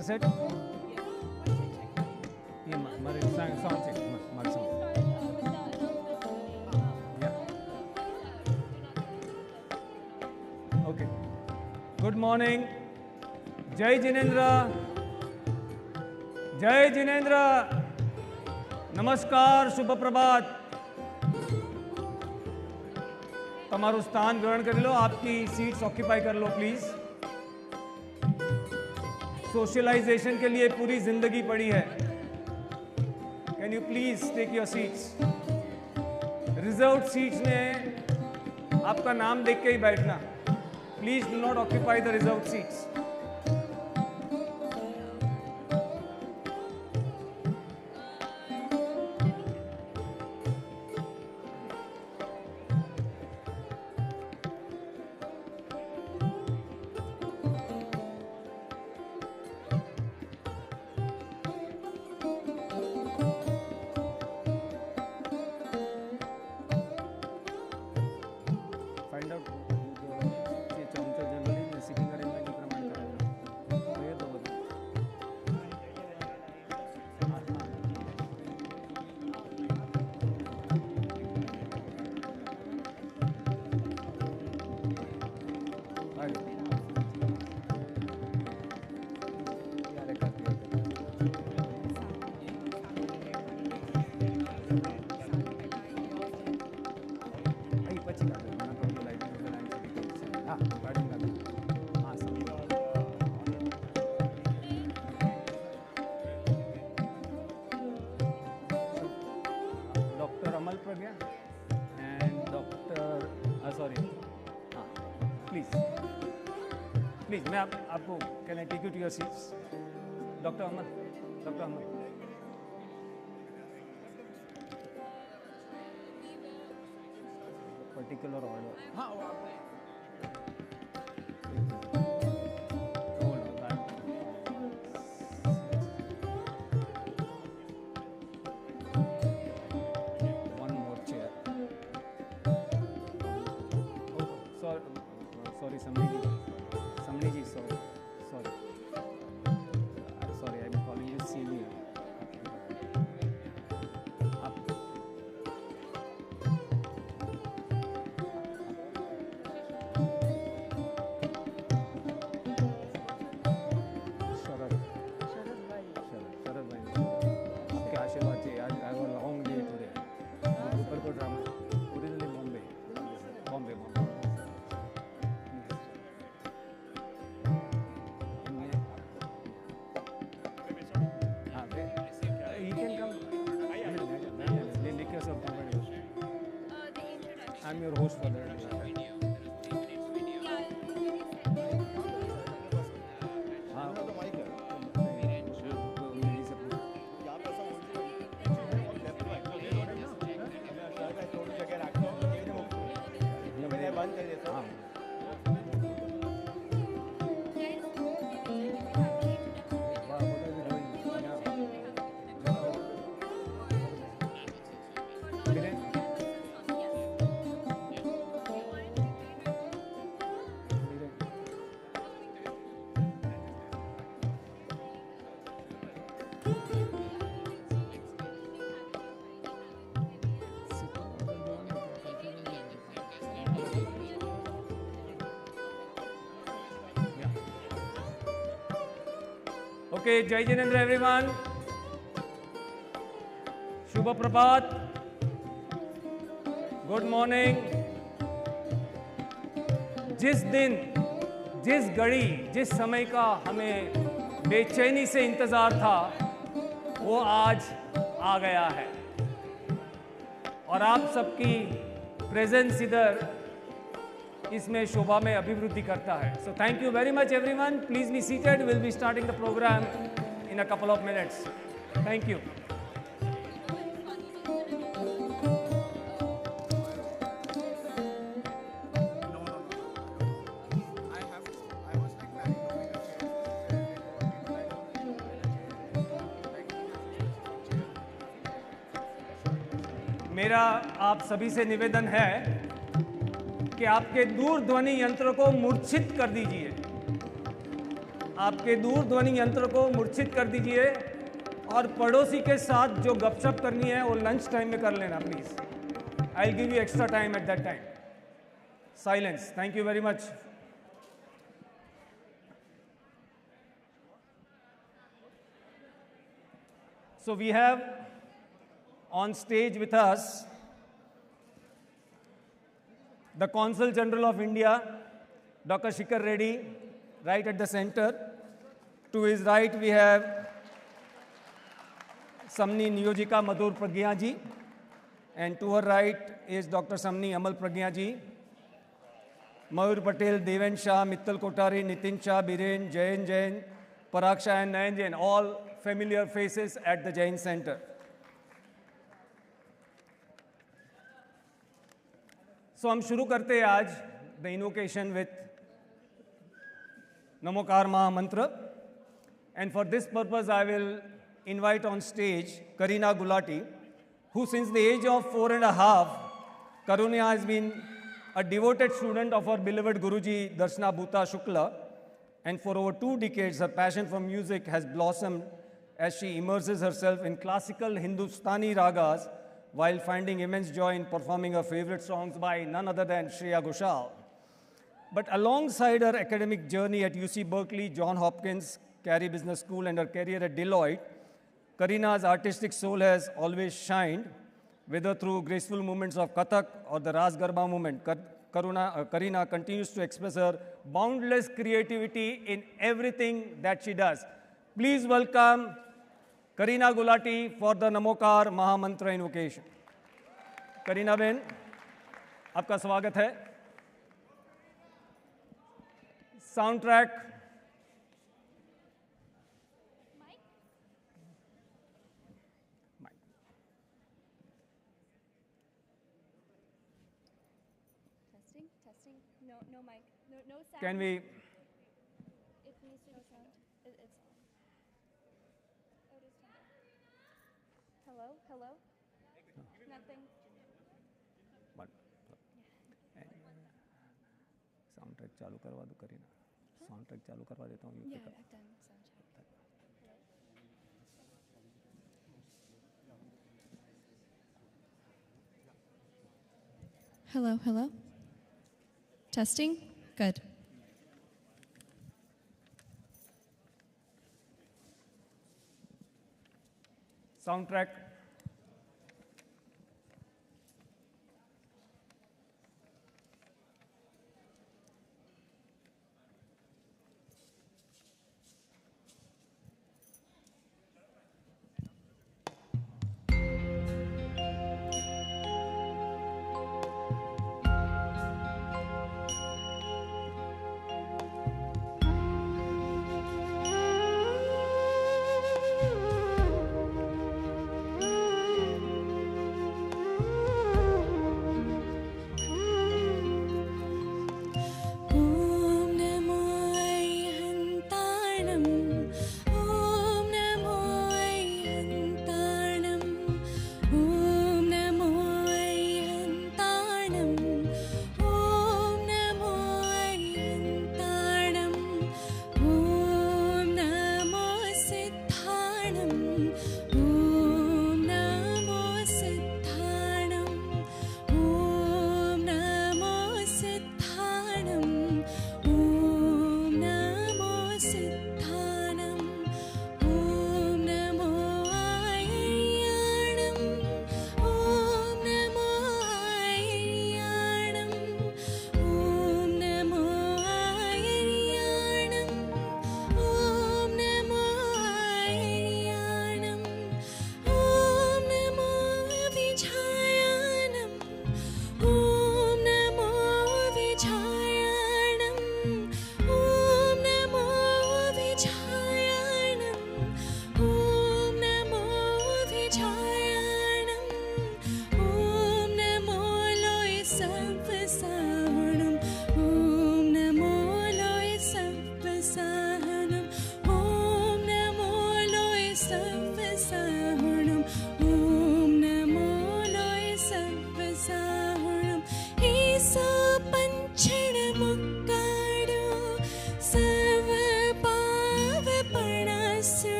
Speaker set? Yeah, Mari, sound check. Mari, sound. Yeah. Okay. Good morning. Jai Jinendra. Jai Jinendra. નમસ્કાર, શુભ પ્રભાત. તમારું સ્થાન ગ્રહણ કરી લો, આપकी seats occupy कर लो प्लीज. सोशलाइजेशन के लिए पूरी जिंदगी पड़ी है. Can you please take your seats. Reserved seats में आपका नाम देख के ही बैठना. Please do not occupy the reserved seats. Please मैं आपको can I take you to your seats. Doctor Aman, doctor Aman. Particular order. हाँ वन मोर चेयर. सॉरी समझी जी, sorry, I'm calling you senior. आप शरद भाई, आपके आशीर्वाद चाहिए. आज I have a long day today. ऊपर को drama originally Bombay. I'm your host for that. Okay, जय जिनेंद्र एवरीवन. शुभ प्रभात, गुड मॉर्निंग. जिस दिन, जिस घड़ी, जिस समय का हमें बेचैनी से इंतजार था वो आज आ गया है और आप सबकी प्रेजेंस इधर इसमें शोभा में अभिवृद्धि करता है. So thank you very much everyone. Please be seated. Will be starting the programme in a couple of minutes. Thank you. मेरा आप सभी से निवेदन है कि आपके दूरध्वनि यंत्र को मूर्छित कर दीजिए. आपके दूर ध्वनि यंत्र को मूर्छित कर दीजिए और पड़ोसी के साथ जो गपशप करनी है वो लंच टाइम में कर लेना please. I will give you extra time at that time. Silence. Thank you very much. So we have on stage with us the Consul General of India, Dr. Shikhar Reddy, right at the center. To his right, we have Samni Niyojika Madhur Pragya ji, and to her right is Dr. Samni Amal Pragya ji, Mayur Patel, Deven Shah, Mittal Kotari, Nitin Shah, Biren, Jain Jain, Parag Shah and Nayan Jain, all familiar faces at the Jain Center. So हम शुरू करते हैं आज the invocation with Namokar Maha Mantra, and for this purpose I will invite on stage Karina Gulati, who since the age of 4.5, Karunya has been a devoted student of our beloved Guruji Darshana Bhuta Shukla, and for over 2 decades her passion for music has blossomed as she immerses herself in classical Hindustani ragas while finding immense joy in performing her favorite songs by none other than Shreya Ghoshal. But alongside her academic journey at UC Berkeley, Johns Hopkins, Carey Business School, and her career at Deloitte, Karina's artistic soul has always shined, whether through graceful movements of Kathak or the Ras Garba movement. Karina continues to express her boundless creativity in everything that she does. Please welcome Karina Gulati for the Namokar Maha Mantra invocation. Karina Ben, आपका स्वागत है. Soundtrack. Testing. No mic. No sound. Can we? It needs to no sound. It's on. Oh, it is turned on. Hello. Nothing. Soundtrack चालू करवा दो Kareena. Soundtrack चालू करवा देता हूँ. Yeah, I've done sound check. Hello. Testing? Good. Soundtrack.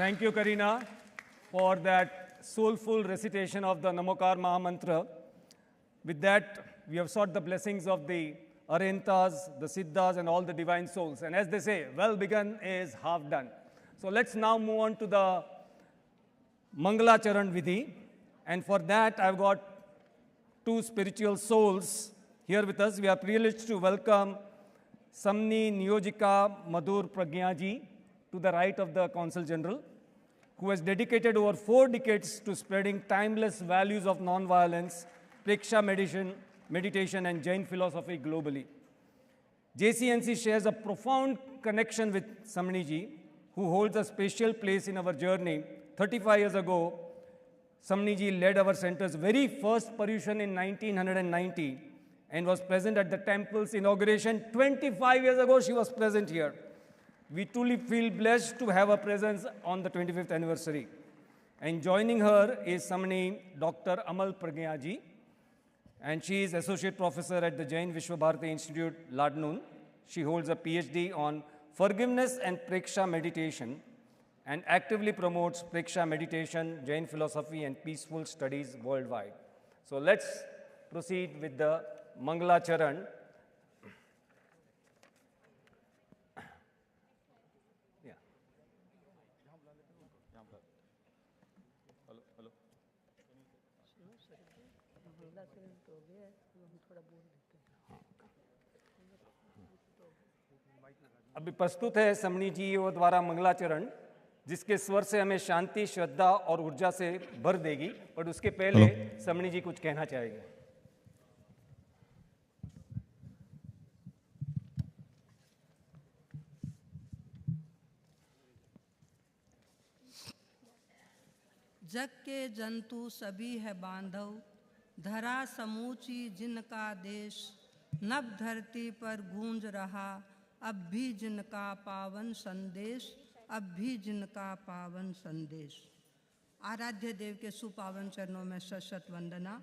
Thank you, Karina, for that soulful recitation of the Namokar Mahamantra. With that, we have sought the blessings of the Arhentas, the Siddhas, and all the divine souls. And as they say, well begun is half done. So let's now move on to the Mangalacharan Vidhi. And for that, I've got two spiritual souls here with us. We are privileged to welcome Samni Niyojika Madhur Pragya ji to the right of the Consul General, who has dedicated over 4 decades to spreading timeless values of non-violence, Preksha meditation, and Jain philosophy globally. JCNC shares a profound connection with Samni ji, who holds a special place in our journey. 35 years ago, Samni ji led our center's very first Paryushan in 1990 and was present at the temple's inauguration. 25 years ago, she was present here. We truly feel blessed to have her presence on the 25th anniversary. And joining her is Samni Dr. Amal Pragya ji, and she is Associate Professor at the Jain Vishwabharati Institute, Ladnun. She holds a PhD on forgiveness and Preksha meditation and actively promotes Preksha meditation, Jain philosophy, and peaceful studies worldwide. So let's proceed with the Mangalacharan. Yeah. Hello. अभी प्रस्तुत है समनी जी द्वारा मंगलाचरण, जिसके स्वर से हमें शांति, श्रद्धा और ऊर्जा से भर देगी। पर उसके पहले समनी जी कुछ कहना चाहेंगे। जग के जंतु सभी है बांधव, धरा समूची जिनका देश, नभ धरती पर गूंज रहा, अब भी जिनका पावन संदेश, अब भी जिनका पावन संदेश। आराध्य देव के सुपावन चरणों में शत वंदना।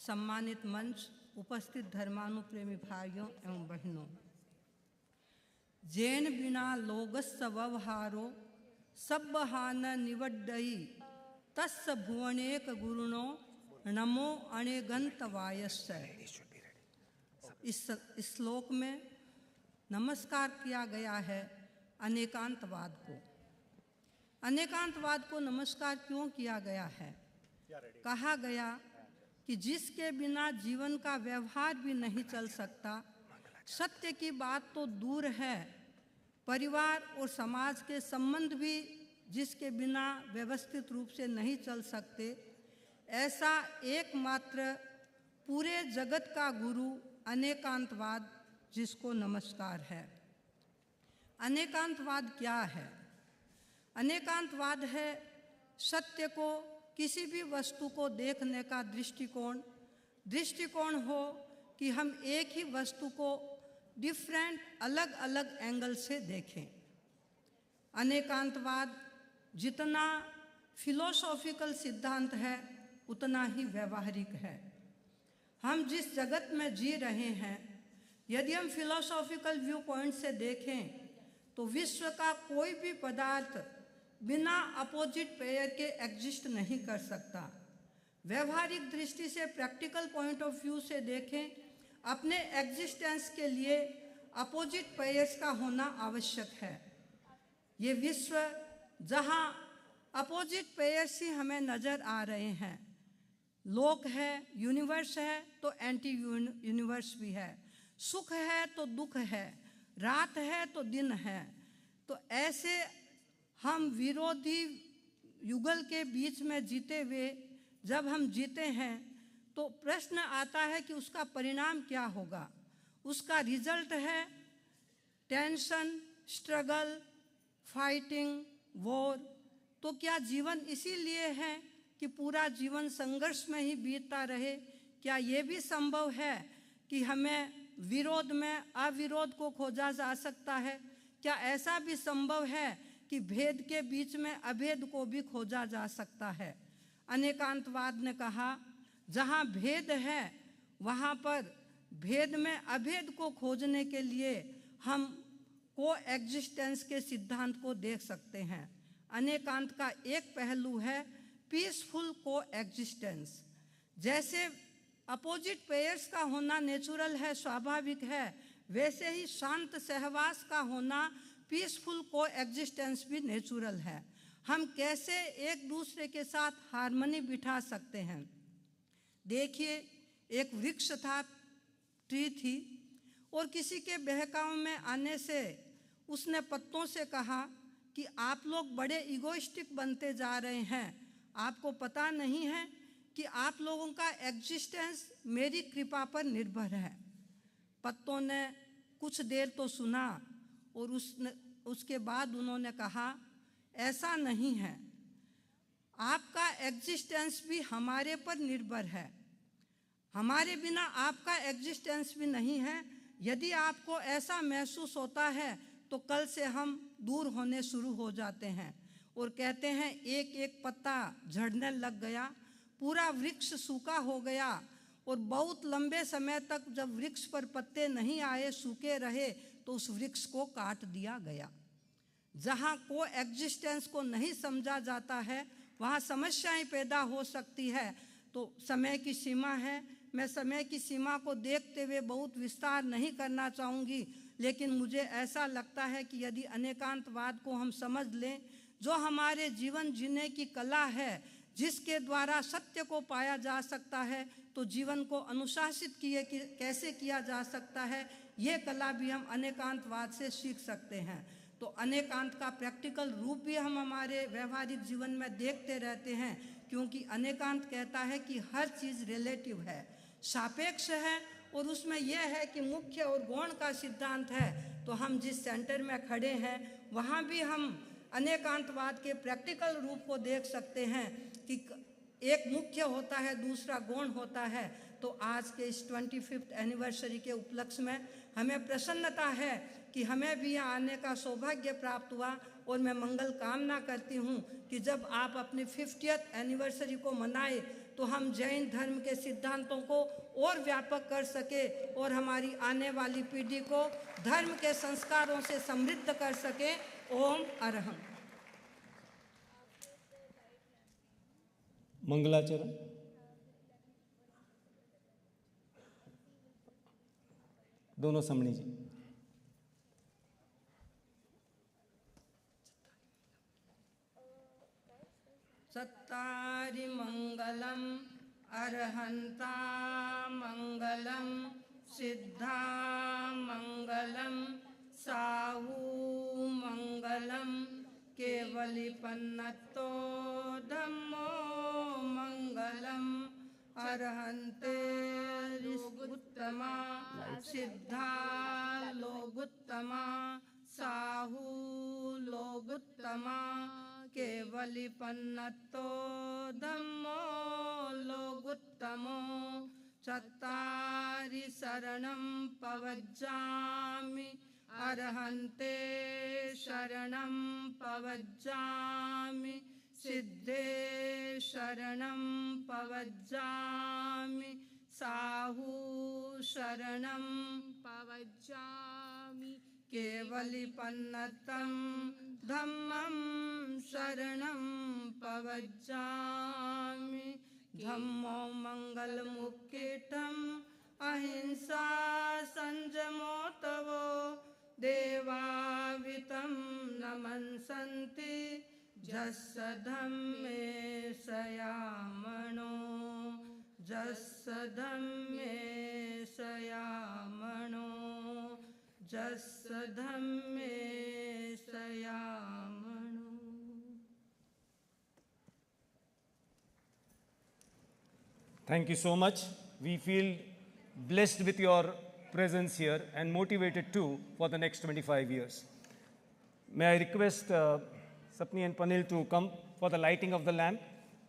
सम्मानित मंच, उपस्थित धर्मानुप्रेमी भाइयों एवं बहनों, जैन बिना लोगस्स व्यवहारो सब्बहान निवड्डई तस्स भुवनेक गुरुणो नमो अणेगंत वायस्य। इस श्लोक में नमस्कार किया गया है अनेकांतवाद को। अनेकांतवाद को नमस्कार क्यों किया गया है? कहा गया कि जिसके बिना जीवन का व्यवहार भी नहीं चल सकता, सत्य की बात तो दूर है, परिवार और समाज के संबंध भी जिसके बिना व्यवस्थित रूप से नहीं चल सकते, ऐसा एकमात्र पूरे जगत का गुरु अनेकांतवाद, जिसको नमस्कार है। अनेकांतवाद क्या है? अनेकांतवाद है सत्य को, किसी भी वस्तु को देखने का दृष्टिकोण हो कि हम एक ही वस्तु को डिफरेंट अलग अलग एंगल से देखें। अनेकांतवाद जितना फिलोसॉफिकल सिद्धांत है उतना ही व्यवहारिक है। हम जिस जगत में जी रहे हैं, यदि हम फिलोसॉफिकल व्यू पॉइंट से देखें तो विश्व का कोई भी पदार्थ बिना अपोजिट पेयर के एग्जिस्ट नहीं कर सकता। व्यवहारिक दृष्टि से, प्रैक्टिकल पॉइंट ऑफ व्यू से देखें, अपने एग्जिस्टेंस के लिए अपोजिट पेयर्स का होना आवश्यक है। ये विश्व जहाँ अपोजिट पेयर्स ही हमें नज़र आ रहे हैं, लोक है, यूनिवर्स है तो एंटी यूनिवर्स भी है, सुख है तो दुख है, रात है तो दिन है। तो ऐसे हम विरोधी युगल के बीच में जीते हुए जब हम जीते हैं तो प्रश्न आता है कि उसका परिणाम क्या होगा। उसका रिजल्ट है टेंशन, स्ट्रगल, फाइटिंग, वॉर। तो क्या जीवन इसीलिए है कि पूरा जीवन संघर्ष में ही बीतता रहे? क्या ये भी संभव है कि हमें विरोध में अविरोध को खोजा जा सकता है? क्या ऐसा भी संभव है कि भेद के बीच में अभेद को भी खोजा जा सकता है? अनेकांतवाद ने कहा, जहाँ भेद है वहाँ पर भेद में अभेद को खोजने के लिए हम को एग्जिस्टेंस के सिद्धांत को देख सकते हैं। अनेकांत का एक पहलू है पीसफुल को एग्जिस्टेंस। जैसे अपोजिट पेयर्स का होना नेचुरल है, स्वाभाविक है, वैसे ही शांत सहवास का होना, पीसफुल को एग्जिस्टेंस भी नेचुरल है। हम कैसे एक दूसरे के साथ हार्मनी बिठा सकते हैं? देखिए, एक वृक्ष था, ट्री थी, और किसी के बहकाव में आने से उसने पत्तों से कहा कि आप लोग बड़े इगोइस्टिक बनते जा रहे हैं, आपको पता नहीं है कि आप लोगों का एग्जिस्टेंस मेरी कृपा पर निर्भर है। पत्तों ने कुछ देर तो सुना और उसके बाद उन्होंने कहा, ऐसा नहीं है, आपका एग्जिस्टेंस भी हमारे पर निर्भर है, हमारे बिना आपका एग्जिस्टेंस भी नहीं है। यदि आपको ऐसा महसूस होता है तो कल से हम दूर होने शुरू हो जाते हैं। और कहते हैं एक एक पत्ता झड़ने लग गया, पूरा वृक्ष सूखा हो गया, और बहुत लंबे समय तक जब वृक्ष पर पत्ते नहीं आए, सूखे रहे, तो उस वृक्ष को काट दिया गया। जहाँ को एग्जिस्टेंस को नहीं समझा जाता है वहाँ समस्याएं पैदा हो सकती है। तो समय की सीमा है, मैं समय की सीमा को देखते हुए बहुत विस्तार नहीं करना चाहूँगी, लेकिन मुझे ऐसा लगता है कि यदि अनेकांतवाद को हम समझ लें, जो हमारे जीवन जीने की कला है, जिसके द्वारा सत्य को पाया जा सकता है, तो जीवन को अनुशासित कैसे किया जा सकता है, ये कला भी हम अनेकांतवाद से सीख सकते हैं। तो अनेकांत का प्रैक्टिकल रूप भी हम हमारे व्यवहारिक जीवन में देखते रहते हैं, क्योंकि अनेकांत कहता है कि हर चीज़ रिलेटिव है, सापेक्ष है, और उसमें यह है कि मुख्य और गौण का सिद्धांत है। तो हम जिस सेंटर में खड़े हैं वहाँ भी हम अनेकांतवाद के प्रैक्टिकल रूप को देख सकते हैं कि एक मुख्य होता है, दूसरा गौण होता है। तो आज के इस 25th एनिवर्सरी के उपलक्ष्य में हमें प्रसन्नता है कि हमें भी यहाँ आने का सौभाग्य प्राप्त हुआ, और मैं मंगल कामना करती हूँ कि जब आप अपनी 50th एनिवर्सरी को मनाए तो हम जैन धर्म के सिद्धांतों को और व्यापक कर सके और हमारी आने वाली पीढ़ी को धर्म के संस्कारों से समृद्ध कर सके। ओम अरहम। मंगलाचरण। दोनों समणी जी। सत्तारि मंगलम अरहंता मंगलम सिद्धा मंगलम साहू मंगलम केवलिपन्नतो धम्मो मंगलम अरहंते लोगुत्तमा सिद्धा लोगुत्तमा साहू लोगुत्तमा केवलिपन्नतो धम्मो लोगुत्तमो चत्तारि शरणं पवज्जामि अरहन्ते शरणं पवज्जामि सिद्धे शरणं पवज्जामि साहू शरणं पवज्जामि केवलिपन्नतं धम्मं शरणं पवज्जामि धम्मो मंगलमुख्येटम् अहिंसा संयमो तवो देवावितं नमन्सन्ति जस्स धम्मे सयामणो जस्स धम्मे सयामणो जस्स धम्मे सयामणो। Thank you so much. We feel blessed with your presence here and motivated too for the next 25 years. May I request Sapni and Panil to come for the lighting of the lamp,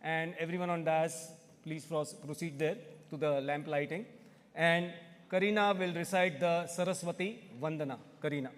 and everyone on dais, please proceed there to the lamp lighting. And Karina will recite the Saraswati Vandana. Karina.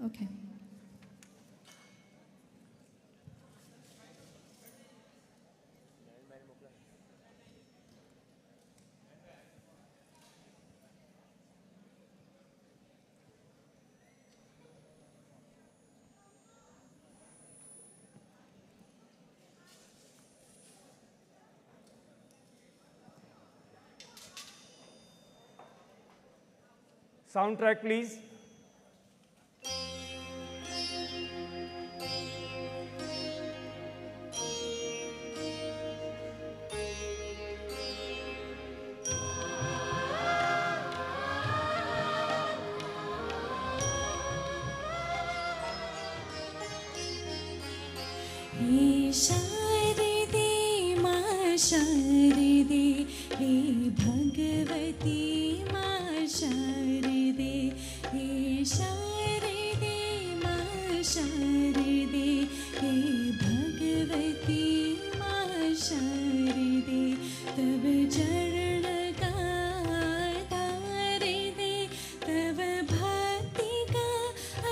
Okay. Soundtrack, please. शारदे माँ शारदे हे भगवती माँ शारदे हे शारदे माँ शारदे हे भगवती माँ शारदे तब चरण का तार दे तब भक्ति का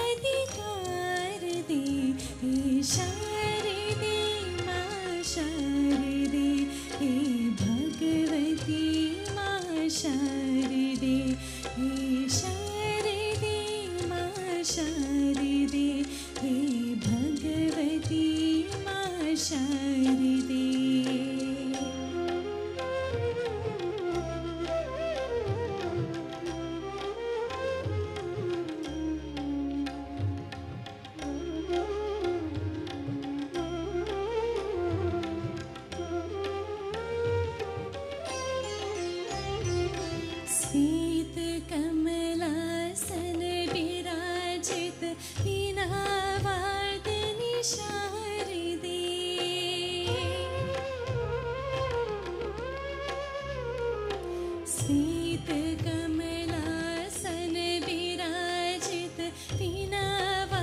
अधिकार दे हे शारदे माँ शारदे हे भगवती माँ शारदे हे शारदे माँ शारदे हे भगवती माँ शारदे श्वेत कमलासन विराजित वीणावादनी शारदे श्वेत कमलासन विराजित वीणावादनी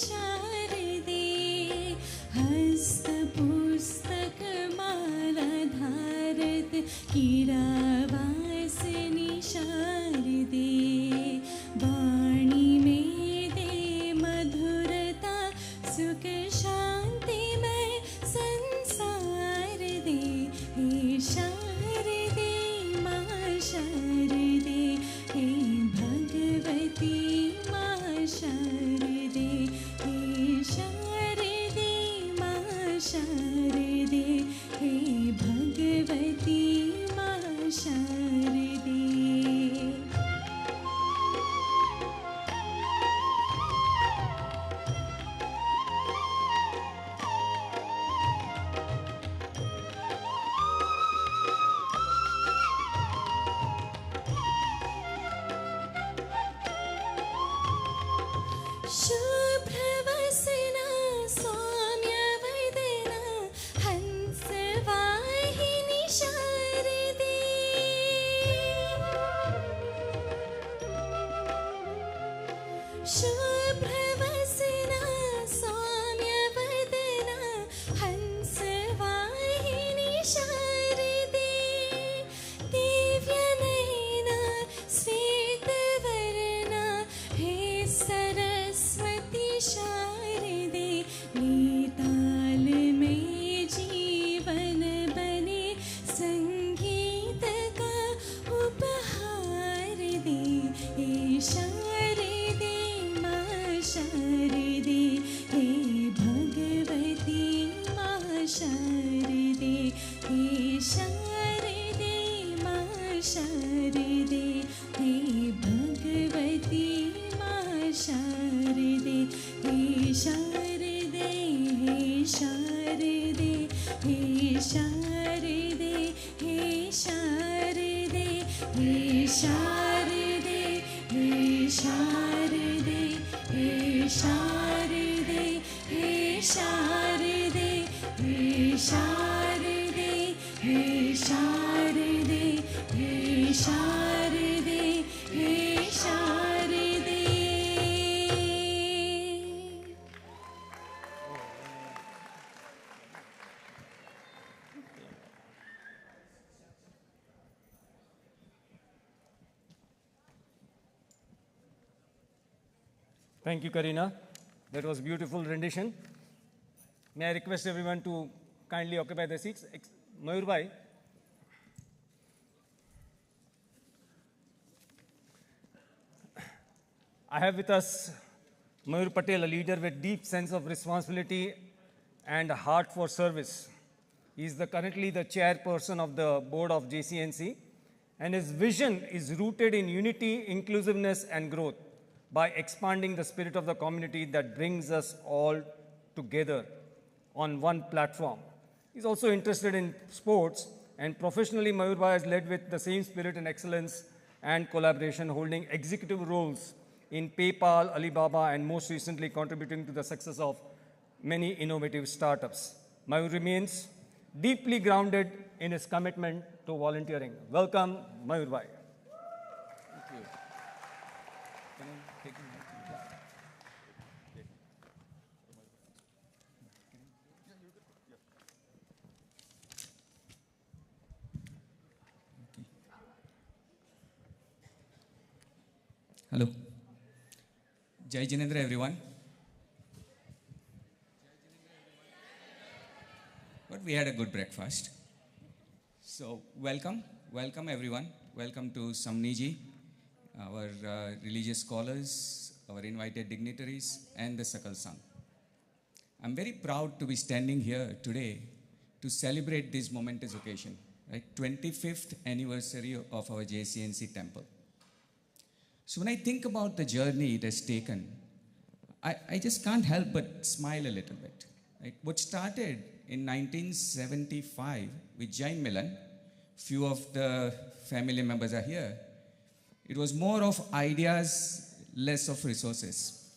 शारदे हस्त पुस्तक माला धारत कीरावासिनी शारदे वाणी में दे मधुरता सुख शांति में संसार दे हे शारदे माँ शारदे हे भगवती माँ शारदे हे शारदे माँ शारदे हे भगवती माँ शारदे शुभ्रवसना सौम्यवदना हंसवाहिनी शारदे शुभ्रवसना सौम्यवदना हंसवाहिनी शारदे दिव्यनयना श्वेतवर्णा हे सरस्वती शारदे नीताल में जीवन बने संगीत का उपहार दे हे शारदे माँ शारदे हे भगवती माँ शारदे हे शारदे माँ शारदे हे भगवती माँ शारदे हे शारदे हे शारदे हे शारदे हे शारदे हे शारदे हे शारदे हे शारदे हे शारदे हे शारदे हे शारदे हे शारदे हे शारदे Thank you, Karina. That was a beautiful rendition. May I request everyone to kindly occupy their seats? Mayur bhai. I have with us Mayur Patel, a leader with deep sense of responsibility and a heart for service. He is currently the chairperson of the board of JCNC, and his vision is rooted in unity, inclusiveness, and growth by expanding the spirit of the community that brings us all together on one platform. He's also interested in sports, and professionally, Mayur bhai has led with the same spirit and excellence and collaboration, holding executive roles in PayPal, Alibaba, and most recently contributing to the success of many innovative startups. Mayur remains deeply grounded in his commitment to volunteering. Welcome, Mayur bhai. Thank you. Can I take Hello. Jai Jinendra, everyone. But we had a good breakfast. So welcome everyone. Welcome to Samniji, our religious scholars, our invited dignitaries, and the Sakal Sangh. I'm very proud to be standing here today to celebrate this momentous occasion, right? 25th anniversary of our JCNC temple. So when I think about the journey it has taken, I just can't help but smile a little bit. Right? What started in 1975 with Jain Milan, few of the family members are here, it was more of ideas, less of resources.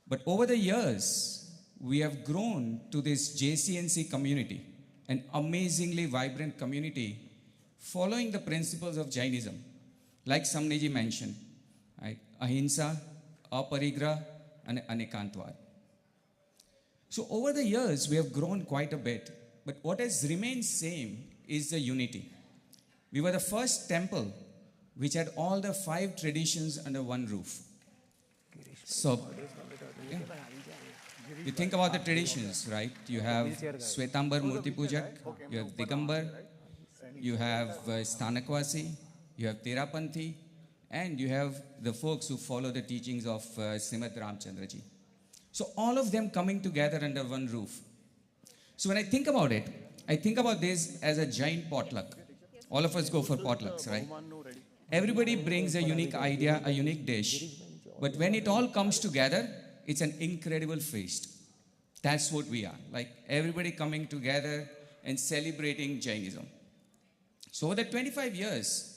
But over the years, we have grown to this JCNC community, an amazingly vibrant community following the principles of Jainism, like Samniji mentioned. Right? Ahimsa, aparigraha, and anekantvad. So over the years, we have grown quite a bit, but what has remained same is the unity. We were the first temple which had all the 5 traditions under one roof. So, yeah. You think about the traditions, right? You have Swetambar Murti Pujak, you have Digambar, you have Stanakwasi, you have Terapanthi, and you have the folks who follow the teachings of Srimad Ramchandraji. So all of them coming together under one roof. So when I think about it, I think about this as a giant potluck. All of us go for potlucks, right? Everybody brings a unique idea, a unique dish. But when it all comes together, it's an incredible feast. That's what we are. Like everybody coming together and celebrating Jainism. So over the 25 years,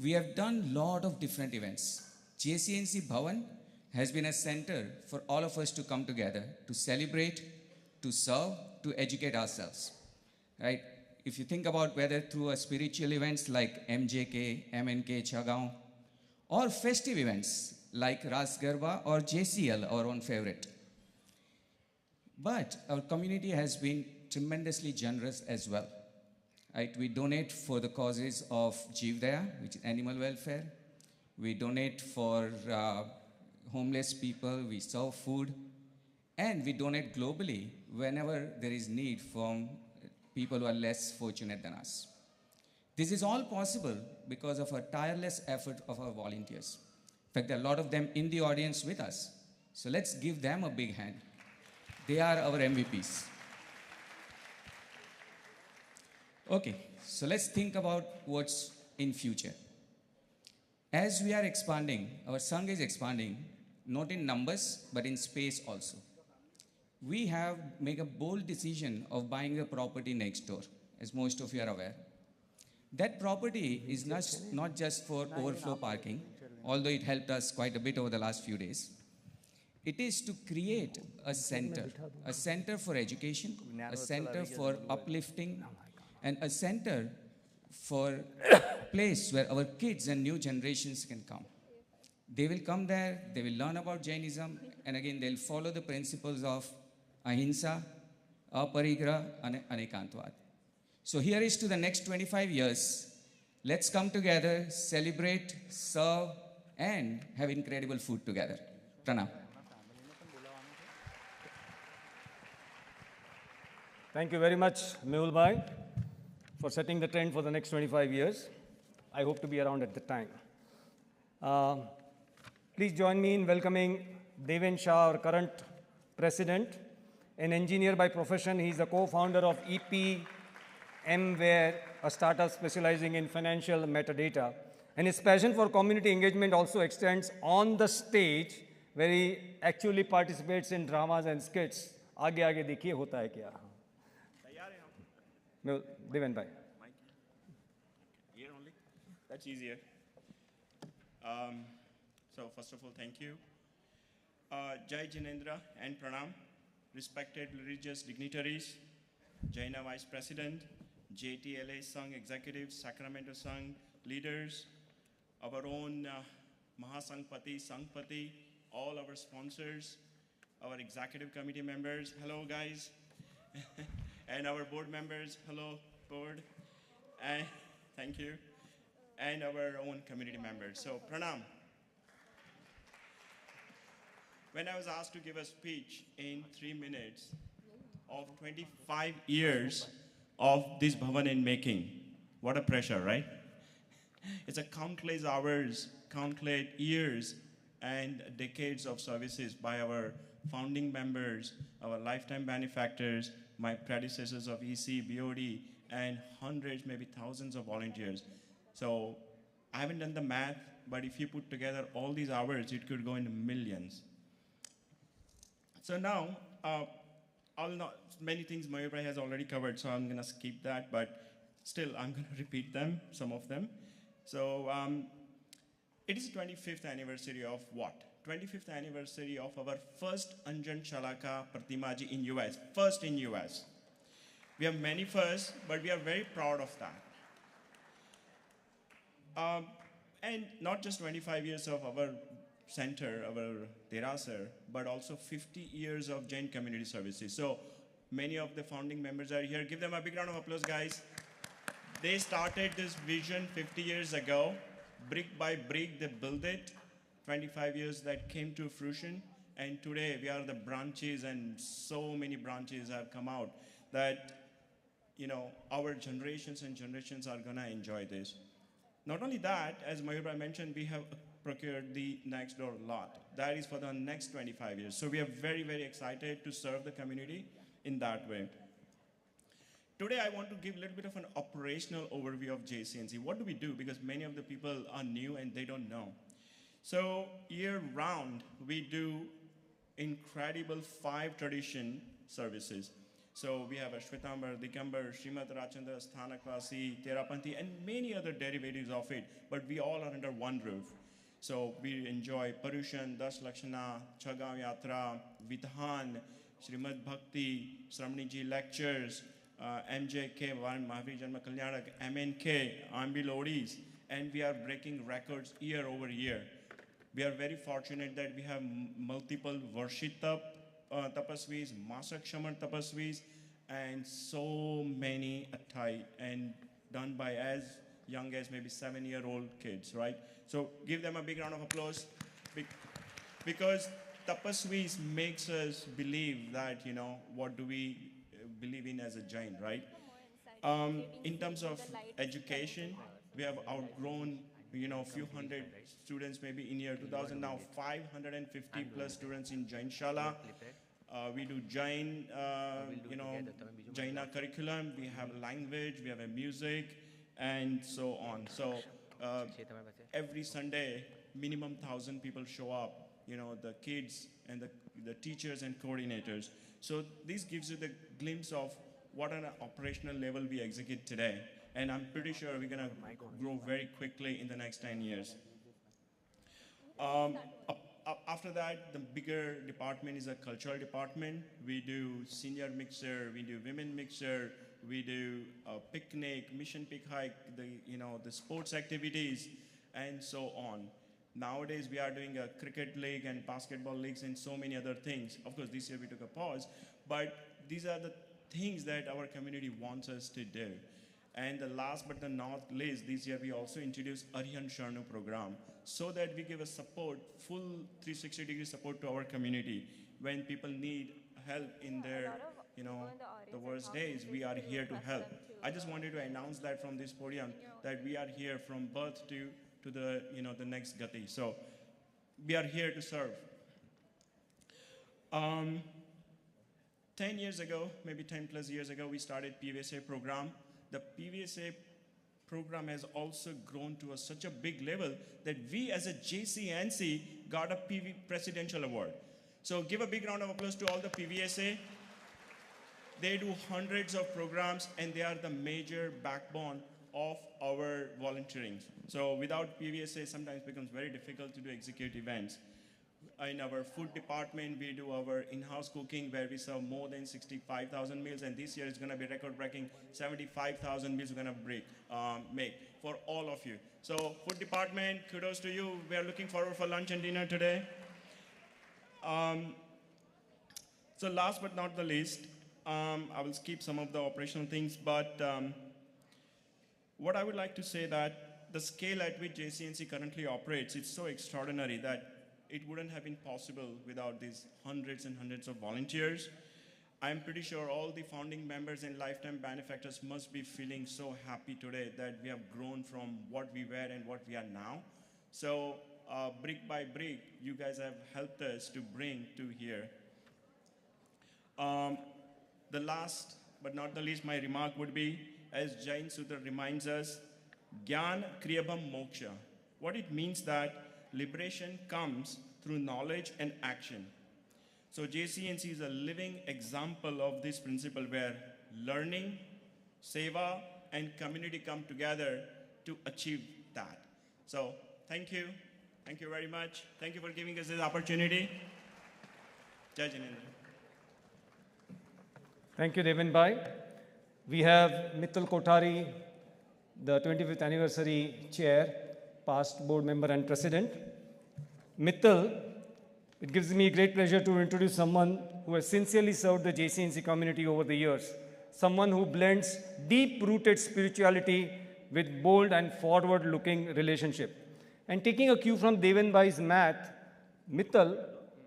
we have done a lot of different events. JCNC Bhavan has been a center for all of us to come together, to celebrate, to serve, to educate ourselves. Right? If you think about whether through a spiritual events like MJK, MNK, Chagaon, or festive events like Ras Garba or JCL, our own favorite. But our community has been tremendously generous as well. Right? We donate for the causes of Jeevdaya, which is animal welfare. We donate for homeless people, we serve food, and we donate globally whenever there is need from people who are less fortunate than us. This is all possible because of a tireless effort of our volunteers. In fact, there are a lot of them in the audience with us. So let's give them a big hand. They are our MVPs. Okay, so let's think about what's in future. As we are expanding, our Sangh is expanding, not in numbers, but in space also. We have made a bold decision of buying the property next door, as most of you are aware. That property is not just for overflow parking, although it helped us quite a bit over the last few days. It is to create a center for education, a center for uplifting, and a center for a place where our kids and new generations can come. They will come there, they will learn about Jainism, and again, they'll follow the principles of Ahimsa, Aparigraha, and Anekantvad. So here is to the next 25 years. Let's come together, celebrate, serve, and have incredible food together. Pranam. Thank you very much, Mehul Bhai, for setting the trend for the next 25 years. I hope to be around at the time. Please join me in welcoming Deven Shah, our current president. An engineer by profession, he is a co-founder of EPMware, a startup specializing in financial metadata. And his passion for community engagement also extends on the stage, where he actually participates in dramas and skits. आगे आगे देखिए होता है क्या. Deven bhai. Here only? That's easier. So first of all, thank you. Jai Jinendra and Pranam, respected religious dignitaries, Jaina Vice President, JTLA Sangh executives, Sacramento Sangh leaders, our own Mahasangpati, Sangpati, all our sponsors, our executive committee members, hello guys, and our board members, hello board, and thank you, and our own community members. So Pranam. When I was asked to give a speech in 3 minutes of 25 years of this Bhavan in making, what a pressure, right? It's a countless hours, countless years, and decades of services by our founding members, our lifetime benefactors, my predecessors of EC, BOD, and hundreds, maybe thousands of volunteers. So I haven't done the math, but if you put together all these hours, it could go into millions. So now, many things Mayur has already covered, so I'm going to skip that, but still I'm going to repeat them, some of them. So it is 25th anniversary of what? 25th anniversary of our first Anjan Chalaka Pratimaji in US, first in US. We have many firsts, but we are very proud of that. And not just 25 years of our center, our Derasar, but also 50 years of Jain community services. So many of the founding members are here. Give them a big round of applause, guys. They started this vision 50 years ago. Brick by brick, they built it. 25 years that came to fruition. And today we are the branches, and so many branches have come out that, you know, our generations and generations are gonna enjoy this. Not only that, as Mayur mentioned, we have procured the next door lot. That is for the next 25 years. So we are very, very excited to serve the community in that way. Today I want to give a little bit of an operational overview of JCNC. What do we do? Because many of the people are new and they don't know. So year round, we do incredible 5 tradition services. So we have a Shwetambar, Digambar, Srimad Rachandra, Sthanakvasi, Terapanthi, and many other derivatives of it, but we all are under one roof. So we enjoy Parushan, Das Lakshana, Chagav Yatra, Vidhan, Srimad Bhakti, Sramniji lectures, MJK, Varan Mahavir Janma Kalyanak, MNK, Ambi Lodis, and we are breaking records year over year. We are very fortunate that we have multiple Varshita Tapasvis, Masak Shaman Tapasvis, and so many Attai, and done by as young as maybe 7-year-old kids, right? So give them a big round of applause, because Tapasvis makes us believe that, you know, what do we believe in as a Jain, right? In terms of education, we have outgrown, you know, a few hundred students maybe in year 2000, now 550 plus students in Jain Shala. We do Jain, you know, Jaina curriculum, we have language, we have a music, and so on. So every Sunday, minimum 1,000 people show up, you know, the kids and the teachers and coordinators. So this gives you the glimpse of what an operational level we execute today. And I'm pretty sure we're gonna grow very quickly in the next 10 years. After that, the bigger department is a cultural department. We do senior mixer, we do women mixer, we do a picnic, mission pick hike, the sports activities, and so on. Nowadays, we are doing a cricket league and basketball leagues and so many other things. Of course, this year we took a pause, but these are the things that our community wants us to do. And the last but not least, this year we also introduced Aryan Sharnu program, so that we give a support, full 360-degree support to our community when people need help in their you know, in the audience the are worst talking, days, please we are could you here to request help. them to, I just wanted to announce that from this podium, that we are here from birth to the, you know, the next gati. So we are here to serve. 10 years ago, maybe 10 plus years ago, we started PVSA program. The PVSA program has also grown to such a big level that we as a JCNC got a PV Presidential Award. So give a big round of applause to all the PVSA. They do hundreds of programs and they are the major backbone of our volunteering. So without PVSA, sometimes it becomes very difficult to do execute events. In our food department, we do our in-house cooking where we serve more than 65,000 meals, and this year it's going to be record-breaking 75,000 meals we're going to make for all of you. So food department, kudos to you. We are looking forward for lunch and dinner today. So last but not the least, I will skip some of the operational things, but what I would like to say that the scale at which JCNC currently operates, it's so extraordinary that it wouldn't have been possible without these hundreds and hundreds of volunteers. I'm pretty sure all the founding members and lifetime benefactors must be feeling so happy today that we have grown from what we were and what we are now. So brick by brick, you guys have helped us to bring to here. The last but not the least, my remark would be, as Jain Sutra reminds us, Gyan Kriyabham Moksha. What it means that liberation comes through knowledge and action. So JCNC is a living example of this principle where learning, seva, and community come together to achieve that. So thank you. Thank you very much. Thank you for giving us this opportunity. Jai Jinendra. Thank you, Devin Bhai. We have Mittal Kothari, the 25th anniversary chair, past board member and president. Mittal, it gives me great pleasure to introduce someone who has sincerely served the JCNC community over the years. Someone who blends deep-rooted spirituality with bold and forward-looking relationship. And taking a cue from Devin Bhai's math, Mittal,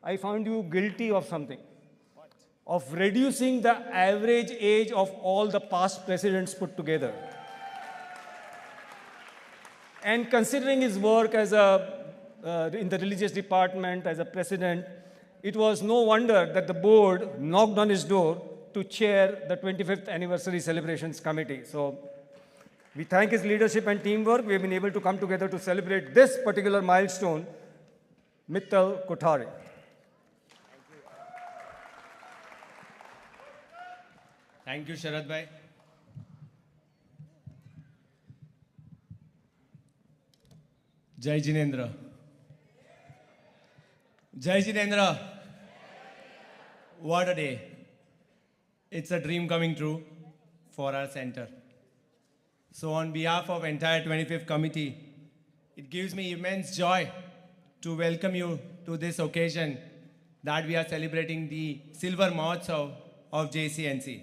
I found you guilty of something. What? Of reducing the average age of all the past presidents put together. And considering his work as in the religious department as a president, it was no wonder that the board knocked on his door to chair the 25th anniversary celebrations committee. So we thank his leadership and teamwork. We have been able to come together to celebrate this particular milestone. Mittal Kothari. Thank you, Sharad Bhai. Jai Jinendra. Jai Jinendra. What a day. It's a dream coming true for our center. So on behalf of entire 25th committee, it gives me immense joy to welcome you to this occasion that we are celebrating the Silver Mahotsav of JCNC.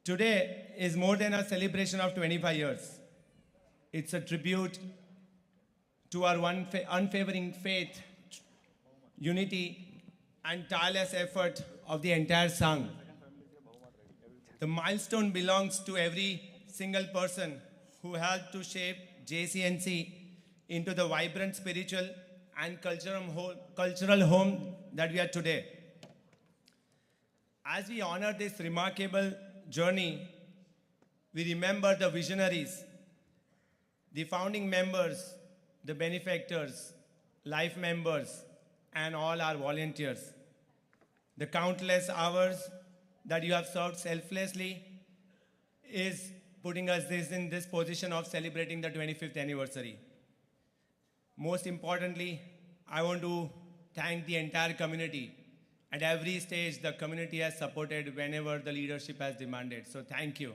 Today is more than a celebration of 25 years. It's a tribute to our unwavering faith, unity, and tireless effort of the entire Sangh. The milestone belongs to every single person who helped to shape JCNC into the vibrant spiritual and cultural home that we are today. As we honor this remarkable journey, we remember the visionaries, the founding members, the benefactors, life members, and all our volunteers. The countless hours that you have served selflessly is putting us in this position of celebrating the 25th anniversary. Most importantly, I want to thank the entire community. At every stage, the community has supported whenever the leadership has demanded. So thank you.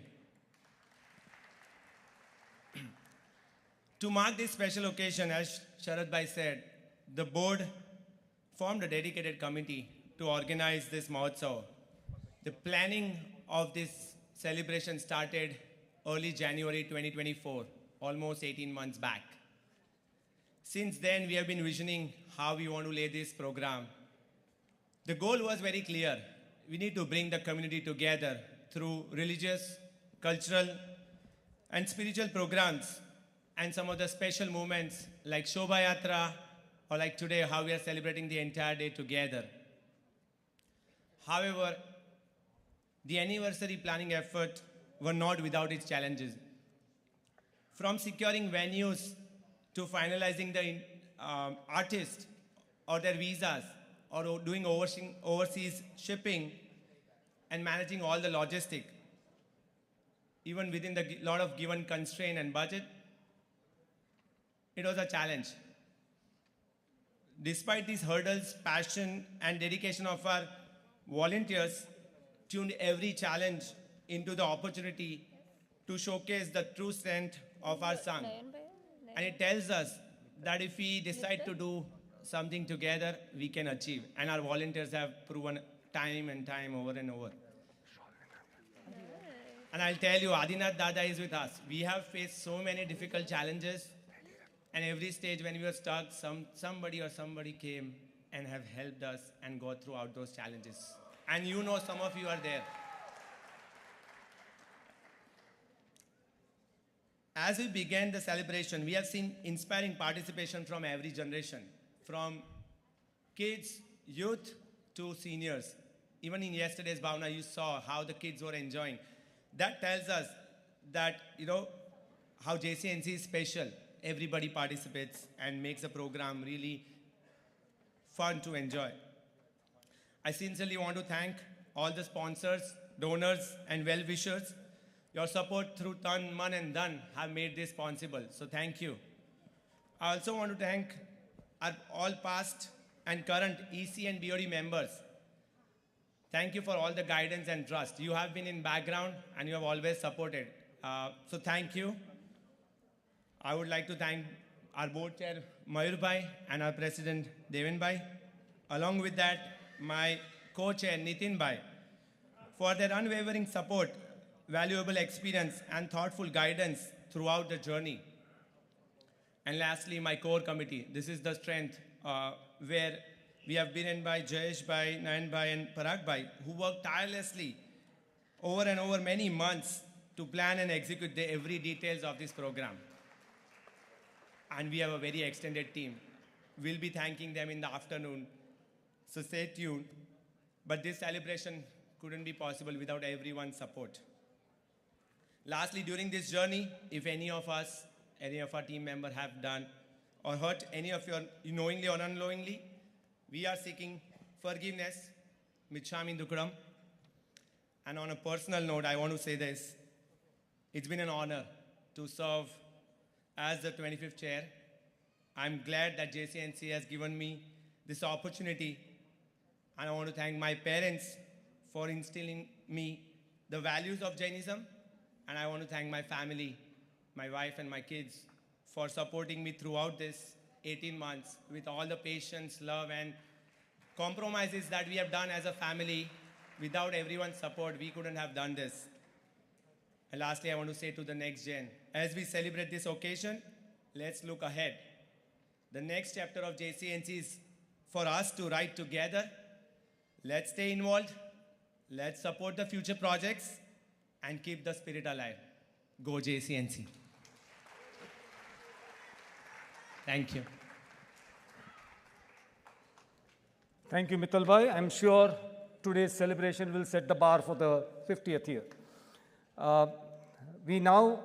To mark this special occasion, as Sharad Bhai said, the board formed a dedicated committee to organize this Mahotsav. The planning of this celebration started early January 2024, almost 18 months back. Since then, we have been visioning how we want to lay this program. The goal was very clear. we need to bring the community together through religious, cultural, and spiritual programs, and some of the special moments like Shobha Yatra, or like today, how we are celebrating the entire day together. However, the anniversary planning effort were not without its challenges. From securing venues to finalizing the artists or their visas, or doing overseas shipping and managing all the logistics, even within the lot of given constraint and budget, it was a challenge. Despite these hurdles, passion and dedication of our volunteers tuned every challenge into the opportunity to showcase the true strength of our song. And it tells us that if we decide to do something together, we can achieve. And our volunteers have proven time and time over and over. And I'll tell you, Adinath Dada is with us. We have faced so many difficult challenges. And every stage when we were stuck, somebody came and have helped us and got throughout those challenges. And you know, some of you are there. As we began the celebration, we have seen inspiring participation from every generation, from kids, youth, to seniors. Even in yesterday's Bhavna, you saw how the kids were enjoying. That tells us that, you know, how JCNC is special. Everybody participates and makes the program really fun to enjoy. I sincerely want to thank all the sponsors, donors, and well-wishers. Your support through Tan, Man, and Dhan have made this possible, so thank you. I also want to thank our all past and current EC and BOD members. Thank you for all the guidance and trust. You have been in background and you have always supported. So thank you. I would like to thank our board chair, Mayur Bhai, and our president, Devin Bhai. Along with that, my co-chair, Nitin Bhai, for their unwavering support, valuable experience, and thoughtful guidance throughout the journey. And lastly, my core committee. This is the strength where we have Biren Bhai, Jayesh Bhai, Nayan Bhai, and Parag Bhai, who worked tirelessly over and over many months to plan and execute every details of this program. And we have a very extended team. We'll be thanking them in the afternoon, so stay tuned. But this celebration couldn't be possible without everyone's support. Lastly, during this journey, if any of us, any of our team members have done or hurt any of you knowingly or unknowingly, we are seeking forgiveness, Michami Dukram. And on a personal note, I want to say this. It's been an honor to serve as the 25th chair. I'm glad that JCNC has given me this opportunity. And I want to thank my parents for instilling me the values of Jainism. And I want to thank my family, my wife and my kids, for supporting me throughout this 18 months with all the patience, love, and compromises that we have done as a family. Without everyone's support, we couldn't have done this. And lastly, I want to say to the next gen, as we celebrate this occasion, let's look ahead. The next chapter of JCNC is for us to write together. Let's stay involved. Let's support the future projects and keep the spirit alive. Go JCNC. Thank you. Thank you, Mittal Bhai. I'm sure today's celebration will set the bar for the 50th year. We now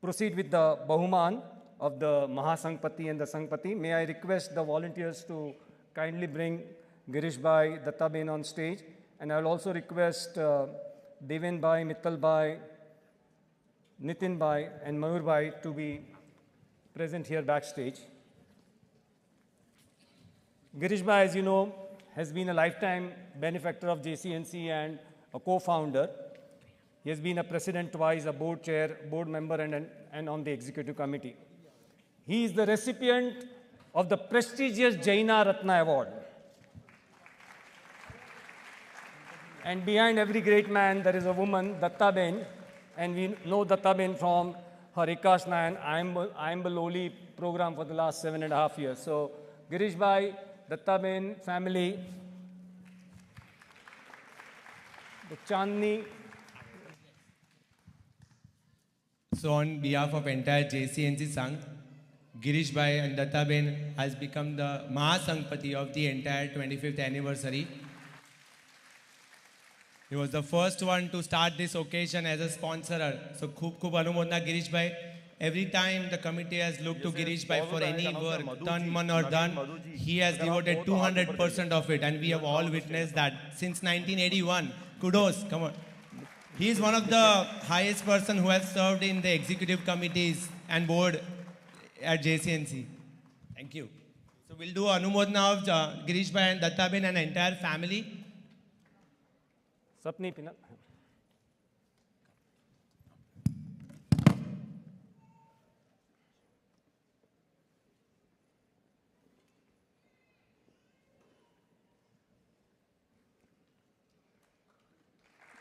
proceed with the Bahuman of the Mahasangpati and the Sangpati. May I request the volunteers to kindly bring Girish Bhai, Datta Ben on stage. And I will also request Devin Bhai, Mittal Bhai, Nitin Bhai, and Mayur Bhai to be present here backstage. Girish Bhai, as you know, has been a lifetime benefactor of JCNC and a co-founder. He has been a president twice, a board chair, board member, and on the executive committee. He is the recipient of the prestigious Jaina Ratna Award. And behind every great man, there is a woman, Datta Ben, and we know Datta Ben from her Ekash Nayan, I am Baloli program for the last 7.5 years. So, Girish Bhai, Datta Ben, family. the Chandni. So on behalf of entire JCNC Sangh, Girish Bhai and Dattaben has become the Mahasangpati of the entire 25th anniversary. He was the first one to start this occasion as a sponsorer. So khub anumodna Girish Bhai. Every time the committee has looked to Girish Bhai for any work, tan, man or dhan, he has devoted 200% of it, and we have all witnessed that since 1981. Kudos, come on. He is one of the highest person who has served in the executive committees and board at JCNC. Thank you. So we'll do Anumodna of Girish Bhai and Dattaben and entire family. Sapni Pinal.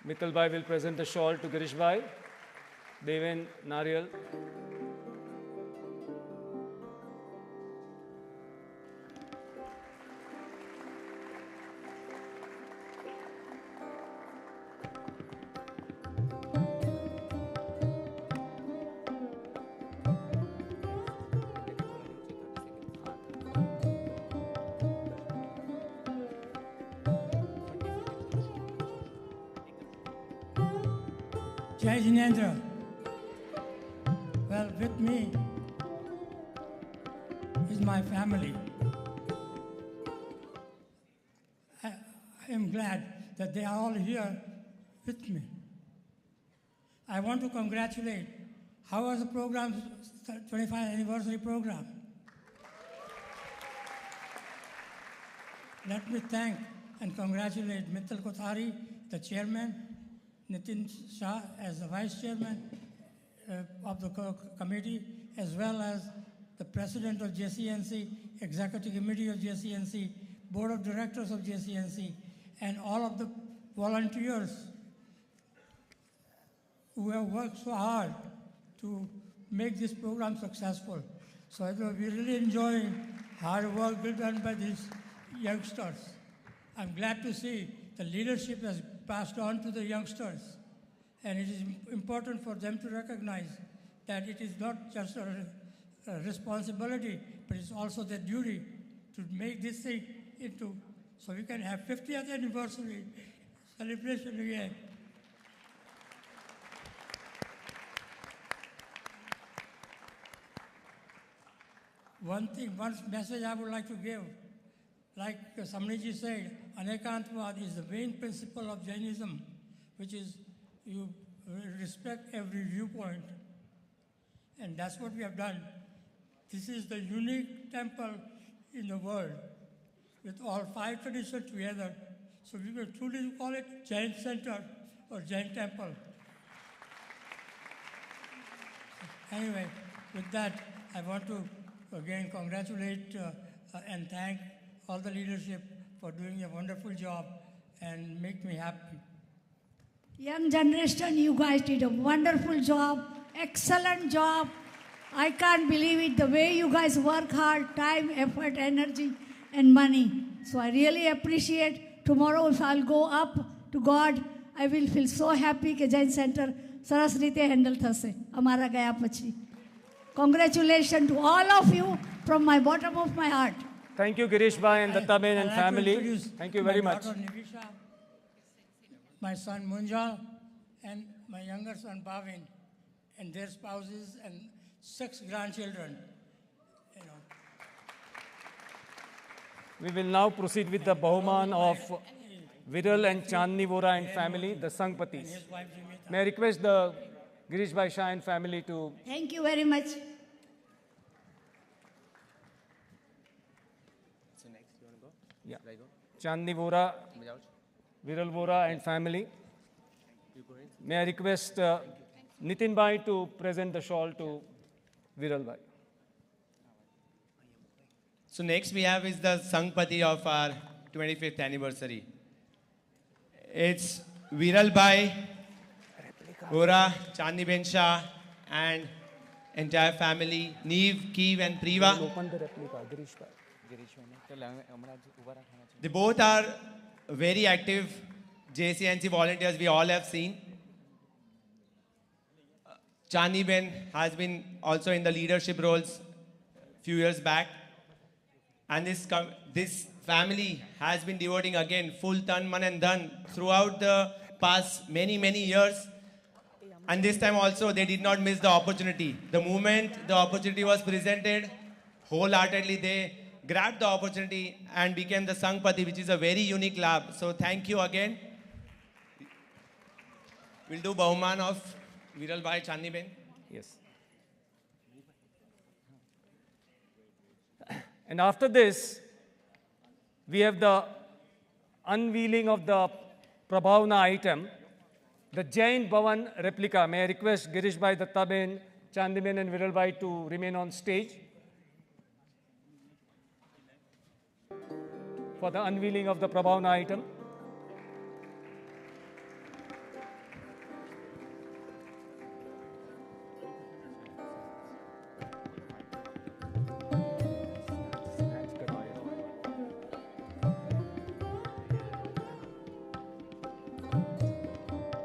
Mittal Bhai will present the shawl to Girish Bhai. Deven Nariyal. Jai Jinendra. Well, with me is my family. I am glad that they are all here with me. I want to congratulate. How was the program, 25th anniversary program? Let me thank and congratulate Mittal Kothari, the chairman, Nitin Shah as the vice chairman of the committee, as well as the president of JCNC, executive committee of JCNC, board of directors of JCNC, and all of the volunteers who have worked so hard to make this program successful. So we're really enjoying hard work done by these youngsters. I'm glad to see the leadership has passed on to the youngsters. And it is important for them to recognize that it is not just a responsibility, but it's also their duty to make this thing into, so we can have 50th anniversary celebration again. One message I would like to give, like Samniji said, Anekantvad is the main principle of Jainism, which is you respect every viewpoint. And that's what we have done. This is the unique temple in the world with all 5 traditions together. So we will truly call it Jain Center or Jain Temple. Anyway, with that, I want to again congratulate and thank all the leadership for doing a wonderful job and make me happy. Young generation, you guys did a wonderful job, excellent job. I can't believe it, the way you guys work hard, time, effort, energy, and money. So I really appreciate. Tomorrow, if I'll go up to God, I will feel so happy that Jain Center saras rite handle thase amara gaya pachi. Congratulations to all of you from my bottom of my heart. Thank you, Girish Bhai and Dattaben and family. Thank you very much. My daughter Nivisha, my son Munjal, and my younger son Bhavin, and their spouses and 6 grandchildren. You know. We will now proceed with the Bahuman of Viral and Chandni Vora and family, the Sangpatis. May I request the Girish Bhai Shah and family to... Thank you very much. So next, you want to go? Yeah. Should I go? Chandni Vora, Viral Vora and family. May I request Nitin Bhai to present the shawl to Viral Bhai. So next we have is the Sangpati of our 25th anniversary. It's Viral Bhai, Gora, Chandni Ben Shah, and entire family, Neve, Keev, and Priva. Open the replica, Girish Bhai. They both are very active JCNC volunteers we all have seen. Chani Ben has been also in the leadership roles few years back. And this family has been devoting again full tan, man and dhan throughout the past many, many years. And this time also they did not miss the opportunity. The moment the opportunity was presented, wholeheartedly they grabbed the opportunity and became the Sangpati, which is a very unique lab. So thank you again. We'll do Bauman of Viral Bhai Chani Ben. Yes. And after this, we have the unveiling of the Prabhavna item, the Jain Bhavan replica. May I request Girish Bhai, Datta Ben, Chandi Ben and Viral Bhai to remain on stage for the unveiling of the Prabhavna item.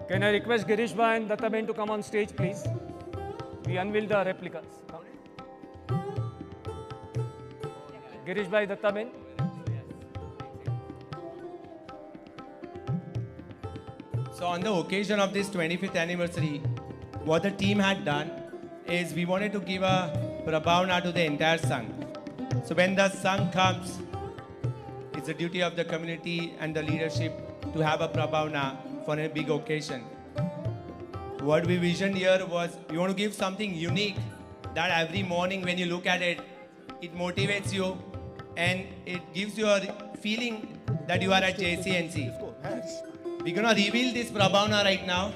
Can I request Girish Bhai and Datta Ben to come on stage, please? We unveil the replicas. Come. Girish Bhai, Datta Ben. So on the occasion of this 25th anniversary, what the team had done is we wanted to give a Prabhavna to the entire Sangh. So when the Sangh comes, it's the duty of the community and the leadership to have a Prabhavna for a big occasion. What we visioned here was we want to give something unique that every morning when you look at it, it motivates you and it gives you a feeling that you are at JCNC. We're going to reveal this Prabhavna right now,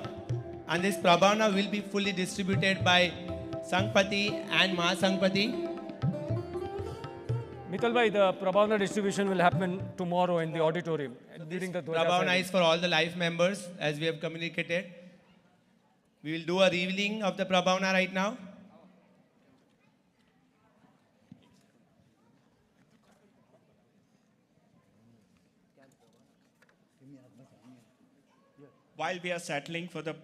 and this Prabhavna will be fully distributed by Sangpati and Mahasangpati. Mittal Bhai, the Prabhavna distribution will happen tomorrow in the auditorium during the Dwaja Prabhavna ceremony. is for all the life members, as we have communicated. We will do a revealing of the Prabhavna right now. While we are settling for the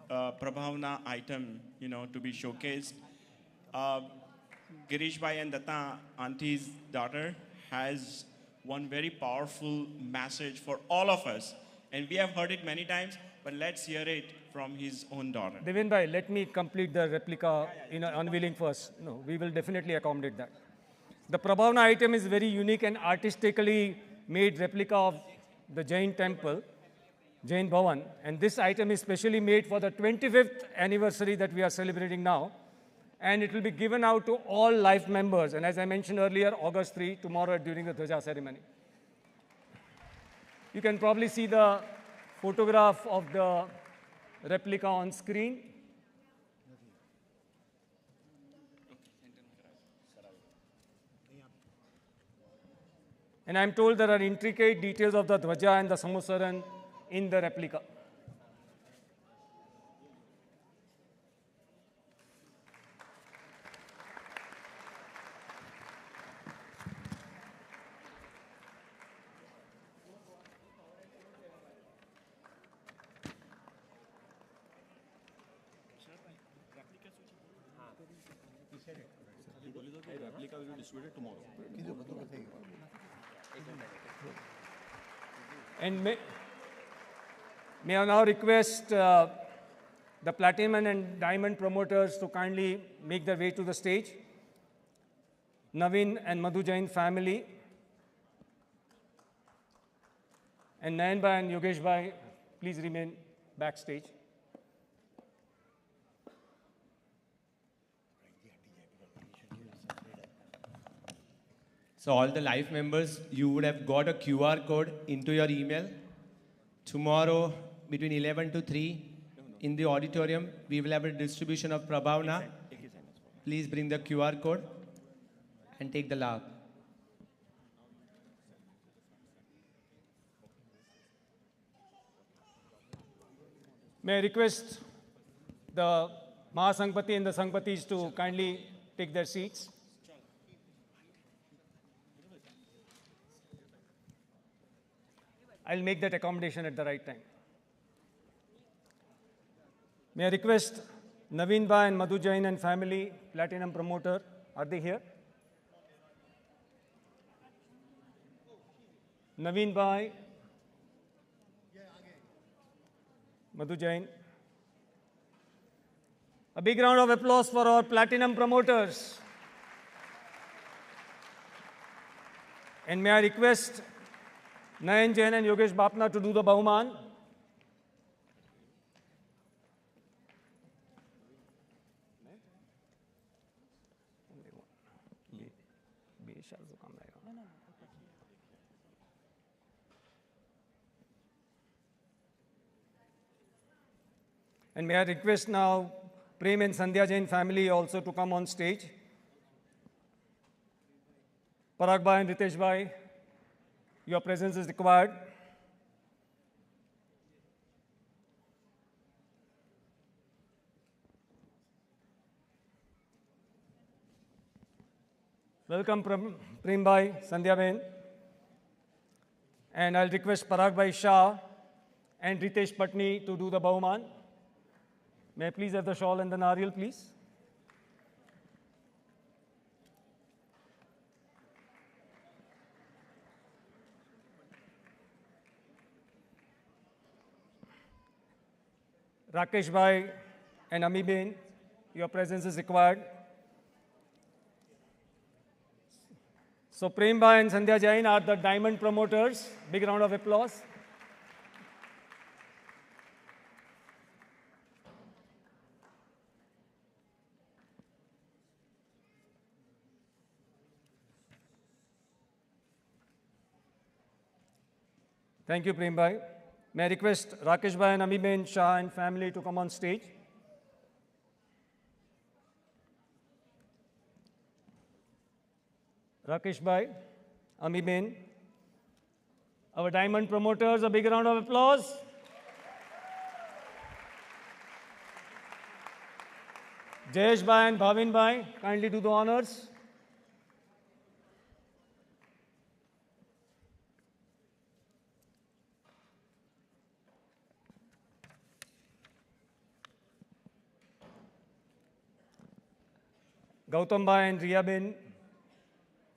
Prabhavna item, to be showcased, Girish Bhai and Datta Auntie's daughter has one very powerful message for all of us. And we have heard it many times, but let's hear it from his own daughter. Devin Bhai, let me complete the replica in unveiling first. No, we will definitely accommodate that. The Prabhavna item is very unique and artistically made replica of the Jain temple, Jain Bhavan. And this item is specially made for the 25th anniversary that we are celebrating now. And it will be given out to all life members. And as I mentioned earlier, August 3, tomorrow during the Dwaja ceremony. You can probably see the photograph of the replica on screen. And I'm told there are intricate details of the Dwaja and the Samutsaran in the replica. And may I now request the platinum and diamond promoters to kindly make their way to the stage. Naveen and Madhu Jain family. And Nayan Bhai and Yogesh Bhai, please remain backstage. So all the life members, you would have got a QR code into your email. Tomorrow, between 11 to 3, in the auditorium, we will have a distribution of Prabhavna. Please bring the QR code and take the lab. May I request the Mahasangpati and the Sangpatis to kindly take their seats. I'll make that accommodation at the right time. May I request Naveen Bhai and Madhu Jain and family, Platinum promoter, are they here? Naveen Bhai, Madhu Jain. A big round of applause for our Platinum promoters. And may I request Nayan Jain and Yogesh Bapna to do the Bahuman. And may I request now Prem and Sandhya Jain family also to come on stage. Parag Bhai and Ritesh Bhai, your presence is required. Welcome Prem Bhai, Sandhya Bain. And I'll request Parag Bhai Shah and Ritesh Patni to do the Bahuman. May I please have the shawl and the nariyal, please? Rakesh Bhai and Ami Bain, your presence is required. So Prem Bhai and Sandhya Jain are the diamond promoters. Big round of applause. Thank you, Prem Bhai. May I request Rakesh Bhai and Ami Bain Shah and family to come on stage. Rakesh Bhai, Ami Bain, our diamond promoters, a big round of applause. Jayesh Bhai and Bhavin Bhai, kindly do the honors. Gautam Bhai and Riya Bin,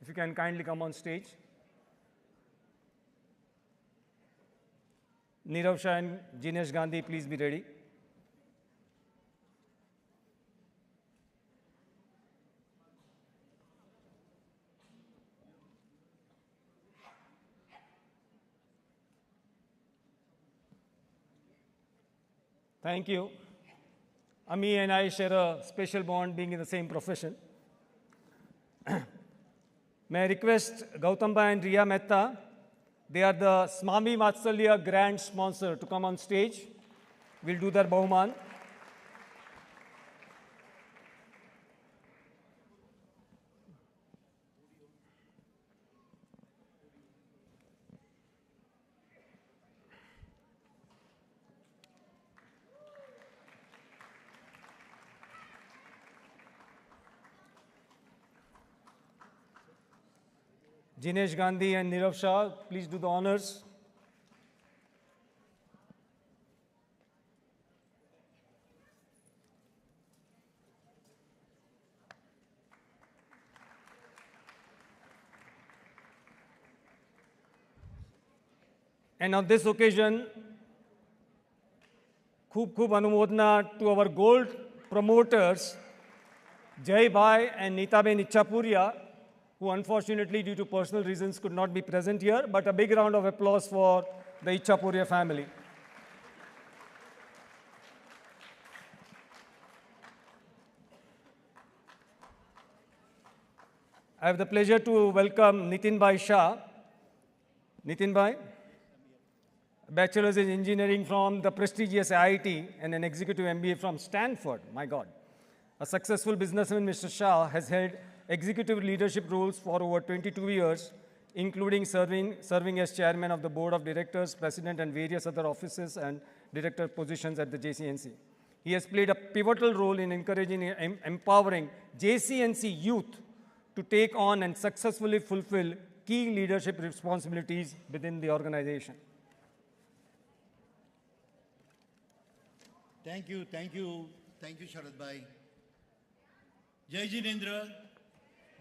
if you can kindly come on stage. Nirav Shah and Jinesh Gandhi, please be ready. Thank you. Ami and I share a special bond being in the same profession. May I request Gautam Bhai and Riya Mehta, they are the Smami Vatsalya Grand Sponsor, to come on stage. We'll do their Bahuman. Jinesh Gandhi and Nirav Shah, please do the honors. And on this occasion, Khub Anumodna to our gold promoters, Jai Bhai and Neetaben Ichapuria, who unfortunately due to personal reasons could not be present here, but a big round of applause for the Ichapuria family. I have the pleasure to welcome Nitin Bhai Shah. Nitin Bhai, bachelor's in engineering from the prestigious IIT and an executive MBA from Stanford, my God. A successful businessman, Mr. Shah has held executive leadership roles for over 22 years, including serving as chairman of the board of directors, president, and various other offices and director positions at the JCNC. He has played a pivotal role in encouraging and empowering JCNC youth to take on and successfully fulfill key leadership responsibilities within the organization. Thank you, Sharad Bhai. Jai Jinendra,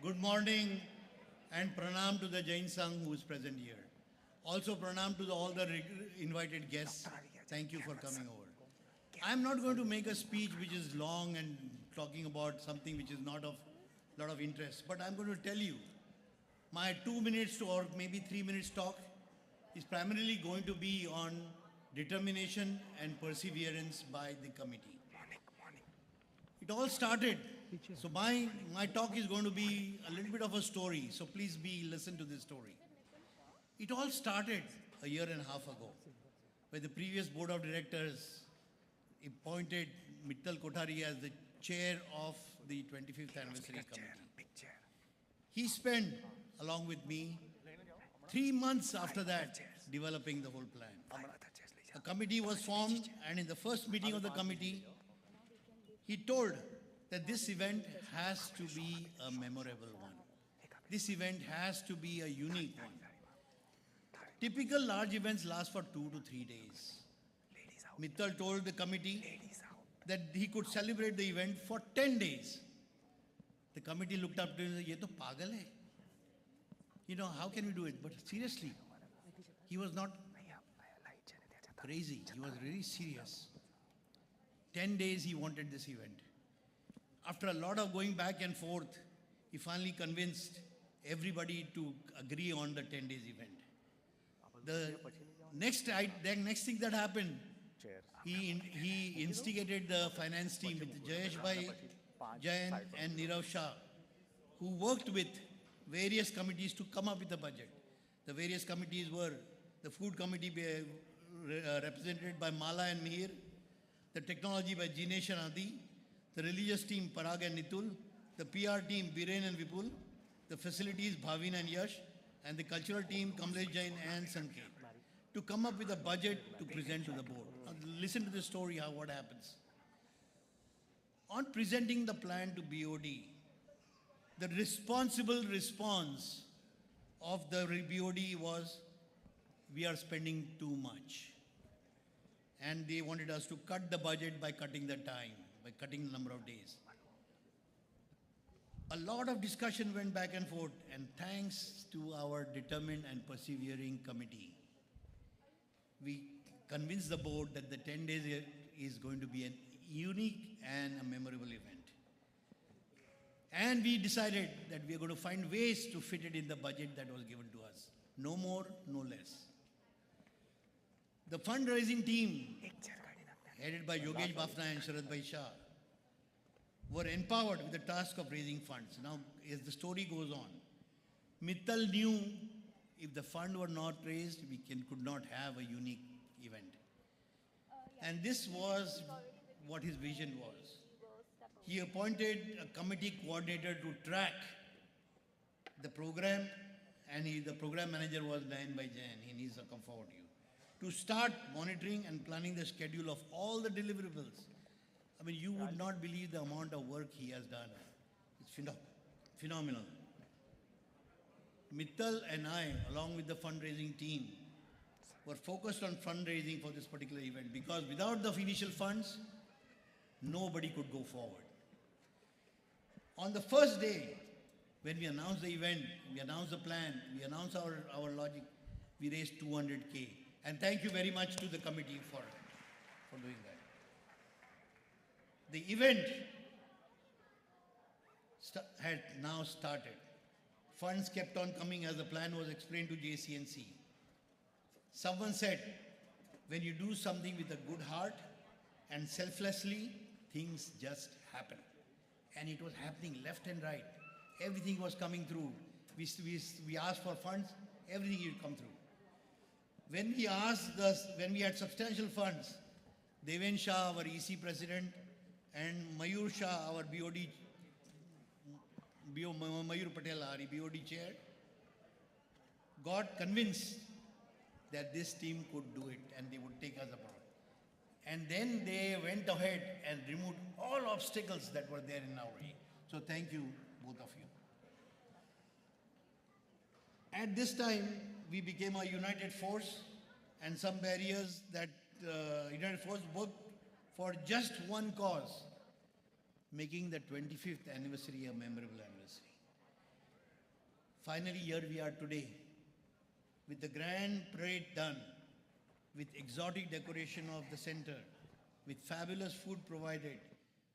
good morning, and pranam to the Jain Sangh who is present here. Also pranam to all the invited guests. Thank you for coming over. I'm not going to make a speech which is long and talking about something which is not of lot of interest, but I'm going to tell you, my 2 minutes or maybe 3 minutes talk is primarily going to be on determination and perseverance by the committee. It all started, so my talk is going to be a little bit of a story, so please listen to this story. It all started a year and a half ago, where the previous board of directors appointed Mittal Kothari as the chair of the 25th anniversary committee. He spent, along with me, 3 months after that developing the whole plan. A committee was formed, and in the first meeting of the committee, he told that this event has to be a memorable one. This event has to be a unique one. Typical large events last for 2 to 3 days. Mittal told the committee that he could celebrate the event for 10 days. The committee looked up to him and said, "Ye to pagal hai. You know, how can we do it?" But seriously, he was not crazy. He was really serious. 10 days he wanted this event. After a lot of going back and forth, he finally convinced everybody to agree on the 10 days event. The next thing that happened, he instigated the finance team with Jayesh Bhai, Jain and Nirav Shah, who worked with various committees to come up with a budget. The various committees were the food committee represented by Mala and Mihir, the technology by Jinesh and Adi, the religious team Parag and Nitul, the PR team Viren and Vipul, the facilities Bhavin and Yash, and the cultural team Kamlesh Jain and Sanket, to come up with a budget to present to the board. Now, listen to the story, what happens. On presenting the plan to BOD, the responsible response of the BOD was, "We are spending too much." And they wanted us to cut the budget by cutting the time, by cutting the number of days. A lot of discussion went back and forth, and thanks to our determined and persevering committee, we convinced the board that the 10 days is going to be a unique and a memorable event. And we decided that we are going to find ways to fit it in the budget that was given to us. No more, no less. The fundraising team, headed by Yogesh Bafna and Sharad Bhai Shah, were empowered with the task of raising funds. Now, as the story goes on, Mittal knew if the fund were not raised, we could not have a unique event. And this was what his vision was. He appointed a committee coordinator to track the program, and the program manager was Nayan Bhai Jain. He needs to come forward to you. To start monitoring and planning the schedule of all the deliverables. I mean, you would not believe the amount of work he has done. It's phenomenal. Mittal and I, along with the fundraising team, were focused on fundraising for this particular event, because without the initial funds, nobody could go forward. On the first day, when we announced the event, we announced the plan, we announced our logic, we raised 200K. And thank you very much to the committee for doing that. The event had now started. Funds kept on coming as the plan was explained to JCNC. Someone said, when you do something with a good heart and selflessly, things just happen. And it was happening left and right. Everything was coming through. We asked for funds, everything would come through. When we had substantial funds, Deven Shah, our EC president, and Mayur Shah, our BOD, Mayur Patel, our BOD chair, got convinced that this team could do it and they would take us abroad. And then they went ahead and removed all obstacles that were there in our way. So thank you, both of you. At this time, we became a united force, and some barriers that united force both for just one cause, making the 25th anniversary a memorable anniversary. Finally, here we are today, with the grand parade done, with exotic decoration of the center, with fabulous food provided,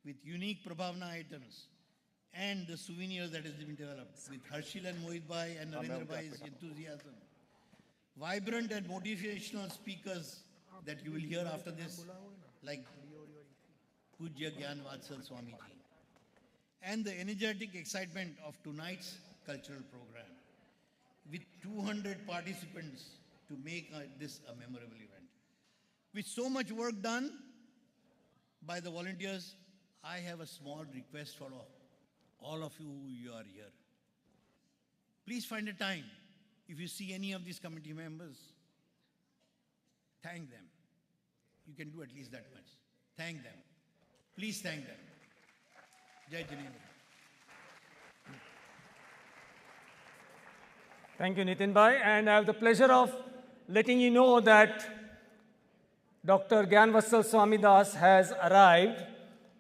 with unique Prabhavna items, and the souvenirs that has been developed, with Harshil and Mohit Bhai and Narendra Bhai's enthusiasm. Vibrant and motivational speakers that you will hear after this, like Pujya Gyan Vatsal Swamiji. And the energetic excitement of tonight's cultural program, with 200 participants to make this a memorable event. With so much work done by the volunteers, I have a small request for all of you who are here. Please find a time. If you see any of these committee members, thank them. You can do at least that much. Thank them. Please thank them. Jai Jinendra. Thank you, Nitin Bhai. And I have the pleasure of letting you know that Dr. Gyanvatsal Swamidas has arrived,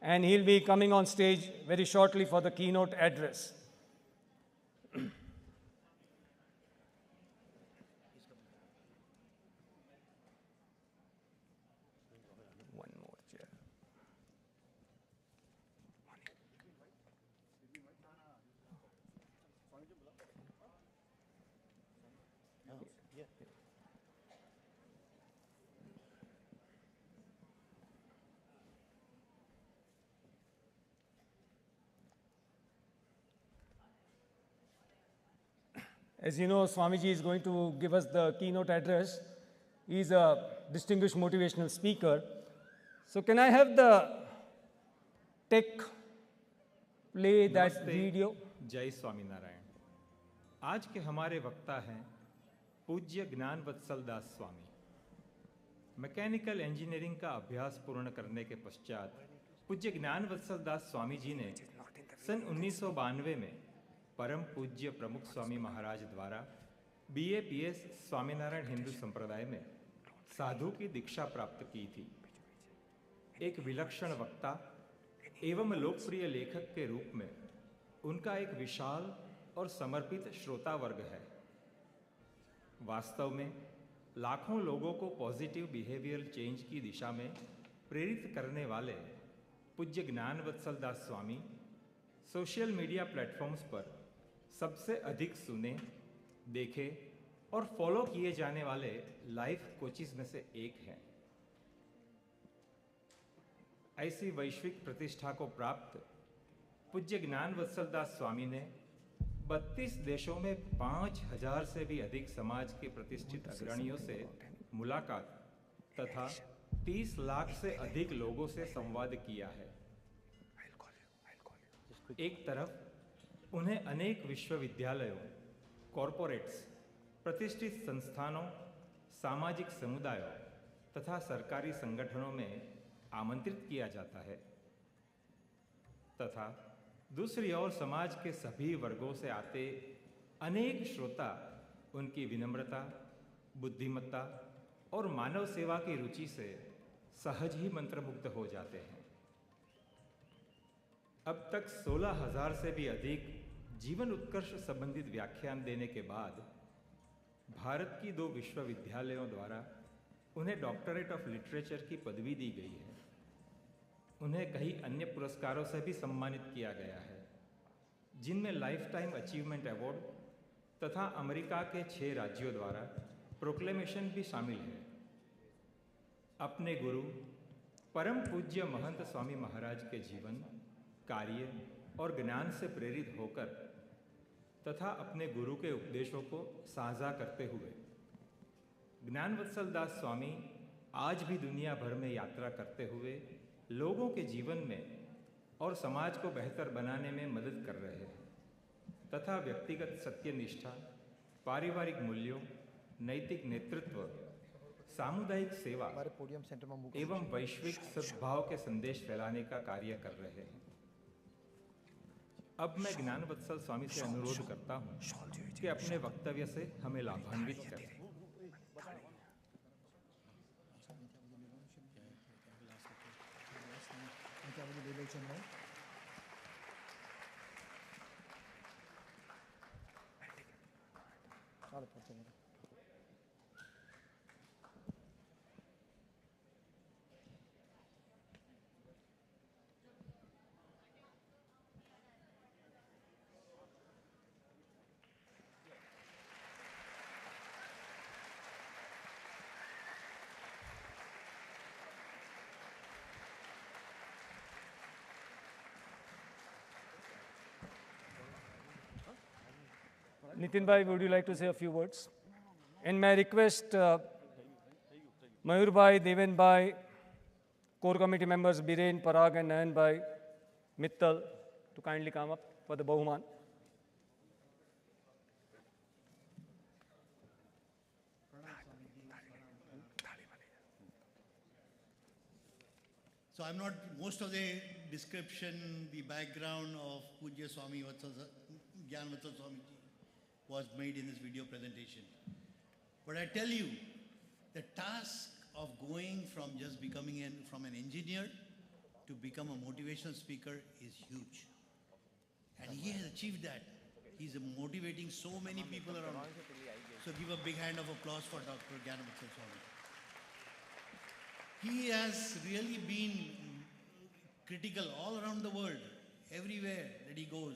and he'll be coming on stage very shortly for the keynote address. One more chair. As you know, Swamiji is going to give us the keynote address. He's a distinguished motivational speaker. So can I have the tech play that video? जय स्वामीनारायण। आज के हमारे वक्ता हैं पूज्य ज्ञानवत्सल दास स्वामी। Mechanical engineering का अभ्यास पूर्ण करने के पश्चात पूज्य ज्ञानवत्सल दास स्वामी जी ने सन 1992 में परम पूज्य प्रमुख स्वामी महाराज द्वारा BAPS स्वामीनारायण हिंदू संप्रदाय में साधु की दीक्षा प्राप्त की थी। एक विलक्षण वक्ता एवं लोकप्रिय लेखक के रूप में उनका एक विशाल और समर्पित श्रोता वर्ग है। वास्तव में लाखों लोगों को पॉजिटिव बिहेवियरल चेंज की दिशा में प्रेरित करने वाले पूज्य ज्ञानवत्सल दास स्वामी सोशल मीडिया प्लेटफॉर्म्स पर सबसे अधिक सुने, देखे और फॉलो किए जाने वाले लाइफ कोचेस में से एक हैं। ऐसी वैश्विक प्रतिष्ठा को प्राप्त पूज्य ज्ञानवत्सल दास स्वामी ने 32 देशों में 5000 से भी अधिक समाज के प्रतिष्ठित अग्रणियों से मुलाकात तथा 30 लाख से अधिक लोगों से संवाद किया है। एक तरफ उन्हें अनेक विश्वविद्यालयों, कॉरपोरेट्स, प्रतिष्ठित संस्थानों, सामाजिक समुदायों तथा सरकारी संगठनों में आमंत्रित किया जाता है तथा दूसरी ओर समाज के सभी वर्गों से आते अनेक श्रोता उनकी विनम्रता, बुद्धिमत्ता और मानव सेवा की रुचि से सहज ही मंत्रमुग्ध हो जाते हैं। अब तक 16,000 से भी अधिक जीवन उत्कर्ष संबंधित व्याख्यान देने के बाद भारत की 2 विश्वविद्यालयों द्वारा उन्हें डॉक्टरेट ऑफ लिटरेचर की पदवी दी गई है। उन्हें कई अन्य पुरस्कारों से भी सम्मानित किया गया है, जिनमें लाइफ टाइम अचीवमेंट अवार्ड तथा अमेरिका के 6 राज्यों द्वारा प्रोक्लेमेशन भी शामिल है। अपने गुरु परम पूज्य महंत स्वामी महाराज के जीवन, कार्य और ज्ञान से प्रेरित होकर तथा अपने गुरु के उपदेशों को साझा करते हुए ज्ञानवत्सल दास स्वामी आज भी दुनिया भर में यात्रा करते हुए लोगों के जीवन में और समाज को बेहतर बनाने में मदद कर रहे हैं तथा व्यक्तिगत सत्यनिष्ठा, पारिवारिक मूल्यों, नैतिक नेतृत्व, सामुदायिक सेवा एवं वैश्विक सद्भाव के संदेश फैलाने का कार्य कर रहे हैं। अब मैं ज्ञानवत्सल स्वामी से अनुरोध करता हूं कि अपने वक्तव्य से हमें लाभान्वित करें। क्या मुझे ले लो चेन्नई चलो पहुंचे मेरे Nitin bhai, would you like to say a few words? And may I request Mayur bhai, Deven bhai, core committee members Biren, Parag and Nayan bhai, Mittal to kindly come up for the Bahuman. So I'm not, most of the description, the background of Pujya Swami Gyan Vatsal Swami ji was made in this video presentation. But I tell you, the task of going from just becoming from an engineer to become a motivational speaker is huge. And he has achieved that. He's motivating so many people around. So give a big hand of applause for Dr. Gyan Vatsal Swami. He has really been critical all around the world, everywhere that he goes.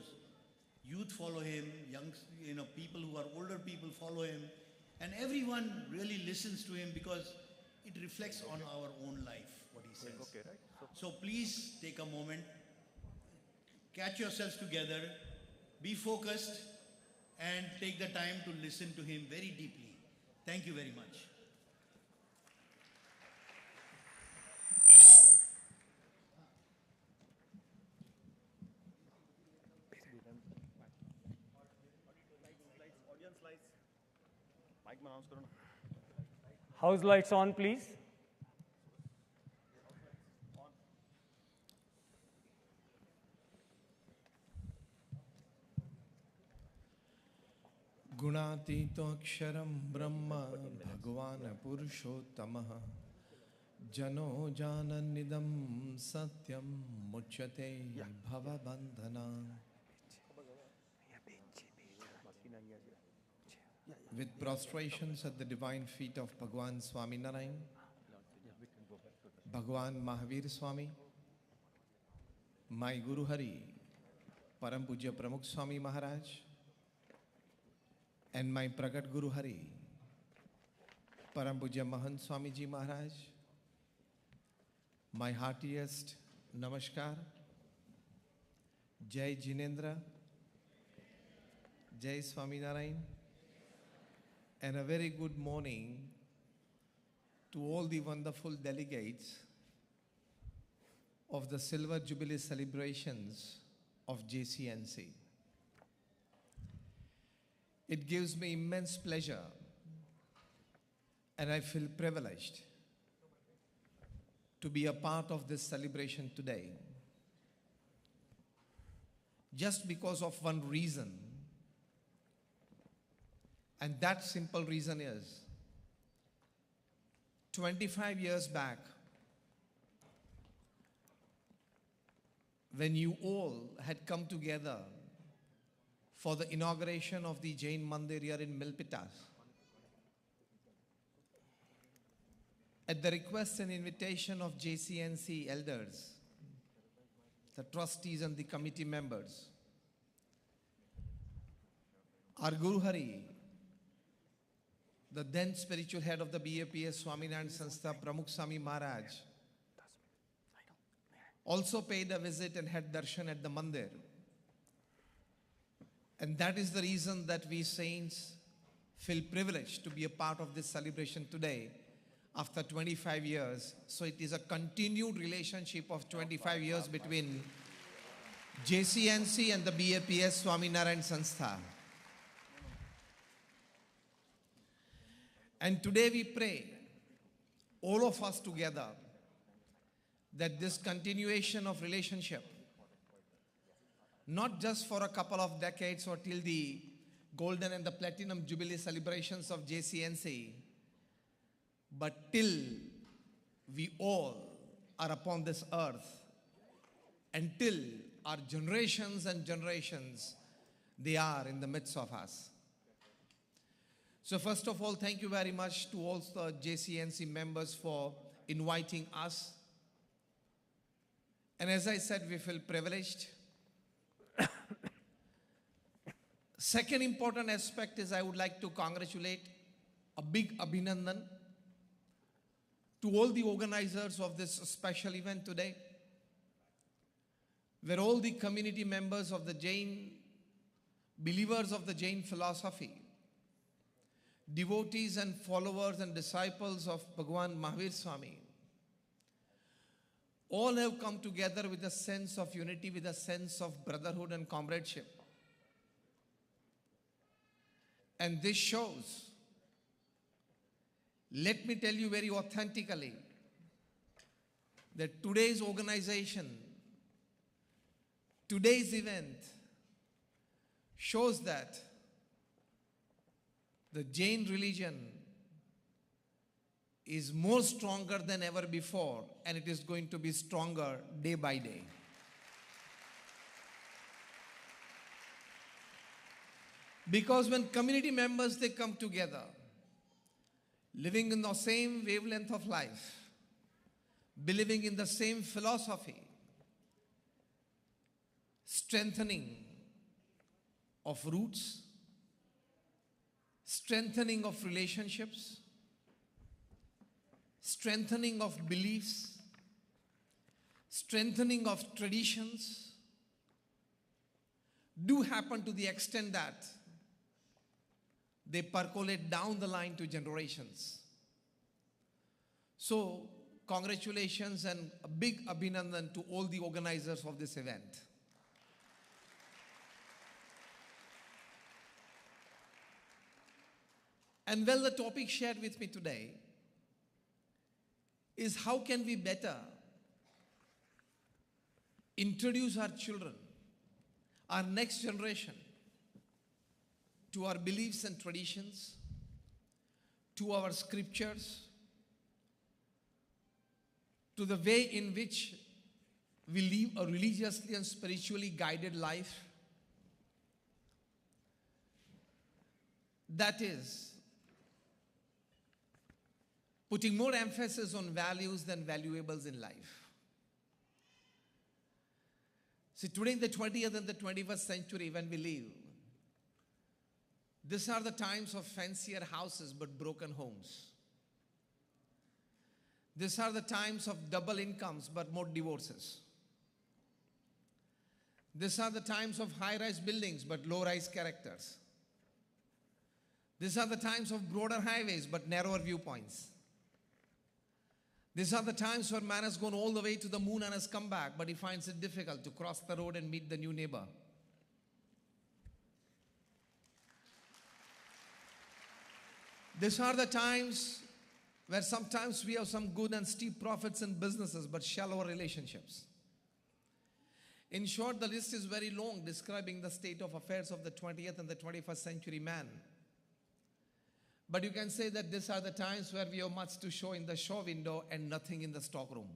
Youth follow him, young, people who are older people follow him, and everyone really listens to him because it reflects on our own life, what he says. Okay, right? So please take a moment, catch yourselves together, be focused, and take the time to listen to him very deeply. Thank you very much. House lights on, please. गुणातीतोऽक्षरं ब्रह्म भगवान् पुरुषोत्तमः जनो जानन्निदं सत्यं मुच्यते भवबन्धनात्. With prostrations at the divine feet of Bhagwan Swami Narayan, Bhagwan Mahavir Swami, my Guru Hari, Param Pujya Pramukh Swami Maharaj, and my Pragat Guru Hari, Param Pujya Mahant Swami Ji Maharaj, my heartiest Namaskar, Jai Jinendra, Jai Swami Narayan, and a very good morning to all the wonderful delegates of the Silver Jubilee celebrations of JCNC. It gives me immense pleasure and I feel privileged to be a part of this celebration today. Just because of one reason, and that simple reason is 25 years back, when you all had come together for the inauguration of the Jain Mandir here in Milpitas, at the request and invitation of JCNC elders, the trustees and the committee members, our Guru Hari, the then spiritual head of the BAPS Swaminarayan Sanstha, Pramukh Swami Maharaj, also paid a visit and had darshan at the mandir. And that is the reason that we saints feel privileged to be a part of this celebration today after 25 years. So it is a continued relationship of 25 years between JCNC and the BAPS Swaminarayan Sanstha. And today we pray, all of us together, that this continuation of relationship, not just for a couple of decades or till the golden and the platinum jubilee celebrations of JCNC, but till we all are upon this earth until our generations and generations, they are in the midst of us. So first of all, thank you very much to all the JCNC members for inviting us. And as I said, we feel privileged. Second important aspect is I would like to congratulate a big Abhinandan to all the organizers of this special event today, where all the community members of the Jain, believers of the Jain philosophy, devotees and followers and disciples of Bhagwan Mahavir Swami, all have come together with a sense of unity, with a sense of brotherhood and comradeship. And this shows, let me tell you very authentically, that today's organization, today's event shows that the Jain religion is more stronger than ever before, and it is going to be stronger day by day. Because when community members, they come together, living in the same wavelength of life, believing in the same philosophy, strengthening of roots, strengthening of relationships, strengthening of beliefs, strengthening of traditions, do happen to the extent that they percolate down the line to generations. So, congratulations and a big Abhinandan to all the organizers of this event. And well, the topic shared with me today is how can we better introduce our children, our next generation, to our beliefs and traditions, to our scriptures, to the way in which we live a religiously and spiritually guided life. That is, putting more emphasis on values than valuables in life. See, today in the 20th and the 21st century when we live, these are the times of fancier houses but broken homes. These are the times of double incomes but more divorces. These are the times of high-rise buildings but low-rise characters. These are the times of broader highways but narrower viewpoints. These are the times where man has gone all the way to the moon and has come back, but he finds it difficult to cross the road and meet the new neighbor. These are the times where sometimes we have some good and steep profits in businesses, but shallower relationships. In short, the list is very long, describing the state of affairs of the 20th and the 21st century man. But you can say that these are the times where we have much to show in the show window and nothing in the stock room.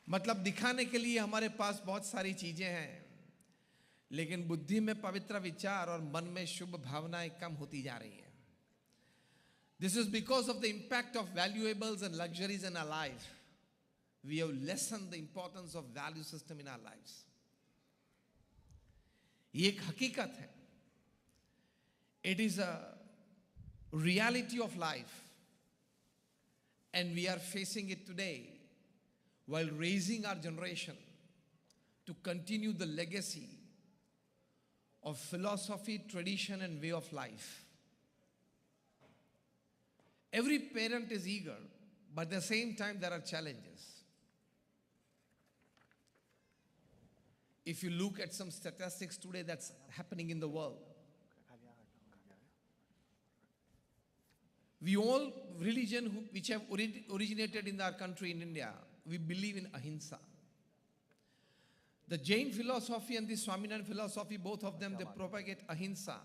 मतलब दिखाने के लिए हमारे पास बहुत सारी चीजें हैं, लेकिन बुद्धि में पवित्र विचार और मन में शुभ भावनाएं कम होती जा रही हैं. This is because of the impact of valuables and luxuries in our life. We have lessened the importance of value system in our lives. ये एक हकीकत है. It is a reality of life, and we are facing it today while raising our generation to continue the legacy of philosophy, tradition, and way of life. Every parent is eager, but at the same time there are challenges. If you look at some statistics today that's happening in the world, we all religion which have originated in our country in India, we believe in ahimsa. The Jain philosophy and the Swaminarayan philosophy, both of them, they propagate ahimsa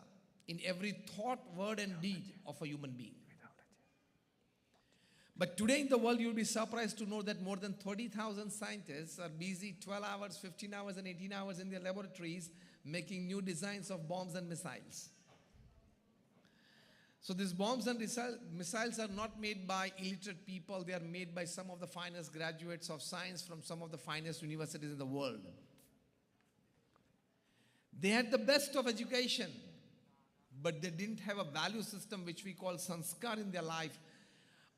in every thought, word and deed of a human being. But today in the world, you'll be surprised to know that more than 30,000 scientists are busy 12 hours, 15 hours, and 18 hours in their laboratories making new designs of bombs and missiles. So these bombs and missiles are not made by illiterate people. They are made by some of the finest graduates of science from some of the finest universities in the world. They had the best of education, but they didn't have a value system which we call sanskar in their life.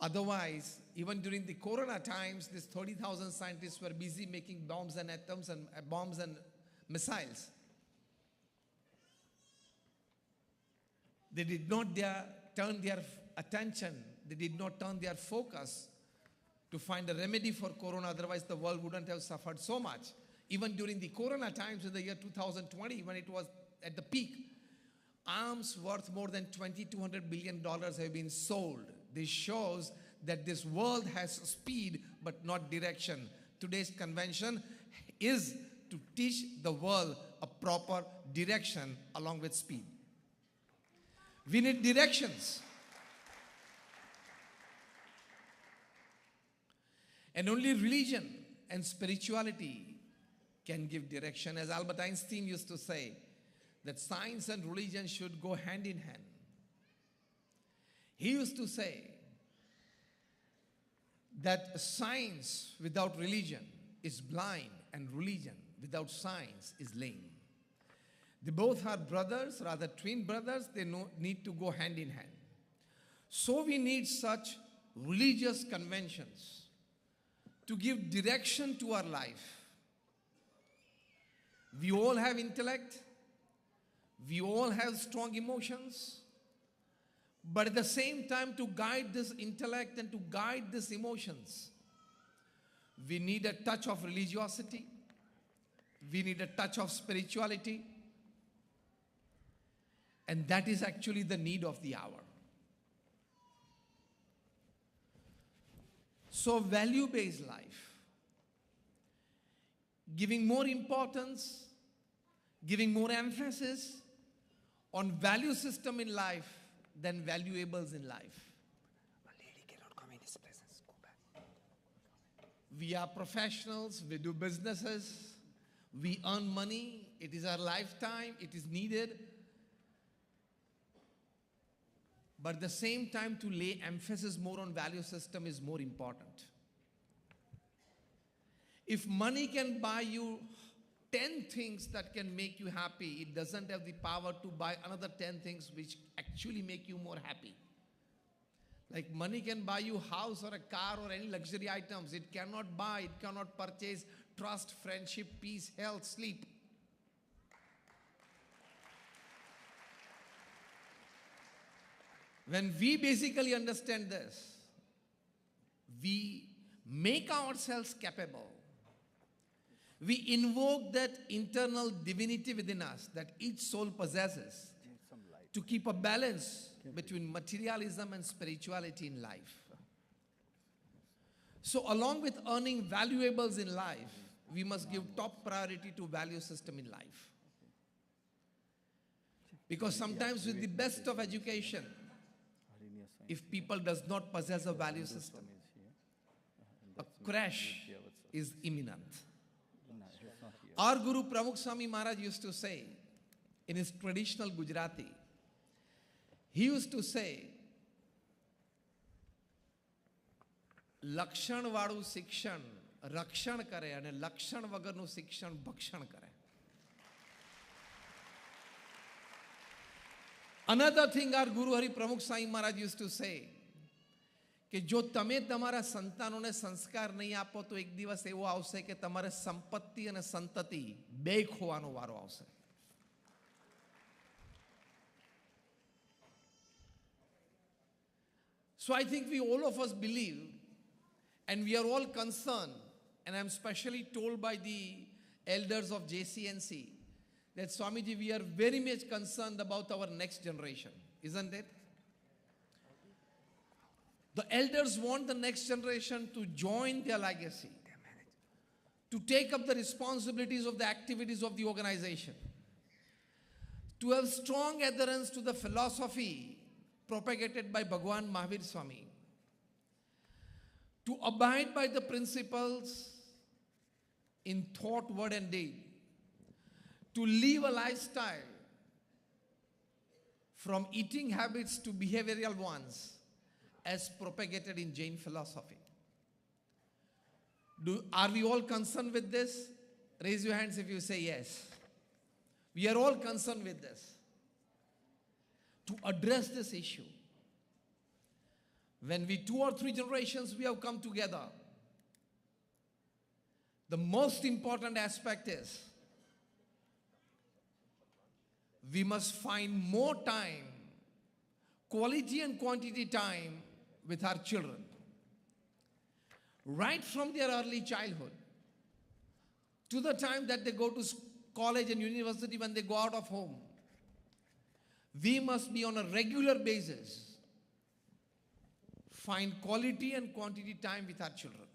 Otherwise, even during the corona times, these 30,000 scientists were busy making bombs and atoms and bombs and missiles. They did not turn their attention, they did not turn their focus to find a remedy for corona, otherwise the world wouldn't have suffered so much. Even during the corona times in the year 2020, when it was at the peak, arms worth more than $2,200 billion have been sold. This shows that this world has speed but not direction. Today's convention is to teach the world a proper direction along with speed. We need directions. And only religion and spirituality can give direction. As Albert Einstein used to say, that science and religion should go hand in hand. He used to say that science without religion is blind and religion without science is lame. They both are brothers, rather twin brothers. They need to go hand in hand. So we need such religious conventions to give direction to our life. We all have intellect. We all have strong emotions. But at the same time, to guide this intellect and to guide these emotions, we need a touch of religiosity. We need a touch of spirituality. And that is actually the need of the hour. So value-based life, giving more importance, giving more emphasis on value system in life than valuables in life. A lady cannot come in his presence. Go back. We are professionals, we do businesses, we earn money, it is our lifetime, it is needed. But at the same time, to lay emphasis more on value system is more important. If money can buy you 10 things that can make you happy, it doesn't have the power to buy another 10 things which actually make you more happy. Like money can buy you a house or a car or any luxury items. It cannot buy, it cannot purchase trust, friendship, peace, health, sleep. When we basically understand this, we make ourselves capable. We invoke that internal divinity within us that each soul possesses to keep a balance between materialism and spirituality in life. So along with earning valuables in life, we must give top priority to value system in life. Because sometimes with the best of education, if people does not possess a value system, a crash is imminent. Our Guru Pramukh Swami Maharaj used to say, in his traditional Gujarati, he used to say, લક્ષણ વાળું શિક્ષણ રક્ષણ કરે અને લક્ષણ વગરનું શિક્ષણ ભક્ષણ કરે. Another thing our Guru Hari Pramukh Swami Maharaj used to say, કે જો તમે તમારા સંતાનોને સંસ્કાર નહીં આપો તો એક દિવસ એવો આવશે કે તમારે સંપત્તિ અને સંતતિ બે ખોવાનો વારો આવશે. So I think we all of us believe, and we are all concerned, and I'm specially told by the elders of JCNC that Swamiji, we are very much concerned about our next generation, isn't it? The elders want the next generation to join their legacy, to take up the responsibilities of the activities of the organization, to have strong adherence to the philosophy propagated by Bhagwan Mahavir Swami. to abide by the principles in thought, word, and deed, to live a lifestyle from eating habits to behavioral ones as propagated in Jain philosophy. Are we all concerned with this? Raise your hands if you say yes. We are all concerned with this. To address this issue, when we 2 or 3 generations we have come together, the most important aspect is we must find more time, quality and quantity time with our children. Right from their early childhood to the time that they go to college and university, when they go out of home, we must be on a regular basis find quality and quantity time with our children.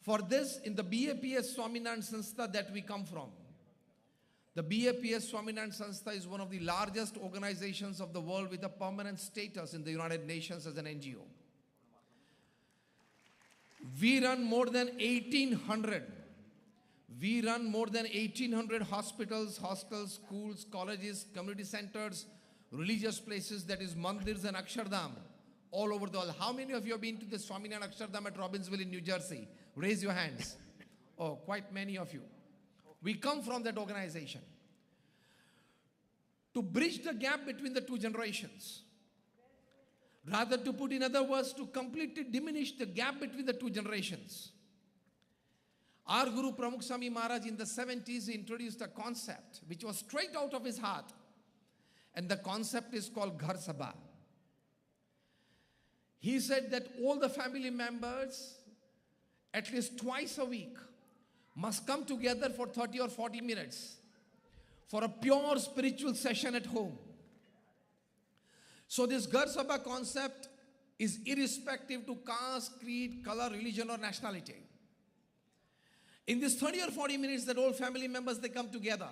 For this, in the BAPS Swaminarayan Sanstha that we come from, the BAPS Swaminarayan Sanstha is one of the largest organizations of the world with a permanent status in the United Nations as an NGO. We run more than 1,800. We run more than 1,800 hospitals, hostels, schools, colleges, community centers, religious places, that is mandirs and Akshardham, all over the world. How many of you have been to the Swaminarayan Akshardham at Robbinsville in New Jersey? Raise your hands. Oh, quite many of you. We come from that organization. To bridge the gap between the 2 generations, rather, to put in other words, to completely diminish the gap between the 2 generations, our Guru Pramukh Swami Maharaj in the 70s introduced a concept which was straight out of his heart, and the concept is called Ghar Sabha. He said that all the family members, at least twice a week, must come together for 30 or 40 minutes for a pure spiritual session at home. So this Ghar Sabha concept is irrespective to caste, creed, color, religion or nationality. In this 30 or 40 minutes that all family members, they come together,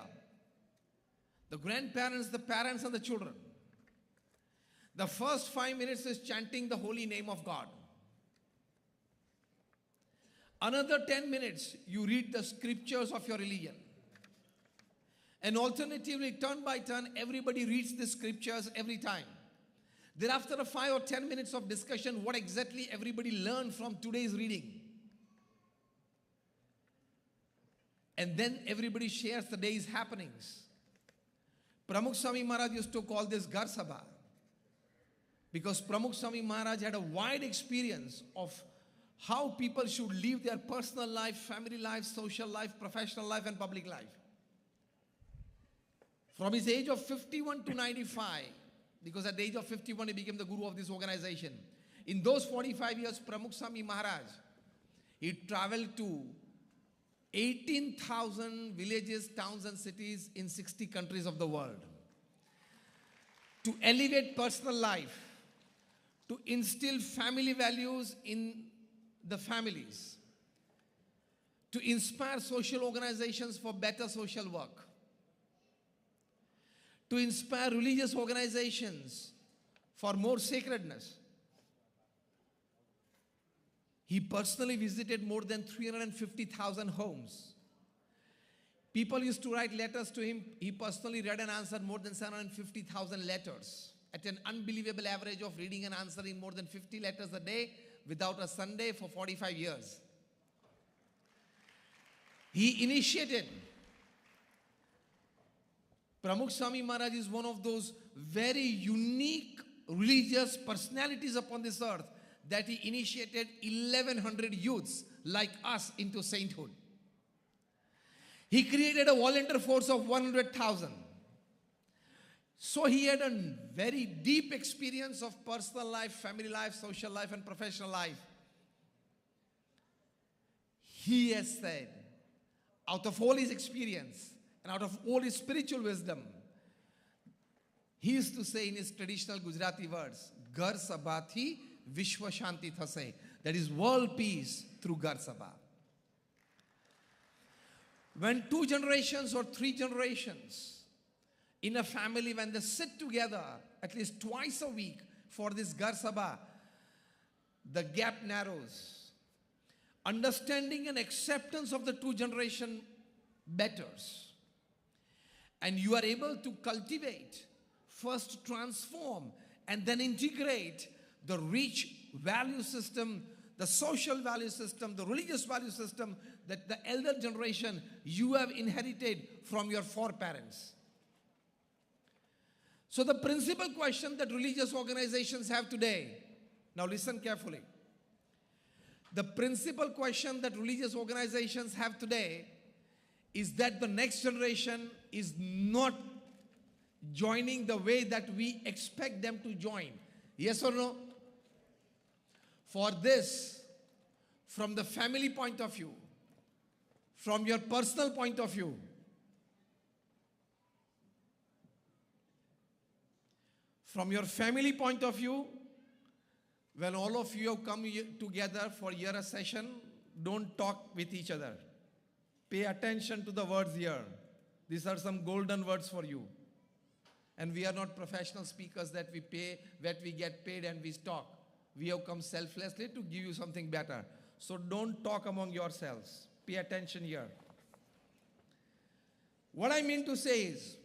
the grandparents, the parents and the children. The first 5 minutes is chanting the holy name of God. Another 10 minutes, you read the scriptures of your religion. And alternatively, turn by turn, everybody reads the scriptures every time. Thereafter, a 5 or 10 minutes of discussion, what exactly everybody learned from today's reading. And then everybody shares the day's happenings. Pramukh Swami Maharaj used to call this Ghar Sabha, because Pramukh Swami Maharaj had a wide experience of how people should live their personal life, family life, social life, professional life and public life. From his age of 51 to 95, because at the age of 51 he became the guru of this organization. In those 45 years, Pramukh Swami Maharaj, he traveled to 18,000 villages, towns and cities in 60 countries of the world to elevate personal life, to instill family values in the families, to inspire social organizations for better social work, to inspire religious organizations for more sacredness. He personally visited more than 350,000 homes. People used to write letters to him. He personally read and answered more than 750,000 letters at an unbelievable average of reading and answering more than 50 letters a day without a Sunday for 45 years. He initiated. Pramukh Swami Maharaj is one of those very unique religious personalities upon this earth that he initiated 1,100 youths like us into sainthood. He created a volunteer force of 100,000. So he had a very deep experience of personal life, family life, social life and professional life. He has said, out of all his experience and out of all his spiritual wisdom, he used to say in his traditional Gujarati words, Ghar Sabha thi Vishwa Shanti thase. That is world peace through Ghar Sabha. When 2 generations or 3 generations in a family, when they sit together at least twice a week for this Ghar Sabha, the gap narrows. Understanding and acceptance of the two generation betters. And you are able to cultivate, first transform, and then integrate the rich value system, the social value system, the religious value system that the elder generation you have inherited from your foreparents. So the principal question that religious organizations have today, now listen carefully. The principal question that religious organizations have today is that the next generation is not joining the way that we expect them to join. Yes or no? For this, from the family point of view, from your personal point of view, from your family point of view, when all of you have come together for a session, don't talk with each other. Pay attention to the words here. These are some golden words for you. And we are not professional speakers that we get paid and we talk. We have come selflessly to give you something better. So don't talk among yourselves. Pay attention here. What I mean to say is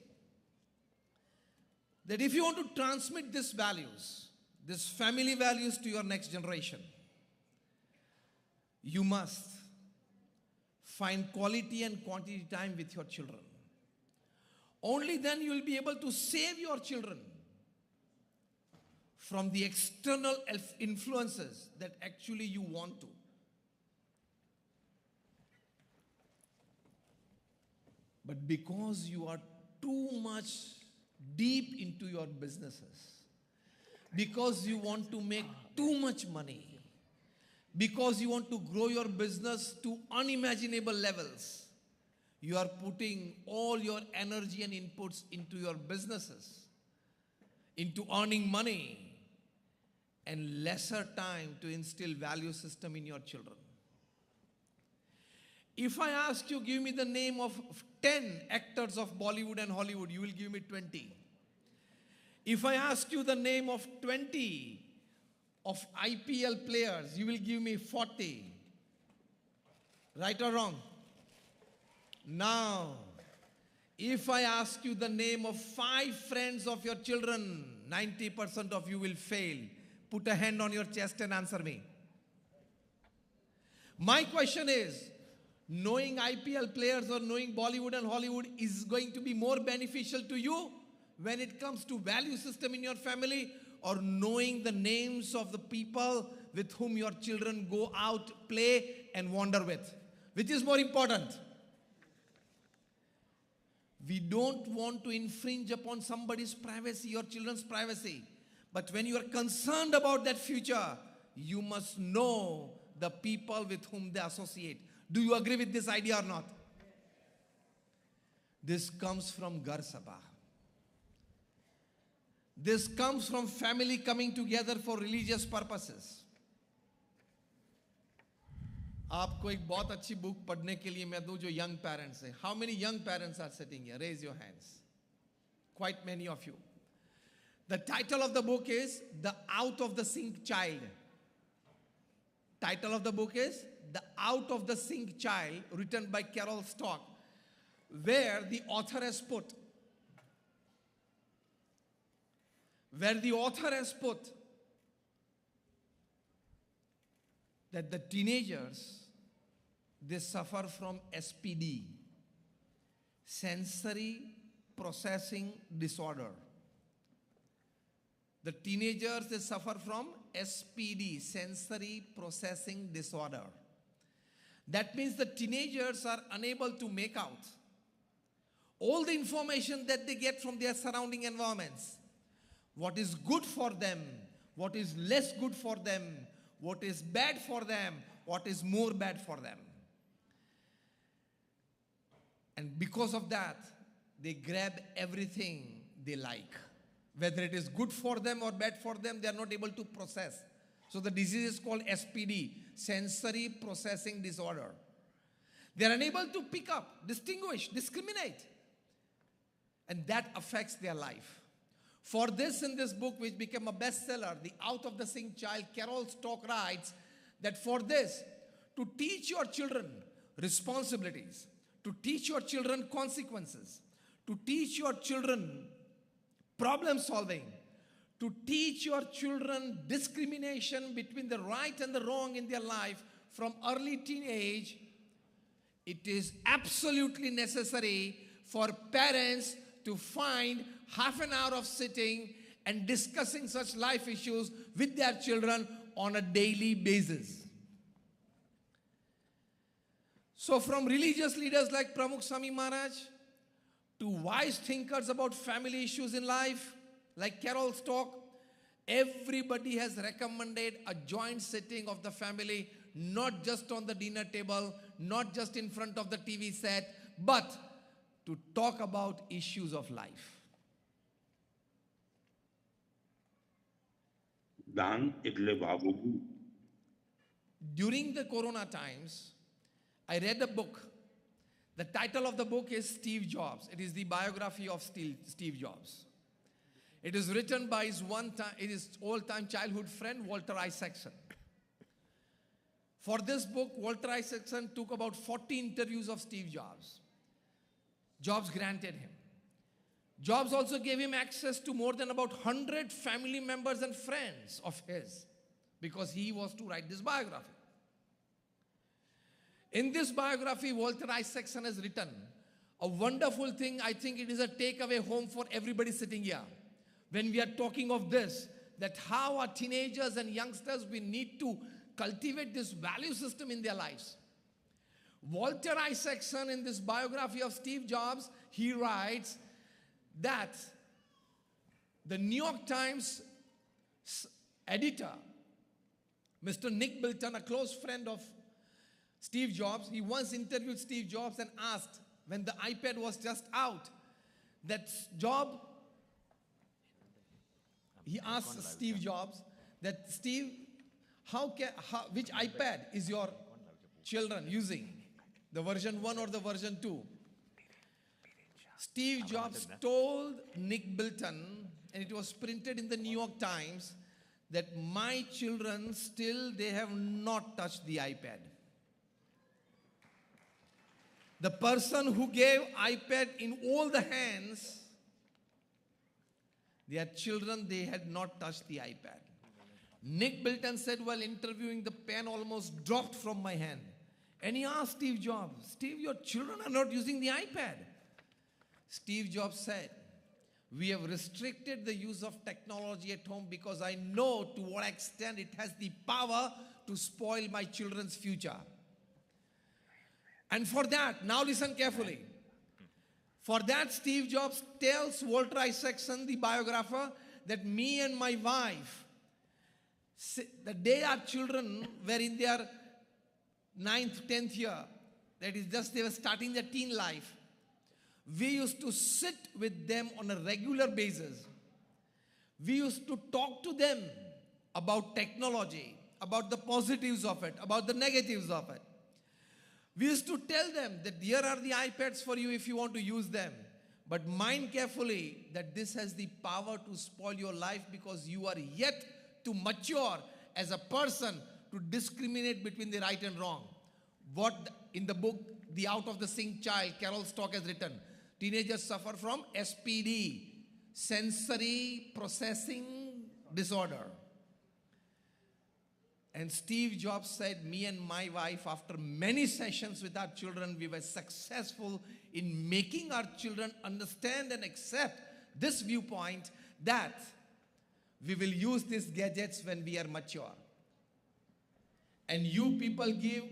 that if you want to transmit these values, these family values to your next generation, you must find quality and quantity time with your children. Only then you will be able to save your children from the external influences that actually you want to. But because you are too much deep into your businesses, because you want to make too much money, because you want to grow your business to unimaginable levels, you are putting all your energy and inputs into your businesses, into earning money, and lesser time to instill value system in your children. If I ask you, give me the name of 10 actors of Bollywood and Hollywood, you will give me 20. If I ask you the name of 20 of IPL players, you will give me 40. Right or wrong? Now, if I ask you the name of 5 friends of your children, 90% of you will fail. Put a hand on your chest and answer me. My question is, knowing IPL players or knowing Bollywood and Hollywood is going to be more beneficial to you when it comes to value system in your family, or knowing the names of the people with whom your children go out, play and wander with? Which is more important? We don't want to infringe upon somebody's privacy, your children's privacy. But when you are concerned about that future, you must know the people with whom they associate. Do you agree with this idea or not? This comes from Ghar Sabha. This comes from family coming together for religious purposes. आपको एक बहुत अच्छी book पढ़ने के लिए मैं दूं जो young parents हैं. How many young parents are sitting here? Raise your hands. Quite many of you. The title of the book is The Out of the Sink Child. Title of the book is The Out of the Sink Child, written by Carol Stock, where the author has put that the teenagers, they suffer from SPD, sensory processing disorder. The teenagers, they suffer from SPD, sensory processing disorder. That means the teenagers are unable to make out all the information that they get from their surrounding environments. What is good for them, what is less good for them, what is bad for them, what is more bad for them. And because of that, they grab everything they like. Whether it is good for them or bad for them, they are not able to process. So the disease is called SPD, sensory processing disorder. They are unable to pick up, distinguish, discriminate. And that affects their life. For this, in this book, which became a bestseller, The Out of the Sync Child, Carol Stock writes that for this, to teach your children responsibilities, to teach your children consequences, to teach your children problem solving, to teach your children discrimination between the right and the wrong in their life from early teenage, it is absolutely necessary for parents to find half an hour of sitting and discussing such life issues with their children on a daily basis. So from religious leaders like Pramukh Swami Maharaj to wise thinkers about family issues in life like Carol Stock, everybody has recommended a joint sitting of the family, not just on the dinner table, not just in front of the TV set, but to talk about issues of life. During the Corona times, I read a book. The title of the book is Steve Jobs. It is the biography of Steve Jobs. It is written by his all-time childhood friend, Walter Isaacson. For this book, Walter Isaacson took about 40 interviews of Steve Jobs. Jobs granted him. Jobs also gave him access to more than about 100 family members and friends of his because he was to write this biography. In this biography, Walter Isaacson has written a wonderful thing. I think it is a takeaway home for everybody sitting here. When we are talking of this, that how our teenagers and youngsters, we need to cultivate this value system in their lives. Walter Isaacson, in this biography of Steve Jobs, he writes that the New York Times editor, Mr. Nick Bilton, a close friend of Steve Jobs, he once interviewed Steve Jobs and asked, when the iPad was just out, he asked Steve Jobs that, Steve, which iPad is your children using? The version 1 or the version 2? Steve Jobs told Nick Bilton, and it was printed in the New York Times, that my children still, they have not touched the iPad. The person who gave iPad in all the hands, their children, they had not touched the iPad. Nick Bilton said while interviewing, the pen almost dropped from my hand. And he asked Steve Jobs, Steve, your children are not using the iPad. Steve Jobs said, we have restricted the use of technology at home because I know to what extent it has the power to spoil my children's future. And for that, now listen carefully. For that, Steve Jobs tells Walter Isaacson, the biographer, that me and my wife, the day our children were in their 9th, 10th year, that is just they were starting their teen life, we used to sit with them on a regular basis. We used to talk to them about technology, about the positives of it, about the negatives of it. We used to tell them that here are the iPads for you if you want to use them. But mind carefully that this has the power to spoil your life because you are yet to mature as a person to discriminate between the right and wrong. What in the book, The Out of the Sync Child, Carol Stock has written, teenagers suffer from SPD, sensory processing disorder. And Steve Jobs said, me and my wife, after many sessions with our children, we were successful in making our children understand and accept this viewpoint that we will use these gadgets when we are mature. And you people give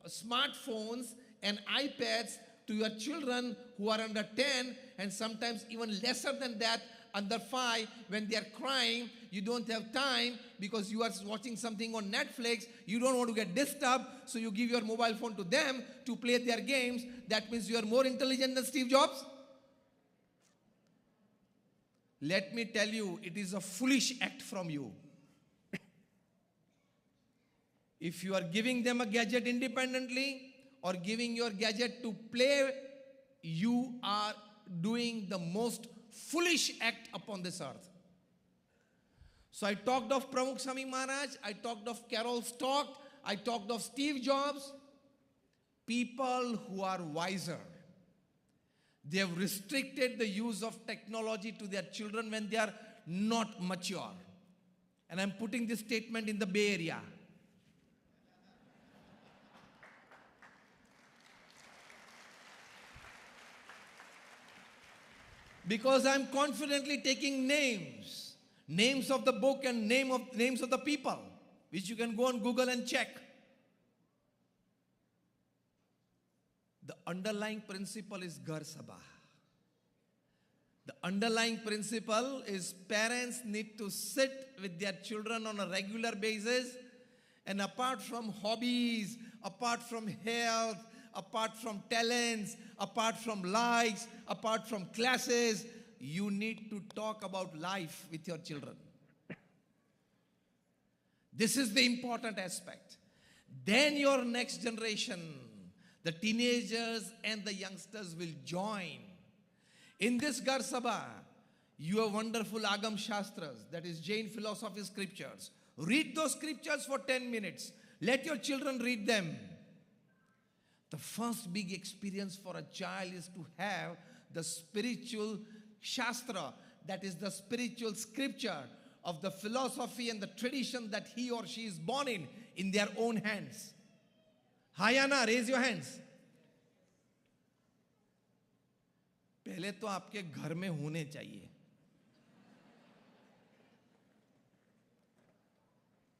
smartphones and iPads to your children who are under 10 and sometimes even lesser than that, under 5, when they are crying, you don't have time because you are watching something on Netflix, you don't want to get disturbed, so you give your mobile phone to them to play their games. That means you are more intelligent than Steve Jobs? Let me tell you, it is a foolish act from you. If you are giving them a gadget independently or giving your gadget to play, you are doing the most foolish act upon this earth. So I talked of Pramukh Swami Maharaj, I talked of Carol Stock, I talked of Steve Jobs. People who are wiser. They have restricted the use of technology to their children when they are not mature. And I'm putting this statement in the Bay Area. Because I'm confidently taking names of the book and names of the people, which you can go on Google and check. The underlying principle is Ghar Sabha. The underlying principle is parents need to sit with their children on a regular basis, and apart from hobbies, apart from health, apart from talents, apart from likes, apart from classes, you need to talk about life with your children. This is the important aspect. Then your next generation, the teenagers and the youngsters, will join. In this Ghar Sabha, you have wonderful Agam Shastras, that is Jain philosophy scriptures. Read those scriptures for 10 minutes. Let your children read them. The first big experience for a child is to have the spiritual Shastra, that is the spiritual scripture of the philosophy and the tradition that he or she is born in their own hands. Hayana, raise your hands. पहले तो आपके घर में होने चाहिए.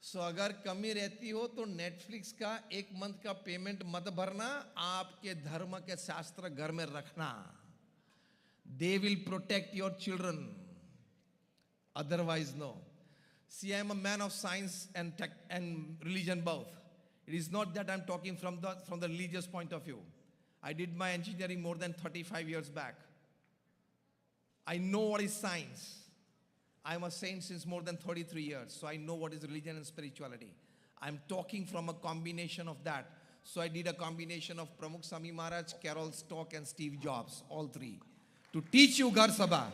सो अगर कमी रहती हो तो नेटफ्लिक्स का 1 मंथ का पेमेंट मत भरना, आपके धर्म के शास्त्र घर में रखना. They will protect your children. Otherwise, no. See, I am a man of science and religion both. It is not that I'm talking from the religious point of view. I did my engineering more than 35 years back. I know what is science. I'm a saint since more than 33 years, so I know what is religion and spirituality. I'm talking from a combination of that. So I did a combination of Pramukh Swami Maharaj, Carol Stock, and Steve Jobs, all three, to teach you Ghar Sabha.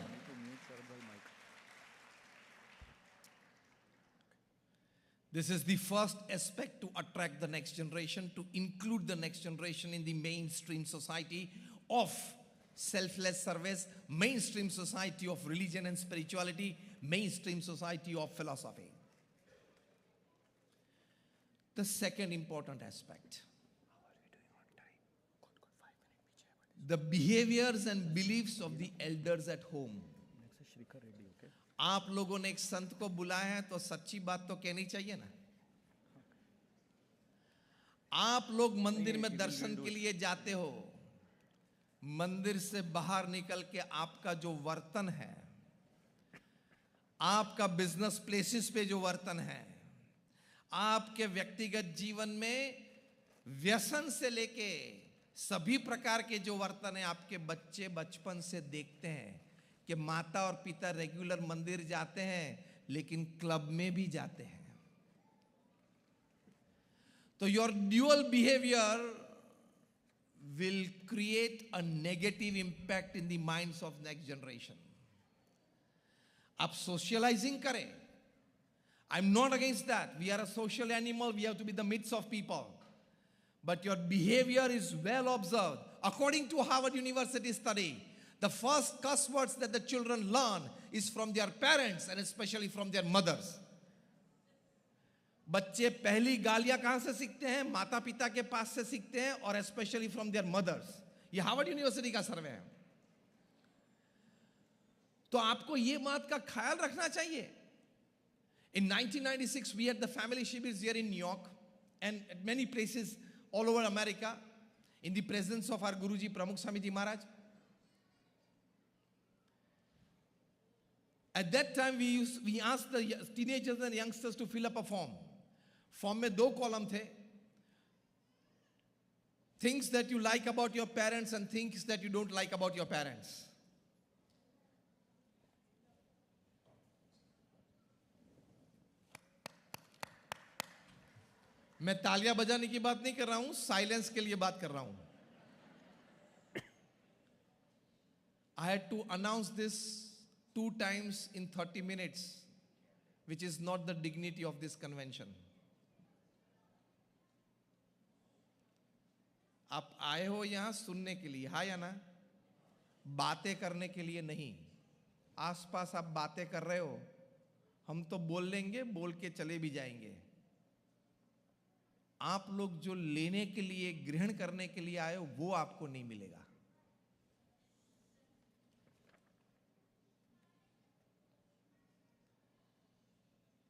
This is the first aspect to attract the next generation, to include the next generation in the mainstream society of selfless service, mainstream society of religion and spirituality, mainstream society of philosophy. The second important aspect, the behaviors and beliefs of the elders at home. आप लोगों ने एक संत को बुलाया है तो सच्ची बात तो कहनी चाहिए ना. आप लोग मंदिर में दर्शन के लिए जाते हो, मंदिर से बाहर निकल के आपका जो वर्तन है, आपका बिजनेस प्लेसेस पे जो वर्तन है, आपके व्यक्तिगत जीवन में व्यसन से लेके सभी प्रकार के जो वर्तन है, आपके बच्चे बचपन से देखते हैं कि माता और पिता रेगुलर मंदिर जाते हैं लेकिन क्लब में भी जाते हैं. तो your dual behavior will create a negative impact in the minds of next generation. आप socializing करें. I'm not against that. We are a social animal. We have to be the midst of people. But your behavior is well observed. According to Harvard University study, the first cuss words that the children learn is from their parents and especially from their mothers. बच्चे पहली गालियां कहां से सीखते हैं? माता पिता के पास से सीखते हैं और especially from their mothers. ये हार्वर्ड यूनिवर्सिटी का सर्वे है. तो आपको ये बात का ख्याल रखना चाहिए. In 1996, we had the family shibers here in New York and at many places all over America in the presence of our Guruji Pramukh Swamiji Maharaj. At that time, we asked the teenagers and youngsters to fill up a form. Form में 2 column थे. Things that you like about your parents and things that you don't like about your parents. मैं तालियां बजाने की बात नहीं कर रहा हूं, साइलेंस के लिए बात कर रहा हूं. I had to announce this 2 times in 30 minutes, which is not the dignity of this convention. आप आए हो यहाँ सुनने के लिए, हाँ या ना? बातें करने के लिए नहीं. आसपास आप बातें कर रहे हो, हम तो बोल लेंगे, बोल के चले भी जाएंगे. आप लोग जो लेने के लिए, ग्रहण करने के लिए आए हो, वो आपको नहीं मिलेगा.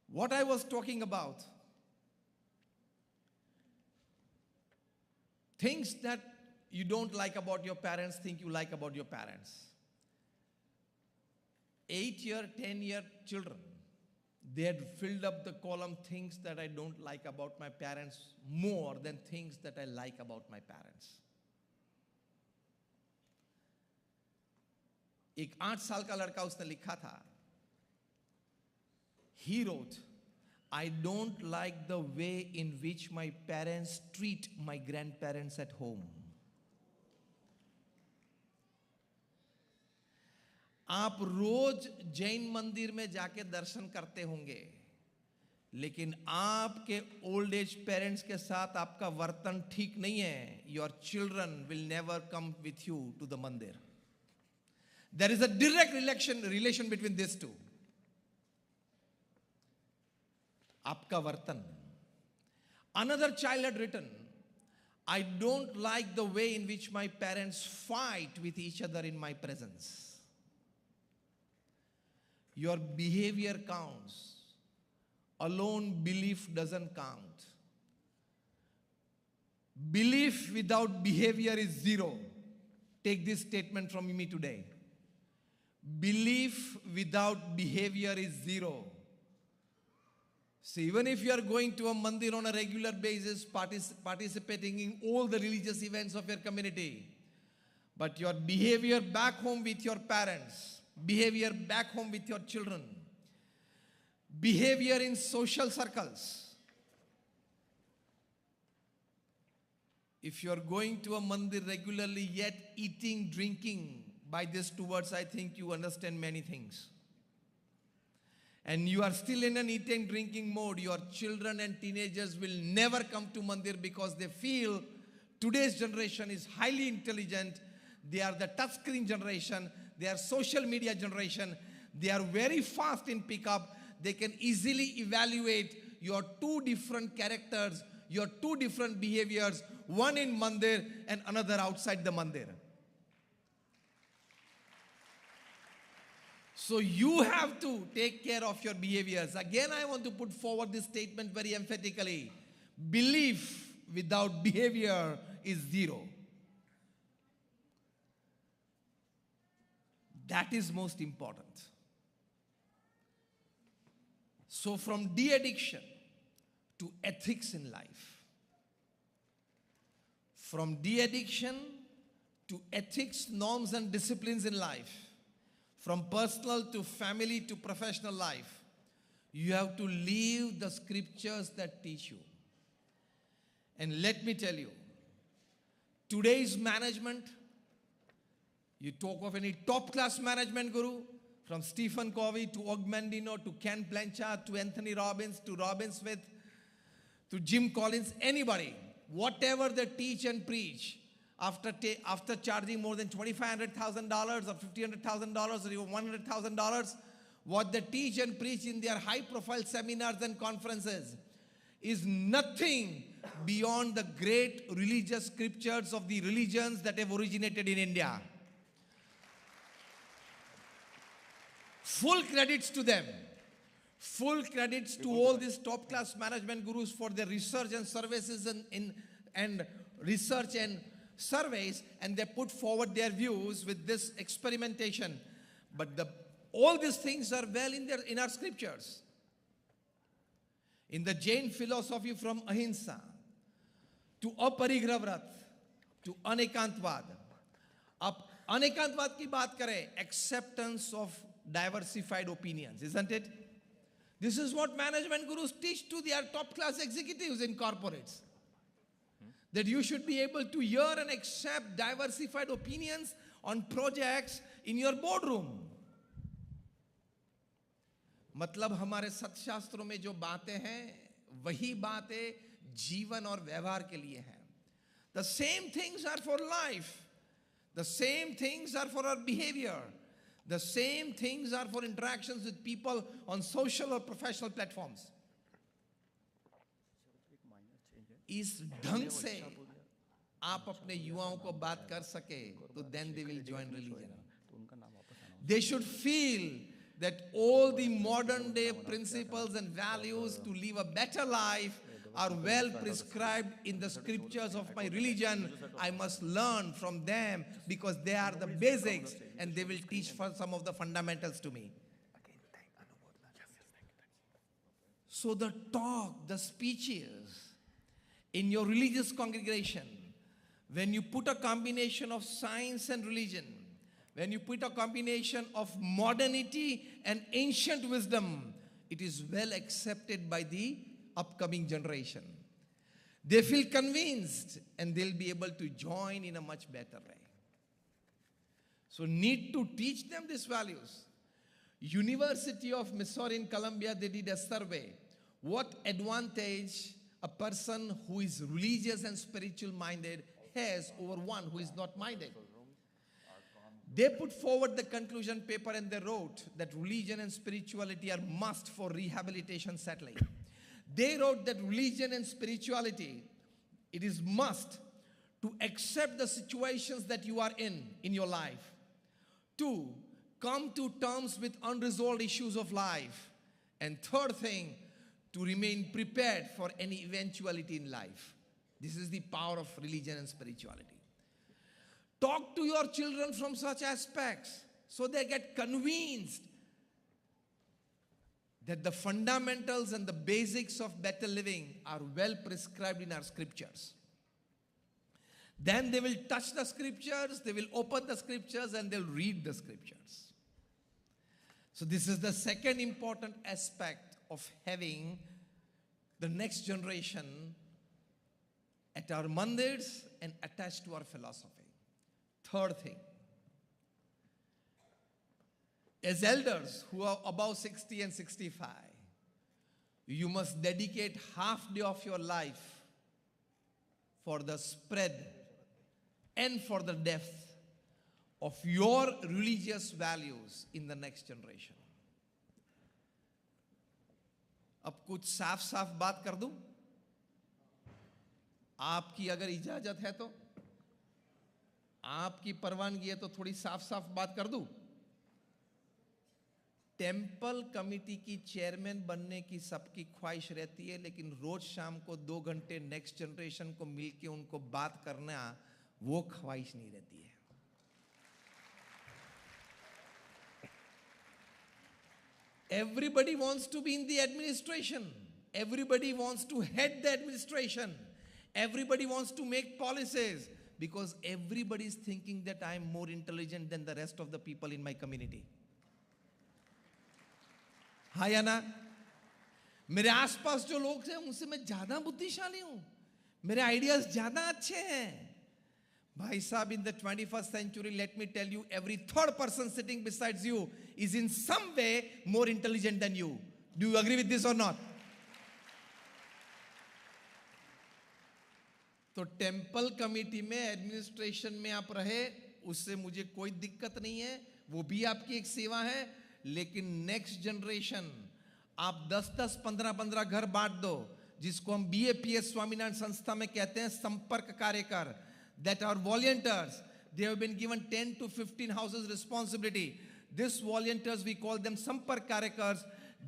What I was talking about, things that you don't like about your parents, think you like about your parents. 8-year, 10-year children, they had filled up the column things that I don't like about my parents more than things that I like about my parents. एक 8 साल का लड़का उसने लिखा था, he wrote, I don't like the way in which my parents treat my grandparents at home. आप रोज जैन मंदिर में जाके दर्शन करते होंगे, लेकिन आपके ओल्ड एज पेरेंट्स के साथ आपका वर्तन ठीक नहीं है. Your children will never come with you to the mandir. There is a direct relation between these two. आपका वर्तन. Another child had written, I don't like the way in which my parents fight with each other in my presence. Your behavior counts. Alone belief doesn't count. Belief without behavior is zero. Take this statement from me today. Belief without behavior is zero. So even if you are going to a mandir on a regular basis, participating in all the religious events of your community, but your behavior back home with your parents, behavior back home with your children, behavior in social circles. If you are going to a mandir regularly yet eating, drinking, by these 2 words I think you understand many things. And you are still in an eating, drinking mode, your children and teenagers will never come to mandir because they feel today's generation is highly intelligent. They are the touchscreen generation. They are social media generation. They are very fast in pickup. They can easily evaluate your 2 different characters, your 2 different behaviors, one in mandir and another outside the mandir. So you have to take care of your behaviors. Again, I want to put forward this statement very emphatically. Belief without behavior is zero. That is most important. So from de-addiction to ethics in life, from de-addiction to ethics, norms and disciplines in life, from personal to family to professional life, you have to live the scriptures that teach you. And let me tell you, today's management, you talk of any top-class management guru, from Stephen Covey to Og Mandino to Ken Blanchard to Anthony Robbins to Robin Smith to Jim Collins, anybody, whatever they teach and preach, after charging more than $2,500,000 or $50,000 or even $100,000, what they teach and preach in their high-profile seminars and conferences is nothing beyond the great religious scriptures of the religions that have originated in India. Full credits to them. Full credits to all these top-class management gurus for their research and services and research and surveys, and they put forward their views with this experimentation. But all these things are well in our scriptures. In the Jain philosophy, from ahimsa to aparigraha to anekantvad. Ab anekantvad ki baat kare, acceptance of diversified opinions, isn't it? This is what management gurus teach to their top-class executives in corporates. That you should be able to hear and accept diversified opinions on projects in your boardroom. मतलब हमारे सत्शास्त्रों में जो बातें हैं वही बातें जीवन और व्यवहार के लिए हैं. The same things are for life. The same things are for our behavior. The same things are for interactions with people on social or professional platforms. इस ढंग से आप अपने युवाओं को बात कर सके तो then they will join religion. They should feel that all the modern day principles and values to live a better life are well prescribed in the scriptures of my religion. I must learn from them because they are the basics and they will teach for some of the fundamentals to me. So the talk, the speeches in your religious congregation, when you put a combination of science and religion, when you put a combination of modernity and ancient wisdom, it is well accepted by the upcoming generation. They feel convinced and they'll be able to join in a much better way. So need to teach them these values. University of Missouri in Columbia, they did a survey. What advantage a person who is religious and spiritual minded has over one who is not minded? They put forward the conclusion paper and they wrote that religion and spirituality are must for rehabilitation settling. They wrote that religion and spirituality, it is must to accept the situations that you are in your life. 2, come to terms with unresolved issues of life. And third thing, to remain prepared for any eventuality in life. This is the power of religion and spirituality. Talk to your children from such aspects so they get convinced that the fundamentals and the basics of better living are well prescribed in our scriptures. Then they will touch the scriptures, they will open the scriptures and they'll read the scriptures. So this is the second important aspect of having the next generation at our mandirs and attached to our philosophy. Third thing, as elders who are above 60 and 65, you must dedicate half day of your life for the spread and for the depth of your religious values in the next generation. अब कुछ साफ साफ बात कर दूं, आपकी अगर इजाजत है तो, आपकी परवानगी है तो थोड़ी साफ साफ बात कर दूं. टेंपल कमिटी की चेयरमैन बनने की सबकी ख्वाहिश रहती है, लेकिन रोज शाम को 2 घंटे नेक्स्ट जनरेशन को मिलके उनको बात करना वो ख्वाहिश नहीं रहती है. Everybody wants to be in the administration. Everybody wants to head the administration. Everybody wants to make policies because everybody is thinking that I am more intelligent than the rest of the people in my community. हाँ या ना? मेरे आसपास जो लोग हैं उनसे मैं ज्यादा बुद्धिशाली हूं, मेरे आइडियाज ज्यादा अच्छे हैं. भाई साहब, in the 21st century, let me tell you, every third person sitting besides you is in some way more intelligent than you. Do you agree with this or not? तो टेंपल कमिटी में, administration में आप रहे, उससे मुझे कोई दिक्कत नहीं है, वो भी आपकी एक सेवा है. लेकिन नेक्स्ट जनरेशन, आप 10-10, 15-15 घर बांट दो, जिसको हम BAPS स्वामीनारायण संस्था में कहते हैं संपर्क कार्यकर. That are volunteers, they have been given 10 to 15 houses responsibility. These volunteers, we call them sampark karyakars.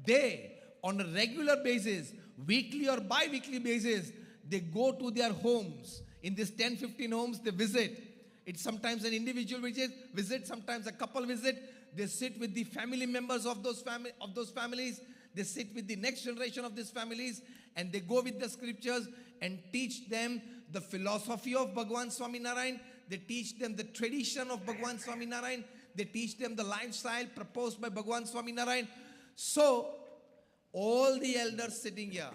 They, on a regular basis, weekly or bi-weekly basis, they go to their homes. In these 10-15 homes, they visit. It's sometimes an individual visit, sometimes a couple visit. They sit with the family members of those families. They sit with the next generation of these families, and they go with the scriptures and teach them the philosophy of Bhagwan Swaminarayan. They teach them the tradition of Bhagwan Swaminarayan. They teach them the lifestyle proposed by Bhagwan Swaminarayan. So, all the elders sitting here,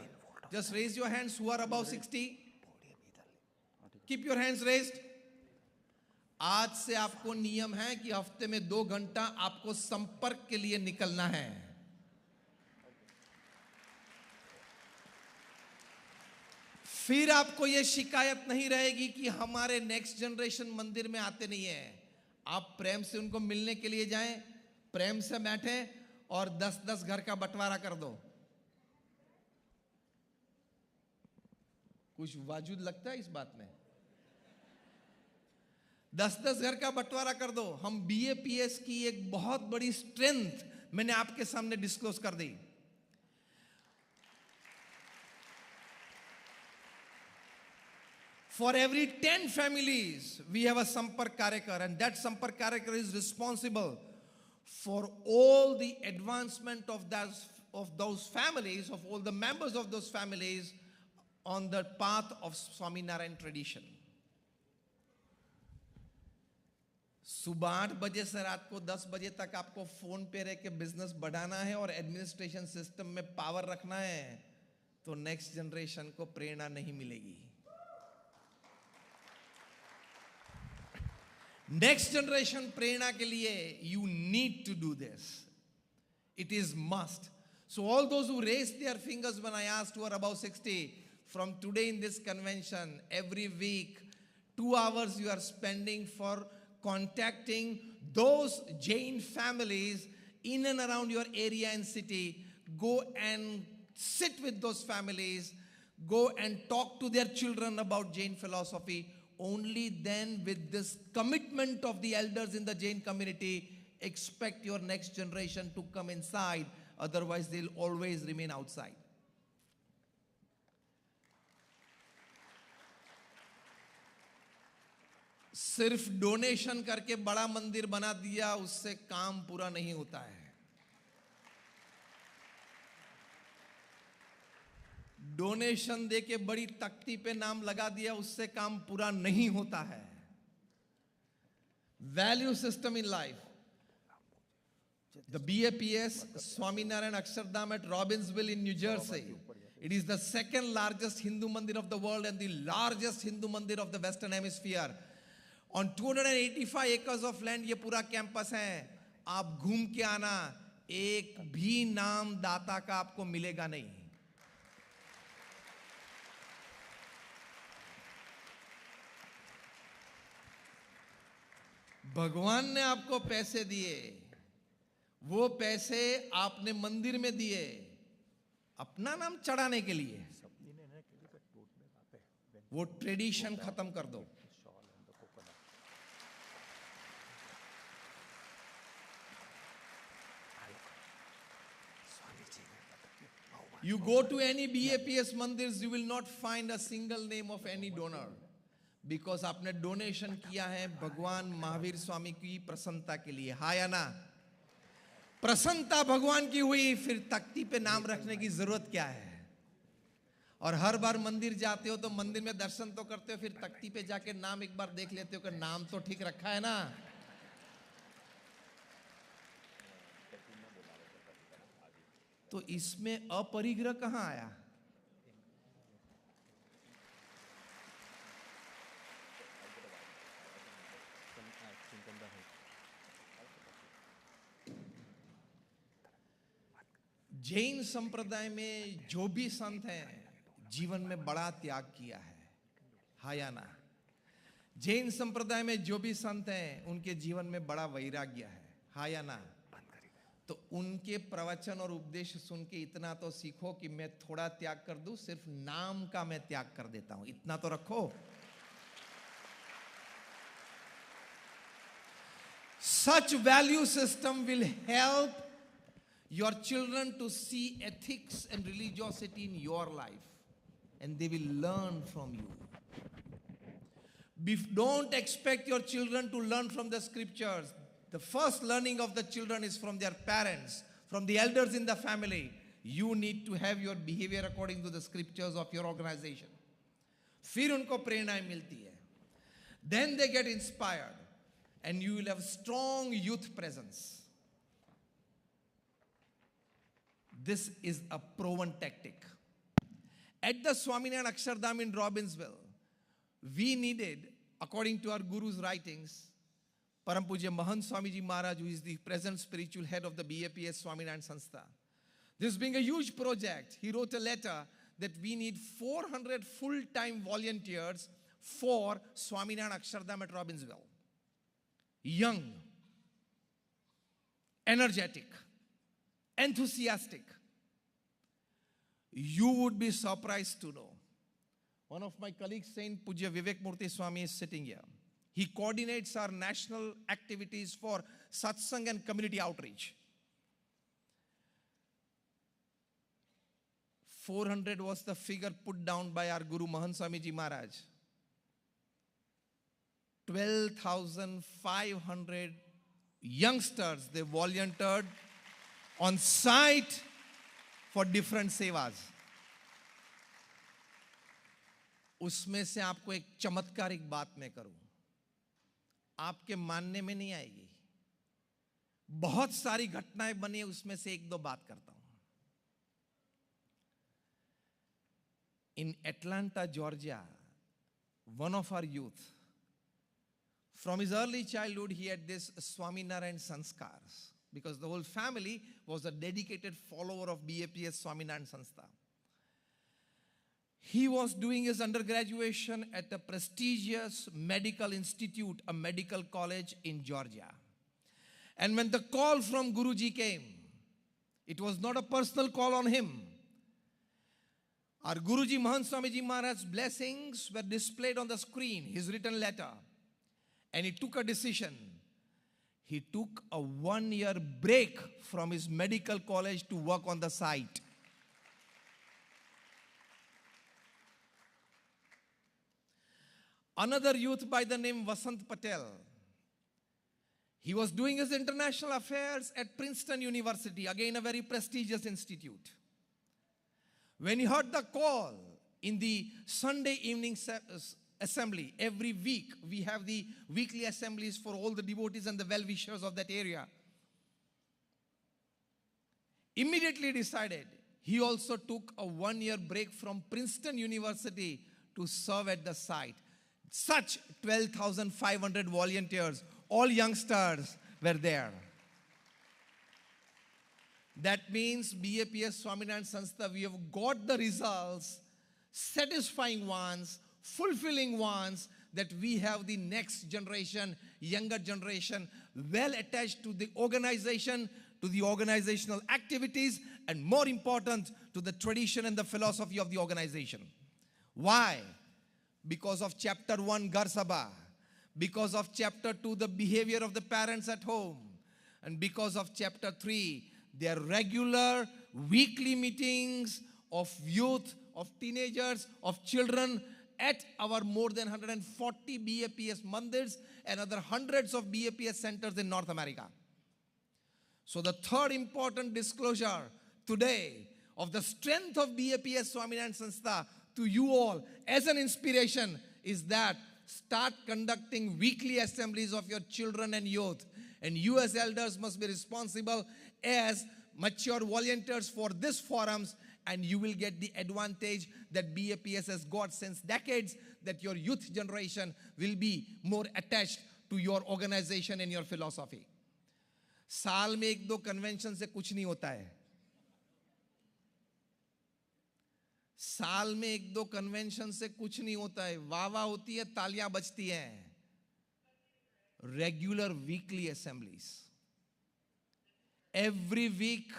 just raise your hands who are above 60. Keep your hands raised. आज से आपको नियम है कि हफ्ते में 2 घंटा आपको संपर्क के लिए निकलना है. फिर आपको यह शिकायत नहीं रहेगी कि हमारे नेक्स्ट जनरेशन मंदिर में आते नहीं है। आप प्रेम से उनको मिलने के लिए जाएं, प्रेम से बैठें और 10-10 घर का बंटवारा कर दो। कुछ वाजुद लगता है इस बात में? 10-10 घर का बंटवारा कर दो। हम BAPS की एक बहुत बड़ी स्ट्रेंथ मैंने आपके सामने डिस्क्लोज कर दी। For every 10 families, we have a Sampark Karyakar, and that Sampark Karyakar is responsible for all the advancement of those families, of all the members of those families on the path of Swaminarayan tradition. सुबह 8 बजे से रात को 10 बजे तक आपको phone पे रह के बिजनेस बढ़ाना है और एडमिनिस्ट्रेशन सिस्टम में पावर रखना है, तो नेक्स्ट जनरेशन को प्रेरणा नहीं मिलेगी। नेक्स्ट जनरेशन प्रेरणा के लिए you need to do this. It is must. So all those who raised their fingers when I asked who are above 60, from today in this convention, every week, 2 hours you are spending for contacting those Jain families in and around your area and city. Go and sit with those families. Go and talk to their children about Jain philosophy. Only then, with this commitment of the elders in the Jain community, expect your next generation to come inside. Otherwise, they'll always remain outside. सिर्फ donation करके बड़ा मंदिर बना दिया, उससे काम पूरा नहीं होता है। डोनेशन देके बड़ी तख्ती पे नाम लगा दिया, उससे काम पूरा नहीं होता है। Value system in life. The BAPS Swaminarayan Akshardham at Robbinsville in New Jersey. It is the second largest Hindu mandir of the world and the largest Hindu mandir of the Western Hemisphere. On 285 acres of land ये पूरा campus है। आप घूम के आना, एक भी नाम दाता का आपको मिलेगा नहीं। भगवान ने आपको पैसे दिए, वो पैसे आपने मंदिर में दिए अपना नाम चढ़ाने के लिए। वो ट्रेडिशन खत्म कर दो। You go to any BAPS mandirs, you will not find a single name of any donor, because आपने डोनेशन किया है भगवान महावीर स्वामी की प्रसन्नता के लिए। हाँ या ना? प्रसन्नता भगवान की हुई, फिर तख्ती पे नाम रखने की जरूरत क्या है? और हर बार मंदिर जाते हो तो मंदिर में दर्शन तो करते हो, फिर तख्ती पे जाके नाम एक बार देख लेते हो कि नाम तो ठीक रखा है ना। तो इसमें अपरिग्रह कहां आया? जैन संप्रदाय में जो भी संत हैं, जीवन में बड़ा त्याग किया है। हाँ या ना? जैन संप्रदाय में जो भी संत हैं, उनके जीवन में बड़ा वैराग्य है। हाँ या ना? तो उनके प्रवचन और उपदेश सुन के इतना तो सीखो कि मैं थोड़ा त्याग कर दूं, सिर्फ नाम का मैं त्याग कर देता हूं, इतना तो रखो। Such value system will help your children to see ethics and religiosity in your life, and they will learn from you. Don't expect your children to learn from the scriptures. The first learning of the children is from their parents, from the elders in the family. You need to have your behavior according to the scriptures of your organization. फिर उनको प्रेरणाएं मिलती है. Then they get inspired, and you will have strong youth presence. This is a proven tactic. At the Swaminarayan Akshardham in Robbinsville, we needed, according to our guru's writings, Param Pujya Mahant Swamiji Maharaj, who is the present spiritual head of the BAPS Swaminarayan Sanstha. This being a huge project, he wrote a letter that we need 400 full-time volunteers for Swaminarayan Akshardham at Robbinsville. Young, energetic, enthusiastic. You would be surprised to know. One of my colleagues, Saint Pujya Vivek Murthy Swami, is sitting here. He coordinates our national activities for satsang and community outreach. 400 was the figure put down by our Guru Mahan Swamiji Maharaj. 12,500 youngsters, they volunteered on site for different sevas. उसमें से आपको एक चमत्कारिक बात मैं करूं, आपके मानने में नहीं आएगी. बहुत सारी घटनाएं बनी, उसमें से एक दो बात करता हूं. In Atlanta, Georgia, one of our youth, from his early childhood, he had this Swaminarayan Sanskars, because the whole family was a dedicated follower of BAPS Swaminarayan Sanstha. He was doing his undergraduation at a prestigious medical institute, a medical college in Georgia. And when the call from Guruji came, it was not a personal call on him. Our Guruji Mahan Swamiji Maharaj's blessings were displayed on the screen, his written letter. And he took a decision. He took a 1-year break from his medical college to work on the site. Another youth by the name Vasant Patel, he was doing his international affairs at Princeton University, again a very prestigious institute. When he heard the call in the Sunday evening assembly, every week we have the weekly assemblies for all the devotees and the well-wishers of that area, immediately decided he also took a 1-year break from Princeton University to serve at the site. Such 12,500 volunteers, all youngsters were there. That means BAPS Swaminarayan Sanstha, we have got the results, satisfying ones, fulfilling ones, that we have the next generation, younger generation, well attached to the organization, to the organizational activities, and more important, to the tradition and the philosophy of the organization. Why? Because of chapter 1, Ghar Sabha, because of chapter 2, the behavior of the parents at home, and because of chapter 3, their regular weekly meetings of youth, of teenagers, of children at our more than 140 BAPS mandirs and other hundreds of BAPS centers in North America. So the third important disclosure today of the strength of BAPS Swaminarayan Sanstha to you all as an inspiration is that start conducting weekly assemblies of your children and youth. And you as elders must be responsible as mature volunteers for these forums, and you will get the advantage that BAPS has got since decades, that your youth generation will be more attached to your organization and your philosophy. साल में 1-2 convention से कुछ नहीं होता है. साल में 1-2 convention से कुछ नहीं होता है. वाह वाह होती है, तालियां बजती हैं. Regular weekly assemblies. Every week,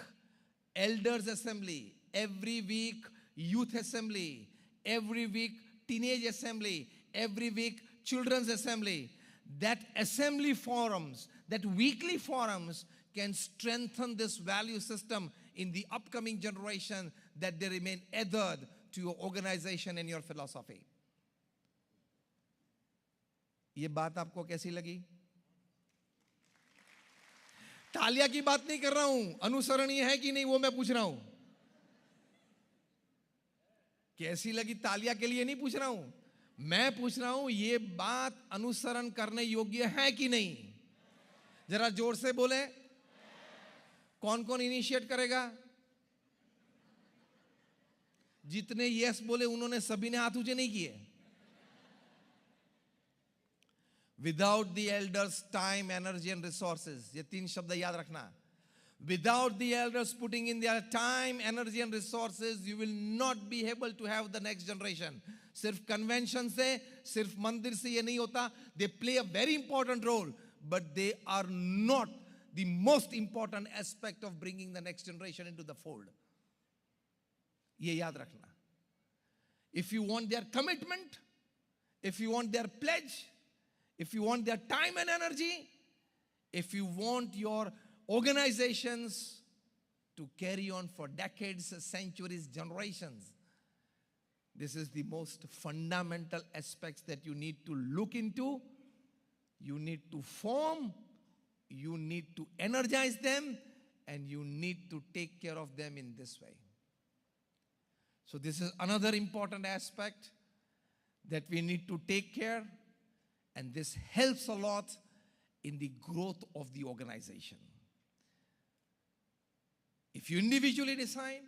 elders assembly. Every week, youth assembly. Every week, teenage assembly. Every week, children's assembly. That assembly forums, that weekly forums can strengthen this value system in the upcoming generation, that they remain adhered to your organization and your philosophy. ये बात आपको कैसी लगी? तालिया की बात नहीं कर रहा हूं, अनुसरणीय है कि नहीं वो मैं पूछ रहा हूं. कैसी लगी तालिया के लिए नहीं पूछ रहा हूं, मैं पूछ रहा हूं ये बात अनुसरण करने योग्य है कि नहीं. जरा जोर से बोले. कौन कौन इनिशिएट करेगा? जितने यस बोले उन्होंने सभी ने हाथ ऊंचे नहीं किए. Without the elders' time, energy and resources, ये 3 शब्द याद रखना. Without the elders putting in their time, energy and resources, you will not be able to have the next generation. सिर्फ convention से, सिर्फ मंदिर से ये नहीं होता. They play a very important role, but they are not the most important aspect of bringing the next generation into the fold. ये याद रखना. If you want their commitment, if you want their pledge, if you want their time and energy, if you want your organizations to carry on for decades, centuries, generations, this is the most fundamental aspects that you need to look into. You need to form, you need to energize them, and you need to take care of them in this way. So this is another important aspect that we need to take care, and this helps a lot in the growth of the organization. If you individually decide,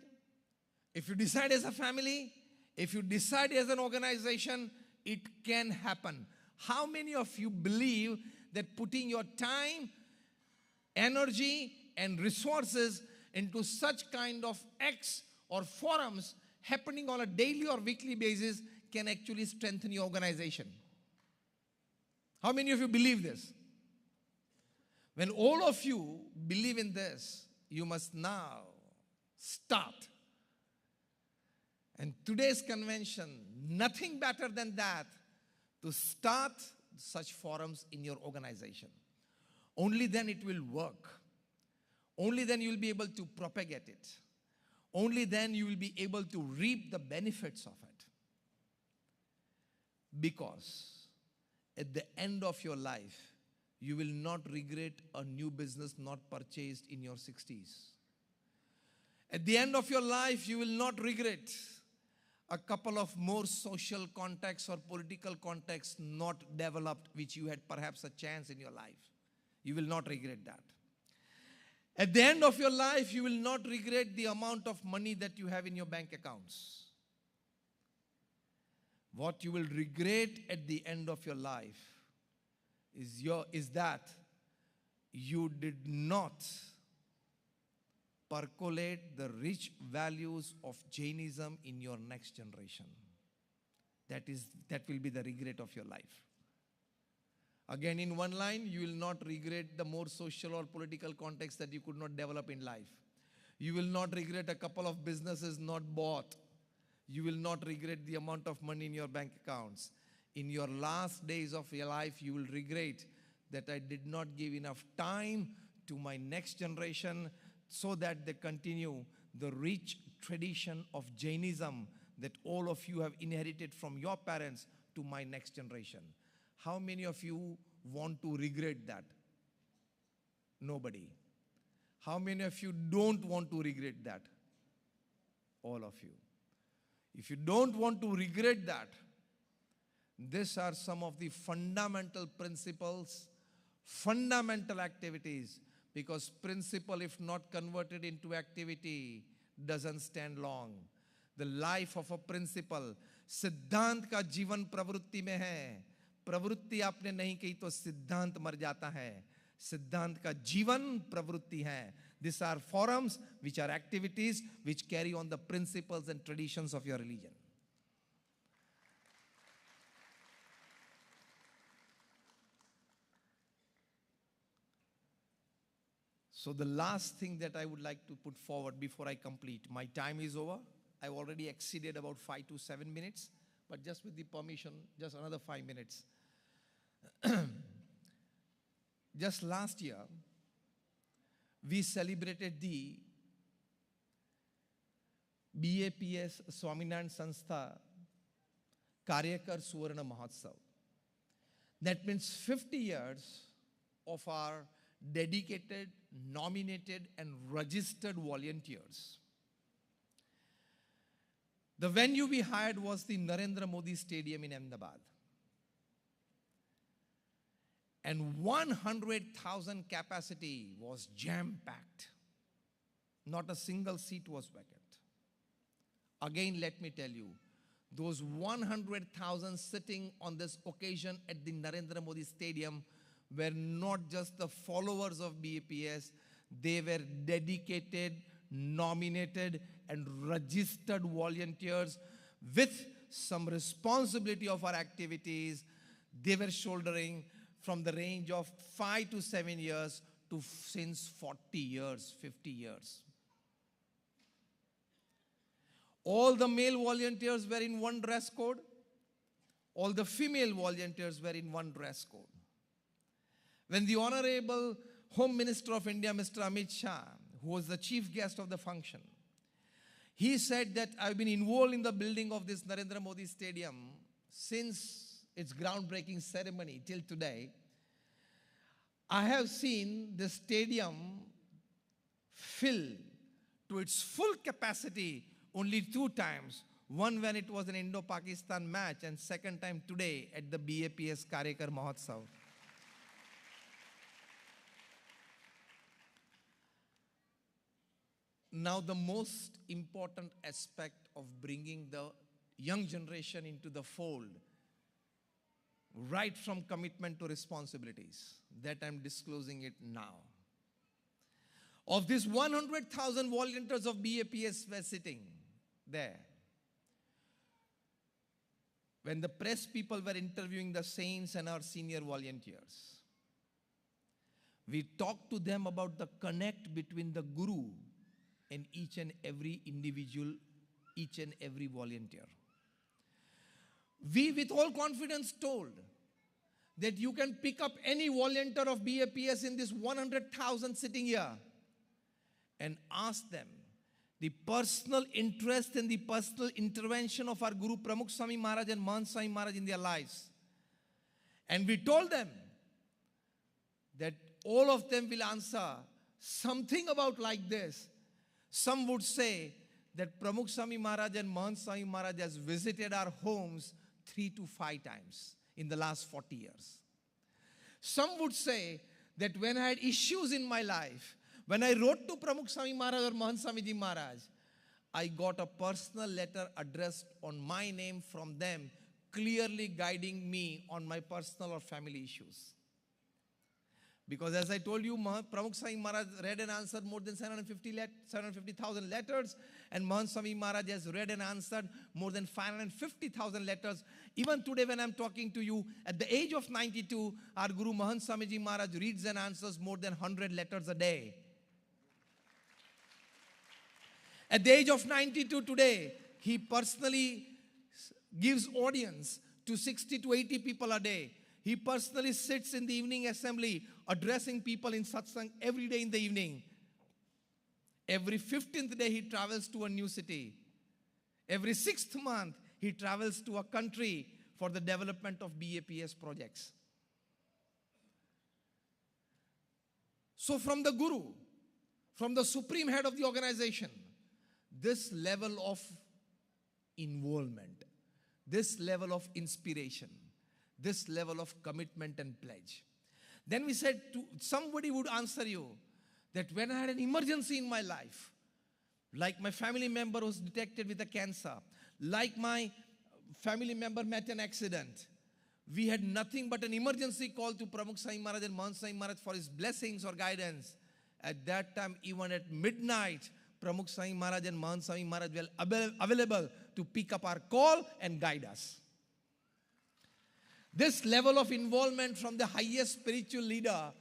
if you decide as a family, if you decide as an organization, it can happen. How many of you believe that putting your time, energy, and resources into such kind of acts or forums happening on a daily or weekly basis can actually strengthen your organization? How many of you believe this? When all of you believe in this, you must now start. And today's convention, nothing better than that, to start such forums in your organization. Only then it will work. Only then you will be able to propagate it. Only then you will be able to reap the benefits of it. Because at the end of your life, you will not regret a new business not purchased in your 60s. At the end of your life, you will not regret a couple of more social contacts or political contacts not developed, which you had perhaps a chance in your life. You will not regret that. At the end of your life, you will not regret the amount of money that you have in your bank accounts. What you will regret at the end of your life is that you did not percolate the rich values of Jainism in your next generation. That will be the regret of your life. Again, in one line, you will not regret the more social or political context that you could not develop in life. You will not regret a couple of businesses not bought. You will not regret the amount of money in your bank accounts. In your last days of your life, you will regret that I did not give enough time to my next generation so that they continue the rich tradition of Jainism that all of you have inherited from your parents to my next generation. How many of you want to regret that? Nobody. How many of you don't want to regret that? All of you. If you don't want to regret that, these are some of the fundamental principles, fundamental activities, because principle, if not converted into activity, doesn't stand long. The life of a principle, सिद्धांत का जीवन प्रवृत्ति में है. प्रवृत्ति आपने नहीं कही तो सिद्धांत मर जाता है. सिद्धांत का जीवन प्रवृत्ति है. These are forums, which are activities, which carry on the principles and traditions of your religion. So the last thing that I would like to put forward before I complete, my time is over. I've already exceeded about 5 to 7 minutes, but just with the permission, just another 5 minutes. Just last year, we celebrated the BAPS Swaminarayan Sanstha Karyakar Suvarna Mahotsav. That means 50 years of our dedicated, nominated, and registered volunteers. The venue we hired was the Narendra Modi Stadium in Ahmedabad. And 100,000 capacity was jam-packed. Not a single seat was vacant. Again, let me tell you, those 100,000 sitting on this occasion at the Narendra Modi Stadium were not just the followers of BAPS, They were dedicated, nominated, and registered volunteers with some responsibility of our activities. They were shouldering from the range of 5 to 7 years to since 40 years, 50 years. All the male volunteers were in one dress code. All the female volunteers were in one dress code. When the Honorable Home Minister of India, Mr. Amit Shah, who was the chief guest of the function, he said that I've been involved in the building of this Narendra Modi Stadium since its groundbreaking ceremony till today. I have seen the stadium fill to its full capacity only 2 times. One when it was an Indo-Pakistan match, and second time today at the BAPS Karyakar Mahotsav. Now the most important aspect of bringing the young generation into the fold, right from commitment to responsibilities, that I'm disclosing it now. Of these 100,000 volunteers of BAPS were sitting there. When the press people were interviewing the saints and our senior volunteers, we talked to them about the connect between the Guru and each and every individual, each and every volunteer. We, with all confidence, told that you can pick up any volunteer of BAPS in this 100,000 sitting here and ask them the personal interest and the personal intervention of our Guru Pramukh Swami Maharaj and Mahant Swami Maharaj in their lives. And we told them that all of them will answer something about like this. Some would say that Pramukh Swami Maharaj and Mahant Swami Maharaj has visited our homes 3 to 5 times in the last 40 years. Some would say that when I had issues in my life, when I wrote to Pramukh Swami Maharaj or Mahant Swami Ji Maharaj, I got a personal letter addressed on my name from them, clearly guiding me on my personal or family issues. Because as I told you, Pramukh Swami Maharaj read and answered more than 750,000 letters, and Mahant Swami Maharaj has read and answered more than 550,000 letters. Even today when I'm talking to you, at the age of 92, our Guru Mahant Swami Ji Maharaj reads and answers more than 100 letters a day. At the age of 92 today, he personally gives audience to 60 to 80 people a day. He personally sits in the evening assembly addressing people in satsang every day in the evening. Every 15th day he travels to a new city. Every 6th month he travels to a country for the development of BAPS projects. So from the Guru, from the supreme head of the organization, this level of involvement, this level of inspiration, this level of commitment and pledge. Then we said, somebody would answer you that when I had an emergency in my life, like my family member was detected with a cancer, like my family member met an accident, we had nothing but an emergency call to Pramukh Swami Maharaj and Mahant Swami Maharaj for his blessings or guidance. At that time, even at midnight, Pramukh Swami Maharaj and Mahant Swami Maharaj were available to pick up our call and guide us. This level of involvement from the highest spiritual leader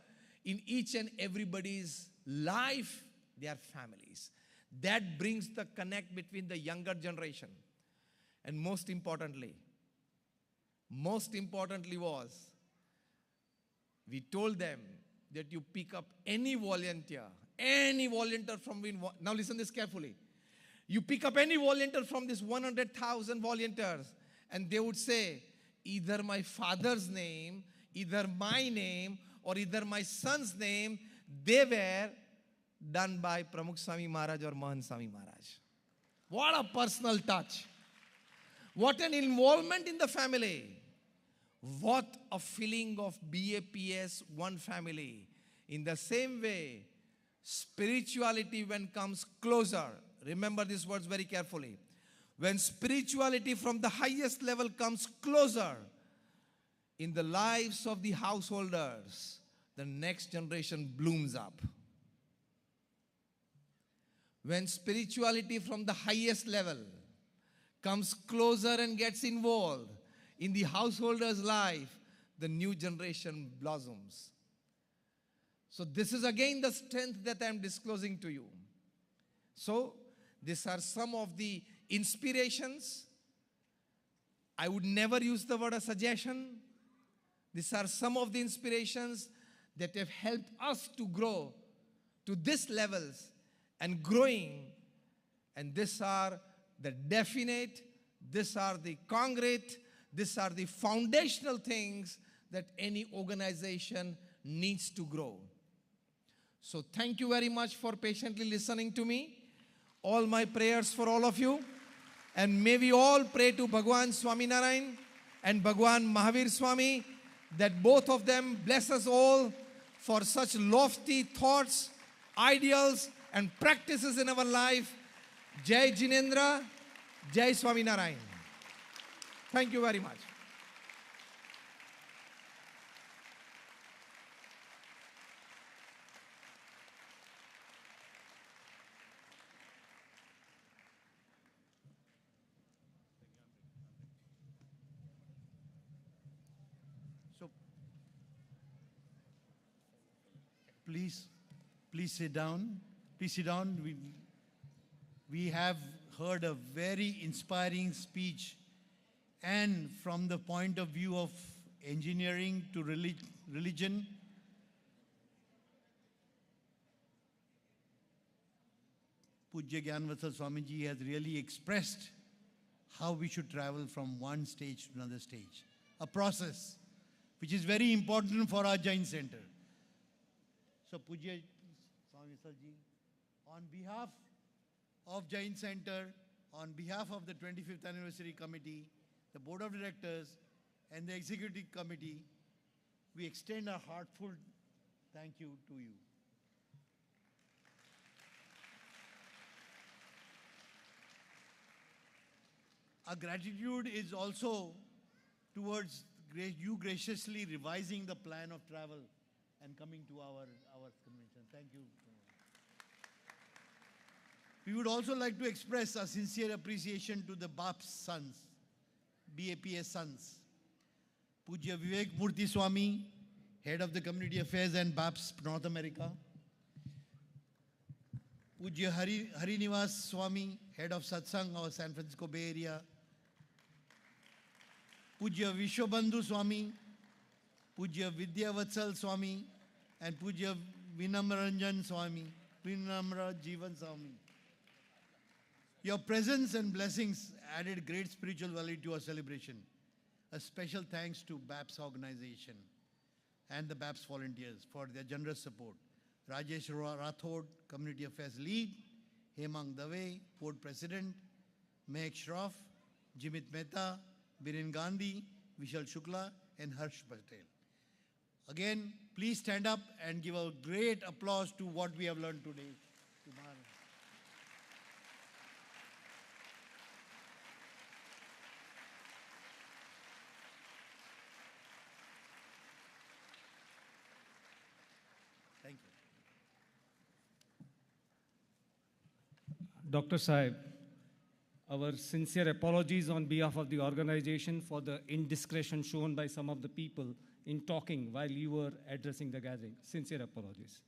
in each and everybody's life, their families. That brings the connect between the younger generation. And most importantly was, we told them that you pick up any volunteer from, now listen this carefully. You pick up any volunteer from this 100,000 volunteers, and they would say, either my father's name, either my name, or either my son's name, they were done by Pramukh Swami Maharaj or Mahant Swami Maharaj. What a personal touch. What an involvement in the family. What a feeling of BAPS, one family. In the same way, spirituality when comes closer, remember these words very carefully. When spirituality from the highest level comes closer in the lives of the householders, the next generation blooms up. when spirituality from the highest level comes closer and gets involved in the householder's life, the new generation blossoms. So this is again the strength that I am disclosing to you. So these are some of the inspirations. I would never use the word a suggestion. These are some of the inspirations that have helped us to grow to these levels and growing. And these are the definite, these are the concrete, these are the foundational things that any organization needs to grow. So thank you very much for patiently listening to me. All my prayers for all of you. And may we all pray to Bhagwan Swaminarayan and Bhagwan Mahavir Swami that both of them bless us all for such lofty thoughts, ideals, and practices in our life. Jai Jinendra, Jai Swaminarayan. Thank you very much. So, please sit down. Please sit down. We have heard a very inspiring speech, and from the point of view of engineering to religion, Pujya Gyanvatsal Swamiji has really expressed how we should travel from one stage to another stage. A process which is very important for our Jain Center. So Pujya Swami Ji, on behalf of Jain Center, on behalf of the 25th Anniversary Committee, the Board of Directors, and the Executive Committee, we extend our heartfelt thank you to you. Our gratitude is also towards you graciously revising the plan of travel and coming to our convention. Thank you. We would also like to express our sincere appreciation to the BAPS sons, BAPS sons. Pujya Vivek Murthy Swami, Head of the Community Affairs and BAPS North America. Pujya Harinivas Swami, Head of Satsang, our San Francisco Bay Area. Pujya Vishwabandhu Swami, Pujya Vidyavatsal Swami, and Pujya Vinamranjan Swami, Vinamra Jivan Swami. Your presence and blessings added great spiritual value to our celebration. A special thanks to BAPS organization and the BAPS volunteers for their generous support. Rajesh Rathod, Community Affairs Lead, Hemang Dave, Board President, Mehak Shroff, Jimit Mehta, Biren Gandhi, Vishal Shukla, and Harsh Patel. Again, please stand up and give a great applause to what we have learned today. Thank you. Dr. Saib, our sincere apologies on behalf of the organization for the indiscretion shown by some of the people in talking while you were addressing the gathering. Sincere apologies.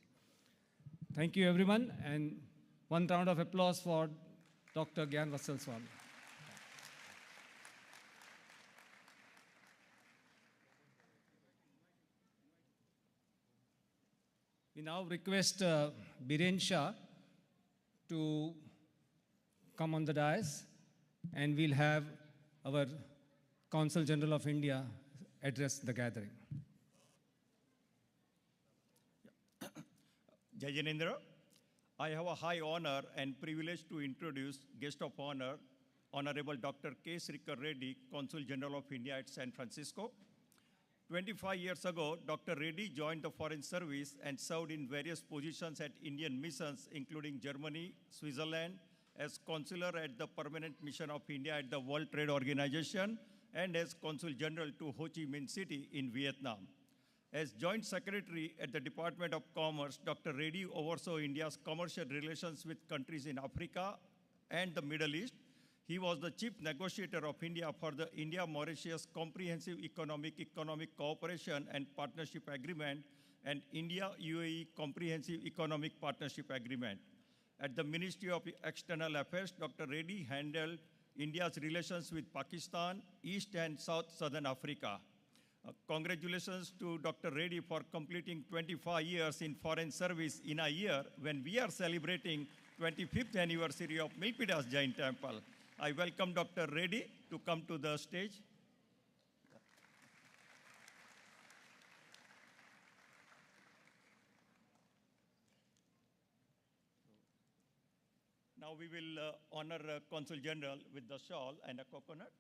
Thank you, everyone, and one round of applause for Dr. Gyanvatsal Swami. We now request Biren Shah to come on the dais, and we'll have our Consul General of India address the gathering. Jai Jinendra, I have a high honor and privilege to introduce guest of honor, Honorable Dr. K. Srikar Reddy, Consul General of India at San Francisco. 25 years ago, Dr. Reddy joined the Foreign Service and served in various positions at Indian missions, including Germany, Switzerland, as consular at the Permanent Mission of India at the World Trade Organization, and as Consul General to Ho Chi Minh City in Vietnam. As Joint Secretary at the Department of Commerce, Dr. Reddy oversaw India's commercial relations with countries in Africa and the Middle East. He was the chief negotiator of India for the India-Mauritius Comprehensive Economic Cooperation and Partnership Agreement and India-UAE Comprehensive Economic Partnership Agreement. At the Ministry of External Affairs, Dr. Reddy handled India's relations with Pakistan, East and Southern Africa. Congratulations to Dr. Reddy for completing 25 years in foreign service in a year when we are celebrating 25th anniversary of Milpitas Jain Temple. I welcome Dr. Reddy to come to the stage. Now we will honor Consul General with the shawl and a coconut.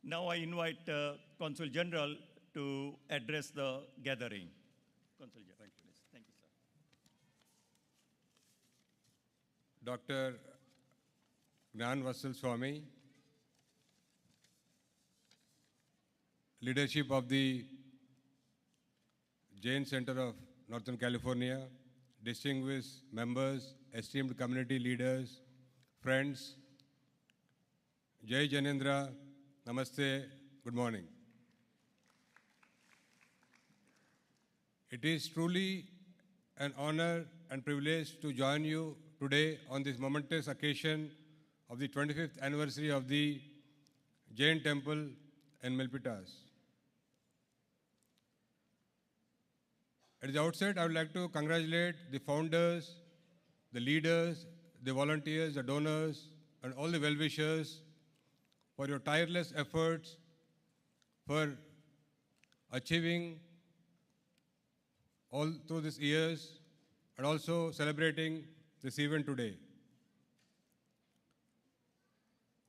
Now I invite Consul General to address the gathering. Consul General, please. Thank you, sir. Dr. Gnan Vatsal Swami, leadership of the Jain Center of Northern California, distinguished members, esteemed community leaders, friends, Jai Janendra, Namaste, good morning. It is truly an honor and privilege to join you today on this momentous occasion of the 25th anniversary of the Jain Temple in Milpitas. At the outset, I would like to congratulate the founders, the leaders, the volunteers, the donors, and all the well-wishers for your tireless efforts for achieving all through these years and also celebrating this event today.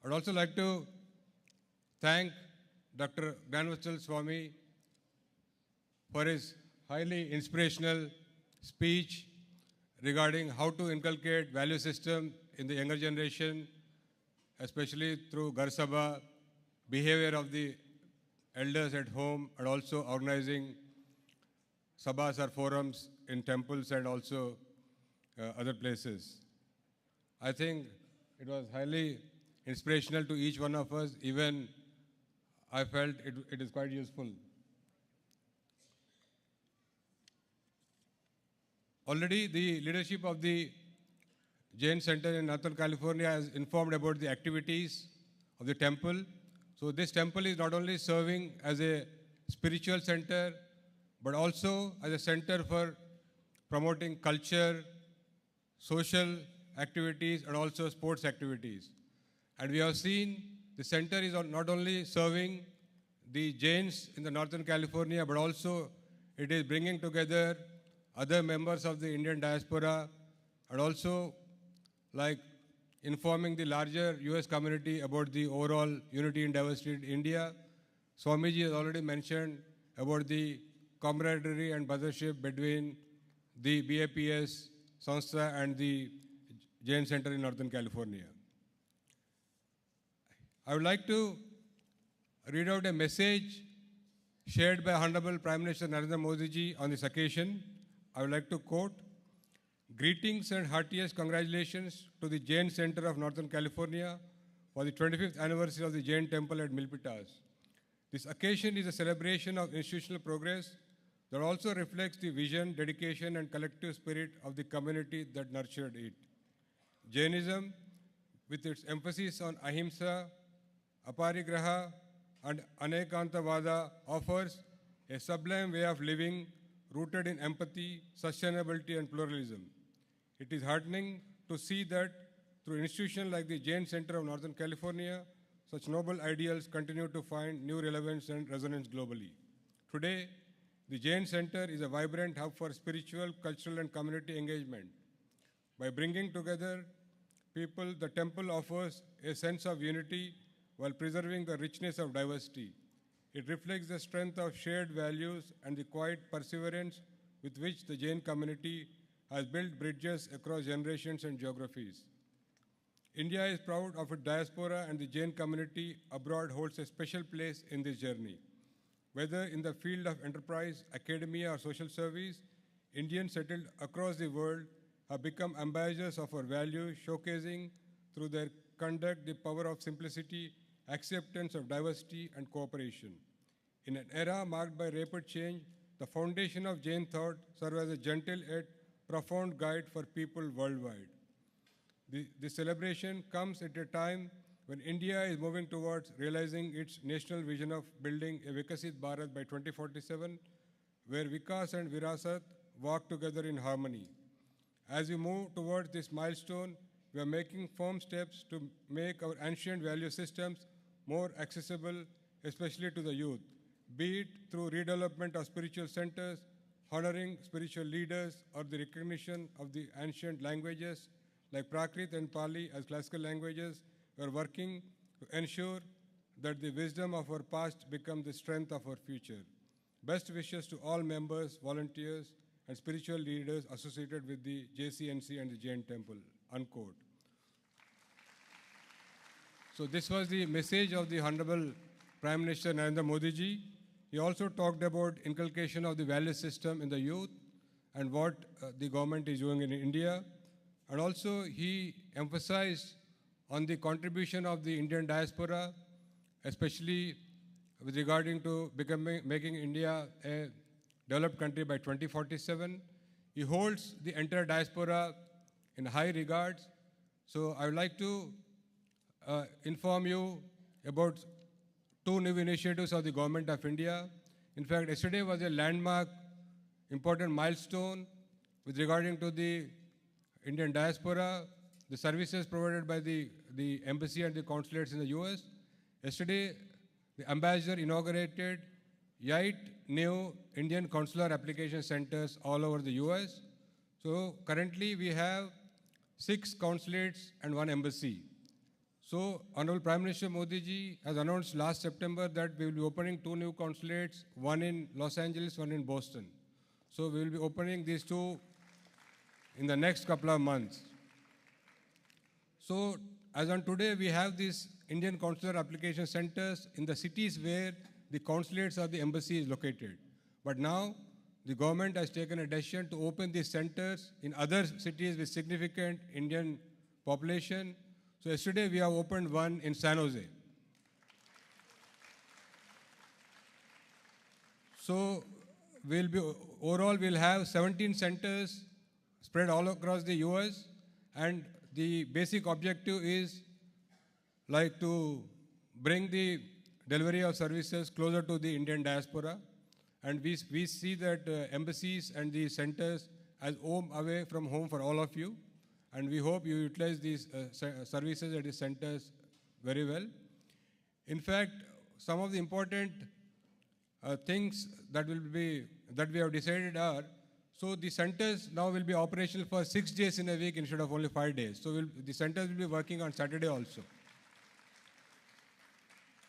I'd also like to thank Dr. Gnan Vatsal Swami for his highly inspirational speech regarding how to inculcate value system in the younger generation, especially through Ghar Sabha, behavior of the elders at home, and also organizing sabhas or forums in temples and also other places. I think it was highly inspirational to each one of us. Even I felt it is quite useful. Already the leadership of the Jain Center in Northern California has informed about the activities of the temple. So this temple is not only serving as a spiritual center, but also as a center for promoting culture, social activities, and also sports activities. And we have seen the center is not only serving the Jains in the Northern California, but also it is bringing together other members of the Indian diaspora, and also like informing the larger US community about the overall unity and diversity in India. Swamiji has already mentioned about the camaraderie and brothership between the BAPS, Sanstha, and the Jain Center in Northern California. I would like to read out a message shared by Honorable Prime Minister Narendra Modi ji on this occasion. I would like to quote, "Greetings and heartiest congratulations to the Jain Center of Northern California for the 25th anniversary of the Jain Temple at Milpitas. This occasion is a celebration of institutional progress that also reflects the vision, dedication, and collective spirit of the community that nurtured it. Jainism, with its emphasis on ahimsa, aparigraha, and anekantavada, offers a sublime way of living rooted in empathy, sustainability, and pluralism. It is heartening to see that through institutions like the Jain Center of Northern California, such noble ideals continue to find new relevance and resonance globally. Today, the Jain Center is a vibrant hub for spiritual, cultural, and community engagement. By bringing together people, the temple offers a sense of unity while preserving the richness of diversity. It reflects the strength of shared values and the quiet perseverance with which the Jain community has built bridges across generations and geographies. India is proud of its diaspora, and the Jain community abroad holds a special place in this journey. Whether in the field of enterprise, academia, or social service, Indians settled across the world have become ambassadors of our values, showcasing through their conduct the power of simplicity, acceptance of diversity, and cooperation. In an era marked by rapid change, the foundation of Jain thought serves as a gentle yet profound guide for people worldwide. The celebration comes at a time when India is moving towards realizing its national vision of building a Vikasit Bharat by 2047, where Vikas and Virasat walk together in harmony. As we move towards this milestone, we are making firm steps to make our ancient value systems more accessible, especially to the youth, be it through redevelopment of spiritual centers, honoring spiritual leaders, or the recognition of the ancient languages like Prakrit and Pali as classical languages. We are working to ensure that the wisdom of our past becomes the strength of our future. Best wishes to all members, volunteers, and spiritual leaders associated with the JCNC and the Jain Temple, unquote. So this was the message of the Honorable Prime Minister Narendra Modi ji. He also talked about inculcation of the value system in the youth and what the government is doing in India. And also he emphasized on the contribution of the Indian diaspora, especially with regarding to making India a developed country by 2047. He holds the entire diaspora in high regards. So I would like to inform you about two new initiatives of the Government of India. In fact, yesterday was a landmark, important milestone with regarding to the Indian diaspora, the services provided by the embassy and the consulates in the US. Yesterday, the ambassador inaugurated 8 new Indian consular application centers all over the US. So currently we have 6 consulates and 1 embassy. So Honorable Prime Minister Modi ji has announced last September that we will be opening 2 new consulates, one in Los Angeles, one in Boston. So we will be opening these 2 in the next couple of months. So as on today, we have these Indian consular application centers in the cities where the consulates or the embassy is located. But now the government has taken a decision to open these centers in other cities with significant Indian population. So yesterday we have opened one in San Jose. So overall we'll have 17 centers spread all across the US, and the basic objective is like to bring the delivery of services closer to the Indian diaspora. And we see that embassies and the centers as home away from home for all of you. And we hope you utilize these services at the centers very well. In fact, some of the important things that we have decided are, so the centers now will be operational for 6 days in a week instead of only 5 days. So the centers will be working on Saturday also.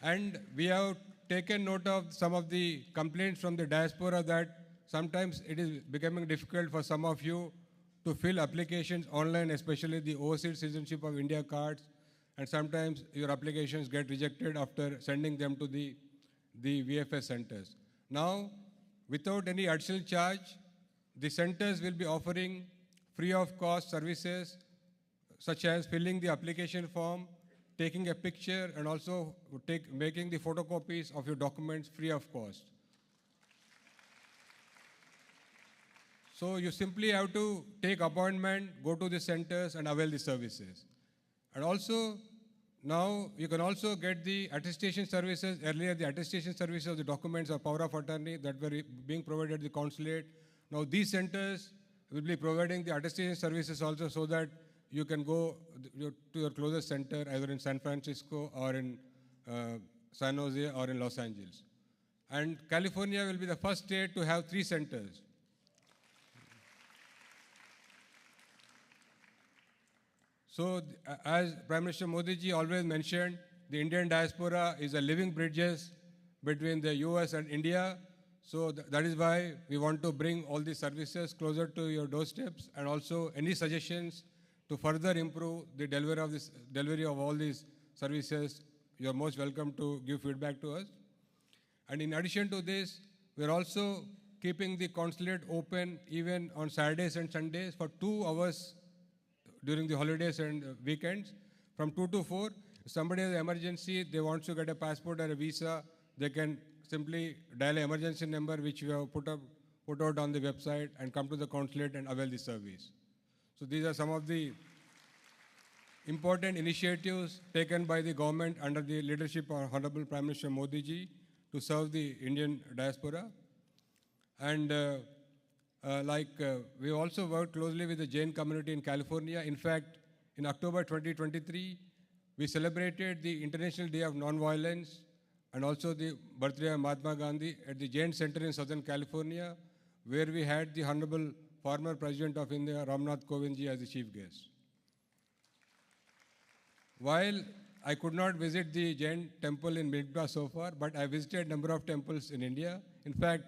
And we have taken note of some of the complaints from the diaspora that sometimes it is becoming difficult for some of you to fill applications online, especially the overseas citizenship of India cards, and sometimes your applications get rejected after sending them to the VFS centers. Now, without any additional charge, the centers will be offering free of cost services such as filling the application form, taking a picture, and also making the photocopies of your documents free of cost. So you simply have to take appointment, go to the centers and avail the services. And also, now you can also get the attestation services. Earlier, the attestation services of the documents of power of attorney that were being provided at the consulate. Now these centers will be providing the attestation services also, so that you can go to your closest center, either in San Francisco or in San Jose or in Los Angeles. And California will be the first state to have 3 centers. So as Prime Minister Modi ji always mentioned, the Indian diaspora is a living bridge between the US and India. So that is why we want to bring all these services closer to your doorsteps, and also any suggestions to further improve the delivery of all these services. You are most welcome to give feedback to us. And in addition to this, we are also keeping the consulate open even on Saturdays and Sundays for 2 hours during the holidays and weekends, from 2 to 4. If somebody has an emergency, they want to get a passport or a visa, they can simply dial an emergency number which we have put out on the website and come to the consulate and avail the service. So these are some of the important initiatives taken by the government under the leadership of Honorable Prime Minister Modi ji to serve the Indian diaspora. And we also worked closely with the Jain community in California. In fact, in October 2023, we celebrated the International Day of Nonviolence and also the birthday of Mahatma Gandhi at the Jain Center in Southern California, where we had the Honorable former President of India, Ramnath Kovind ji, as the chief guest. While I could not visit the Jain temple in Milkta so far, but I visited a number of temples in India. In fact,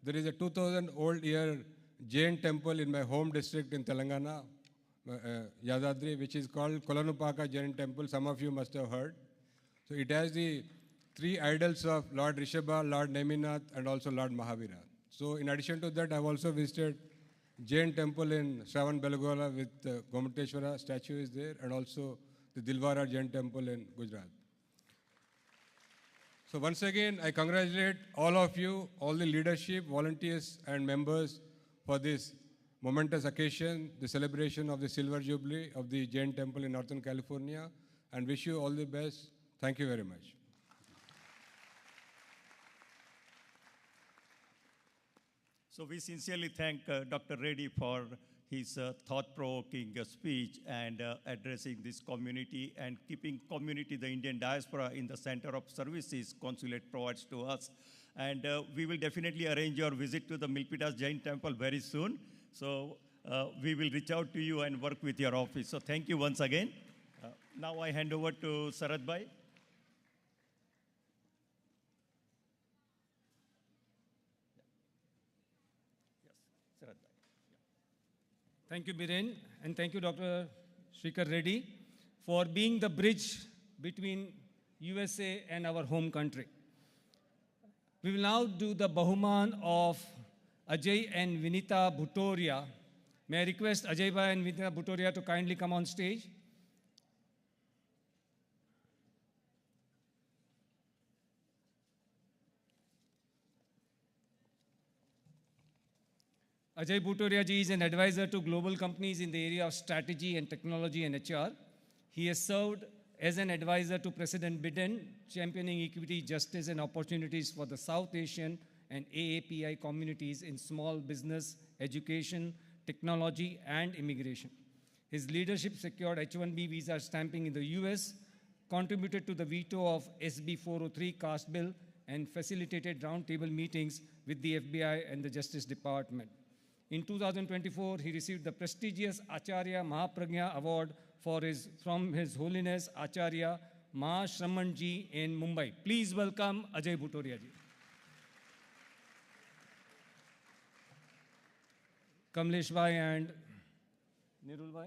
there is a 2,000-old-year Jain temple in my home district in Telangana, Yadadri, which is called Kolanupaka Jain Temple. Some of you must have heard. So it has the 3 idols of Lord Rishabha, Lord Neminath, and also Lord Mahavira. So in addition to that, I've also visited Jain temple in Shravan Belgola with Gomateshwara statue is there, and also the Dilwara Jain temple in Gujarat. So once again, I congratulate all of you, all the leadership, volunteers, and members for this momentous occasion, the celebration of the Silver Jubilee of the Jain Temple in Northern California, and wish you all the best. Thank you very much. So we sincerely thank Dr. Reddy for his thought-provoking speech and addressing this community and keeping community, the Indian diaspora, in the center of services consulate provides to us. And we will definitely arrange your visit to the Milpitas Jain Temple very soon. So we will reach out to you and work with your office. So thank you once again. Now I hand over to Sarath Bhai. Thank you, Biren, and thank you, Dr. Srikhar Reddy, for being the bridge between USA and our home country. We will now do the Bahuman of Ajay and Vinita Bhutoria. May I request Ajay Bhai and Vinita Bhutoria to kindly come on stage. Ajay Bhutoria ji is an advisor to global companies in the area of strategy and technology and HR. He has served as an advisor to President Biden, championing equity, justice, and opportunities for the South Asian and AAPI communities in small business, education, technology, and immigration. His leadership secured H-1B visa stamping in the US, contributed to the veto of SB 403 caste bill, and facilitated roundtable meetings with the FBI and the Justice Department. In 2024, he received the prestigious Acharya Mahapragya Award from His Holiness Acharya Mahashraman ji in Mumbai. Please welcome Ajay Bhutoria ji. Kamlesh Bhai and Nirul Bhai.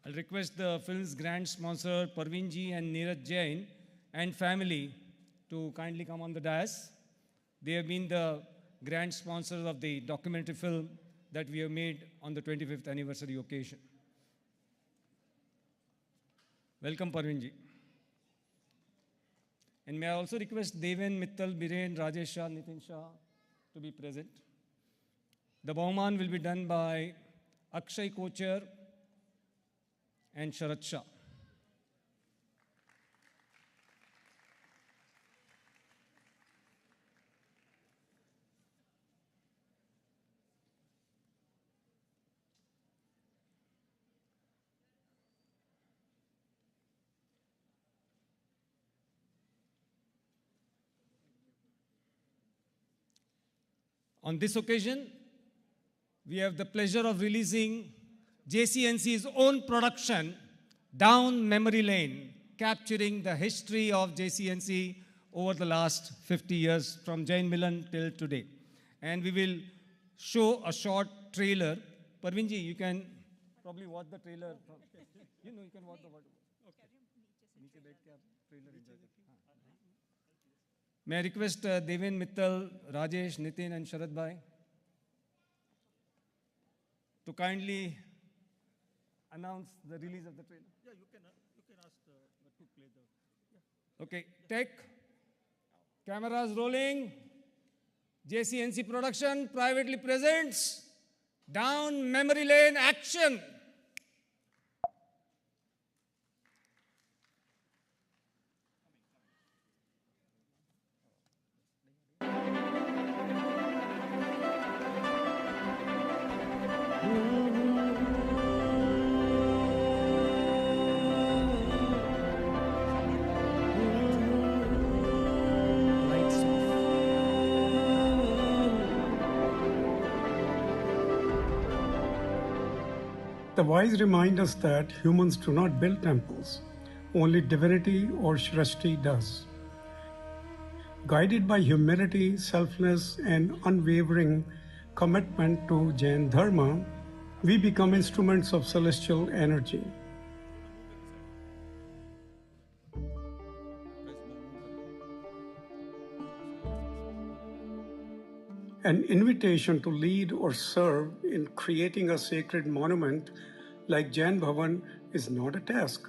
I'll request the film's grand sponsor, Parveen ji and Neeraj Jain and family to kindly come on the dais. They have been the grand sponsors of the documentary film that we have made on the 25th anniversary occasion. Welcome, Parveen ji. And may I also request Deven, Mittal, Biren, Rajesh Shah, Nitin Shah to be present. The Bauman will be done by Akshay Kochar and Sharat Shah. On this occasion, we have the pleasure of releasing JCNC's own production, Down Memory Lane, capturing the history of JCNC over the last 50 years from Jain Milan till today. And we will show a short trailer. Parveen ji, you can probably watch the trailer. You can watch the trailer. May I request Devin, Mittal, Rajesh, Nitin and Sharad Bhai to kindly announce the release of the trailer. Yeah, you can ask to play the. Yeah. Okay, take. Cameras rolling. JCNC production privately presents Down Memory Lane Action. The wise remind us that humans do not build temples, only divinity or Shrishti does. Guided by humility, selflessness, and unwavering commitment to Jain Dharma, we become instruments of celestial energy. An invitation to lead or serve in creating a sacred monument like Jain Bhavan is not a task,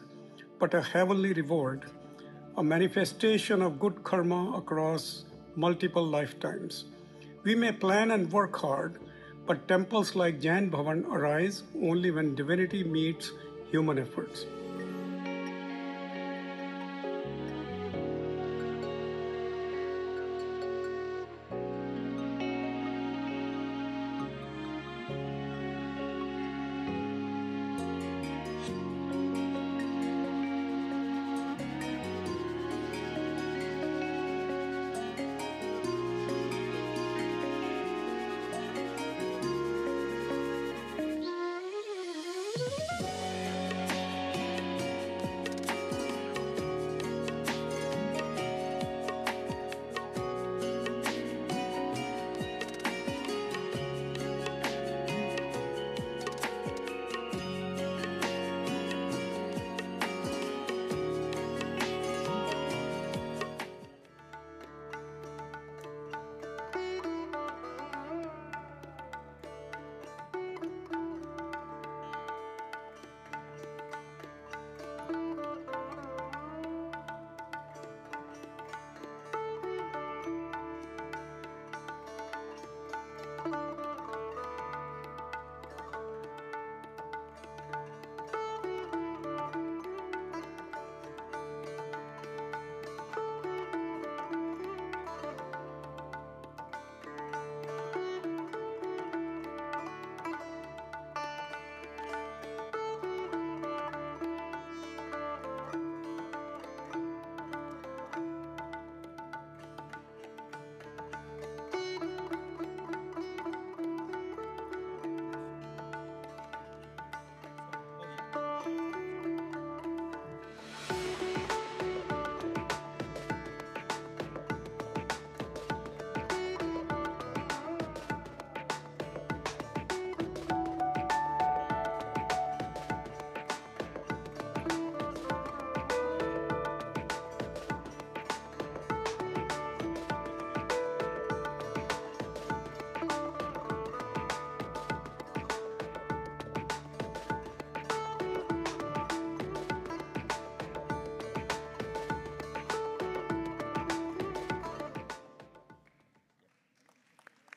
but a heavenly reward, a manifestation of good karma across multiple lifetimes. We may plan and work hard, but temples like Jain Bhavan arise only when divinity meets human efforts.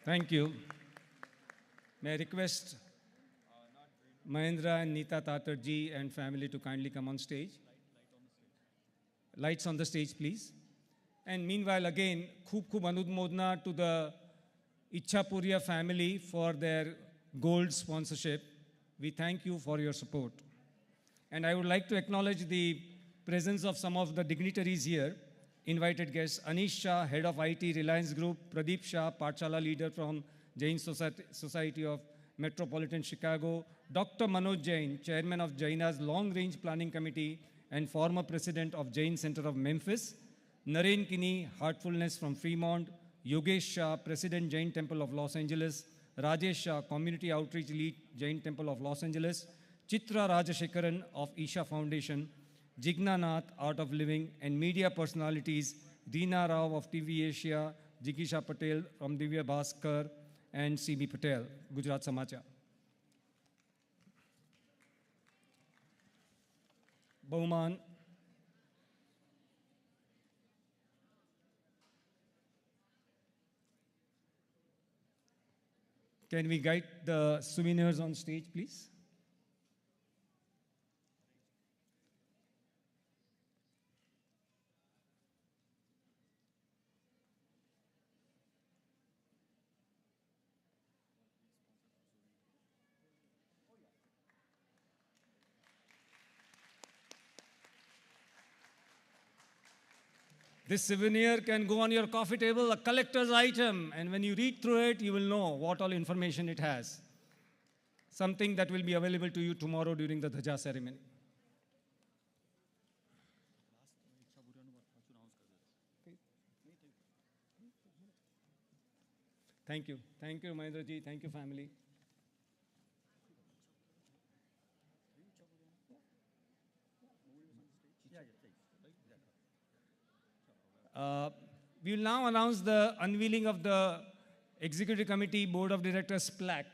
Thank you. May I request Mahendra and Neeta Tatarji and family to kindly come on stage. Lights on the stage, please. And meanwhile, again, khub anudmodna to the Ichhapuria family for their gold sponsorship. We thank you for your support. And I would like to acknowledge the presence of some of the dignitaries here. Invited guests, Anish Shah, Head of IT, Reliance Group, Pradeep Shah, Pathshala Leader from Jain Society of Metropolitan Chicago, Dr. Manoj Jain, Chairman of Jaina's Long Range Planning Committee and former President of Jain Center of Memphis, Naren Kini, Heartfulness from Fremont, Yogesh Shah, President Jain Temple of Los Angeles, Rajesh Shah, Community Outreach Lead, Jain Temple of Los Angeles, Chitra Rajashekaran of Isha Foundation, Jigna Nath, Art of Living, and media personalities, Deena Rao of TV Asia, Jikisha Patel from Divya Bhaskar, and CB Patel, Gujarat Samachar. Bauman. Can we guide the souvenirs on stage, please? This souvenir can go on your coffee table, a collector's item, and when you read through it, you will know what all information it has. Something that will be available to you tomorrow during the Dhaja ceremony. Thank you. Thank you, Mahendra ji. Thank you, family. We will now announce the unveiling of the Executive Committee Board of Directors Plaque.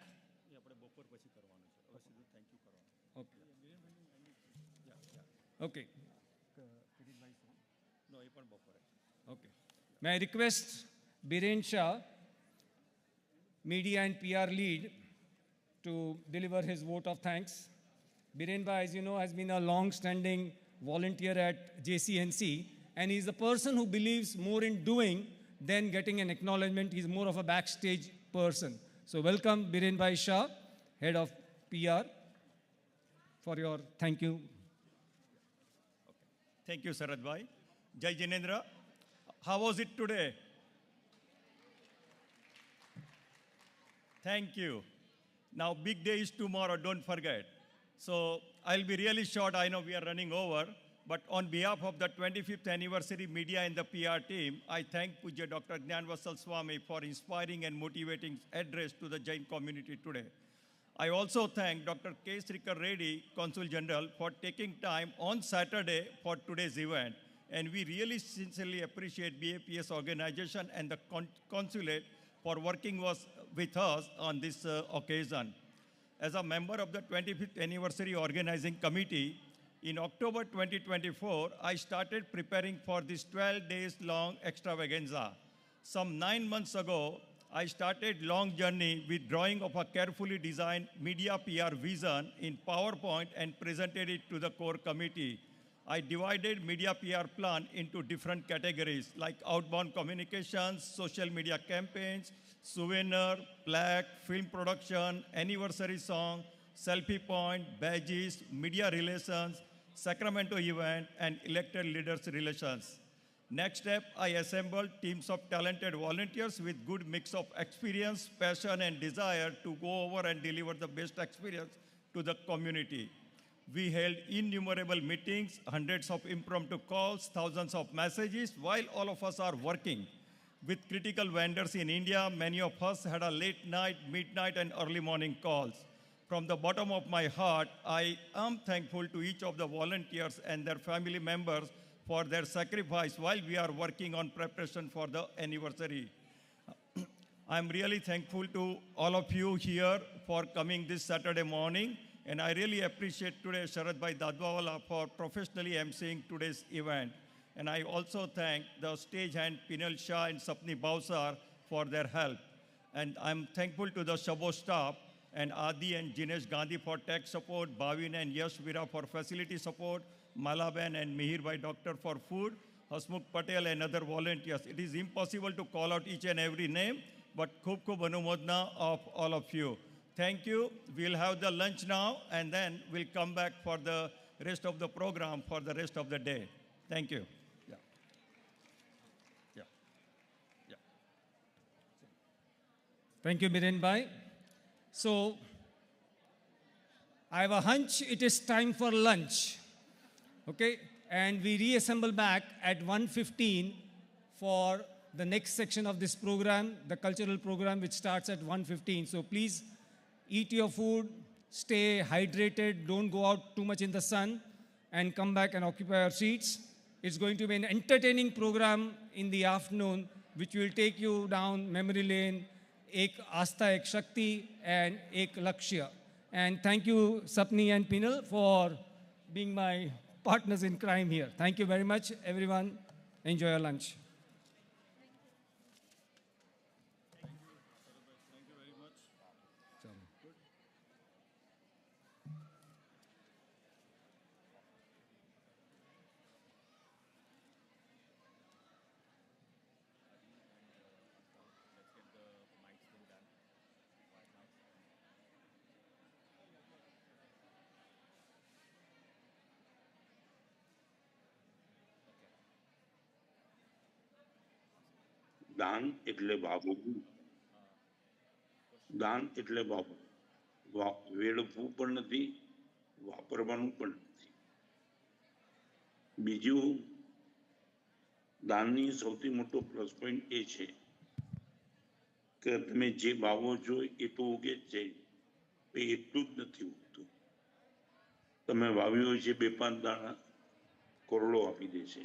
Okay. Okay. May I request Biren Shah, Media and PR Lead, to deliver his vote of thanks. Biren Bhai, as you know, has been a long-standing volunteer at JCNC, and he's a person who believes more in doing than getting an acknowledgement. He's more of a backstage person. So welcome Biren Bhai Shah, Head of PR, for your thank you. Thank you, Sarad Bhai. Jai Jinendra. How was it today? Thank you. Now, big day is tomorrow, don't forget. So I'll be really short. I know we are running over. But on behalf of the 25th anniversary media and the PR team, I thank Puja Dr. Gyanvatsal Swami for inspiring and motivating address to the Jain community today. I also thank Dr. K. Srikar Reddy, Consul General, for taking time on Saturday for today's event. And we really sincerely appreciate BAPS organization and the consulate for working with us on this occasion. As a member of the 25th anniversary organizing committee, in October 2024, I started preparing for this 12 days long extravaganza. Some 9 months ago, I started long journey with drawing of a carefully designed media PR vision in PowerPoint and presented it to the core committee. I divided media PR plan into different categories like outbound communications, social media campaigns, souvenir, plaque, film production, anniversary song, selfie point, badges, media relations, Sacramento event, and elected leaders relations. Next step, I assembled teams of talented volunteers with good mix of experience, passion, and desire to go over and deliver the best experience to the community. We held innumerable meetings, hundreds of impromptu calls, thousands of messages, while all of us are working. With critical vendors in India, many of us had a late night, midnight, and early morning calls. From the bottom of my heart, I am thankful to each of the volunteers and their family members for their sacrifice while we are working on preparation for the anniversary. I'm really thankful to all of you here for coming this Saturday morning, and I really appreciate today Sharad Bhai Dadwawala for professionally emceeing today's event. And I also thank the stagehand Pinal Shah and Sapni Bausar for their help. And I'm thankful to the Chabot staff and Adi and Jinesh Gandhi for tech support, Bhavin and Yash Vira for facility support, Malaban and Mihir Bhai Doctor for food, Hasmukh Patel and other volunteers. It is impossible to call out each and every name, but khub khub anumodna of all of you. Thank you. We'll have the lunch now, and then we'll come back for the rest of the program for the rest of the day. Thank you. Yeah. Yeah. Yeah. Thank you, Biren Bhai. So, I have a hunch it is time for lunch. Okay? And we reassemble back at 1:15 for the next section of this program, the cultural program, which starts at 1:15. So please eat your food, stay hydrated, don't go out too much in the sun, and come back and occupy your seats. It's going to be an entertaining program in the afternoon, which will take you down memory lane, Ek Astha, Ek Shakti, and Ek Lakshya. And thank you, Sapni and Pinal, for being my partners in crime here. Thank you very much, everyone. Enjoy your lunch. દાન એટલે બાબુ દાન એટલે બાબુ વેડવું પણ નથી વાપરવાનું પણ નથી બીજું દાનની સૌથી મોટો પ્લસ પોઈન્ટ એ છે કે તમે જે વાવો છો એ તો ઉગે જ જાય એટલું જ નથી ઉગતું તમે વાવ્યું છે 2-5 દાણા કરોડો આપી દેશે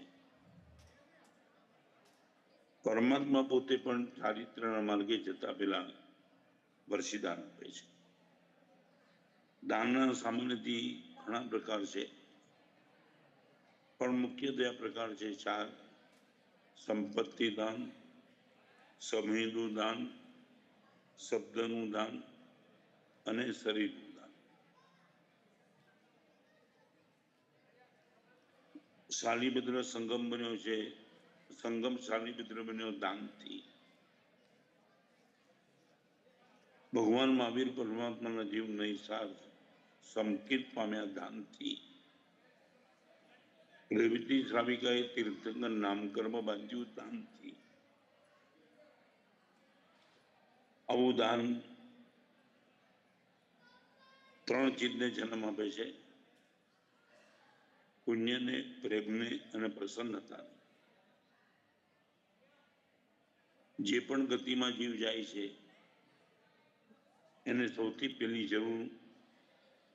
પરમાત્મા પોતે પણ ચારિત્રના માર્ગે જતા પહેલા વર્ષીદાન આપે છે દાનના સામાન્યથી ઘણા પ્રકાર છે પણ મુખ્યત્વે આ પ્રકાર છે 4 સંપત્તિ દાન સમયનું દાન શબ્દનું દાન અને શરીરનું દાન શાલીભદ્ર સંગમ બન્યો છે સંગમ શાલીભદ્ર બન્યો દાનથી ભગવાન મહાવીર પરમાત્માના જીવનના હિસાબ સંકિત પામ્યા દાનથી રેવતી શ્રાવિકાએ તીર્થંકર નામકર્મ બાંધ્યું દાનથી આવું દાન 3 ચીજને જન્મ આપે છે પુણ્યને પ્રેમને અને પ્રસન્નતાને જે પણ ગતિમાં જીવ જાય છે એને સૌથી પહેલી જરૂર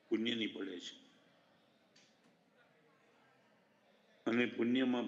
પુણ્યની પડે છે અને પુણ્યમાં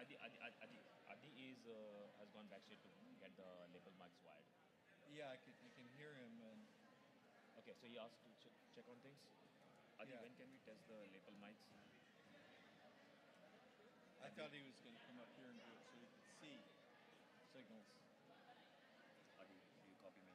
Adi has gone backstage to get the label marks wired. Yeah, I can hear him. And okay, so he asked to check on things. Adi, when can we test the label mics? I thought he was going to come up here and do it so we could see signals. Adi, do you copy me?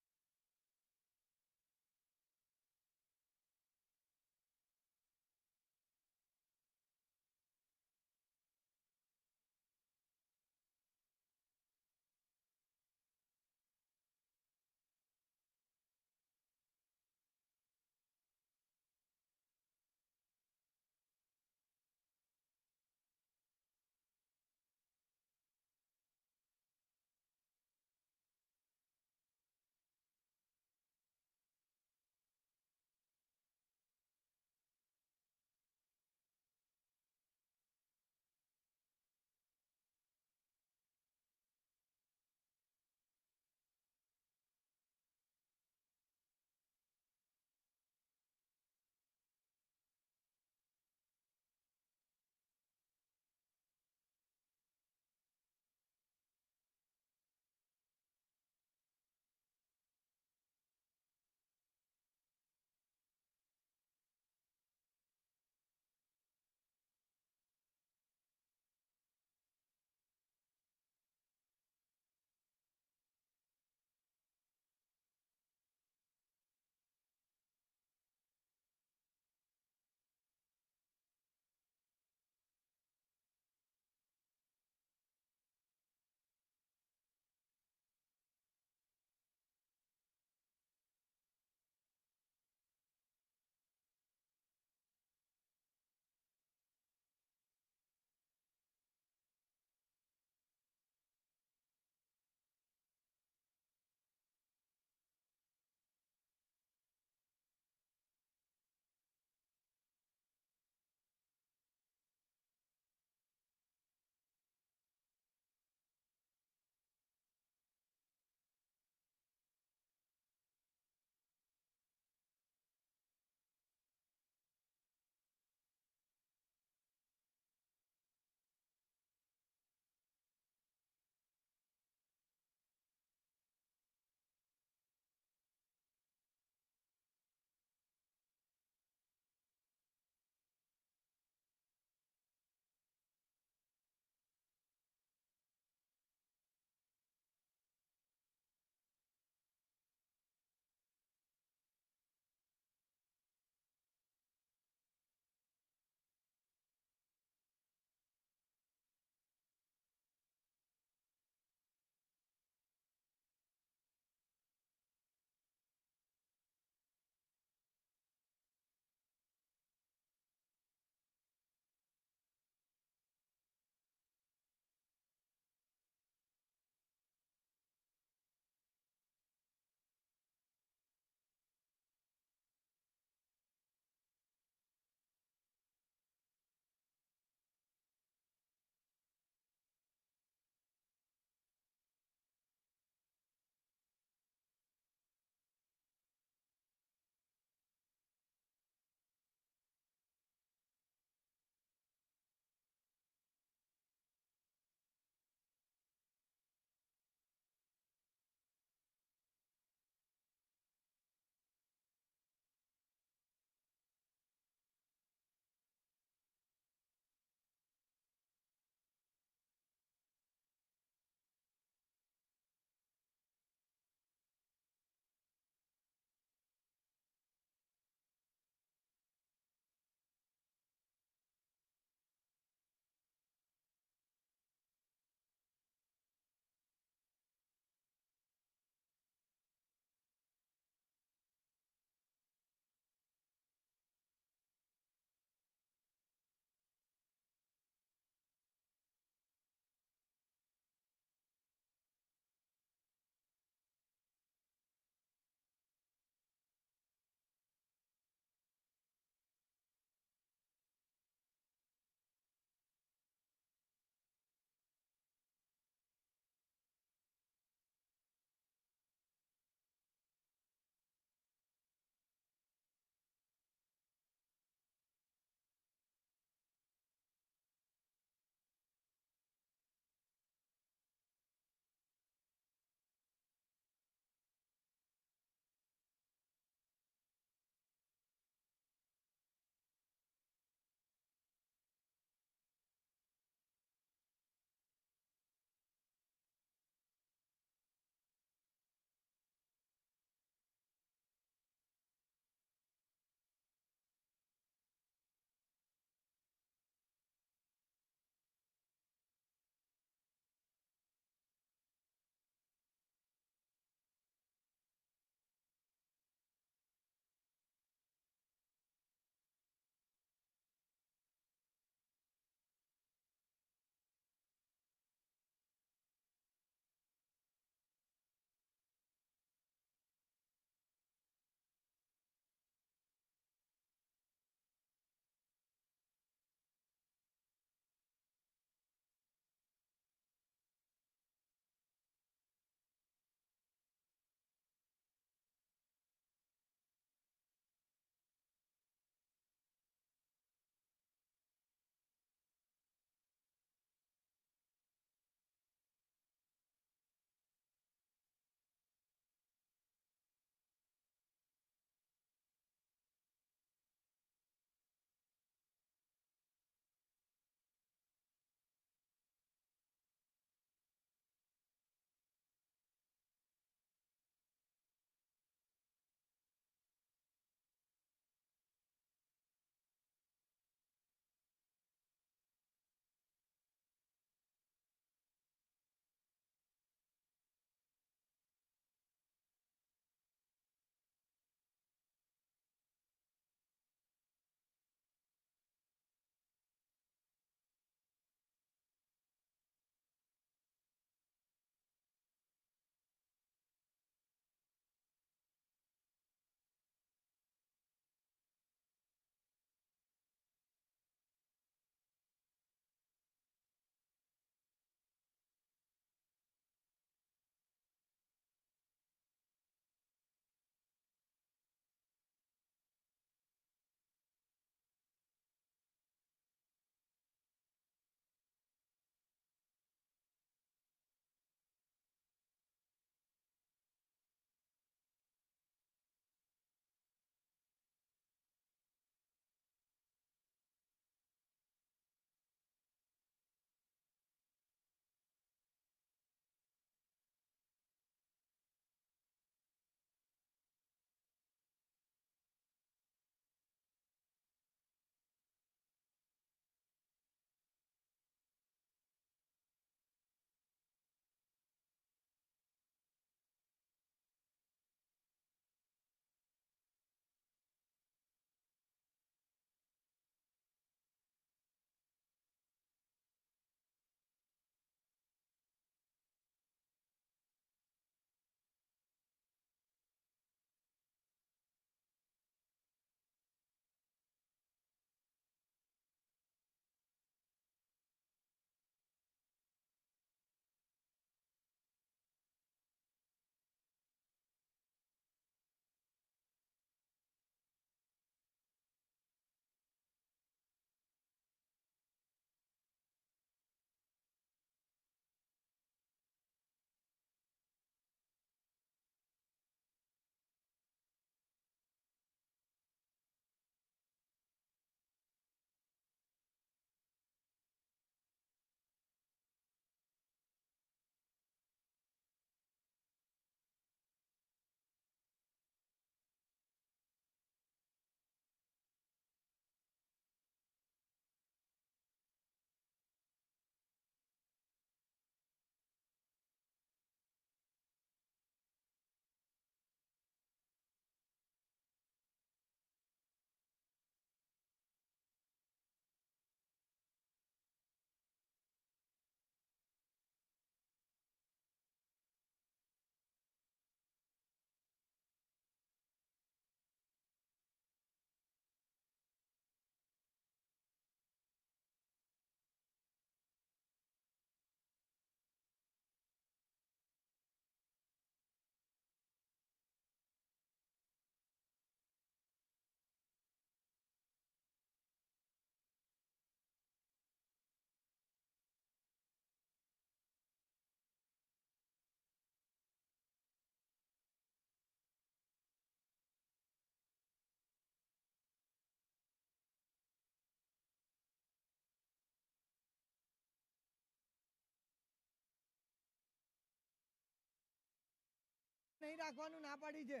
નહીં રાખવાનું ના પાડી છે.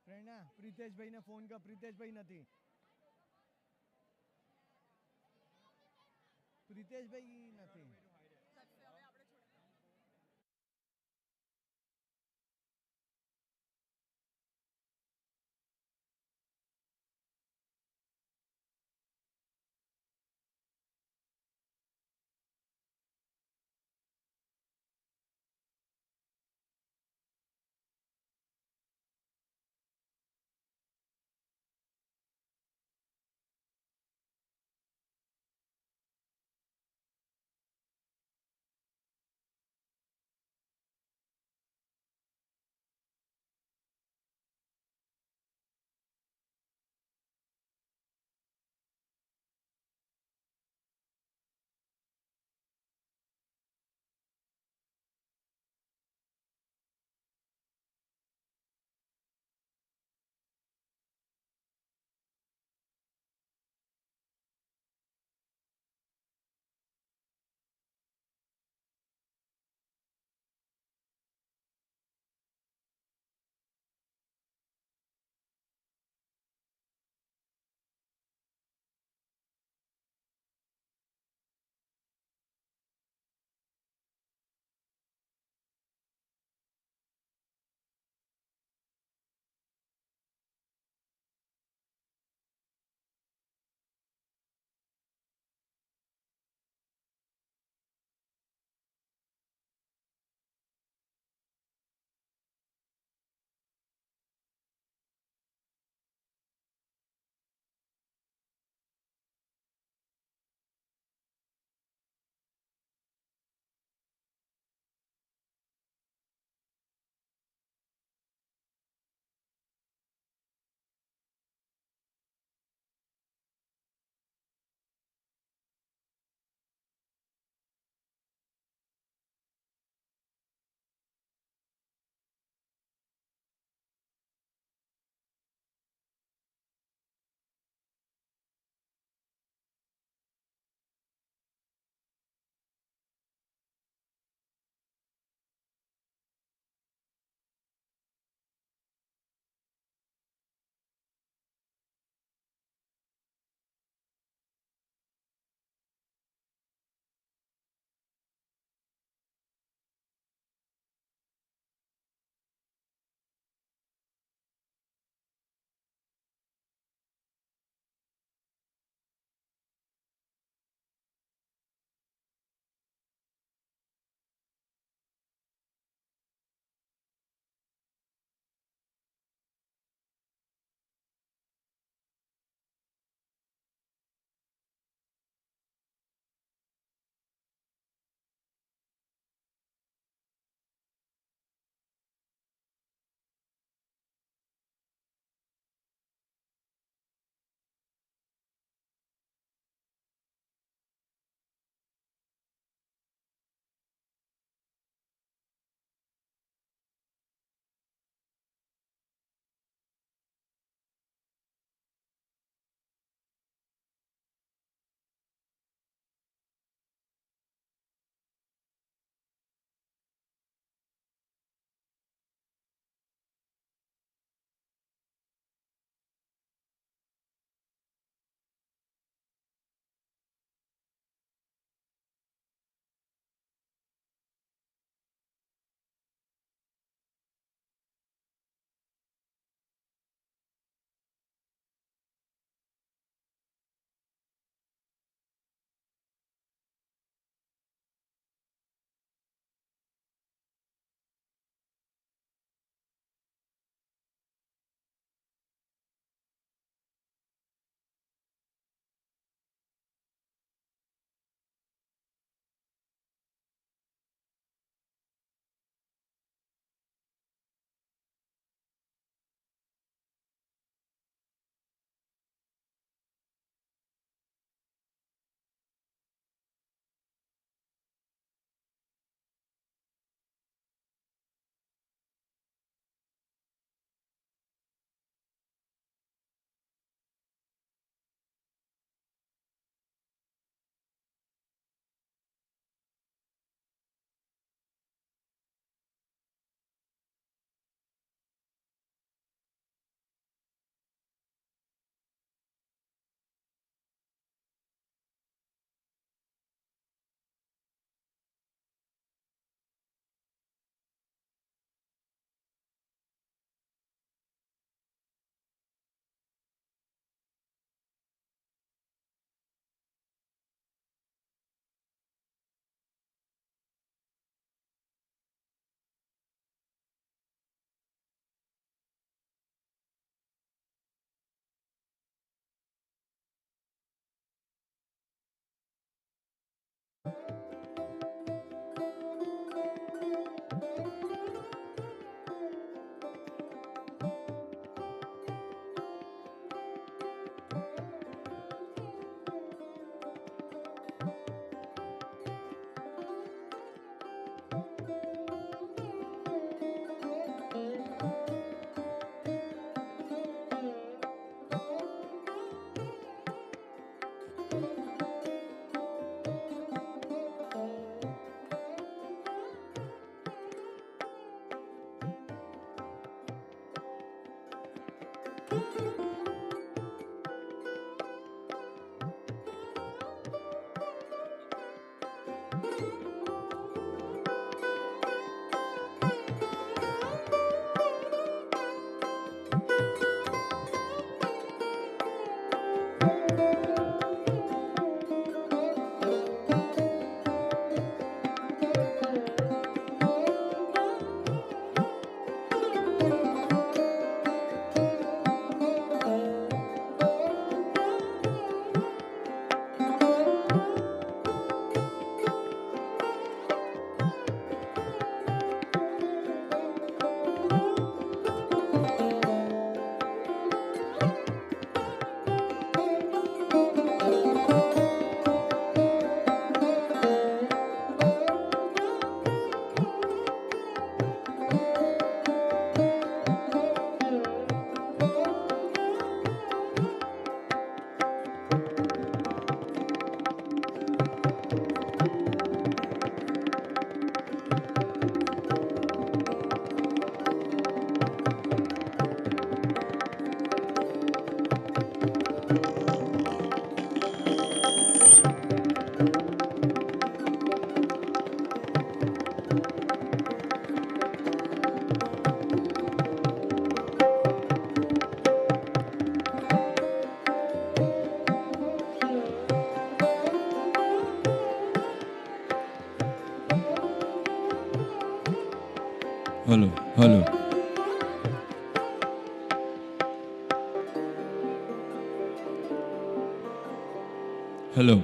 પ્રેરણા પ્રિતેશભાઈને phone કર. પ્રિતેશભાઈ નથી. પ્રિતેશભાઈ નથી. Hello, hello. Hello.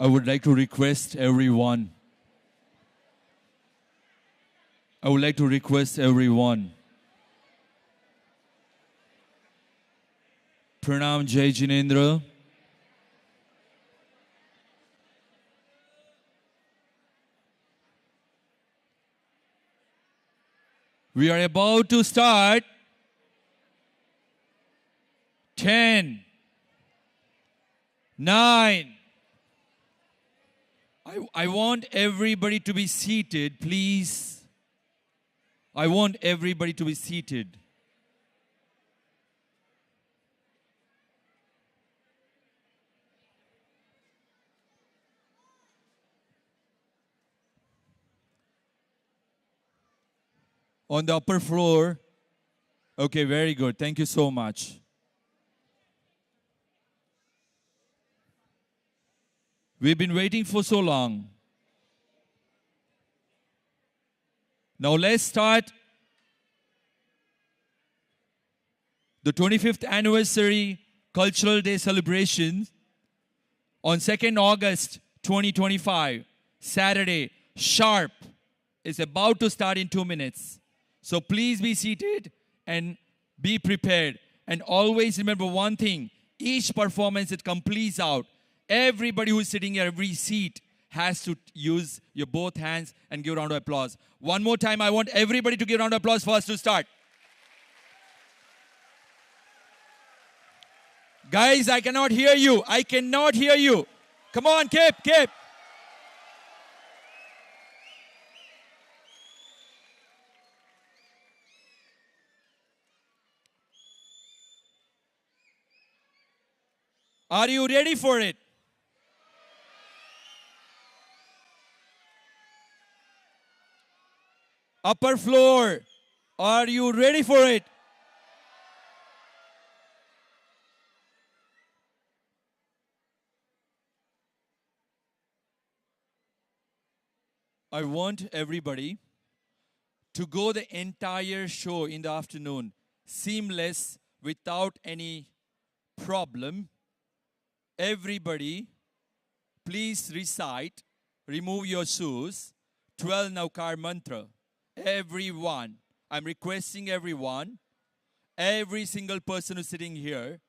I would like to request everyone. Pranam Jai Jinendra. We are about to start. 10, 9. I want everybody to be seated, please. I want everybody to be seated. On the upper floor. Okay, very good. Thank you so much. We've been waiting for so long. Now let's start the 25th anniversary Cultural Day celebration on 2nd August 2025, Saturday, sharp. It's about to start in 2 minutes. So please be seated and be prepared. And always remember one thing, each performance it completes out. Everybody who's sitting here, every seat has to use your both hands and give a round of applause. One more time, I want everybody to give a round of applause for us to start. Guys, I cannot hear you. I cannot hear you. Come on, Kip. Are you ready for it? Upper floor, are you ready for it? I want everybody to go the entire show in the afternoon, seamless, without any problem. Everybody, please recite, remove your shoes, 12 Naukar mantra. Everyone, I'm requesting everyone, every single person who's sitting here,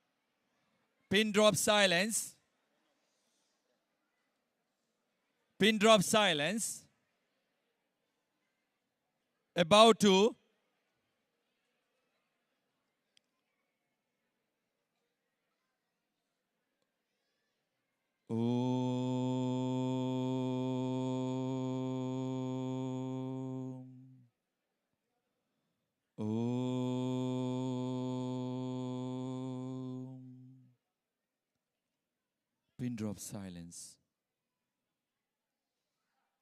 pin drop silence. Pin drop silence. About to pin drop silence.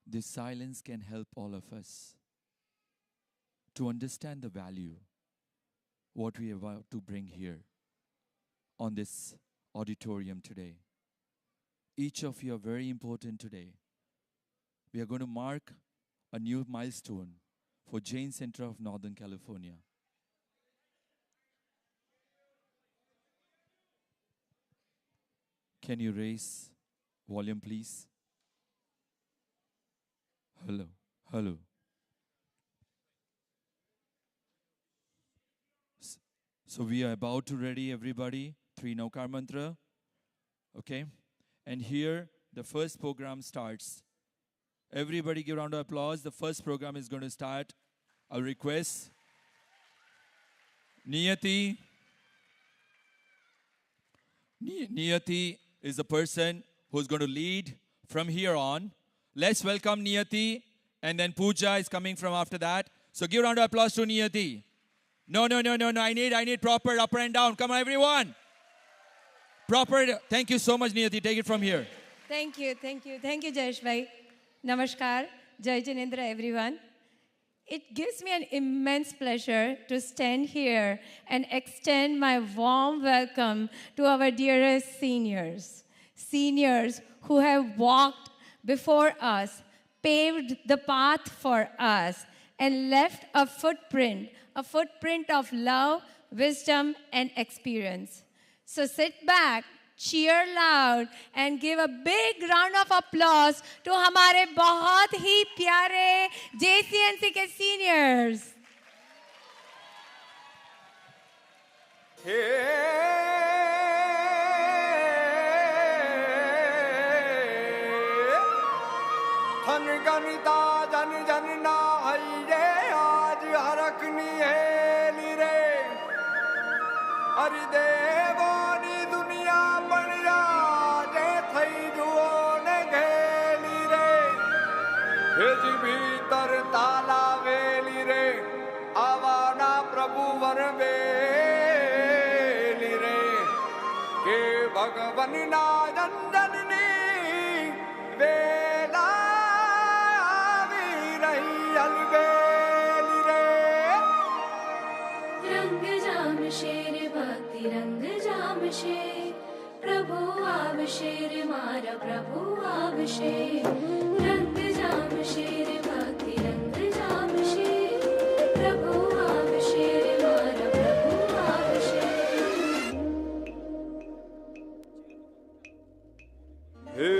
This silence can help all of us to understand the value, what we are about to bring here on this auditorium today. Each of you are very important today. We are going to mark a new milestone for Jain Center of Northern California. Can you raise volume, please? Hello, hello. So we are about to ready everybody, 3 Naukar mantra, okay? And here the first program starts. Everybody give a round of applause. The first program is going to start. I'll request Niyati. Niyati is the person who's going to lead from here on. Let's welcome Niyati, and then Pooja is coming from after that. So give a round of applause to Niyati. No. I need proper up and down. Come on, everyone. Proper. Thank you so much, Niyati. Take it from here. Thank you, Jayesh bhai. Namaskar, Jai Jinendra, everyone. It gives me an immense pleasure to stand here and extend my warm welcome to our dearest seniors. Seniors who have walked before us, paved the path for us, and left a footprint of love, wisdom, and experience. So sit back, cheer loud, and give a big round of applause to हमारे बहुत ही प्यारे JCNC के seniors. Hari देवानी दुनिया बन जाए थई जुओ ने घेली रे भेज भीतर ताला वेली रे आवाना प्रभु वर बेली रे के भगवन ना जननी वेला भी रही अलबेली रे रंग जाम शेर भक्ति रंग जाम शेर प्रभु आव शेर मारा प्रभु आव शेर रंग जाम शेर भक्ति रंग जाम शेर प्रभु आव शेर मारा प्रभु आव शेर हे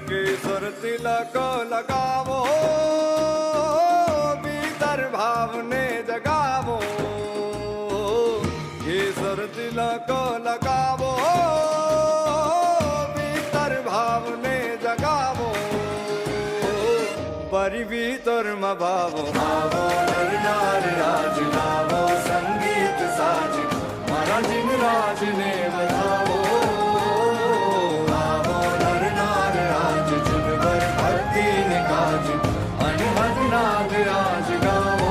केसर तिलक लगावो भीतर भावने जगावो केसर तिलक लगावो भीतर भावने जगावो परि भीतर मभावो आवो नर नार राज लावो संगीत साज मारा जिन राज ने बधावो आवो नर नार राज जिन वर भक्ति ने काज अनहद नाद राज गावो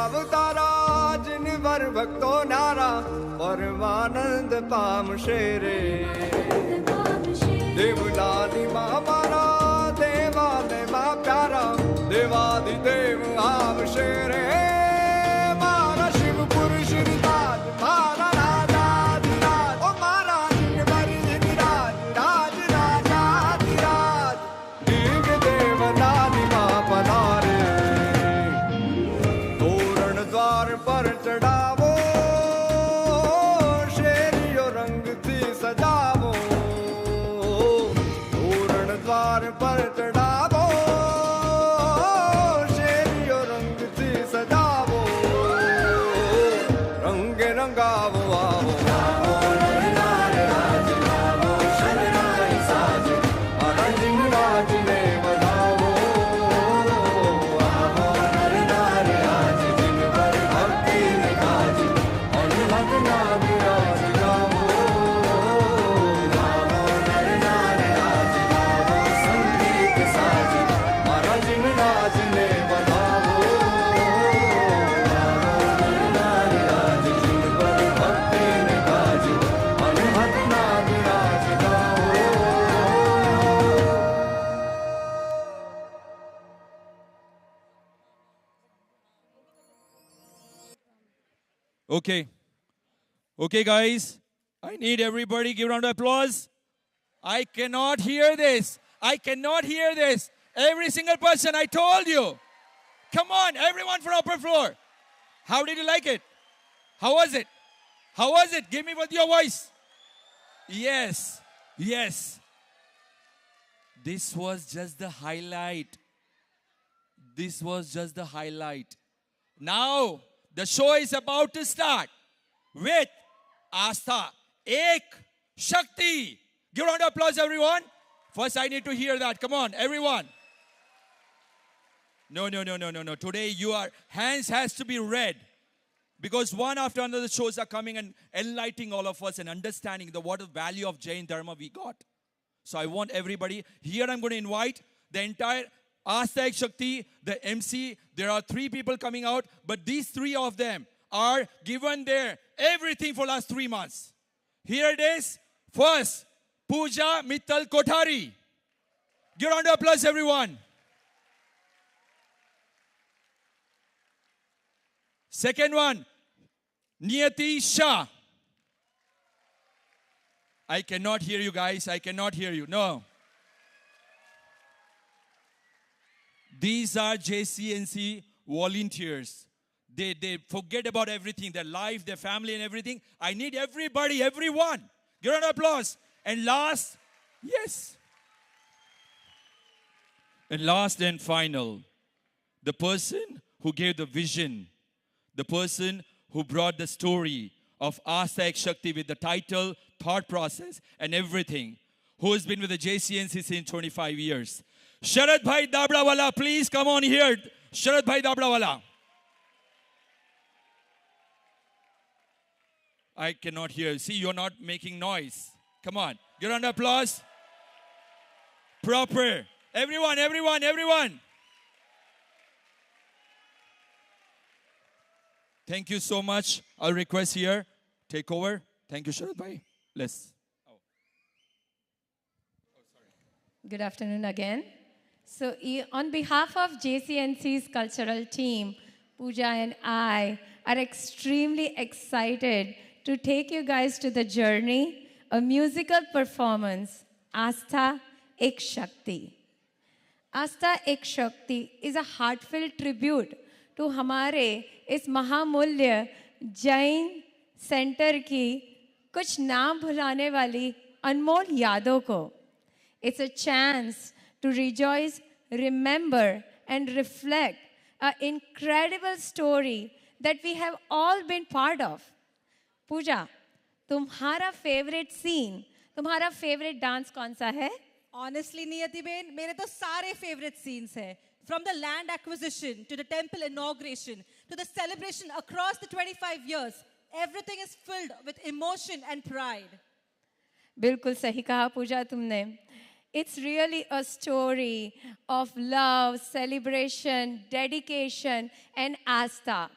अवतारा जिन वर भक्तो नारा परमानंद पाम शेरे देवलाली महामारा देवालय मां प्यारा देवादिदेव आम शेरे मारा शिव पुरुष ताज मारा राजाधिराज ओ मारा निवर राज राज राजाधिराज दीव देवलाली मां पधारे तोरण द्वार पर चढ़ावो शेरियो रंग थी सजावो तोरण द्वार पर चढ़ावो शेरियो रंग थी सजावो रंग रंगावो आवो आवो नरनार राज आवो शरणाई साज महाराजिन राज ने बधावो आवो नरनार राज जिन पर भक्ति ने काज अनहद नाम राज गावो आवो नरनार राज आवो संगीत साज महाराजिन राज ने बधावो आवो नरनार राज जिन पर भक्ति ने काज अनहद नाम राज गावो Okay. Okay, guys. I need everybody give a round of applause. I cannot hear this. I cannot hear this. Every single person, I told you. Come on, everyone from upper floor. How did you like it? How was it? How was it? Give me with your voice. Yes. Yes. This was just the highlight. This was just the highlight. Now, the show is about to start with Astha, Ek Shakti. Give a round of applause, everyone. First, I need to hear that. Come on, everyone. No. Today, your hands has to be red. Because one after another shows are coming and enlightening all of us and understanding what the value of Jain Dharma we got. So I want everybody, here I'm going to invite the entire Astha Ek Shakti, the MC. There are 3 people coming out, but these 3 of them are given their everything for last 3 months. Here it is. First, Pooja Mittal Kothari. Give a round of applause, everyone. Second one, Niyati Shah. I cannot hear you guys. I cannot hear you. No. These are JCNC volunteers. They forget about everything, their life, their family and everything. I need everybody, everyone. Give a round of applause. And last, yes. And last and final, the person who gave the vision, the person who brought the story of Astha Ek Shakti with the title, thought process, and everything, who has been with the JCNC since 25 years. Sharad Bhai Dabdawala, please come on here. Sharad Bhai Dabdawala. I cannot hear. See, you're not making noise. Come on. Give a round of applause. Proper. Everyone, everyone, everyone. Thank you so much. I'll request here. Take over. Thank you, Sharad Bhai. Let's. Good afternoon again. So on behalf of JCNC's cultural team, Pooja and I are extremely excited to take you guys to the journey, a musical performance, Astha Ek Shakti. Astha Ek Shakti is a heartfelt tribute to हमारे इस महामूल्य Jain centre की कुछ नाम भुलाने वाली अनमोल यादों को. It's a chance to rejoice, remember, and reflect an incredible story that we have all been part of. Pooja, तुम्हारा favorite scene, तुम्हारा favorite dance कौन सा है? Honestly, Niyati Ben, मेरे तो सारे favorite scenes हैं. From the land acquisition to the temple inauguration to the celebration across the 25 years, everything is filled with emotion and pride. बिल्कुल सही कहा पूजा तुमने. It's really a story of love, celebration, dedication, and Astha.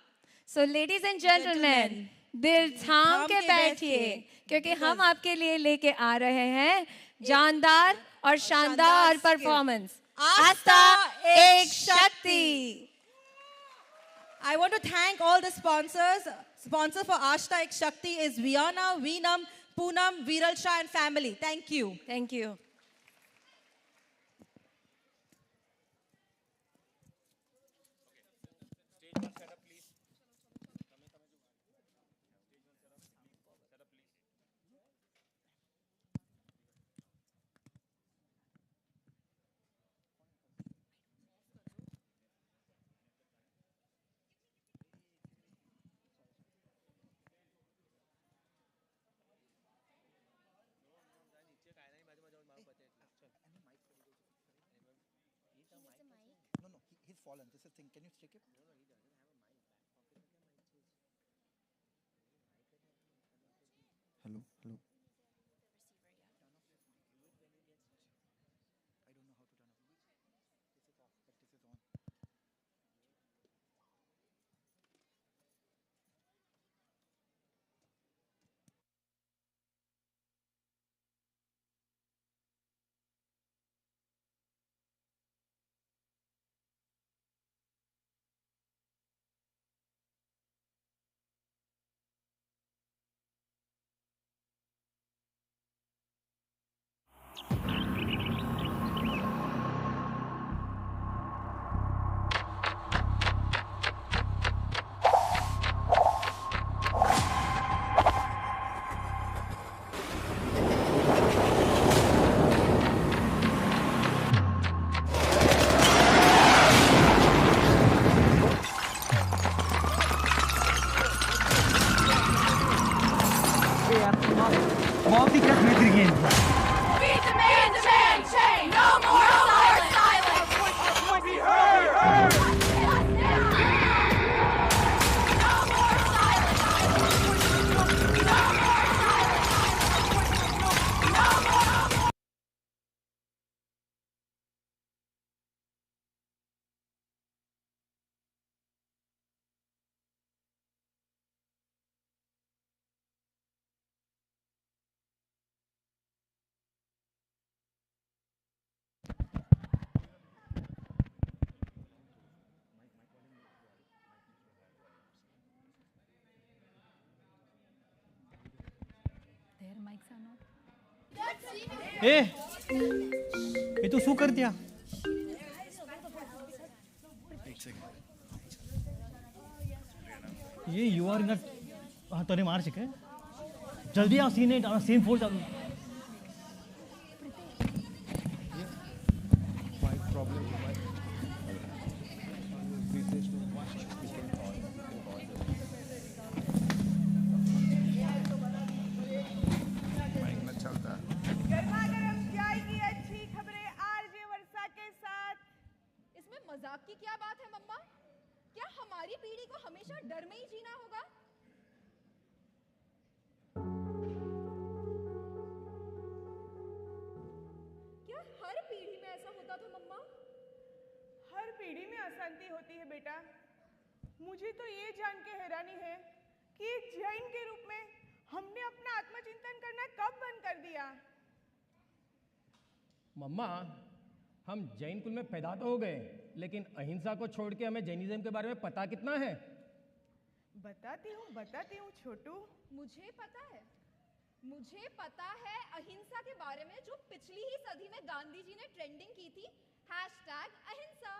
So ladies and gentlemen, दिल थाम के बैठिए क्योंकि हम आपके लिए लेके आ रहे हैं जानदार और शानदार परफॉर्मेंस आस्था एक शक्ति. I want to thank all the sponsors. Sponsor for Ashta Ek Shakti is Viana, Veenam, Poonam, Viral Shah and family. Thank you. Thank you. No, he's fallen. This is the thing. Can you stick it? No, he doesn't have a mic back pocket. Hello, hello. I don't know how to turn off. This is off, but this is on. એ તો શું કરત્યા ये you are in हाँ तने मार सके जल्दी आ scene four चालू मजाक की क्या बात है मम्मा? क्या हमारी पीढ़ी को हमेशा डर में ही जीना होगा? क्या हर पीढ़ी में ऐसा होता था मम्मा? हर पीढ़ी में अशांति होती है बेटा. मुझे तो ये जान के हैरानी है कि एक जैन के रूप में हमने अपना आत्मचिंतन करना कब बंद कर दिया? मम्मा, हम जैन कुल में पैदा तो हो गए, लेकिन अहिंसा को छोड़ के हमें जैनिज्म के बारे में पता कितना है? बताती हूँ छोटू. मुझे पता है अहिंसा के बारे में जो पिछली ही सदी में गांधी जी ने ट्रेंडिंग की थी #अहिंसा.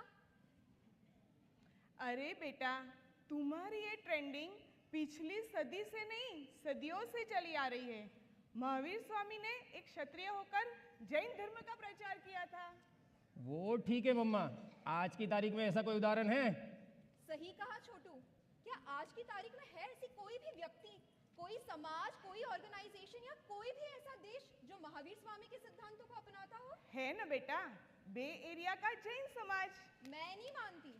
अरे बेटा, तुम्हारी ये ट्रेंडिंग पिछली सदी से नहीं, सदियों से चली आ रही है. महावीर स्वामी ने एक क्षत्रिय होकर जैन धर्म का प्रचार किया था. वो ठीक है मम्मा, आज की तारीख में ऐसा कोई उदाहरण है? सही कहा छोटू. क्या आज की तारीख में है ऐसी कोई भी व्यक्ति, कोई समाज, कोई ऑर्गेनाइजेशन या कोई भी ऐसा देश जो महावीर स्वामी के सिद्धांतों को अपनाता हो? है ना बेटा, बे एरिया का जैन समाज. मैं नहीं मानती.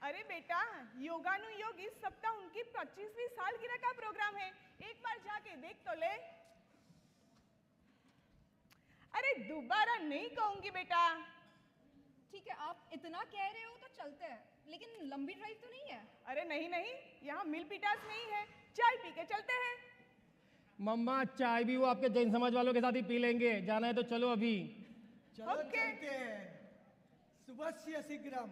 अरे बेटा, योगानुयोग इस सप्ताह उनकी 25वीं सालगिरह का प्रोग्राम है. एक बार जाके देख तो ले. अरे दोबारा नहीं कहूंगी बेटा. ठीक है, आप इतना कह रहे हो तो चलते हैं. लेकिन लंबी ड्राइव तो नहीं है। अरे नहीं नहीं, यहाँ मिल पिटास नहीं है, चाय पी के चलते हैं। मम्मा चाय भी वो आपके जैन समाज वालों के साथ ही पी लेंगे, जाना है तो चलो अभी। चलो चलते हैं। सुबह शीघ्रम।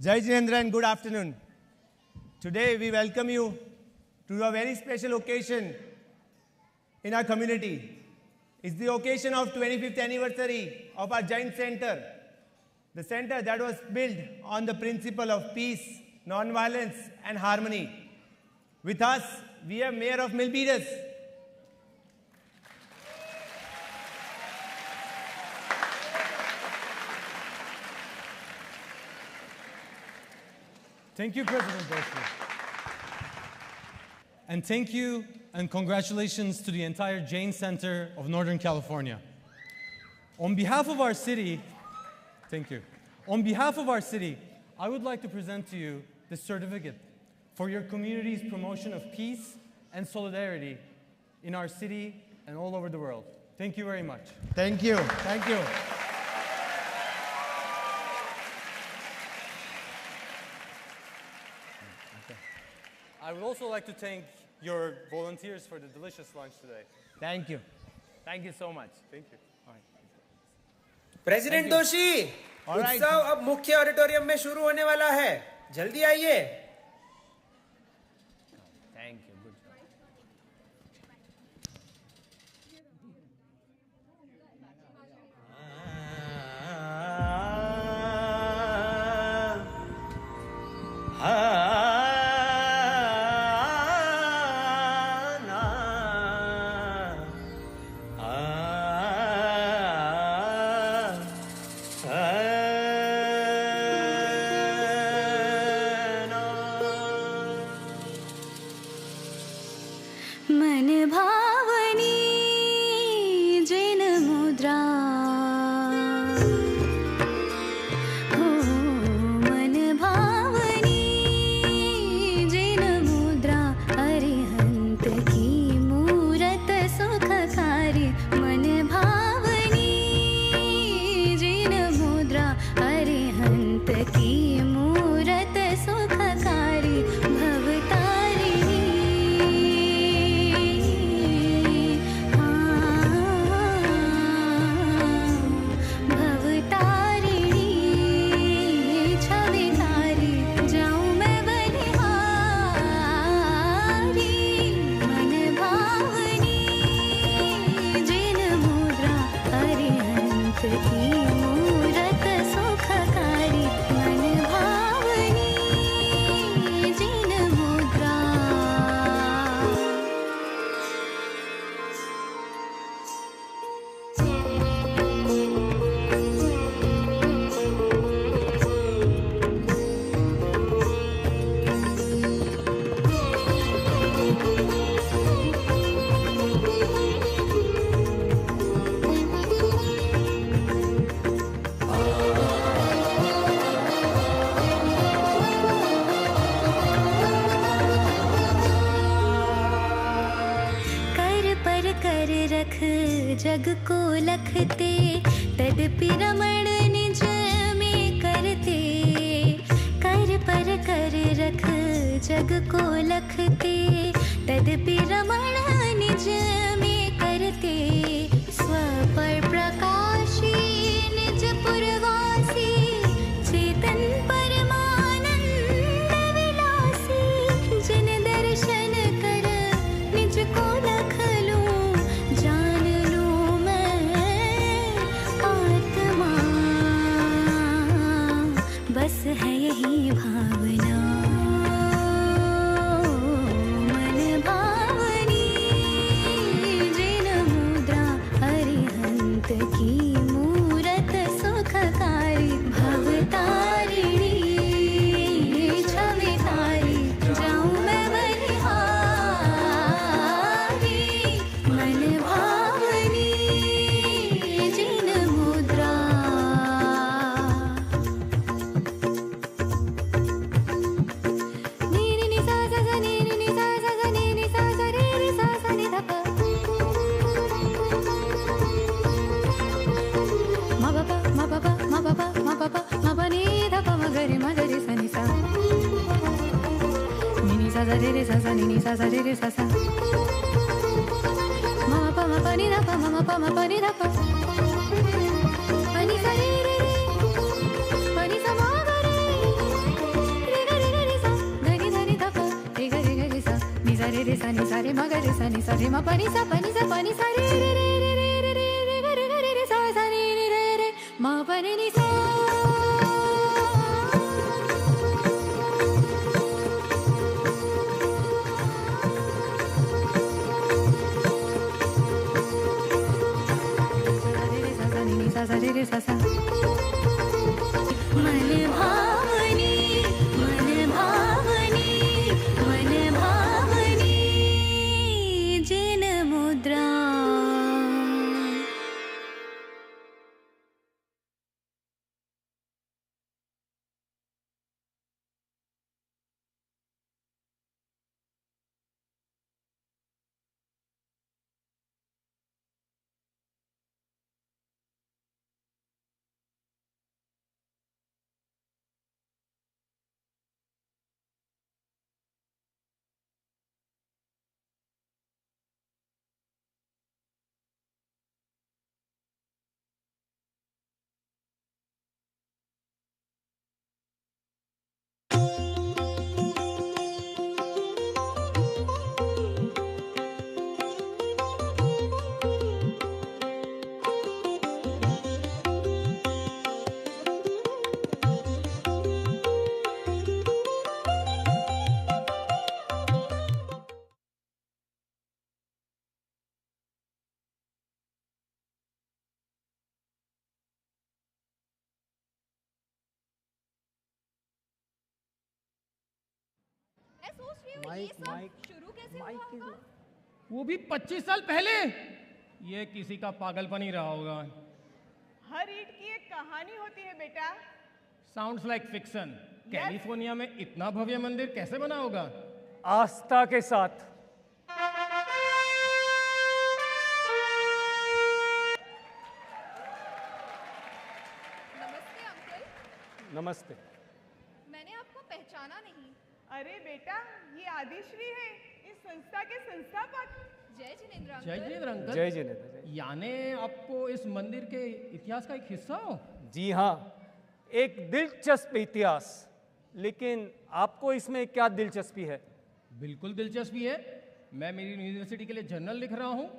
JCNC and good afternoon. Today we welcome you to a very special occasion in our community. It's the occasion of 25th anniversary of our Jain Center, the center that was built on the principle of peace, non-violence and harmony. With us, we have Mayor of Milpitas. Thank you, President Doshi. And thank you and congratulations to the entire Jain Center of Northern California. On behalf of our city, thank you. On behalf of our city, I would like to present to you the certificate for your community's promotion of peace and solidarity in our city and all over the world. Thank you very much. Thank you. Thank you. I would also like to thank your volunteers for the delicious lunch today. Thank you. Thank you so much. Thank you. All right. President दोषी, उत्सव अब मुख्य auditorium में शुरू होने वाला है, जल्दी आइए। Thank you. Good job. मन भावनी जिन मुद्रा हो, मन भावनी जिन मुद्रा अरिहंत की मूरत सुखकारी। मन भावनी जिन मुद्रा अरिहंत की मूरत सुखकारी। भवतारिणी जग को लखते तदपि रमण निज में करते। कर पर कर रख जग को लखते तदपि रमण निज में करते। स्व पर प्रकाशी निज पुरवासी चेतन परमानंद विलासी। जिन दर्शन कर निज को लख लूं जान लूं मैं आत्मा। सा सा रे रे सा सा मा पा मा पा नी धा पा मा पा मा पा नी धा पा पनी सा रे रे रे पनी सा मा गा रे रे सा धनी धनी धा पा रे सा नी सा रे रे मा गा रे सा रे मा पनी सा रे रे रे रे रे रे सा सा नी नी रे रे मा पनी नी सा सा रे रे सा सा मन भावनी मन भावनी मन भावनी जिन मुद्रा शुरू कैसे हुआ? वो भी 25 साल पहले। ये किसी का पागलपन ही रहा होगा। हर ईंट की एक कहानी होती है बेटा। Sounds like fiction. कैलिफोर्निया में इतना भव्य मंदिर कैसे बना होगा? आस्था के साथ। नमस्ते अंकल। नमस्ते। मैंने आपको पहचाना नहीं। अरे बेटा, ये आदिश्री है, इस संस्था के संस्थापक। जय जिनेंद्र अंकल। जय जिनेंद्र अंकल। जय जिनेंद्र। यानी आपको इस मंदिर के इतिहास का एक हिस्सा हो? जी हाँ, एक दिलचस्प इतिहास। लेकिन आपको इसमें क्या दिलचस्पी है? बिल्कुल दिलचस्पी है। मैं मेरी यूनिवर्सिटी के लिए जर्नल लिख रहा हूँ,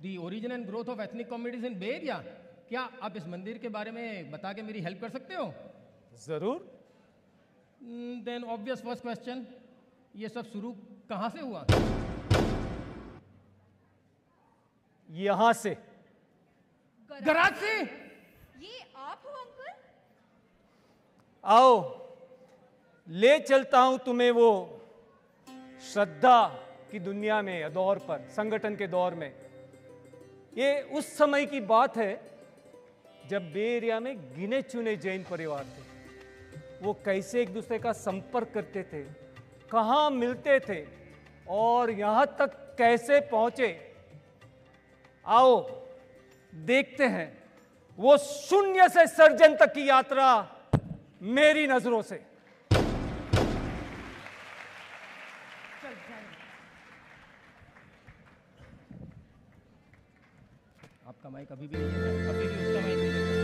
the origin and growth of ethnic communities in Bay Area. क्या आप इस मंदिर के बारे में बता के मेरी हेल्प कर सकते हो? जरूर। देन ऑब्वियस फर्स्ट क्वेश्चन, ये सब शुरू कहाँ से हुआ? यहां से। गराज से? ये आप हो अंकल? आओ, ले चलता हूं तुम्हें वो श्रद्धा की दुनिया में, दौर पर, संगठन के दौर में। ये उस समय की बात है जब बे एरिया में गिने चुने जैन परिवार थे। वो कैसे एक दूसरे का संपर्क करते थे, कहाँ मिलते थे और यहां तक कैसे पहुंचे। आओ देखते हैं वो शून्य से सर्जन तक की यात्रा मेरी नजरों से। आपका माइक अभी भी उसका माइक नहीं है।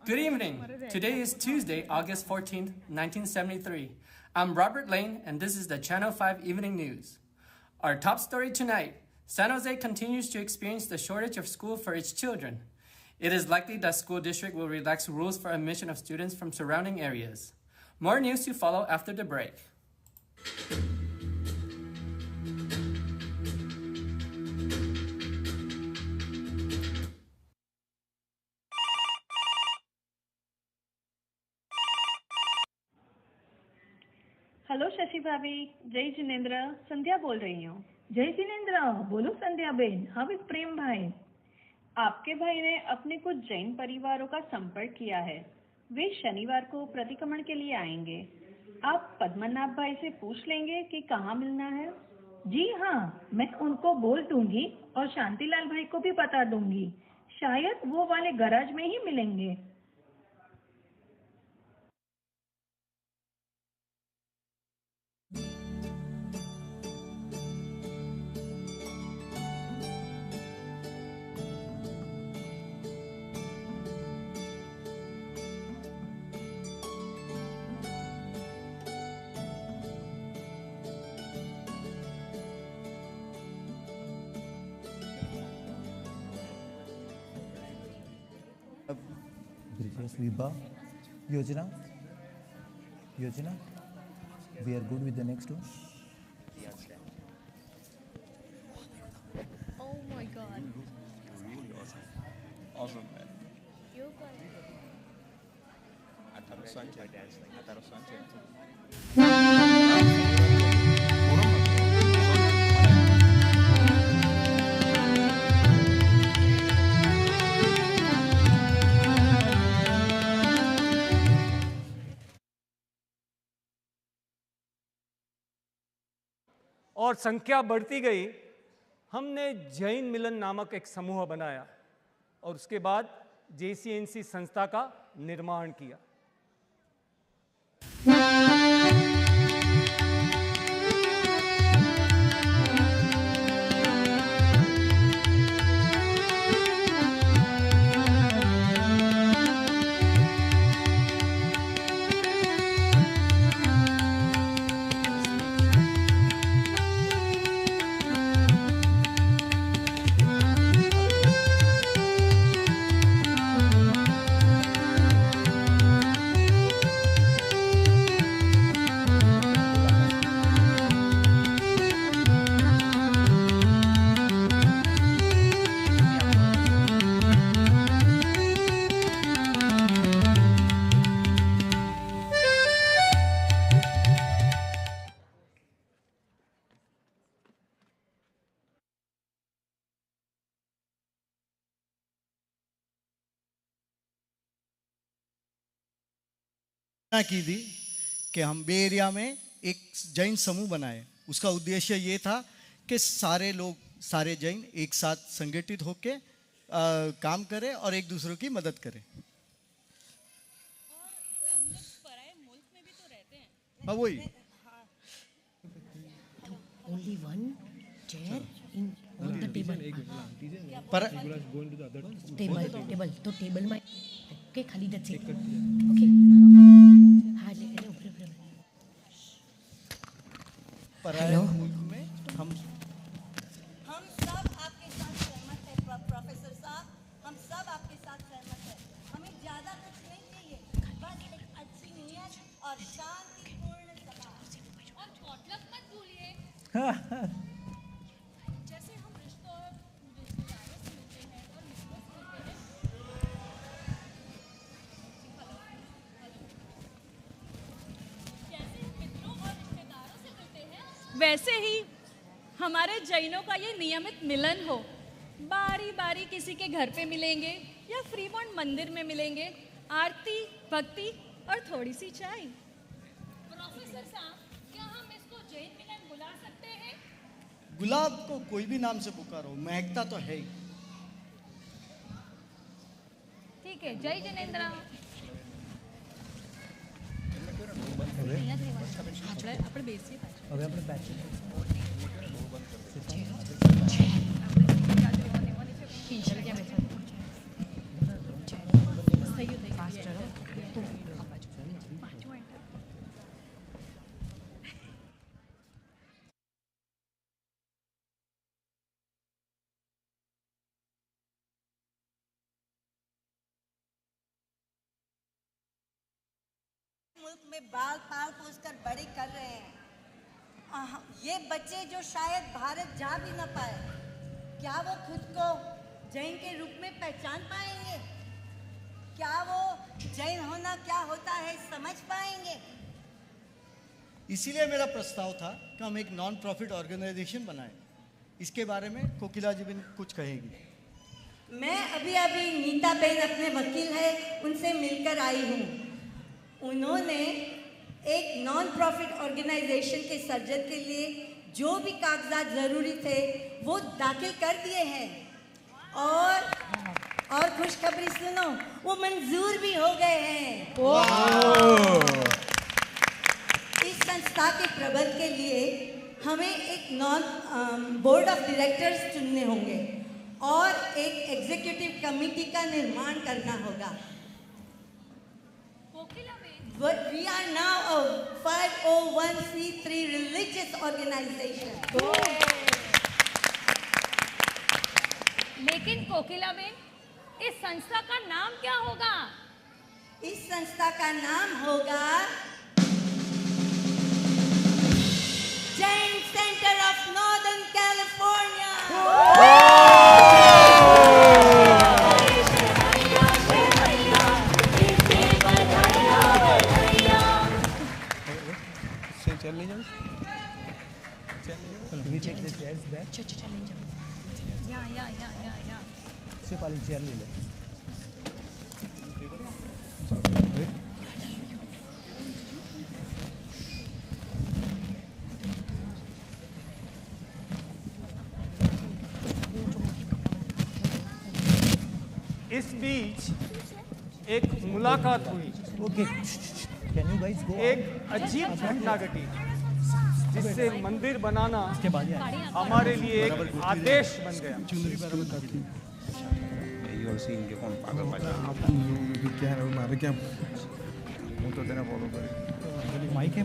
Good evening. Today is Tuesday, August 14th, 1973. I'm Robert Lane, and this is the Channel 5 Evening News. Our top story tonight, San Jose continues to experience the shortage of school for its children. It is likely that school district will relax rules for admission of students from surrounding areas. More news to follow after the break. Hello Shashi भाभी, जय जिनेंद्र, संध्या बोल रही हूँ। जय जिनेंद्र, बोलो संध्या Ben, how is प्रेम भाई? आपके भाई ने अपने कुछ जैन परिवारों का संपर्क किया है। वे शनिवार को प्रतिक्रमण के लिए आएंगे। आप पद्मनाभ भाई से पूछ लेंगे कि कहाँ मिलना है। जी हाँ, मैं उनको बोल दूंगी और शांतिलाल भाई को भी बता दूंगी। शायद वो वाले गैराज में ही मिलेंगे। Viva, Yojana, we are good with the next one. Oh my God. Awesome, man. You got Ataro Sanchez. Ataro Sanchez. और संख्या बढ़ती गई। हमने जैन मिलन नामक एक समूह बनाया और उसके बाद JCNC संस्था का निर्माण किया। की थी कि हम बे एरिया में एक जैन समूह बनाए। उसका उद्देश्य ये था कि सारे लोग, सारे जैन एक साथ संगठित होकर काम करें और एक दूसरे की मदद करें। हाँ वही। Only one chair in on the table. पर टेबल तो टेबल में के खाली that's it. Okay. हाँ ले ले ऊपर ऊपर। पराये मुल्क में हम सब आपके साथ सहमत हैं प्रोफेसर साहब, हम सब आपके साथ सहमत हैं। हमें ज़्यादा कुछ नहीं चाहिए, बस एक अच्छी नीयत और शांतिपूर्ण सभा। और पॉटलक मत भूलिए। जैसे हम रिश्तों रिश्तेदारों से मिलते हैं और मित्रों से मिलते हैं। जैसे हम मित्रों और रिश्तेदारों से मिलते हैं, वैसे ही हमारे जैनों का ये नियमित मिलन हो। बारी बारी किसी के घर पे मिलेंगे या फ्रीमोंट मंदिर में मिलेंगे, आरती, भक्ति और थोड़ी सी चाय। प्रोफेसर साहब, क्या हम इसको जैन मिलन बुला सकते हैं? गुलाब को कोई भी नाम से पुकारो, महकता तो है ही। ठीक है, जय जिनेंद्र। આપણે બેસીએ પાછું। હવે આપણે બેચ मुल्क में बाल पाल पोस कर बड़े कर रहे हैं। ये बच्चे जो शायद भारत जा भी न पाए, क्या वो खुद को जैन के रूप में पहचान पाएंगे? क्या वो जैन होना क्या होता है समझ पाएंगे? इसीलिए मेरा प्रस्ताव था कि हम एक नॉन प्रॉफिट ऑर्गेनाइजेशन बनाएं। इसके बारे में कोकिला जी भी कुछ कहेगी। मैं अभी नीता बेन अपने वकील है, उनसे मिलकर आई हूँ। उन्होंने एक नॉन प्रॉफिट ऑर्गेनाइजेशन के सर्जन के लिए जो भी कागजात जरूरी थे वो दाखिल कर दिए हैं और खुशखबरी सुनो, वो मंजूर भी हो गए हैं। इस संस्था के प्रबंध के लिए हमें एक बोर्ड ऑफ डायरेक्टर्स चुनने होंगे और एक एग्जीक्यूटिव कमेटी का निर्माण करना होगा। But we are now a 501c3 religious organization. लेकिन कोकिला बेन, इस संस्था का नाम क्या होगा? इस संस्था का नाम होगा Jain centre of northern California. चल नहीं जाओ, we take the chairs back. या सिर्फ वाली चेयर ले ले। इस बीच एक मुलाकात हुई। Okay. Can you guys go? एक अजीब घटना घटी जिससे मंदिर बनाना हमारे लिए एक आदेश बन गया। माइक है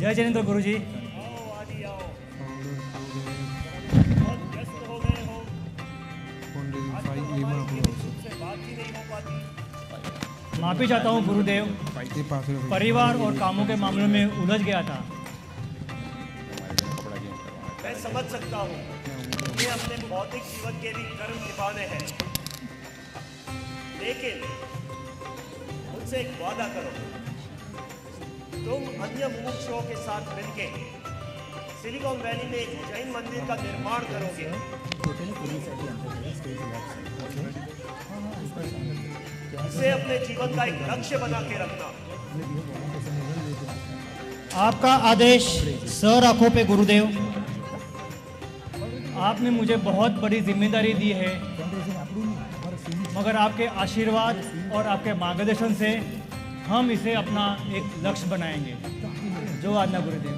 जय जैनेंद्र गुरु जी। माफी चाहता हूँ गुरुदेव, परिवार और कामों के मामलों में उलझ गया था। मैं समझ सकता हूँ कि अपने भौतिक जीवन के भी कर्म निभाने हैं, लेकिन मुझसे एक वादा करो, तुम अन्य मुमुक्षुओं के साथ मिलके सिलिकॉन वैली में एक जैन मंदिर का निर्माण करोगे। इसे अपने जीवन का एक लक्ष्य बना के रखना। आपका आदेश सर आंखों पे गुरुदेव। आपने मुझे बहुत बड़ी जिम्मेदारी दी है, मगर आपके आशीर्वाद और आपके मार्गदर्शन से हम इसे अपना एक लक्ष्य बनाएंगे। जो आज्ञा गुरुदेव।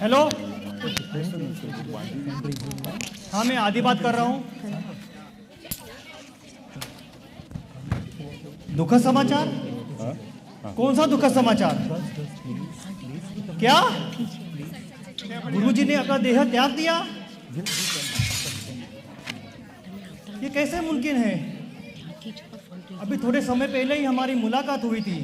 हेलो, हाँ मैं आदि बात कर रहा हूँ। दुखद समाचार? कौन सा दुखद समाचार? क्या गुरुजी ने अपना देह त्याग दिया? ये कैसे मुमकिन है? अभी थोड़े समय पहले ही हमारी मुलाकात हुई थी।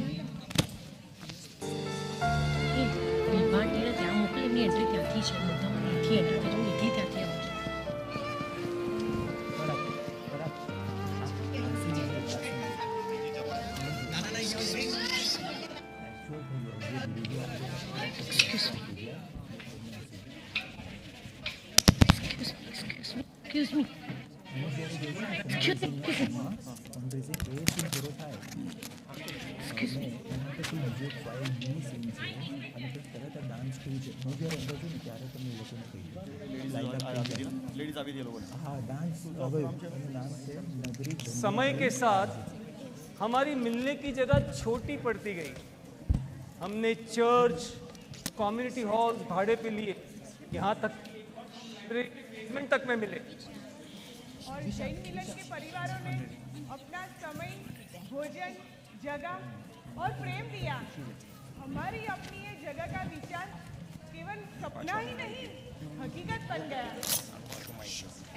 Excuse me. समय के साथ हमारी मिलने की जगह छोटी पड़ती गई। हमने चर्च, कम्युनिटी हॉल भाड़े पे लिए, यहाँ तक बेसमेंट तक में मिले। और जैन मिलन के परिवारों ने अपना समय, भोजन, जगह और प्रेम दिया। हमारी अपनी ये जगह का विचार केवल सपना ही नहीं, हकीकत बन गया।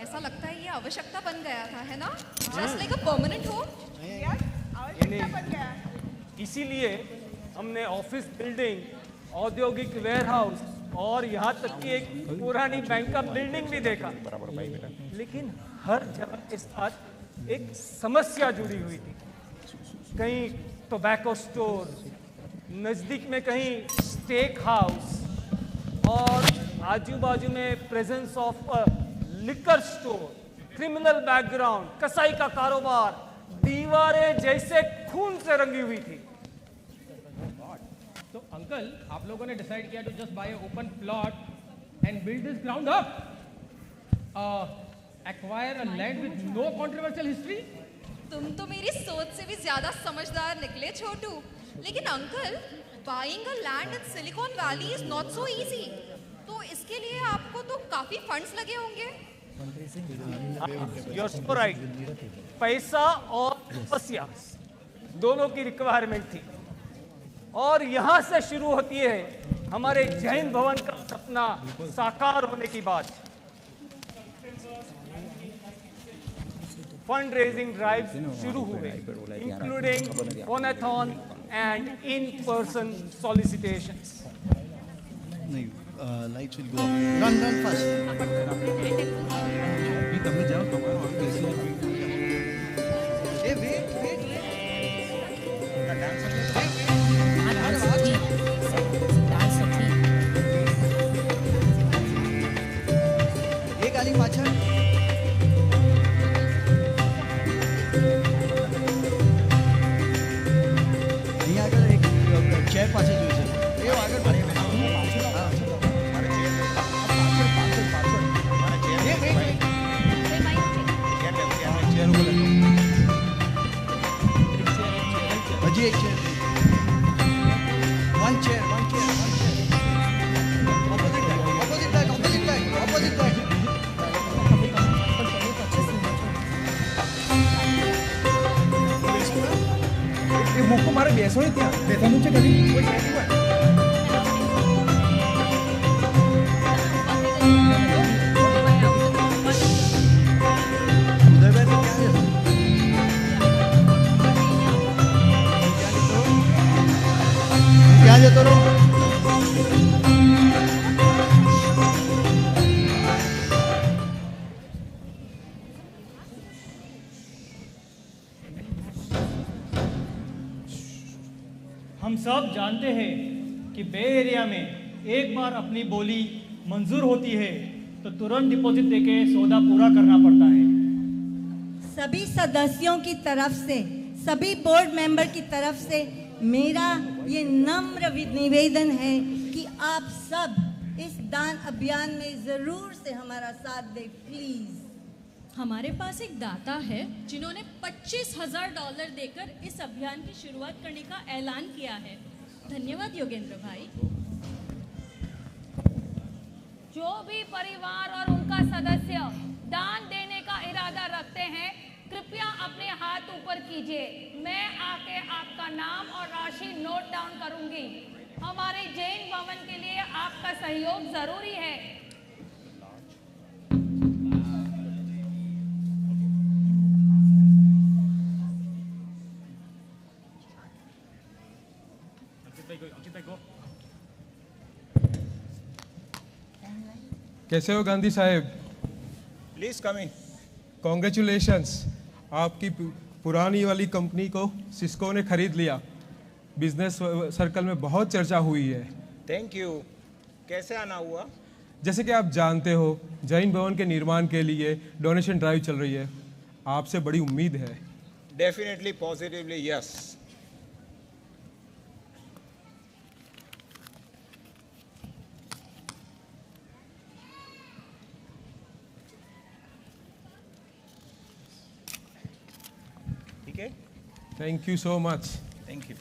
ऐसा लगता है ये आवश्यकता बन गया था, है ना? Just like a permanent home. Yes, आवश्यकता बन गया। इसीलिए हमने ऑफिस बिल्डिंग, औद्योगिक वेयरहाउस और यहाँ तक कि एक पुरानी बैंक का बिल्डिंग भी देखा। लेकिन हर जगह के साथ एक समस्या जुड़ी हुई थी। कहीं टोबैको स्टोर, नज़दीक में कहीं स्टेक हाउस और आजू बाजू में presence of liquor store, criminal background, कसाई का कारोबार, दीवारें जैसे खून से रंगी हुई थी। तो अंकल, आप लोगों ने डिसाइड किया to just buy open plot and build this ground up, acquire a land with no controversial history. तुम तो मेरी सोच से भी ज्यादा समझदार निकले छोटू। लेकिन uncle, buying a land in silicon valley is not so easy. तो इसके लिए आपको तो काफी फंड्स लगे होंगे। You're so right. पैसा और तपस्या दोनों की रिक्वायरमेंट थी। और यहाँ से शुरू होती है हमारे जैन भवन का सपना साकार होने की बात। फंड रेजिंग ड्राइव शुरू हुए, including phonathon and in person solicitations. नहीं, lights will go off. Run fast. ए वेट वेट एक आली पाछळ। અહીં આગળ એક ચેર પાસે જોઈ છે। એ આગળ હજી એક chair. one chair opposite back। એ મોકો મારે બેસો ને ત્યાં બેસવાનું છે કદી કોઈ સેટિંગ હોય। ત્યાં જતો રહો। हम सब जानते हैं कि बे एरिया में एक बार अपनी बोली मंजूर होती है तो तुरंत डिपॉजिट देके सौदा पूरा करना पड़ता है। सभी सदस्यों की तरफ से, सभी बोर्ड मेंबर की तरफ से मेरा ये नम्र निवेदन है कि आप सब इस दान अभियान में जरूर से हमारा साथ दें, प्लीज। हमारे पास एक दाता है जिन्होंने $25,000 देकर इस अभियान की शुरुआत करने का ऐलान किया है। धन्यवाद योगेंद्र भाई। जो भी परिवार और उनका सदस्य दान देने का इरादा रखते हैं, कृपया अपने हाथ ऊपर कीजिए। मैं आके आपका नाम और राशि नोट डाउन करूंगी। हमारे जैन भवन के लिए आपका सहयोग जरूरी है। कैसे हो गांधी साहब? Please come in. कॉन्ग्रेचुलेशंस, आपकी पुरानी वाली कंपनी को सिस्को ने खरीद लिया। बिजनेस सर्कल में बहुत चर्चा हुई है। Thank you. कैसे आना हुआ? जैसे कि आप जानते हो, जैन भवन के निर्माण के लिए डोनेशन ड्राइव चल रही है। आपसे बड़ी उम्मीद है। Definitely, positively yes. ठीक है, thank you so much. Thank you.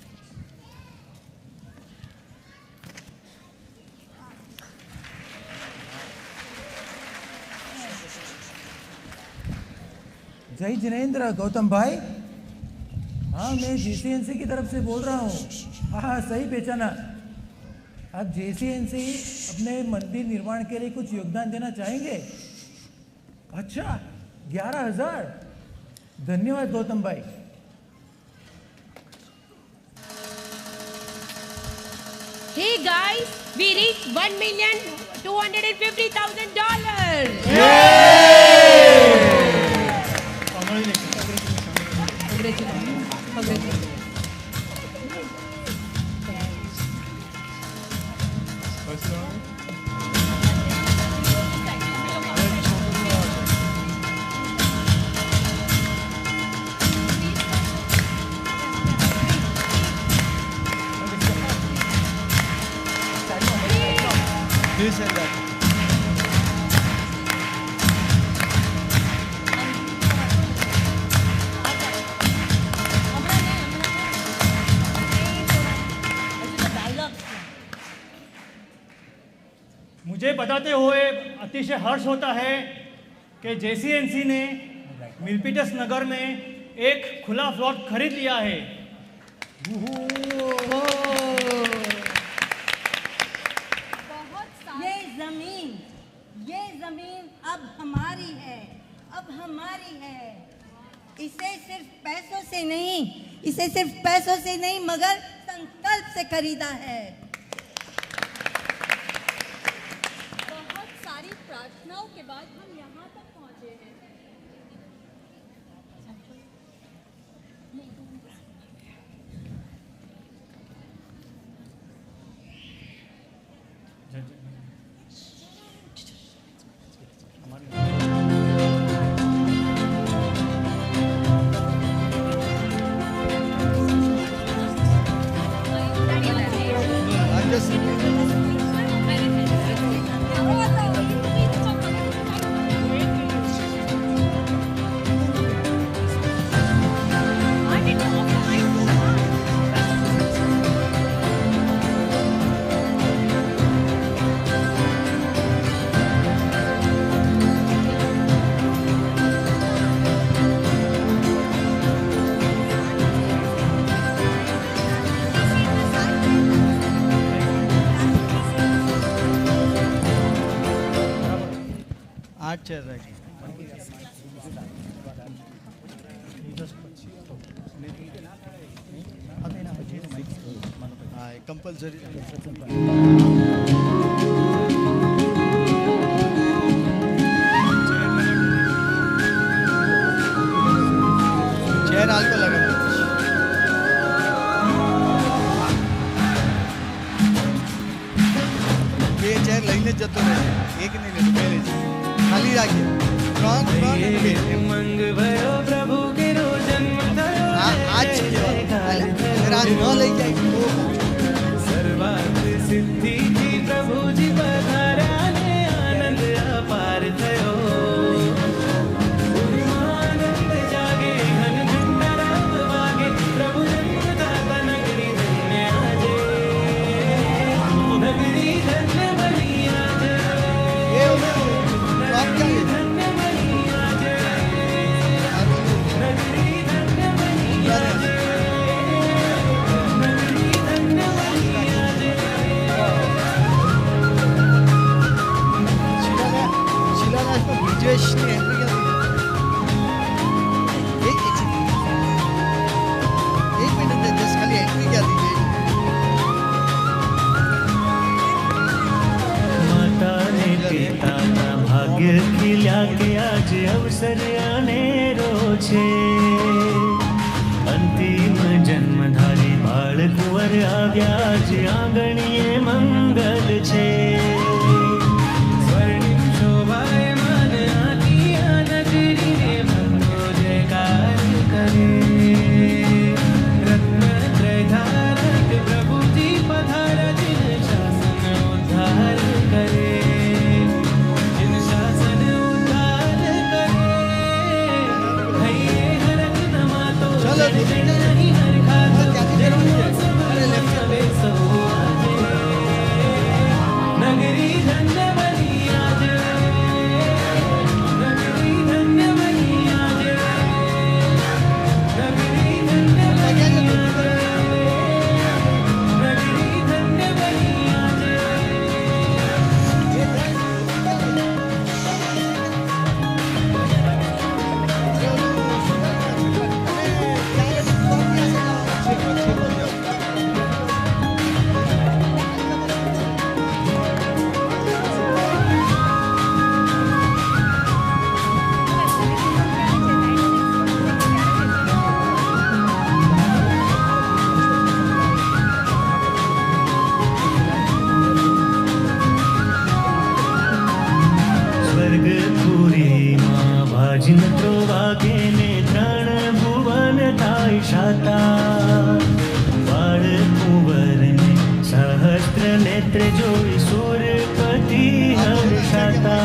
जय जिनेंद्र। गौतम भाई, हाँ मैं JCNC की तरफ से बोल रहा हूँ। हाँ सही पहचाना। आप JCNC अपने मंदिर निर्माण के लिए कुछ योगदान देना चाहेंगे? अच्छा, 11,000। धन्यवाद गौतम भाई। Hey guys, we reached $1,250,000. Congratulations. Please send that. मुझे बताते हुए अतिशय हर्ष होता है कि JCNC ने मिल्पिटस नगर में एक खुला प्लॉट खरीद लिया है। ये जमीन अब हमारी है, अब हमारी है। इसे सिर्फ पैसों से नहीं मगर संकल्प से खरीदा है। बहुत सारी प्रार्थनाओं के बाद हम यहाँ तक पहुँचे हैं। चल रहा है। कंपल्सरी चेयर आल को लगा ये चेयर लईने जतो रहे एक नहीं ले पहले खाली राखिए मंग भयो प्रभु के रो जन्म थयो आज आज न ले जाए सर्वार्थ सिद्धि जी प्रभु जी पधारा ने आनंद अपार थयो आनंद जागे घन घंटा वागे प्रभु जन्मदाता नगरी धन्य आजे नगरी धन्य बनी आजे एक मिनट जस्ट खाली एंट्री क्या दीजिए माता ने पिता ना भाग्य खिल्या के आज अवसर आनेरो छे अंतिम जन्मधारी बाळ कुंवर આવ્યા आज आंगणीए मंगल छे स्वर्णिम शोभायमान आकिया नगरी ने भक्तो जयकार करे रत्न त्रयधारक प्रभु जी पधारा जिन शासन उद्धार करे जिन शासन उद्धार करे पवित्र जो ईश्वरपति हर्षाता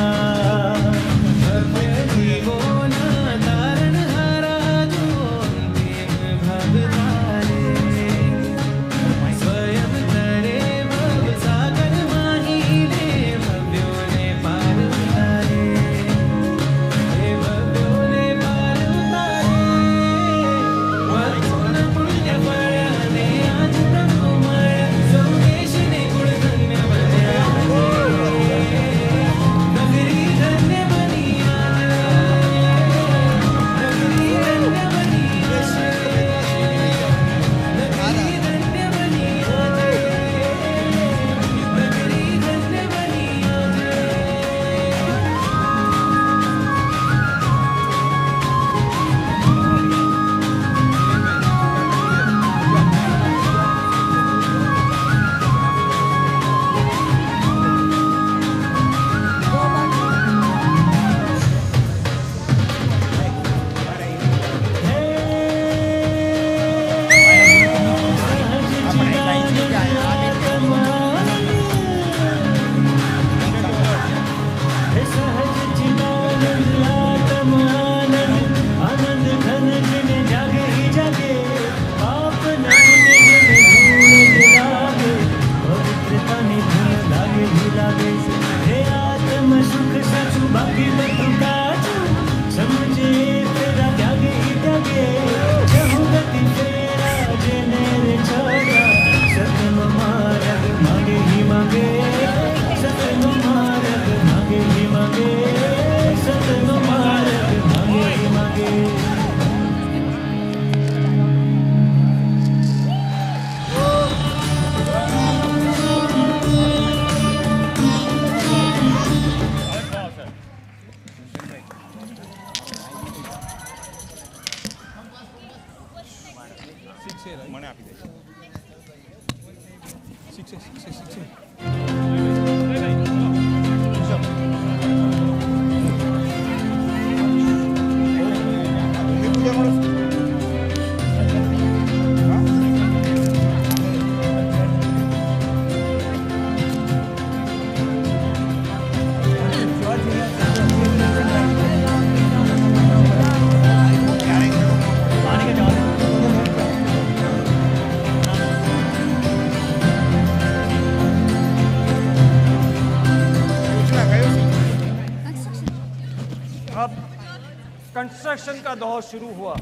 कंस्ट्रक्शन का दौर शुरू हुआ।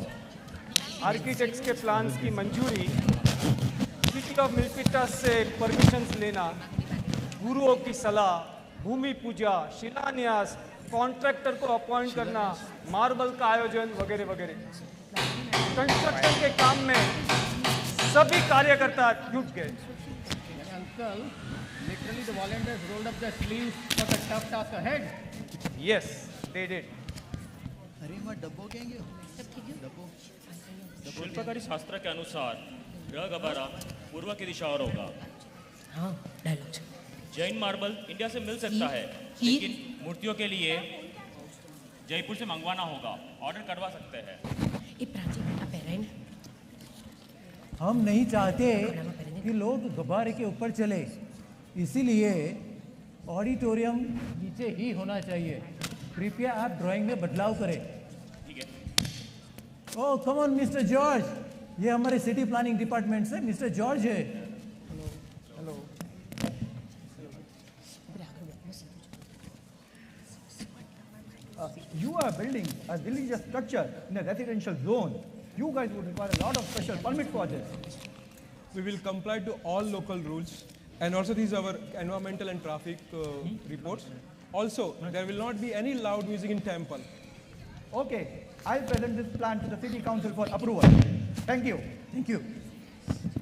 आर्किटेक्ट्स के प्लान्स की मंजूरी, सिटी ऑफ मिल्पिटा से परमिशंस लेना, गुरुओं की सलाह, भूमि पूजा, शिलान्यास, कॉन्ट्रैक्टर को अपॉइंट करना, मार्बल का आयोजन वगैरह वगैरह। कंस्ट्रक्शन के काम में सभी कार्यकर्ता जुट गए। Uncle, literally the volunteers rolled up their sleeves for the tough task ahead. Yes, they did. अरे मैं डब्बो कहेंगे डब्बो शिल्पकारी शास्त्र के अनुसार यह गबारा पूर्व की दिशा और होगा। हाँ, डायलॉग। जैन मार्बल इंडिया से मिल सकता है, लेकिन मूर्तियों के लिए जयपुर से मंगवाना होगा। ऑर्डर करवा सकते हैं। ये प्राची बेटा पैराइन। हम नहीं चाहते कि लोग गुब्बारे के ऊपर चले, इसीलिए ऑडिटोरियम नीचे ही होना चाहिए। कृपया आप ड्राइंग में बदलाव करें। ठीक है। ओह कम ऑन मिस्टर जॉर्ज, ये हमारे सिटी प्लानिंग डिपार्टमेंट से मिस्टर जॉर्ज है। Hello. You are building a religious structure in a residential zone. You guys would require a lot of special permit for this. We will comply to all local rules, and also these are our environmental and traffic reports. Also, there will not be any loud music in temple. Okay, I'll present this plan to the city council for approval. Thank you. Thank you.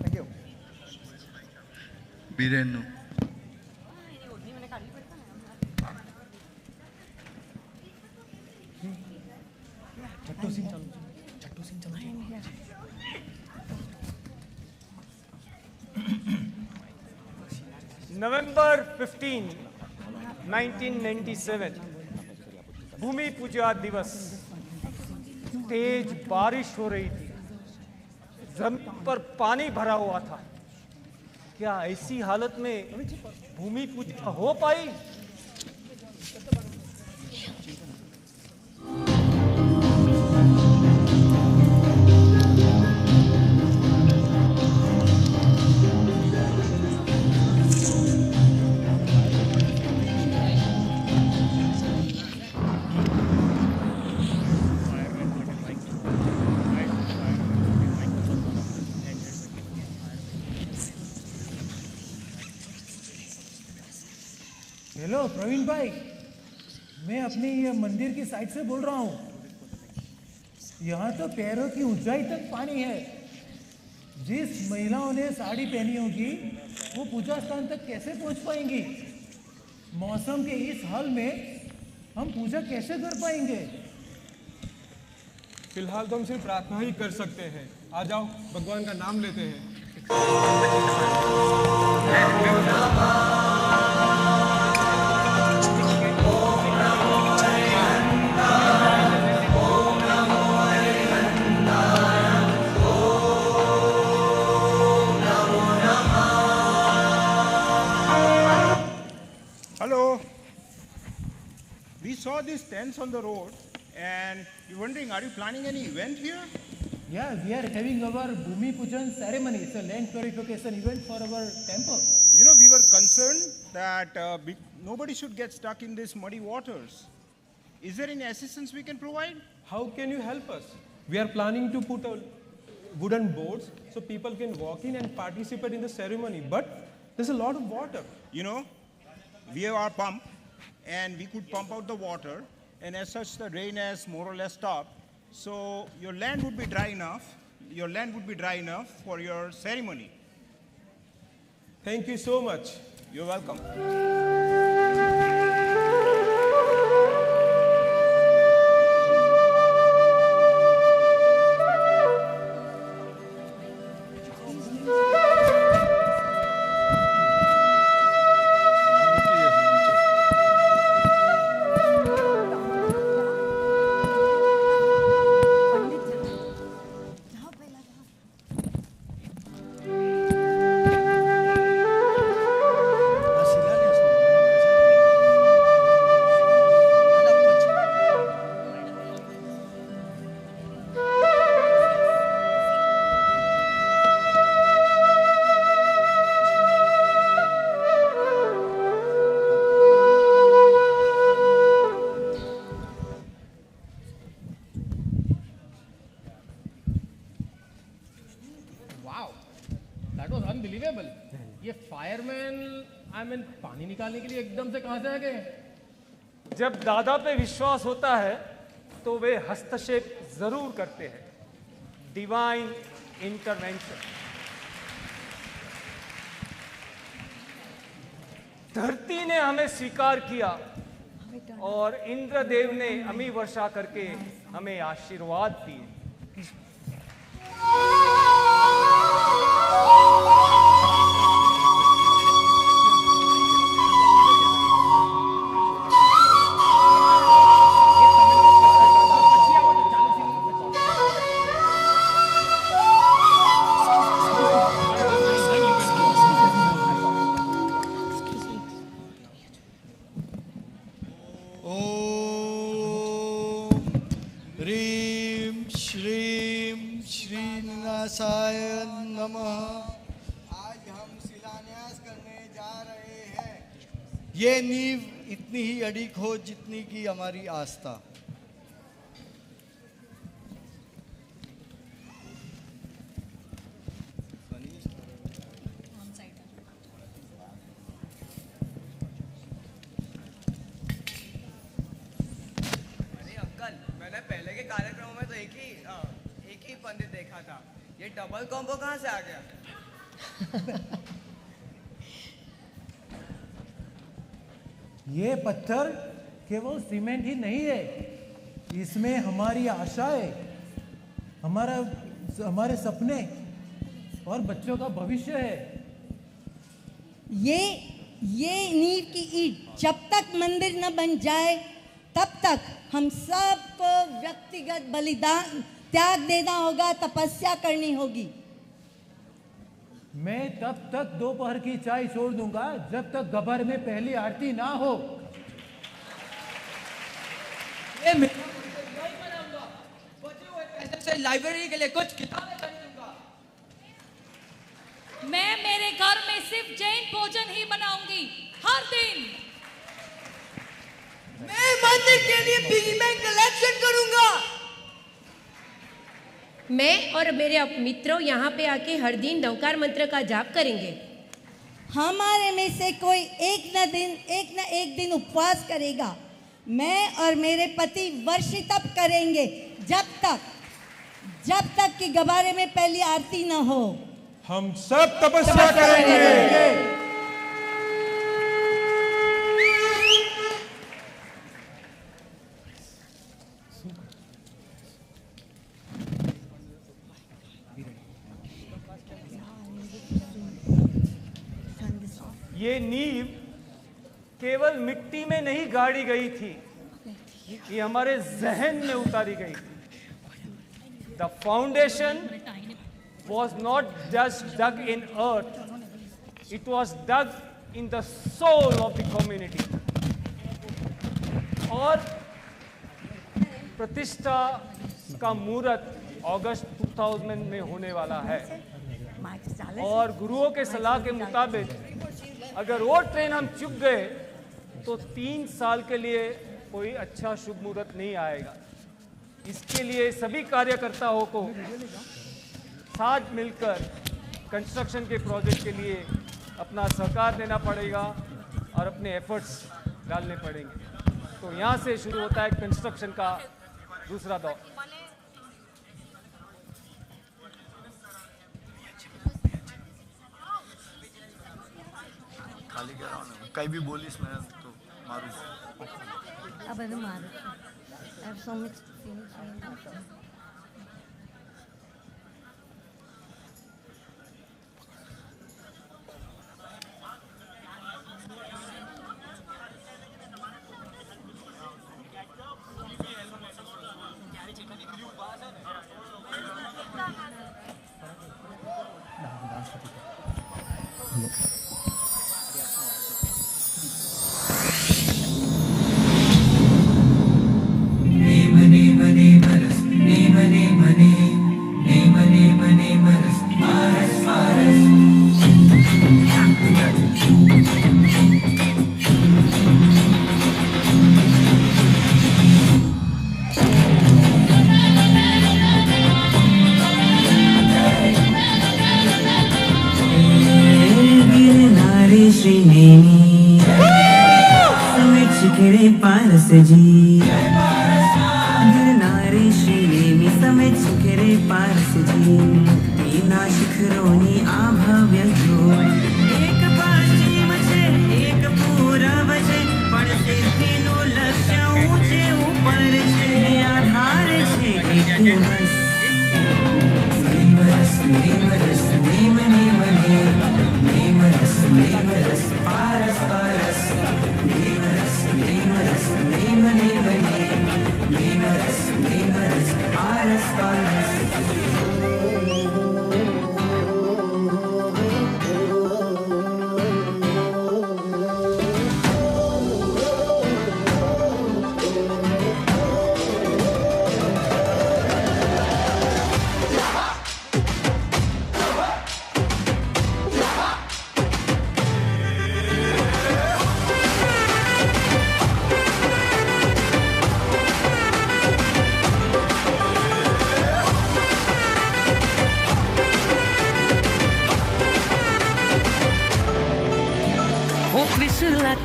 Thank you. Birenu. Chhattu Singh चलो। नवंबर 15, 1997 भूमि पूजा दिवस। तेज बारिश हो रही थी, जमीन पर पानी भरा हुआ था। क्या ऐसी हालत में भूमि पूजा हो पाई? हेलो प्रवीण भाई, मैं अपने ये मंदिर की साइड से बोल रहा हूँ। यहाँ तो पैरों की ऊंचाई तक पानी है। जिस महिलाओं ने साड़ी पहनी होगी वो पूजा स्थान तक कैसे पहुँच पाएंगी? मौसम के इस हाल में हम पूजा कैसे कर पाएंगे? फिलहाल तो हम सिर्फ प्रार्थना ही कर सकते हैं। आ जाओ, भगवान का नाम लेते हैं। Hello. We saw these tents on the road and you're wondering, are you planning any event here? Yeah, we are having our Bhumi Pujan ceremony. It's a land purification event for our temple. You know, we were concerned that nobody should get stuck in these muddy waters. Is there any assistance we can provide? How can you help us? We are planning to put wooden boards so people can walk in and participate in the ceremony, but there's a lot of water. You know, we have our pump and we could pump out the water, and as such the rain has more or less stopped. So your land would be dry enough. Your land would be dry enough for your ceremony. Thank you so much. You're welcome. ये fireman पानी निकालने के लिए एकदम से कहां से आ गए? जब दादा पे विश्वास होता है तो वे हस्तक्षेप जरूर करते हैं। Divine intervention. धरती ने हमें स्वीकार किया और इंद्रदेव ने अमी वर्षा करके हमें आशीर्वाद दिए। ये नींव इतनी ही अड़िग हो जितनी की हमारी आस्था। अरे अंकल, मैंने पहले के कार्यक्रमों में तो एक ही पंडित देखा था। ये डबल कॉम्बो कहाँ से आ गया? ये पत्थर केवल सीमेंट ही नहीं है, इसमें हमारी आशाएं, हमारे सपने और बच्चों का भविष्य है। ये नींव की ईंट जब तक मंदिर न बन जाए तब तक हम सबको व्यक्तिगत बलिदान त्याग देना होगा, तपस्या करनी होगी। मैं तब तक दोपहर की चाय छोड़ दूंगा जब तक गबर में पहली आरती ना हो। लाइब्रेरी के लिए कुछ किताबें खरीदूंगा। मैं मेरे घर में सिर्फ जैन भोजन ही बनाऊंगी हर दिन। मैं मंदिर के लिए पिगी बैंक कलेक्शन करूंगा। मैं और मेरे मित्रों यहाँ पे आके हर दिन नवकार मंत्र का जाप करेंगे। हमारे में से कोई एक न एक दिन उपवास करेगा। मैं और मेरे पति वर्षी तप करेंगे जब तक कि गबारे में पहली आरती न हो। हम सब तपस्या करेंगे। ये नींव केवल मिट्टी में नहीं गाड़ी गई थी, ये हमारे जहन में उतारी गई थी। The foundation was not just dug in earth, it was dug in the soul of the community. और प्रतिष्ठा का मुहूर्त अगस्त 2000 में होने वाला है और गुरुओं के सलाह के मुताबिक अगर वो ट्रेन हम चुक गए तो 3 साल के लिए कोई अच्छा शुभ मुहूर्त नहीं आएगा। इसके लिए सभी कार्यकर्ताओं को साथ मिलकर कंस्ट्रक्शन के प्रोजेक्ट के लिए अपना सहकार देना पड़ेगा और अपने एफर्ट्स डालने पड़ेंगे। तो यहाँ से शुरू होता है कंस्ट्रक्शन का दूसरा दौर। खाली कह रहा हूँ, कहीं भी बोलिस मैं तो मारूँ। अब है मारो। I have so much feelings. जी गिरनारे श्रीनेमी समेत शिखरे पारस जी मीना शिखरोनी आभव्य एक पश्चिम छे एक पूरब छे पण सिद्धिनो लक्ष्य ऊंचे ऊपर छे आधार छे एक दिवस नीमरस नीम नीम नीमरस नीमरस पारस पारस नीमरस नीमरस नीम नीम नीमरस नीमरस पारस पारस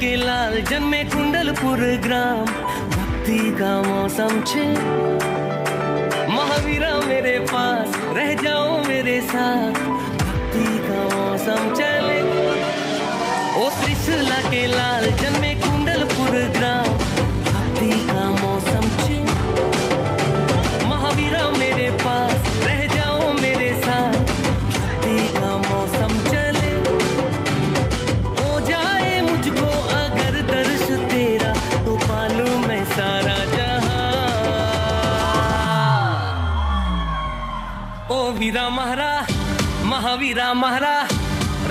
के लाल जन्मे कुंडलपुर ग्राम भक्ति का मौसम छे महावीरा मेरे पास रह जाओ मेरे साथ भक्ति का मौसम चले ओ त्रिशूला के लाल जन्मे कुंडलपुर ग्राम भक्ति का मौसम छे महावीरा मेरे पास रह जाओ मेरे साथ भक्ति का मौसम चले हो जाए मुझको अगर दर्श तेरा तो पालूं मैं सारा जहां ओ वीरा महारा महावीरा महारा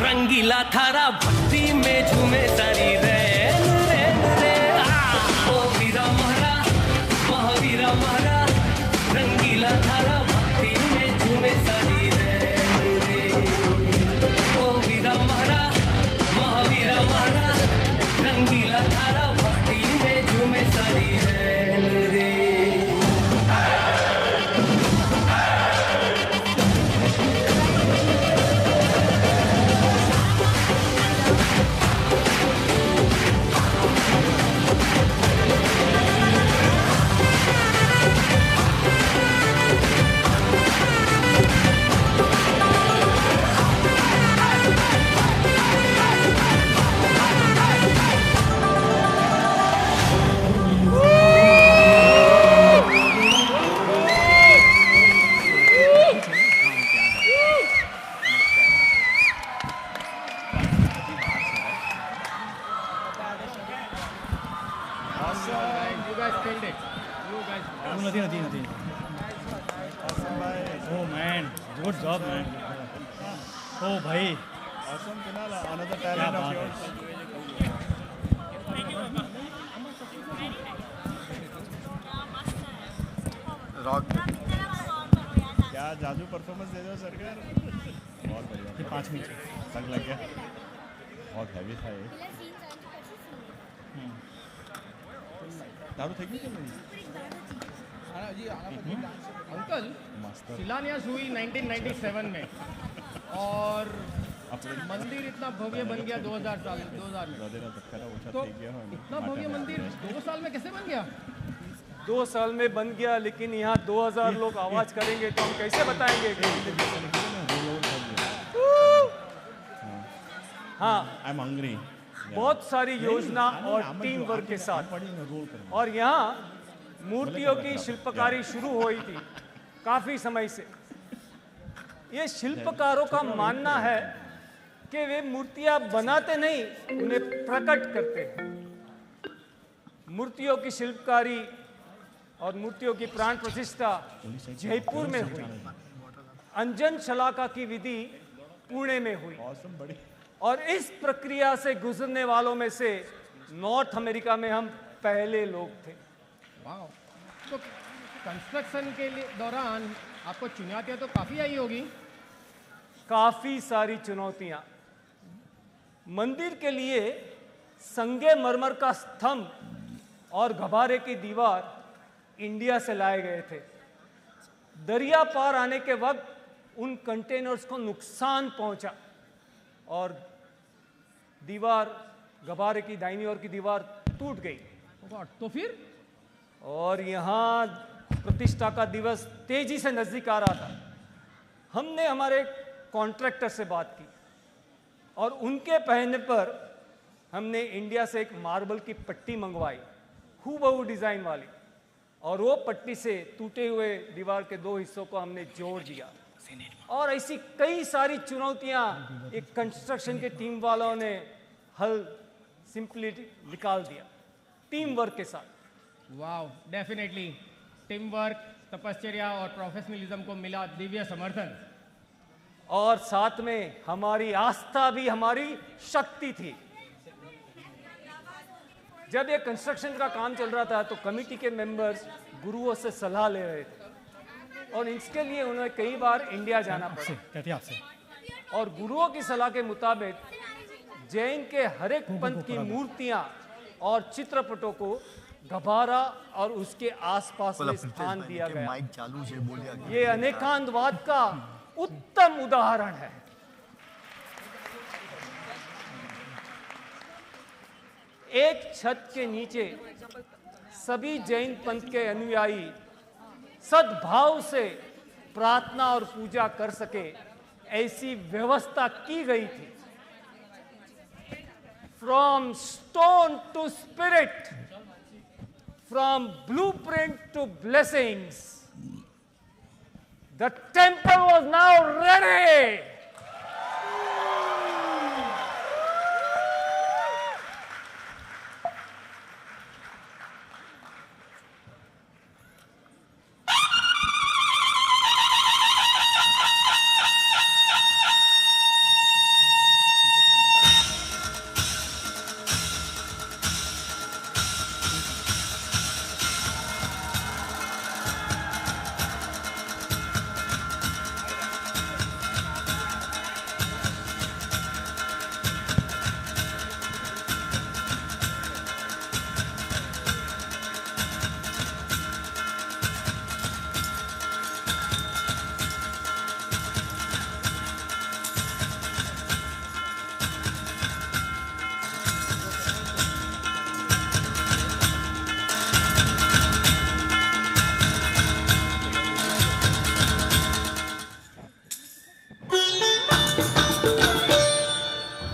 रंगीला थारा भक्ति में झूमे सारी रैन रैन रे ओ वीरा महारा महावीरा महारा रंगीला थारा भक्ति में झूमे सारी रैन रे ओ वीरा महारा महावीरा महारा रंगीला थारा भक्ति में झूमे सारी रैन रे Oh man, good job man. Oh भाई. Awesome, Kunal. Another talent of yours. Rock क्या जादू परफॉर्मेंस दे दो सरकार. बहुत बढ़िया. 5 मिनट तक लग गया. बहुत हैवी था ये. दारू थे क्या नहीं? अंकल शिलान्यास हुई 1997 में और मंदिर इतना भव्य बन गया 2000 में तो इतना भव्य मंदिर 2 साल में कैसे बन गया? 2 साल में बन गया, लेकिन यहाँ 2000 लोग आवाज करेंगे तो हम कैसे बताएंगे? हाँ, आई एम हंग्री. बहुत सारी योजना और टीम वर्क के साथ, और यहाँ मूर्तियों की शिल्पकारी शुरू हुई थी काफी समय से. ये शिल्पकारों का मानना है कि वे मूर्तियां बनाते नहीं, उन्हें प्रकट करते हैं. मूर्तियों की शिल्पकारी और मूर्तियों की प्राण प्रतिष्ठा जयपुर में हुई. अंजन शलाका की विधि पुणे में हुई. और इस प्रक्रिया से गुजरने वालों में से नॉर्थ अमेरिका में हम पहले लोग थे. वाह. तो कंस्ट्रक्शन के लिए दौरान आपको चुनौतियां तो काफी आई होगी. काफी सारी चुनौतियां. मंदिर के लिए संगे मरमर का स्तंभ और घबारे की दीवार इंडिया से लाए गए थे. दरिया पार आने के वक्त उन कंटेनर्स को नुकसान पहुंचा और दीवार, घबारे की दाहिनी ओर की दीवार टूट गई. तो फिर और यहाँ प्रतिष्ठा का दिवस तेजी से नजदीक आ रहा था. हमने हमारे कॉन्ट्रैक्टर से बात की और उनके कहने पर हमने इंडिया से एक मार्बल की पट्टी मंगवाई, हूबहू डिजाइन वाली, और वो पट्टी से टूटे हुए दीवार के 2 हिस्सों को हमने जोड़ दिया. और ऐसी कई सारी चुनौतियां एक कंस्ट्रक्शन के टीम वालों ने हल सिंपली निकाल दिया टीम वर्क के साथ. वाओ, डेफिनेटली टीम वर्क, तपश्चर्या और प्रोफेशनलिज्म को मिला दिव्य समर्थन. और साथ में हमारी आस्था भी हमारी शक्ति थी. जब ये कंस्ट्रक्शन का काम चल रहा था तो कमेटी के मेंबर्स गुरुओं से सलाह ले रहे थे और इसके लिए उन्हें कई बार इंडिया जाना पड़ा. और गुरुओं की सलाह के मुताबिक जैन के हर एक पंथ की मूर्तियां और चित्रपटों को घबारा और उसके आसपास में स्थान दिया गया. ये अनेकांतवाद का उत्तम उदाहरण है. एक छत के नीचे सभी जैन पंथ के अनुयायी सद्भाव से प्रार्थना और पूजा कर सके ऐसी व्यवस्था की गई थी. From stone to spirit, from blueprint to blessings, the temple was now ready.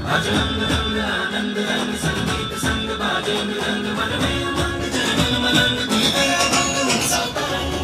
बाजे रंग आनंद रंग संगीत संग बाजे रंग मन में उमंग जनगण मनंग गीत रंग उत्सव तरंग।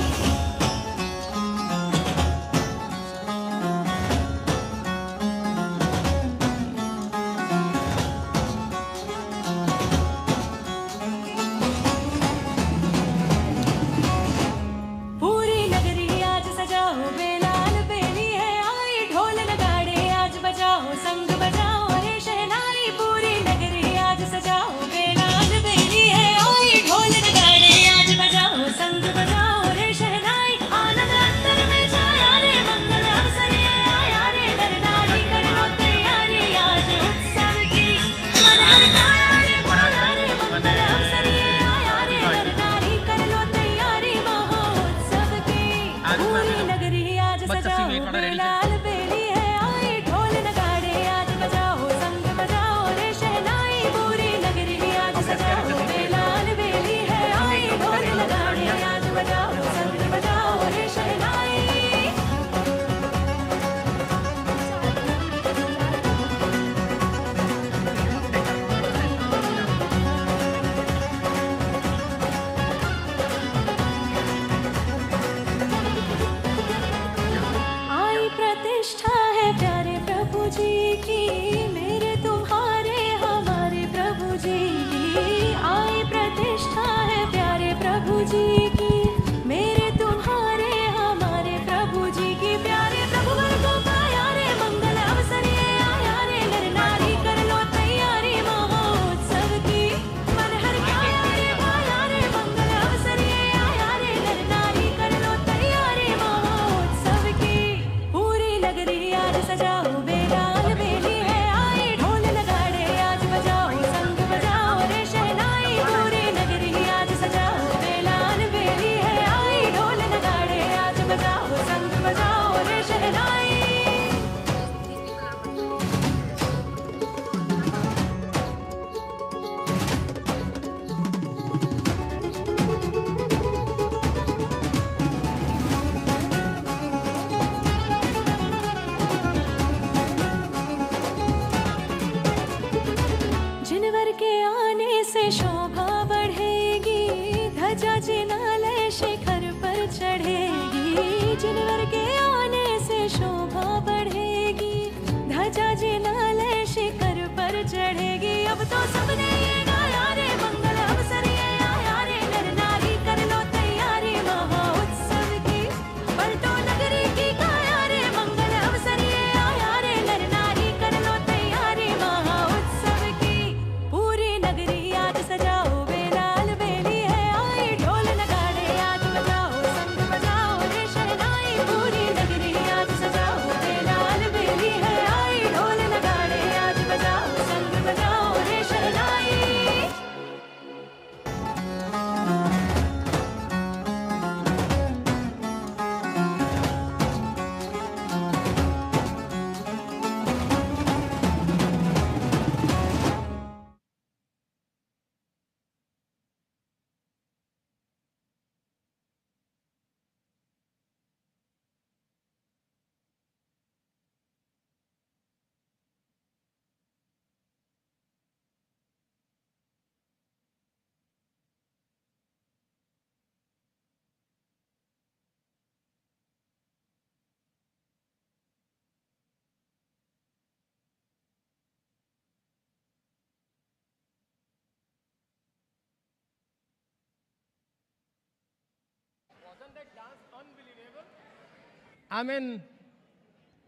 I mean,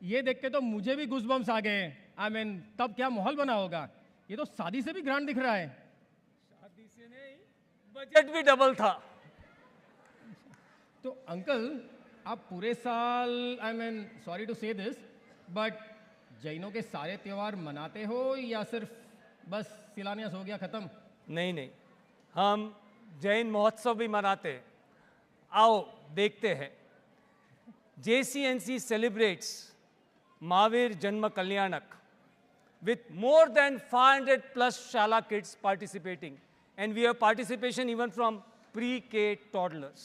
ये देख के तो मुझे भी गूज़बम्स आ गए। I mean, तब क्या माहौल बना होगा। ये तो शादी से भी ग्रैंड दिख रहा है। शादी से नहीं, बजट भी डबल था। तो अंकल, आप पूरे साल I mean, sorry to say this, but जैनों के सारे त्योहार मनाते हो या सिर्फ बस शिलान्यास हो गया खत्म? नहीं नहीं, हम जैन महोत्सव भी मनाते हैं। आओ देखते हैं। JCNC celebrates Mahavir Janma Kalyanak with more than 500 plus Shala kids participating, and we have participation even from pre-K toddlers.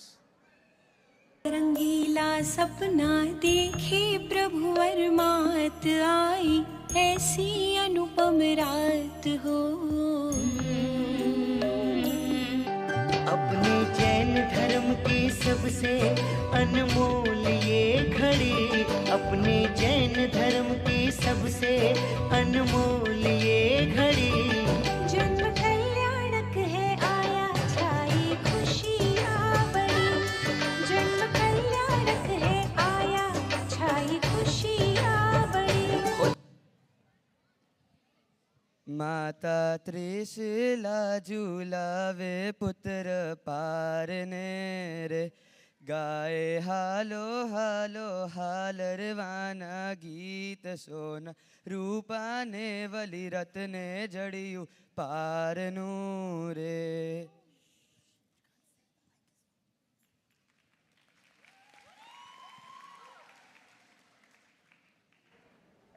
रंगीला सपना देखे प्रभु वरमात आई, ऐसी अनुभव शाम रात हो। अपने जैन धर्म की सबसे अनमोल ये घड़ी, अपने जैन धर्म की सबसे अनमोल ये घड़ी। जन्म कल्याणक है आया छाई खुशियाँ बड़ी, जन्म कल्याणक है आया छाई खुशियाँ बड़ी। माता त्रिशिला झूलावे पुत्र पारने रे, गाए हालो हालो हालरवाना गीत सोना, रूपाने वली रत्ने जड़ियु पारनू रे।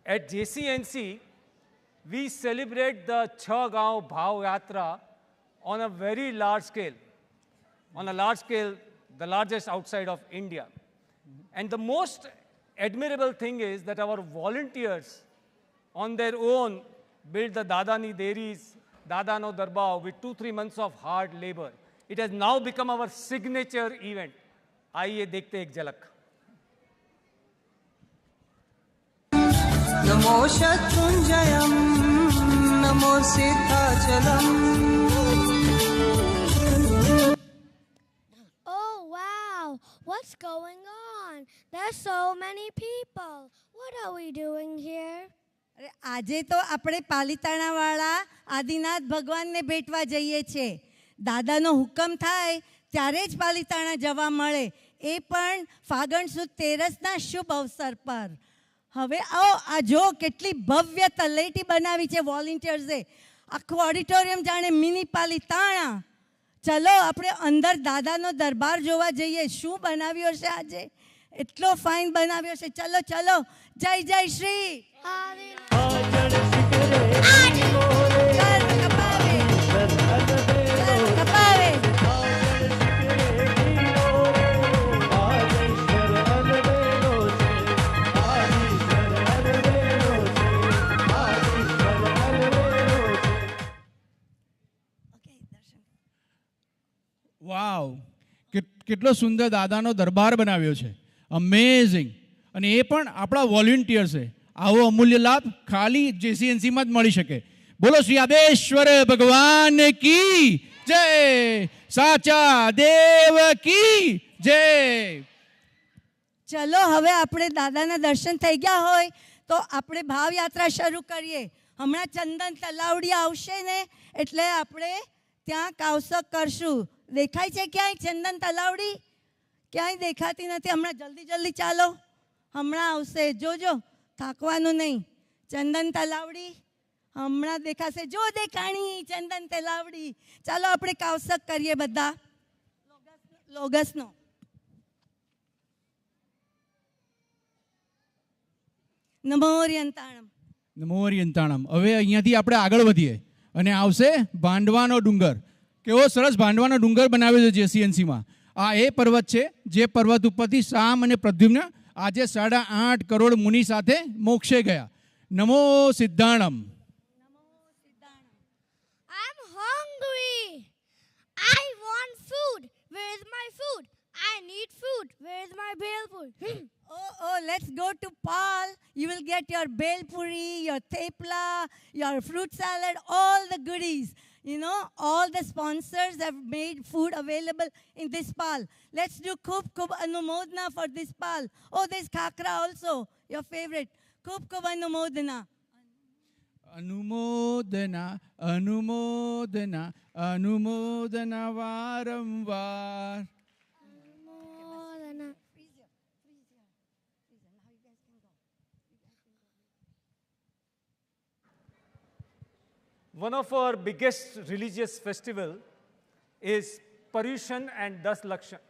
At JCNC, we celebrate the Chagaon Bhav Yatra on a very large scale. On a large scale, the largest outside of India. And the most admirable thing is that our volunteers on their own build the Dadani Deris, Dadano Darbao with 2-3 months of hard labor. It has now become our signature event. आइए देखते एक झलक। नमो शत्रुंजयं नमो सिद्धाचलम्। Oh wow, what's going on? There's so many people. What are we doing here? આજે તો આપણે પાલિતાણાવાળા આદિનાથ ભગવાનને ભેટવા જઈએ છીએ. દાદાનો હુકમ થાય ત્યારે જ પાલિતાણા જવા મળે, એ પણ ફાગણ સુદ તેરસના શુભ અવસર પર. હવે આવો આ જો કેટલી ભવ્ય તલૈટી બનાવી છે વોલેન્ટિયર્સે. આખું ઓડિટોરિયમ જાણે મિની પાલિતાણા. ચલો આપણે અંદર દાદાનો દરબાર જોવા જઈએ. શું બનાવ્યો છે આજે? એટલો ફાઇન બનાવ્યો છે. ચલો ચલો. જય જય શ્રી. વાવ, કેટલો સુંદર દાદાનો દરબાર બનાવ્યો છે. અમેઝિંગ. અને એ પણ આપણા વોલેન્ટિયર્સે. આવો અમૂલ્ય લાભ ખાલી JCNCમાં જ મળી શકે. બોલો શ્રી આદેશ્વર ભગવાન કી જય, સાચા દેવ કી જય. ચલો હવે આપણે દાદાના દર્શન થઈ ગયા હોય તો આપણે ભાવયાત્રા શરૂ કરીએ. હમણાં ચંદન તલાવડી આવશે ને એટલે આપણે ત્યાં કાવસક કરશું. દેખાય છે ક્યાંય ચંદન તલાવડી? ક્યાંય દેખાતી નથી. હમણાં જલ્દી જલ્દી ચાલો, હમણાં આવશે. જોજો, થાકવાનું નહીં. ચંદન તલાવડી હમણાં દેખાશે. જો દેખાણી ચંદન તલાવડી. ચાલો આપણે કાવસક કરીએ બધા લોગસનો. નમોર્યંતાણમ. નમોર્યંતાણમ. હવે અહીંયાથી આપણે આગળ વધીએ અને આવશે ભાંડવાનો ડુંગર. કેવો સરસ ભાંડવાનો ડુંગર બનાવ્યો છે JCNCમાં. આ એ પર્વત છે જે પર્વત ઉપરથી શામ અને પ્રદ્યુમ્ન આજે 8.5 કરોડ મુનિ સાથે મોક્ષે ગયા. નમો સિદ્ધાણમ. I'm hungry. I want food. Where is my food? I need food. Where is my bhel puri? Oh, let's go to Paul. You will get your bhel puri, your thepla, your fruit salad, all the goodies. You know, all the sponsors have made food available in this Pal. Let's do Khub Khub Anumodana for this Pal. Oh, there's Khakra also, your favorite. Khub Khub Anumodana. Anumodana, Anumodana, Anumodana varamvar. Anumodana. One of our biggest religious festival is Paryushan and Das Lakshan.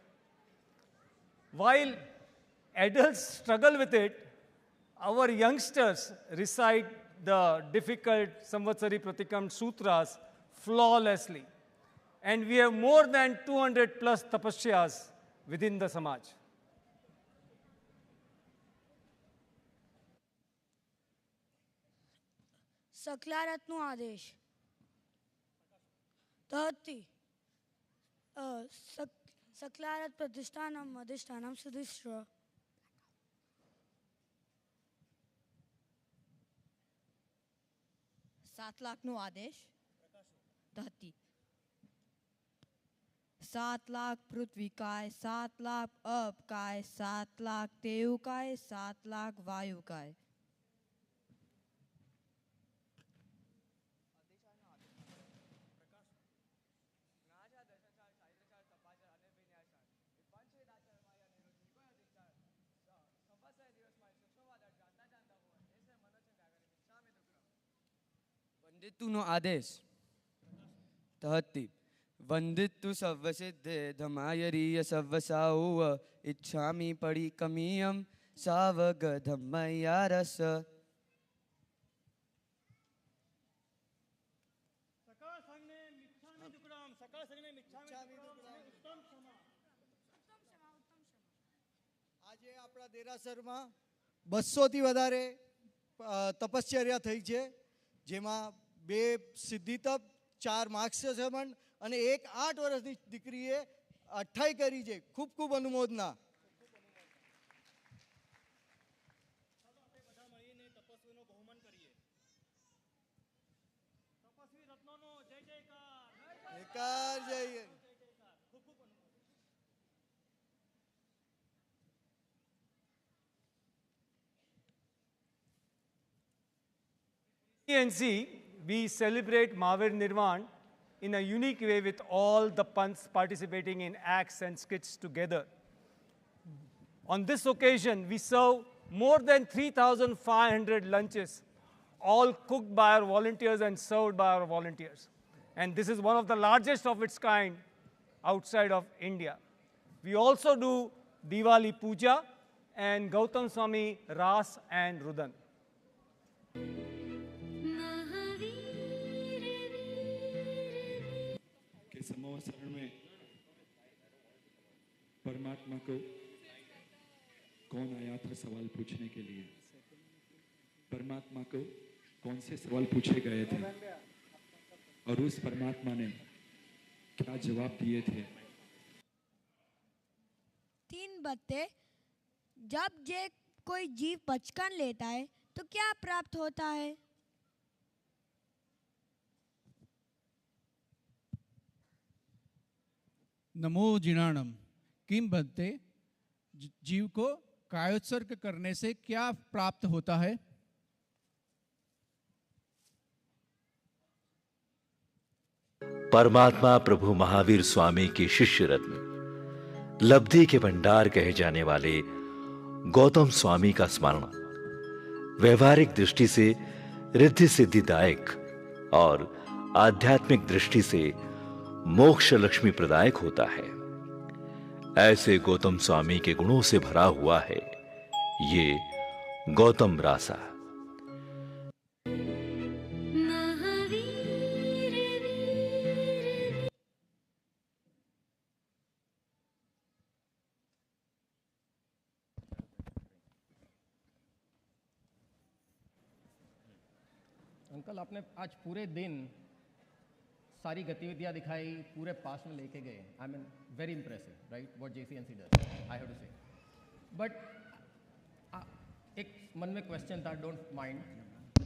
While adults struggle with it, our youngsters recite the difficult Samvatsari Pratikam Sutras flawlessly. And we have more than 200 plus tapashyas within the Samaj. સકલારત્નો આદેશ તહતી સકલારત પ્રતિષ્ઠાનમ અધિષ્ઠાનમ સુધિષ્ઠ 7 લાખનો આદેશ તહતી 7 લાખ પૃથ્વીકાય 7 લાખ અપકાય 7 લાખ તેવુકાય 7 લાખ વાયુકાય વંદિતુનો આદેશ તહતી વંદિતુ સર્વસિદ્ધે ધમાયરીય સર્વસાઉવ ઇચ્છામિ પરિકમીયમ સાવગ ધમ્મયારસ આજે આપણા દેરાસરમાં 200થી વધારે તપશ્ચર્યા થઈ છે, જેમાં 2 સિદ્ધિ તપ 4 માર્ગસમન અને 1 8 વર્ષની દીકરીએ 28 કરી છે. ખૂબ ખૂબ અનુમોદના. જયકાર જય. JCNC, we celebrate Mahavir Nirvan in a unique way with all the punts participating in acts and skits together. On this occasion, we serve more than 3,500 lunches, all cooked by our volunteers and served by our volunteers. And this is one of the largest of its kind outside of India. We also do Diwali Puja and Gautam Swami Ras and Rudan. समावसरण में परमात्मा को कौन आया था सवाल पूछने के लिए, परमात्मा को कौन से सवाल पूछे गए थे और उस परमात्मा ने क्या जवाब दिए थे. 3 बातें. जब जे कोई जीव बचकान लेता है तो क्या प्राप्त होता है? नमो जिनाणम किम बनते, जीव को कायोत्सर्ग करने से क्या प्राप्त होता है. परमात्मा प्रभु महावीर स्वामी के शिष्य रत्न, लब्धि के भंडार कहे जाने वाले गौतम स्वामी का स्मरण व्यवहारिक दृष्टि से रिद्धि सिद्धिदायक और आध्यात्मिक दृष्टि से मोक्ष लक्ष्मी प्रदायक होता है. ऐसे गौतम स्वामी के गुणों से भरा हुआ है ये गौतम रासा. अंकल, आपने आज पूरे दिन सारी गतिविधियां दिखाई, पूरे पास में लेके गए. I mean very impressive, right, what JCNC does, I have to say. But एक मन में क्वेश्चन था, डोंट माइंड,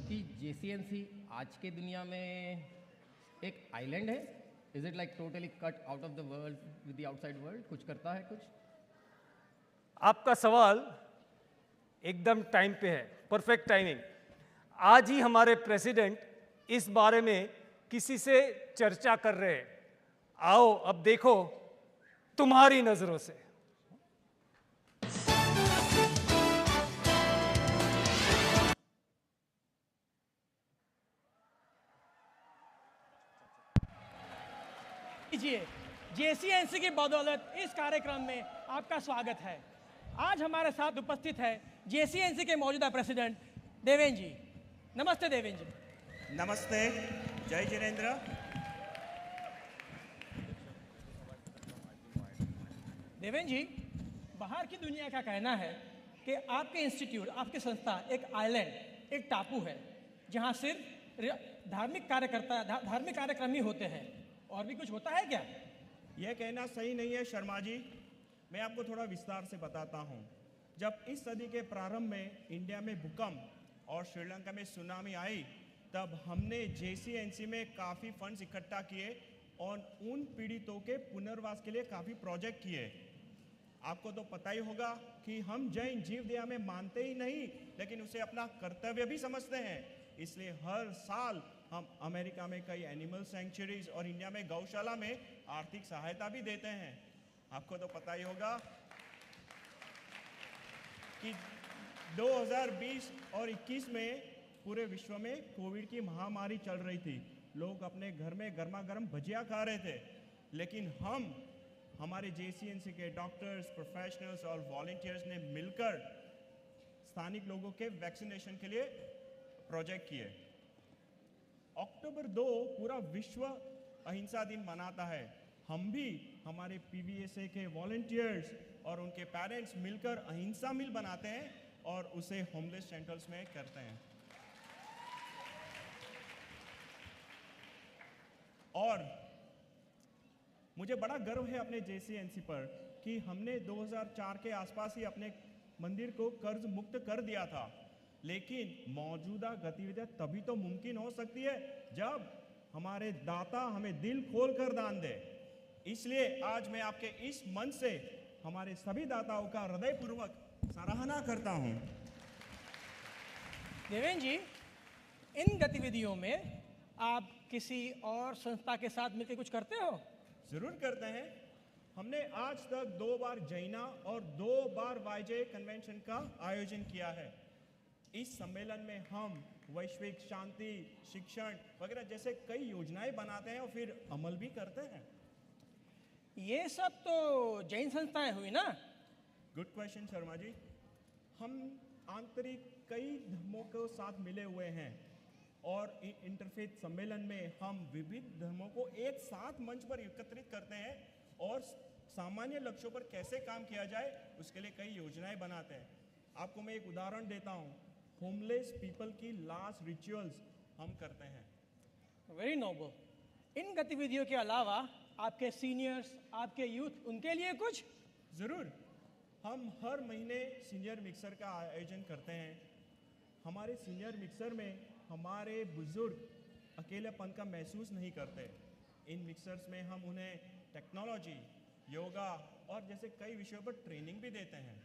कि JCNC आज के दुनिया में एक आइलैंड है. Is it like totally cut out of the world with the outside world? कुछ करता है कुछ? आपका सवाल एकदम टाइम पे है, परफेक्ट टाइमिंग. आज ही हमारे प्रेसिडेंट इस बारे में किसी से चर्चा कर रहे हैं. आओ अब देखो तुम्हारी नजरों से. JCNC की बदौलत इस कार्यक्रम में आपका स्वागत है. आज हमारे साथ उपस्थित है JCNC के मौजूदा प्रेसिडेंट देवेंद्र जी. नमस्ते देवेंद्र जी. नमस्ते, जय जिनेन्द्र. देवेंद्र जी, बाहर की दुनिया का कहना है कि आपके इंस्टीट्यूट, आपकी संस्था एक आइलैंड, एक टापू है, जहां सिर्फ धार्मिक कार्यक्रम ही होते हैं, और भी कुछ होता है क्या? यह कहना सही नहीं है शर्मा जी। मैं आपको थोड़ा विस्तार से बताता हूँ। जब इस सदी के प्रारंभ में इंडिया में भूकंप और श्रीलंका में सुनामी आई, तब हमने JCNC में काफ़ी फंड्स इकट्ठा किए और उन पीड़ितों के पुनर्वास के लिए काफ़ी प्रोजेक्ट किए। आपको तो पता ही होगा कि हम जैन जीव दया में मानते ही नहीं, लेकिन उसे अपना कर्तव्य भी समझते हैं। इसलिए हर साल हम अमेरिका में कई एनिमल सेंचुरीज और इंडिया में गौशाला में आर्थिक सहायता भी देते हैं। आपको तो पता ही होगा कि 2020 और 21 में पूरे विश्व में कोविड की महामारी चल रही थी। लोग अपने घर में गर्मा गर्म भजिया खा रहे थे, लेकिन हम हमारे JCNC के डॉक्टर्स, प्रोफेशनल्स और वॉलंटियर्स ने मिलकर स्थानिक लोगों के वैक्सीनेशन के लिए प्रोजेक्ट किए। अक्टूबर 2 पूरा विश्व अहिंसा दिन मनाता है। हम भी हमारे PVSA के वॉलंटियर्स और उनके पेरेंट्स मिलकर अहिंसा मील बनाते हैं और उसे होमलेस सेंटर्स में करते हैं। और मुझे बड़ा गर्व है अपने JCNC पर कि हमने 2004 के आसपास ही अपने मंदिर को कर्ज मुक्त कर दिया था, लेकिन मौजूदा गतिविधियां तभी तो मुमकिन हो सकती है जब हमारे दाता हमें दिल खोल कर दान दे। इसलिए आज मैं आपके इस मंच से हमारे सभी दाताओं का हृदयपूर्वक सराहना करता हूं। देवेंद्र जी, इन गतिविधियों में आप किसी और संस्था के साथ मिलकर कुछ करते हो? जरूर करते हैं। हमने आज तक 2 बार जैना और 2 बार YJ कन्वेंशन का आयोजन किया है। इस सम्मेलन में हम वैश्विक शांति, शिक्षण वगैरह जैसे कई योजनाएं बनाते हैं और फिर अमल भी करते हैं। ये सब तो जैन संस्थाएं हुई ना? Good question Sharma ji. हम आंतरिक कई धर्मों के साथ मिले हुए हैं और इंटरफेथ सम्मेलन में हम विविध धर्मों को एक साथ मंच पर एकत्रित करते हैं और सामान्य लक्ष्यों पर कैसे काम किया जाए उसके लिए कई योजनाएं बनाते हैं। आपको मैं एक उदाहरण देता हूं। होमलेस पीपल की लास्ट रिचुअल्स हम करते हैं। Very noble. इन गतिविधियों के अलावा आपके सीनियर्स, आपके यूथ, उनके लिए कुछ? जरूर। हम हर महीने सीनियर मिक्सर का आयोजन करते हैं। हमारे सीनियर मिक्सर में हमारे बुजुर्ग अकेलेपन का महसूस नहीं करते। इन मिक्सर्स में हम उन्हें टेक्नोलॉजी, योगा और जैसे कई विषयों पर ट्रेनिंग भी देते हैं।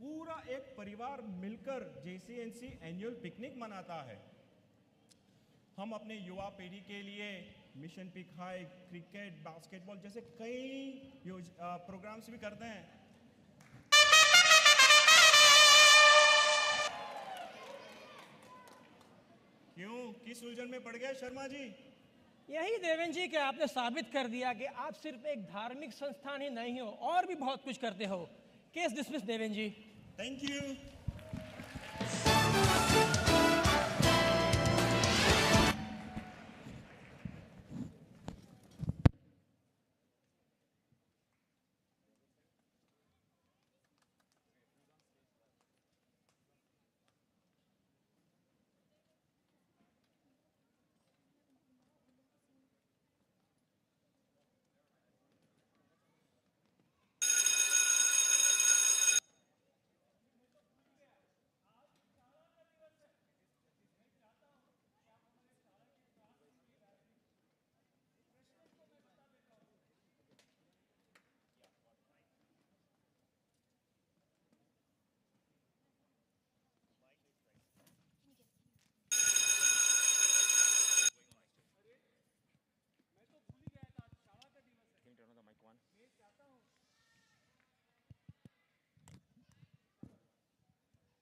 पूरा एक परिवार मिलकर JCNC एनुअल पिकनिक मनाता है। हम अपने युवा पीढ़ी के लिए mission pick high, cricket, basketball जैसे कई प्रोग्राम्स भी करते हैं। क्यों, किस उलझन में पड़ गए शर्मा जी? यही देवेंद्र जी कि आपने साबित कर दिया कि आप सिर्फ एक धार्मिक संस्थान ही नहीं हो, और भी बहुत कुछ करते हो। Case dismiss Devendra ji. Thank you.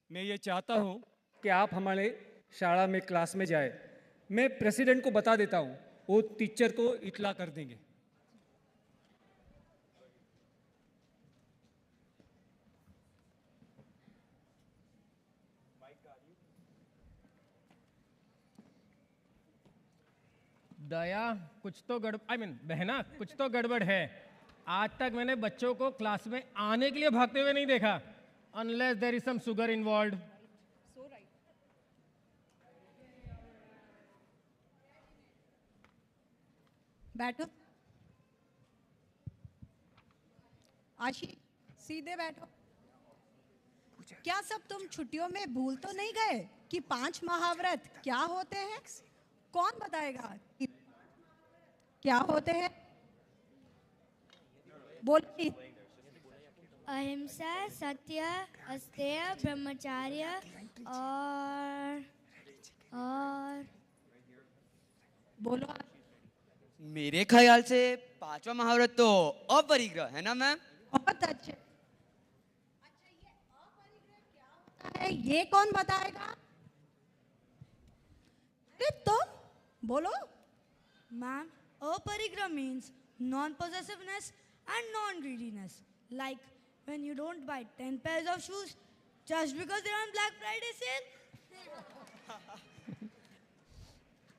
मैं ये चाहता हूँ कि आप हमारे शाला में क्लास में जाए। मैं प्रेसिडेंट को बता देता हूँ, वो टीचर को इत्तला कर देंगे। दया, कुछ तो बहना, कुछ तो गड़बड़ है। आज तक मैंने बच्चों को क्लास में आने के लिए भागते हुए नहीं देखा, unless there is some sugar involved. बैठो। आशीष सीधे बैठो। क्या सब तुम छुट्टियों में भूल तो नहीं गए कि 5 महाव्रत क्या होते हैं? कौन बताएगा कि क्या होते हैं? बोलिए। अहिंसा, सत्य, अस्तेय, ब्रह्मचर्य और बोलो। मेरे ख्याल से 5वां महाव्रत तो अपरिग्रह है ना मैम? बहुत अच्छे। अच्छा, ये अपरिग्रह क्या होता है, ये कौन बताएगा? अरे तुम बोलो। मैम, अपरिग्रह means non-possessiveness and non-greediness. Like when you don't buy 10 pairs of shoes just because they're on Black Friday sale.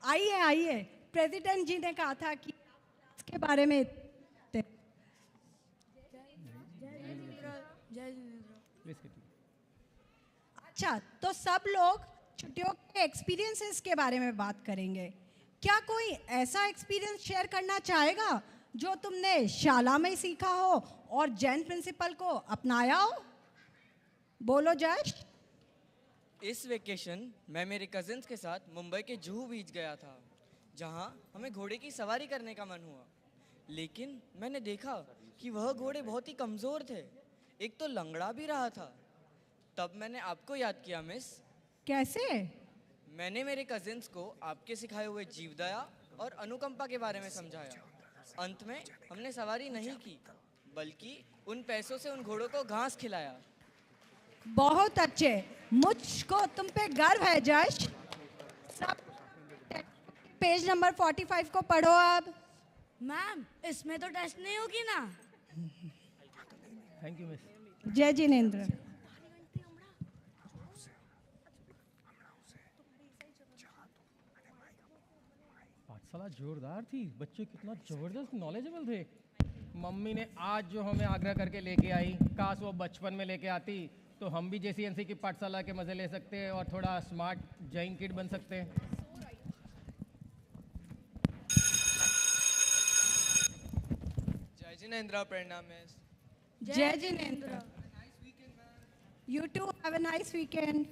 आइए, प्रेसिडेंट जी ने कहा था कि इसके बारे में। अच्छा, तो सब लोग छुट्टियों के एक्सपीरियंसेस के बारे में बात करेंगे। क्या कोई ऐसा एक्सपीरियंस शेयर करना चाहेगा जो तुमने शाला में सीखा हो और जैन प्रिंसिपल को अपनाया हो? बोलो जश। इस वेकेशन मैं मेरे कजिन्स के साथ मुंबई के जुहू बीच गया था, जहां हमें घोड़े की सवारी करने का मन हुआ। लेकिन मैंने देखा कि वह घोड़े बहुत ही कमज़ोर थे, एक तो लंगड़ा भी रहा था। तब मैंने आपको याद किया मिस। कैसे? मैंने मेरे कजिन्स को आपके सिखाए हुए जीवदया और अनुकंपा के बारे में समझाया। अंत में हमने सवारी नहीं की, बल्कि उन पैसों से उन घोड़ों को घास खिलाया। बहुत अच्छे, मुझको तुम पे गर्व है जश। सब पेज नंबर 45 को पढ़ो अब। मैम, इसमें तो टेस्ट नहीं होगी ना? Thank you miss. जय जिनेंद्र। पाठशाला जोरदार थी, बच्चे कितना जबरदस्त नॉलेजेबल थे। मम्मी ने आज जो हमें आग्रह करके लेके आई, काश वो बचपन में लेके आती तो हम भी JCNC की पाठशाला के मजे ले सकते और थोड़ा स्मार्ट जैन किड बन सकते। जय जिनेंद्र। प्रणाम मिस। जय Jinendra. You too have a nice weekend.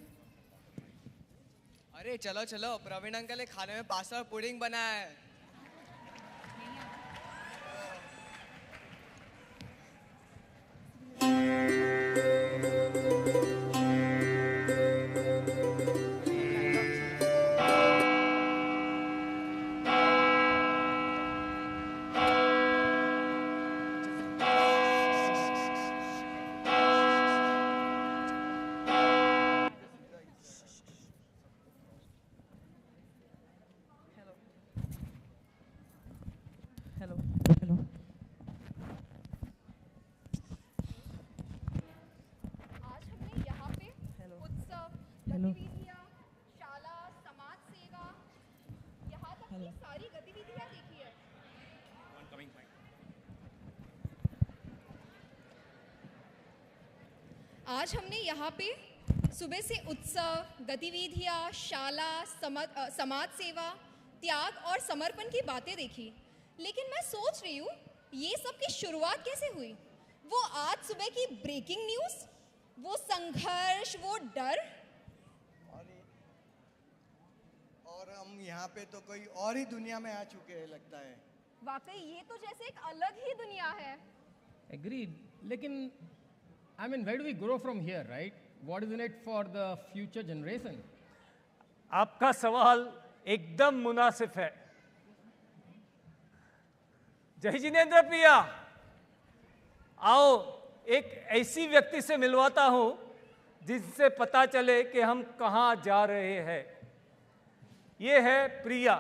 अरे चलो चलो, प्रवीण अंकल ने खाने में पास्ता और पुडिंग बनाया है। आज हमने यहाँ पे सुबह से उत्सव, गतिविधियाँ, शाला, समाज सेवा, त्याग और समर्पण की बातें देखी। लेकिन मैं सोच रही हूँ ये सब की शुरुआत कैसे हुई? वो आज सुबह की ब्रेकिंग न्यूज़, वो संघर्ष, वो डर। और हम यहाँ पे तो कोई और ही दुनिया में आ चुके हैं लगता है। वाकई ये तो जैसे एक अलग ही दुनिया है। Agreed. लेकिन I mean, where do we grow from here, right? What is in it for the future generation? आपका सवाल एकदम मुनासिब है। जय जिनेंद्र प्रिया, आओ एक ऐसी व्यक्ति से मिलवाता हूं जिससे पता चले कि हम कहां जा रहे हैं। ये है प्रिया।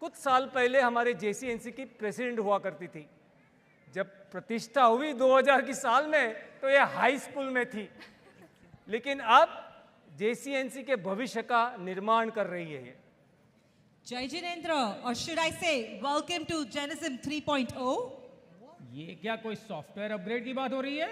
कुछ साल पहले हमारे JCNC की प्रेसिडेंट हुआ करती थी। जब प्रतिष्ठा हुई 2000 की साल में तो ये हाई स्कूल में थी, लेकिन अब JCNC के भविष्य का निर्माण कर रही है। जय जिनेंद्र, और should I say welcome to Jainism 3.0? ये क्या कोई सॉफ्टवेयर अपग्रेड की बात हो रही है?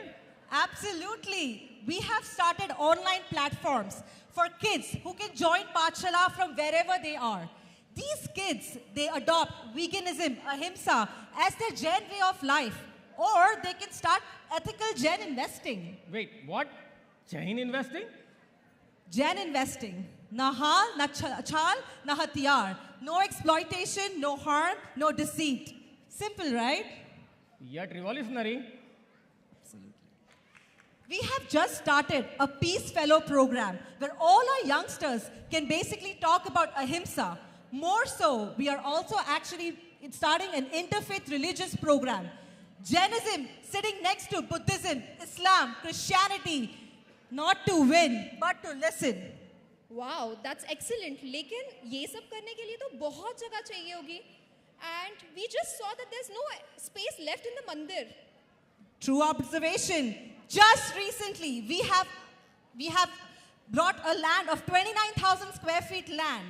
Absolutely. We have started online platforms for kids who can join Pathshala from wherever they are. these kids, they adopt veganism, ahimsa, as their Jain way of life. Or they can start ethical Jain investing. Wait, what? Jain investing? Jain investing. Na hal, na chal, na hatiyar. No exploitation, no harm, no deceit. Simple, right? Yet revolutionary. We have just started a Peace Fellow program where all our youngsters can basically talk about ahimsa. More so, we are also actually starting an interfaith religious program. Jainism sitting next to Buddhism, Islam, Christianity, not to win, but to listen. Wow, that's excellent. लेकिन ये सब करने के लिए तो बहुत जगह चाहिए होगी. And we just saw that there's no space left in the mandir. True observation. Just recently, we have brought a land of 29,000 square feet land,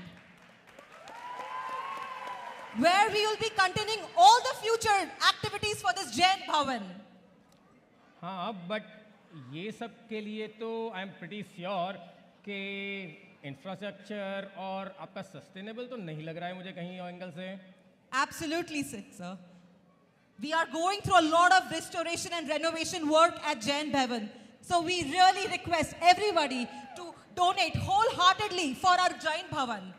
where we will be continuing all the future activities for this Jain Bhavan. हाँ, but ये सब के लिए तो I am pretty sure कि infrastructure और आपका sustainable तो नहीं लग रहा है मुझे कहीं एंगल से. Absolutely, sir. We are going through a lot of restoration and renovation work at Jain Bhavan. So we really request everybody to donate wholeheartedly for our Jain Bhavan.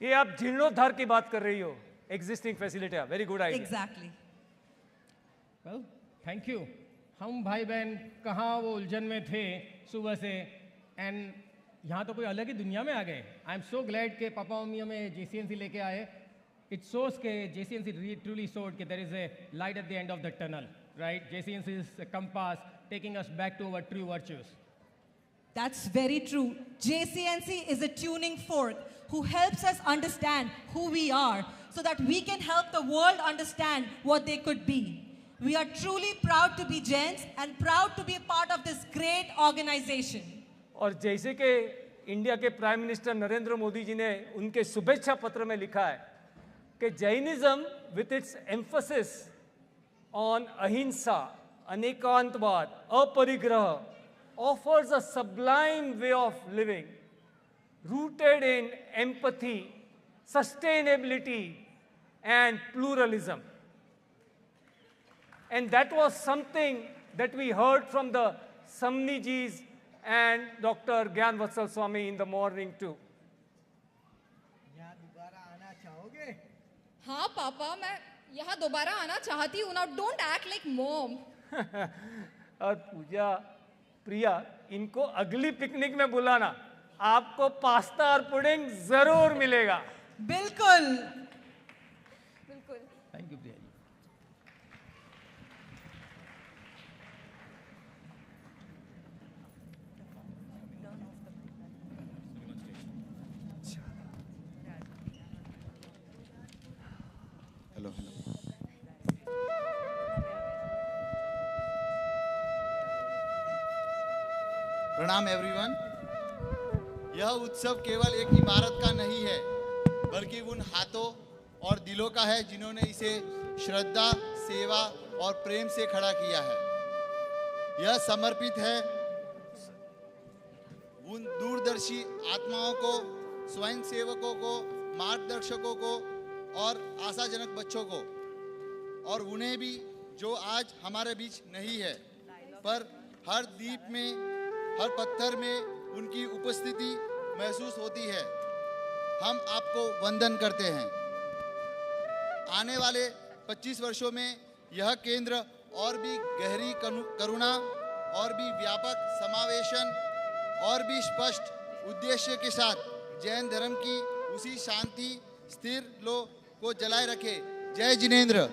ये आप जीर्णोद्धार की बात कर रही हो. Existing facility, very good idea. Exactly. Well, thank you. हम भाई बहन कहाँ वो उलझन में थे सुबह से एंड यहाँ तो कोई अलग ही दुनिया में आ गए. आई एम सो ग्लैड के पापा मम्मी हमें JCNC लेके आए. It shows के JCNC truly showed that there is a light at the end of the tunnel, right? JCNC is a compass taking us back to our true virtues. That's very true. JCNC is a tuning fork who helps us understand who we are so that we can help the world understand what they could be. We are truly proud to be Jains and proud to be a part of this great organization. और जैसे कि India के prime minister Narendra Modi ji ने उनके शुभेच्छा पत्र में लिखा है कि Jainism with its emphasis on ahimsa, अनेकांतवाद, अपरिग्रह, offers a sublime way of living rooted in empathy, sustainability, and pluralism. And that was something that we heard from the Samnijis and Dr. Gyan Vatsal Swami in the morning too. हाँ पापा, मैं यहाँ दोबारा आना चाहती हूँ. Now don't act like mom. और पूजा, प्रिया, इनको अगली पिकनिक में बुलाना. आपको पास्ता और पुडिंग जरूर मिलेगा. बिल्कुल. बिल्कुल. Thank you, Priya. हेलो. प्रणाम एवरीवन. यह उत्सव केवल एक इमारत का नहीं है, बल्कि उन हाथों और दिलों का है जिन्होंने इसे श्रद्धा, सेवा और प्रेम से खड़ा किया है. यह समर्पित है उन दूरदर्शी आत्माओं को, स्वयंसेवकों को, मार्गदर्शकों को और आशाजनक बच्चों को, और उन्हें भी जो आज हमारे बीच नहीं है, पर हर द्वीप में, हर पत्थर में उनकी उपस्थिति महसूस होती है. हम आपको वंदन करते हैं. आने वाले 25 वर्षों में यह केंद्र और भी गहरी करुणा, और भी व्यापक समावेशन, और भी स्पष्ट उद्देश्य के साथ जैन धर्म की उसी शांति, स्थिर लो को जलाए रखे. जय जिनेंद्र.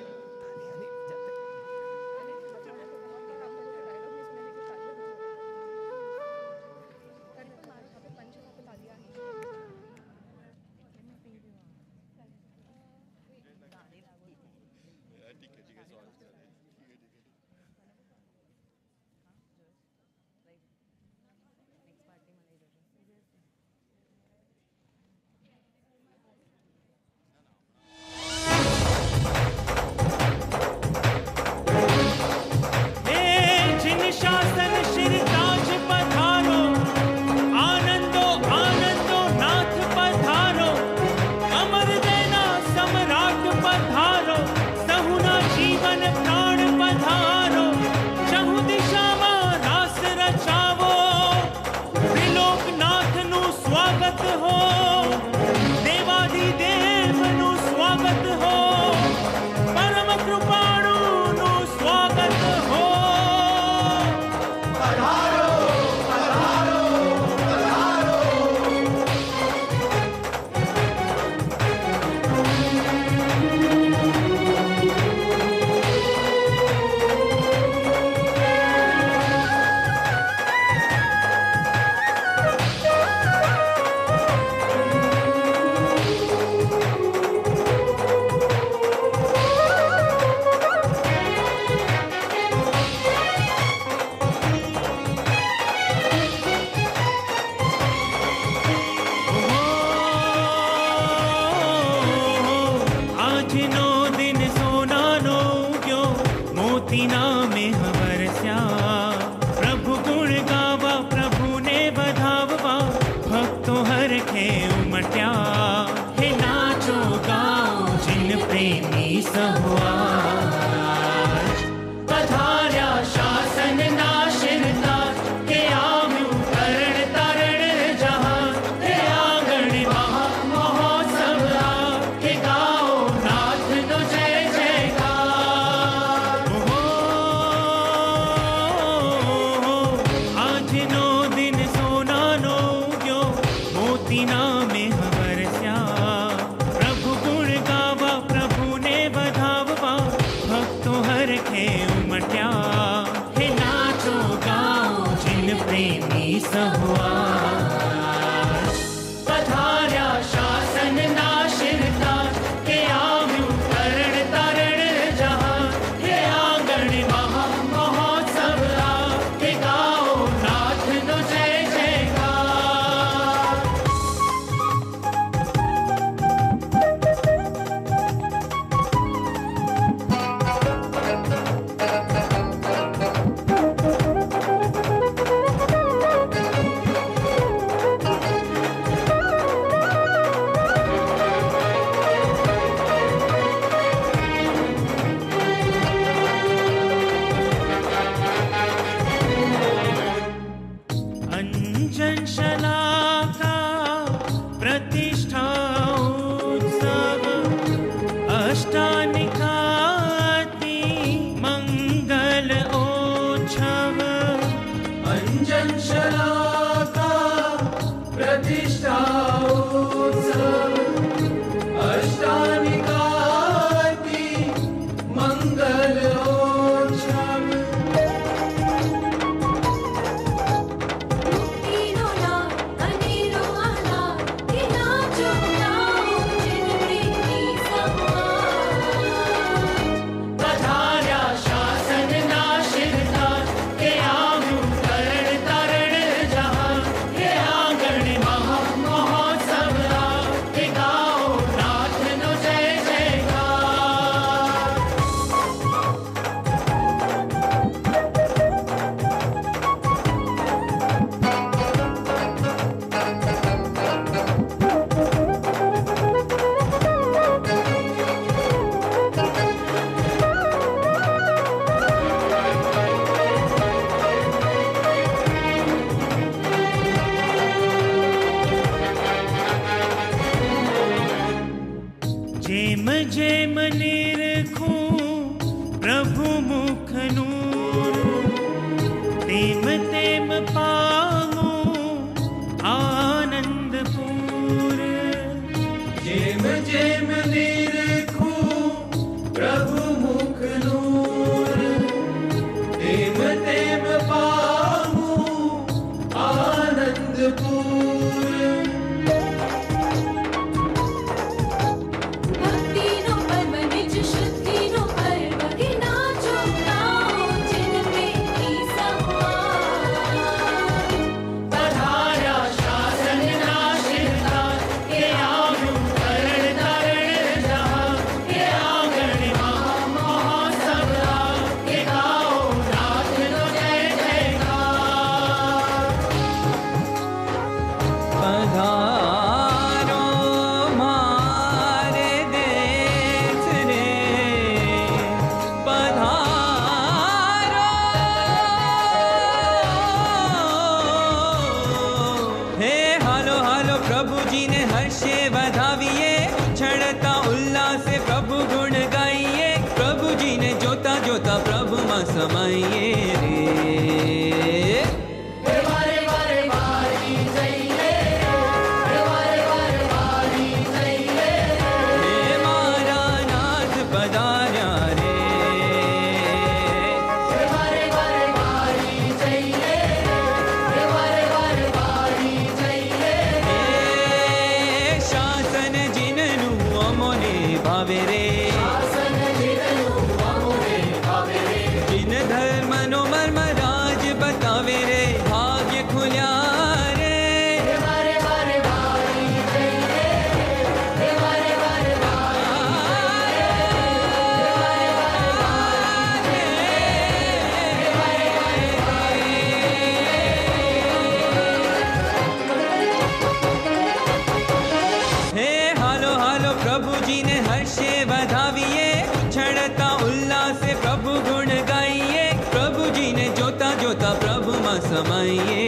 अमर आज नो दिन सोना नो उग्यो मोती नामे हवरस्या प्रभु गुण गावा प्रभु ने बधाववा भक्तो हर खे उमट्या हे नाचो गाओ जिन प्रेमी सहुआज पधार्या शासन नाशिरता के आव्यू तरण तरण जहां हे आंगण महा महोत्सव के गाओ नाथ नो जय जयकार आज नो दिन सोना नो उग्यो मोती नामे हवरस्या प्रभु गुण गावा प्रभु ने बधाववा भक्तो हर खे उमट्या हे नाचो गाओ जिन प्रेमी सहुआज पधार्या शासन नाशिरता के आव्यू तरण तरण जहां हे आंगण महा महोत्सव के गाओ नाथ नो जय जयकार अंजन शलाका प्रतिष्ठा उत्सव अष्टानिकाति मंगल ओच्छव अंजन शलाका प्रतिष्ठा उत्सव अष्टानिकाति मंगल ओच्छव तीनों लाख अनेरों आलाख के नाचो गाओ जिन प्रेमी सहुआज पधार्या शासन नाशिरता के आव्यू तरण तरण जहां हे आंगण महा महोत्सव के गाओ नाथ नो जय जयकार जेम जेम निरखूं प्रभु मुख नूर तेम तेम पाऊं आनंद पूर जेम जेम निरखूं प्रभु मुख नूर तेम तेम पाऊं आनंद पूर भक्ति नो पर्व निज शुद्धि नो पर्व के नाचो गाओ जिन प्रेमी सहुआज पधार्या शासन नाशिरता के आव्यू तरण तरण जहां हे आंगण महा महोत्सव के गाओ नाथ नो जय जयकार पधारो मारे देश रे पधारो हे हालो हालो प्रभु जी ने हर्षे बधाविए छड़ता उल्लास से प्रभु गुण गाइए प्रभु जी ने जोता जोता प्रभु मां समाइए रे वारे वारे वारी जइए वारे वारे वारी जइए हे मारा नाथ पधार्या रे वारे वारे वारी जइए वारे वारे वारी जइए हे शासन जिननु अमोने भावे रे शासन जिननु अमोने भावे रे जिन धर्मनो मर्म राज बतावे रे भाग्य खुल्या रे वारे वारे वारी जइए वारे वारे वारी हर्षे बधाविए छड़ता उल्लास से प्रभु गुण गाइए प्रभु जी ने जोता जोता प्रभु मां समाइए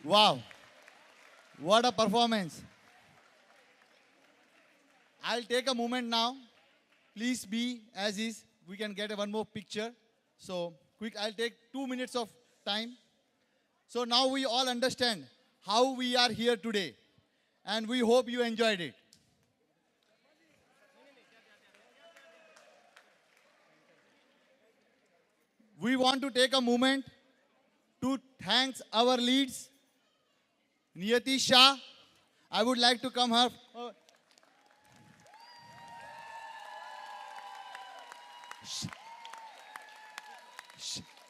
Wow, what a performance. I'll take a moment now. Please be as is. We can get one more picture. So quick, I'll take 2 minutes of time. So now we all understand how we are here today. And we hope you enjoyed it. We want to take a moment to thank our leads. Niyati Shah, I would like to come her.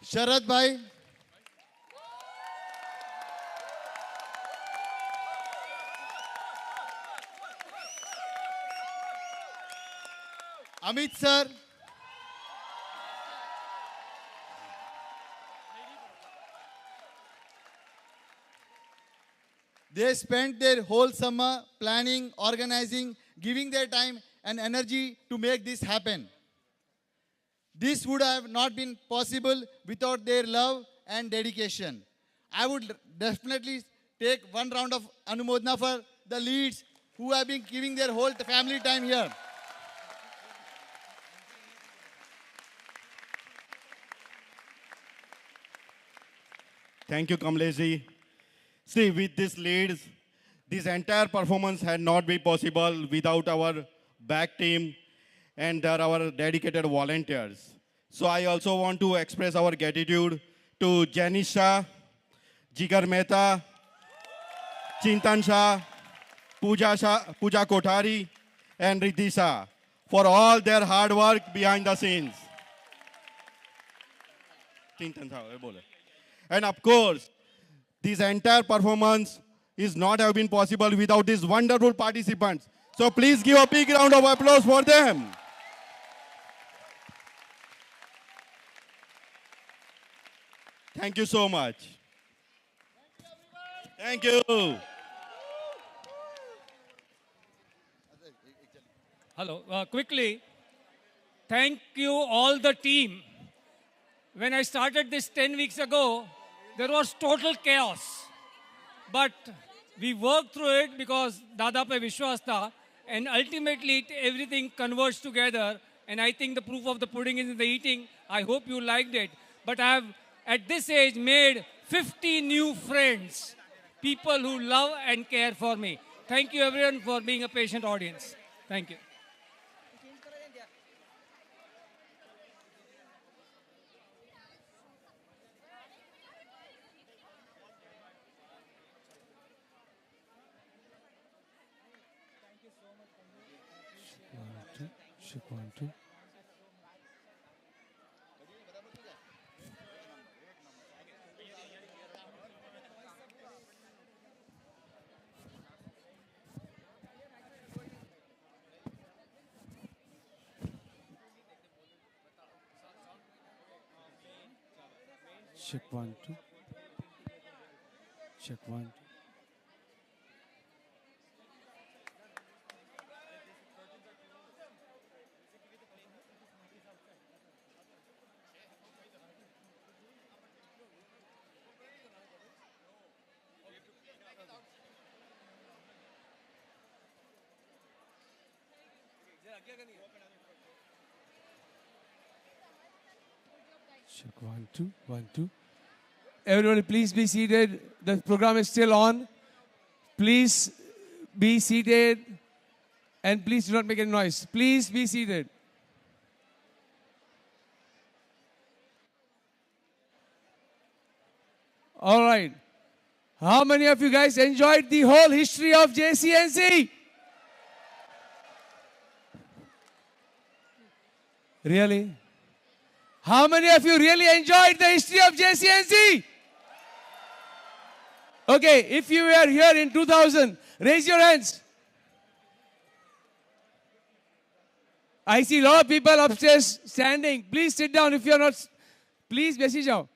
Sharad Bhai. Amit sir. They spent their whole summer planning, organizing, giving their time and energy to make this happen. This would have not been possible without their love and dedication. I would definitely take one round of Anumodana for the leads who have been giving their whole family time here. Thank you, Kamleji. See, with these leads, this entire performance had not been possible without our back team and our dedicated volunteers. So I also want to express our gratitude to Janisha, Jigar Mehta, Chintan Shah, Pooja Kothari, and Riddhi Shah for all their hard work behind the scenes. And of course, this entire performance is not have been possible without these wonderful participants. So please give a big round of applause for them. Thank you so much. Thank you. Hello, quickly, thank you all the team. When I started this 10 weeks ago, there was total chaos. But we worked through it because Dada pe Vishwas tha, and ultimately everything converged together. And I think the proof of the pudding is in the eating. I hope you liked it. But I have, at this age, made 50 new friends, people who love and care for me. Thank you everyone for being a patient audience. Thank you. Check 1, 2. Check 1, 2. Check 1 2 1 2. Everybody, please be seated. The program is still on. Please be seated, and please do not make any noise. Please be seated. All right. How many of you guys enjoyed the whole history of JCNC? Really? How many of you really enjoyed the history of JCNC? Okay, if you were here in 2000, raise your hands. I see a lot of people upstairs standing. Please sit down if you are not. Please, baisi jao.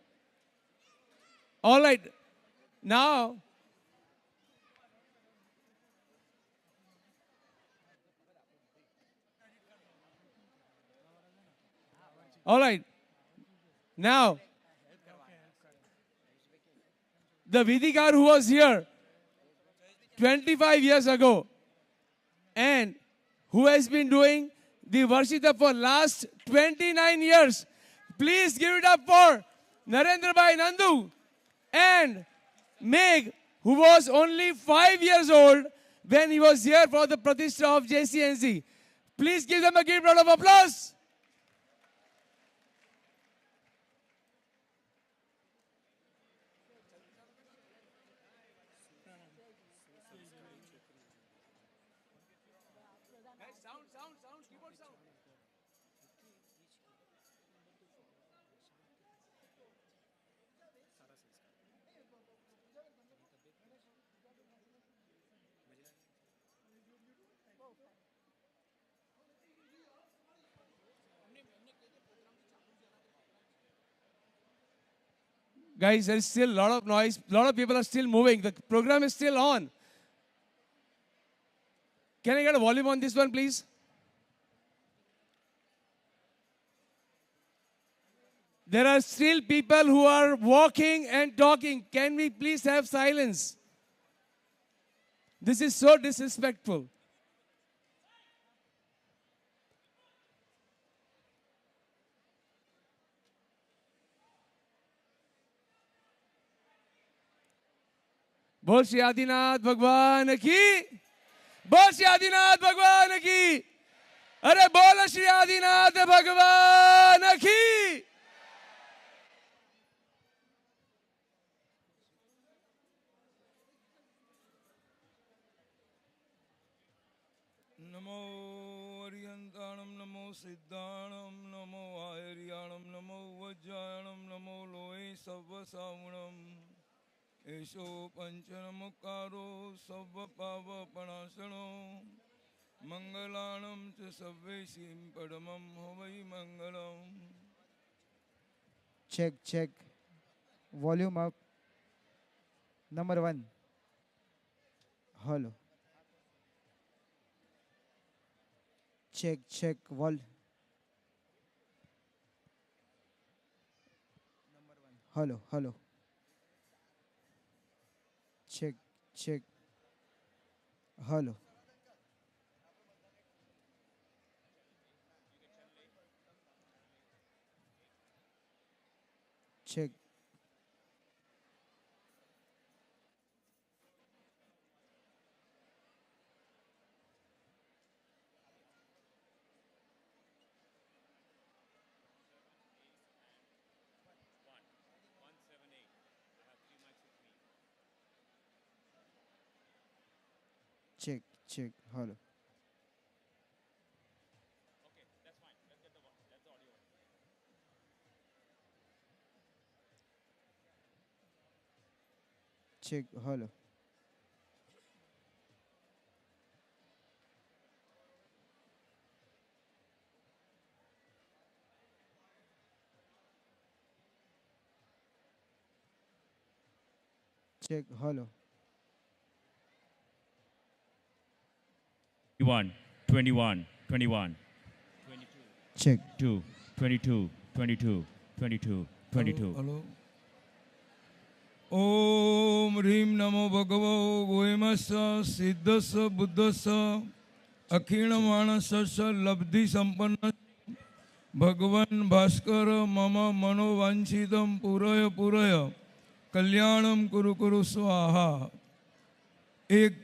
All right. Now, all right. Now, the Vidikar who was here 25 years ago and who has been doing the Varshita for last 29 years, please give it up for Narendra Bhai Nandu and Meg, who was only 5 years old when he was here for the Pratishtha of JCNC. Please give them a great round of applause. Guys, there is still a lot of noise. A lot of people are still moving. The program is still on. Can I get a volume on this one, please? There are still people who are walking and talking. Can we please have silence? This is so disrespectful. बोल श्री आदिनाथ भगवान की, बोल श्री आदिनाथ भगवान की, अरे बोल श्री आदिनाथ भगवान की। नमो अरिहंताणम, नमो सिद्धाणम, नमो आयर्याणम, नमो वज्रायणम, नमो लोहे सवसावणम। एषो पंचनमुकारो सर्वपावपणासनो मंगलाणं च सर्वेषां परमं हवै मंगलम्। Check. Volume up. Number 1. Hello. Check. Number 1. Hello. Check. Hello. Check. Check. Hello. Okay, that's fine. Let's get the audio. Check. Hello. Check. Hello. 21. Check. 22. Hello. Om Rim Namo Bhagavo Goemasa Siddhasa Buddhasa અખિણ માણસ લબ્ધિ સંપન્ન ભગવન ભાસ્કર મમ મનોવાંછિતમ પૂરય પૂરય કલ્યાણમ કુરુ કુરુ સ્વાહા. એક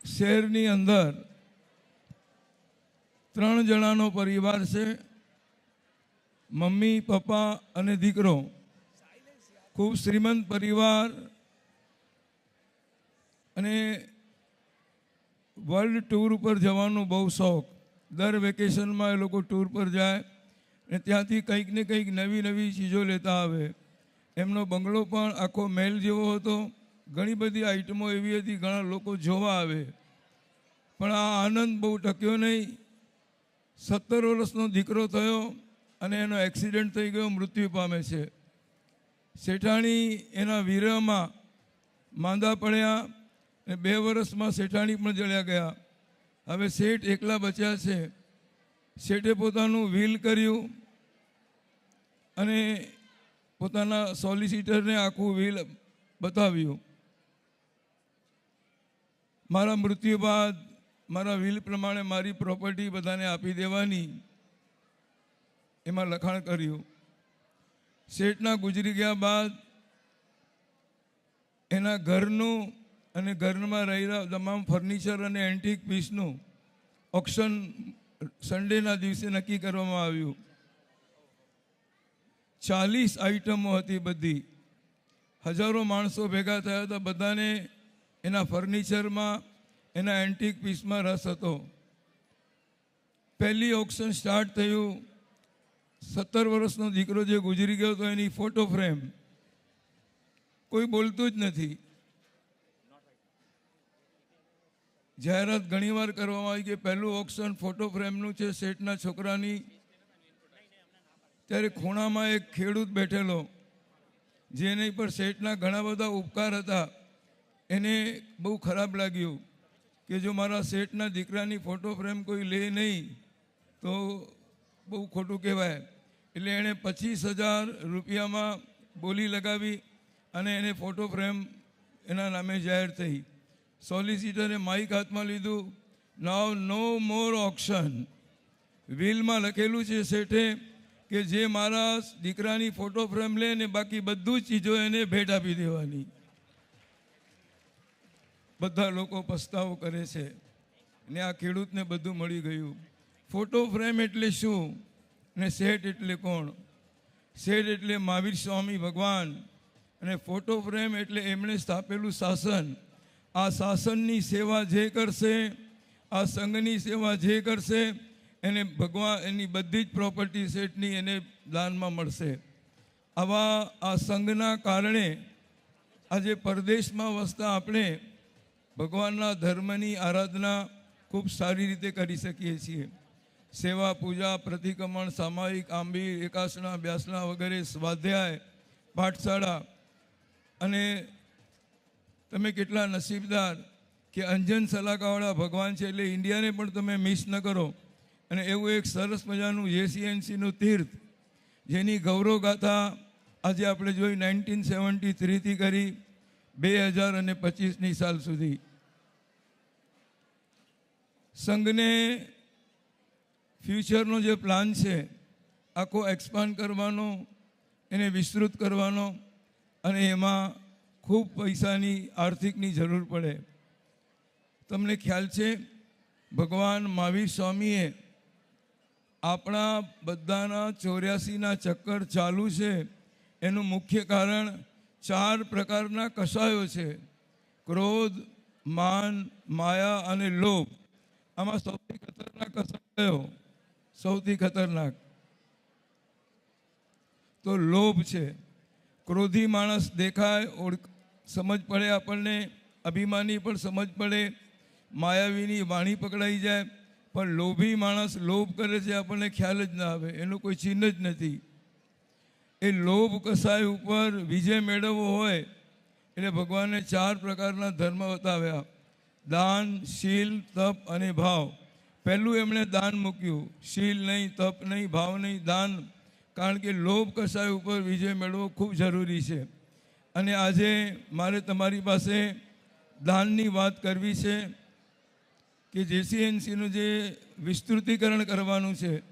શહેરની અંદર 3 જણાનો પરિવાર છે, mummy papa અને દીકરો. ખૂબ શ્રીમંત પરિવાર અને વર્લ્ડ ટૂર ઉપર જવાનો બહુ શોખ. દર વેકેશનમાં એ લોકો ટૂર પર જાય અને ત્યાંથી કંઈક ને કંઈક નવી નવી ચીજો લેતા આવે. એમનો બંગલો પણ આખો મહેલ જેવો હતો. ઘણી બધી આઈટમો એવી હતી, ઘણા લોકો જોવા આવે. પણ આ આનંદ બહુ ટક્યો નહીં. 17 વર્ષનો દીકરો થયો અને એનો એક્સિડન્ટ થઈ ગયો, મૃત્યુ પામે છે. શેઠાણી એના વિરહમાં માંદા પડ્યા અને 2 વર્ષમાં શેઠાણી પણ જળ્યા ગયા. હવે શેઠ એકલા બચ્યા છે. શેઠે પોતાનું વિલ કર્યું અને પોતાના સોલિસિટરને આખું વિલ બતાવ્યું. મારા મૃત્યુ બાદ મારા વિલ પ્રમાણે મારી પ્રોપર્ટી બધાને આપી દેવાની, એમાં લખાણ કર્યું. શેઠના ગુજરી ગયા બાદ એના ઘરનું અને ઘરમાં રહેલા તમામ ફર્નિચર અને એન્ટિક પીસનું ઓક્શન સન્ડેના દિવસે નક્કી કરવામાં આવ્યું. 40 આઈટમો હતી બધી. હજારો માણસો ભેગા થયા હતા. બધાને એના ફર્નિચરમાં, એના એન્ટિક પીસમાં રસ હતો. પહેલી ઓક્શન સ્ટાર્ટ થયું. 17 વર્ષનો દીકરો જે ગુજરી ગયો હતો એની ફોટો ફ્રેમ. કોઈ બોલતું જ નથી. જાહેરાત ઘણીવાર કરવામાં આવી કે પહેલું ઓક્શન ફોટો ફ્રેમનું છે શેઠના છોકરાની. ત્યારે ખૂણામાં એક ખેડૂત બેઠેલો, જેની પર શેઠના ઘણા બધા ઉપકાર હતા. એને બહુ ખરાબ લાગ્યું કે જો મારા શેઠના દીકરાની ફોટો ફ્રેમ કોઈ લે નહીં તો બહુ ખોટું કહેવાય. એટલે એણે 25,000 રૂપિયામાં બોલી લગાવી અને એને ફોટો ફ્રેમ એના નામે જાહેર થઈ. સોલિસિટરે માઇક હાથમાં લીધું. નાવ નો મોર ઓક્શન. વિલમાં લખેલું છે શેઠે કે જે મારા દીકરાની ફોટો ફ્રેમ લે ને બાકી બધું જ ચીજો એને ભેટ આપી દેવાની. બધા લોકો પસ્તાવો કરે છે ને આ ખેડૂતને બધું મળી ગયું. ફોટો ફ્રેમ એટલે શું ને શેઠ એટલે કોણ? શેઠ એટલે મહાવીર સ્વામી ભગવાન અને ફોટો ફ્રેમ એટલે એમણે સ્થાપેલું શાસન. આ શાસનની સેવા જે કરશે, આ સંઘની સેવા જે કરશે એને ભગવાન એની બધી જ પ્રોપર્ટી શેઠની એને દાનમાં મળશે. આવા આ સંઘના કારણે આજે પરદેશમાં વસતા આપણે ભગવાનના ધર્મની આરાધના ખૂબ સારી રીતે કરી શકીએ છીએ. સેવા, પૂજા, પ્રતિક્રમણ, સામાયિક, આંબીર, એકાસણા, બ્યાસણા વગેરે, સ્વાધ્યાય, પાઠશાળા. અને તમે કેટલા નસીબદાર કે અંજન સલાકાવાળા ભગવાન છે એટલે ઇન્ડિયાને પણ તમે મિસ ન કરો. અને એવું એક સરસ મજાનું JCNCનું તીર્થ જેની ગૌરવ ગાથા આજે આપણે જોઈ 1973થી કરી 2025ની સાલ સુધી. સંઘને ફ્યુચરનો જે પ્લાન છે આખો એક્સપાન્ડ કરવાનો, એને વિસ્તૃત કરવાનો અને એમાં ખૂબ પૈસાની આર્થિકની જરૂર પડે. તમને ખ્યાલ છે ભગવાન મહાવીર સ્વામીએ આપણા બધાના 84ના ચક્કર ચાલુ છે એનું મુખ્ય કારણ 4 પ્રકારના કષાયો છે: ક્રોધ, માન, માયા અને લોભ. આમાં સૌથી ખતરનાક કષાય કયો? સૌથી ખતરનાક તો લોભ છે. ક્રોધી માણસ દેખાય, સમજ પડે આપણને, અભિમાની પણ સમજ પડે, માયાવીની વાણી પકડાઈ જાય. પણ લોભી માણસ લોભ કરે છે આપણને ખ્યાલ જ ના આવે, એનું કોઈ ચિહ્ન જ નથી. એ લોભ કસાય ઉપર વિજય મેળવવો હોય એટલે ભગવાને 4 પ્રકારના ધર્મ બતાવ્યા: દાન, શીલ, તપ અને ભાવ. પહેલું એમણે દાન મૂક્યું. શીલ નહીં, તપ નહીં, ભાવ નહીં, દાન. કારણ કે લોભ કસાય ઉપર વિજય મેળવવો ખૂબ જરૂરી છે. અને આજે મારે તમારી પાસે દાનની વાત કરવી છે. કે જેસીએનસીનું જે વિસ્તૃતિકરણ કરવાનું છે.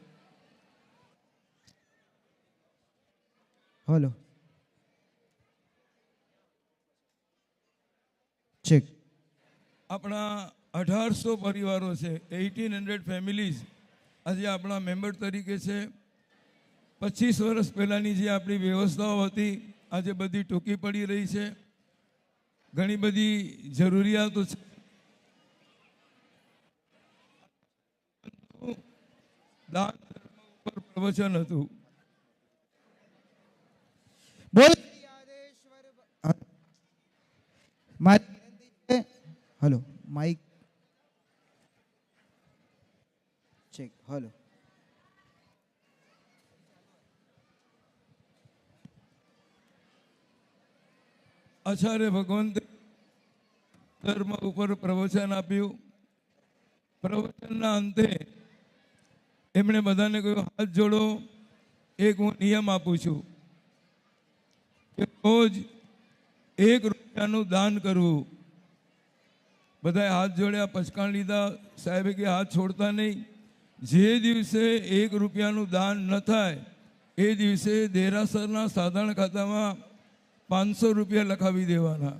Hello check. આપણા 1800 પરિવારો છે, 1800 ફેમિલીઝ આજે આપણા મેમ્બર તરીકે છે. 25 વર્ષ પહેલાંની જે આપણી વ્યવસ્થાઓ હતી આજે બધી ટૂંકી પડી રહી છે. ઘણી બધી જરૂરિયાતો છે. દાન ધર્મ ઉપર પ્રવચન હતું. बोल mic. Hello mic check. Hello આચાર્ય ભગવંતે ધર્મ ઉપર પ્રવચન આપ્યું. પ્રવચનના અંતે એમણે બધાને કહ્યું, હાથ જોડો. એક હું નિયમ આપું છું કે રોજ 1 રૂપિયાનું દાન કરવું. બધાએ હાથ જોડ્યા, પચકાણ લીધા. સાહેબે કે હાથ છોડતા નહીં. જે દિવસે 1 રૂપિયાનું દાન ન થાય એ દિવસે દેરાસરના સાધારણ ખાતામાં 500 રૂપિયા લખાવી દેવાના.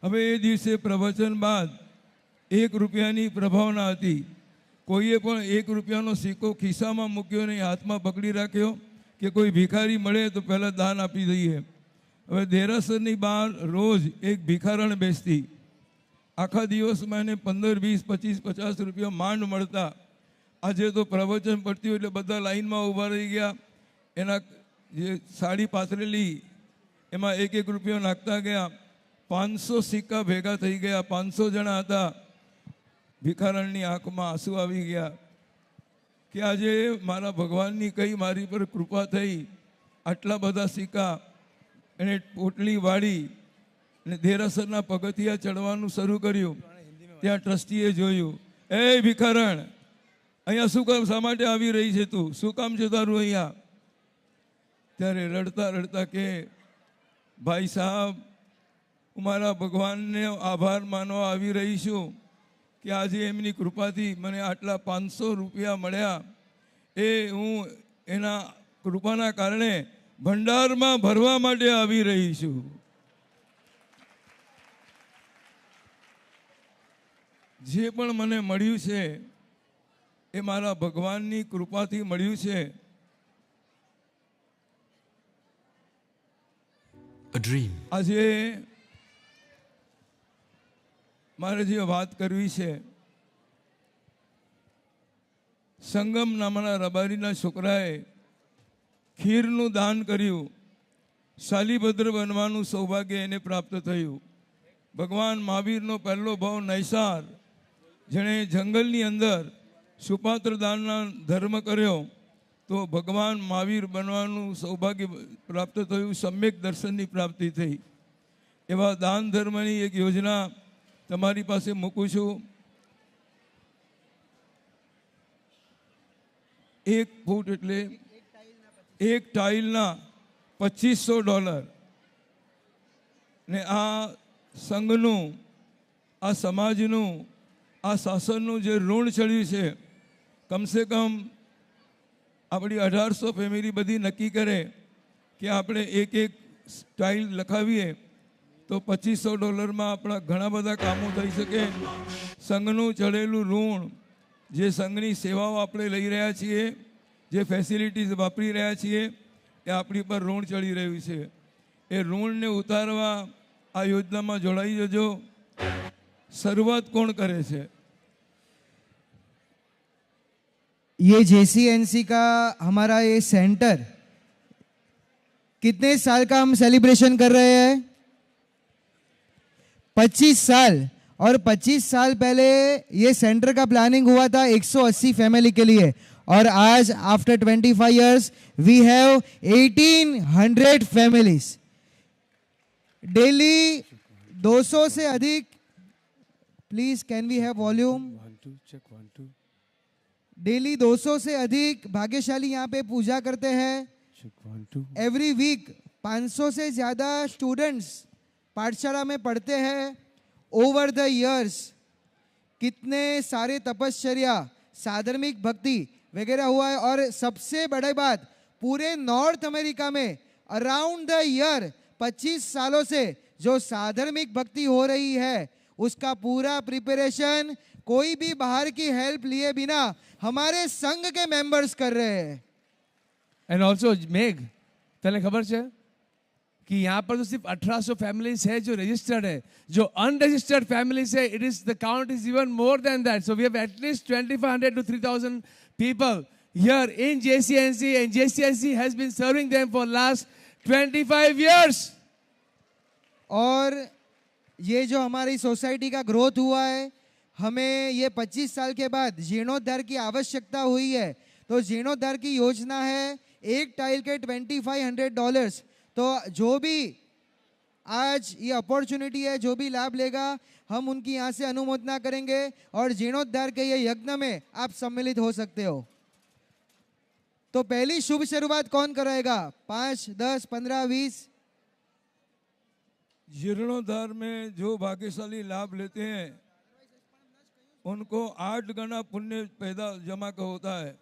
હવે એ દિવસે પ્રવચન બાદ 1 રૂપિયાની પ્રભાવના હતી. કોઈએ પણ 1 રૂપિયાનો સિક્કો ખિસ્સામાં મૂક્યો નહીં, હાથમાં પકડી રાખ્યો કે કોઈ ભિખારી મળે તો પહેલાં દાન આપી દઈએ. હવે દેરાસરની બહાર રોજ એક ભિખારણ બેસતી. આખા દિવસમાં એને 15, 20, 25, 50 રૂપિયા માંડ મળતા. આજે તો પ્રવચન પડતી એટલે બધા લાઈનમાં ઊભા રહી ગયા. એના જે સાડી પાથરેલી એમાં 1-1 રૂપિયો નાખતા ગયા. 500 સિક્કા ભેગા થઈ ગયા. 500 જણા હતા. ભિખારણની આંખમાં આંસુ આવી ગયા કે આજે મારા ભગવાનની કઈ મારી પર કૃપા થઈ. આટલા બધા સિક્કા એને પોટલી વાળી અને દેરાસરના પગથિયા ચડવાનું શરૂ કર્યું. ત્યાં ટ્રસ્ટીએ જોયું, એ ભિખારણ, અહીંયા શું કામ, શા માટે આવી રહી છે તું, શું કામ છે તારું અહીંયા? ત્યારે રડતા રડતા કે ભાઈ સાહેબ, હું મારા ભગવાનને આભાર માનવા આવી રહી છું કે આજે એમની કૃપાથી મને આટલા 500 રૂપિયા મળ્યા. એ હું એના કૃપાના કારણે ભંડારમાં ભરવા માટે આવી રહી છું. જે પણ મને મળ્યું છે એ મારા ભગવાનની કૃપાથી મળ્યું છે. આજે મારે જે વાત કરવી છે, સંગમ નામના રબારીના છોકરાએ ખીરનું દાન કર્યું. શાલીભદ્ર બનવાનું સૌભાગ્ય એને પ્રાપ્ત થયું. ભગવાન મહાવીરનો પહેલો ભાવ નૈસાર, જેણે જંગલની અંદર સુપાત્ર દાનના ધર્મ કર્યો તો ભગવાન મહાવીર બનવાનું સૌભાગ્ય પ્રાપ્ત થયું. સમ્યક દર્શનની પ્રાપ્તિ થઈ. એવા દાન ધર્મની એક યોજના તમારી પાસે મૂકું છું. 1 ફૂટ એટલે 1 ટાઇલના $2500. ને આ સંઘનું, આ સમાજનું, આ શાસનનું જે ઋણ ચડ્યું છે, કમસે કમ આપણી 1800 ફેમિલી બધી નક્કી કરે કે આપણે 1-1 ટાઇલ લખાવીએ તો $2500 આપણા ઘણા બધા કામો થઈ શકે. સંઘનું ચડેલું ઋણ, જે સંઘની સેવાઓ આપણે લઈ રહ્યા છીએ, જે ફેસિલિટીઝ વાપરી રહ્યા છીએ, એ આપણી પર ઋણ ચડી રહ્યું છે. એ ઋણને ઉતારવા આ યોજનામાં જોડાઈ જજો. શરૂઆત કોણ કરે છે? ये JCNC का हमारा ये सेंटर कितने साल का हम सेलिब्रेशन कर रहे हैं? 25 साल. और 25 साल पहले ये सेंटर का प्लानिंग हुआ था 180 फैमिली के लिए, और आज after 25 years we have 1800 families. Daily 200 से अधिक, please can we have volume? 1 2 check 1 2. Daily 200 से अधिक भाग्यशाली यहाँ पे पूजा करते हैं. एवरी वीक 500 से ज़्यादा स्टूडेंट्स पाठशाला में पढ़ते हैं. ओवर द इयर्स कितने सारे तपश्चर्या, साधर्मिक भक्ति वगैरह हुआ है। और सबसे बड़ी बात, पूरे नॉर्थ अमेरिका में अराउंड द ईयर 25 सालों से जो साधर्मिक भक्ति हो रही है, उसका पूरा प्रिपरेशन कोई भी बाहर की हेल्प लिए बिना हमारे संघ के मेंबर्स कर रहे हैं। एंड ऑल्सो मेघ, तने खबर है कि यहाँ पर तो सिर्फ 1800 फैमिलीज है जो रजिस्टर्ड है, जो अनरजिस्टर्ड फैमिलीज है, it is the count is even more than that. So we have at least 2500 to 3000 people here in JCNC, and JCNC has been serving them for last 25 years. और ये जो हमारी society का growth हुआ है, हमें ये 25 साल के बाद जीर्णोद्धार की आवश्यकता हुई है। तो जीर्णोद्धार की योजना है एक टाइल के $2500। तो जो भी आज ये अपॉर्चुनिटी है, जो भी लाभ लेगा, हम उनकी यहाँ से अनुमोदना करेंगे और जीर्णोद्धार के ये यज्ञ में आप सम्मिलित हो सकते हो। तो पहली शुभ शुरुआत कौन कराएगा? 5, 10, 15, 20? जीर्णोद्धार में जो भाग्यशाली लाभ लेते हैं उनको 8 गणा पुण्य पैदा जमा का होता है।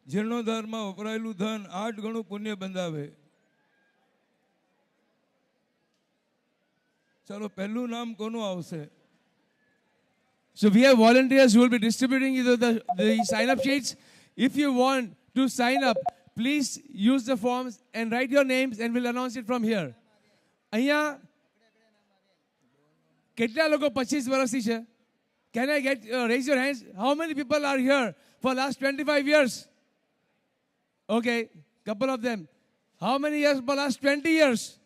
जीर्णोद्धार में वपराયેલું ધન 8 ગણું પુણ્ય બંધાવે। चलो पहलू नाम कोनो आवશે? So we have volunteers who will be distributing you the sign-up sheets. If you want to sign up, please use the forms and write your names, and we'll announce it from here. અહીંયા કેટલા લોકો 25 વર્ષથી છે? Can I get raise your hands? How many people are here for last 25 years? Okay, couple of them. How many years for last 20 years?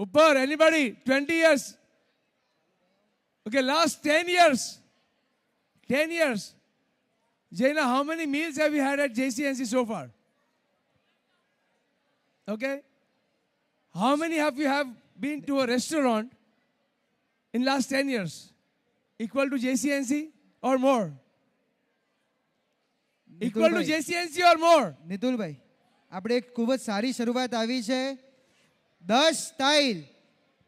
Upper, anybody? 20 years? Okay, last 10 years. 10 years. Jaina, how many meals have you had at JCNC so far? Okay. How many have you been to a restaurant in last 10 years? Equal to JCNC or more? Equal to JCNC or more? નિતુલભાઈ, આપણે એક ખૂબ જ સારી શરૂઆત આવી છે। 10 tile,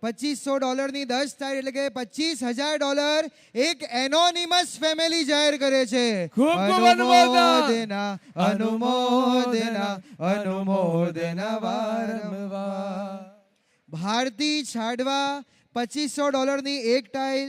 $2500 ની 10 tile એટલે કે $25,000 એક એનોનિમસ ફેમિલી જાહેર કરે છે। અનુમોદના અનુમોદના અનુમોદના વારંવાર। ભારતી છાડવા $2500 ની એક ટાઇલ,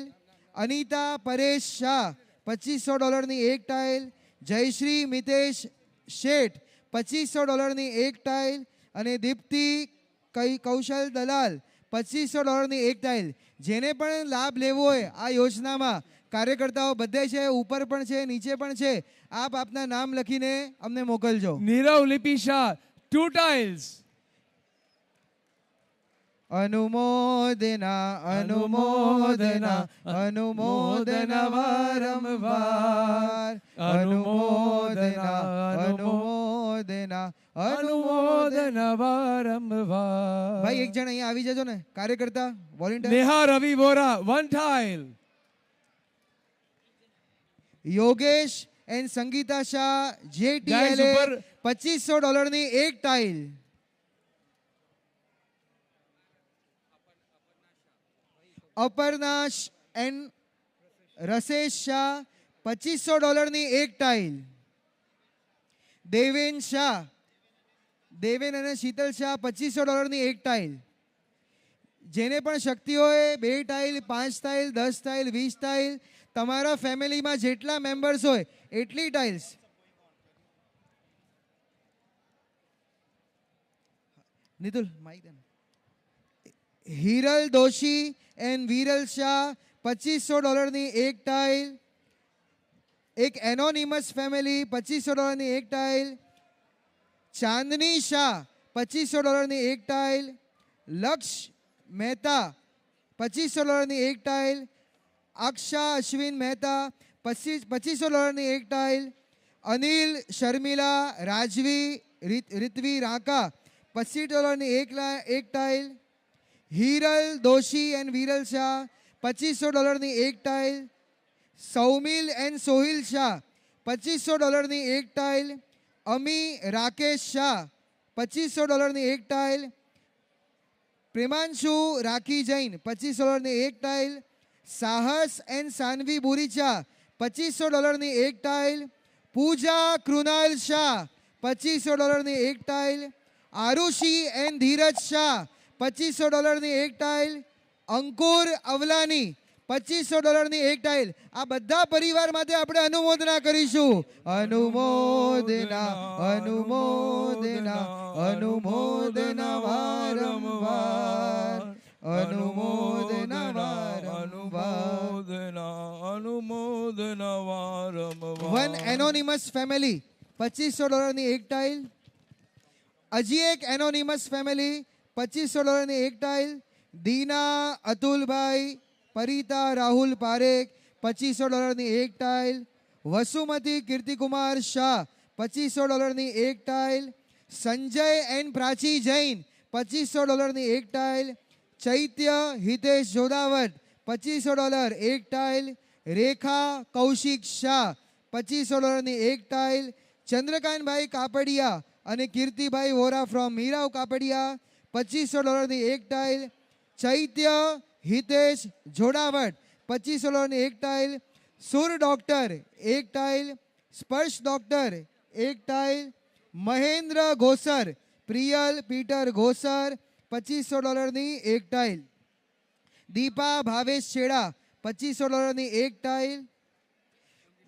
અનિતા પરેશ શાહ $2500 ની એક ટાઇલ, જયશ્રી મિતેશ શેઠ $2500 ની એક ટાઇલ અને દીપ્તિ કૌશલ દલાલ $2500 ની એક ટાઇલ। જેને પણ લાભ લેવો હોય આ યોજનામાં, કાર્યકર્તાઓ બધે છે, ઉપર પણ છે, નીચે પણ છે, આપ આપના નામ લખીને અમને મોકલજો। નીરવ લિપિ શાહ 2 tiles। अनुमोदना अनुमोदना अनुमोदना वारंवार। अनुमोदना अनुमोदना अनुमोदना वारंवार। भाई एक जण અહીંયા આવી જજો ને, કાર્યકર્તા volunteer. Neha Ravi Vora 1 tile। Yogesh and Sangeeta Shah JTLA $2500 ની એક ટાઇલ। અપર્ણા એન્ડ રસેશ શાહ $2500 ની એક ટાઇલ। દેવેન શાહ, દેવેન અને શીતલ શાહ $2500 ની એક ટાઇલ। જેને પણ શક્તિ હોય 2 ટાઇલ, 5 ટાઇલ, 10 ટાઇલ, 20 ટાઇલ, તમારા ફેમિલીમાં જેટલા મેમ્બર્સ હોય એટલી ટાઇલ્સ। નિતુલ માઇક દે। હિરલ દોશી एंड वीरल शाह $2500 ની એક ટાઇલ। એક એનોનિમસ ફેમિલી $2500 ની એક ટાઇલ। ચાંદની શાહ $2500 ની એક ટાઇલ। લક્ષ મહેતા $2500 ની એક ટાઇલ। અક્ષા અશ્વિન મહેતા $2500 ની એક ટાઇલ। અનિલ શર્મિલા રાજવી રિતવી રાકા $2500 ની એક ટાઇલ। હિરલ દોશી એન્ડ વિરલ શાહ $2500 ની એક ટાઇલ। સૌમિલ એન્ડ સોહિલ શાહ $2500 ની એક ટાઇલ। અમી રાકેશ શાહ $2500 ની એક ટાઇલ। પ્રેમાંશુ રાખી જૈન $2500 ની એક ટાઇલ। સાહસ એન્ડ સાનવી બોરીચા $2500ની એક ટાઇલ. પૂજા કૃણાલ શાહ $2500ની એક ટાઇલ. આરુષી એન્ડ ધીરજ શાહ $2500ની એક ટાઇલ. અંકુર અવલાની $2500ની એક ટાઇલ. આ બધા પરિવાર માટે આપણે અનુમોદના કરીશું. અનુમોદના અનુમોદના અનુમોદના વારંવાર અનુમોદના વારંવાર. વન એનોનિમસ ફેમિલી $2500ની એક ટાઇલ. હજી એક એનોનિમસ ફેમિલી $2500ની એક ટાઇલ. દીના અતુલભાઈ પરિતા રાહુલ પારેખ $2500ની એક ટાઇલ. વસુમતી કીર્તિકુમાર શાહ $2500ની એક ટાઇલ. સંજય એન્ડ પ્રાચી જૈન $2500ની એક ટાઇલ. ચૈત્ય હિતેશ જોદાવત $2500 એક ટાઇલ. રેખા કૌશિક શાહ $2500ની એક ટાઇલ. ચંદ્રકાંતભાઈ કાપડિયા અને કીર્તિભાઈ વોરા ફ્રોમ મીરાવ કાપડિયા $2500ની એક ટાઇલ. ચૈત્ય હિતેશ જોડાવટ $2500ની એક ટાઇલ. સુર ડોક્ટર એક ટાઇલ. સ્પર્શ ડોક્ટર એક ટાઇલ. મહેન્દ્ર ઘોસર પ્રિયલ પીટર ઘોસર $2500ની એક ટાઇલ. દીપા ભાવેશ છેડા $2500ની એક ટાઇલ.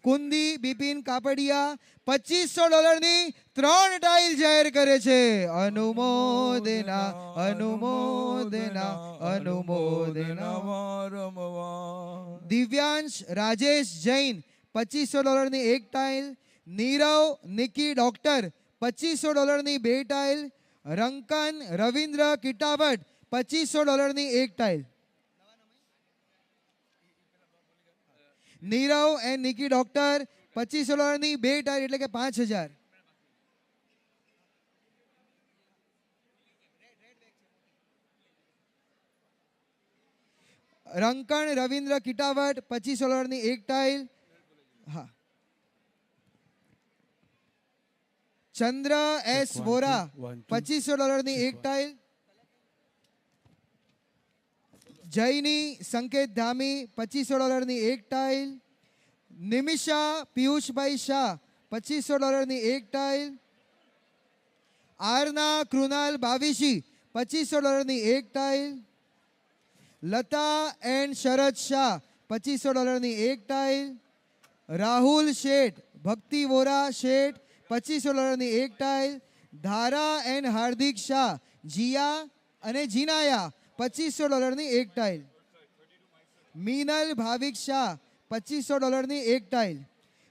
કુંદી બિપિન કાપડિયા $2500ની 3 ટાઇલ જાહેર કરે છે. અનુમોદના અનુમોદના અનુમોદના વારંવાર. દિવ્યાંશ રાજેશ જૈન $2500ની એક ટાઇલ. નીરવ નિકી ડોક્ટર $2500ની 2 ટાઇલ. રંકન રવિન્દ્ર કિટાવટ $2500ની એક tile. Nirav and Niki doctor $2500ની 2 ટાઇલ એટલે કે 5000. રંકણ રવિન્દ્ર કિટાવટ $2500ની એક ટાઇલ. હા. ચંદ્ર એસ વોરા $2500ની એક ટાઇલ. જૈની સંકેત ધામી $2500ની એક ટાઇલ. નિમિષા પિયુષભાઈ શાહ $2500ની એક ટાઇલ. આરના કૃણાલ બાવીશી $2500ની એક ટાઇલ. લતા એન્ડ શરદ શાહ $2500ની એક ટાઇલ. રાહુલ શેઠ ભક્તિ વોરા શેઠ $2500ની એક ટાઇલ. ધારા એન્ડ હાર્દિક શાહ જીયા અને જીનાયા $2500ની એક ટાઇલ. મીનલ ભાવિક શાહ $2500ની એક ટાઇલ.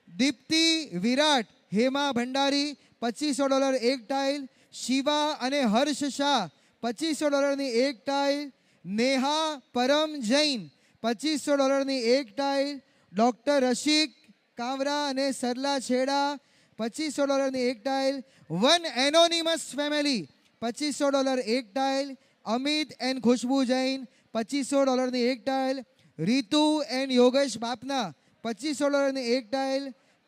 દીપ્તિ વિરાટ હેમા ભંડારી $2500 એક ટાઇલ. શિવા અને હર્ષ શાહ $2500ની એક ટાઇલ. નેહા પરમ જૈન $2500ની એક ટાઇલ. ડોક્ટર રશિક કાવરા અને સરલા છેડા $2500ની એક ટાઇલ. વન એનોનિમસ ફેમિલી $2500 એક ટાઇલ. અમિત એન્ડ ખુશ્બુ જૈન $2500ની એક ટાઇલ. રીતુ એન્ડ યોગેશ બાપના $2500ની એક ટાઇલ.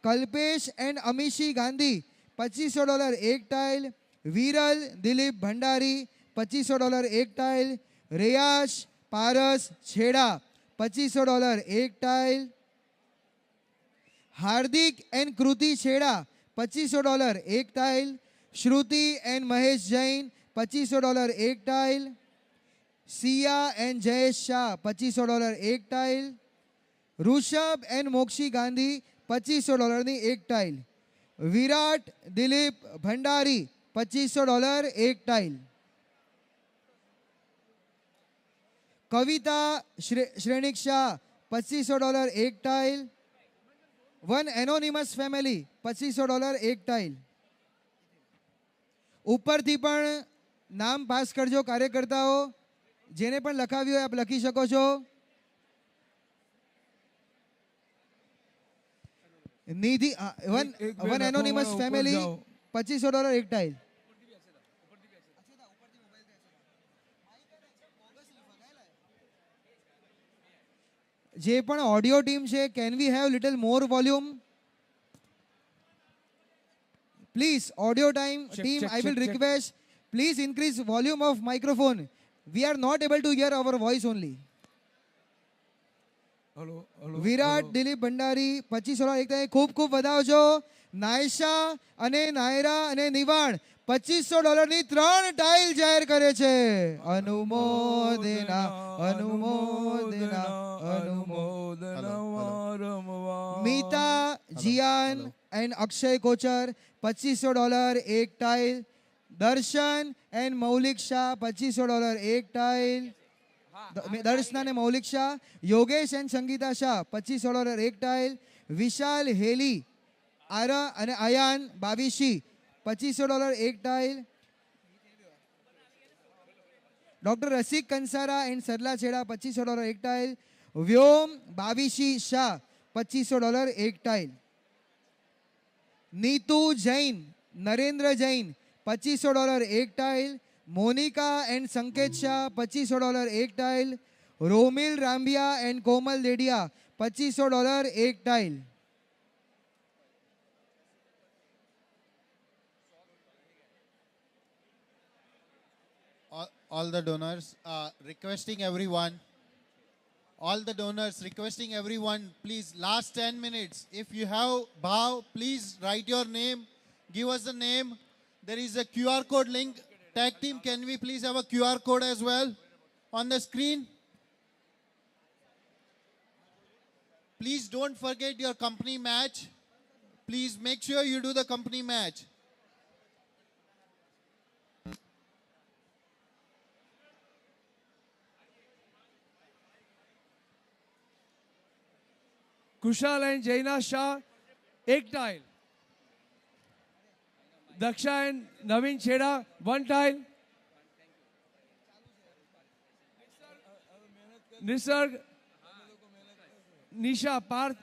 કલ્પેશ એન્ડ અમીશી ગાંધી $2500 એક ટાઇલ. વિરલ દિલીપ ભંડારી $2500 એક ટાઇલ. રેયાશ પારસ છેડા $2500 એક ટાઇલ. હાર્દિક એન્ડ કૃતિ છેડા $2500 એક tile. Shruti and Mahesh Jain $2500 એક tile. Siya and Jayesh Shah $2500 એક ટાઇલ. ઋષભ એન્ડ મોક્ષી ગાંધી $2500ની એક ટાઇલ. વિરાટ દિલીપ ભંડારી $2500 એક ટાઇલ. કવિતા શ્રેણિક શાહ $2500 એક ટાઇલ. વન એનોનિમસ ફેમિલી $2500 એક ટાઇલ. ઉપરથી પણ નામ પાસ કરજો કાર્યકર્તાઓ. જેને પણ લખાવ્યું હોય આપ લખી શકો છો. નિધિ વન એનોનિમસ ફેમિલી $2500 એક ટાઇલ. જે પણ ઓડિયો ટીમ છે, can we have little more volume please? Audio team I will request, please increase volume of microphone. We are not able to hear our voice only. વિરાટ દિલીપ ભંડારી $25 એક tile. ખૂબ ખૂબ વધાવજો. નાયશા અને નાયરા અને નિવાણ $2500 3 tile જાહેર કરે છે. અનુમોદના અનુમોદના અનુમોદના. મીતા જીયાન એન્ડ અક્ષય કોચર $2500 એક ટાઇલ. દર્શન એન્ડ મૌલિક શાહ $2500 એક ટાઇલ. દર્શના અને મૌલિક શાહ. યોગેશ એન્ડ સંગીતા શાહ $2500 એક ટાઇલ. વિશાલ હેલી આરા અને આયાન બાવીશી $2500 એક tile. Doctor Rasik Kansara and Sarla છેડા $2500 એક ટાઇલ. વ્યોમ બાવીશી શાહ $2500 એક ટાઇલ. નીતુ જૈન નરેન્દ્ર જૈન $2500 એક tile. Monica and Sanket Shah $2500 એક ટાઇલ. રોમિલ રાંભિયા એન્ડ કોમલ દેડિયા $2500 એક tile. All the donors requesting everyone, please, last 10 minutes. If you have bhav, please write your name, give us the name. There is a QR code link. Tag team, can we please have a QR code as well on the screen? Please don't forget your company match. Please make sure you do the company match. Kushal and Jaina Shah, एक tile. Daksha and Naveen Chheda, 1 tile. Nisarg, Nisha Parth,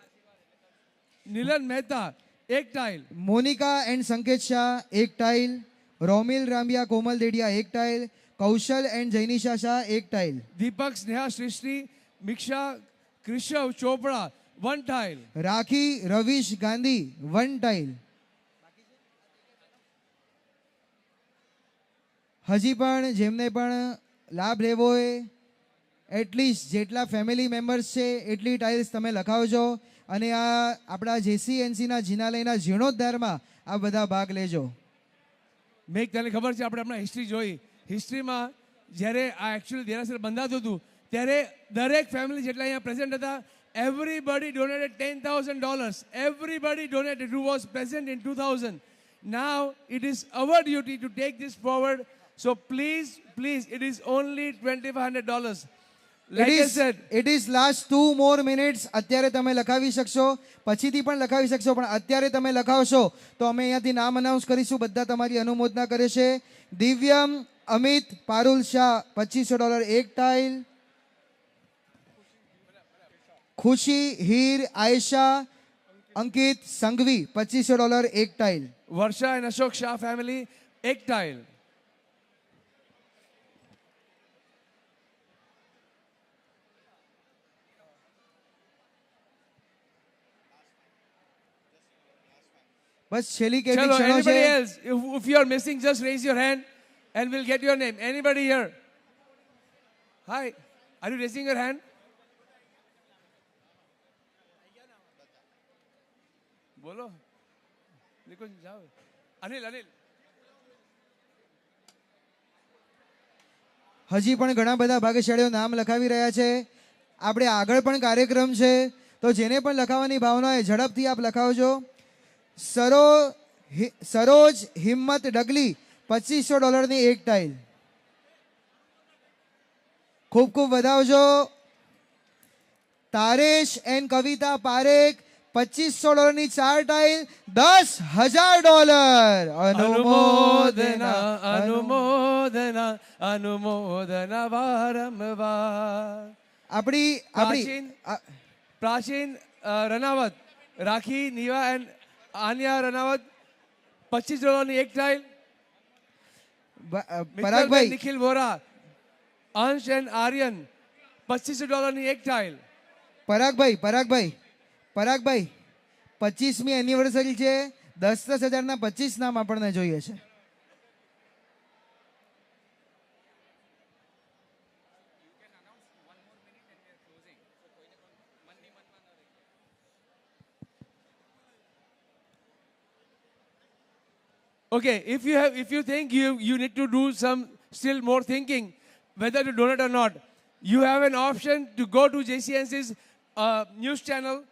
Nilan Mehta, 1 tile. Monika and Sanket Shah એક tile. Romil Rambhiya Komal Dedhia એક tile. Kaushal and Jainisha Shah એક tile. Deepak Sneha Srishti, Miksha Krishav Chopra, 1 tile. Rakhi Ravish Gandhi 1 tile. હજી પણ જેમને પણ લાભ લેવો હોય એટલીસ્ટ જેટલા ફેમિલી મેમ્બર્સ છે એટલી ટાઇલ્સ તમે લખાવજો અને આ આપણા JCNCના જિનાલયના જીર્ણોદ્ધારમાં આ બધા ભાગ લેજો. મેઘ તને ખબર છે આપણે આપણા હિસ્ટ્રી જોઈ. હિસ્ટ્રીમાં જ્યારે આ એકચ્યુઅલી દેરાસર બંધાતું હતું ત્યારે દરેક ફેમિલી જેટલા અહીંયા પ્રેઝન્ટ હતા everybody donated $10,000. Everybody donated who was present in 2000. Now it is our duty to take this forward. So please, it is only $2,500. Like I said, it is last 2 more minutes. અત્યારે તમે લખાવી શકશો, પછીથી પણ લખાવી શકશો, પણ અત્યારે તમે લખાવશો તો અમે અહીંયાથી નામ અનાઉન્સ કરીશું. બધા તમારી અનુમોદના કરે છે. દિવ્યમ અમિત પારુલ શાહ $2500 એક ટાઇલ. ખુશી હીર આયશા અંકિત સંઘવી $2500 એક tile. Varsha and Ashok Shah family, 1 tile. બસ છેલ્લી કેવી Chalo, ક્ષણો anybody છે. else? If you are missing, just raise your hand and we'll get your name. Anybody here? Hi, are you raising your hand? બોલો નિકુંજ જાઓ. અનિલ હજી પણ ઘણા બધા ભાગ્યશાળીઓ નામ લખાવી રહ્યા છે. આપણે આગળ પણ કાર્યક્રમ છે તો જેને પણ લખાવવાની ભાવના હોય ઝડપથી આપ લખાવજો. સરોજ હિંમત ડગલી $2500 એક ટાઇલ. ખૂબ ખૂબ વધાવજો. તારેશ એન્ડ કવિતા પારેખ $2500 4 ટાઇલ $10,000. અનુમોદના અનુમોદના અનુમોદના વારંવાર. આપણી પ્રાચીન રનાવત, રાખી નીવા એન્ડ આન્યા રનાવત $25 એક ટાઇલ. પરાગભાઈ નિખિલ વોરા, અંશ એન્ડ આર્યન $2500 એક ટાઇલ. પરાગભાઈ 25મી એનિવર્સરી છે. 10,000ના 25 નામ આપણને જોઈએ છે. Okay, if you think you need to do some still more thinking whether to donate or not, you have an option to go to JCNC's news channel,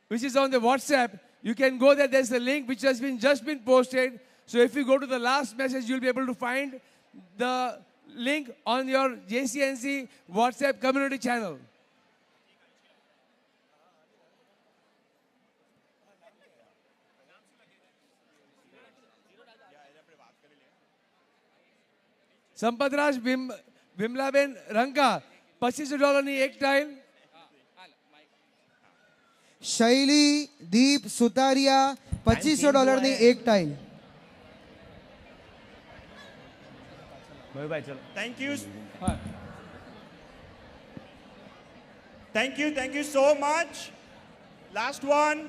which is on the WhatsApp. You can go there. There's a link which has just been posted. So if you go to the last message, you'll be able to find the link on your JCNC WhatsApp community channel. સંપતરાજ વિમલાબેન રંકા $25 એક tile. શૈલી દીપ સુતારિયા $25 એક tile. Thank you. Thank you so much. Last one,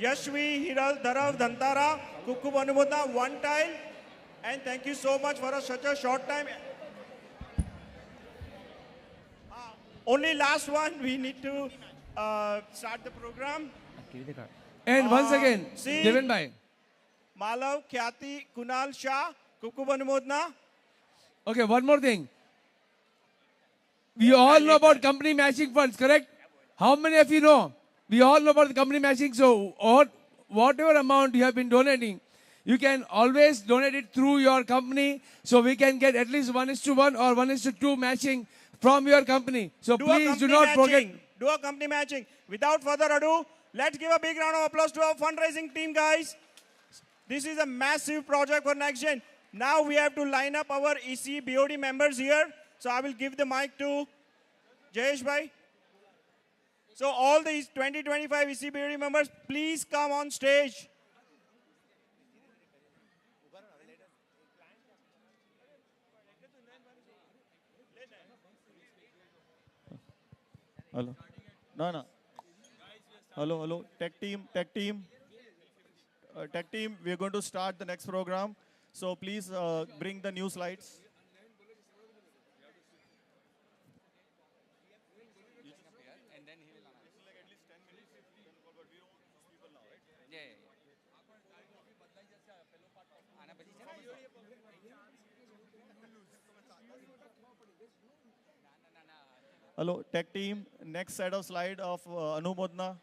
Yashvi Hiral Dharav Dhantara, Kukub Anumodna, 1 tile. And thank you so much for such a short time. Only last one, we need to start the program. And once again, Devin Bhai. Malav, Khyati, Kunal Shah, Kukub Anumodna. Okay, one more thing. We all know about company matching funds, correct? How many of you know? We all know about the company matching. So whatever amount you have been donating, you can always donate it through your company, so we can get at least 1:1 or 1:2 matching from your company. So please do not forget. Do a company matching. Without further ado, let's give a big round of applause to our fundraising team, guys. This is a massive project for NextGen. Now we have to line up our EC BOD members here. So I will give the mic to Jayesh Bhai. So all these 20-25 EC BOD members, please come on stage. Hello. No. Hello. Tech team. Tech team, we're going to start the next program. So please bring the new slides. Hello, tech team. Next set of slide of Anumodna.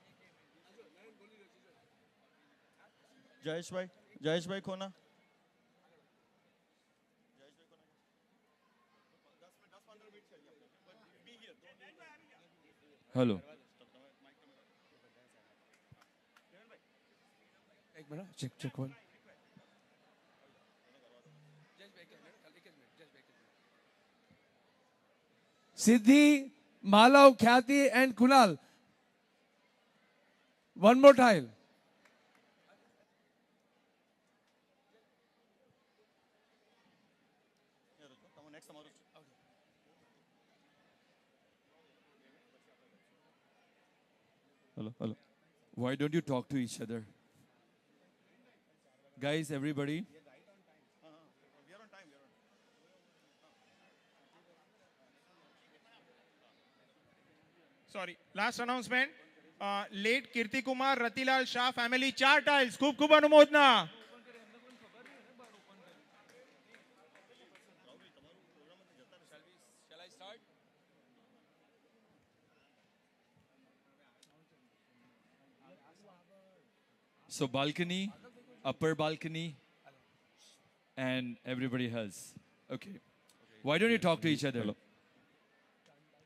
Jayesh Bhai Khona. Hello. Check one. Siddhi, Malav, Khyati, and Kunal. One more tile. Hello. Why don't you talk to each other? Guys, everybody. Sorry, last announcement. Late Kirti Kumar, Ratilal Shah family, 4 tiles. Khub Anumodna. Shall I start? So balcony, upper balcony, and everybody else. Okay. Why don't you talk to each other?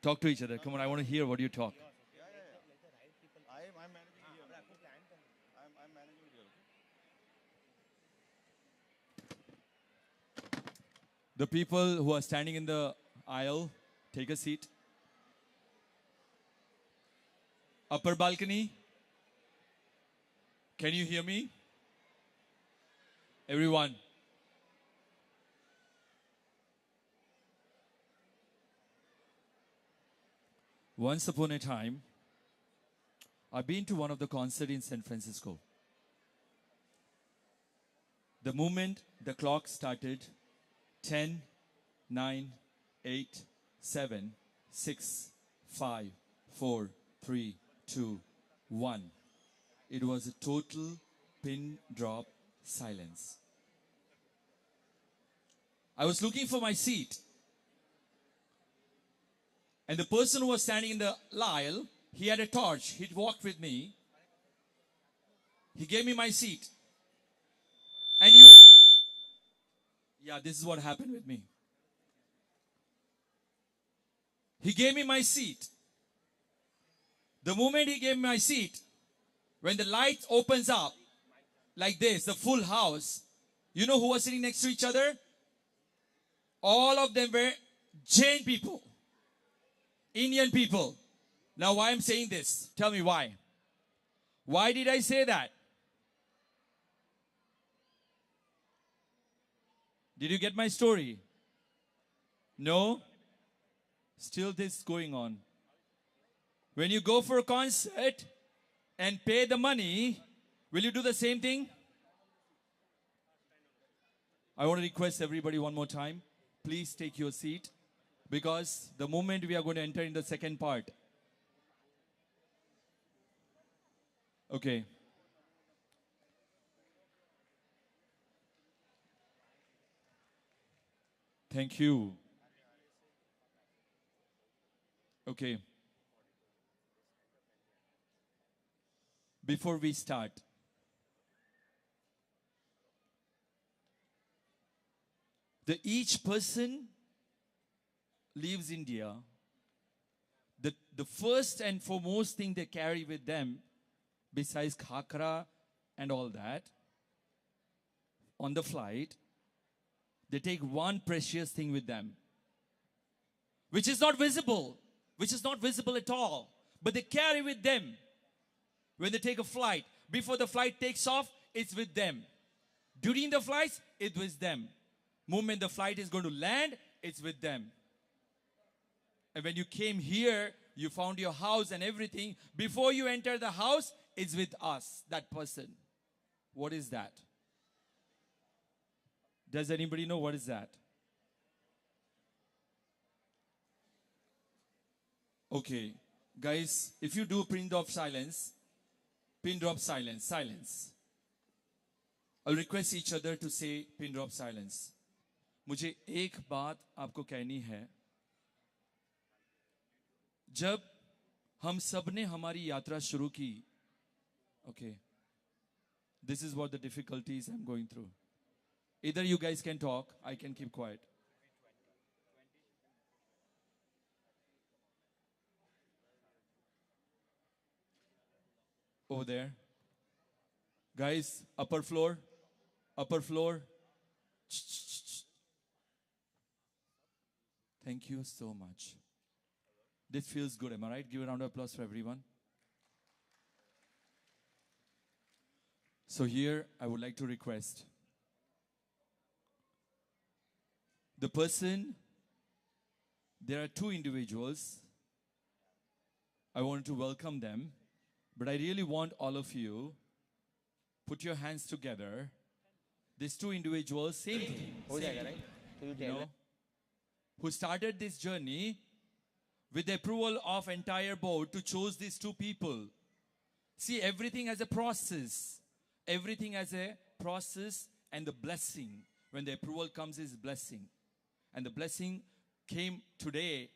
Talk to each other. Come on, I want to hear what you talk. I'm managing here. I'm managing here. The people who are standing in the aisle, take a seat. Upper balcony. Can you hear me? Everyone. Once upon a time, I've been to one of the concerts in San Francisco. The moment the clock started, 10, 9, 8, 7, 6, 5, 4, 3, 2, 1. It was a total pin drop silence. I was looking for my seat. And the person who was standing in the aisle, he had a torch. He walked with me. He gave me my seat. And yeah, this is what happened with me. He gave me my seat. The moment he gave me my seat, when the light opens up, like this, the full house, you know who was sitting next to each other? All of them were Jain people. Indian people. Now why I'm saying this? Tell me why. Why did I say that? Did you get my story? No? Still this is going on. When you go for a concert and pay the money, will you do the same thing? I want to request everybody one more time. Please take your seat. Because the moment we are going to enter in the second part. Okay. Thank you. Okay. Before we start, each person leaves India, the first and foremost thing they carry with them, besides khakra and all that, on the flight, they take one precious thing with them, which is not visible at all, but they carry with them. When they take a flight, before the flight takes off, it's with them. During the flights, it's with them. Moment the flight is going to land, it's with them. And when you came here, you found your house and everything. Before you enter the house, it's with us, that person. What is that? Does anybody know what is that? Okay. Guys, if you do pin drop silence, silence. I'll request each other to say pin drop silence. मुझे एक बात आपको कहनी है. जब हम सब ने हमारी यात्रा शुरू की, okay, this is what the difficulties I'm going through. Either you guys can talk, I can keep quiet. Over there. Guys, upper floor. Thank you so much. This feels good, am I right? Give a round of applause for everyone. So here, I would like to request the person, there are two individuals. I want to welcome them, but I really want all of you, put your hands together. These two individuals, same thing, right? You know, who started this journey with the approval of entire board to choose these two people. See, everything has a process. Everything has a process and the blessing. When the approval comes is blessing. And the blessing came today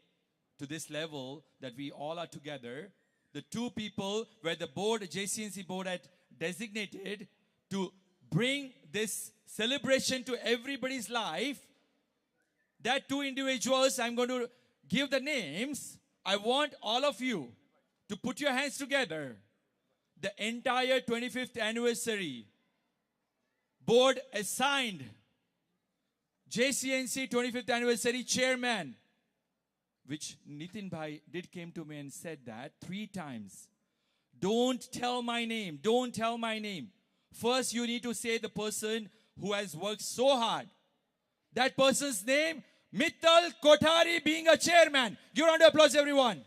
to this level that we all are together. The two people where the board, JCNC board had designated to bring this celebration to everybody's life. That two individuals, I'm going to give the names. I want all of you to put your hands together. The entire 25th anniversary board assigned JCNC 25th anniversary chairman, which Nitin Bhai did came to me and said that 3 times. Don't tell my name. Don't tell my name. First, you need to say the person who has worked so hard. That person's name, Mittal Kothari, being a chairman. Give a round of applause, everyone.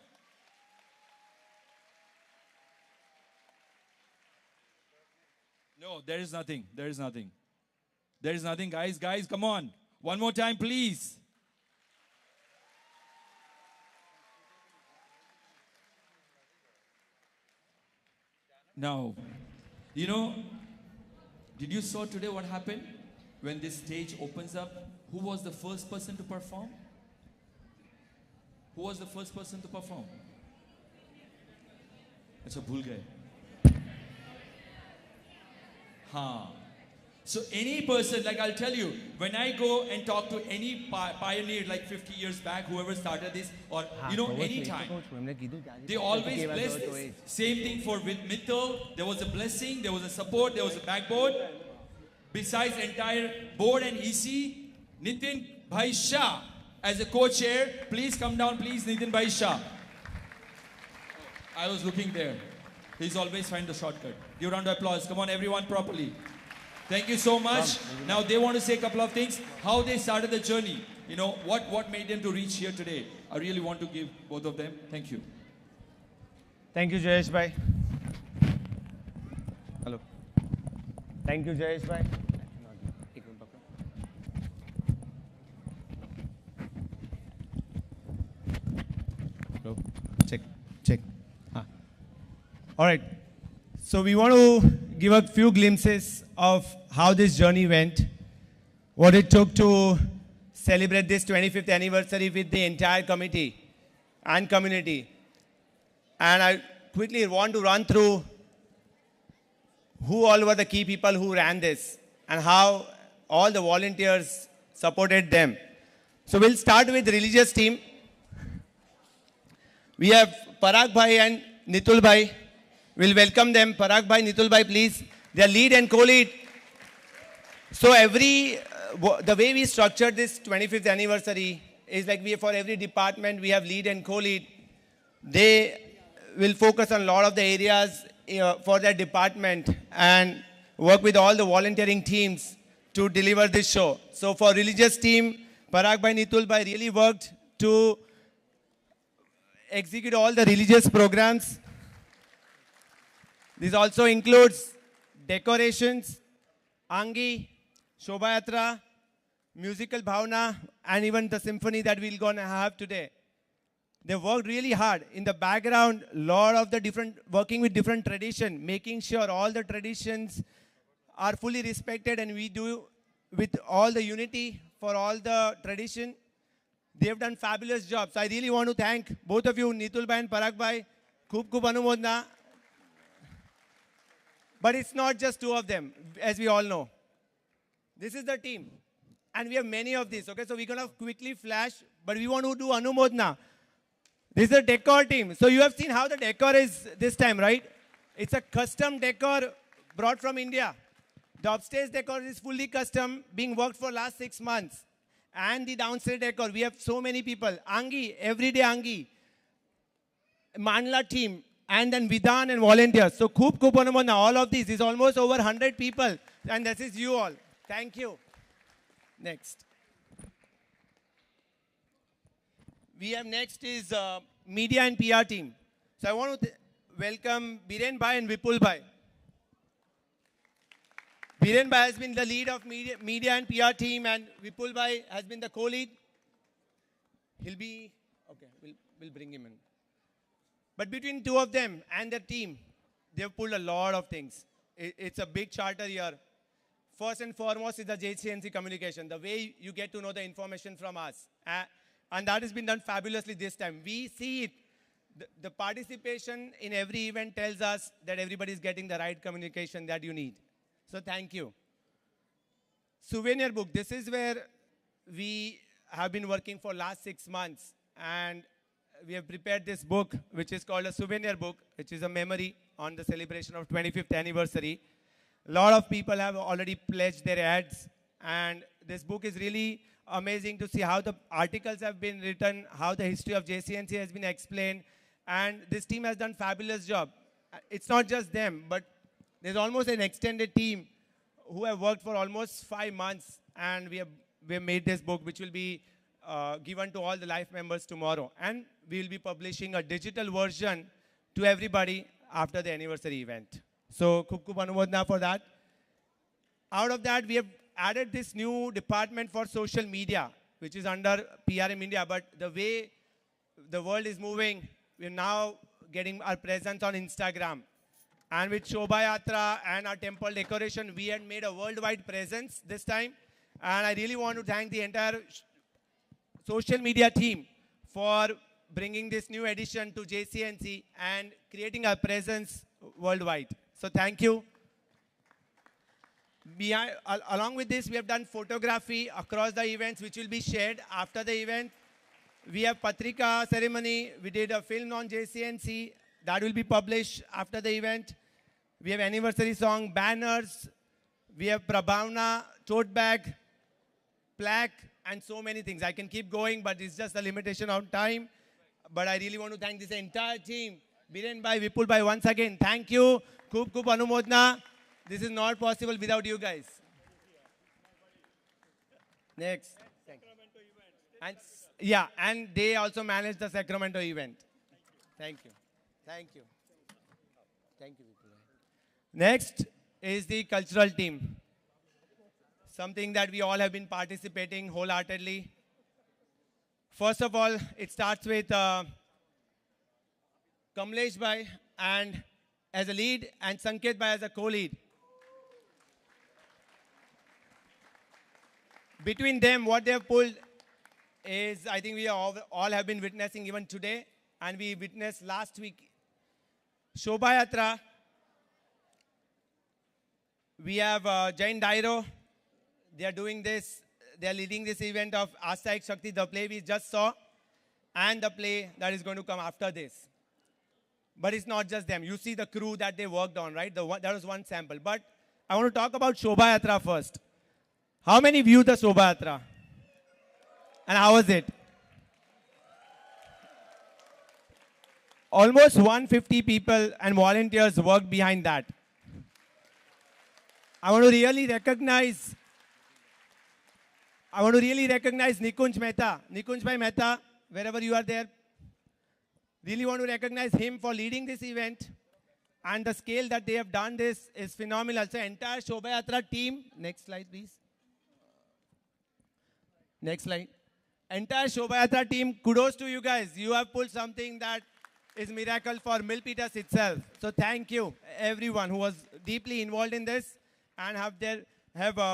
No, there is nothing. There is nothing. There is nothing, guys. Guys, come on. One more time, please. Now, you know, did you saw today what happened? when this stage opens up, who was the first person to perform? Who was the first person to perform? अच्छा भूल गए. हाँ. So any person, like I'll tell you, when I go and talk to any pioneer like 50 years back, whoever started this, or you know, any time, they always bless this. Same thing for with Mittal. There was a blessing, there was a support, there was a backbone. Besides entire board and EC, Nitin Bhai Shah as a co-chair. Please come down, please, Nitin Bhai Shah. I was looking there. He's always find the shortcut. Give a round of applause. Come on, everyone, properly. Thank you so much. Now they want to say a couple of things. How they started the journey. You know, what made them to reach here today. I really want to give both of them. Thank you. Thank you, Jayesh bhai. Hello. Thank you, Jayesh bhai. Hello. Check. All right. So we want to give a few glimpses of how this journey went, what it took to celebrate this 25th anniversary with the entire committee and community. And I quickly want to run through who all were the key people who ran this and how all the volunteers supported them. So we'll start with the religious team. We have Parag bhai and Nitul bhai. We'll welcome them. Parag bhai, Nitul bhai, please. They are lead and co-lead. So the way we structured this 25th anniversary is like for every department, we have lead and co-lead. They will focus on a lot of the areas for their department and work with all the volunteering teams to deliver this show. So for religious team, Parag bhai, Nitul bhai really worked to execute all the religious programs. This also includes decorations, Angi, Shobhayatra, musical bhavna, and even the symphony that we're going to have today. They worked really hard. In the background, lot of the working with different tradition, making sure all the traditions are fully respected, and we do with all the unity for all the tradition. They have done fabulous jobs. I really want to thank both of you, Nitul bhai and Parag bhai. Khub anumodna. But it's not just two of them, as we all know. This is the team. And we have many of these, okay? So we're going to quickly flash, but we want to do Anumodna. This is the decor team. So you have seen how the decor is this time, right? It's a custom decor brought from India. The upstairs decor is fully custom, being worked for last 6 months. And the downstairs decor, we have so many people. Angi, everyday Angi. Mandla team. And then Vidhan and volunteers. So Khub Anumodna, all of these is almost over 100 people. And this is you all. Thank you. Next. We have next is media and PR team. So I want to welcome Biren bhai and Vipul bhai. Biren bhai has been the lead of media and PR team, and Vipul bhai has been the co-lead. He'll be, okay, we'll bring him in. But between two of them and the team, they've pulled a lot of things. It's a big charter here. First and foremost is the JCNC communication, the way you get to know the information from us. And that has been done fabulously this time. We see it. The participation in every event tells us that everybody is getting the right communication that you need. So thank you. Souvenir book. This is where we have been working for last 6 months. And we have prepared this book, which is called a Souvenir book, which is a memory on the celebration of 25th anniversary. A lot of people have already pledged their ads. And this book is really amazing to see how the articles have been written, how the history of JCNC has been explained. And this team has done a fabulous job. It's not just them, but there's almost an extended team who have worked for almost 5 months. And we have made this book, which will be given to all the life members tomorrow. And we will be publishing a digital version to everybody after the anniversary event. So, Khub Anumodna for that. Out of that, we have added this new department for social media, which is under PRM India. But the way the world is moving, we're now getting our presence on Instagram. And with Shobhayatra and our temple decoration, we had made a worldwide presence this time. And I really want to thank the entire social media team for bringing this new edition to JCNC and creating a presence worldwide. So thank you. Along with this, we have done photography across the events, which will be shared after the event. We have Patrika ceremony. We did a film on JCNC that will be published after the event. We have anniversary song, banners. We have Prabhavna, tote bag, plaque, and so many things. I can keep going, but it's just a limitation of time. But I really want to thank this entire team. Biren bhai, Vipul bhai, once again, thank you. Khub khub anumodna. This is not possible without you guys. Next. And yeah, and they also manage the Sacramento event. Thank you. Thank you. Thank you, Vipul. Next is the cultural team. Something that we all have been participating wholeheartedly. First of all, it starts with Kamlesh bhai and as a lead and Sanket bhai as a co-lead. Between them, what they have pulled is, I think we all have been witnessing even today, and we witnessed last week, Shobha Yatra. We have Jain Dairo. They are doing this. They are leading this event of Astha Shakti, the play we just saw, and the play that is going to come after this. But it's not just them. You see the crew that they worked on, right? That was one sample. But I want to talk about Shobha Yatra first. How many viewed the Shobha Yatra? And how was it? Almost 150 people and volunteers worked behind that. I want to really recognize Nikunj Mehta. Nikunj bhai Mehta, wherever you are there. Really want to recognize him for leading this event. And the scale that they have done this is phenomenal. So entire Shobha Yatra team, next slide please. Next slide. Entire Shobha Yatra team, kudos to you guys. You have pulled something that is miracle for Milpitas itself. So thank you everyone who was deeply involved in this and have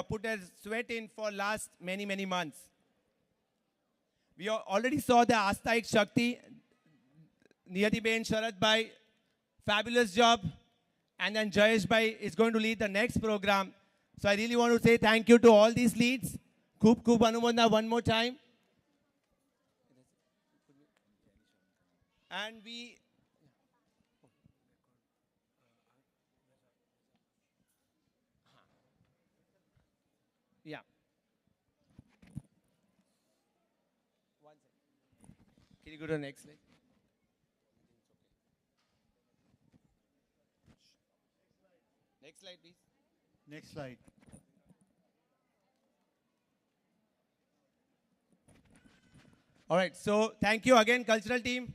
put their sweat in for last many, many months. We already saw the Astha Shakti, Niyati Ben, Sharad bhai, fabulous job. And then Jayesh bhai is going to lead the next program. So I really want to say thank you to all these leads. Khub khub anumodna one more time. And we... Yeah. One second. Can you go to the next slide? Next slide, please. Next slide. All right, so thank you again, cultural team.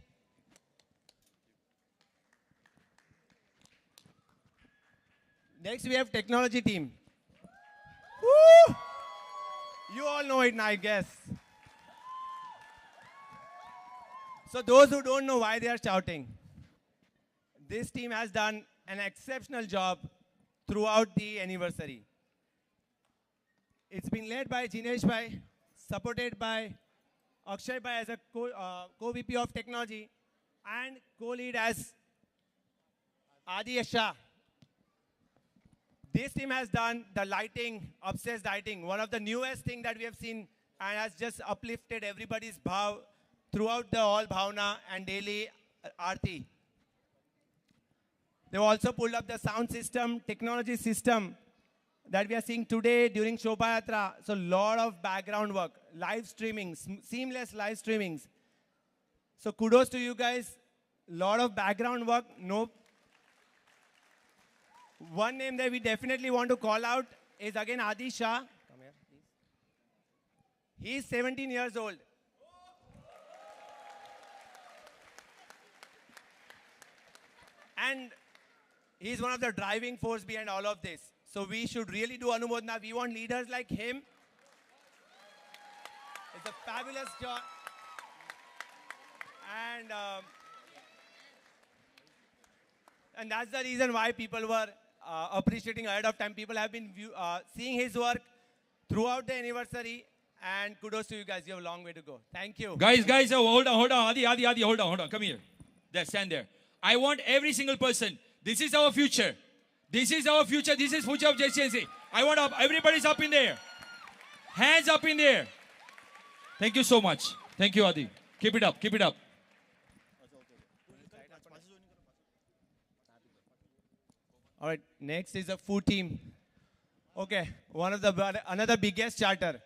Next, we have technology team. Woo! You all know it, I guess. So those who don't know why they are shouting, this team has done an exceptional job throughout the anniversary. It's been led by Jinesh bhai, supported by Akshay bhai as a co-VP of technology, and co-lead as Adi Shah. This team has done the lighting, obsessed lighting, one of the newest things that we have seen, and has just uplifted everybody's bhav throughout the all bhavna and daily aarti. They've also pulled up the sound system, technology system that we are seeing today during Shobha Yatra. So a lot of background work, live streaming, seamless live streamings. So kudos to you guys. Lot of background work. No. One name that we definitely want to call out is again Adi Shah. Come here, please. He's 17 years old. And he's one of the driving force behind all of this. So we should really do Anumodana. We want leaders like him. It's a fabulous job. And that's the reason why people were appreciating ahead of time. People have been seeing his work throughout the anniversary. And kudos to you guys. You have a long way to go. Thank you. Guys, hold on. Adi, hold on. Come here. There, stand there. I want every single person. This is our future. This is our future. This is future of JCNC. I want everybody's up in there. Hands up in there. Thank you so much. Thank you, Adi. Keep it up. Keep it up. All right. Next is a food team. Okay. Another biggest charter.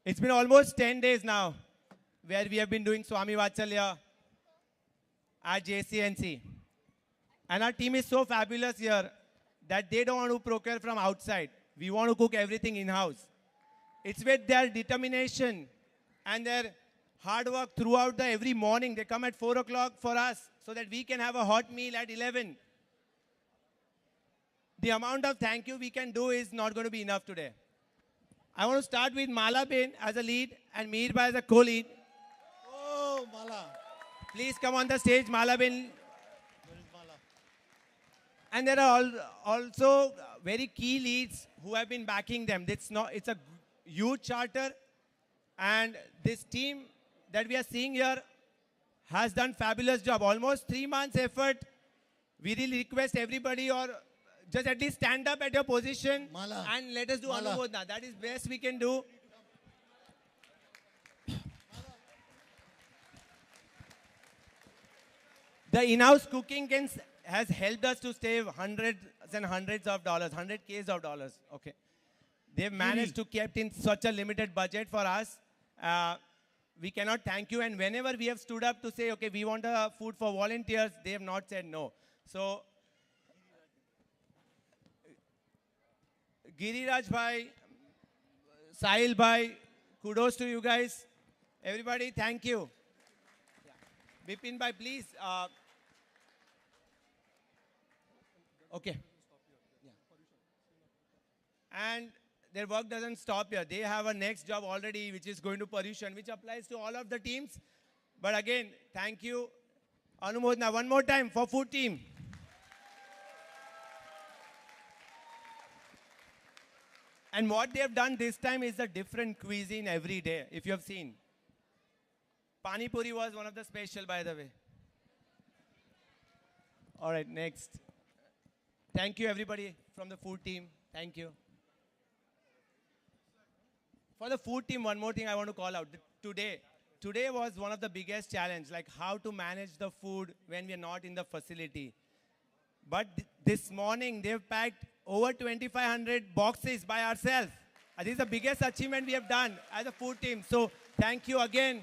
It's been almost 10 days now where we have been doing Swami Vatsalya at JCNC. And our team is so fabulous here that they don't want to procure from outside. We want to cook everything in-house. It's with their determination and their hard work throughout every morning. They come at 4 o'clock for us so that we can have a hot meal at 11. The amount of thank you we can do is not going to be enough today. I want to start with Mala Ben as a lead and Meher Bhai as a co-lead. Oh, Mala. Please come on the stage, Mala Ben. Where is Mala? And there are also very key leads who have been backing them. It's a huge charter. And this team that we are seeing here has done fabulous job. Almost 3 months effort. We really request everybody or just at least stand up at your position and let us do Anumodna. That is best we can do. The in-house cooking has helped us to save hundreds and hundreds of dollars, 100Ks of dollars. Okay, they've managed to keep in such a limited budget for us. We cannot thank you. And whenever we have stood up to say, okay, we want food for volunteers, they have not said no. So, Giriraj Bhai, Sahil Bhai, kudos to you guys. Everybody, thank you. Bipin Bhai, please. Okay. And their work doesn't stop here. They have a next job already, which is going to Paryushan, which applies to all of the teams. But again, thank you. Anumodna, one more time for food team. And what they have done this time is a different cuisine every day, if you have seen. Pani Puri was one of the special, by the way. All right, next. Thank you, everybody from the food team. Thank you. For the food team, one more thing I want to call out. Today was one of the biggest challenges, like how to manage the food when we are not in the facility. But this morning, they've packed over 2,500 boxes by ourselves. This is the biggest achievement we have done as a food team. So thank you again,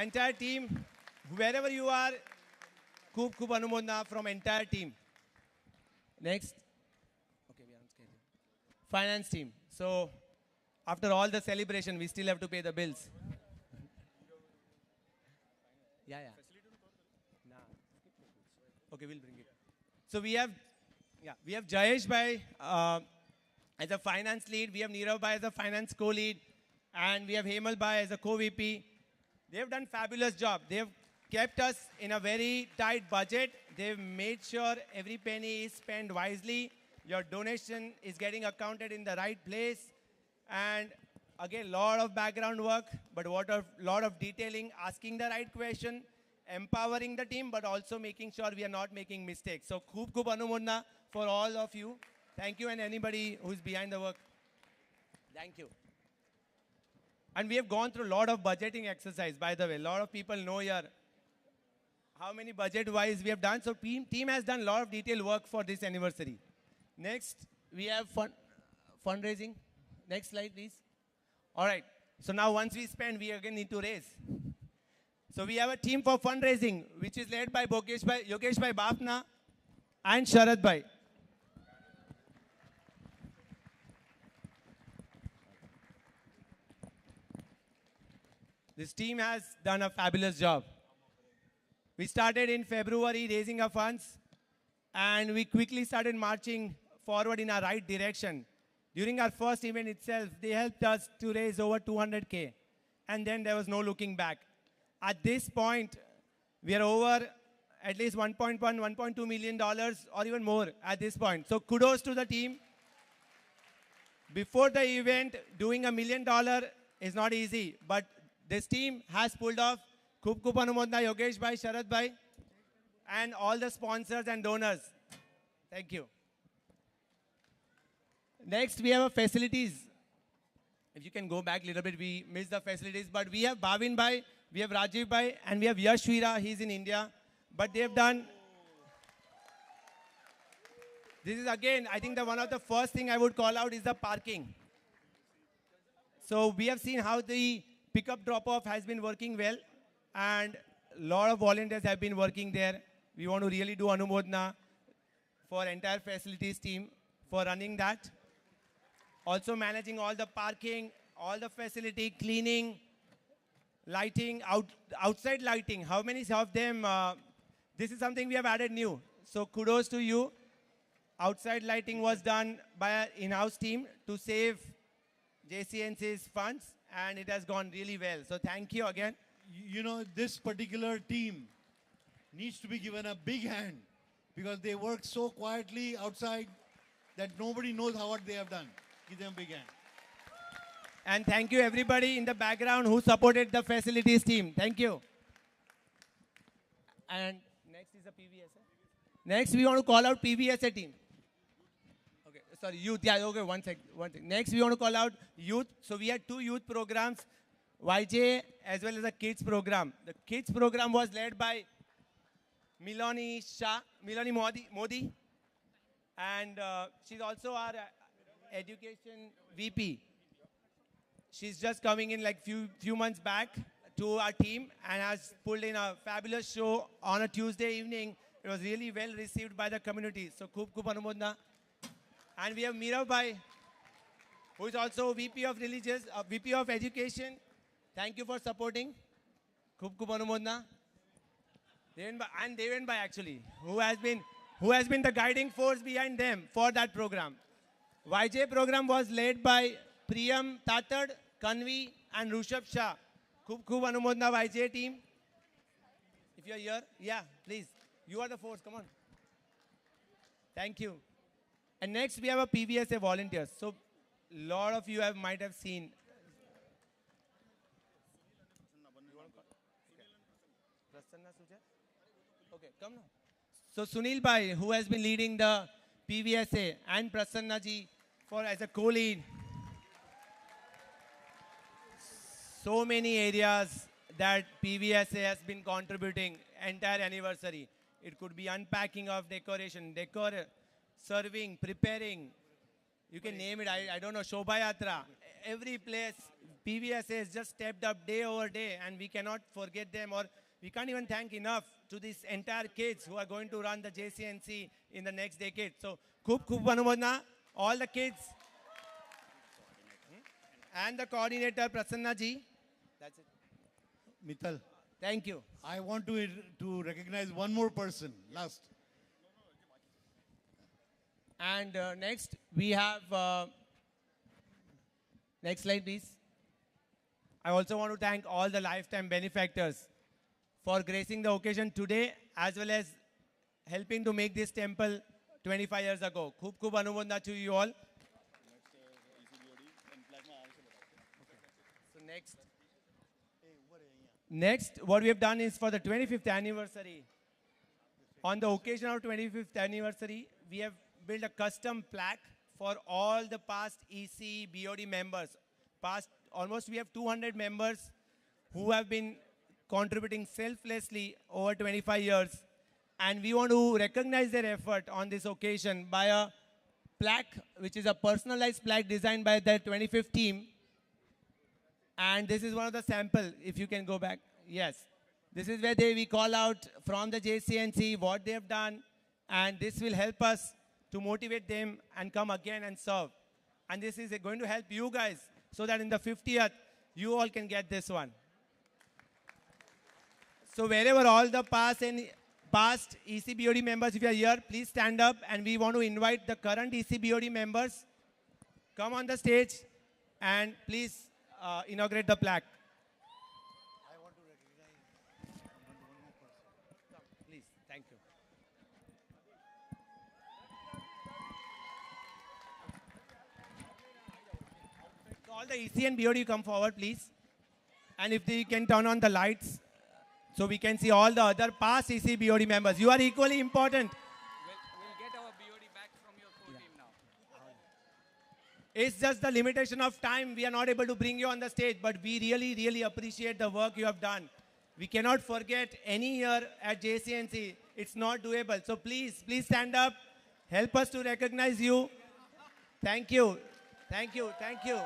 entire team. Wherever you are, Khub Anumodna from entire team. Next. Okay, we are on schedule. Finance team. So after all the celebration, we still have to pay the bills. Yeah. Okay, we'll bring it. So we have Jayesh Bhai as a finance lead. We have Nirav Bhai as a finance co-lead. And we have Hemal Bhai as a co-VP. They have done fabulous job. They have kept us in a very tight budget. They've made sure every penny is spent wisely. Your donation is getting accounted in the right place. And again, lot of background work, but lot of detailing, asking the right question, empowering the team, but also making sure we are not making mistakes. So, Khub Anumodna for all of you. Thank you, and anybody who's behind the work. Thank you. And we have gone through a lot of budgeting exercise, by the way. A lot of people know here how many budget-wise we have done. So, team has done a lot of detailed work for this anniversary. Next, we have fundraising. Next slide, please. All right. So now once we spend, we again need to raise. So we have a team for fundraising, which is led by Yogesh Bhai Bapna and Sharad Bhai. This team has done a fabulous job. We started in February raising our funds, and we quickly started marching forward in our right direction. During our first event itself, they helped us to raise over 200K. And then there was no looking back. At this point, we are over at least $1.1, $1.2 million or even more at this point. So kudos to the team. Before the event, doing $1 million is not easy, but this team has pulled off. Khub khub anumodna Yogesh bhai, Sharad bhai, and all the sponsors and donors. Thank you. Next, we have facilities. If you can go back a little bit, we missed the facilities, but we have Bhavin bhai, we have Rajiv bhai, and we have Yash Veera. He's in India, but they have done. This is again, I think one of the first thing I would call out is the parking. So we have seen how the pickup drop-off has been working well, and a lot of volunteers have been working there. We want to really do Anumodna for entire facilities team for running that. Also managing all the parking, all the facility, cleaning, lighting, outside lighting. How many of them, this is something we have added new. So kudos to you. Outside lighting was done by an in-house team to save JCNC's funds, and it has gone really well. So thank you again. You know, this particular team needs to be given a big hand because they work so quietly outside that nobody knows what they have done. Give them a big hand. And thank you everybody in the background who supported the facilities team. Thank you. And next is the PVSA. Next we want to call out PVSA team. Okay, sorry, youth. Yeah, okay, one sec. Next we want to call out youth. So we had 2 youth programs, YJ as well as a kids program. The kids program was led by Milani Modi, and she's also our education VP. She's just coming in like few months back to our team and has pulled in a fabulous show on a Tuesday evening. It was really well received by the community. So khub khub anumodna. And we have Meera Bhai, who is also VP of VP of Education. Thank you for supporting. Khub khub anumodna. And Deven Bhai actually, who has been the guiding force behind them for that program. YJ program was led by Priyam Tatad, Kanvi, and Rushabh Shah. Khub khub anumodna YJ team. If you're here, yeah, please. You are the force, come on. Thank you. And next we have a PVSA volunteers. So a lot of you might have seen. Okay, come now. So Sunil Bhai, who has been leading the PVSA, and Prasanna ji as a co-lead. So many areas that PVSA has been contributing entire anniversary. It could be unpacking of decoration, serving, preparing. You can name it, I don't know, Shobha Yatra. Every place, PVSA has just stepped up day over day, and we cannot forget them, or we can't even thank enough to these entire kids who are going to run the JCNC in the next decade. So, khub khub anumodna, all the kids, and the coordinator, Prasanna ji. That's it. Mittal. Thank you. I want to recognize one more person, last. And next, we have, next slide please. I also want to thank all the lifetime benefactors for gracing the occasion today, as well as helping to make this temple 25 years ago. Khub khub anumodna to you all. So next, what we have done is for the 25th anniversary, on the occasion of 25th anniversary, we have built a custom plaque for all the past EC BOD members. Almost we have 200 members who have been contributing selflessly over 25 years. And we want to recognize their effort on this occasion by a plaque, which is a personalized plaque designed by the 25th team. And this is one of the samples, if you can go back. Yes. This is where we call out from the JCNC what they have done. And this will help us to motivate them and come again and serve. And this is going to help you guys so that in the 50th, you all can get this one. So wherever all the past ECBOD members, if you are here, please stand up, and we want to invite the current ECBOD members. Come on the stage and please inaugurate the plaque. I want to recognize one more person. Please, thank you. So all the EC and BOD come forward, please. And if they can turn on the lights, so we can see all the other past EC BOD members. You are equally important. We'll get our BOD back from your core team now. It's just the limitation of time. We are not able to bring you on the stage, but we really, really appreciate the work you have done. We cannot forget any year at JCNC. It's not doable. So please, please stand up. Help us to recognize you. Thank you. Thank you. Thank you.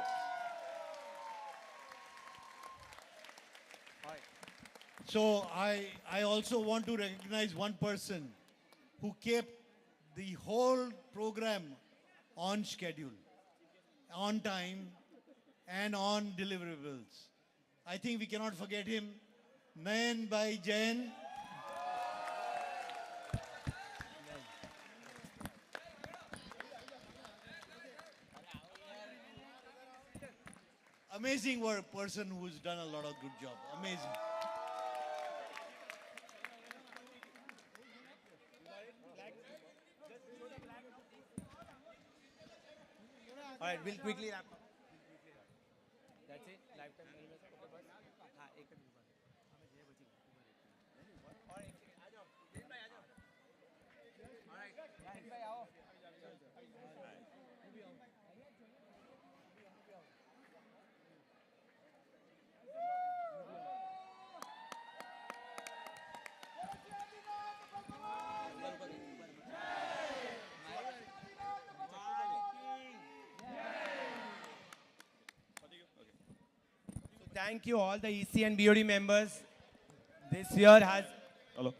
So I also want to recognize one person who kept the whole program on schedule, on time, and on deliverables. I think we cannot forget him. Nayan Bhai Jain. Amazing work, person who's done a lot of good job. Amazing. All right, we'll quickly wrap up. That's it. Lifetime memories. Thank you all the EC and BOD members. This year has... Hello.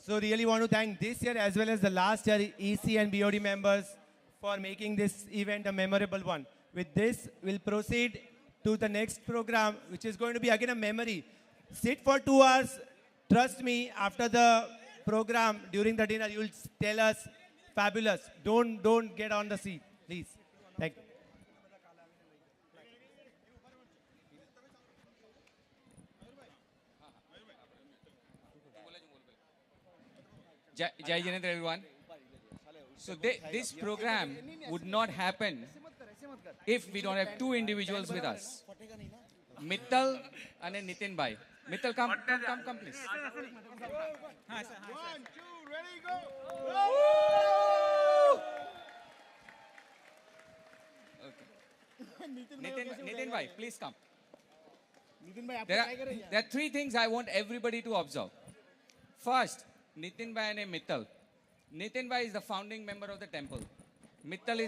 So really want to thank this year as well as the last year EC and BOD members for making this event a memorable one. With this, we'll proceed to the next program, which is going to be again a memory. Sit for 2 hours. Trust me, after the program, during the dinner, you'll tell us, fabulous. Don't get on the seat, please. Thank you. Jai Janendra, everyone. So this program would not happen if we don't have two individuals with us. Mittal and Nitin Bhai. Mittal, come, please. One, two, ready, go! Nitin Bhai, please come. There are three things I want everybody to observe. First, Nitin Bhai and Mittal. Nitin Bhai is the founding member of the temple. Mittal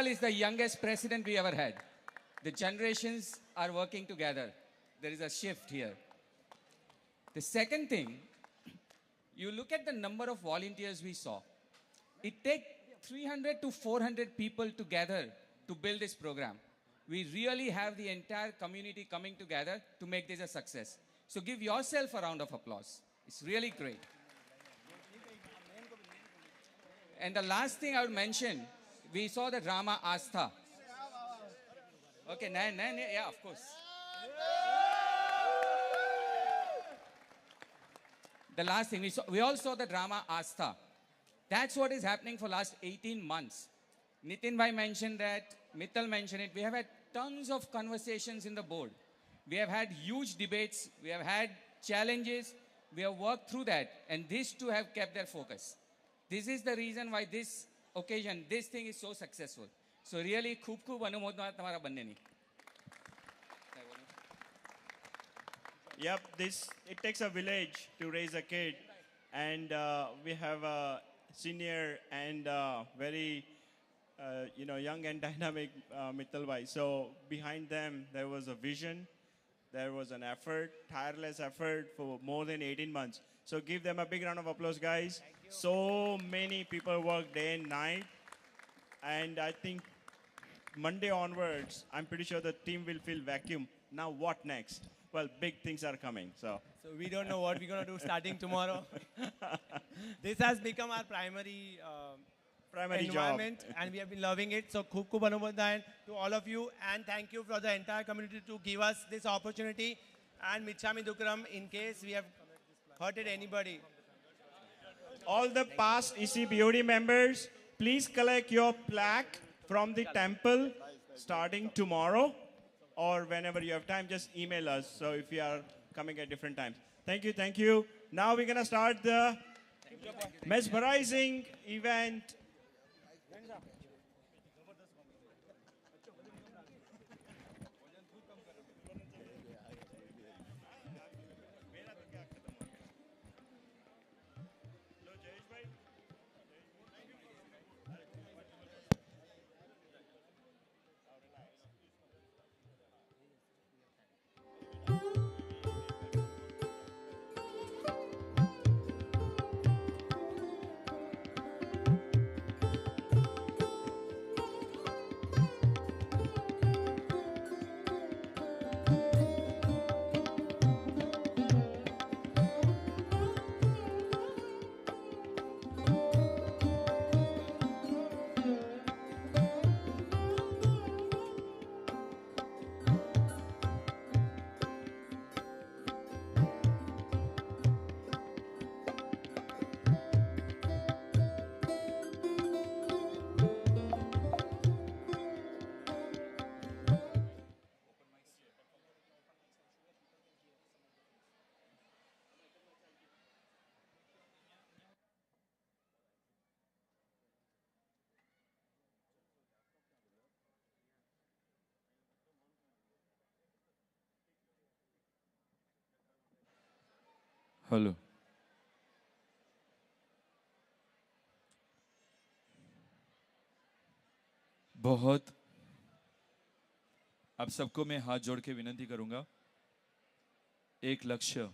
is the youngest president we ever had. The generations are working together. There is a shift here. The second thing, you look at the number of volunteers we saw. It takes 300 to 400 people together to build this program. We really have the entire community coming together to make this a success. So give yourself a round of applause. It's really great. And the last thing I would mention, we saw the drama Astha. Okay, yeah, of course. The last thing, we all saw the drama Astha. That's what is happening for last 18 months. Nitin Bhai mentioned that, Mittal mentioned it. We have had tons of conversations in the board. We have had huge debates. We have had challenges. We have worked through that. And these two have kept their focus. This is the reason why this occasion, this thing is so successful. So really, khub anumodna tamara banne ni. Yep, it takes a village to raise a kid, and we have a senior and very young and dynamic Mittal Bhai. So behind them, there was a vision, there was an effort, tireless effort for more than 18 months. So give them a big round of applause, guys. So many people work day and night, and I think Monday onwards, I'm pretty sure the team will feel vacuum. Now what next? Well, big things are coming, so we don't know what we're going to do starting tomorrow. This has become our primary environment, and we have been loving it. So, khub anumodna to all of you, and thank you for the entire community to give us this opportunity. and Michami Dukram in case we have hurted anybody. All the past ECBOD members, please collect your plaque from the temple starting tomorrow, or whenever you have time, just email us. So if you are coming at different times. Thank you, thank you. Now we're gonna start the mesmerizing event. Hello बहुत आप सबको मैं हाथ जोड़ के विनती करूंगा, एक लक्ष्य,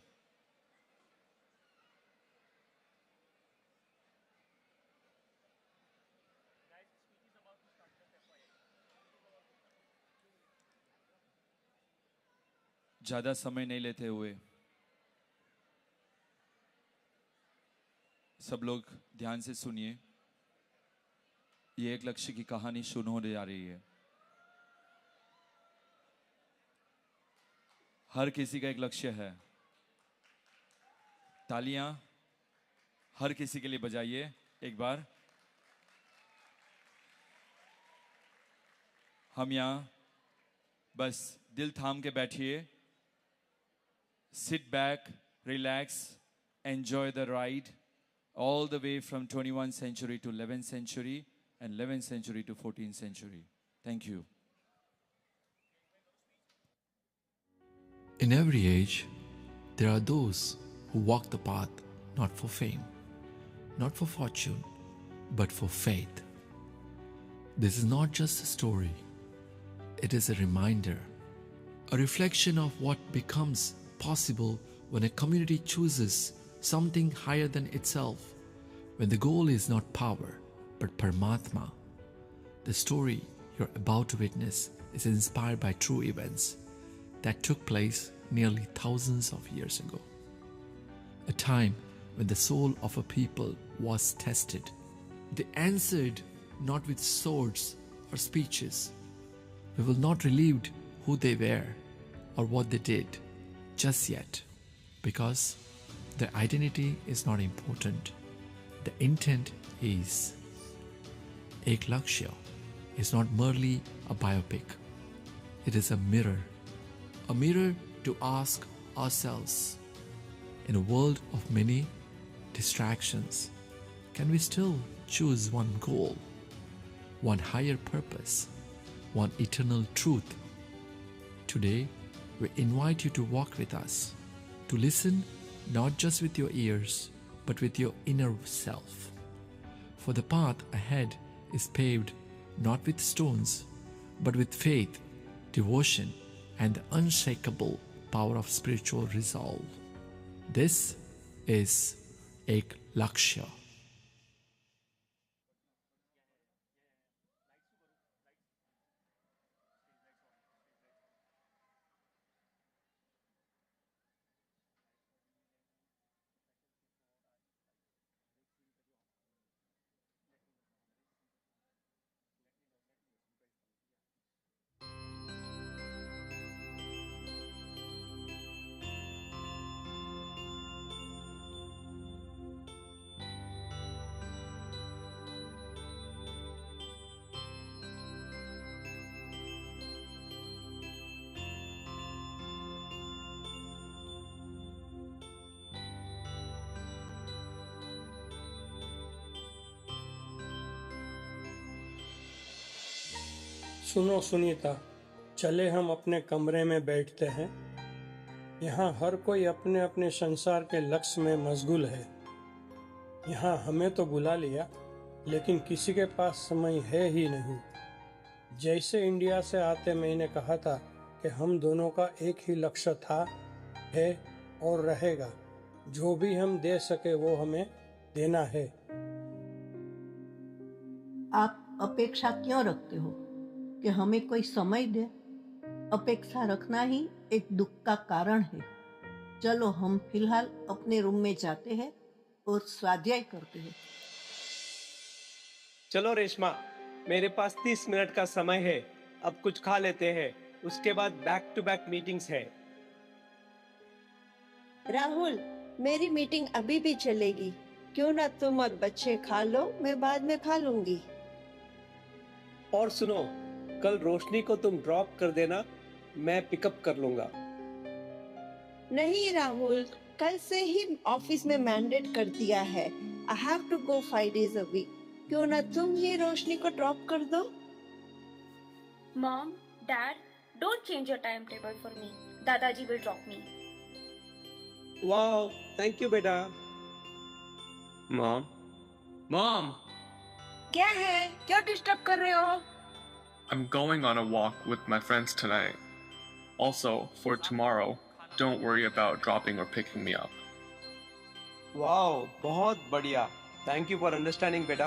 ज्यादा समय नहीं लेते हुए सब लोग ध्यान से सुनिए। ये एक लक्ष्य की कहानी शुरू होने जा रही है। हर किसी का एक लक्ष्य है। तालियां हर किसी के लिए बजाइए एक बार। हम यहां बस दिल थाम के बैठिए। Sit back, relax, enjoy the ride all the way from 21st century to 11th century and 11th century to 14th century. Thank you. In every age, there are those who walk the path not for fame, not for fortune, but for faith. This is not just a story, it is a reminder, a reflection of what becomes possible when a community chooses something higher than itself, when the goal is not power but Paramatma. The story you're about to witness is inspired by true events that took place nearly thousands of years ago. A time when the soul of a people was tested. They answered not with swords or speeches. We will not relive who they were or what they did just yet, because their identity is not important. The intent is. Ek Lakshya is not merely a biopic. It is a mirror to ask ourselves, in a world of many distractions, can we still choose one goal, one higher purpose, one eternal truth? Today, we invite you to walk with us, to listen not just with your ears, but with your inner self. For the path ahead is paved not with stones, but with faith, devotion, and the unshakable power of spiritual resolve. This is Ek Lakshya. सुनो सुनीता, चले हम अपने कमरे में बैठते हैं। यहाँ हर कोई अपने अपने संसार के लक्ष्य में मशगूल है। यहाँ हमें तो बुला लिया, लेकिन किसी के पास समय है ही नहीं। जैसे इंडिया से आते मैंने कहा था कि हम दोनों का एक ही लक्ष्य था, है और रहेगा। जो भी हम दे सके वो हमें देना है। आप अपेक्षा क्यों रखते हो कि हमें कोई समय दे? अपेक्षा रखना ही एक दुख का कारण है। चलो हम फिलहाल अपने रूम में जाते हैं और स्वाध्याय करते हैं। चलो रेशमा, मेरे पास 30 मिनट का समय है। अब कुछ खा लेते हैं, उसके बाद बैक टू बैक मीटिंग्स है। राहुल, मेरी मीटिंग अभी भी चलेगी। क्यों ना तुम और बच्चे खा लो, मैं बाद में खा लूंगी। और सुनो, कल रोशनी को तुम ड्रॉप कर देना, मैं पिकअप कर लूंगा। नहीं राहुल, कल से ही ऑफिस में मैंडेट कर दिया है। I have to go 5 days a week। क्यों ना तुम ही रोशनी को ड्रॉप कर दो। Mom, Dad, don't change your timetable for me. Dadaji will drop me. वाह, थैंक यू बेटा। Mom, क्या है? क्यों डिस्टर्ब कर रहे हो? I'm going on a walk with my friends tonight. Also, for tomorrow, don't worry about dropping or picking me up. वाह, बहुत बढ़िया। थैंक यू फॉर अंडरस्टैंडिंग बेटा।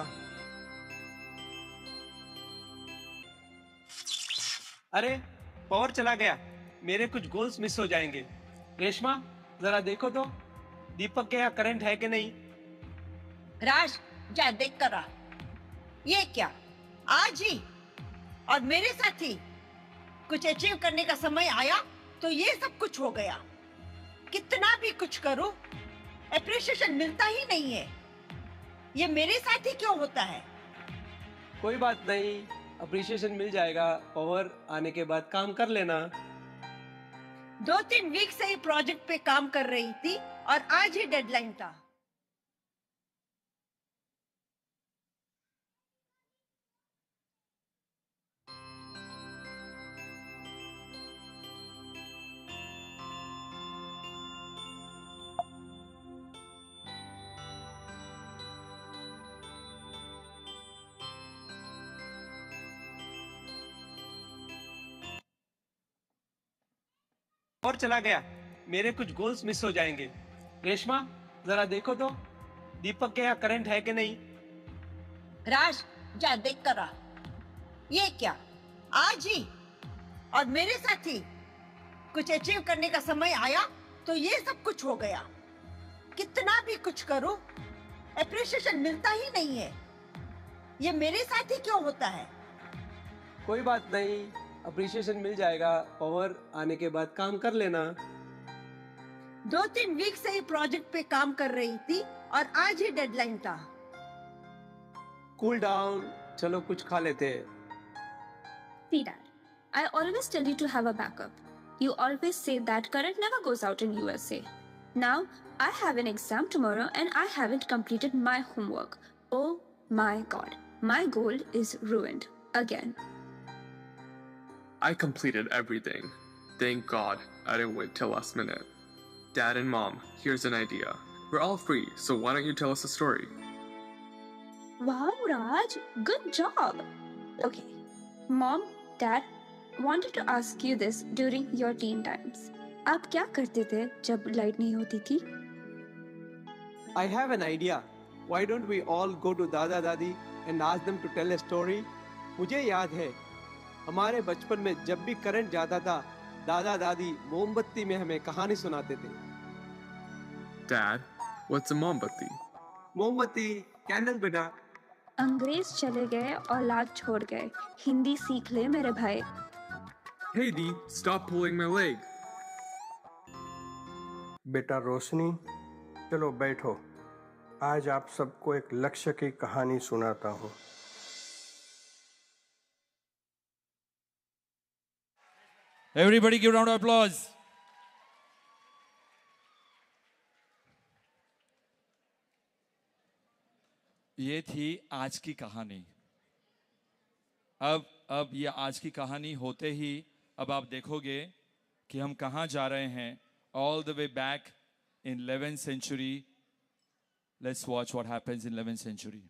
अरे, पावर चला गया। मेरे कुछ गोल्स मिस हो जाएंगे। रेशमा, जरा देखो तो, दीपक के यहाँ करंट है कि नहीं? राज, जा देख कर आ। ये क्या? आज ही और मेरे साथ ही कुछ अचीव करने का समय आया तो ये सब कुछ हो गया। कितना भी कुछ करूं, एप्रिसिएशन मिलता ही नहीं है। ये मेरे साथ ही क्यों होता है? कोई बात नहीं, अप्रिशिएशन मिल जाएगा। पावर आने के बाद काम कर लेना। 2-3 वीक से ही प्रोजेक्ट पे काम कर रही थी और आज ही डेडलाइन था। और चला गया। मेरे कुछ गोल्स मिस हो जाएंगे। रेशमा, जरा देखो तो, दीपक के यहाँ करंट है कि नहीं? राज, जा देख कर आ। ये क्या? आज ही और मेरे साथ ही कुछ अचीव करने का समय आया तो ये सब कुछ हो गया। कितना भी कुछ करूं, एप्रिसिएशन मिलता ही नहीं है। ये मेरे साथ ही क्यों होता है? कोई बात नहीं, अप्रिशिएशन मिल जाएगा। पावर आने के बाद काम कर लेना। 2-3 वीक से ही प्रोजेक्ट पे काम कर रही थी और आज ही डेडलाइन था। कूल डाउन, चलो कुछ खा लेते हैं। See Dad, I always tell you to have a backup. You always say that current never goes out in USA. Now, I have an exam tomorrow and I haven't completed my homework. Oh my God, my goal is ruined again. I completed everything. Thank God I didn't wait till last minute. Dad and Mom, here's an idea. We're all free, so why don't you tell us a story? Wow, Raj, good job. Okay, Mom, Dad, wanted to ask you this during your teen times. आप क्या करते थे जब light नहीं होती थी? I have an idea. Why don't we all go to दादा दादी and ask them to tell a story? मुझे याद है, हमारे बचपन में जब भी करंट जाता था, दादा दादी मोमबत्ती में हमें कहानी सुनाते थे। Dad, what's a mombatti? मोमबत्ती, कैंडल बेटा। अंग्रेज चले गए, औलाद छोड़ गए। हिंदी सीख ले मेरे भाई। Hey Dee, stop pulling my leg. बेटा रोशनी, चलो बैठो। आज आप सबको एक लक्ष्य की कहानी सुनाता हूँ। Everybody give a round of applause. ये थी आज की कहानी। अब अब ये आज की कहानी होते ही अब आप देखोगे कि हम कहाँ जा रहे हैं. All the way back in 11th century. Let's watch what happens in 11th century.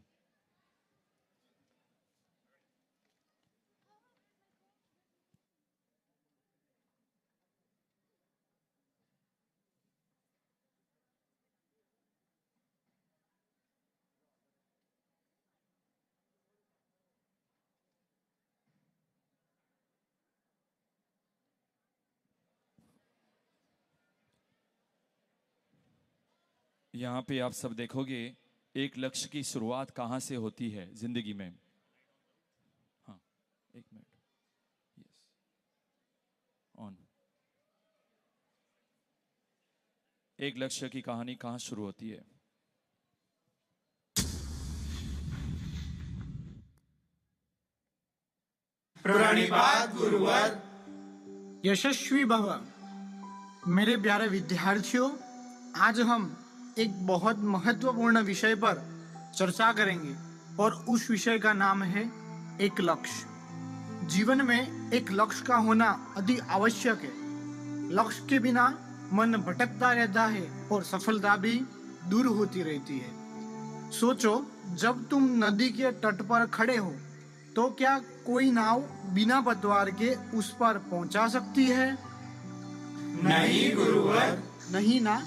यहाँ पे आप सब देखोगे एक लक्ष्य की शुरुआत कहाँ से होती है जिंदगी में. हाँ, एक मिनट. Yes, on. एक लक्ष्य की कहानी कहाँ शुरू होती है? प्रणिपात गुरुवर. यशस्वी भव. मेरे प्यारे विद्यार्थियों, आज हम एक बहुत महत्वपूर्ण विषय पर चर्चा करेंगे और उस विषय का नाम है एक लक्ष्य. जीवन में एक लक्ष्य का होना अति आवश्यक है. लक्ष्य के बिना मन भटकता रहता है और सफलता भी दूर होती रहती है. सोचो, जब तुम नदी के तट पर खड़े हो तो क्या कोई नाव बिना पतवार के उस पर पहुंचा सकती है? नहीं गुरुवर. नहीं ना.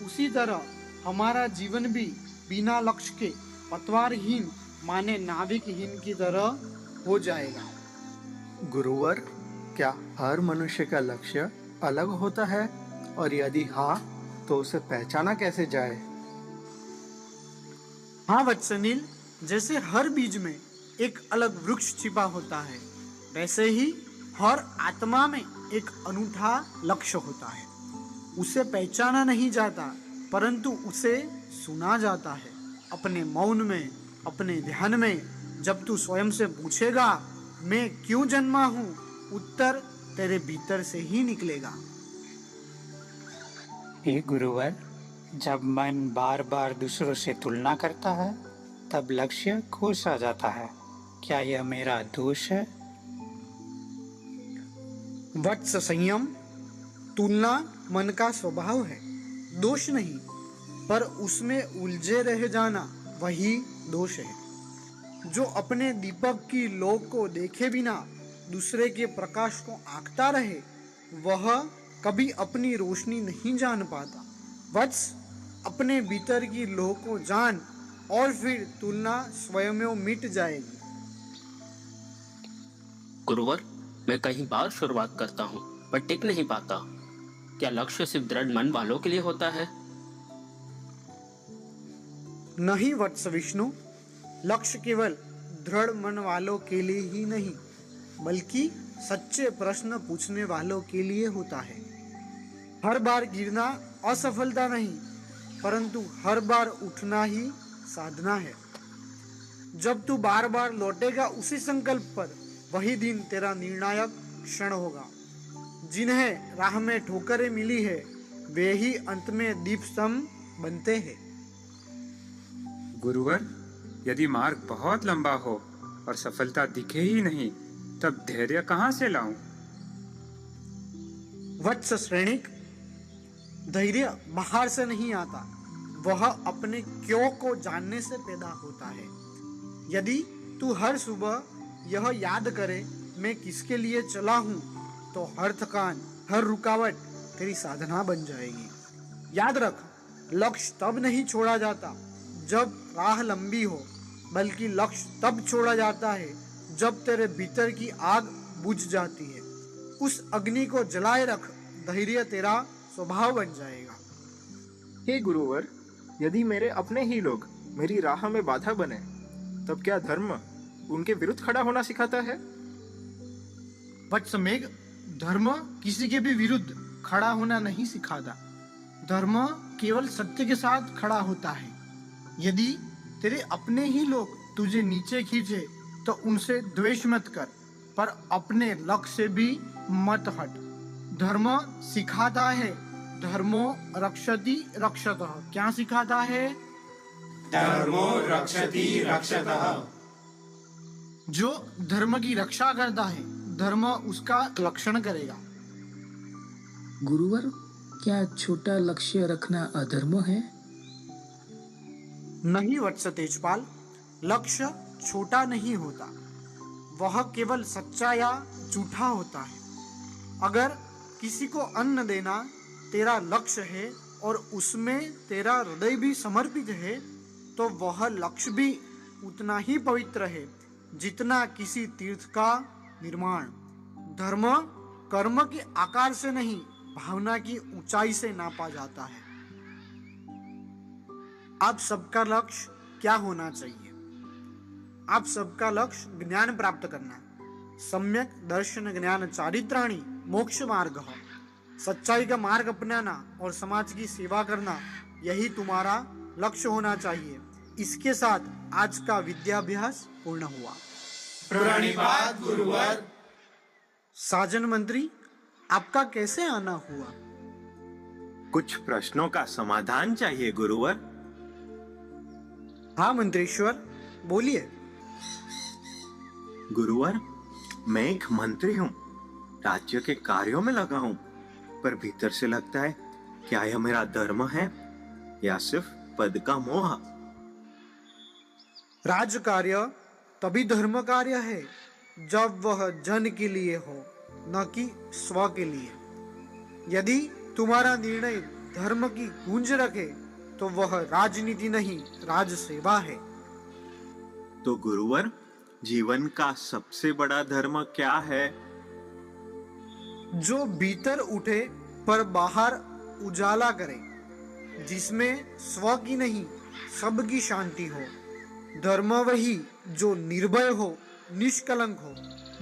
उसी तरह हमारा जीवन भी बिना लक्ष्य के पतवारहीन माने नाविकहीन की तरह हो जाएगा. गुरुवर, क्या हर मनुष्य का लक्ष्य अलग होता है, और यदि हाँ तो उसे पहचाना कैसे जाए? हाँ वत्सनील, जैसे हर बीज में एक अलग वृक्ष छिपा होता है, वैसे ही हर आत्मा में एक अनूठा लक्ष्य होता है. उसे पहचाना नहीं जाता, परंतु उसे सुना जाता है. अपने मौन में, अपने ध्यान में जब तू स्वयं से पूछेगा मैं क्यों जन्मा हूँ, उत्तर तेरे भीतर से ही निकलेगा. हे गुरुवर, जब मन बार बार दूसरों से तुलना करता है तब लक्ष्य खो सा जाता है. क्या यह मेरा दोष है? वत्स संयम, तुलना मन का स्वभाव है, दोष नहीं. पर उसमें उलझे रह जाना वही दोष है. जो अपने दीपक की लौ को देखे बिना दूसरे के प्रकाश को आंकता रहे, वह कभी अपनी रोशनी नहीं जान पाता. वत्स, अपने भीतर की लौ को जान और फिर तुलना स्वयं मिट जाएगी. गुरुवर, मैं कई बार शुरुआत करता हूँ पर टिक नहीं पाता. क्या लक्ष्य सिर्फ दृढ़ मन वालों के लिए होता है? नहीं वत्स विष्णु, लक्ष्य केवल दृढ़ मन वालों के लिए ही नहीं, बल्कि सच्चे प्रश्न पूछने वालों के लिए होता है. हर बार गिरना असफलता नहीं, परंतु हर बार उठना ही साधना है. जब तू बार बार लौटेगा उसी संकल्प पर, वही दिन तेरा निर्णायक क्षण होगा. जिन्हें राह में ठोकरें मिली है, वे ही अंत में दीप स्तंभ बनते हैं. गुरुवर, यदि मार्ग बहुत लंबा हो और सफलता दिखे ही नहीं, तब धैर्य कहाँ से लाऊं? वत्स श्रेणिक, धैर्य बाहर से नहीं आता, वह अपने क्यों को जानने से पैदा होता है. यदि तू हर सुबह यह याद करे मैं किसके लिए चला हूँ, तो हर थकान, हर रुकावट तेरी साधना बन जाएगी. याद रख, लक्ष्य तब नहीं छोड़ा जाता जब राह लंबी हो, बल्कि लक्ष्य तब छोड़ा जाता है जब तेरे भीतर की आग बुझ जाती है. उस अग्नि को जलाए रख, धैर्य तेरा स्वभाव बन जाएगा. हे गुरुवर, यदि मेरे अपने ही लोग मेरी राह में बाधा बने, तब क्या धर्म उनके विरुद्ध खड़ा होना सिखाता है? वत्समेघ, धर्म किसी के भी विरुद्ध खड़ा होना नहीं सिखाता. धर्म केवल सत्य के साथ खड़ा होता है. यदि तेरे अपने ही लोग तुझे नीचे खींचे तो उनसे द्वेष मत कर, पर अपने लक्ष्य से भी मत हट. धर्म सिखाता है, धर्मो रक्षति रक्षतः. क्या सिखाता है? धर्मो रक्षति रक्षतः. जो धर्म की रक्षा करता है, धर्म उसका रक्षण करेगा। गुरुवर, क्या छोटा लक्ष्य रखना अधर्म है? नहीं वत्स तेजपाल, लक्ष्य छोटा नहीं होता, वह केवल सच्चा या झूठा होता है। अगर किसी को अन्न देना तेरा लक्ष्य है और उसमें तेरा हृदय भी समर्पित है, तो वह लक्ष्य भी उतना ही पवित्र है जितना किसी तीर्थ का निर्माण। धर्म कर्म के आकार से नहीं, भावना की ऊंचाई से नापा जाता है। आप सबका लक्ष्य क्या होना चाहिए? आप सबका लक्ष्य ज्ञान प्राप्त करना, सम्यक दर्शन ज्ञान चारित्राणि मोक्ष मार्ग, सच्चाई का मार्ग अपनाना और समाज की सेवा करना, यही तुम्हारा लक्ष्य होना चाहिए। इसके साथ आज का विद्याभ्यास पूर्ण हुआ। प्रणिपात गुरुवर। साजन मंत्री, आपका कैसे आना हुआ? कुछ प्रश्नों का समाधान चाहिए गुरुवर। हाँ मंत्रीश्वर, बोलिए। गुरुवर, मैं एक मंत्री हूँ, राज्य के कार्यों में लगा हूँ, पर भीतर से लगता है क्या यह मेरा धर्म है या सिर्फ पद का मोह? राज कार्य तभी धर्म कार्य है जब वह जन के लिए हो, न कि स्व के लिए। यदि तुम्हारा निर्णय धर्म की गूंज रखे तो वह राजनीति नहीं, राज सेवा है। तो गुरुवर, जीवन का सबसे बड़ा धर्म क्या है? जो भीतर उठे पर बाहर उजाला करे, जिसमें स्व की नहीं सबकी शांति हो। धर्म वही जो निर्भय हो, निष्कलंक हो,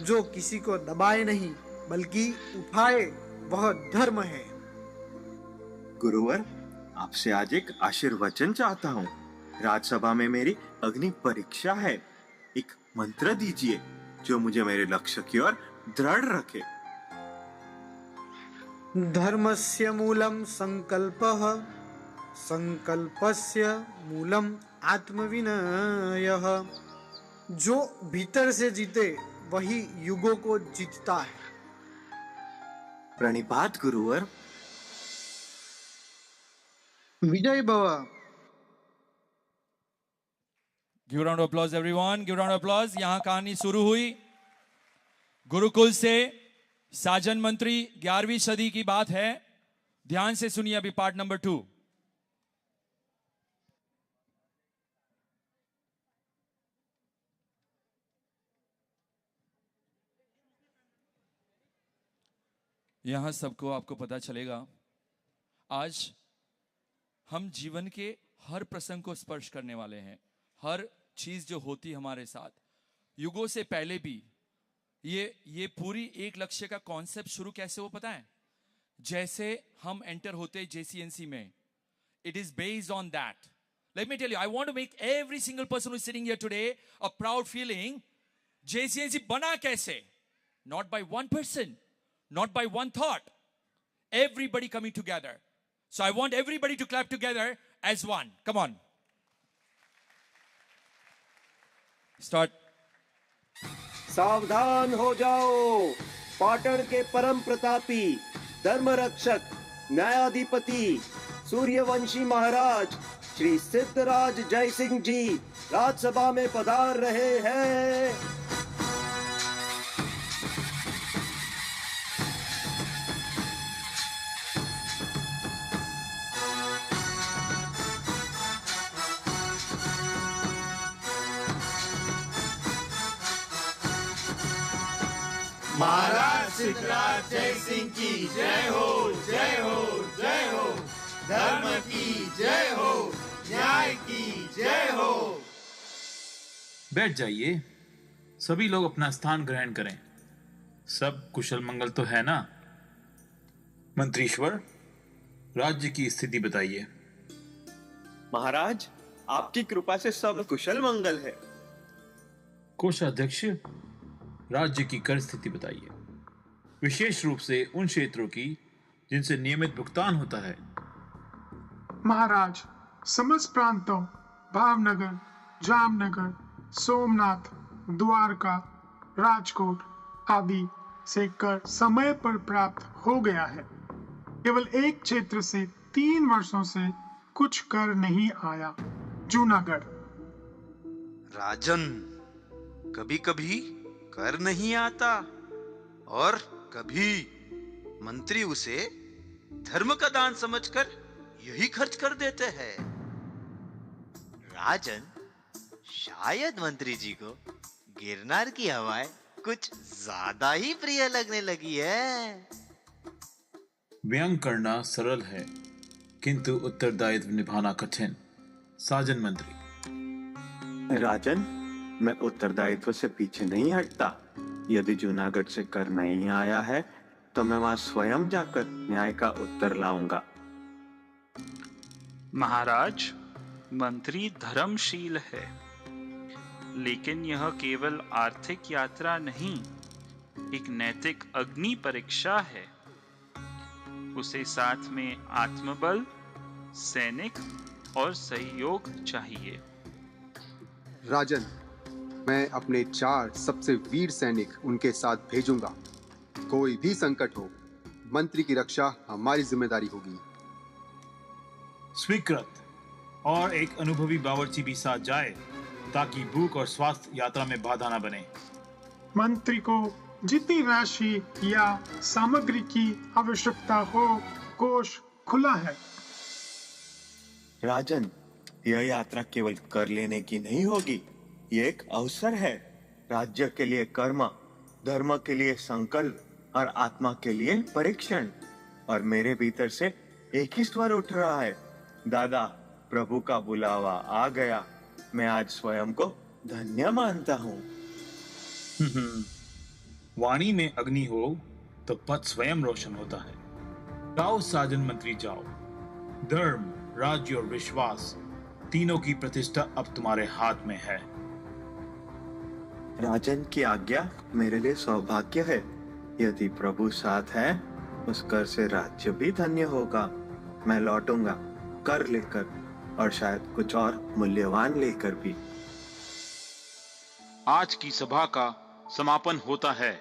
जो किसी को दबाए नहीं बल्कि उठाए, वह धर्म है। गुरुवर, आपसे आज एक आशीर्वचन चाहता हूँ। राज्यसभा में मेरी अग्नि परीक्षा है। एक मंत्र दीजिए जो मुझे मेरे लक्ष्य की ओर दृढ़ रखे। धर्मस्य मूलम संकल्पः, संकल्पस्य मूलम आत्मविनयः। जो भीतर से जीते वही युगों को जीतता है। प्रणिपात गुरुवर। विजय भव। Give a round of applause everyone. Give a round of applause. यहाँ कहानी शुरू हुई गुरुकुल से। साजन मंत्री 11वीं सदी की बात है। ध्यान से सुनिए अभी पार्ट नंबर 2। यहां सबको आपको पता चलेगा आज हम जीवन के हर प्रसंग को स्पर्श करने वाले हैं। हर चीज जो होती हमारे साथ युगों से पहले भी, ये पूरी एक लक्ष्य का कॉन्सेप्ट शुरू कैसे हो पता है? जैसे हम एंटर होते JCNC में, it is based on that. Let me tell you, I want to make every single person who is sitting here today a proud feeling. JCNC बना कैसे? Not by one person, not by one thought. Everybody coming together. So I want everybody to clap together as one. Come on. Start. सावधान हो जाओ। पाटन के परम प्रतापी धर्म रक्षक न्यायाधिपति सूर्यवंशी महाराज श्री सिद्धराज जय सिंह जी राज्यसभा में पधार रहे हैं। महाराज सिद्धराज जय सिंह की जय हो, जय हो, जय हो। धर्म की जय हो, न्याय की जय हो। बैठ जाइए, सभी लोग अपना स्थान ग्रहण करें। सब कुशल मंगल तो है ना? मंत्रीश्वर, राज्य की स्थिति बताइए। महाराज, आपकी कृपा से सब कुशल मंगल है। कोषाध्यक्ष, राज्य की कर स्थिति बताइए, विशेष रूप से उन क्षेत्रों की जिनसे नियमित भुगतान होता है। महाराज, समस्त प्रांतों भावनगर, जामनगर, सोमनाथ, द्वारका, राजकोट आदि से कर समय पर प्राप्त हो गया है। केवल एक क्षेत्र से 3 वर्षों से कुछ कर नहीं आया, जूनागढ़। राजन, कभी कभी कर नहीं आता और कभी मंत्री उसे धर्म का दान समझकर यही खर्च कर देते हैं। राजन, शायद मंत्री जी को गिरनार की हवाएं कुछ ज्यादा ही प्रिय लगने लगी है। व्यंग करना सरल है, किंतु उत्तरदायित्व निभाना कठिन। साजन मंत्री। राजन, मैं उत्तरदायित्व से पीछे नहीं हटता। यदि जूनागढ़ से कर नहीं आया है तो मैं वहां स्वयं जाकर न्याय का उत्तर लाऊंगा। महाराज, मंत्री धर्मशील है, लेकिन यह केवल आर्थिक यात्रा नहीं, एक नैतिक अग्नि परीक्षा है। उसे साथ में आत्मबल, सैनिक और सहयोग चाहिए। राजन, मैं अपने 4 सबसे वीर सैनिक उनके साथ भेजूंगा। कोई भी संकट हो, मंत्री की रक्षा हमारी जिम्मेदारी होगी। स्वीकृत। और एक अनुभवी बावर्ची भी साथ जाए ताकि भूख और स्वास्थ्य यात्रा में बाधा न बने। मंत्री को जितनी राशि या सामग्री की आवश्यकता हो, कोष खुला है। राजन, यह यात्रा केवल कर लेने की नहीं होगी, ये एक अवसर है। राज्य के लिए कर्म, धर्म के लिए संकल्प और आत्मा के लिए परीक्षण। और मेरे भीतर से एक ही स्वर उठ रहा है, दादा, प्रभु का बुलावा आ गया। मैं आज स्वयं को धन्य मानता हूँ। वाणी में अग्नि हो तो पथ स्वयं रोशन होता है। जाओ साजन मंत्री, जाओ। धर्म, राज्य और विश्वास, तीनों की प्रतिष्ठा अब तुम्हारे हाथ में है। राजन की आज्ञा मेरे लिए सौभाग्य है। यदि प्रभु साथ है, उस कर से राज्य भी धन्य होगा। मैं लौटूंगा कर लेकर, और शायद कुछ और मूल्यवान लेकर भी। आज की सभा का समापन होता है।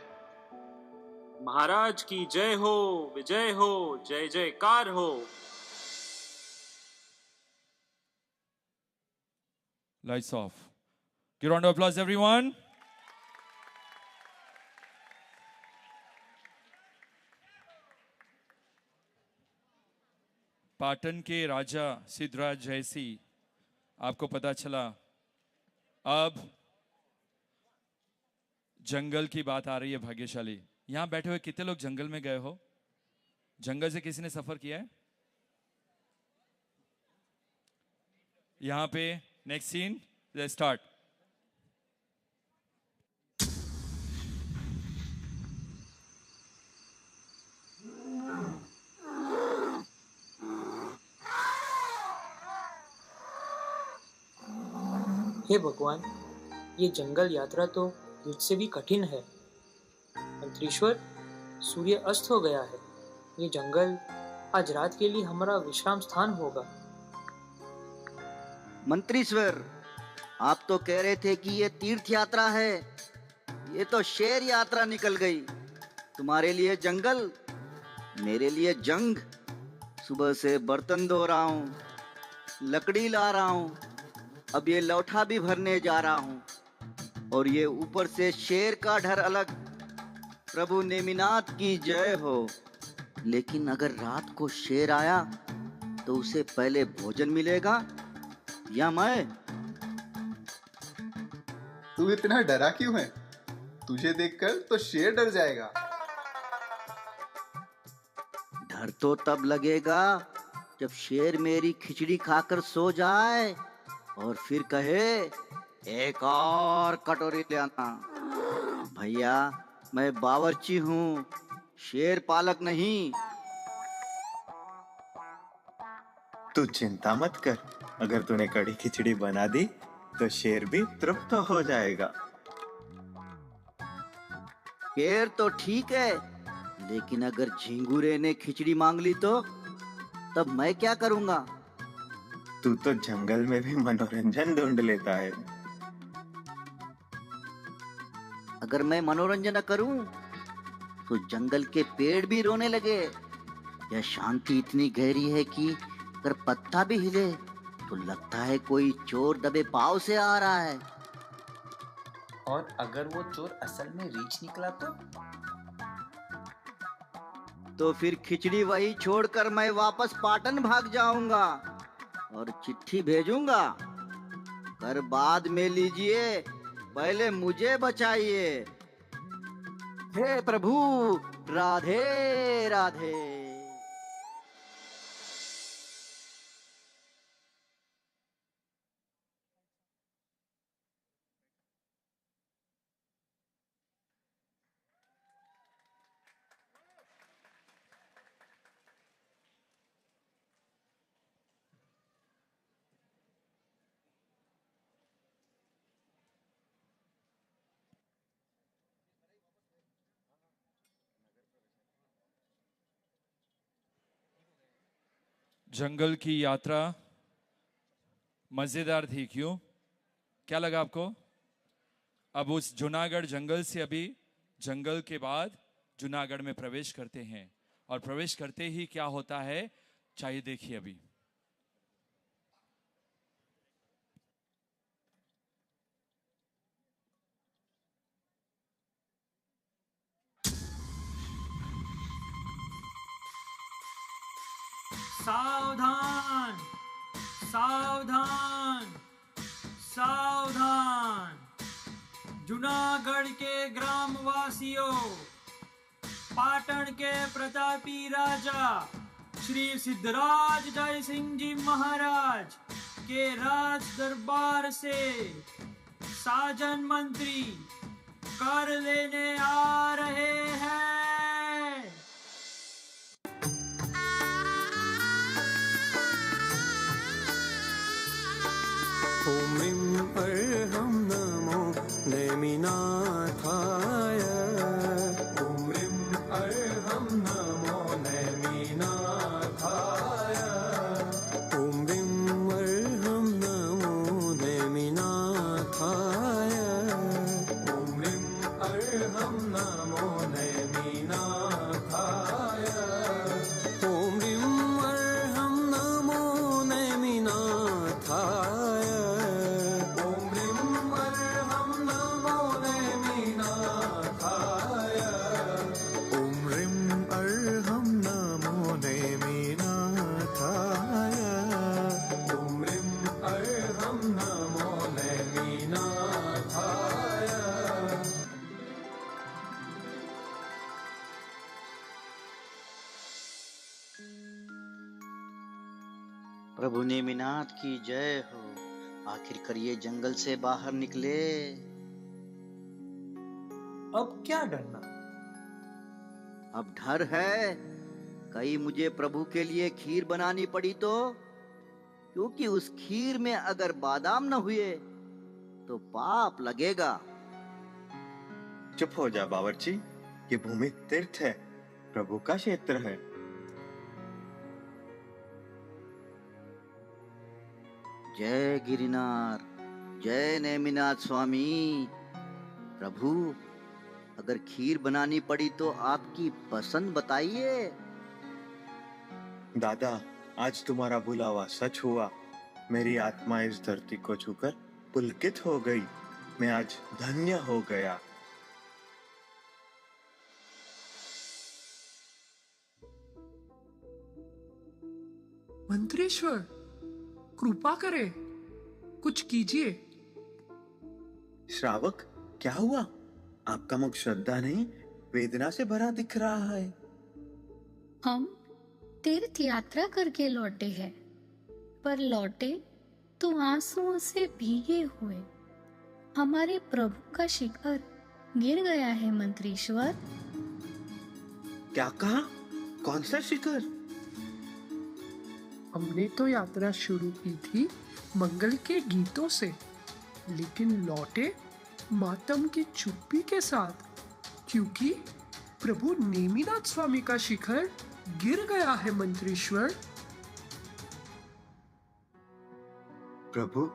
महाराज की जय हो, विजय हो, जय जयकार हो। Lights off. Give a round of applause, everyone. Patan के राजा सिद्धराज जयसी, आपको पता चला अब जंगल की बात आ रही है। भाग्यशाली यहां बैठे हुए कितने लोग जंगल में गए हो? जंगल से किसी ने सफर किया है? यहां पे नेक्स्ट सीन, लेट्स स्टार्ट। हे भगवान, ये जंगल यात्रा तो युद्ध से भी कठिन है। मंत्रीश्वर, सूर्य अस्त हो गया है। ये जंगल आज रात के लिए हमारा विश्राम स्थान होगा। मंत्रीश्वर, आप तो कह रहे थे कि ये तीर्थ यात्रा है, ये तो शेर यात्रा निकल गई। तुम्हारे लिए जंगल, मेरे लिए जंग। सुबह से बर्तन धो रहा हूँ, लकड़ी ला रहा हूँ, अब ये लौठा भी भरने जा रहा हूँ, और ये ऊपर से शेर का डर अलग। प्रभु नेमिनाथ की जय हो। लेकिन अगर रात को शेर आया तो उसे पहले भोजन मिलेगा या मैं? तू इतना डरा क्यों है? तुझे देखकर तो शेर डर जाएगा। डर तो तब लगेगा जब शेर मेरी खिचड़ी खाकर सो जाए और फिर कहे, एक और कटोरी ले आना। भैया, मैं बावर्ची हूँ, शेर पालक नहीं। तू चिंता मत कर, अगर तूने कड़ी खिचड़ी बना दी तो शेर भी तृप्त हो जाएगा। शेर तो ठीक है, लेकिन अगर झिंगुरे ने खिचड़ी मांग ली तो तब मैं क्या करूँगा? तू तो जंगल में भी मनोरंजन ढूंढ लेता है। अगर मैं मनोरंजन न करूं तो जंगल के पेड़ भी रोने लगे। यह शांति इतनी गहरी है कि अगर पत्ता भी हिले तो लगता है कोई चोर दबे पांव से आ रहा है। और अगर वो चोर असल में रीछ निकला तो फिर खिचड़ी वही छोड़कर मैं वापस पाटन भाग जाऊंगा और चिट्ठी भेजूंगा, कर बाद में लीजिए, पहले मुझे बचाइए। हे प्रभु, राधे राधे। जंगल की यात्रा मजेदार थी, क्यों? क्या लगा आपको? अब उस जूनागढ़ जंगल से अभी जंगल के बाद जूनागढ़ में प्रवेश करते हैं, और प्रवेश करते ही क्या होता है चाहिए देखिए अभी। सावधान, सावधान, सावधान। जूनागढ़ के ग्रामवासियों, पाटन के प्रतापी राजा श्री सिद्धराज जय सिंह जी महाराज के राज दरबार से साजन मंत्री कर लेने आ रहे हैं। ओम ह्रीं अर्हं नमो नैमिनाथाय। ओम ह्रीं अर्हं नमो नैमिनाथाय। ओम ह्रीं अर्हं नमो नैमिनाथाय। ओम ह्रीं अर्हं नमो नैमिनाथाय। ओम ह्रीं अर्हं नमो नैमिनाथाय। प्रभु नेमिनाथ की जय हो। आखिरकार ये जंगल से बाहर निकले। अब क्या डरना? अब डर है कहीं मुझे प्रभु के लिए खीर बनानी पड़ी तो, क्योंकि उस खीर में अगर बादाम न हुए तो पाप लगेगा। चुप हो जा बावर्ची, ये भूमि तीर्थ है, प्रभु का क्षेत्र है। जय गिरिनार, जय नेमिनाथ स्वामी। प्रभु, अगर खीर बनानी पड़ी तो आपकी पसंद बताइए। दादा, आज तुम्हारा बुलावा सच हुआ। मेरी आत्मा इस धरती को छूकर पुलकित हो गई। मैं आज धन्य हो गया। मंत्रीश्वर, कृपा करें, कुछ कीजिए। श्रावक, क्या हुआ? आपका मुख श्रद्धा नहीं, वेदना से भरा दिख रहा है। हम तीर्थ यात्रा करके लौटे हैं, पर लौटे तो आंसुओं से भीगे हुए। हमारे प्रभु का शिखर गिर गया है मंत्रीश्वर। क्या कहा? कौन सा शिखर? हमने तो यात्रा शुरू की थी मंगल के गीतों से, लेकिन लौटे मातम की चुप्पी के साथ, क्योंकि प्रभु नेमिनाथ स्वामी का शिखर गिर गया है मंत्रीश्वर। प्रभु,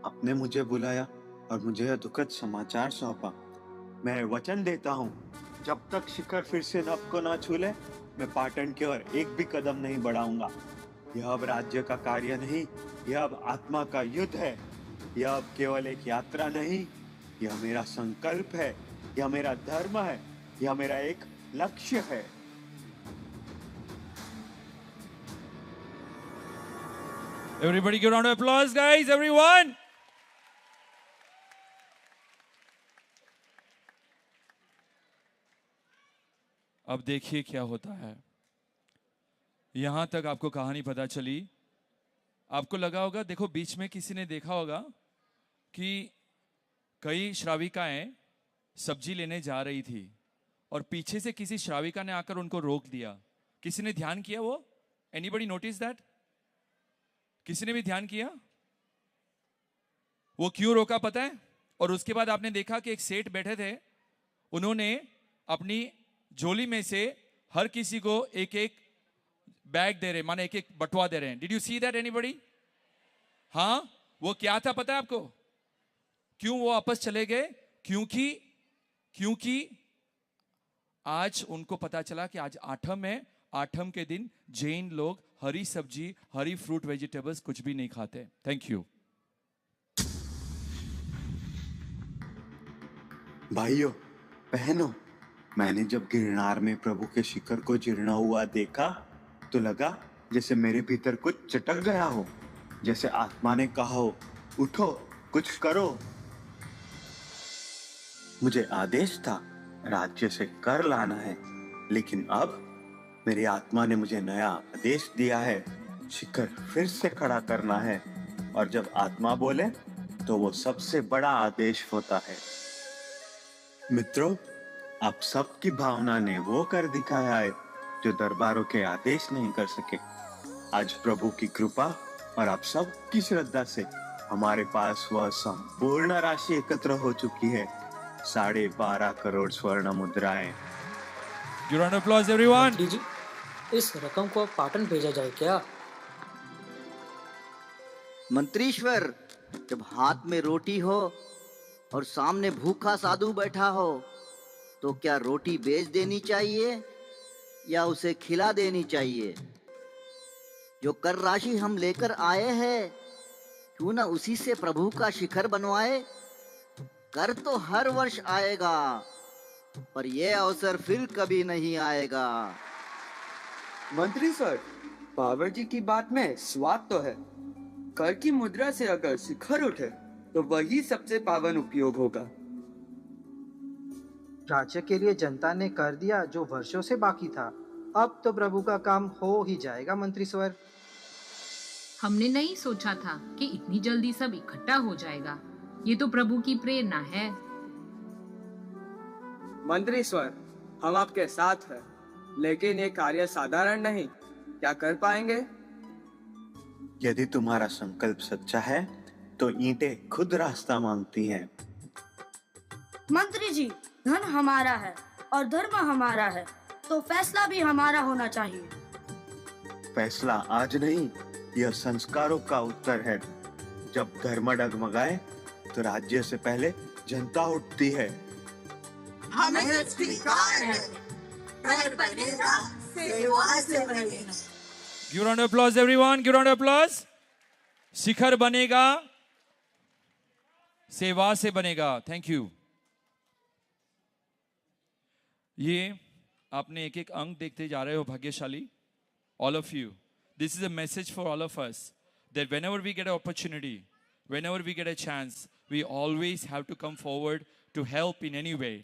आपने मुझे बुलाया और मुझे यह दुखद समाचार सौंपा। मैं वचन देता हूँ, जब तक शिखर फिर से नभ को ना छू ले, मैं पाटन की ओर एक भी कदम नहीं बढ़ाऊंगा। यह अब राज्य का कार्य नहीं, यह अब आत्मा का युद्ध है। यह अब केवल एक यात्रा नहीं, यह मेरा संकल्प है, यह मेरा धर्म है, यह मेरा एक लक्ष्य है। Everybody give a round of applause, guys, everyone. अब देखिए क्या होता है। यहां तक आपको कहानी पता चली। आपको लगा होगा, देखो बीच में किसी ने देखा होगा कि कई श्राविकाएं सब्जी लेने जा रही थी और पीछे से किसी श्राविका ने आकर उनको रोक दिया। किसी ने ध्यान किया वो? Anybody notice that? किसी ने भी ध्यान किया? वो क्यों रोका पता है? और उसके बाद आपने देखा कि एक सेठ बैठे थे, उन्होंने अपनी झोली में से हर किसी को एक एक बैग दे रहे, माने एक एक बटुआ दे रहे हैं। Did you see that anybody? हाँ, वो क्या था पता है आपको? क्यों वो वापस चले गए? क्योंकि आज उनको पता चला कि आज आठम है। आठम के दिन जैन लोग हरी सब्जी, हरी फ्रूट, वेजिटेबल्स कुछ भी नहीं खाते। Thank you. भाइयों बहनों, मैंने जब गिरनार में प्रभु के शिखर को जीर्णा हुआ देखा तो लगा जैसे मेरे भीतर कुछ चटक गया हो, जैसे आत्मा ने कहा हो, उठो कुछ करो। मुझे आदेश था राज्य से कर लाना है, लेकिन अब मेरी आत्मा ने मुझे नया आदेश दिया है, शिखर फिर से खड़ा करना है। और जब आत्मा बोले तो वो सबसे बड़ा आदेश होता है। मित्रों, आप सबकी भावना ने वो कर दिखाया है जो दरबारों के आदेश नहीं कर सके। आज प्रभु की कृपा और आप सबकी श्रद्धा से हमारे पास वह संपूर्ण राशि एकत्र हो चुकी है, 12.5 करोड़ स्वर्ण मुद्राएं। Give a round of applause, everyone. मंत्री जी, इस रकम को अब पाटन भेजा जाए क्या? मंत्रीश्वर, जब हाथ में रोटी हो और सामने भूखा साधु बैठा हो तो क्या रोटी बेच देनी चाहिए या उसे खिला देनी चाहिए? जो कर राशि हम लेकर आए हैं, क्यों ना उसी से प्रभु का शिखर बनवाए? कर तो हर वर्ष आएगा, पर यह अवसर फिर कभी नहीं आएगा। मंत्री सर, पावर जी की बात में स्वाद तो है। कर की मुद्रा से अगर शिखर उठे तो वही सबसे पावन उपयोग होगा। राज्य के लिए जनता ने कर दिया जो वर्षों से बाकी था। अब तो प्रभु का काम हो ही जाएगा मंत्री स्वर। हमने नहीं सोचा था कि इतनी जल्दी सब इकट्ठा हो जाएगा। ये तो प्रभु की प्रेरणा है। मंत्री स्वर, हम आपके साथ हैं, लेकिन ये कार्य साधारण नहीं। क्या कर पाएंगे? यदि तुम्हारा संकल्प सच्चा है तो ईंटें खुद रास्ता मांगती हैं। मंत्री जी, धन हमारा है और धर्म हमारा है, तो फैसला भी हमारा होना चाहिए। फैसला आज नहीं, यह संस्कारों का उत्तर है। जब धर्म डगमगाए तो राज्य से पहले जनता उठती है। हमें स्वीकार है, कर बनेगा, सेवा से बनेगा। Give a round of applause, everyone. Give a round of applause. शिखर बनेगा, सेवा से बनेगा। Thank you. ये आपने एक एक अंक देखते जा रहे हो, भाग्यशाली। All of you. This is a message for all of us that whenever we get an opportunity, whenever we get a chance, we always have to come forward to help in any way.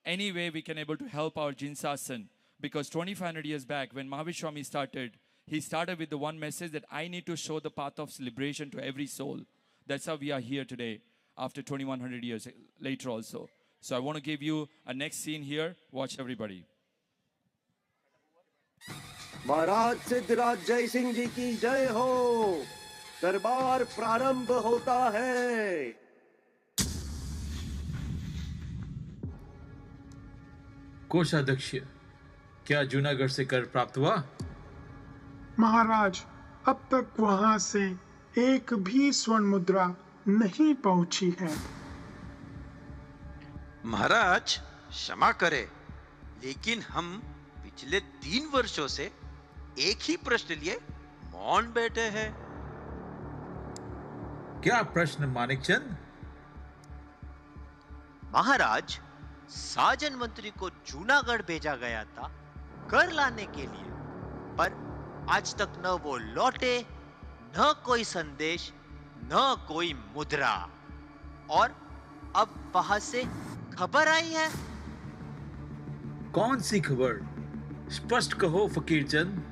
Any way we can able to help our Jinsasan. Because 2500 years back, when Mahavir Swami started, he started with the one message that I need to show the path of liberation to every soul. That's how we are here today, after 2100 years later also. So I want to give you a next scene here. Watch everybody. महाराज सिद्धराज जय सिंह जी की जय हो। दरबार प्रारंभ होता है। कोषाध्यक्ष, क्या जूनागढ़ से कर प्राप्त हुआ? महाराज, अब तक वहां से एक भी स्वर्ण मुद्रा नहीं पहुंची है। महाराज क्षमा करें, लेकिन हम पिछले 3 वर्षों से एक ही प्रश्न लिए मौन बैठे हैं। क्या प्रश्न मानिकचंद? महाराज, साजन मंत्री को जूनागढ़ भेजा गया था कर लाने के लिए, पर आज तक न वो लौटे, न कोई संदेश, न कोई मुद्रा। और अब वहां से खबर आई है। कौन सी खबर? स्पष्ट कहो फकीर चंद।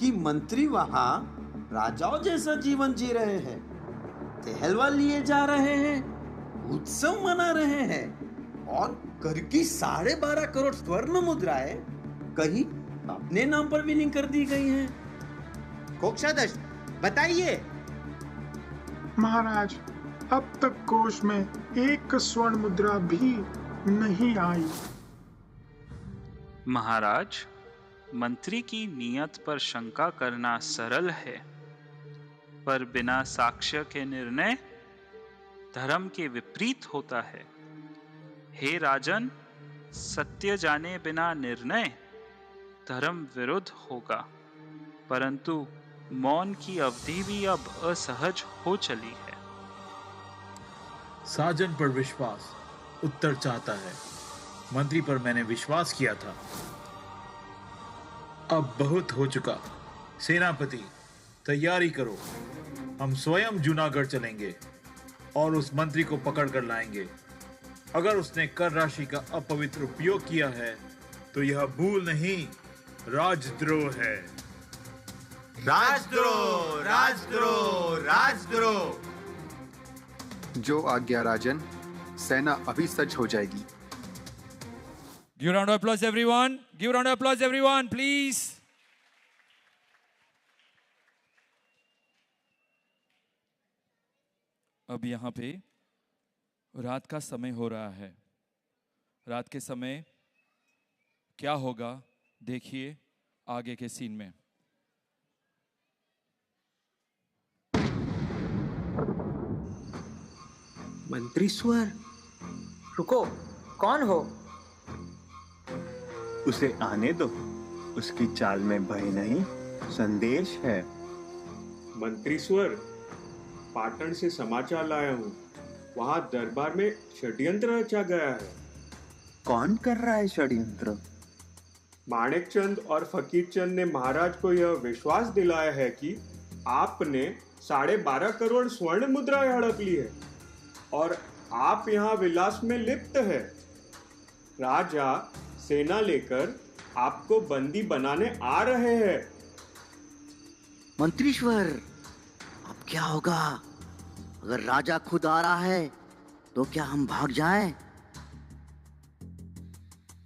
कि मंत्री वहां राजाओं जैसा जीवन जी रहे हैं, टहलवा लिए जा रहे हैं, उत्सव मना रहे हैं, और कर की 12.5 करोड़ स्वर्ण मुद्राएं कहीं अपने नाम पर विलीन कर दी गई हैं। कोषाध्यक्ष, बताइए। महाराज, अब तक कोष में एक स्वर्ण मुद्रा भी नहीं आई। महाराज, मंत्री की नियत पर शंका करना सरल है, पर बिना साक्ष्य के निर्णय धर्म के विपरीत होता है। हे राजन, सत्य जाने बिना निर्णय धर्म विरुद्ध होगा, परंतु मौन की अवधि भी अब असहज हो चली है। साजन पर विश्वास उत्तर चाहता है। मंत्री पर मैंने विश्वास किया था। अब बहुत हो चुका। सेनापति, तैयारी करो। हम स्वयं जूनागढ़ चलेंगे और उस मंत्री को पकड़ कर लाएंगे। अगर उसने कर राशि का अपवित्र उपयोग किया है तो यह भूल नहीं, राजद्रोह है। राजद्रोह, राजद्रोह, राजद्रोह। जो आज्ञा राजन। सेना अभी सज्ज हो जाएगी। Give a round of applause, everyone. Give a round of applause, everyone, please. अब यहाँ पे रात का समय हो रहा है। रात के समय क्या होगा देखिए आगे के सीन में। मंत्री स्वर, रुको, कौन हो? उसे आने दो। उसकी चाल में भय नहीं, संदेश है। मंत्री स्वर, पाटन से समाचार लाया हूँ। वहाँ दरबार में षड्यंत्र रचा गया है। कौन कर रहा है षड्यंत्र? माणिकचंद और फकीरचंद ने महाराज को यह विश्वास दिलाया है कि आपने 12.5 करोड़ स्वर्ण मुद्राएं हड़प ली है और आप यहाँ विलास में लिप्त है। राजा सेना लेकर आपको बंदी बनाने आ रहे हैं। मंत्रीश्वर, अब क्या होगा? अगर राजा खुद आ रहा है तो क्या हम भाग जाएं?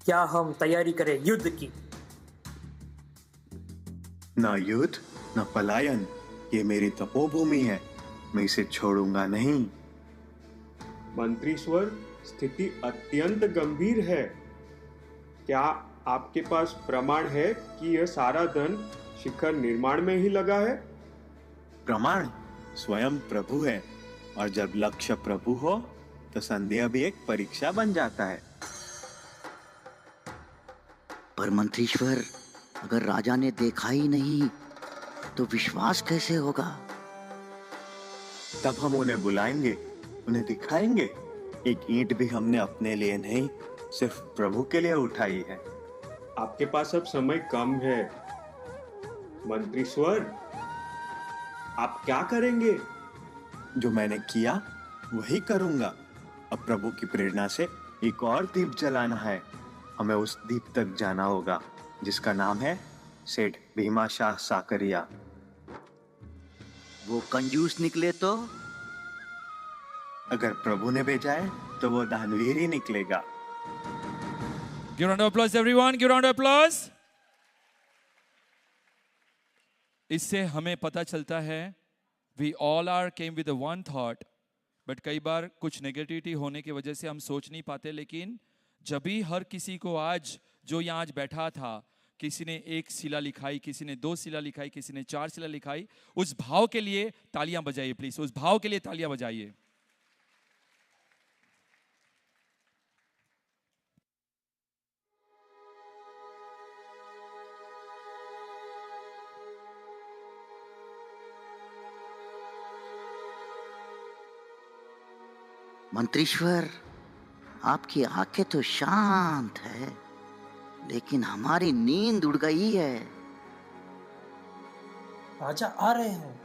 क्या हम तैयारी करें युद्ध की? ना युद्ध, ना पलायन। ये मेरी तपोभूमि है, मैं इसे छोड़ूंगा नहीं। मंत्रीश्वर, स्थिति अत्यंत गंभीर है। क्या आपके पास प्रमाण है कि यह सारा धन शिखर निर्माण में ही लगा है? प्रमाण स्वयं प्रभु है, और जब लक्ष्य प्रभु हो तो संदेह भी एक परीक्षा बन जाता है। पर मंत्रीश्वर, अगर राजा ने देखा ही नहीं तो विश्वास कैसे होगा? तब हम उन्हें बुलाएंगे, उन्हें दिखाएंगे। एक ईंट भी हमने अपने लिए नहीं, सिर्फ प्रभु के लिए उठाई है। आपके पास अब समय कम है। मंत्रीश्वर, आप क्या करेंगे? जो मैंने किया वही करूंगा। अब प्रभु की प्रेरणा से एक और दीप जलाना है। हमें उस दीप तक जाना होगा जिसका नाम है सेठ भीमाशाह साकरिया। वो कंजूस निकले तो? अगर प्रभु ने भेजा है तो वो दानवीर ही निकलेगा। Give a round of applause, everyone. Give a round of applause. इससे हमें पता चलता है we all are came with a one thought, but कई बार कुछ नेगेटिविटी होने की वजह से हम सोच नहीं पाते। लेकिन जब भी हर किसी को आज जो यहाँ आज बैठा था, किसी ने 1 शिला लिखाई, किसी ने 2 शिला लिखाई, किसी ने 4 शिला लिखाई, उस भाव के लिए तालियां बजाइए प्लीज। उस भाव के लिए तालियां बजाइए। मंत्रीश्वर, आपकी आंखें तो शांत है, लेकिन हमारी नींद उड़ गई है। राजा आ रहे हैं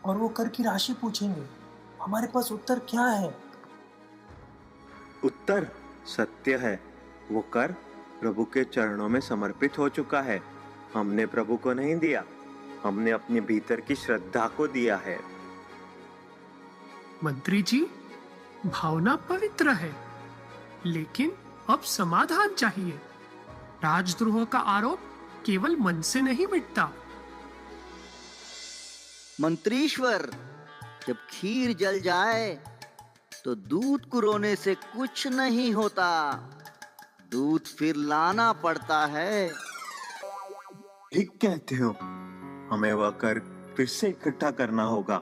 और वो कर की राशि पूछेंगे। हमारे पास उत्तर क्या है? उत्तर सत्य है। वो कर प्रभु के चरणों में समर्पित हो चुका है। हमने प्रभु को नहीं दिया, हमने अपने भीतर की श्रद्धा को दिया है। मंत्री जी, भावना पवित्र है, लेकिन अब समाधान चाहिए। राजद्रोह का आरोप केवल मन से नहीं मिटता। मंत्रीश्वर, जब खीर जल जाए तो दूध को रोने से कुछ नहीं होता, दूध फिर लाना पड़ता है। ठीक कहते हो, हमें वह कर फिर से इकट्ठा करना होगा।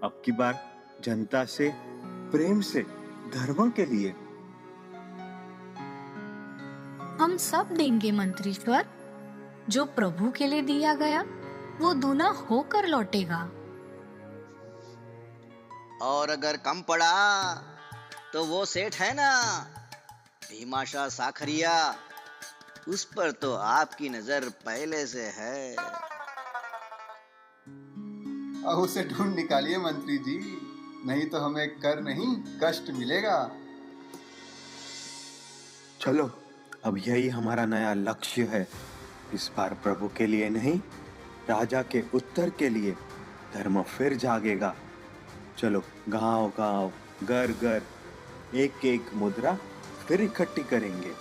अब की बार जनता से, प्रेम से, धर्म के लिए। हम सब देंगे मंत्रीश्वर। जो प्रभु के लिए दिया गया वो दूना होकर लौटेगा। और अगर कम पड़ा तो वो सेठ है ना, भीमाशाह साखरिया, उस पर तो आपकी नजर पहले से है। अब उसे ढूंढ निकालिए मंत्री जी, नहीं तो हमें कर नहीं कष्ट मिलेगा। चलो, अब यही हमारा नया लक्ष्य है। इस बार प्रभु के लिए नहीं, राजा के उत्तर के लिए धर्म फिर जागेगा। चलो, गांव-गांव, घर-घर, एक-एक मुद्रा फिर इकट्ठी करेंगे।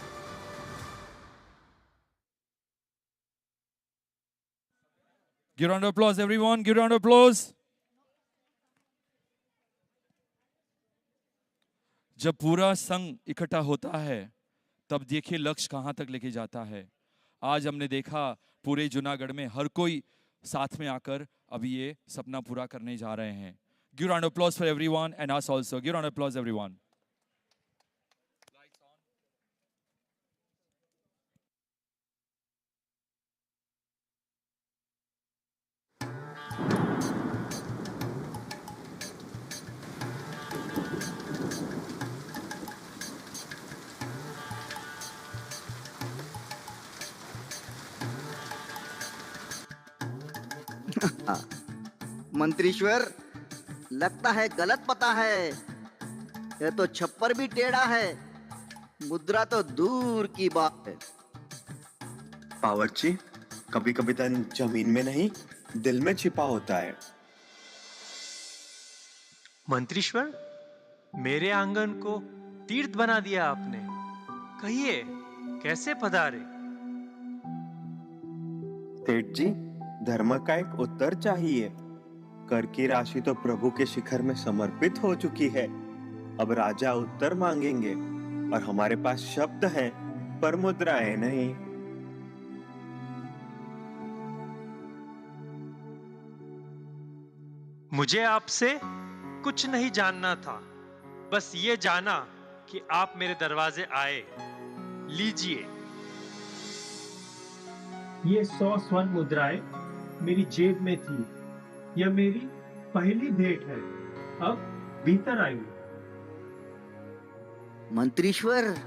Give round of applause, everyone. Give round of applause. जब पूरा संघ इकट्ठा होता है, तब देखिए लक्ष्य कहां तक लेके जाता है। आज हमने देखा पूरे जूनागढ़ में हर कोई साथ में आकर अभी ये सपना पूरा करने जा रहे हैं। Give round of applause for everyone and us also. Give round of applause, everyone. मंत्रीश्वर, लगता है गलत पता है। यह तो छप्पर भी टेढ़ा है, मुद्रा तो दूर की बात है। पावरची, कभी कभी धन जमीन में नहीं, दिल में छिपा होता है। मंत्रीश्वर, मेरे आंगन को तीर्थ बना दिया आपने। कहिए, कैसे पधारे? सेठ जी, धर्म का एक उत्तर चाहिए। कर की राशि तो प्रभु के शिखर में समर्पित हो चुकी है। अब राजा उत्तर मांगेंगे और हमारे पास शब्द हैं, पर मुद्राएं नहीं। मुझे आपसे कुछ नहीं जानना था, बस ये जाना कि आप मेरे दरवाजे आए। लीजिए। ये 100 स्वर्ण मुद्राएं मेरी जेब में थी। यह मेरी पहली भेंट है। अब भीतर आइए। मंत्रीश्वर,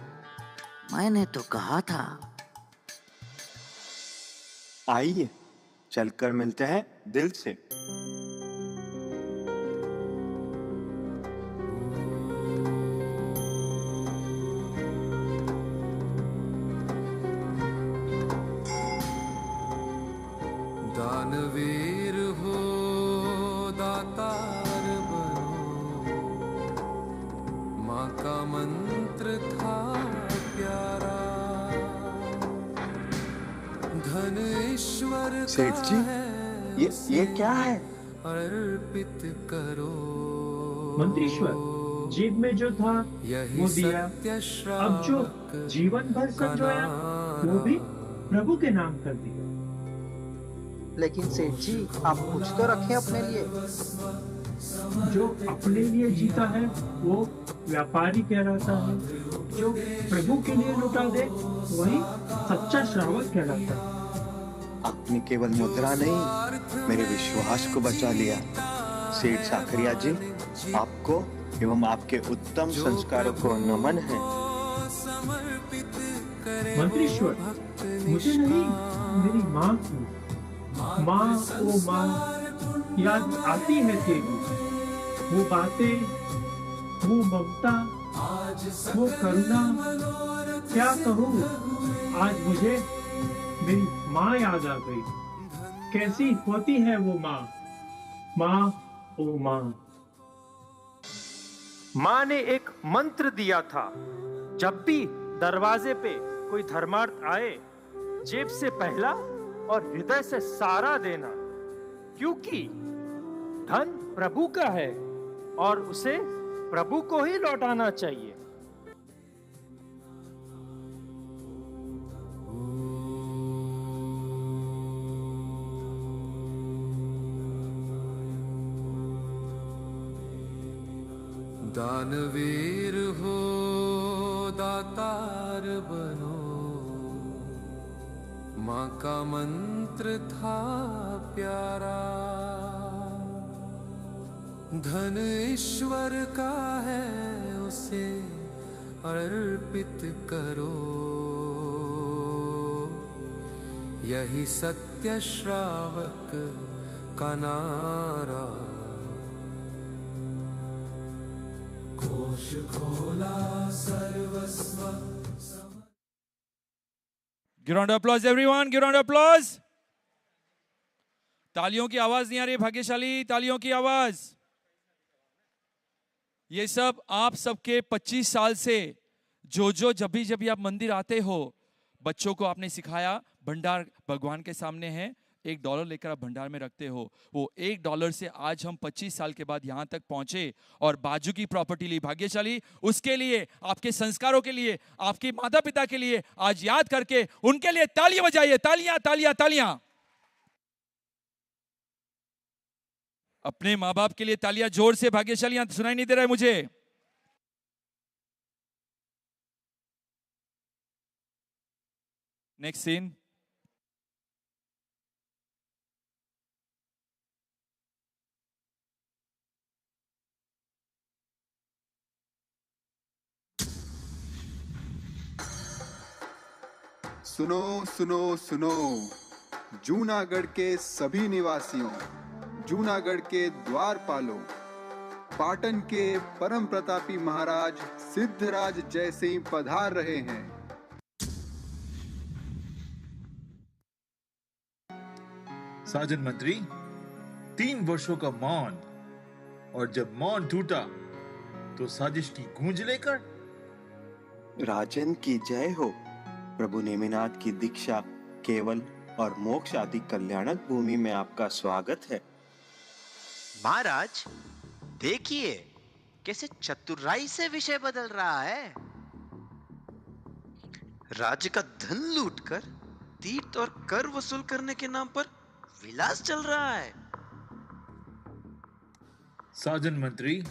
मैंने तो कहा था। आइए, चलकर मिलते हैं दिल से। दानवीर हो दातार बनो, माँ का मंत्र था प्यारा। धन ईश्वर सेठ जी, ये क्या है? अर्पित करो। मंत्रीश्वर, जेब में जो था वो दिया। अब जो जीवन भर संजोया वो भी प्रभु के नाम कर दिया। लेकिन सेठ जी, आप कुछ तो रखें अपने लिए। जो अपने लिए जीता है वो व्यापारी कहलाता है। जो प्रभु के लिए लुटा दे वही सच्चा श्रावक कहलाता है। आपने केवल मुद्रा नहीं, मेरे विश्वास को बचा लिया। सेठ साखरिया जी, आपको एवं आपके उत्तम संस्कारों को नमन है। मंत्रीश्वर, मुझे नहीं, मेरी माँ को। माँ, ओ माँ, याद आती है तेरी वो बातें, वो ममता, वो करुणा। क्या कहूँ, आज मुझे मेरी माँ याद आ गई। कैसी होती है वो माँ, माँ, ओ माँ। माँ ने एक मंत्र दिया था, जब भी दरवाजे पे कोई धर्मार्थ आए, जेब से पहला और हृदय से सारा देना, क्योंकि धन प्रभु का है और उसे प्रभु को ही लौटाना चाहिए। दानवीर हो दातार बनो, माँ का मंत्र था प्यारा। धन ईश्वर का है उसे अर्पित करो, यही सत्य श्रावक का नारा। कोश खोला सर्वस्व। Give round of applause everyone, give round of applause. तालियों की आवाज नहीं आ रही, भाग्यशाली तालियों की आवाज। ये सब आप सबके 25 साल से जो जब भी आप मंदिर आते हो, बच्चों को आपने सिखाया, भंडार भगवान के सामने है, $1 लेकर आप भंडार में रखते हो। वो $1 से आज हम 25 साल के बाद यहां तक पहुंचे और बाजू की प्रॉपर्टी ली। भाग्यशाली, उसके लिए, आपके संस्कारों के लिए, आपके माता पिता के लिए आज याद करके उनके लिए तालियां बजाइए। तालियां तालियां तालियां। अपने माँ बाप के लिए तालियां जोर से। भाग्यशाली, यहां सुनाई नहीं दे रहा है मुझे। Next scene. सुनो सुनो सुनो, जूनागढ़ के सभी निवासियों, जूनागढ़ के द्वारपालों, पाटन के परम प्रतापी महाराज सिद्धराज जयसिंह पधार रहे हैं। साजन मंत्री, 3 वर्षों का मौन, और जब मौन टूटा तो साजिश की गूंज लेकर। राजन की जय हो। प्रभु नेमिनाथ की दीक्षा, केवल और मोक्ष आदि कल्याणक भूमि में आपका स्वागत है। महाराज, देखिए कैसे चतुराई से विषय बदल रहा है। राज्य का धन लूटकर तीर्थ और कर वसूल करने के नाम पर विलास चल रहा है। साजन मंत्री,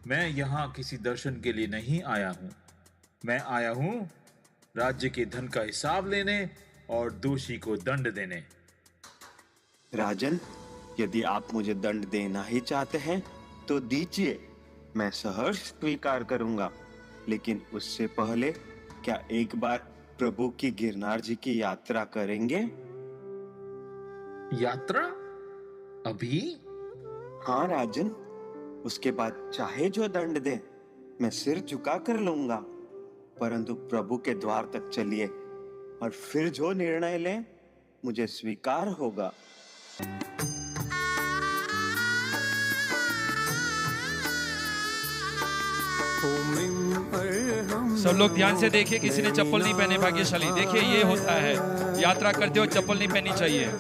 मैं यहाँ किसी दर्शन के लिए नहीं आया हूँ। मैं आया हूँ राज्य के धन का हिसाब लेने और दोषी को दंड देने। राजन, यदि आप मुझे दंड देना ही चाहते हैं तो दीजिए, मैं सहर्ष स्वीकार करूंगा। लेकिन उससे पहले क्या एक बार प्रभु की गिरनार जी की यात्रा करेंगे? यात्रा? अभी? हाँ राजन, उसके बाद चाहे जो दंड दे, मैं सिर झुका कर लूंगा। परंतु प्रभु के द्वार तक चलिए और फिर जो निर्णय लें, मुझे स्वीकार होगा। सब लोग ध्यान से देखिए, किसी ने चप्पल नहीं पहने। भाग्यशाली, देखिए ये होता है, यात्रा करते हो चप्पल नहीं पहननी चाहिए।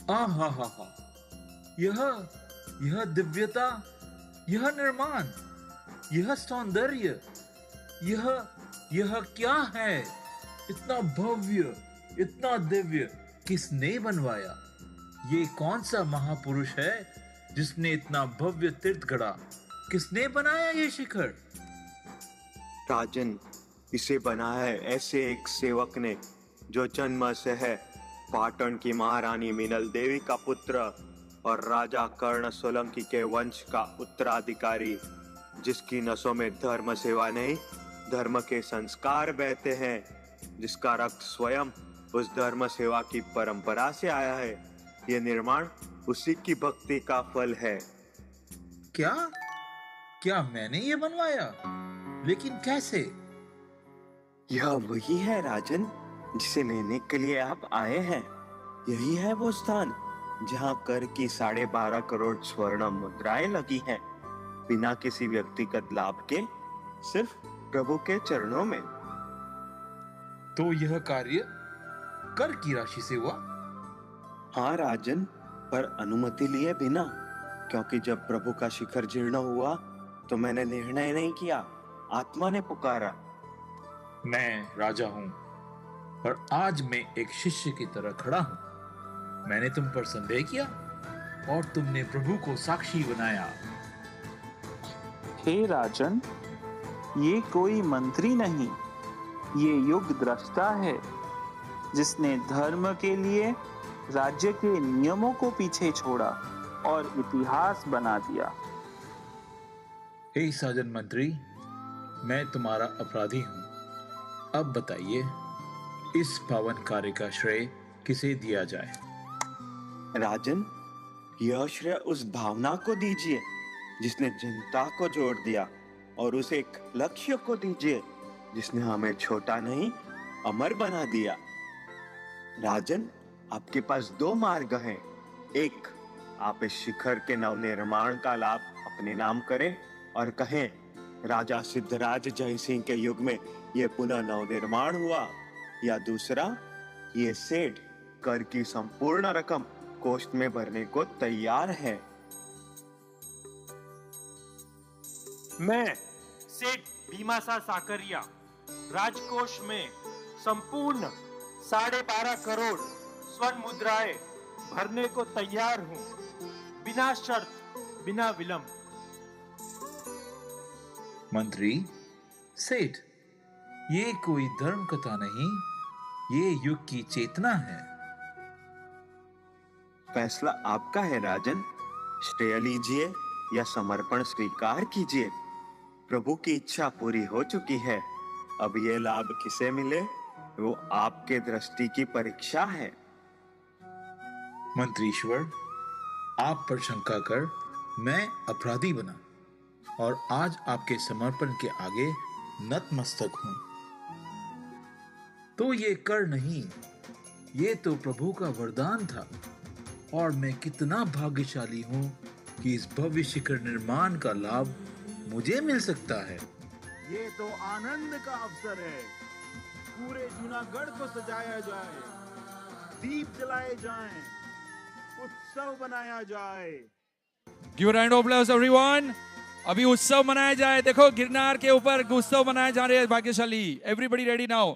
हा हा हा, यह दिव्यता, यह निर्माण, यह सौंदर्य, यह क्या है? इतना भव्य, इतना दिव्य किसने बनवाया? ये कौन सा महापुरुष है जिसने इतना भव्य तीर्थ गढ़ा? किसने बनाया ये शिखर? राजन, इसे बनाया है ऐसे एक सेवक ने जो जन्म से है पाटन की महारानी मीनल देवी का पुत्र और राजा कर्ण सोलंकी के वंश का उत्तराधिकारी, जिसकी नसों में धर्म सेवा नहीं, धर्म के संस्कार बहते हैं, जिसका रक्त स्वयं उस धर्म सेवा की परंपरा से आया है। ये निर्माण उसी की भक्ति का फल है। क्या मैंने ये बनवाया? लेकिन कैसे? यह वही है राजन जिसे लेने के लिए आप आए हैं। यही है वो स्थान जहाँ कर की 12.5 करोड़ स्वर्ण मुद्राएं लगी हैं, बिना किसी व्यक्तिगत लाभ के, सिर्फ प्रभु के चरणों में। तो यह कार्य कर की राशि से हुआ? हाँ राजन, पर अनुमति लिए बिना, क्योंकि जब प्रभु का शिखर जीर्ण हुआ तो मैंने निर्णय नहीं किया, आत्मा ने पुकारा। मैं राजा हूं, पर आज मैं एक शिष्य की तरह खड़ा हूं। मैंने तुम पर संदेह किया और तुमने प्रभु को साक्षी बनाया। हे राजन, ये कोई मंत्री नहीं, ये युग द्रष्टा है जिसने धर्म के लिए राज्य के नियमों को पीछे छोड़ा और इतिहास बना दिया। हे साजन मंत्री, मैं तुम्हारा अपराधी हूं। अब बताइए, इस पावन कार्य का श्रेय किसे दिया जाए? राजन, यह श्रेय उस भावना को दीजिए जिसने जनता को जोड़ दिया, और उस एक लक्ष्य को दीजिए जिसने हमें छोटा नहीं अमर बना दिया। राजन, आपके पास 2 मार्ग हैं। एक, आप इस शिखर के नवनिर्माण का लाभ अपने नाम करें और कहें, राजा सिद्धराज जयसिंह के युग में यह पुनः नवनिर्माण हुआ। या दूसरा, ये सेठ कर की संपूर्ण रकम कोष्ठ में भरने को तैयार है। मैं सेठ भीमासा साकरिया राजकोष में संपूर्ण 12.5 करोड़ स्वर्ण मुद्राएं भरने को तैयार हूं, बिना शर्त, बिना विलंब। मंत्री, सेठ, ये कोई धर्म कथा नहीं, ये युग की चेतना है। फैसला आपका है राजन। श्रेय लीजिए या समर्पण स्वीकार कीजिए। प्रभु की इच्छा पूरी हो चुकी है। अब ये लाभ किसे मिले, वो आपके दृष्टि की परीक्षा है। मंत्रीश्वर, आप पर शंका कर मैं अपराधी बना और आज आपके समर्पण के आगे नतमस्तक हूं। तो ये कर नहीं, ये तो प्रभु का वरदान था, और मैं कितना भाग्यशाली हूं कि इस भव्य शिखर निर्माण का लाभ मुझे मिल सकता है। ये तो आनंद का अवसर है। पूरे जूनागढ़ को सजाया जाए, दीप जलाए जाएं, उत्सव मनाया जाए। Give a round of applause everyone. अभी उत्सव मनाया जाए। देखो, गिरनार के ऊपर उत्सव मनाए जा रहे हैं। भाग्यशाली। Everybody ready now?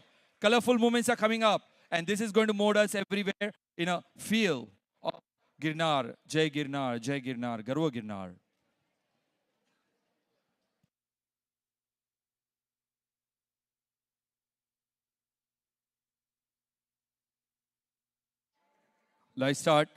Colorful moments are coming up, and this is going to mold us everywhere in a feel of Girnar. Jai Girnar, Jai Girnar, Garva Girnar. Let's start.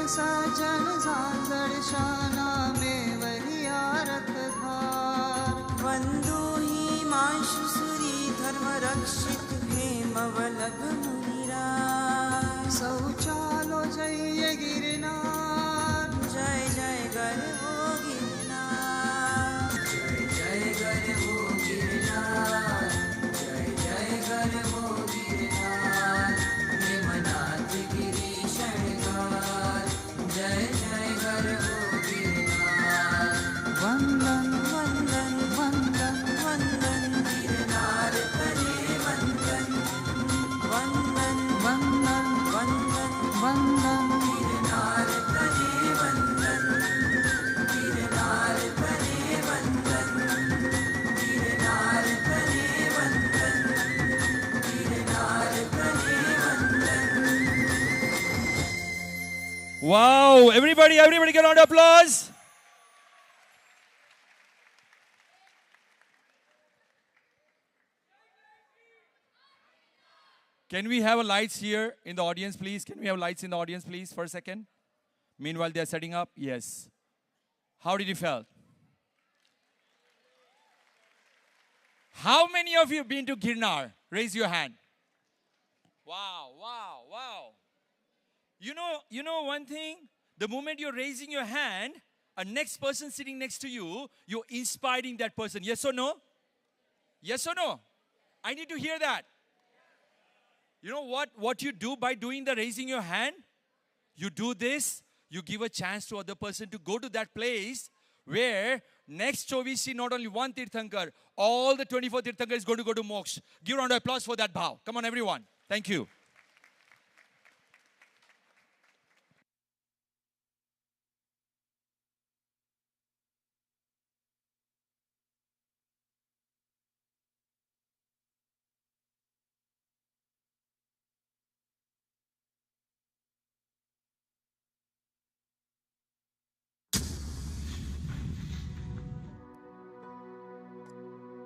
साजन सांगड़ शाना में वही आरत धार वंदो ही माशु सुरी धर्म रक्षित हेम वल्लभ मुनिराज शौचालो जय गिरनार जय जय गर्भो गिरनार जय जय गर्भो गिरनार जय जय गर्भो गिरनार निमनाथ गिरी शंकर जय जय गर्भो गिरनार वंदन वंदन वंदन वंदन गिरनार करे वंदन वंदन वंदन वंदन वंदन गिरनार करे वंदन गिरनार करे वंदन गिरनार करे वंदन गिरनार करे वंदन। Wow, everybody get a round of applause. Can we have lights here in the audience, please? Can we have lights in the audience, please, for a second? Meanwhile, they're setting up. Yes. How did you feel? How many of you been to Girnar? Raise your hand. Wow, wow, wow. You know one thing? The moment you're raising your hand, a next person sitting next to you, you're inspiring that person. Yes or no? Yes or no? I need to hear that. You know what you do by doing the raising your hand? You do this, you give a chance to other person to go to that place where next show we see not only one Tirthankar, all the 24 Tirthankar is going to go to Moksha. Give a round of applause for that bhav. Come on everyone. Thank you.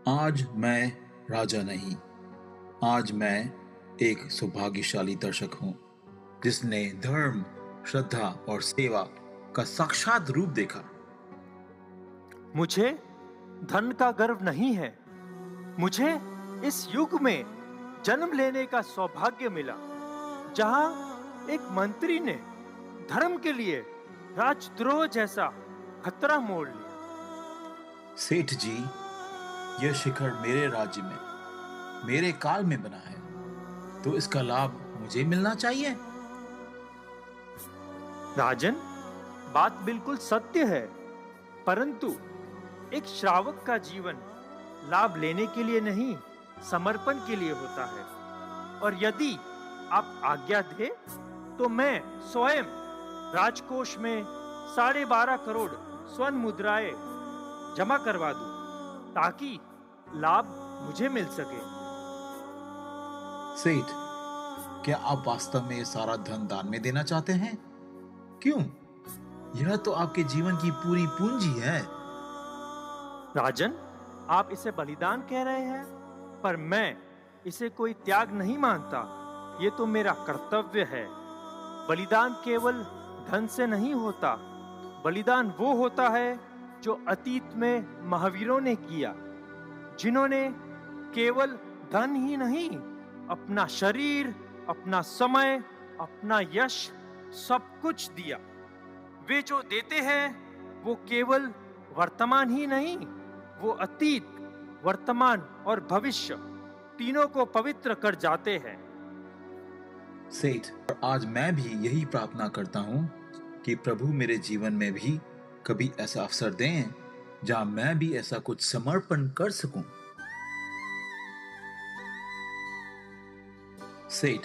आज मैं राजा नहीं, आज मैं एक सौभाग्यशाली दर्शक हूं जिसने धर्म, श्रद्धा और सेवा का साक्षात रूप देखा। मुझे धन का गर्व नहीं है, मुझे इस युग में जन्म लेने का सौभाग्य मिला जहां एक मंत्री ने धर्म के लिए राजद्रोह जैसा खतरा मोल लिया। सेठ जी, यह शिखर मेरे राज्य में, मेरे काल में बना है, तो इसका लाभ मुझे मिलना चाहिए। राजन, बात बिल्कुल सत्य है, परंतु एक श्रावक का जीवन लाभ लेने के लिए नहीं, समर्पण के लिए होता है। और यदि आप आज्ञा दे तो मैं स्वयं राजकोष में 12.5 करोड़ स्वर्ण मुद्राएं जमा करवा दूं, ताकि लाभ मुझे मिल सके। सेठ, क्या आप वास्तव में ये सारा धन दान में देना चाहते हैं? क्यों? यह तो आपके जीवन की पूरी पूंजी है। राजन, आप इसे बलिदान कह रहे हैं, पर मैं इसे कोई त्याग नहीं मानता। ये तो मेरा कर्तव्य है। बलिदान केवल धन से नहीं होता, बलिदान वो होता है जो अतीत में महावीरों ने किया, जिन्होंने केवल धन ही नहीं, अपना शरीर, अपना समय, अपना यश, सब कुछ दिया। वे जो देते हैं वो केवल वर्तमान ही नहीं, वो अतीत, वर्तमान और भविष्य तीनों को पवित्र कर जाते हैं। सेठ, आज मैं भी यही प्रार्थना करता हूं कि प्रभु मेरे जीवन में भी कभी ऐसा अवसर दें जहां मैं भी ऐसा कुछ समर्पण कर सकूं। सेठ,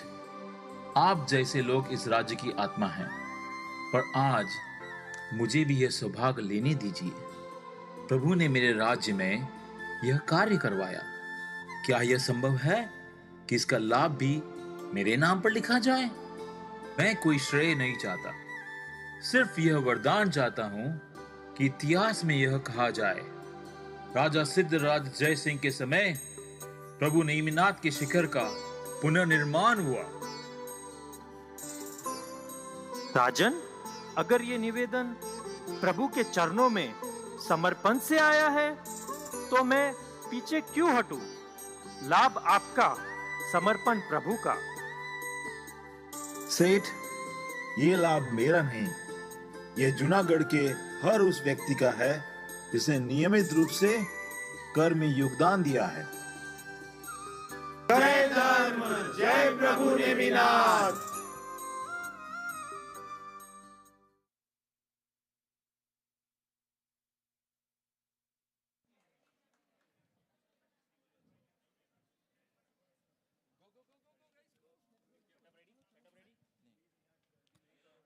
आप जैसे लोग इस राज्य की आत्मा हैं, पर आज मुझे भी यह सौभाग्य लेने दीजिए। प्रभु ने मेरे राज्य में यह कार्य करवाया। क्या यह संभव है कि इसका लाभ भी मेरे नाम पर लिखा जाए? मैं कोई श्रेय नहीं चाहता, सिर्फ यह वरदान चाहता हूं कि इतिहास में यह कहा जाए, राजा सिद्धराज जय सिंह के समय प्रभु नेमिनाथ के शिखर का पुनर्निर्माण हुआ। राजन, अगर ये निवेदन प्रभु के चरणों में समर्पण से आया है तो मैं पीछे क्यों हटूं? लाभ आपका, समर्पण प्रभु का। सेठ, ये लाभ मेरा नहीं, ये जूनागढ़ के हर उस व्यक्ति का है जिसने नियमित रूप से कर में योगदान दिया है। जय धर्म, जय प्रभु Neminath.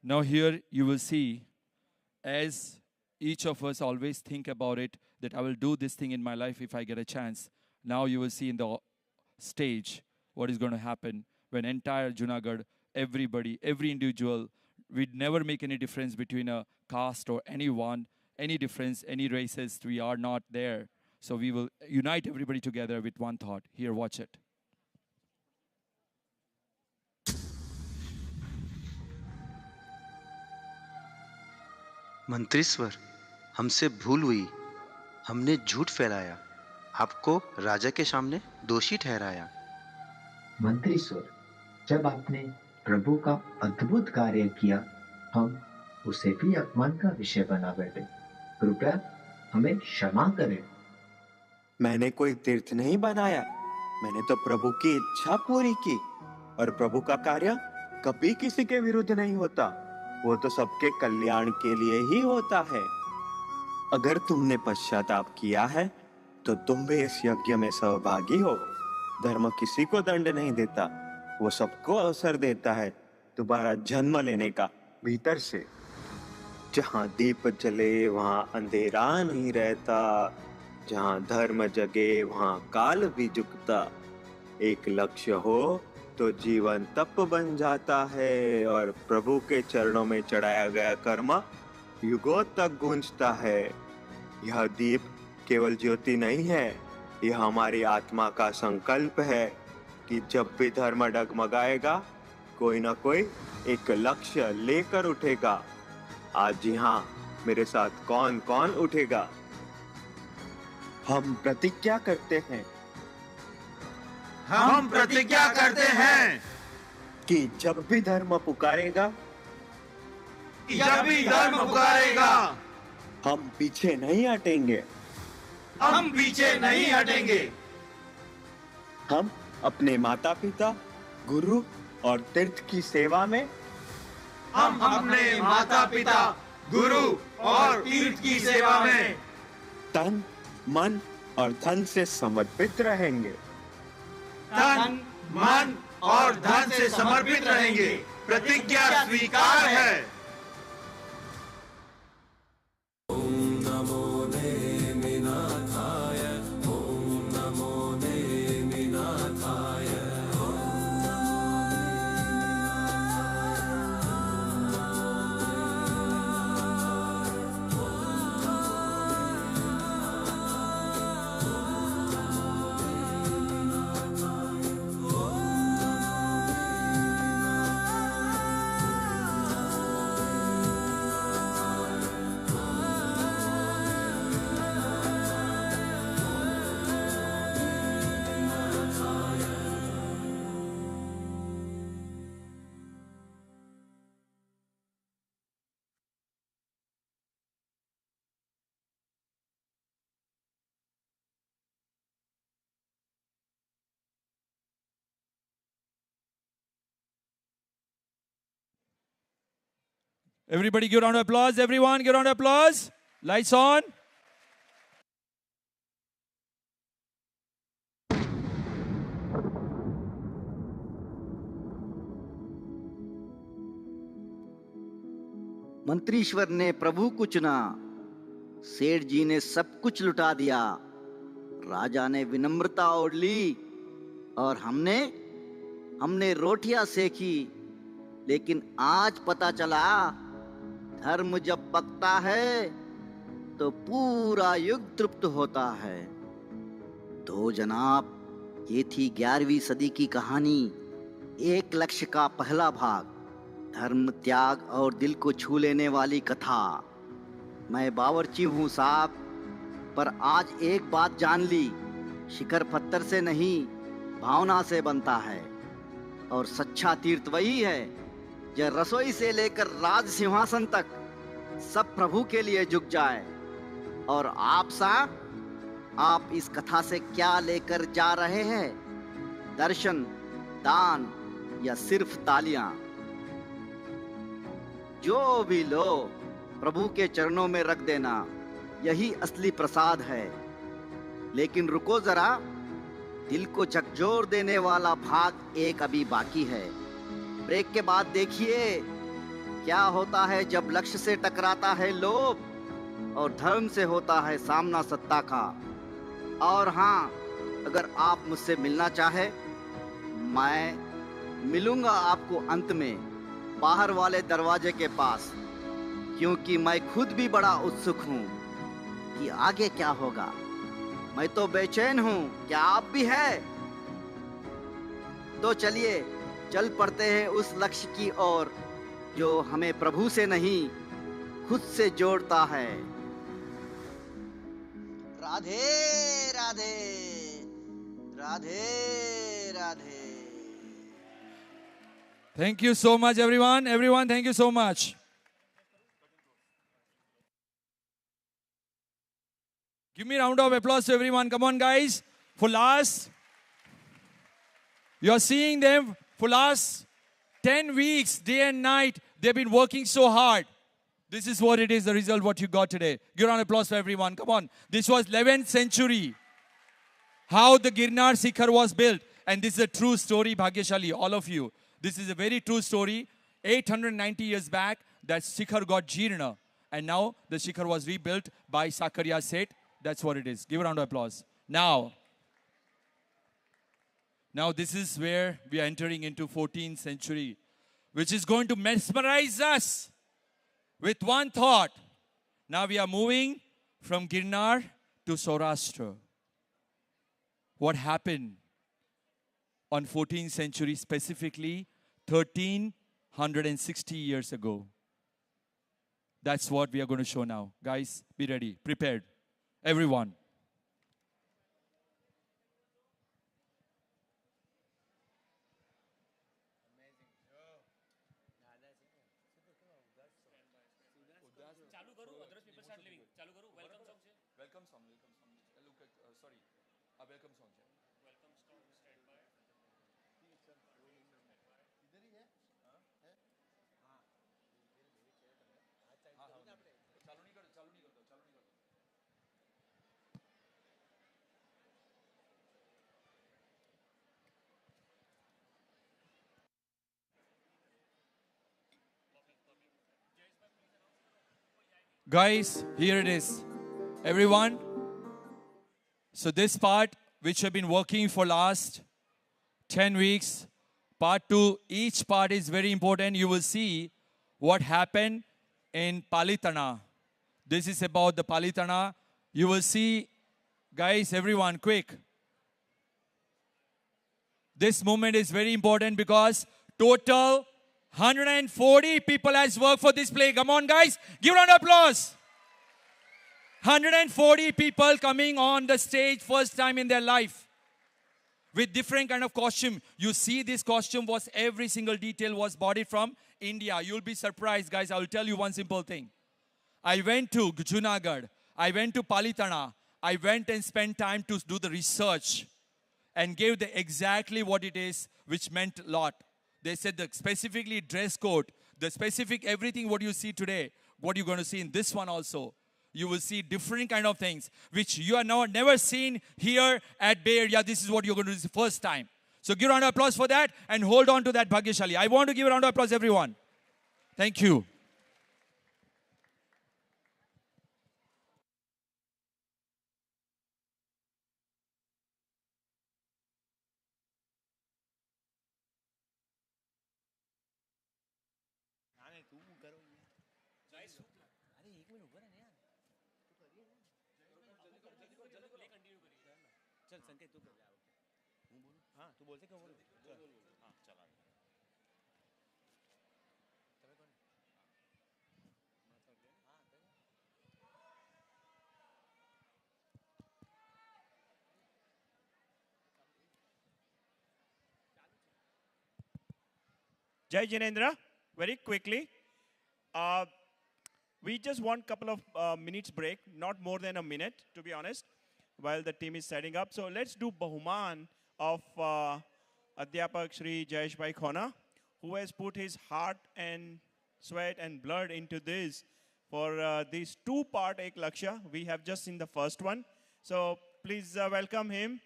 Now here you will see, as each of us always think about it, that I will do this thing in my life if I get a chance. Now you will see in the stage what is going to happen when entire Junagadh, everybody, every individual, we'd never make any difference between a caste or anyone, any difference, any racist, we are not there. So we will unite everybody together with one thought. Here, watch it. मंत्रीश्वर, हमसे भूल हुई, हमने झूठ फैलाया, आपको राजा के सामने दोषी ठहराया। मंत्रीश्वर, जब आपने प्रभु का अद्भुत कार्य किया, हम उसे भी अपमान का विषय बना बैठे। कृपया हमें क्षमा करें। मैंने कोई तीर्थ नहीं बनाया, मैंने तो प्रभु की इच्छा पूरी की, और प्रभु का कार्य कभी किसी के विरुद्ध नहीं होता, वो तो सबके कल्याण के लिए ही होता है। अगर तुमने पश्चाताप किया है तो तुम भी इस यज्ञ में सहभागी हो। धर्म किसी को दंड नहीं देता, वो सबको अवसर देता है दोबारा जन्म लेने का भीतर से। जहाँ दीप जले वहाँ अंधेरा नहीं रहता, जहाँ धर्म जगे वहाँ काल भी झुकता। एक लक्ष्य हो तो जीवन तप बन जाता है, और प्रभु के चरणों में चढ़ाया गया कर्म युगों तक गूंजता है। यह दीप केवल ज्योति नहीं है, यह हमारी आत्मा का संकल्प है कि जब भी धर्म डगमगाएगा, कोई ना कोई एक लक्ष्य लेकर उठेगा। आज यहाँ मेरे साथ कौन कौन उठेगा? हम प्रतिज्ञा करते हैं, हम प्रतिज्ञा करते हैं कि जब भी धर्म पुकारेगा, जब भी धर्म पुकारेगा, हम पीछे नहीं हटेंगे, हम पीछे नहीं हटेंगे। हम अपने माता पिता, गुरु और तीर्थ की सेवा में, हम अपने माता पिता, गुरु और तीर्थ की सेवा में तन, मन और धन से समर्पित रहेंगे। तन, मन और धन से समर्पित रहेंगे। प्रतिज्ञा स्वीकार है। Everybody give a round of applause. Everyone give a round of applause. Lights on. मंत्रीश्वर ने प्रभु को चुना, सेठ जी ने सब कुछ लुटा दिया, राजा ने विनम्रता ओढ़ ली, और हमने रोटियां सेकी। लेकिन आज पता चला, धर्म जब पकता है तो पूरा युग तृप्त होता है। तो जनाब, ये थी 11वीं सदी की कहानी, एक लक्ष्य का पहला भाग। धर्म, त्याग और दिल को छू लेने वाली कथा। मैं बावर्ची हूँ साहब, पर आज एक बात जान ली, शिखर पत्थर से नहीं भावना से बनता है। और सच्चा तीर्थ वही है जो रसोई से लेकर राज सिंहासन तक सब प्रभु के लिए झुक जाए। और आप साहब, आप इस कथा से क्या लेकर जा रहे हैं? दर्शन, दान या सिर्फ तालियां? जो भी लो, प्रभु के चरणों में रख देना, यही असली प्रसाद है। लेकिन रुको जरा, दिल को झकझोर देने वाला भाग एक अभी बाकी है। ब्रेक के बाद देखिए क्या होता है जब लक्ष्य से टकराता है लोभ और धर्म से होता है सामना सत्ता का। और हाँ, अगर आप मुझसे मिलना चाहे, मैं मिलूंगा आपको अंत में बाहर वाले दरवाजे के पास, क्योंकि मैं खुद भी बड़ा उत्सुक हूँ कि आगे क्या होगा। मैं तो बेचैन हूँ, क्या आप भी हैं? तो चलिए चल पड़ते हैं उस लक्ष्य की ओर जो हमें प्रभु से नहीं खुद से जोड़ता है। Radhe Radhe, Radhe Radhe. Thank you so much, everyone. Everyone, thank you so much. Give me a round of applause to everyone. Come on, guys. For last, you're seeing them for last 10 weeks, day and night. They've been working so hard. This is what it is, the result, what you got today. Give a round of applause for everyone. Come on. This was 11th century. How the Girnar Shikhar was built. And this is a true story, Bhagyashali, all of you. This is a very true story. 890 years back, that Shikhar got Jirna. And now the Shikhar was rebuilt by Sakarya Seth. That's what it is. Give a round of applause. Now this is where we are entering into 14th century, which is going to mesmerize us with one thought. Now we are moving from Girnar to Saurashtra. What happened on 14th century, specifically 1360 years ago? That's what we are going to show now. Guys, be ready, prepared. Everyone. Welcome song. Look at, sorry, a welcome song. Welcome song stand by. इधर ही है? है? हाँ. चालू नहीं करता. Guys, here it is. Everyone. So this part, which have been working for last 10 weeks, part 2, each part is very important. You will see what happened in Palitana. This is about the Palitana. You will see, guys, everyone, quick. This moment is very important because total 140 people has worked for this play. Come on, guys. Give a round of applause. 140 people coming on the stage first time in their life with different kind of costume. You see this costume was, every single detail was bought from India. You'll be surprised, guys. I will tell you one simple thing. I went to Junagadh. I went to Palitana. I went and spent time to do the research and gave the exactly what it is, which meant a lot. They said the specifically dress code, the specific everything what you see today, what you're going to see in this one also. You will see different kind of things which you are now never seen here at Bay Area. This is what you're going to do the first time. So give a round of applause for that and hold on to that, Bhagyashali. I want to give a round of applause, everyone. Thank you. चल संकेत तू कर हाँ तू बोलते क्यों बोल हाँ चला Jai Jinendra, very quickly. We just want a couple of minutes break, not more than a minute, to be honest, while the team is setting up. So let's do Bahuman of Adhyapak Shri Jayesh Bhai Khona, who has put his heart and sweat and blood into this for this two-part Ek Lakshya. We have just seen the first one. So please welcome him.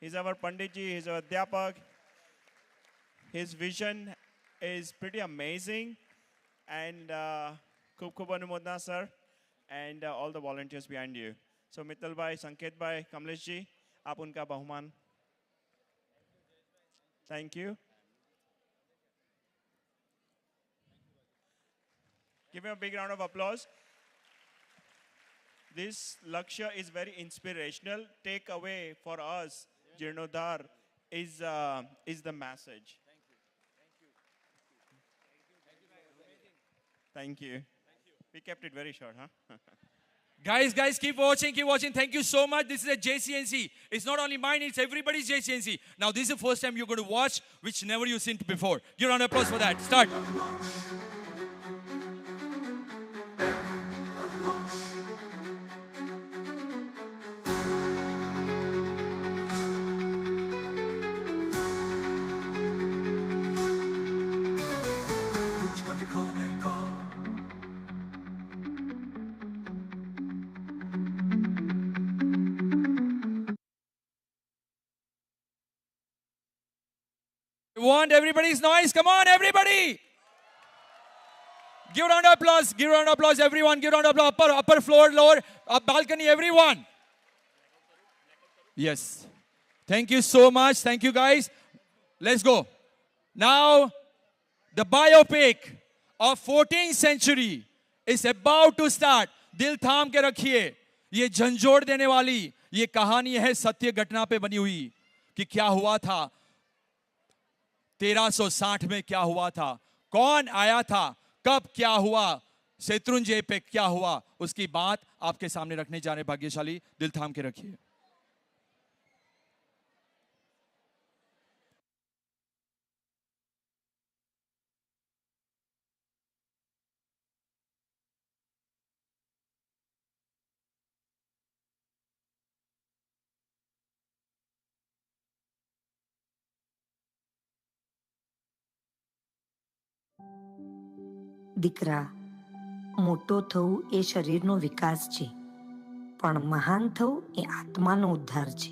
He's our Panditji, he's our Adhyapak. His vision is pretty amazing. And Khub Khub Anumodna, sir, and all the volunteers behind you. So Mittal Bhai, Sanket Bhai, Kamlesh ji, aap unka Bahuman. Thank you. Give him a big round of applause. This Lakshya is very inspirational. Take away for us, Jirnodhar, is the message. Thank you. We kept it very short, huh? Guys, keep watching. Thank you so much. This is a JCNC. It's not only mine, it's everybody's JCNC. Now, this is the first time you're going to watch, which never you've seen before. Give a round of applause for that. Start. Want everybody's noise? Come on, everybody! Give a round of applause. Give a round of applause, everyone. Give a round of applause. Upper floor, lower, balcony, everyone. Yes. Thank you so much. Thank you, guys. Let's go. Now, the biopic of 14th century is about to start. दिल थाम के रखिए. ये झंझोड़ देने वाली ये कहानी है सत्य घटना पे बनी हुई कि क्या हुआ था 1360 में, क्या हुआ था, कौन आया था, कब क्या हुआ, शत्रुंजय पे क्या हुआ, उसकी बात आपके सामने रखने जा रहे भाग्यशाली. दिल थाम के रखिए. દીકરા, મોટો થવું એ શરીરનો વિકાસ છે, પણ મહાન થવું એ આત્માનો ઉદ્ધાર છે.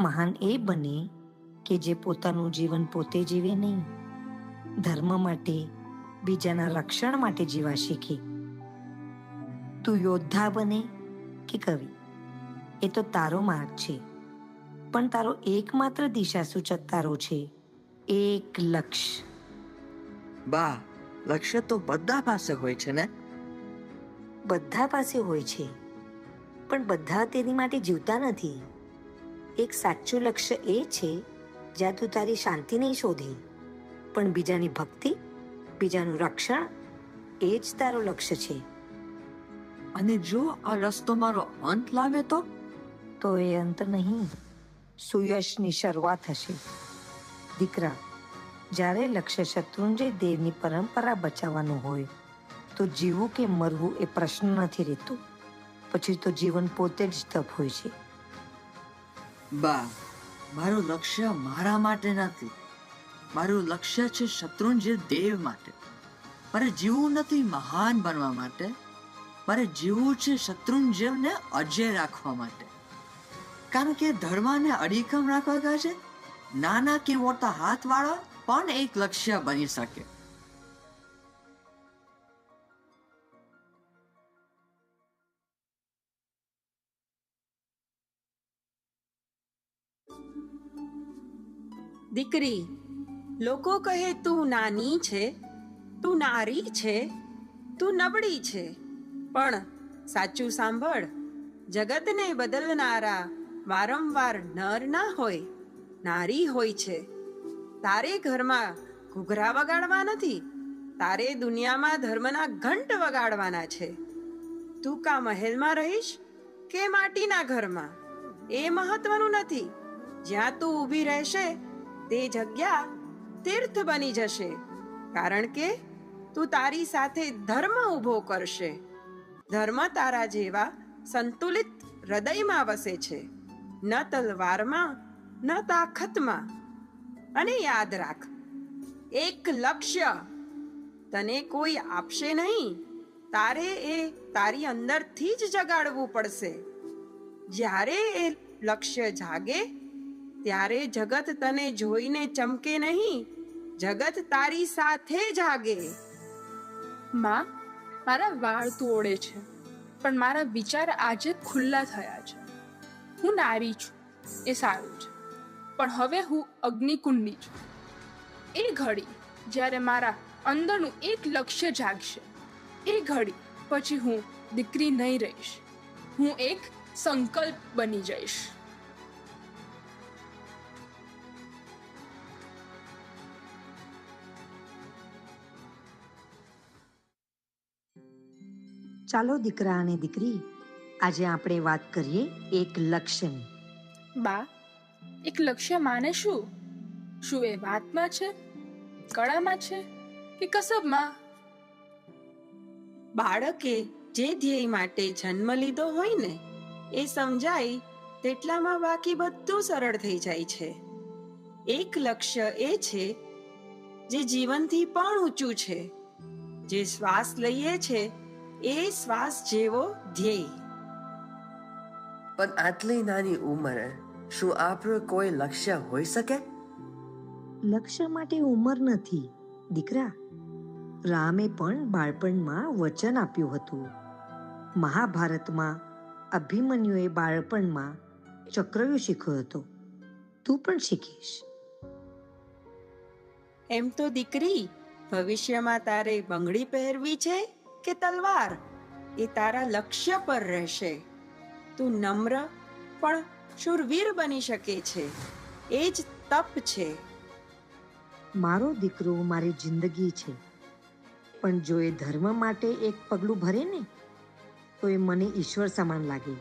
મહાન એ બને કે જે પોતાનું જીવન પોતે જીવે નહીં, ધર્મ માટે, બીજાના રક્ષણ માટે જીવા શીખે. તું યોદ્ધા બને કે કવિ, એ તો તારો માર્ગ છે, પણ તારો એકમાત્ર દિશા સૂચક તારો છે, એક લક્ષ્ય. બા, લક્ષ્ય તો બધા પાસે હોય છે ને? બધા પાસે હોય છે, પણ બધા તેની માટે જીવતા નથી. એક સાચું લક્ષ્ય એ છે જ્યાં તું તારી શાંતિ નહીં શોધે, પણ બીજાની ભક્તિ, બીજાનું રક્ષણ, એ જ તારો લક્ષ્ય છે. અને જો આ રસ્તો મારો અંત લાવે તો એ અંત નહીં, સુયશની શરૂઆત હશે. દીકરા, જ્યારે લક્ષ્ય શત્રુંજય દેવની પરંપરા બચાવવાનું હોય તો જીવવું કે મરવું એ પ્રશ્ન નથી રહેતો. પછી તો જીવન પોતે જ તપ હોય છે. બા, મારું લક્ષ્ય મારા માટે નથી, મારું લક્ષ્ય છે શત્રુંજય દેવ માટે. મારે જીવવું નથી મહાન બનવા માટે, મારે જીવવું છે શત્રુંજયને અજય રાખવા માટે. કારણ કે ધર્મને અડીખમ રાખવા કહે છે, નાના કે મોટા હાથવાળા પણ એક લક્ષ્ય બની શકે. દીકરી, લોકો કહે તું નાની છે, તું નારી છે, તું નબળી છે, પણ સાચું સાંભળ, જગતને બદલનારા વારંવાર નર ના હોય, નારી હોય છે. તારે ઘરમાં ઘૂઘરા વગાડવા નથી, તારે દુનિયામાં ધર્મના ઘંટ વગાડવાના છે. તું કા મહેલમાં રહીશ કે માટીના ઘરમાં એ મહત્વનું નથી. જ્યાં તું ઊભી રહેશે તે જગ્યા તીર્થ બની જશે. કારણ કે તું તારી સાથે ધર્મ ઊભો કરશે. ધર્મ તારા જેવા સંતુલિત હૃદયમાં વસે છે, ન તલવારમાં ન તાકતમાં. અને યાદ રાખ, એક લક્ષ્ય તને કોઈ આપશે નહીં, તારે એ તારી અંદરથી જ જગાડવું પડશે. જ્યારે એ લક્ષ્ય જાગે ત્યારે જગત તને જોઈને ચમકે નહીં, જગત તારી સાથે જાગે. માં, મારા વાળ તો ઓળે છે, પણ મારા વિચાર આજે ખુલ્લા થયા છે. હું નારી છું, એ સારું છે, પણ હવે હું અગ્નિકુંડની છું. એ ઘડી જ્યારે મારા અંદરનું એક લક્ષ્ય જાગશે, એ ઘડી પછી હું દીકરી નહીં રહીશ, હું એક સંકલ્પ બની જઈશ. ચાલો દીકરા અને દીકરી, આજે આપણે વાત કરીએ એક લક્ષ્યની. બા, એક લક્ષ્ય માને શું? શું એ વાતમાં છે, કળામાં છે કે કસબમાં? બાળકે જે ધ્યેય માટે જન્મ લીધો હોય ને, એ સમજાય તેટલામાં બાકી બધું સરળ થઈ જાય છે. એક લક્ષ્ય એ છે જે જીવનથી પણ ઊંચું છે, જે શ્વાસ લઈએ છે એ શ્વાસ જેવો ધ્યેય. પણ આટલી નાની ઉંમરે શું આપણું કોઈ લક્ષ્ય હોઈ શકે? લક્ષ્ય માટે ઉંમર નથી દીકરા. રામે પણ બાળપણમાં વચન આપ્યું હતું. મહાભારતમાં અભિમન્યુએ બાળપણમાં ચક્રવ્યૂહ શીખ્યો હતો. તું પણ શીખીશ. એમ તો દીકરી, ભવિષ્યમાં તારે બંગડી પહેરવી છે કે તલવાર, એ તારા લક્ષ્ય પર રહેશે. તું નમ્ર પણ શૂરવીર બની શકે છે, એ જ તપ છે. મારો દીકરો મારી જિંદગી છે, પણ જો એ ધર્મ માટે એક પગલું ભરે ને, તો એ મને ઈશ્વર સમાન લાગે.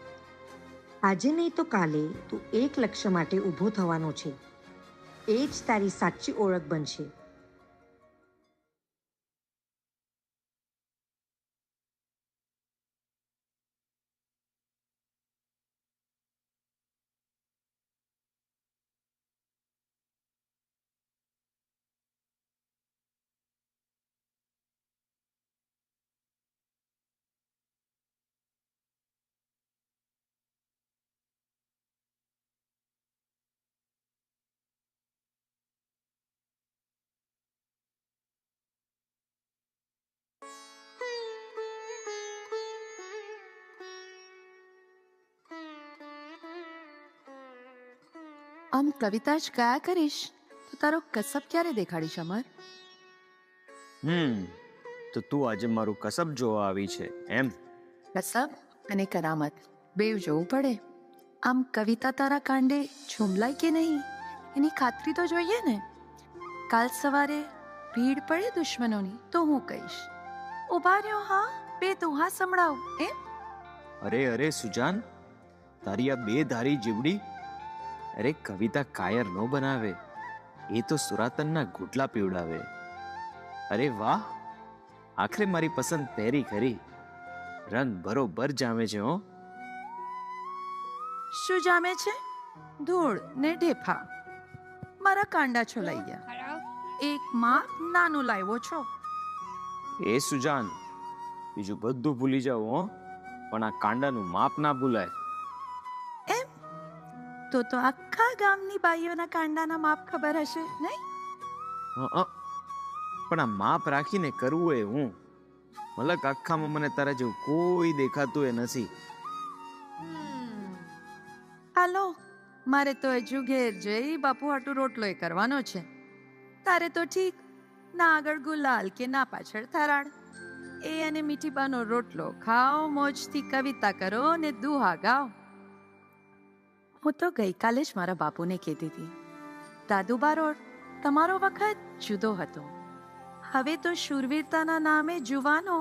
આજે નહીં તો કાલે તું એક લક્ષ્ય માટે ઊભો થવાનો છે. એ જ તારી સાચી ઓળખ બનશે. આમ કવિતા જ ગાયા કરીશ તો તારો કસબ ક્યારે દેખાડીશ અમર? તો તું આજે મારું કસબ જોવા આવી છે એમ? કસબ અને કરામત બેવ જોવું પડે. આમ કવિતા તારા કાંડે ઝુમલાય કે નહીં એની ખાતરી તો જોઈએ ને. કાલ સવારે ભીડ પડે દુશ્મનોની તો હું કહીશ, ઉભા રહ્યો, હા બે દુહા સંભળાવ એમ. અરે સુજાન, તારી આ બે ધારી જીવડી, અરે કવિતા કાયર નો બનાવે, એ તો સુરાતનના ઘૂંટલા પીવડાવે. અરે વાહ, આખરે મારી પસંદ પહેરી ખરી. રંગ બરોબર જામે છે. હો, શું જામે છે? ધૂળ ને ઢેફા. મારા કાંડા છો લઈ ગયા, એક માં નાનું લાવ્યો છો. એ સુજાન, બીજું બધું ભૂલી જાવ હો, પણ આ કાંડાનું માપ ના ભૂલાય. તો આખા ગામની બાઈઓના કાંડાના માપ ખબર હશે નહીં? પણ આ માપ રાખીને કરવું એ હું. મલક આખામાં મને તારા જેવું કોઈ દેખાતું એ નથી. હાલો, મારે તો હજુ ઘેર જઈ બાપુ હાટુ રોટલો એ કરવાનો છે. તારે તો ઠીક, ના આગળ ગુલાલ કે ના પાછળ થરાડ. એ અને મીઠી બાનો રોટલો ખાઓ, મોજથી કવિતા કરો ને દુહા ગાઓ. હું તો ગઈકાલે જ મારા બાપુને કહેતી હતી, દાદુ બારોટ, તમારો વખત જુદો હતો. હવે તો શૂરવીરતાના નામે જુવાનો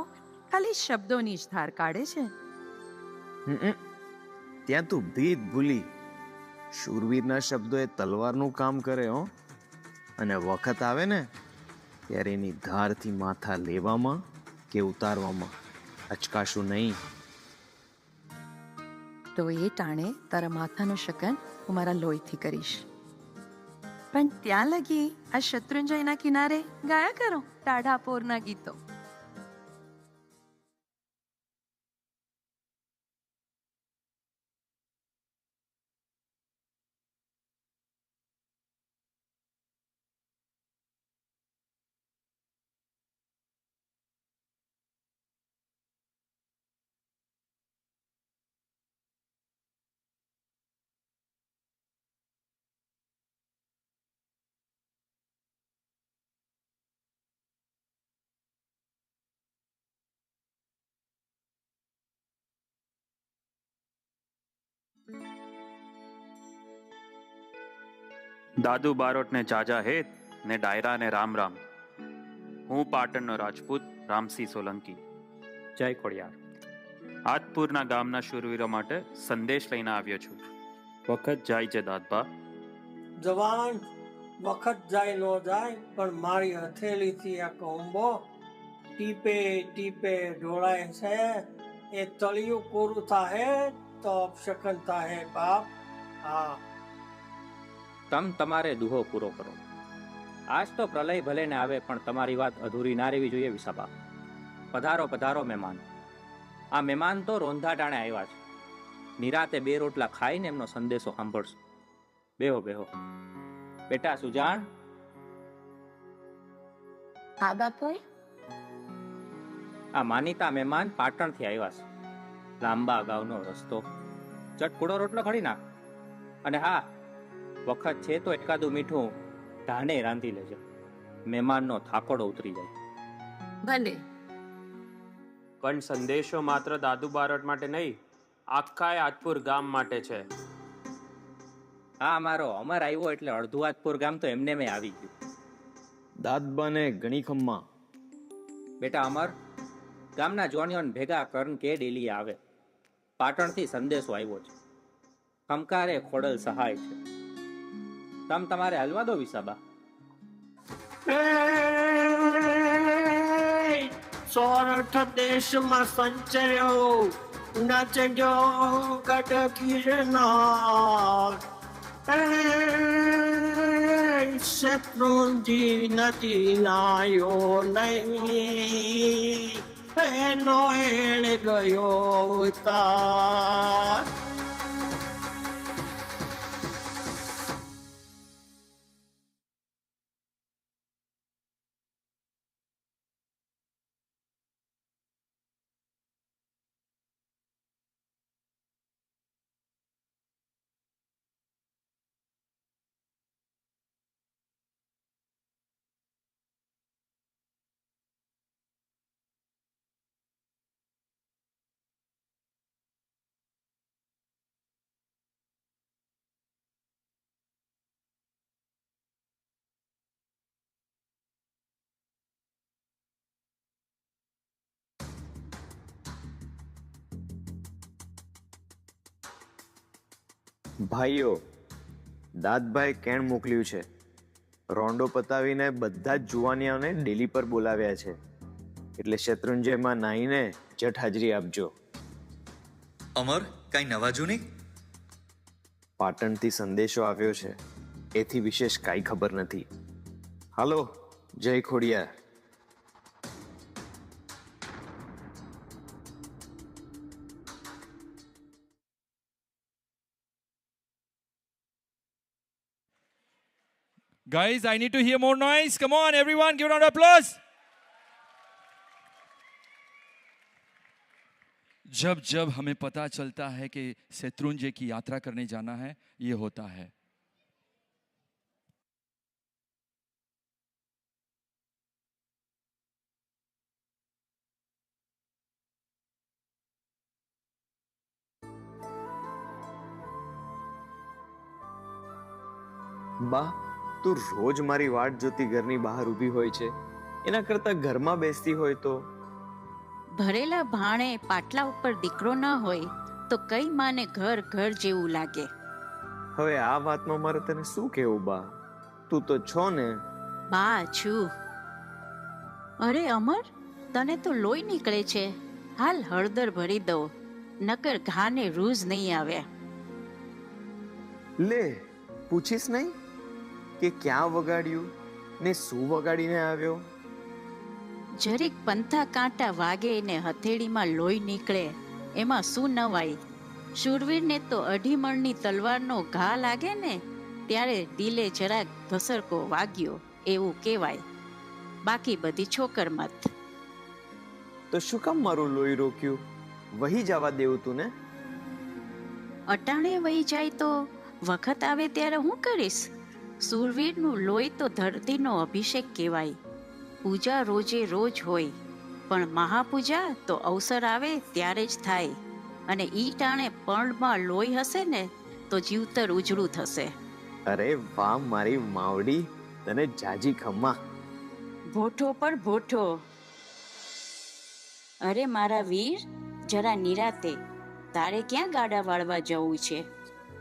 ખાલી શબ્દોની જ ધાર કાઢે છે. ત્યાં તું ભીત ભૂલી. શૂરવીરના શબ્દો એ તલવારનું કામ કરે હો. અને વખત આવે ને ત્યારે એની ધારથી માથા લેવામાં કે ઉતારવામાં અચકાશું નહીં. તો એ ટાણે તારા માથાનું શકન હું મારા લોહીથી કરીશ. પણ ત્યાં લગી આ શત્રુંજયના કિનારે ગાયા કરો ટાઢા પોરના ગીતો. દાદુ બારોટને જાજા હેત ને ડાયરાને રામ રામ. હું પાટણનો રાજપૂત રામસિંહ સોલંકી. જય ખોડિયાર. આદપુરના ગામના શૂરવીરો માટે સંદેશ લઈને આવ્યો છું. વખત જાય છે દાદબા. જવાન, વખત જાય નો જાય પણ મારી હથેળીથી આ કોંબો ટીપે ટીપે ઢોળાય છે. એ તળિયું પૂરું થાહે તો અપશકન થાહે બાપ. હા, તમ તમારે દુહો પૂરો કરો. આજ તો પ્રલય ભલે ને આવે પણ તમારી વાત અધૂરી ના રહેવી જોઈએ વિસાબા. પધારો પધારો મહેમાન. આ મહેમાન તો રોંધા ટાણે આવ્યા છે. નિરાતે 2 રોટલા ખાઈને એમનો સંદેશો સાંભળશો. બેહો બેહો. બેટા સુજાણ. હા બાપુ. આ માનીતા મહેમાન પાટણથી આવ્યા છે. લાંબા અગાઉનો રસ્તો. ચટકુડો રોટલો ખડી નાખ. અને હા, વખત છે તો એકાદું મીઠું ધાને રાંધી લેજો. મહેમાનનો થાકોડો ઉતરી જાય. ભલે. પણ સંદેશો માત્ર દાદુ બારોટ માટે નહીં, આખા આદપુર ગામ માટે છે. હા, અમારો અમર આવ્યો એટલે અડધું આદપુર ગામ તો એમને મેં આવી ગયું. દાદબાને ઘણી ખમ્મા. બેટા અમર, ગામના જોનિયોન ભેગા કરન કે ડેલી આવે. પાટણથી સંદેશો આવ્યો છે. ખમકારે ખોડલ સહાય છે. તમ તમારે હલવા દો વિસાબા. સોરઠ દેશમાં સંચર્યો નચજો ગઢ ગિરનાર. શત્રુંજી નથી નાયો નહીં, એનો એળ ગયો તાર. ભાઈઓ, દાદભાઈ કેણ મોકલ્યું છે. રોંડો પતાવીને બધા જ જુવાનિયાઓને ડેલી પર બોલાવ્યા છે. એટલે શત્રુંજયમાં નાહીને જટ હાજરી આપજો. અમર, કઈ નવા જૂની? પાટણથી સંદેશો આવ્યો છે. એથી વિશેષ કાંઈ ખબર નથી. હાલો, જય Khodiyar. Guys, I need to hear more noise. Come on, everyone, give a round of applause. जब जब हमें पता चलता है कि शत्रुंजय की यात्रा करने जाना है, ये होता है. બા, તું રોજ મારી વાટ જોતી ઘરની બહાર ઊભી હોય છે, એના કરતા ઘરમાં બેસતી હોય તો. ભરેલા ભાણે પાટલા ઉપર દીકરો ન હોય તો કઈ માને ઘર ઘર જેવું લાગે. હવે આ વાતમાં મારે તને શું કહેવું બા? તું તો છો ને. બા છું, અરે અમર, તને તો લોહી નીકળે છે. હાલ હળદર ભરી દો, નકર ઘાને રૂઝ નહીં આવે. લે, પૂછીશ નહીં કે ક્યાં વગાડ્યું ને શું વગાડીને આવ્યો? જરીક પંથા કાંટા વાગે ને હથેળીમાં લોહી નીકળે, એમાં શું નવાય? શૂરવીરને તો 2.5 મણની તલવારનો ઘા લાગે ને ત્યારે દિલે જરાક ઘસરકો વાગ્યો એવું કહેવાય. બાકી બધી છોકર મત. તો શું કામ મારું લોહી રોક્યું? વહી જવા દેવું તું ને. અટાણે વહી જાય તો વખત આવે ત્યારે હું કરીશ? શૂરવીરનું લોહી તો ધરતીનો અભિષેક કહેવાય. પૂજા રોજે રોજ હોય, પણ મહાપૂજા તો અવસર આવે ત્યારે જ થાય. અને ઈ ટાણે પર્ણમાં લોહી હશે ને તો જીવતર ઉજળું થશે. અરે વાહ મારી માવડી, તને જાજી ખમ્મા. ભોઠો પર ભોઠો. અરે મારા વીર, જરા નિરાતે. તારે ક્યાં ગાડા વાળવા જવું છે?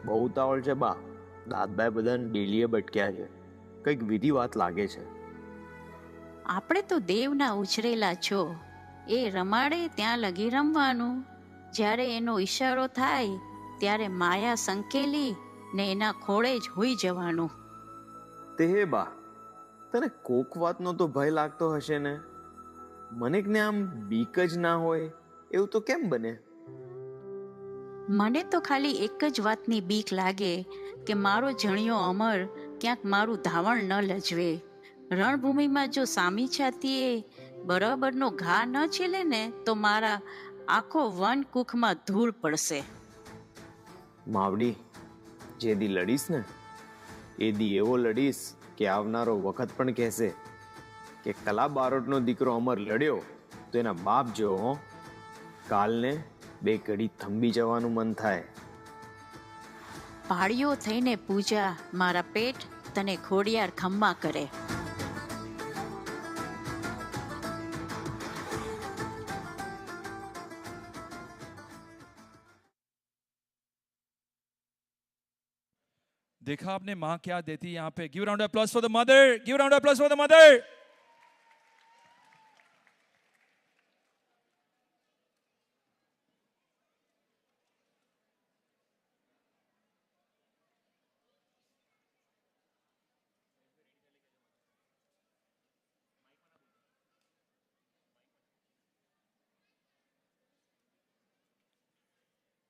બહુ તાવળ છે બા. દાદભાઈ બધાને ડેલીએ બટક્યા છે. કંઈક વિધિ વાત લાગે છે. આપણે તો દેવના ઉછરેલા છો. એ રમાડે ત્યાં લગી રમવાનું. જ્યારે એનો ઈશારો થાય ત્યારે માયા સંકેલી ને એના ખોળે જ હોઈ જવાનું. તે હે બા, તને કોક વાતનો તો ભય લાગતો હશે ને? મને ને આમ બીક જ ના હોય એવું તો કેમ બને? મને તો ખાલી એક જ વાતની બીક લાગે કે મારો જણિયો અમર ક્યાંક મારું ધાવણ ન લજવે. રણભૂમિમાં જો સામી છાતીએ બરાબરનો ઘા ન છેલે ને તો મારા આખો વન કુખમાં ધૂળ પડશે. માવડી, જે દી લડીશ ને એ દી એવો લડીશ કે આવનારો વખત પણ કહેશે કે કલા બારોટનો દીકરો અમર લડ્યો તો એના બાપ જેવો હો. કાલને 2 ઘડી થંભી જવાનું મન થાય. પાળીઓ થઈને પૂજા, મારા પેટ તને ખોડિયાર ખમ્મા કરે. देखा आपने माँ क्या देती यहाँ पे. Give round of applause for the mother. Give round of applause for the mother.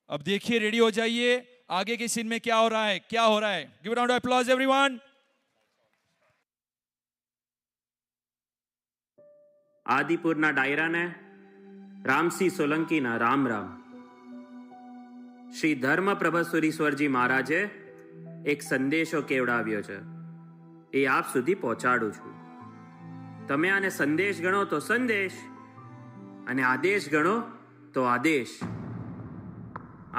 अब देखिए, रेडी हो जाइए. आगे के सीन में क्या हो रहा है, क्या हो रहा है. Give round of applause everyone. આદિપુરના ડાયરાને રામસિંહ સોલંકીના રામ રામ. શ્રી ધર્મ પ્રભસુરીશ્વરજી મહારાજે એક સંદેશો કેવડાવ્યો છે, એ આપ સુધી પહોંચાડું છું. તમે આને સંદેશ ગણો તો સંદેશ, અને આદેશ ગણો તો આદેશ.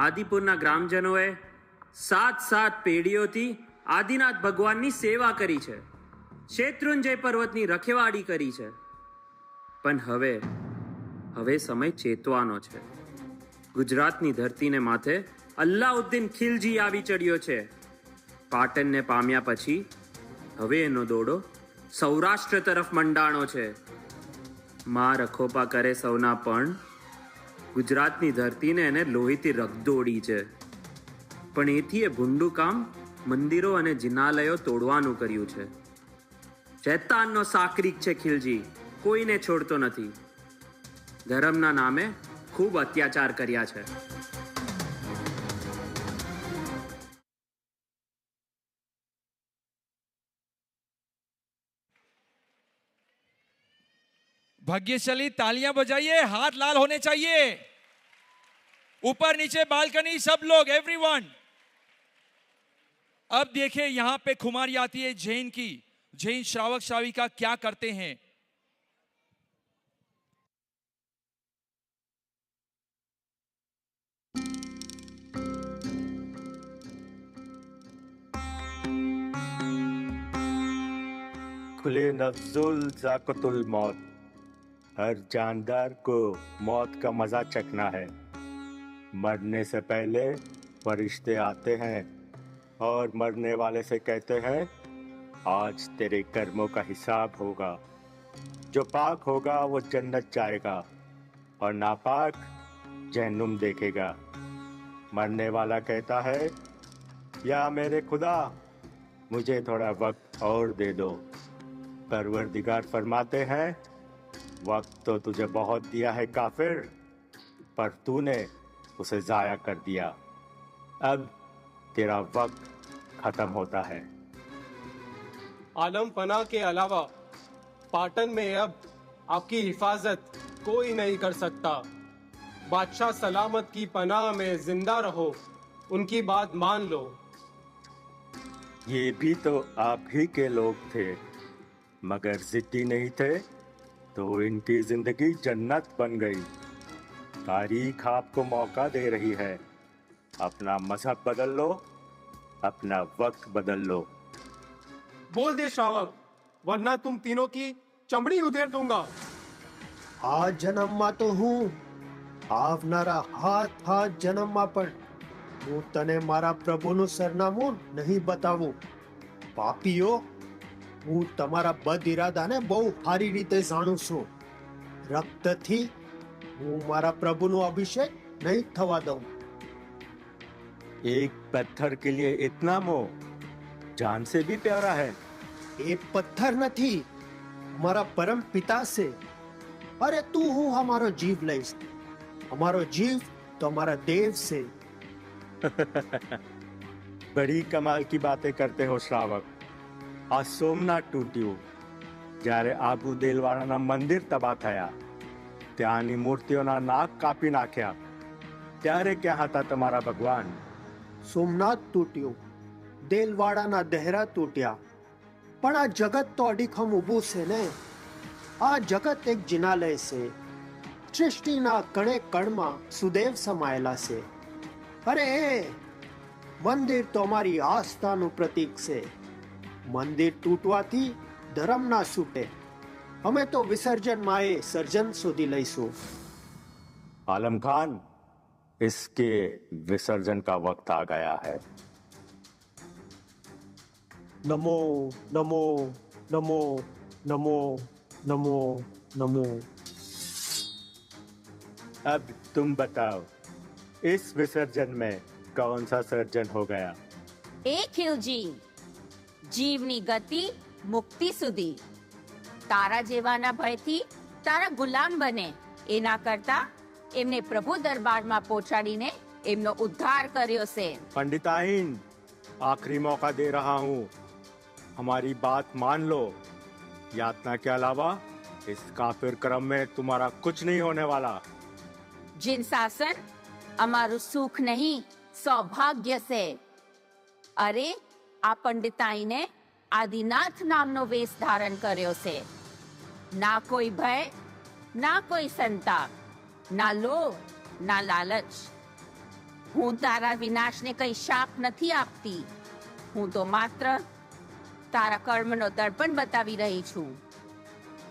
આદિપુરના ગ્રામજનોએ 7 પેઢીઓથી આદિનાથ ભગવાનની સેવા કરી છે, શેત્રુંજય પર્વતની રખેવાળી કરી છે. પણ હવે સમય ચેતવાનો છે. ગુજરાતની ધરતીને માથે અલ્લાઉદ્દીન ખિલજી આવી ચડ્યો છે. પાટણને પામ્યા પછી હવે એનો દોડો સૌરાષ્ટ્ર તરફ મંડાણો છે. માં રખોપા કરે સૌના, પણ ગુજરાતની ધરતીને એને લોહીથી રગદોડી છે. પણ એથી એ ભૂંડું કામ મંદિરો અને જિનાલયો તોડવાનું કર્યું છે. શૈતાનનો સાકરીક છે ખિલજી, કોઈને છોડતો નથી. ધર્મના નામે ખૂબ અત્યાચાર કર્યા છે. भाग्यशाली, तालियां बजाइए, हाथ लाल होने चाहिए. ऊपर नीचे बालकनी सब लोग, एवरीवन. अब देखिए यहां पे खुमारी आती है जैन की. जैन श्रावक श्राविका क्या करते हैं. खुले नफ्जुल जाकतुल मौत. हर जानदार को मौत का मजा चखना है. मरने से पहले फरिश्ते आते हैं और मरने वाले से कहते हैं आज तेरे कर्मों का हिसाब होगा. जो पाक होगा वो जन्नत जाएगा और नापाक जहन्नुम देखेगा। मरने वाला कहता है, या मेरे खुदा मुझे थोड़ा वक्त और दे दो। परवरदिगार फरमाते हैं, वक्त तो तुझे बहुत दिया है काफिर, पर तूने उसे जाया कर दिया। अब तेरा वक्त खत्म होता है। आलम पना के अलावा पाटन में अब आपकी हिफाजत कोई नहीं कर सकता। बादशाह सलामत की पनाह में जिंदा रहो, उनकी बात मान लो। ये भी तो आप ही के लोग थे, मगर जिद्दी नहीं थे तो इनकी जिंदगी जन्नत बन गई। तारीख आपको मौका दे रही है, अपना मजहब बदल लो, अपना वक्त बदल लो। बोल दे श्रावक, वरना तुम तीनों की चमड़ी उधेड़ दूंगा। આ જન્મમાં તો હું આવનારા હાથ જન્મમાં પણ હું તને મારા પ્રભુનું સરનામું નહીં બતાવું। પાપીઓ, હું તમારા બદ ઇરાદાને બહુ સારી રીતે જાણું છું। રક્તથી હું મારા પ્રભુનો અભિષેક નહીં થવા દઉં। एक पत्थर के लिए इतना मोह, जान से भी प्यारा है। એ પથ્થર નથી, મારા પરમ પિતા છે। अरे तू हूँ हमारो जीव लईस, हमारो जीव तो हमारा देव से। बड़ी कमाल की बातें करते हो श्रावक। आज सोमनाथ टूट्યું, જ્યારે આબુ દેલવાડાના મંદિર તબાહ થયા, ત્યાંની મૂર્તિઓના નાક કાપી નાખ્યા, ત્યારે ક્યાં હતા તમારા ભગવાન? સોમનાથ તૂટ્યું, દેલવાડાના દહેરા તૂટ્યા, પણ આ જગત તો અડીખમ ઊભું છે ને। આ જગત એક જિનાલય છે, સૃષ્ટિના કણે કણમાં સુદેવ સમાયેલા છે। અરે મંદિર તો અમારી આસ્થાનું પ્રતીક છે। મંદિર તૂટવાથી ધર્મ ના છૂટે। અમે તો વિસર્જન માએ સર્જન શોધી લઈશું। आलम खान, इसके विसर्जन का वक्त आ गया है। नमो नमो नमो नमो नमो नमो। अब तुम बताओ, इस विसर्जन में कौन सा सर्जन हो गया? એક ખીલજી, જીવની ગતિ મુક્તિ સુધી તારા જેવાના ભયથી તારા ગુલામ બને એના કરતા એમને પ્રભુ દરબારમાં પહોંચાડીને એમનો ઉદ્ધાર કર્યો છે। पंडिताइन, आखिरी मौका दे रहा हूँ, हमारी बात मान लो। यातना के अलावा इस काफिर क्रम में तुम्हारा कुछ नहीं होने वाला। जिन शासन અમારું સુખ નહીં સૌભાગ્ય છે। અરે આ પંડિતાઈને આદિનાથ નામનો વેશ ધારણ કર્યો છે। ના કોઈ ભય, ના કોઈ સંતાપ, ના લોભ, ના લાલચ। હું તારા વિનાશને કઈ શાપ નથી આપતી, હું તો માત્ર તારા કર્મનો દર્પણ બતાવી રહી છું।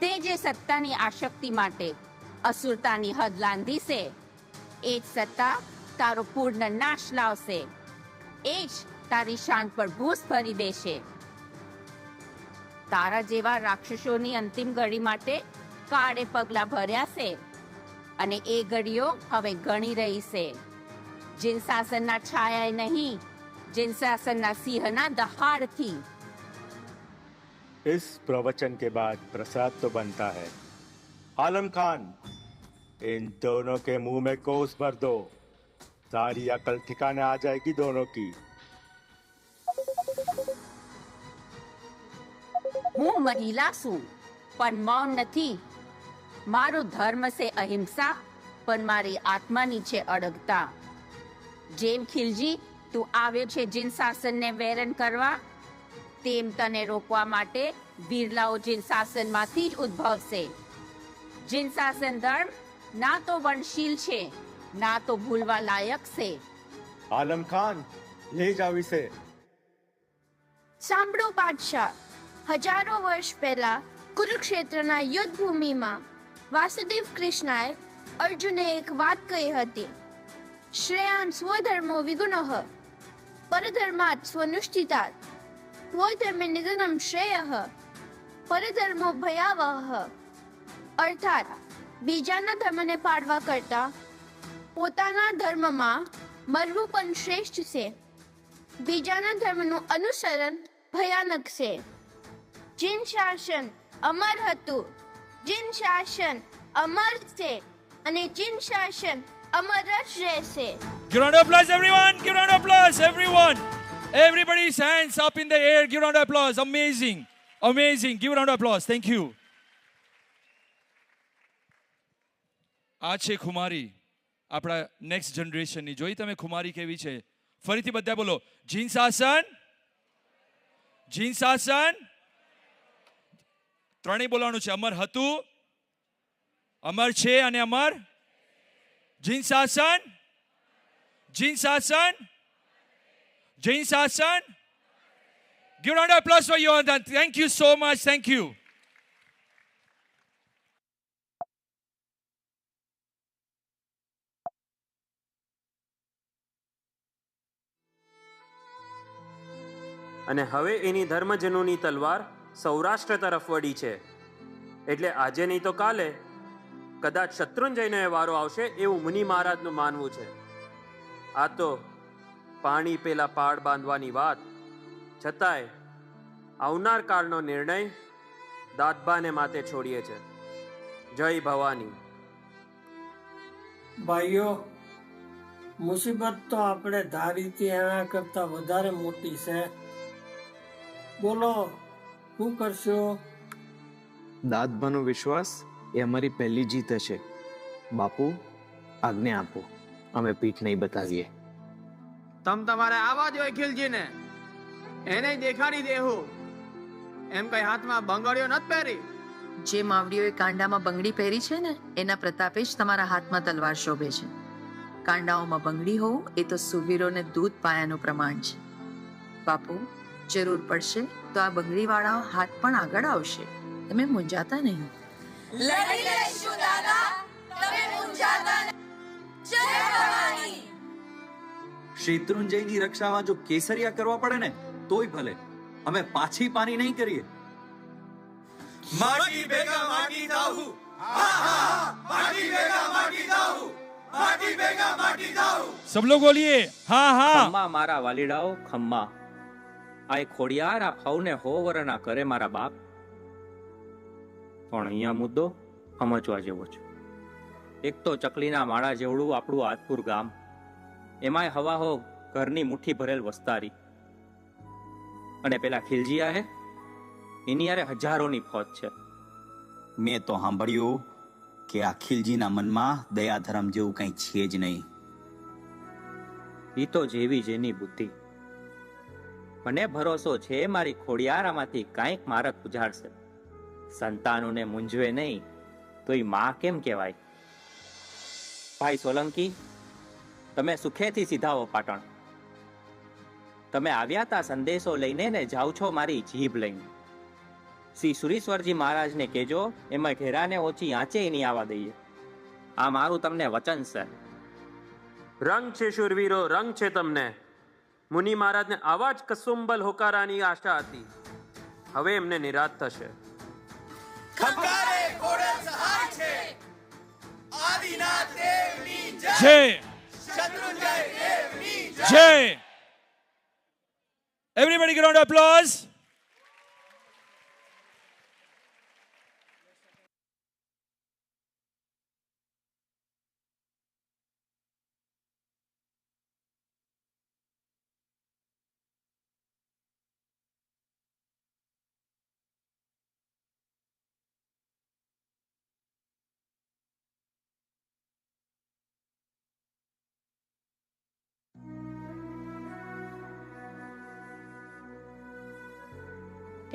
તે જે સત્તાની આશક્તિ માટે અસુરતાની હદ લાંધી છે, એ જ સત્તા તારો પૂર્ણ નાશ લાવશે। એ જ તારી શાન પર ભૂસ ભરી દેશે। તારા જેવા રાક્ષસોની અંતિમ ઘડી માટે કાળે પગલા ભર્યા છે અને એ ઘડીઓ હવે ગણી રહી છે। जिन शासनना छाया नहीं, जिन शासनना सिंहना दहाड़थी। इस प्रवचन के बाद प्रसाद तो बनता है। आलम खान, इन दोनों के मुंह में कोस भर दो, सारी अकल ठिकाने आ जाएगी दोनों की। હું મહિલા છું પણ મૌન નથી। મારો ધર્મ છે અહિંસા, પણ મારી આત્માની છે અડગતા। જેમ ખિલજી તું આવ્યો છે જીન શાસનને વેરણ કરવા, તેમ તને રોકવા માટે બિરલાઓ જીન શાસનમાંથી જ ઉદ્ભવશે। જીન શાસન ધર્મ ના તો વંશીલ છે, ના તો ભૂલવા લાયક છે। आलम खान, ले जाओ इसे। સાંભળો બાદશાહ, હજારો વર્ષ પહેલા કુરુક્ષેત્રના યુદ્ધ ભૂમિમાં વાસુદેવ કૃષ્ણાએ અર્જુને એક વાત કહી હતી, શ્રેયાન સ્વધર્મો વિગુણઃ પરધર્માત સ્વનુષ્ઠિતાત સ્વધર્મે નિધનમ શ્રેયઃ પરધર્મો ભયાવહઃ। અર્થાત બીજાના ધર્મને પાળવા કરતા પોતાના ધર્મમાં મરવું પણ શ્રેષ્ઠ છે. બીજાના ધર્મનું અનુસરણ ભયાનક છે. જીન શાસન અમર હતું, જીન શાસન અમર છે અને જીન શાસન અમર જ રહેશે. Give round of applause, everyone. Give round of applause, everyone. Everybody's hands up in the air. Give round of applause. Amazing. Amazing. Give round of applause. Thank you. આ છે ખુમારી, આપણા નેક્સ્ટ જનરેશનની. જોઈ તમે ખુમારી કેવી છે? ફરીથી બધા બોલો. જીન શાસન, જીન શાસન. ત્રણેય બોલવાનું છે. અમર હતું, અમર છે અને અમર. જીન શાસન, જીન શાસન, જીન શાસન. Give round of applause for you all. Thank you so much. Thank you. અને હવે એની ધર્મજનોની તલવાર સૌરાષ્ટ્ર તરફ વળી છે. એટલે આજે નહીં તો કાલે કદાચ શત્રુંજયનો વારો આવશે એવું મુનિ મહારાજનું માનવું છે. આ તો પાણી પેલા પાડ બાંધવાની વાત, છતાંય આવનાર કાળનો નિર્ણય દાદબાને માથે છોડીએ છે. જય ભવાની. ભાઈઓ, મુસીબત તો આપણે ધારીથી એના કરતા વધારે મોટી છે. બોલો, શું કરશો? દાદબાનો વિશ્વાસ એ અમારી પહેલી જીત હશે. બાપુ, આજ્ઞા આપો, અમે પીઠ નહીં બતાવીએ. તમ તમારે આવા જોઈએ ખીલજીને, એને દેખાડી દેવું. એમ કઈ હાથમાં બંગડીઓ નથી પહેરી. જે માવડીઓએ કાંડામાં બંગડી પહેરી છે ને, એના પ્રતાપે જ તમારા હાથમાં તલવાર શોભે છે. કાંડાઓમાં બંગડી હોવું એ તો સુરવીરોને દૂધ પાયાનું પ્રમાણ છે. બાપુ, જરૂર પડશે તો આ બંગડીવાળાઓ હાથ પણ આગળ આવશે. તમે મૂંઝાતા નહીં. લડી લઈશું દાદા, તમે મૂંઝાતા નહીં. જય ભવાની. શેત્રુંજયની રક્ષામાં જો કેસરિયા કરવા પડે ને તોય ભલે, અમે પાછી પાની નહીં કરીએ. માટી ભેગા માટી જાવું. હા હા, માટી ભેગા માટી જાવું. માટી ભેગા માટી જાવું. સબ લોગ બોલીએ હા હા. ખમ્મા મારા વાલીડાઓ ખમ્મા. આ ખોડિયાર આ ફાઉને હો વરના કરે મારા બાપ. પણ અહીંયા મુદ્દો સમજવા જેવો છે. એક તો ચકલીના માળા જેવડું આપણું આદપુર ગામ, એમાંય હવા હો ઘરની મુઠ્ઠી ભરેલ વસ્તારી. અને પેલા ખીલજીયા હે, એની યારે હજારોની ફોજ છે. મેં તો સાંભળ્યું કે આ ખીલજીના મનમાં દયાધર્મ જેવું કંઈ છે જ નહીં. ઈ તો જેવી જેની બુદ્ધિ. મને ભરોસો છે મારી ખોડિયારામાંથી કાંઈક મારક ઉજાડશે. સંતાનોને મૂંઝવે નહીં તો ઈ માં કેમ કહેવાય? ભાઈ સોલંકી, તમે સુખેથી સીધાઓ પાટણ. તમે આવ્યા તા સંદેશો લઈને ને જાઓ છો મારી જીભ લઈને. શ્રી સુરેશ્વરજી મહારાજને કહેજો એમાં ઘેરાને ઓછી આંચે નહીં આવવા દઈએ. આ મારું તમને વચન છે. રંગ છે શૂરવીરો, રંગ છે તમને. મુનિ મહારાજને આવા જ કસુંબલ હોકારાની આશા હતી. હવે એમને નિરાશ થશે. ખંકારે ખોડલ સહાય છે. આદિનાથ દેવની જય. શત્રુંજય દેવની જય. Everybody give a round of applause.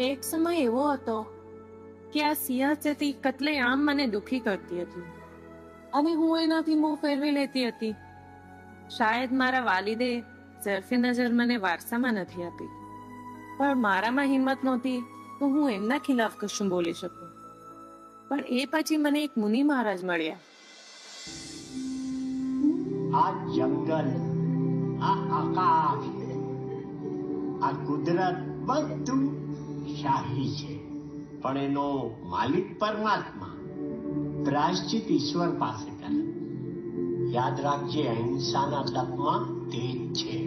એક સમય એવો હતો કે આ સિયાસતી કત્લેઆમ મને દુખી કરતી હતી અને હું એનાથી મોં ફેરવી લેતી હતી. શાયદ મારા વાલિદે ઝરફી નજર મને વારસામાં નથી આપી, પણ મારામાં હિંમત નહોતી તો હું એમના ખિલાફ કશું બોલી શકું. પણ એ પછી મને એક મુનિ મહારાજ મળ્યા. આ જંગલ, આ આકાશ, આ કુદરત બધું શાહી છે, પણ એનો માલિક પરમાત્મા. પ્રાયશ્ચિત ઈશ્વર પાસે કર. યાદ રાખજે, અહિંસાના તપમાં તેજ છે.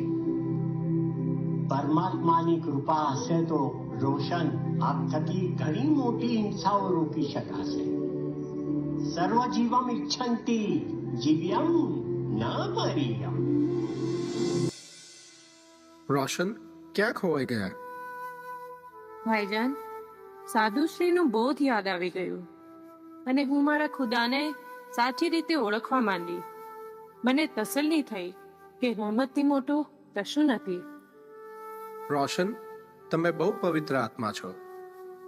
પરમાત્માની કૃપા હશે તો રોશન આપ થકી ઘણી મોટી હિંસાઓ રોકી શકાશે. સર્વજીવમ ઇચ્છન્તિ જીવ્યમ ન મરિયમ. રોશન ક્યાં ખોવાઈ ગયા? ભાઈજાન, સાધુશ્રીનું બોધ યાદ આવી ગયું અને હું મારા ખુદાને સાચી રીતે ઓળખવા માંડી. મને તસલ્લી થઈ કે રહેમતથી મોટું કશું નથી. રોશન, તમે બહુ પવિત્ર આત્મા છો.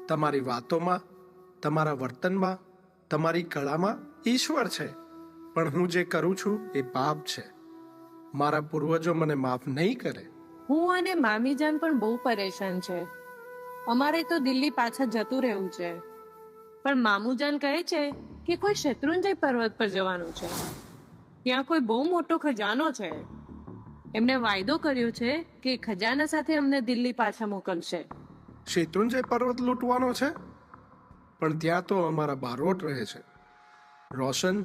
તમારી વાતોમાં, તમારા વર્તનમાં, તમારી કળામાં ઈશ્વર છે. પણ હું જે કરું છું એ પાપ છે. મારા પૂર્વજો મને માફ નહીં કરે. હું અને મામીજાન પણ બહુ પરેશાન છે. અમારે તો દિલ્હી પાછા જતું રહેવું છે, પણ મામુજાન કહે છે કે કોઈ શત્રુંજય પર્વત પર જવાનું છે. ત્યાં કોઈ બહુ મોટો ખજાનો છે. એમને વાયદો કર્યો છે કે ખજાના સાથે અમને દિલ્હી પાછા મોકલશે. શેત્રુંજય પર્વત લૂંટવાનો છે? પણ ત્યાં તો અમારા બારોટ રહે છે. રોશન,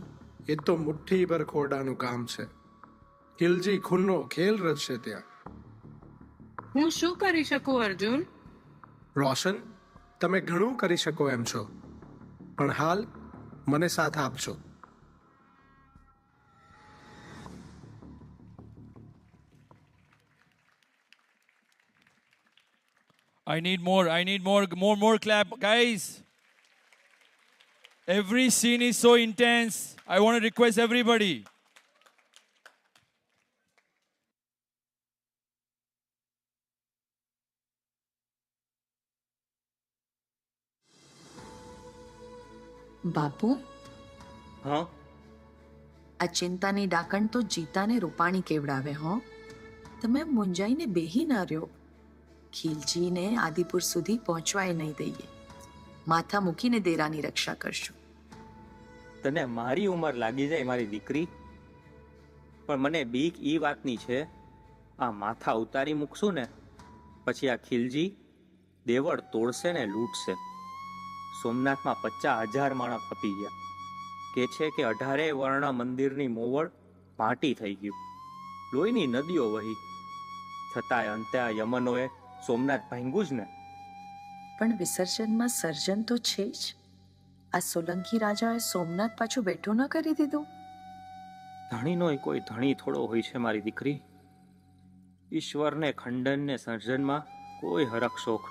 એ તો મુઠ્ઠી ભર ખોરડાનું કામ છે. ખિલજી ખૂનનો ખેલ રચશે ત્યાં. હું શું કરી શકું અર્જુન? રોશન, તમે ઘણું કરી શકો એમ છો, પણ હાલ મને સાથ આપજો. I need more clap, guys. Every scene is so intense. I want to request everybody. બાપુ, હા, આ ચિંતાની ડાકણ તો જીતાને રૂપાણી કેવડાવે. હો, તમે મુંજાઈને બેહી ના રહ્યો. ખીલજીને આદિપુર સુધી પહોંચવાય નહીં દઈએ. માથા મૂકીને દેરાની રક્ષા કરશું. તને મારી ઉંમર લાગી જાય મારી દીકરી, પણ મને બીક ઈ વાતની છે, આ માથા ઉતારી મૂકશું ને પછી આ ખીલજી દેવળ તોડશે ને લૂંટશે. સોમનાથમાં 50,000 માણસ ખપી ગયા. કે છે કે 18 વર્ણ મંદિરની મોવડ માટી થઈ ગયું, લોહીની નદીઓ વહી. છતાંય અંતે આ યમનોએ સોમનાથ ભાંગ્યું જ ને. પણ વિસર્જનમાં સર્જન તો છે જ. આ સોલંકી રાજાએ સોમનાથ પાછું બેઠું ન કરી દીધું. ધણીનો કોઈ ધણી થોડો હોય છે મારી દીકરી. ઈશ્વરને ખંડન ને સર્જનમાં કોઈ હરખ શોખ,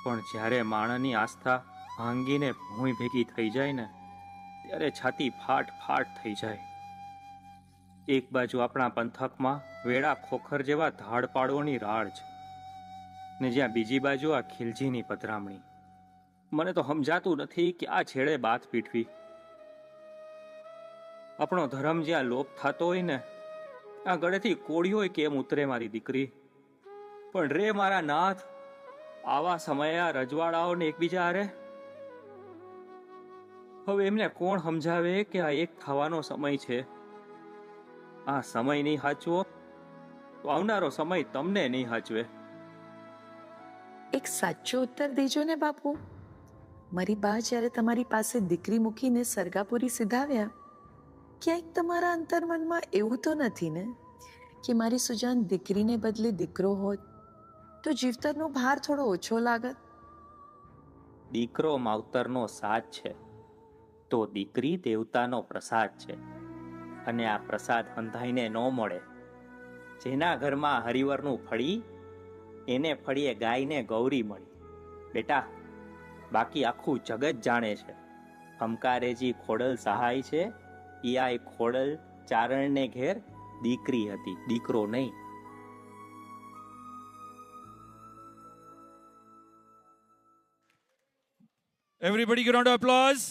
પણ જ્યારે માણસની આસ્થા ભાંગીને ભૂંય ભેગી થઈ જાય ને ત્યારે છાતી ફાટ ફાટ થઈ જાય. એક બાજુ આપણા પંથકમાં વેડા ખોખર જેવા ધાડ પાડવાની રાડ છે, ને જ્યાં બીજી બાજુ આ ખીલજીની પધરામણી. મને તો સમજાતું નથી કે આ છેડે બાથ પીઠવી. આપણો ધર્મ જ્યાં લોપ થતો હોય ને આ ગળેથી કોળીઓ કેમ ઉતરે મારી દીકરી. પણ રે મારા નાથ, આવા સમયે આ રજવાડાઓને એકબીજા હારે. હવે એમને કોણ સમજાવે કે આ એક થવાનો સમય છે. આ સમય નહીં સાચવો તો આવનારો સમય તમને નહીં સાચવે. એક સાચો ઉત્તર દેજો ને બાપુ. મારી બા જ્યારે તમારી પાસે દીકરી મૂકીને સરગાપુરી સીધાવ્યા, ક્યાંક તમારા અંતર્મનમાં એવું તો નથી ને કે મારી સુજાન દીકરીને બદલે દીકરો હોત તો જીવતરનો ભાર થોડો ઓછો લાગત? દીકરો માવતરનો સાથ છે તો દીકરી દેવતાનો પ્રસાદ છે, અને આ પ્રસાદ અંધાઈને ન મળે. જેના ઘરમાં હરિવરનું ફળી એને ફળીએ ગાયને ગૌરી મળી. બેટા, બાકી આખું જગત જાણે છે ખમકારેજી ખોડલ સહાય છે, ઈયાય ખોડલ ચારણને ઘેર દીકરી હતી, દીકરો નહીં. Everybody give a round of applause.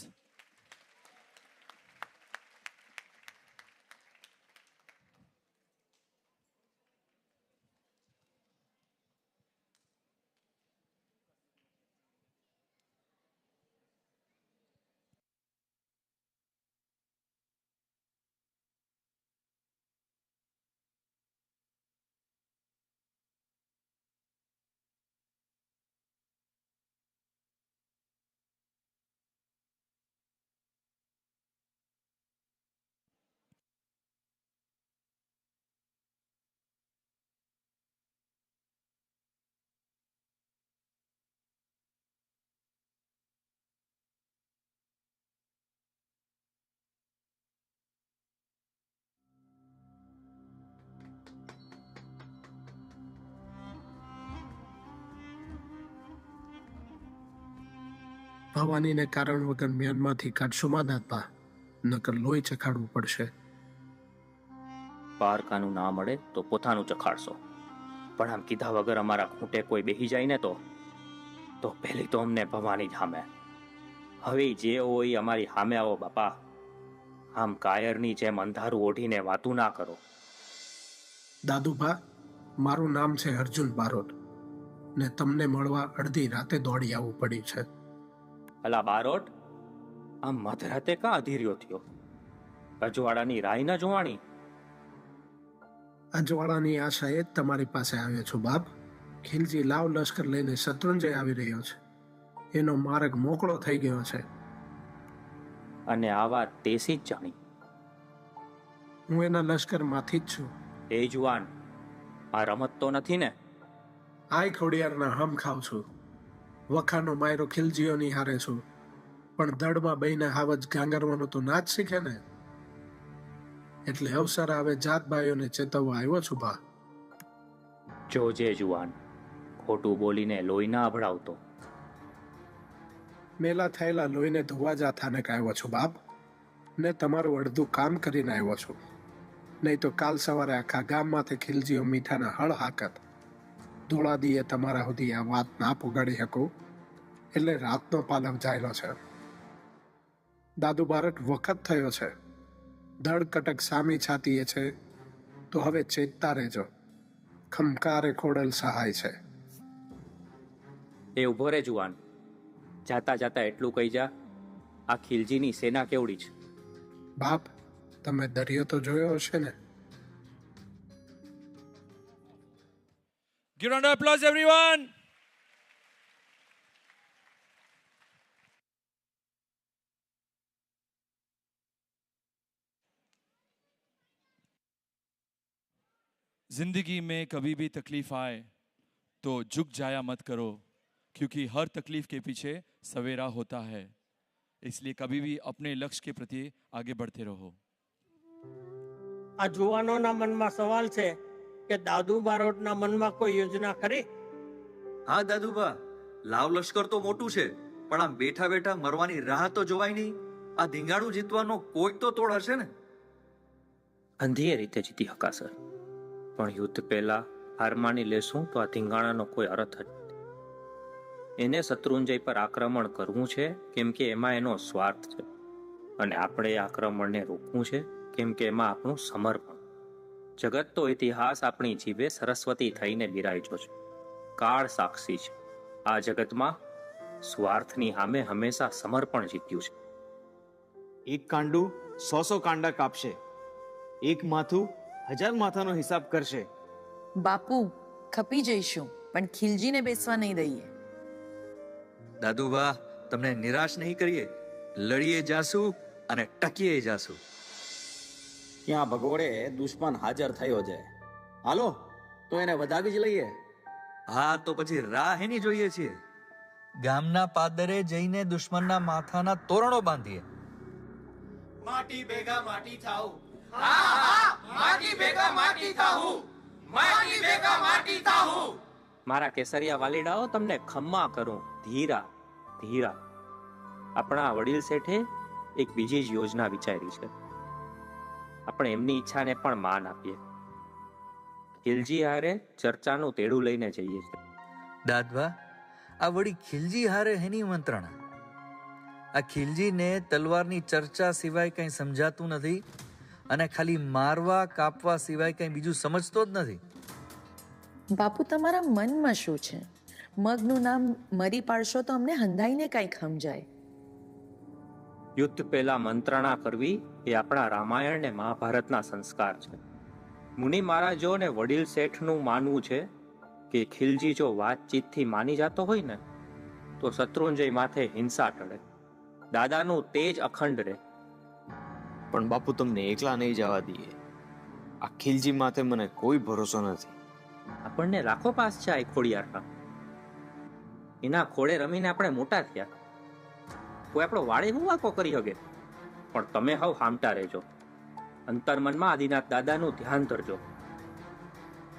ભવાનીને કારણ વગર મ્યાનમાંથી કાઢશોમાં દાતા, નકર લોહી ચખાડવું પડશે. પારકાનું ના મળે તો પોતાનું ચખાડશો, પણ આમ કીધા વગર અમારા ખૂંટે કોઈ બેહી જાય ને તો પહેલી તો અમને ભવાની જ સામે. હવે જે હોય અમારી સામે આવો બાપા. આમ કાયરની જેમ અંધારું ઓઢીને વાતું ના કરો. દાદુભા, મારું નામ છે અર્જુન બારોટ ને તમને મળવા અડધી રાતે દોડી આવવું પડ્યું છે. અલા બારોટ, આમ મધરાતે કા અધીર્યો થયો? અજવાળાની રાય ન જોવાણી? અજવાળાની આશાએ જ તમારી પાસે આવ્યો છું બાપ. ખીલજી લાવ લશ્કર લઈને શત્રુંજય આવી રહ્યો છે. એનો માર્ગ મોકળો થઈ ગયો છે. અને આ વાત તેસી જ જાણી? હું એના લશ્કરમાંથી જ છું. એ જુવાન, આ રમત તો નથી ને? આય ખોડિયારના હમ ખાવ છું. વખાનો માયરો ખીલજીઓની હારે છું, પણ દળમાં બહીને હાવજ ગાંગરવાનો તો ના જ શીખે ને. એટલે અવસર આવે જાત ભાઈઓને ચેતવવા આવ્યો છું બા. જોજે જુવાન, ખોટું બોલીને લોહી ના અભડાવતો. મેલા થયેલા લોહીને ધોવા જાથાને આવ્યો છું બાપ, ને તમારું અડધું કામ કરીને આવ્યો છું. નહીં તો કાલ સવારે આખા ગામમાંથી ખીલજીઓ મીઠાના હળ હાકત. ધોળાદીએ તમારા સુધી આ વાત ના પુગાડી શકું, એટલે રાતનો પાલવ જાયેલો છે. દાદુ બારટ વખત થયો છે. ધડ કટક સામી છાતીએ છે, તો હવે ચેતતા રહેજો. ખમકારે ખોડલ સહાય છે. એ ઉભો રે જુવાન, જાતા જાતા એટલું કહી જા, આ ખીલજીની સેના કેવડી છે? બાપ, તમે દરિયો તો જોયો હશે ને? Give round of applause, everyone. जिंदगी में कभी भी तकलीफ आए तो झुक जाया मत करो, क्योंकि हर तकलीफ के पीछे सवेरा होता है. इसलिए कभी भी अपने लक्ष्य के प्रति आगे बढ़ते रहो. આ જુવાનોના મનમાં સવાલ છે કે દાદુ બારોટના મનમાં કોઈ યોજના ખરી? હા દાદુબા, લાવ લશ્કર તો મોટું છે, પણ આમ બેઠા બેઠા મરવાની રાહ તો જોવાય નહીં. આ ધીંગાણું જીતવાનો કોઈક તો તોડ હશે ને? અંધીએ રીતે જીતી હકાશે, પણ યુદ્ધ પહેલા હાર માની લેશું તો આ ધીંગાણાનો કોઈ અર્થ જ નથી. એને શત્રુંજય પર આક્રમણ કરવું છે કેમ કે એમાં એનો સ્વાર્થ છે, અને આપણે આક્રમણને રોકવું છે કેમ કે એમાં આપણું સમર્પણ. જગત તો ઇતિહાસ આપણી જીભે સરસ્વતી થઈને બિરાજો છે. કાળ સાક્ષી છે. આ જગતમાં સ્વાર્થની સામે હંમેશા સમર્પણ જીત્યું છે. એક કાંડું 100 કાંડા કાપશે, એક માથું 1000 માથાનો હિસાબ કરશે. બાપુ, ખપી જઈશું, પણ ખીલજીને બેસવા નહીં દઈએ. દાદુબા, તમને નિરાશ નહીં કરીએ. લડીએ જાશું અને ટકીએ જાશું. ત્યાં ભગોડે દુશ્મન હાજર થયો છે. હાલો તો એને વધાવી જ લઈએ. હા, તો પછી રાહ એની જોઈએ છીએ. ગામના પાદરે જઈને દુશ્મનના માથાના તોરણો બાંધીએ. માટી ભેગા માટી થાઉ. હા હા, માટી ભેગા માટી થાઉ. માટી ભેગા માટી થાઉ. મારા કેસરિયા વાલીડાઓ, તમને ખમ્મા કરું. ધીરા ધીરા. આપણા વડીલ શેઠે એક બીજી જ યોજના વિચારી છે. આપણે એમની ઈચ્છાને પણ માન આપીએ. ખીલજી હારે ચર્ચાનું તેડું લઈને જઈએ છીએ. દાદવા, આ વળી ખીલજી હારે એની મંત્રણા. આ ખીલજીને તલવારની ચર્ચા સિવાય કંઈ સમજાતું નથી, અને ખાલી મારવા કાપવા સિવાય કંઈ બીજું સમજતો જ નથી. બાપુ, તમારા મનમાં શું છે? મગનું નામ મરી પાડશો તો અમને હંધાઈને કંઈક સમજાય. યુદ્ધ પહેલા મંત્રણા કરવી એ આપણા રામાયણ ને મહાભારતના સંસ્કાર છે. મુનિ મહારાજો ને વડીલ શેઠનું માનવું છે કે ખીલજી જો વાતચીતથી માની જતો હોય ને તો શત્રુંજય માથે હિંસા ટળે, દાદાનું તેજ અખંડ રહે. પણ બાપુ, તમને એકલા નહીં જવા દઈએ. આ ખીલજી માથે મને કોઈ ભરોસો નથી. આપણને રાખો પાસ છે આ ખોડિયારના. એના ખોડે રમીને આપણે મોટા થયા. કોઈ આપણો વાળે હું વાકો કરી શકે? પણ તમે હાવ હામટા રહેજો. અંતર્મનમાં આદિનાથ દાદાનું ધ્યાન ધરજો.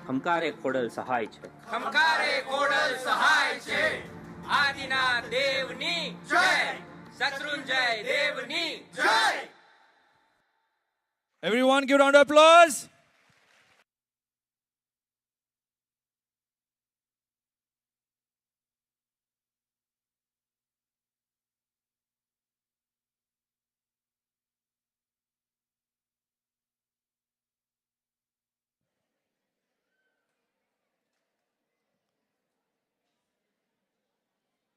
ખમકારે ખોડલ સહાય છે. ખમકારે ખોડલ સહાય છે. આદિનાથ દેવની જય, શત્રુંજય દેવની જય. Everyone give a round of applause.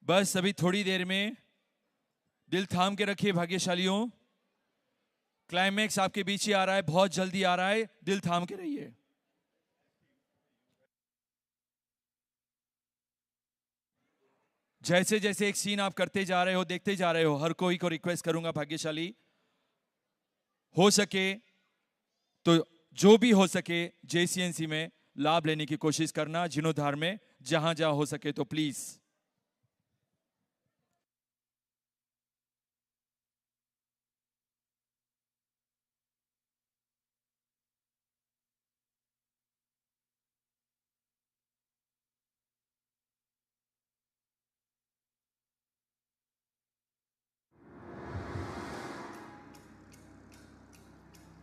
बस अभी थोड़ी देर में दिल थाम के रखिए भाग्यशालियों. क्लाइमैक्स आपके बीच ही आ रहा है, बहुत जल्दी आ रहा है, दिल थाम के रहिए. जैसे जैसे एक सीन आप करते जा रहे हो, देखते जा रहे हो, हर कोई को रिक्वेस्ट करूंगा भाग्यशाली, हो सके तो जो भी हो सके JCNC में लाभ लेने की कोशिश करना, जीर्णोद्धार में जहां जहां हो सके तो प्लीज.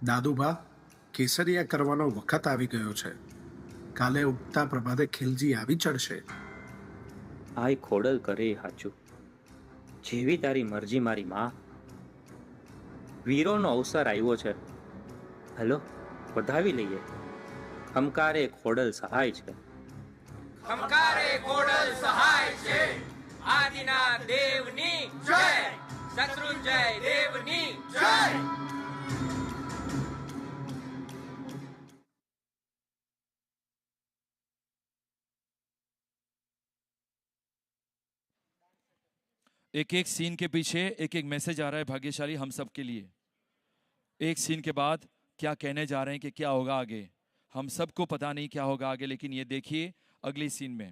દાદુભા, કેસરિયા કરવાનો વખત આવી ગયો છે. કાલે ઉગતા પ્રભાતે ખીલજી આવી ચડશે. આય ખોડલ કરે હાચું, જેવી તારી મરજી મારી માં. વીરોનો અવસર આવ્યો છે, હલો વધાવી લઈએ. ખમકારે ખોડલ સહાય છે, ખમકારે ખોડલ સહાય છે. આદિનાથ દેવની જય, શત્રુંજય દેવની જય. एक एक सीन के पीछे एक एक मैसेज आ रहा है भाग्यशाली हम सब के लिए. एक सीन के बाद क्या कहने जा रहे हैं कि क्या होगा आगे, हम सबको पता नहीं क्या होगा आगे, लेकिन ये देखिए अगली सीन में.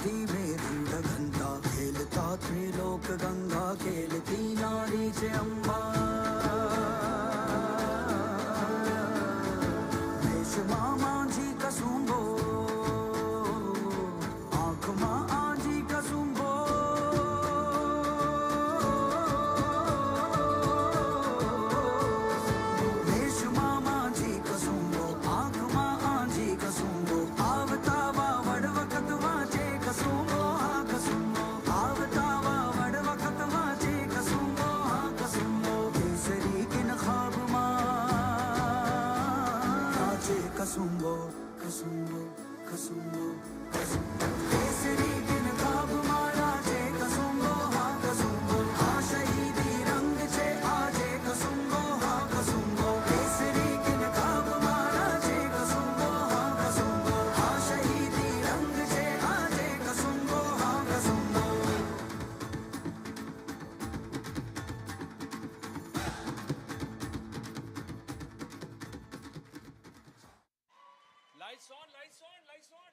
थी मेरी डगंगा खेलता त्रिलोक गंगा खेलती नारी से अम्बा वेश मामा जी कसुंबो आँख माँ आजी कसुंबो वेश मामा जी कसुंबो आँख माँ आजी कसुंबो आवता वा वड़ वकत वाचे कसुंबो आ कसुंबो कसुम्बो कसुम्बो कसुम्बो कसुम्बो केसरी बिन खाब मारा जे कसुम्बो हाँ कसुम्बो हाँ शहीदी रंग छे आजे कसुम्बो हाँ कसुम्बो केसरी बिन खाब मारा जे कसुम्बो हाँ कसुम्बो हाँ शहीदी रंग छे आजे कसुम्बो हाँ कसुम्बो Lights on, lights on, lights on.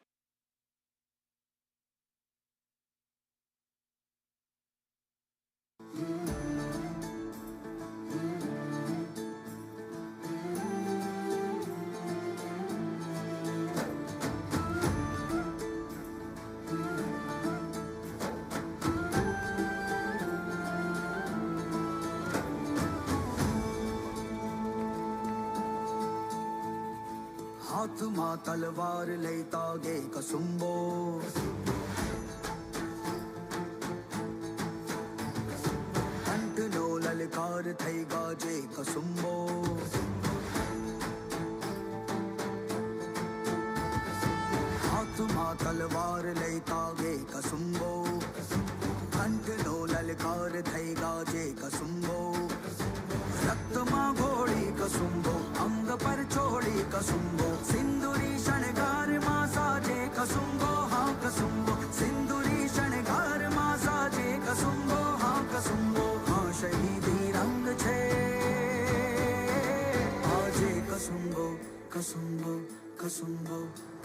हाथ मां तलवार लेता गे कसुम्बो कंठ नो ललकार थई गाजे कसुम्बो हाथ मां तलवार लेता गे कसुम्बो कंठ नो ललकार थई गाजे कसुम्बो रक्त मां घोड़ी कसुम्बो अंग पर छोड़ी कसुम्बो सिंदूरी शणगार मां साजे कसुम्बो हाँ कसुम्बो सिंदूरी शणगार मां साजे कसुम्बो हाँ कसुम्बो हाँ शहीदी रंग छे आजे कसुम्बो कसुम्बो कसुम्बो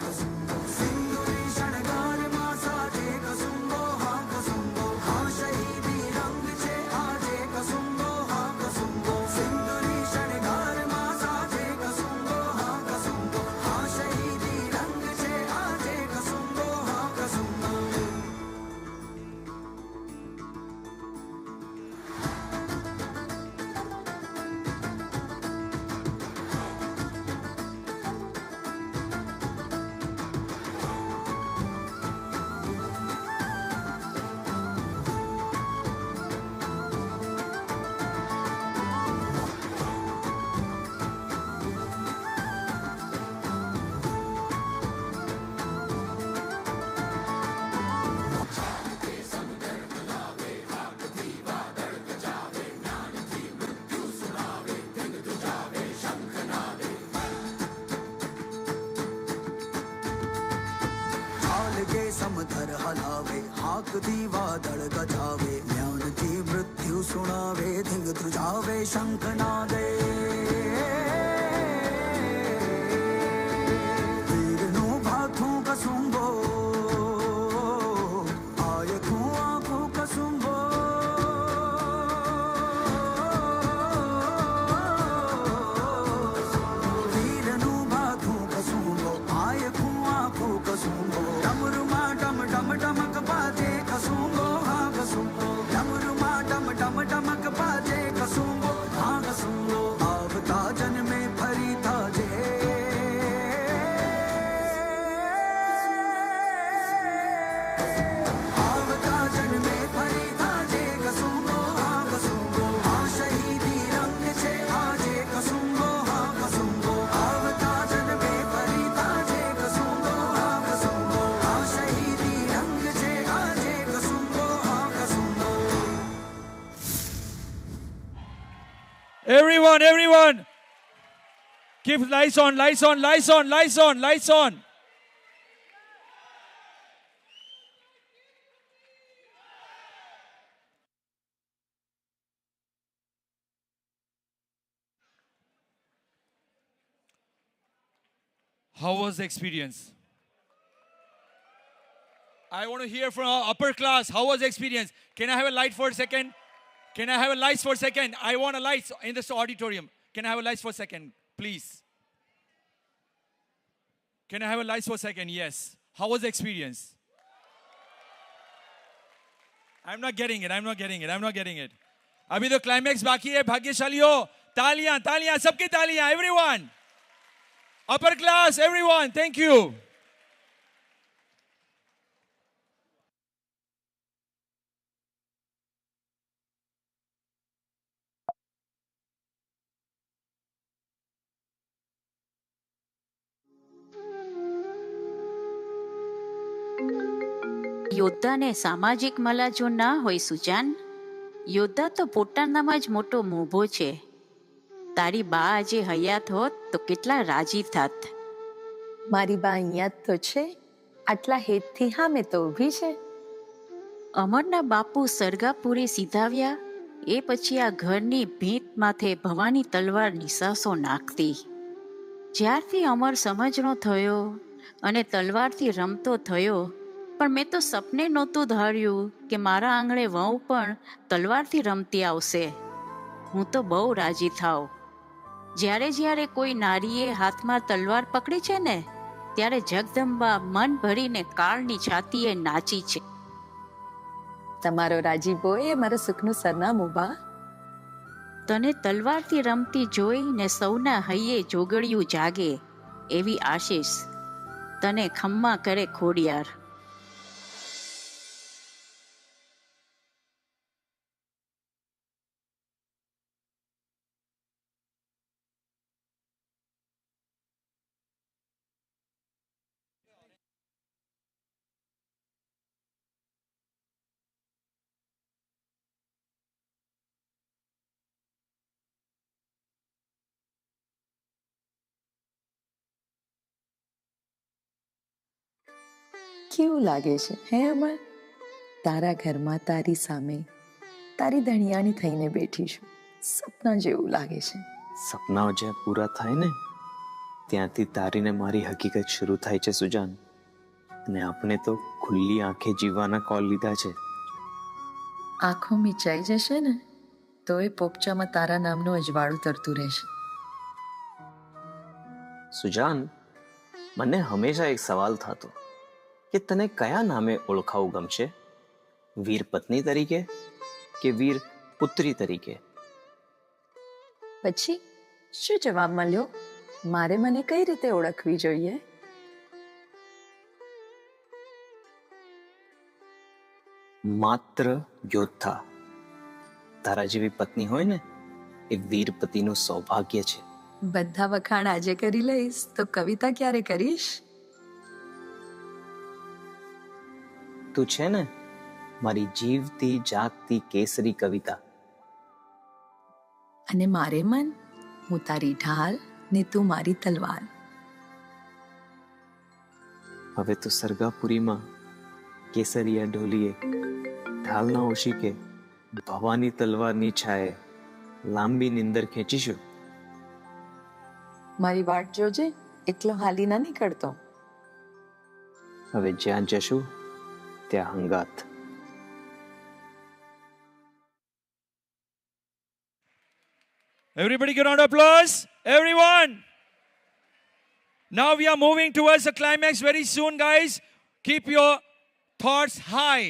कसुम्बो सिंदूरी शणगार मां साजे कसुम्बो हाँ कसुम्बो हाँ शहीदी रंग छे आजे कसुम्बो हाँ कसुम्बो सिंदूरी शणगार मां साजे कसुम्बो हाँ कसुम्बो हाँ शहीदी रंग छे आजे कसुम्बो हाँ कसुम्बो के समधर हलावे हाक दी वादळ गजावे ज्ञानती मृत्यु सुनावे धिंग ध्रुजावे शंख नादे वीरनु भाथू कसुम्बो आयखू आंखू कसुम्बो वीरनु भाथू कसुम्बो आयखू आंखू कसुम्बो डमक बाजे कसुम्बो हाँ कसुम्बो डमरुमा डम डमक बाजे कसुम्बो हाँ कसुम्बो आवता जन में फरी ताजे आवता जन में फरी ताजे कसुम्बो हाँ कसुम्बो हाँ शहीदी रंग छे आजे कसुम्बो हाँ कसुम्बो आवता जन में फरी ताजे कसुम्बो हाँ कसुम्बो हाँ शहीदी Everyone, keep lights on, lights on, lights on, lights on, lights on. How was the experience? I want to hear from our upper class. How was the experience? Can I have a light for a second? Can I have a lights for a second? I want a lights in this auditorium. Can I have a lights for a second, please? Can I have a lights for a second? Yes. How was the experience? I'm not getting it. I'm not getting it. I'm not getting it. अभी तो climax बाकी है. भाग्यशाली हो. तालियां, तालियां, सबकी तालियां. Everyone. Upper class, everyone. Thank you. યોદ્ધાને સામાજિક મલાજો ના હોય સુજાન. યોદ્ધા તો પોતાનામાં જ મોટો મોભો છે. તારી બા આજે હયાત હોત તો કેટલા રાજી થાત. મારી બા અહીંયા જ તો છે, આટલા હેતથી હા મેં તો ઊભી છે. અમરના બાપુ સરગાપુરી સીધાવ્યા એ પછી આ ઘરની ભીંત માથે ભવાની તલવાર નિશાસો નાખતી. જ્યારથી અમર સમજણો થયો અને તલવારથી રમતો થયો, પણ મેં તો સપને નહોતું ધાર્યું કે મારા આંગણે વહુ પણ તલવારથી રમતી આવશે. હું તો બહુ રાજી થાવ. જ્યારે જ્યારે કોઈ નારીએ હાથમાં તલવાર પકડી છે ને, ત્યારે જગદંબા મન ભરીને કાળની છાતીએ નાચી છે. તમારો રાજીપો એ મારા સુખનું સરનામું બા. તને તલવારથી રમતી જોઈને સૌના હૈયે જોગળિયું જાગે એવી આશીષ તને ખમ્મા કરે ખોડિયાર. કેવું લાગે છે હે અમર? તારા ઘરમાં તારી સામે તારી ધણિયાણી થઈને બેઠી છું. સપના જેવું લાગે છે. સપનાઓ જ્યાં પૂરા થાય ને ત્યાંથી તારીને મારી હકીકત શરૂ થાય છે સુજાન. અને આપણે તો ખુલ્લી આંખે જીવવાના કોલ લીધા છે. આંખો મીચાઈ જશે ને તો એ પોપચામાં તારા નામનું અજવાળું તરતું રહેશે. સુજાન, મને હંમેશા એક સવાલ થતો કે તને કયા નામે ઓળખાવું ગમશે? વીર પત્ની તરીકે કે વીર પુત્રી તરીકે? પછી શું જવાબ મળ્યો? મારે મને કઈ રીતે ઓળખવી જોઈએ? માત્ર યોદ્ધા. તારા જેવી પત્ની હોય ને એ વીર પતિનું સૌભાગ્ય છે. બધા વખાણ આજે કરી લઈશ તો કવિતા ક્યારે કરીશ? તું છે ને મારી જીવતી જાગતી કેસરી કવિતા. અને મારે મન, હું તારી ઢાલ ને તું મારી તલવાર. હવે તો સરગાપુરીમાં કેસરિયા ઢોલીએ ઢાલના ઓશિકે ભવાની તલવારની છાએ લાંબી નિંદર ખેંચીશું. મારી વાટ જોજે, એટલો હાલી ના નીકળતો. હવે જ્યાં જશું ત્યાં હંગાત. Everybody give a round of applause. Everyone. Now we are moving towards the climax very soon, guys. Keep your thoughts high.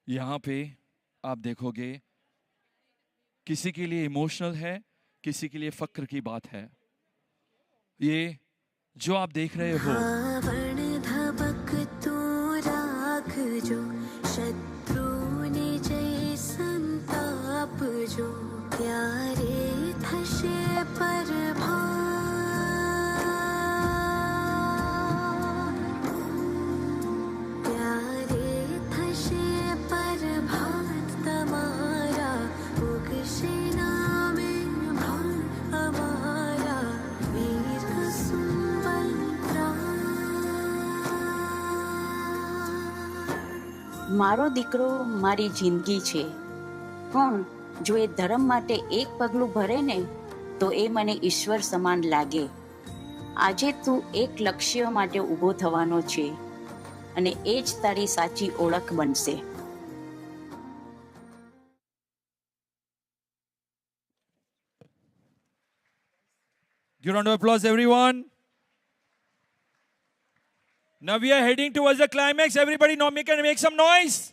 यहाँ पे आप देखोगे किसी के लिए इमोशनल है, किसी के लिए फक्र की बात है. ये जो आप देख रहे हो धबक तू राख जो शत्रुने जय संताप जो प्यारे थशे पर મારો દીકરો મારી જિંદગી છે, પણ જો એ ધર્મ માટે એક પગલું ભરે ને તો એ મને ઈશ્વર સમાન લાગે. આજે તું એક લક્ષ્ય માટે ઊભો થવાનો છે અને એ જ તારી સાચી ઓળખ બનશે. Give a round of applause, everyone. Now we are heading towards the climax. Everybody now make some noise.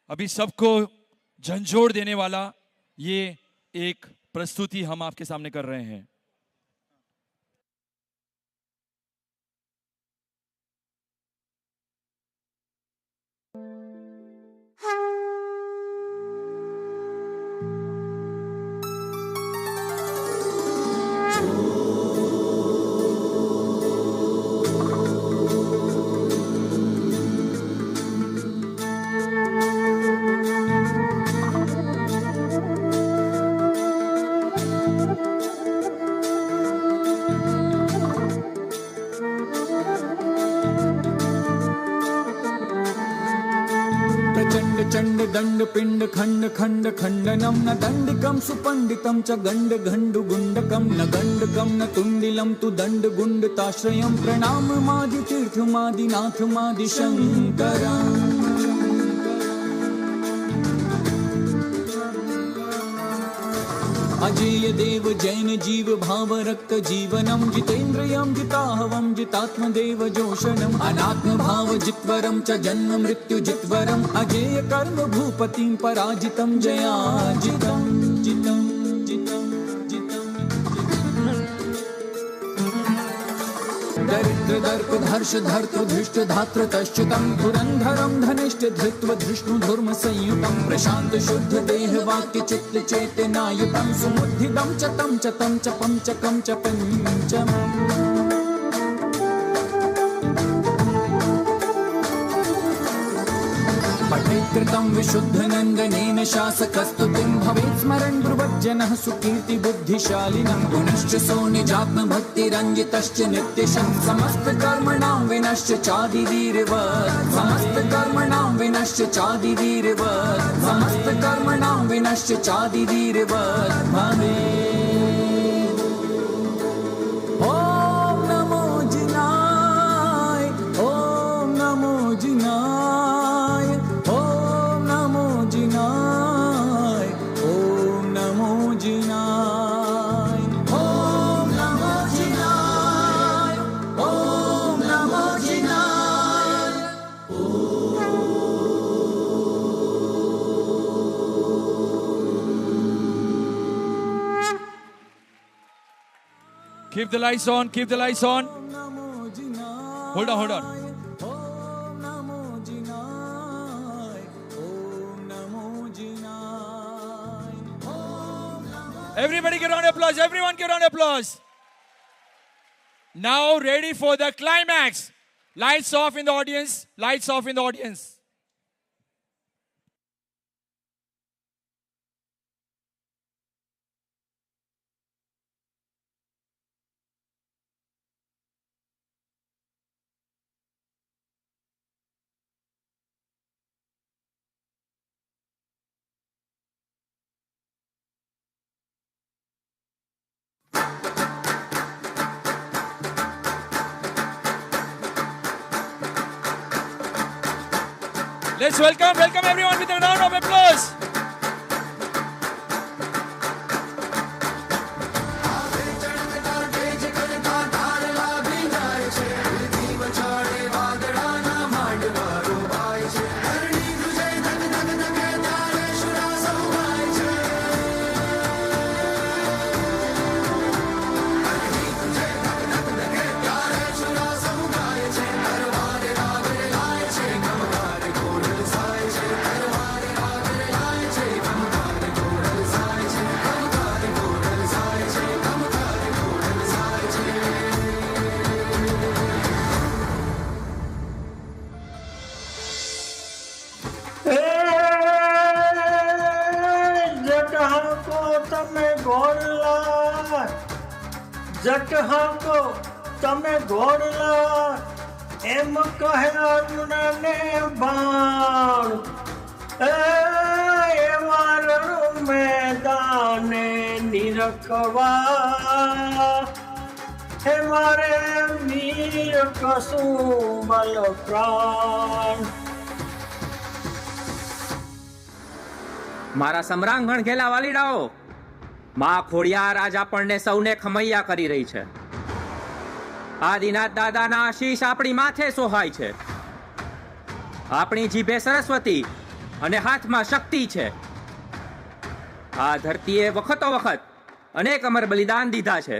अभी सबको झंझोड़ देने वाला ये एक प्रस्तुति हम आपके सामने कर रहे हैं. चंड दंड पिंड खंड खंड खंडनम न दंडिकम सुपंडितम च गंड घंडु गुंडकम न गंडकम न तुंडिलम तु दंड गुंडताश्रयम प्रणाम मादि तीर्थ मादि नाथ मादि शंकरम. अजेय देव जैन जीव भाव रक्त जीवनम जितेन्द्रियम जिताहवम जितात्म देव जोषणम अनात्म भाव जित्वरम च जन्म मृत्यु जित्वरम अजेय कर्म भूपतिम पराजितम जयाजितम जितम जितम जितम दरिद्र दर्प धर्ष धर्तृ धृष्ट धात्र तश्चितम धुरंधरम धनिष्ठ धृत्व धृष्णु धर्म संयुतम प्रशांत शुद्ध देह वाक्य चित्त चेतनायुतम सुमुद्धिदम च तम च तम च पंचकम च पंचमम्. पठितकृतं विशुद्धनन्दनेन शासकस्तुतिं भवेत् स्मरन् ब्रुवज्जनः सुकीर्ति बुद्धिशालिनं गुणश्च सो निजात्म भक्तिरञ्जितश्च नित्यशं समस्त कर्मणां विनश्च चादिवीरवत् समस्त कर्मणां विनश्च चादिवीरवत् समस्त कर्मणां विनश्च चादिवीरवत् भवेत्. ॐ नमो जिनाय ॐ नमो जिनाय ॐ नमो जिनाय ॐ नमो जिनाय ॐ नमो जिनाय ॐ नमो जिनाय. Keep the lights on, keep the lights on. Hold on, hold on. Everybody give a round of applause. Everyone give a round of applause. Now ready for the climax. Lights off in the audience. Lights off in the audience. Let's welcome everyone with a round of applause. જટહા કો તમે ઘોડલા એમ કહે અર્જુનને બાણ એવા રણ મેદાને નિરખવા હે મારે વીર કશું બલ પ્રાણ. મારા સમરાંગણ ખેલા વાલીડાઓ માં ખોડિયાર આજ આપણને સૌને ખમૈયા કરી રહી છે. આદિનાથ દાદાના આશીષ આપણી માથે સોહાય છે. આપણી જીભે સરસ્વતી અને હાથમાં શક્તિ છે. આ ધરતીએ વખતો વખત અનેક અમર બલિદાન દીધા છે.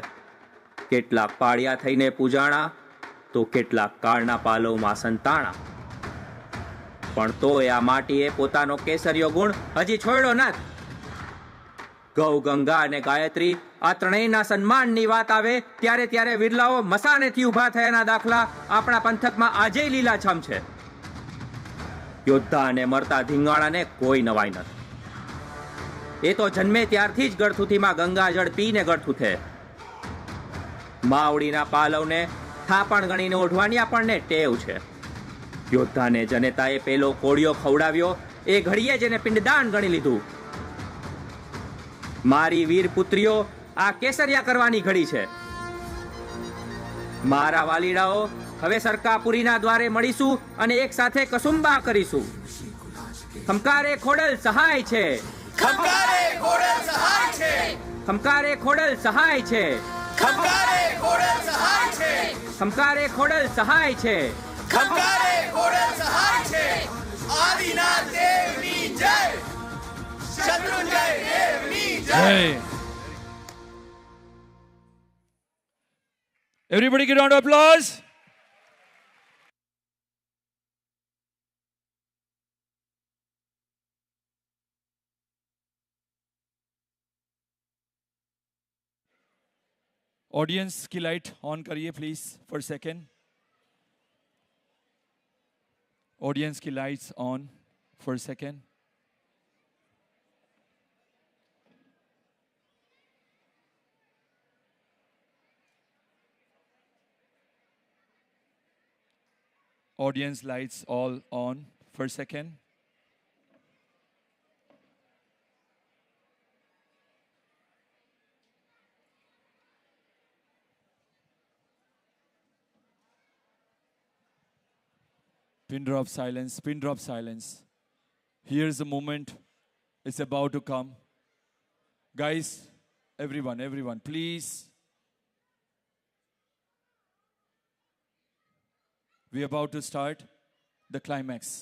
કેટલાક પાળિયા થઈને પૂજાણા તો કેટલાક કાળના પાલવમાં સંતાણા. પણ તોય આ માટીએ પોતાનો કેસરીયો ગુણ હજી છોડ્યો નથી. ગૌ, ગંગા અને ગાયત્રી આ ત્રણેયના સન્માનની વાત આવે ત્યારે ત્યારે વિરલાઓ મસાનેથી ઊભા થયાના દાખલા આપણા પંથકમાં આજે લીલાછમ છે. યોદ્ધા અને મરતા ધીંગાણાને કોઈ નવાઈ નથી. એ તો જન્મે ત્યારથી જ ગળથુથીમાં ગંગાજળ પીને ગળથુથે. માવડીના પાલવને થાપણ ગણીને ઓઢવાની આપણને ટેવ છે. યોદ્ધાને જનેતાએ પેલો કોળિયો ખવડાવ્યો એ ઘડીએ જ એને પિંડદાન ગણી લીધું. મારી વીર પુત્રીઓ આ કેસરિયા કરવાની ઘડી છે. મારા વાલીડાઓ હવે સરકાપુરીના દ્વારે મળીશું અને એક સાથે કસુંબા કરીશું. ખમકારે ખોડલ સહાય છે. ખમકારે ખોડલ સહાય છે. ખમકારે ખોડલ સહાય છે. ખમકારે ખોડલ સહાય છે. ખમકારે ખોડલ સહાય છે. ખમકારે ખોડલ સહાય છે. આદિનાથ દેવની જય. શત્રુંજય દેવની જય. Everybody give a round of applause. Audience की लाइट ऑन करिए प्लीज फॉर सेकेंड. ऑडियंस की lights on for second. Audience lights all on for a second. Pin drop silence, pin drop silence. Here's the moment. It's about to come. Guys, everyone, please. We're about to start the climax.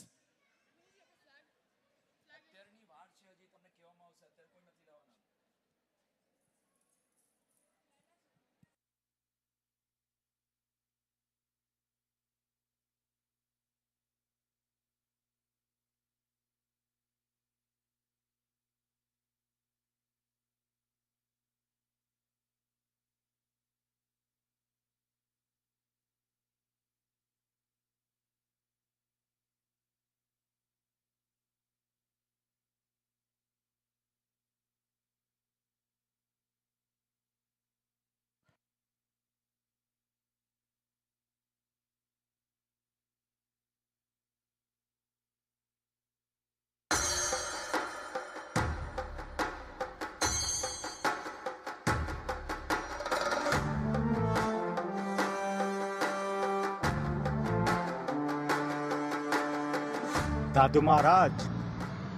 दादू महाराज,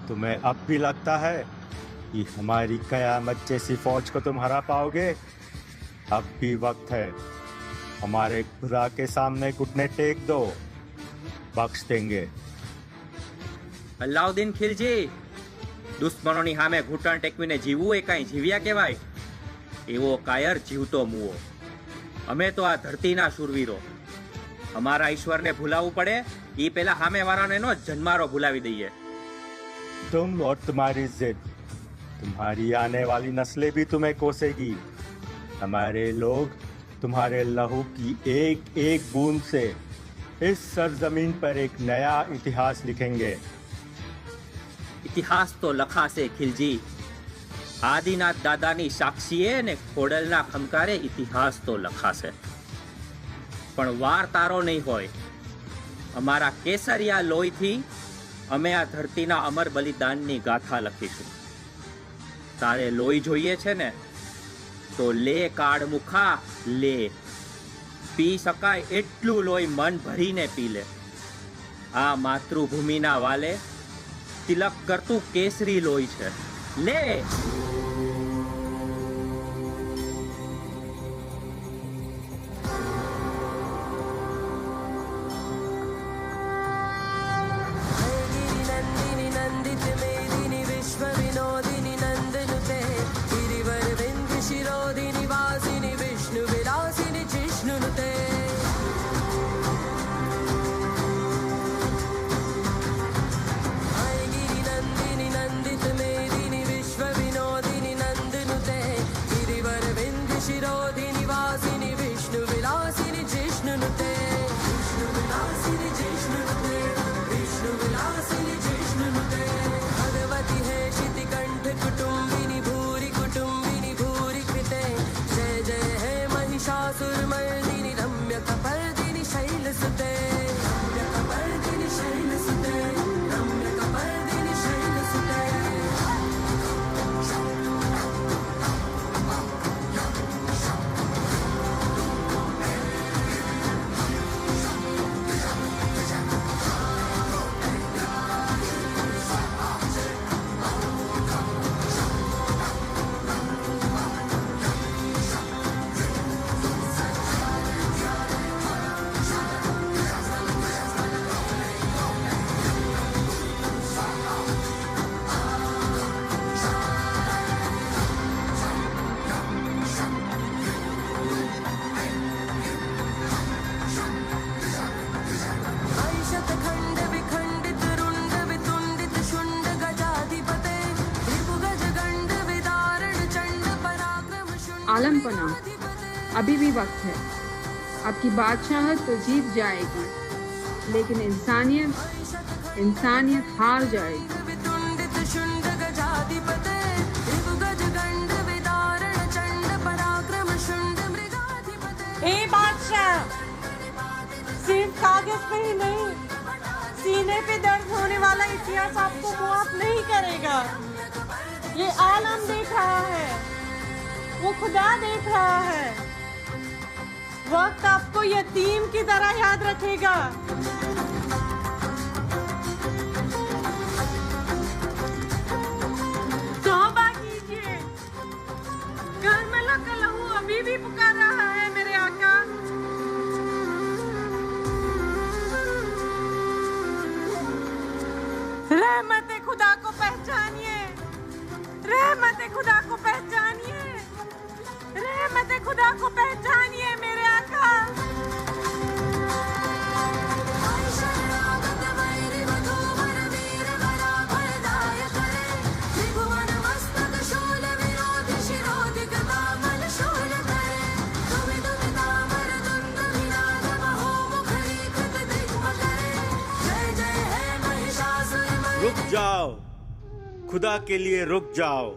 तुम्हें अब भी लगता है कि हमारी कयामत जैसी फौज को तुम हरा पाओगे? अब भी वक्त है. हमारे खुदा के सामने घुटने टेक दो, बख्श देंगे. અલાઉદ્દીન ખિલજી, દુશ્મનોની સામે ઘૂંટણ ટેકવીને જીવવું એ કાંઈ જીવ્યા કહેવાય? એવો કાયર જીવતો મુવો. અમે તો આ ધરતીના શૂરવીરો. અમારા ઈશ્વરને ભૂલાવવું પડે એ પેલા સામેવાળાને નો જન્મારો ભૂલાવી દઈએ. तुम और तुम्हारी जिद, तुम्हारी आने वाली नस्लें भी तुम्हें कोसेगी. हमारे लोग तुम्हारे लहू की एक एक बूंद से इस सरजमीन पर एक नया इतिहास लिखेंगे. ઇતિહાસ તો લખાશે ખિલજી. આદિનાથ દાદાની સાક્ષીએ ને ખોડલના ખમકારે ઇતિહાસ તો લખાશે. પણ વાર તારો નહીં હોય. અમારા કેસરિયા લોહીથી અમે આ ધરતીના અમર બલિદાનની ગાથા લખીશું. તારે લોહી જોઈએ છે ને તો લે કાળ મુખા લે. પી શકાય એટલું લોહી મન ભરીને પી લે. આ માતૃભૂમિના વાલે તિલક કરતું કેસરી લોહી છે. લે. आलमपना, अभी भी वक्त है। आपकी बादशाहत तो जीत जाएगी, लेकिन इंसानियत हार जाएगी। ए बादशाह, सिर्फ कागज पे ही नहीं, सीने पे दर्द होने वाला इतिहास आपको मुआफ नहीं करेगा। ये आलम देख रहा है, वो खुदा देख रहा है। वक्त आपको यतीम की तरह याद रखेगा। तौबा कीजिए, करबला का लहू अभी भी पुकार रहा है मेरे आका। रहमत खुदा को पहचानिए, रहमत खुदा को पहचानिए, रहमत खुदा को पहचानिए मेरे आका। रुक जाओ, खुदा के लिए रुक जाओ।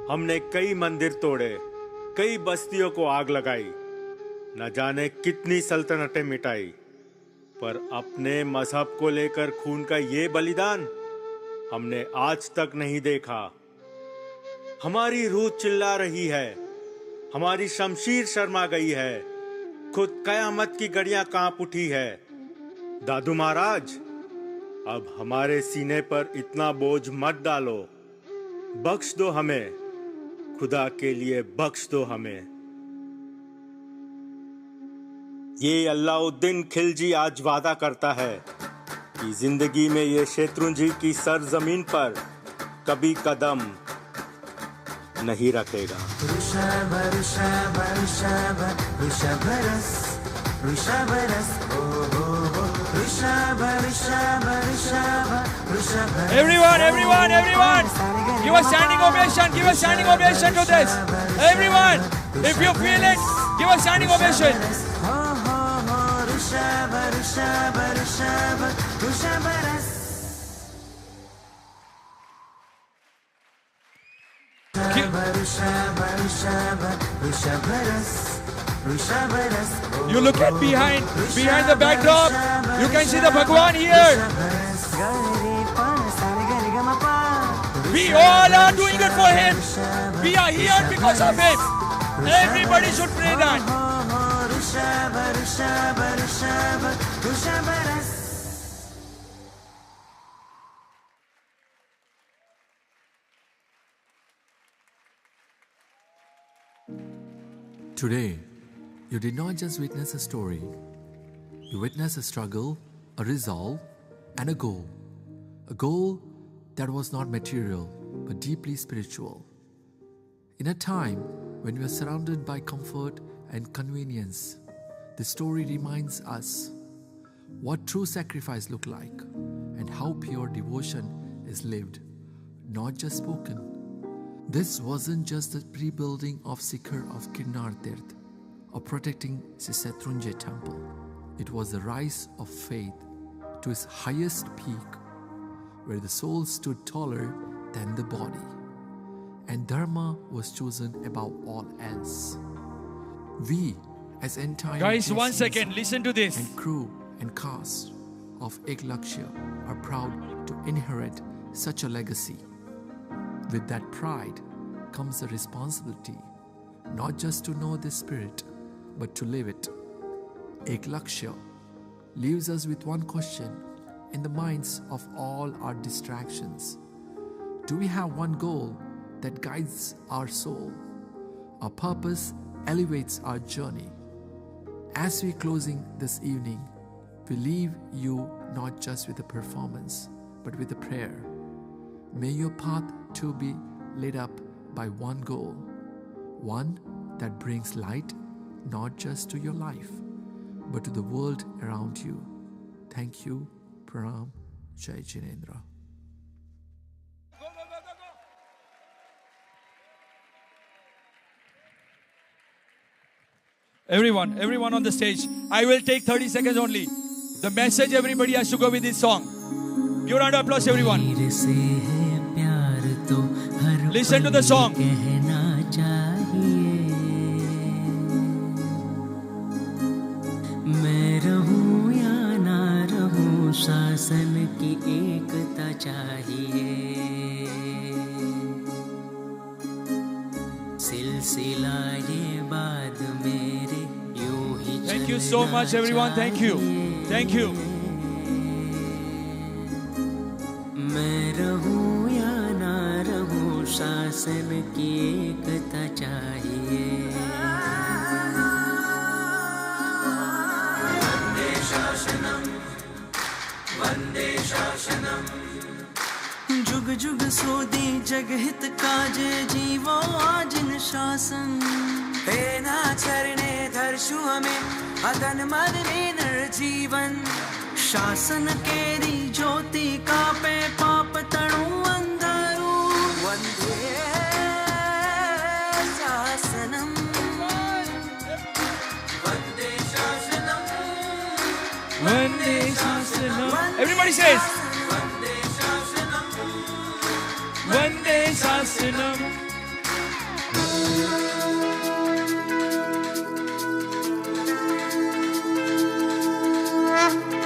हमने कई मंदिर तोड़े, कई बस्तियों को आग लगाई, न जाने कितनी सल्तनतें मिटाई, पर अपने मजहब को लेकर खून का ये बलिदान हमने आज तक नहीं देखा। हमारी रूह चिल्ला रही है, हमारी शमशीर शर्मा गई है, खुद कयामत की घड़ियां कांप उठी है। दादू महाराज, अब हमारे सीने पर इतना बोझ मत डालो, बख्श दो हमें, खुदा के लिए बख्श दो हमें। ये अल्लाउद्दीन खिलजी आज वादा करता है कि जिंदगी में ये शत्रुंजी की सरजमीन पर कभी कदम नहीं रखेगा। ऋषभ ऋषभ ऋषभ ऋषभ रस, ऋषभ रस, ओ Rishabh Rishabh Rishabh Rishabh. Everyone, give a standing ovation, give a standing ovation to this. Everyone, if you feel it, give a standing ovation. Rishabh Rishabh Rishabh Rishabh रस, ऋषभ ऋषभ ऋषभ रस, ऋषभ रस। You look at behind the backdrop, you can see the Bhagwan here. We all are doing it for him. We are here because of him. Everybody should pray that. Rishabh Rishabh Rishabh Rishabh रस। Today, you did not just witness a story. You witnessed a struggle, a resolve, and a goal. A goal that was not material, but deeply spiritual. In a time when we are surrounded by comfort and convenience, the story reminds us what true sacrifice looks like and how pure devotion is lived, not just spoken. This wasn't just the pre-building of Sikhar of Kirnar Tirth or protecting Sissetrunjay temple. It was the rise of faith to its highest peak, where the soul stood taller than the body, and Dharma was chosen above all else. We, as entire Guys, JCNC 1 second, listen to this. and crew and cast of Eklakshya are proud to inherit such a legacy. With that pride comes the responsibility, not just to know this spirit, but to live it. Eklakshya leaves us with one question in the minds of all our distractions. Do we have one goal that guides our soul? Our purpose elevates our journey. As we're closing this evening, we leave you not just with a performance, but with a prayer. May your path too be lit up by one goal, one that brings light not just to your life, but to the world around you. Thank you. Pranam. Jai Jinendra. Everyone on the stage. I will take 30 seconds only. The message everybody has to go with this song. Give a round of applause, everyone. Listen to the song. मैं रहूं या ना रहूं, शासन की एकता चाहिए। सिलसिला ये बाद मेरे यूं ही Thank you so much, everyone. Thank you. Thank you. मैं रहूं या ना रहूं, शासन की एकता चाहिए। वंदे शासनम, वंदे शासनम। जुग जुग सोदी जगहित काजे, जीवो आजिन शासन। हे नाचरणे धर्षु हमें अदन मन निर्जीवन। शासन केरी ज्योति का पे पाप तणु अंधारू। वंदे शासनम, वंदे शासनम, वंदे शासनम। Everybody says. Vande शासनम, Vande शासनम।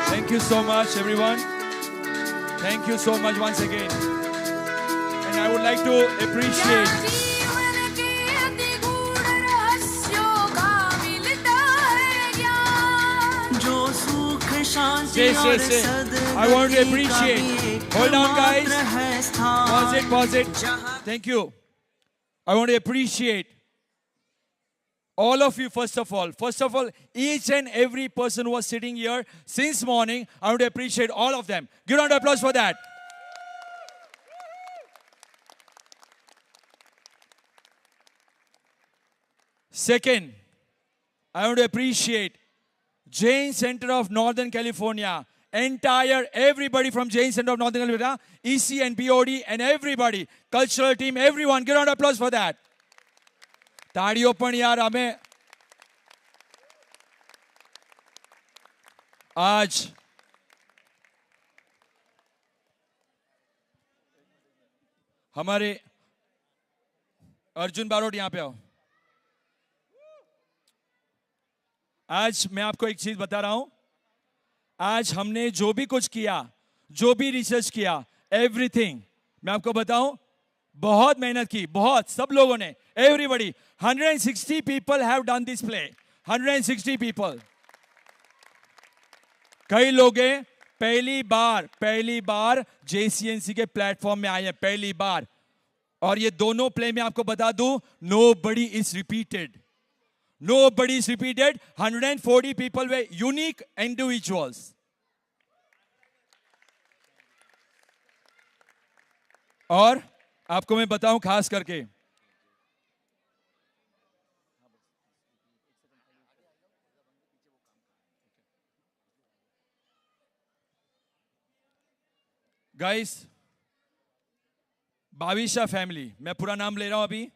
Thank you so much, everyone. Thank you so much once again. And I would like to appreciate I want to appreciate. Hold on, guys. Pause it. Thank you. I want to appreciate all of you, first of all, each and every person who was sitting here since morning. I want to appreciate all of them. Give a round of applause for that. Second, I want to appreciate Jain Center of Northern California. Everybody from Jain Center of Northern California, EC and BOD and everybody, cultural team, everyone. Give a round of applause for that. તાળીઓ પણ યાર અમે आज हमारे अर्जुन बारोट यहां पे आओ। आज मैं आपको एक चीज बता रहा हूं। आज हमने जो भी कुछ किया, जो भी रिसर्च किया, एवरीथिंग मैं आपको बताऊं, बहुत मेहनत की, बहुत सब लोगों ने, everybody, 160 people have done this play. 160 people. कई लोग हैं पहली बार JCNC के प्लेटफॉर्म में आए हैं, पहली बार। और ये दोनों प्ले में आपको बता दूं, nobody is repeated. 140 people were unique individuals. और आपको मैं बताऊं खास करके, गाइस, बाविशा फैमिली, मैं पूरा नाम ले रहा हूं अभी।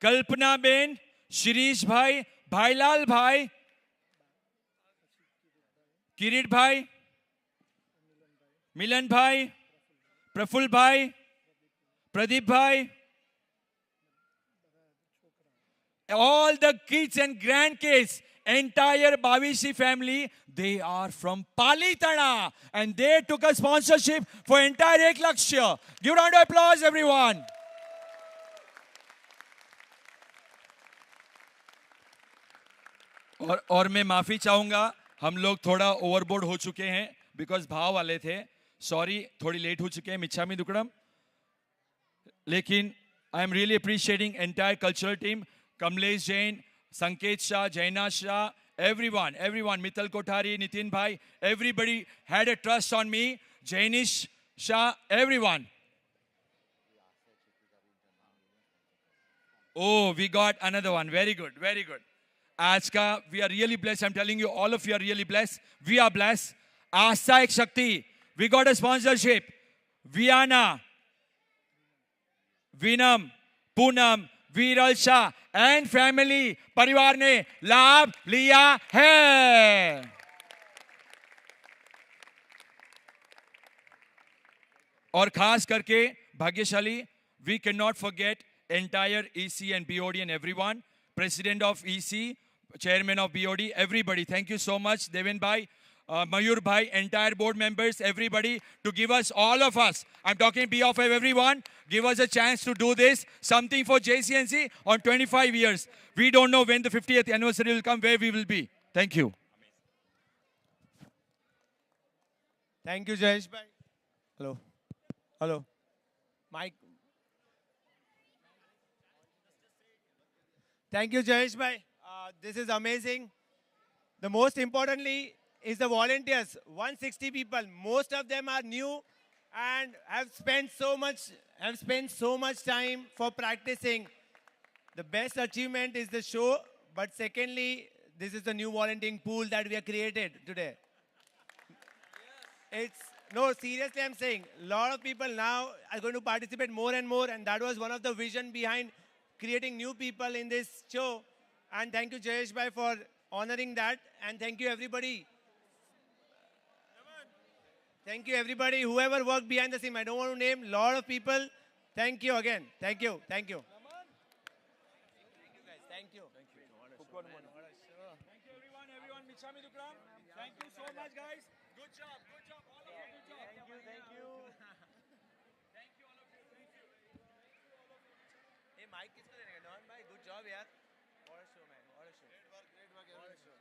कल्पना बेन, शिरीष भाई, भाईलाल भाई, किरीट भाई, मिलन भाई, प्रफुल्ल भाई, प्रदीप भाई, all the kids and grandkids, entire Bavishi family, they are from Palitana and they took a sponsorship for entire Ek Lakshya. Give a round of applause, everyone. और मैं माफी चाहूंगा, हम लोग थोड़ा ओवरबोर्ड हो चुके हैं बिकॉज भाव वाले थे, सॉरी, थोड़ी लेट हो चुके हैं, मिच्छामी दुक्कडम। लेकिन I am really appreciating entire cultural team, Kamlesh Jain, संकेत शाह, जैना Shah, everyone, Mital Kothari, Nitin bhai, everybody had a trust on me, Jainish Shah, everyone. Oh, we got another one. Very good, very good. आज का we are really blessed. I'm telling you, all of you are really blessed. We are blessed. आस्था एक शक्ति. We got a sponsorship. Viana. विनम, Poonam, वीरल Shah and family परिवार ने लाभ लिया है। और खास करके भाग्यशाली, we cannot forget entire EC and BOD and everyone, President of EC, Chairman of BOD, everybody. Thank you so much, Devin Bhai, Mayur Bhai, entire board members, everybody, to give us, all of us, I'm talking behalf of everyone, give us a chance to do this, something for JCNC on 25 years. We don't know when the 50th anniversary will come, where we will be. Thank you. Thank you, Jayesh Bhai. Hello. Hello. Mike. Thank you, Jayesh Bhai. This is amazing. The most importantly is the volunteers. 160 people. Most of them are new and have spent so much time for practicing. The best achievement is the show, but secondly, this is the new volunteering pool that we have created today. No, seriously, I'm saying, a lot of people now are going to participate more and more, and that was one of the vision behind creating new people in this show. And thank you, Jayesh Bhai, for honoring that. And thank you, everybody. Thank you, everybody. Whoever worked behind the scene, I don't want to name a lot of people. Thank you again. Thank you. Thank you. Thank you, guys. Thank you. Thank you. Thank you, everyone. Everyone, Michami Dukram. Thank you so much, guys. Good job. Good job. All of you. Good job. Thank you. Thank you. Thank you, all of you. Thank you. Hey, Mike, किसको देने का? Don भाई, good job, यार. What a show, man. What a show. Great work. What a show.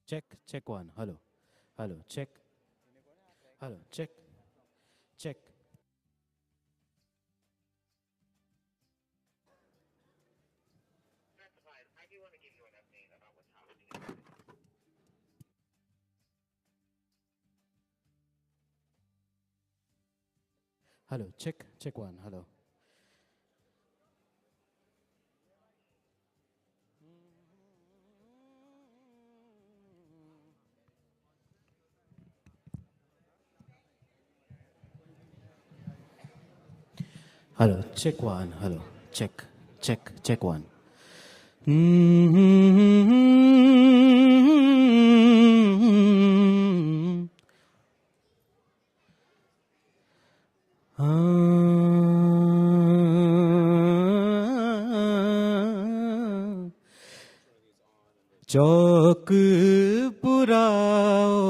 check, check one. Hello, hello, check. Hello, check, check. Hello, check, check one. Hello. Hello, check one. Hello, check, check, check one. चौक पुराओ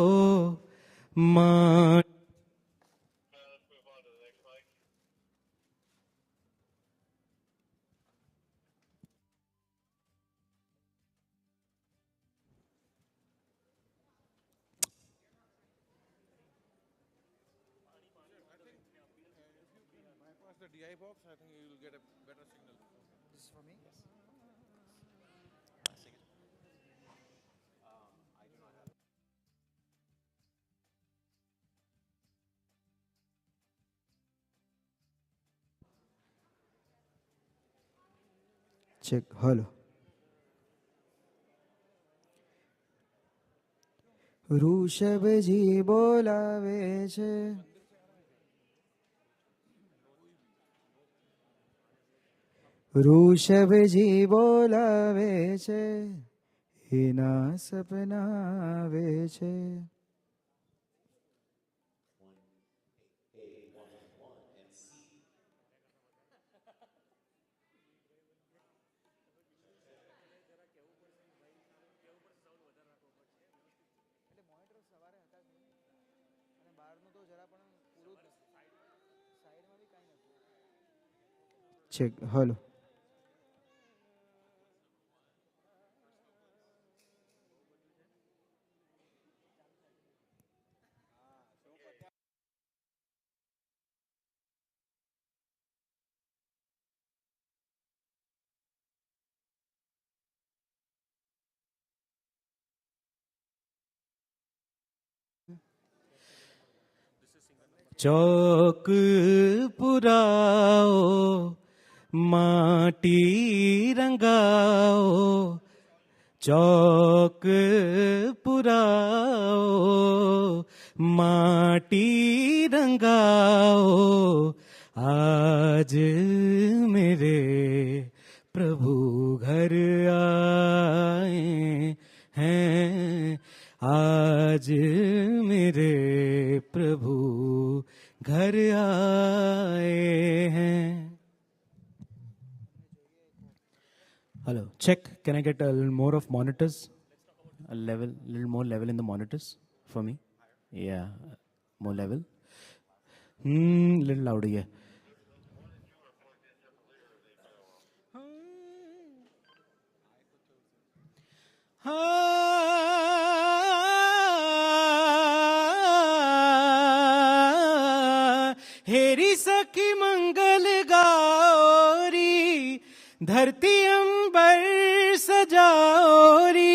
माँ The DI box, I think you will get a better signal. This is for me? Yes. check. Hello. Rishabhji બોલાવે છે ઋષભજી બોલાવે છે એના સપના આવે છે check. Hello. चौक पुराओ माटी रंगाओ चौक पुराओ माटी रंगाओ आज मेरे प्रभु घर आए हैं आज मेरे प्रभु घर आए हैं Hello, check. Can I get a little more of monitors? A little more level in the monitors for me? Yeah, more level. Little louder, yeah. हेरी सखी मंगल गौरी धरती अंबर सजाओरी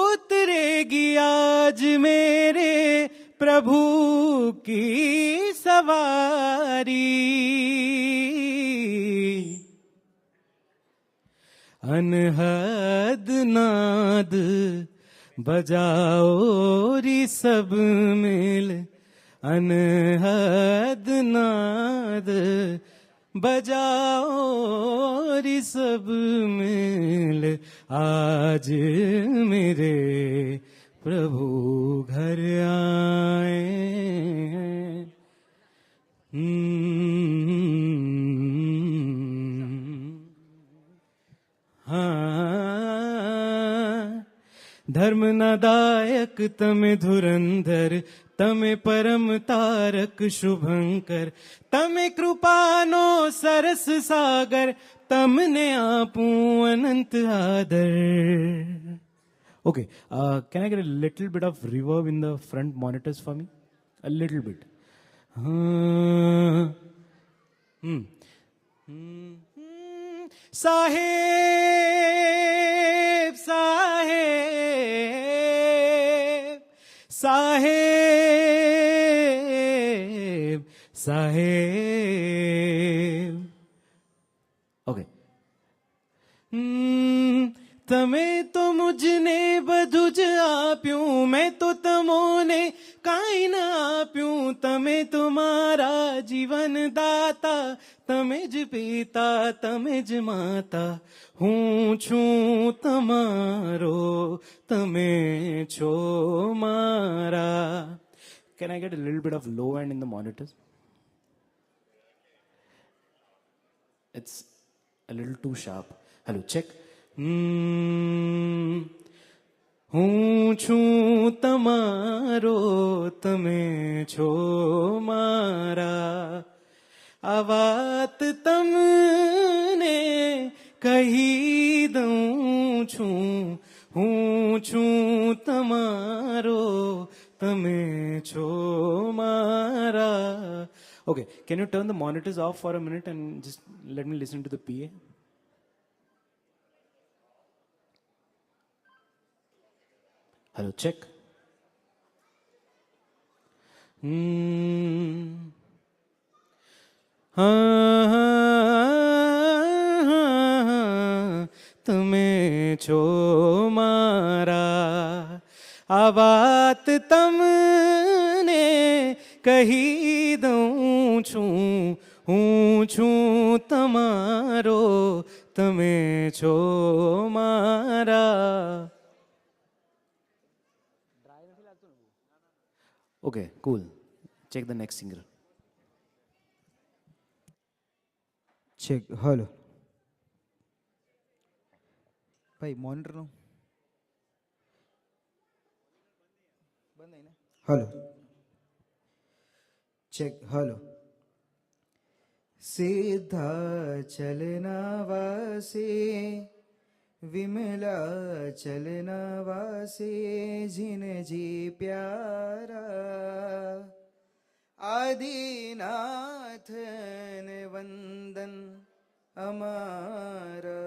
उतरेगी आज मेरे प्रभु की सवारी अनहद नाद बजाओ री सब मिल अनहद नाद बजाओ री सब मिल आज मेरे प्रभु घर आए धर्मनादायक तमे धुरंधर तमे परम तारक शुभंकर तमे कृपानो सरस सागर तमने आपू अनंत आदर Okay, can I get a little bit of reverb in the front monitors for me? A little bit. Sahib, Sahib, Sahib, Sahib. Okay. તમે તો મુજને બધું જ આપ્યું મેં તો તમોને કાંઈ ન આપ્યું તમે તો મારા જીવન દાતા તમે જ પિતા તમે જ માતા હું છું તમારો તમે છો મારા. Can I get a little bit of low end in the monitors? It's a little too sharp. Hello, check. હું છું તમારો તમે છો મારા આ વાત તમને કહી દઉં છું હું છું તમારો તમે છો મારા. Okay, can you turn the monitors off for a minute and just let me listen to the PA? Hello, check. તમે છો મારા આ વાત તમને કહી દઉં છું હું છું તમારો તમે છો મારા. Okay, cool. Check the next singer. Check. Hello. भाई मॉनिटर नो बंद है ना. Hello check. हेलो सीधा चलना वासे विमला चलना वासे जिन जी प्यारा आदिनाथ ने वंदन अमारा.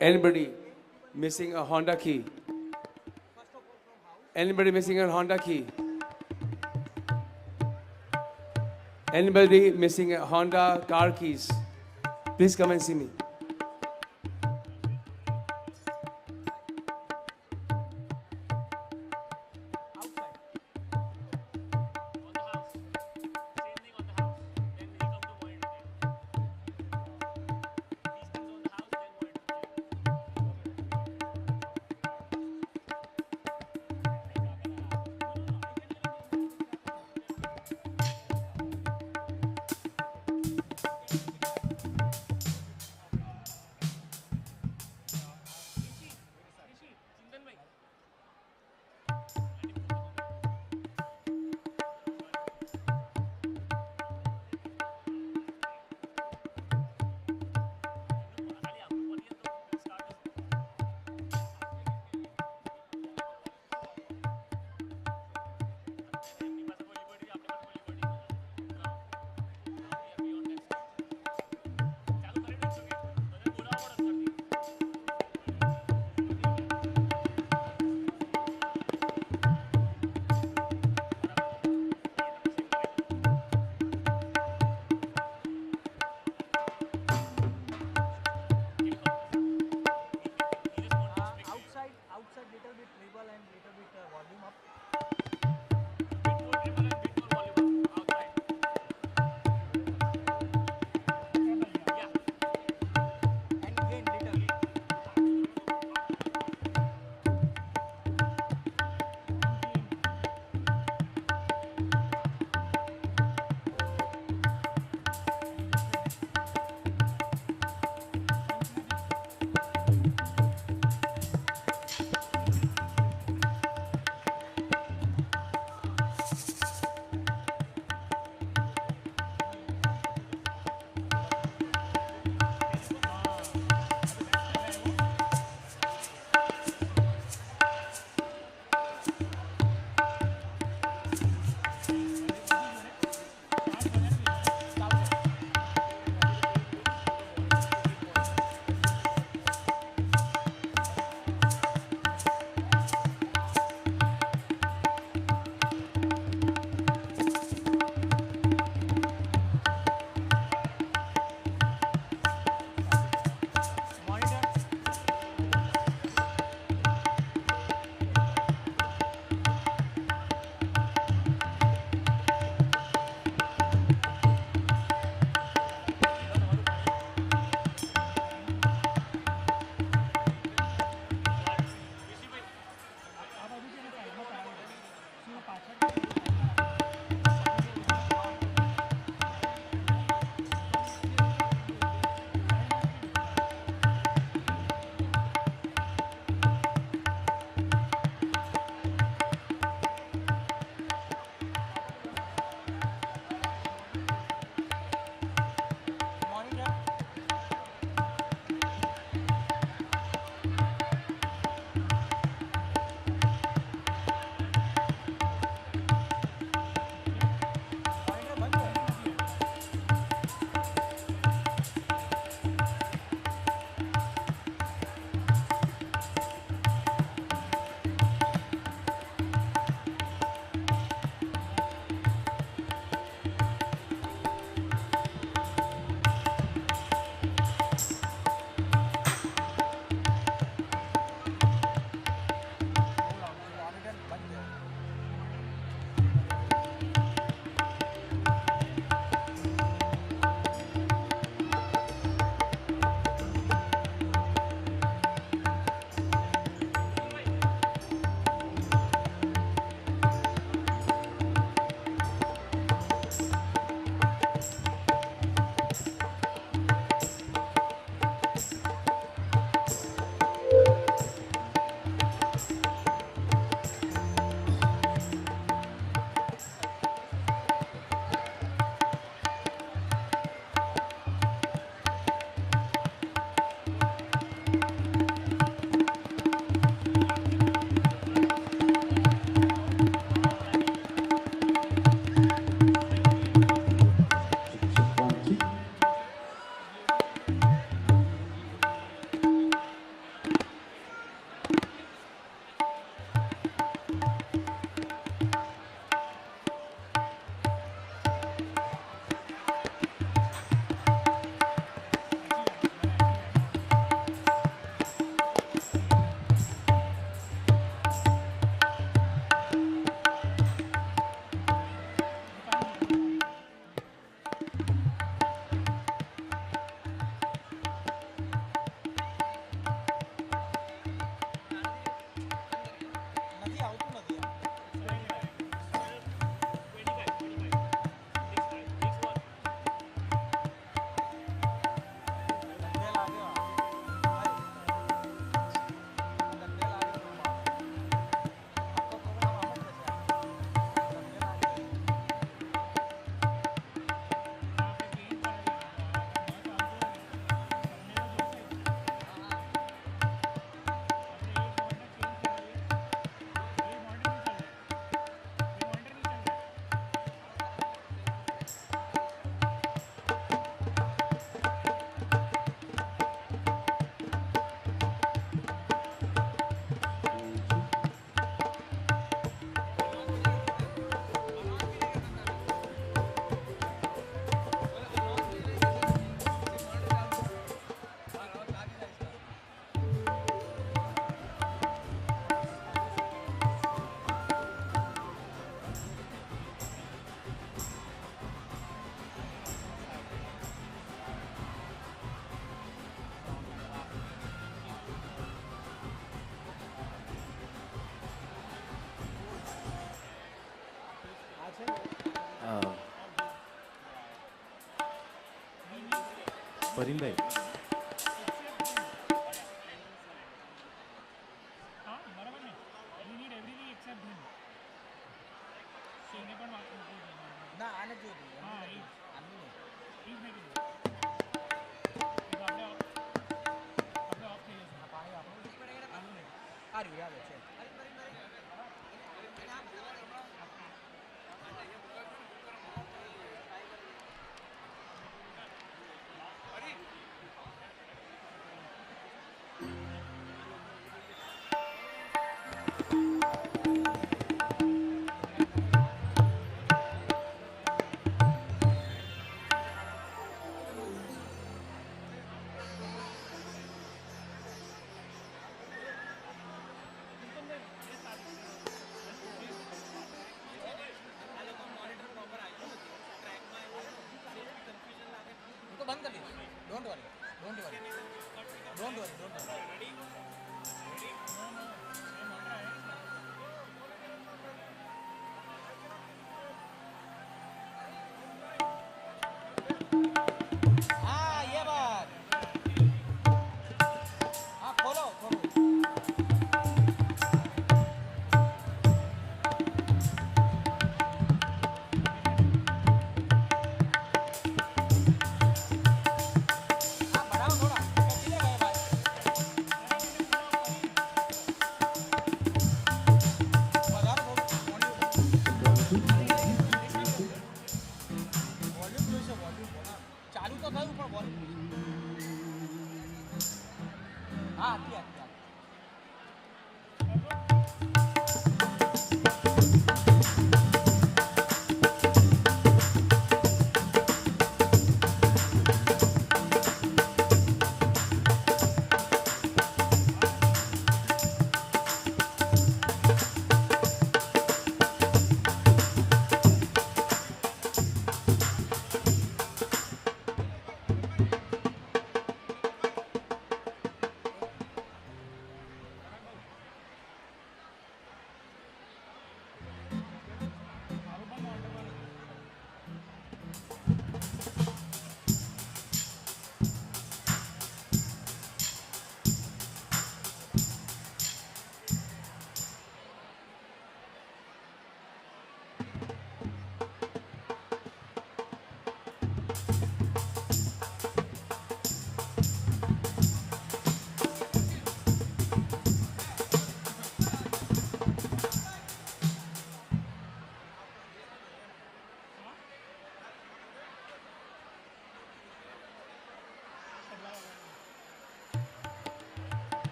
Anybody missing a Honda key? Anybody missing a Honda key? Anybody missing a Honda car keys? Please come and see me. Parin bhai.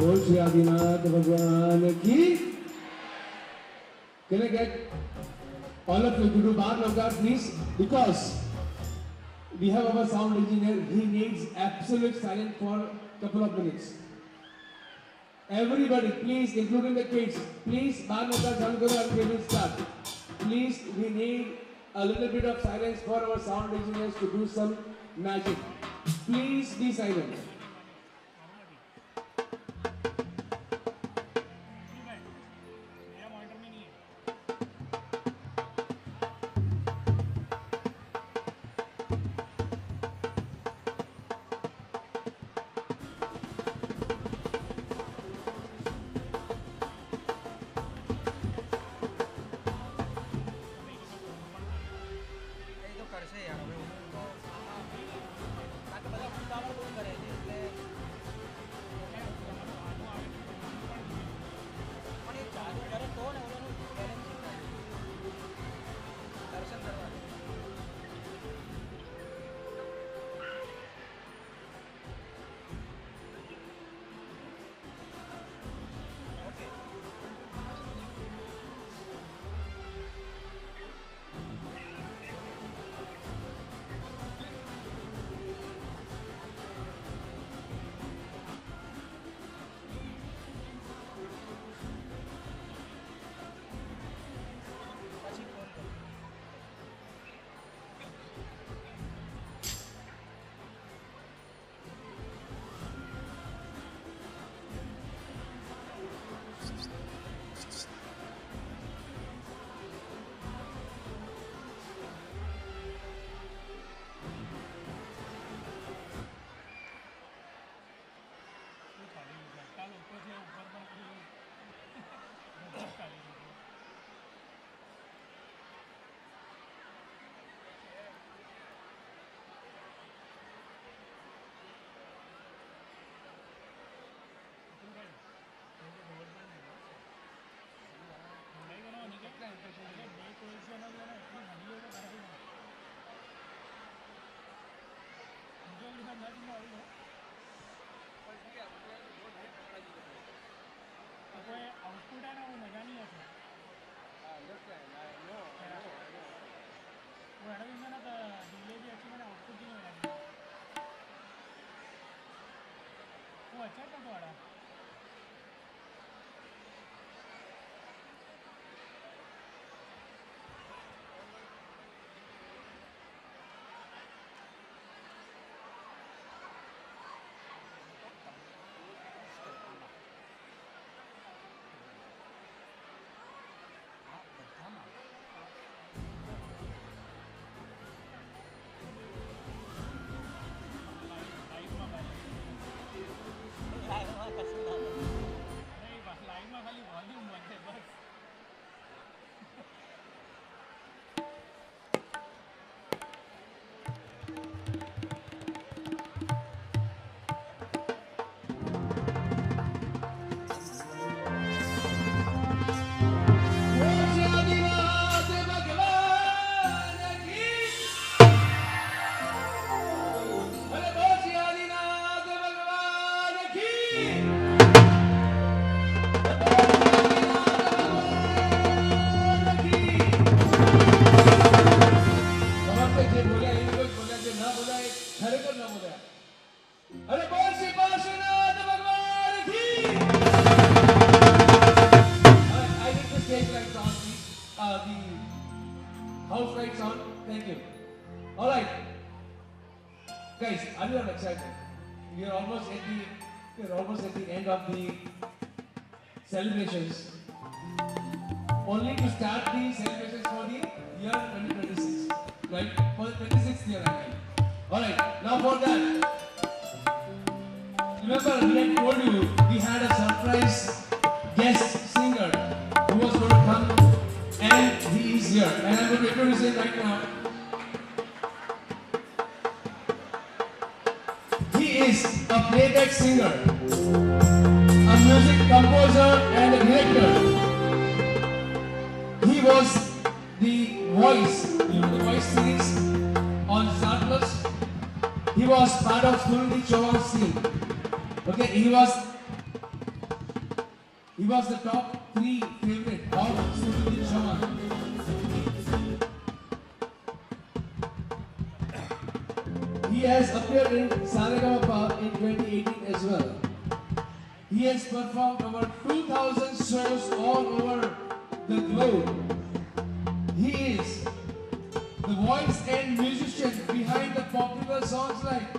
बोल श्री आदिनाथ भगवान की. Can I get all of you to do bar of God, please? Because we have our sound engineer, he needs absolute silence for a couple of minutes. Everybody, please, including the kids, please, bar of God, sound karo and we will start. Please, we need a little bit of silence for our sound engineers to do some magic. Please be silent. House lights on. Thank you. All right, guys, are you all excited? We are almost at the end of the celebrations. Only to start the celebrations for the year 2026, right? For the 26th year, I mean. All right, now for that, remember we had told you we had a surprise guest singer who was going to come, and he is here, and I'm going to introduce him right now. He is a playback singer, a music composer, and a director. He was the voice, the voice series on Star Plus. He was part of Chabot scene. Okay, he was the top 3 favorite of Chabot. He has appeared in Saregama in 2018 as well. He has performed over 2,000 shows all over the globe. He is the voice and musician behind the popular songs like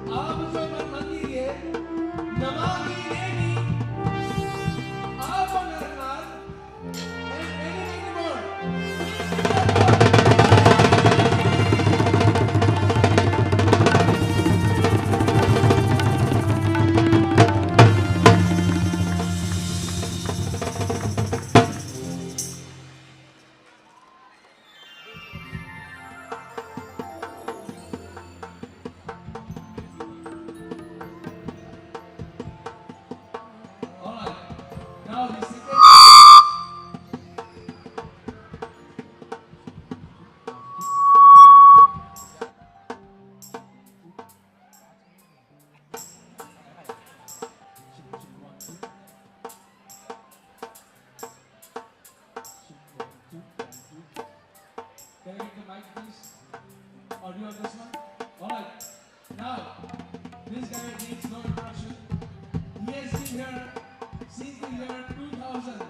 Aap Jo Man Mandir Hai, Namami Neni, Aap Narnar, and many more. Can I get the mic, please? Audio on this one? Alright. Now, this guy needs no introduction. He has been here since the year 2000.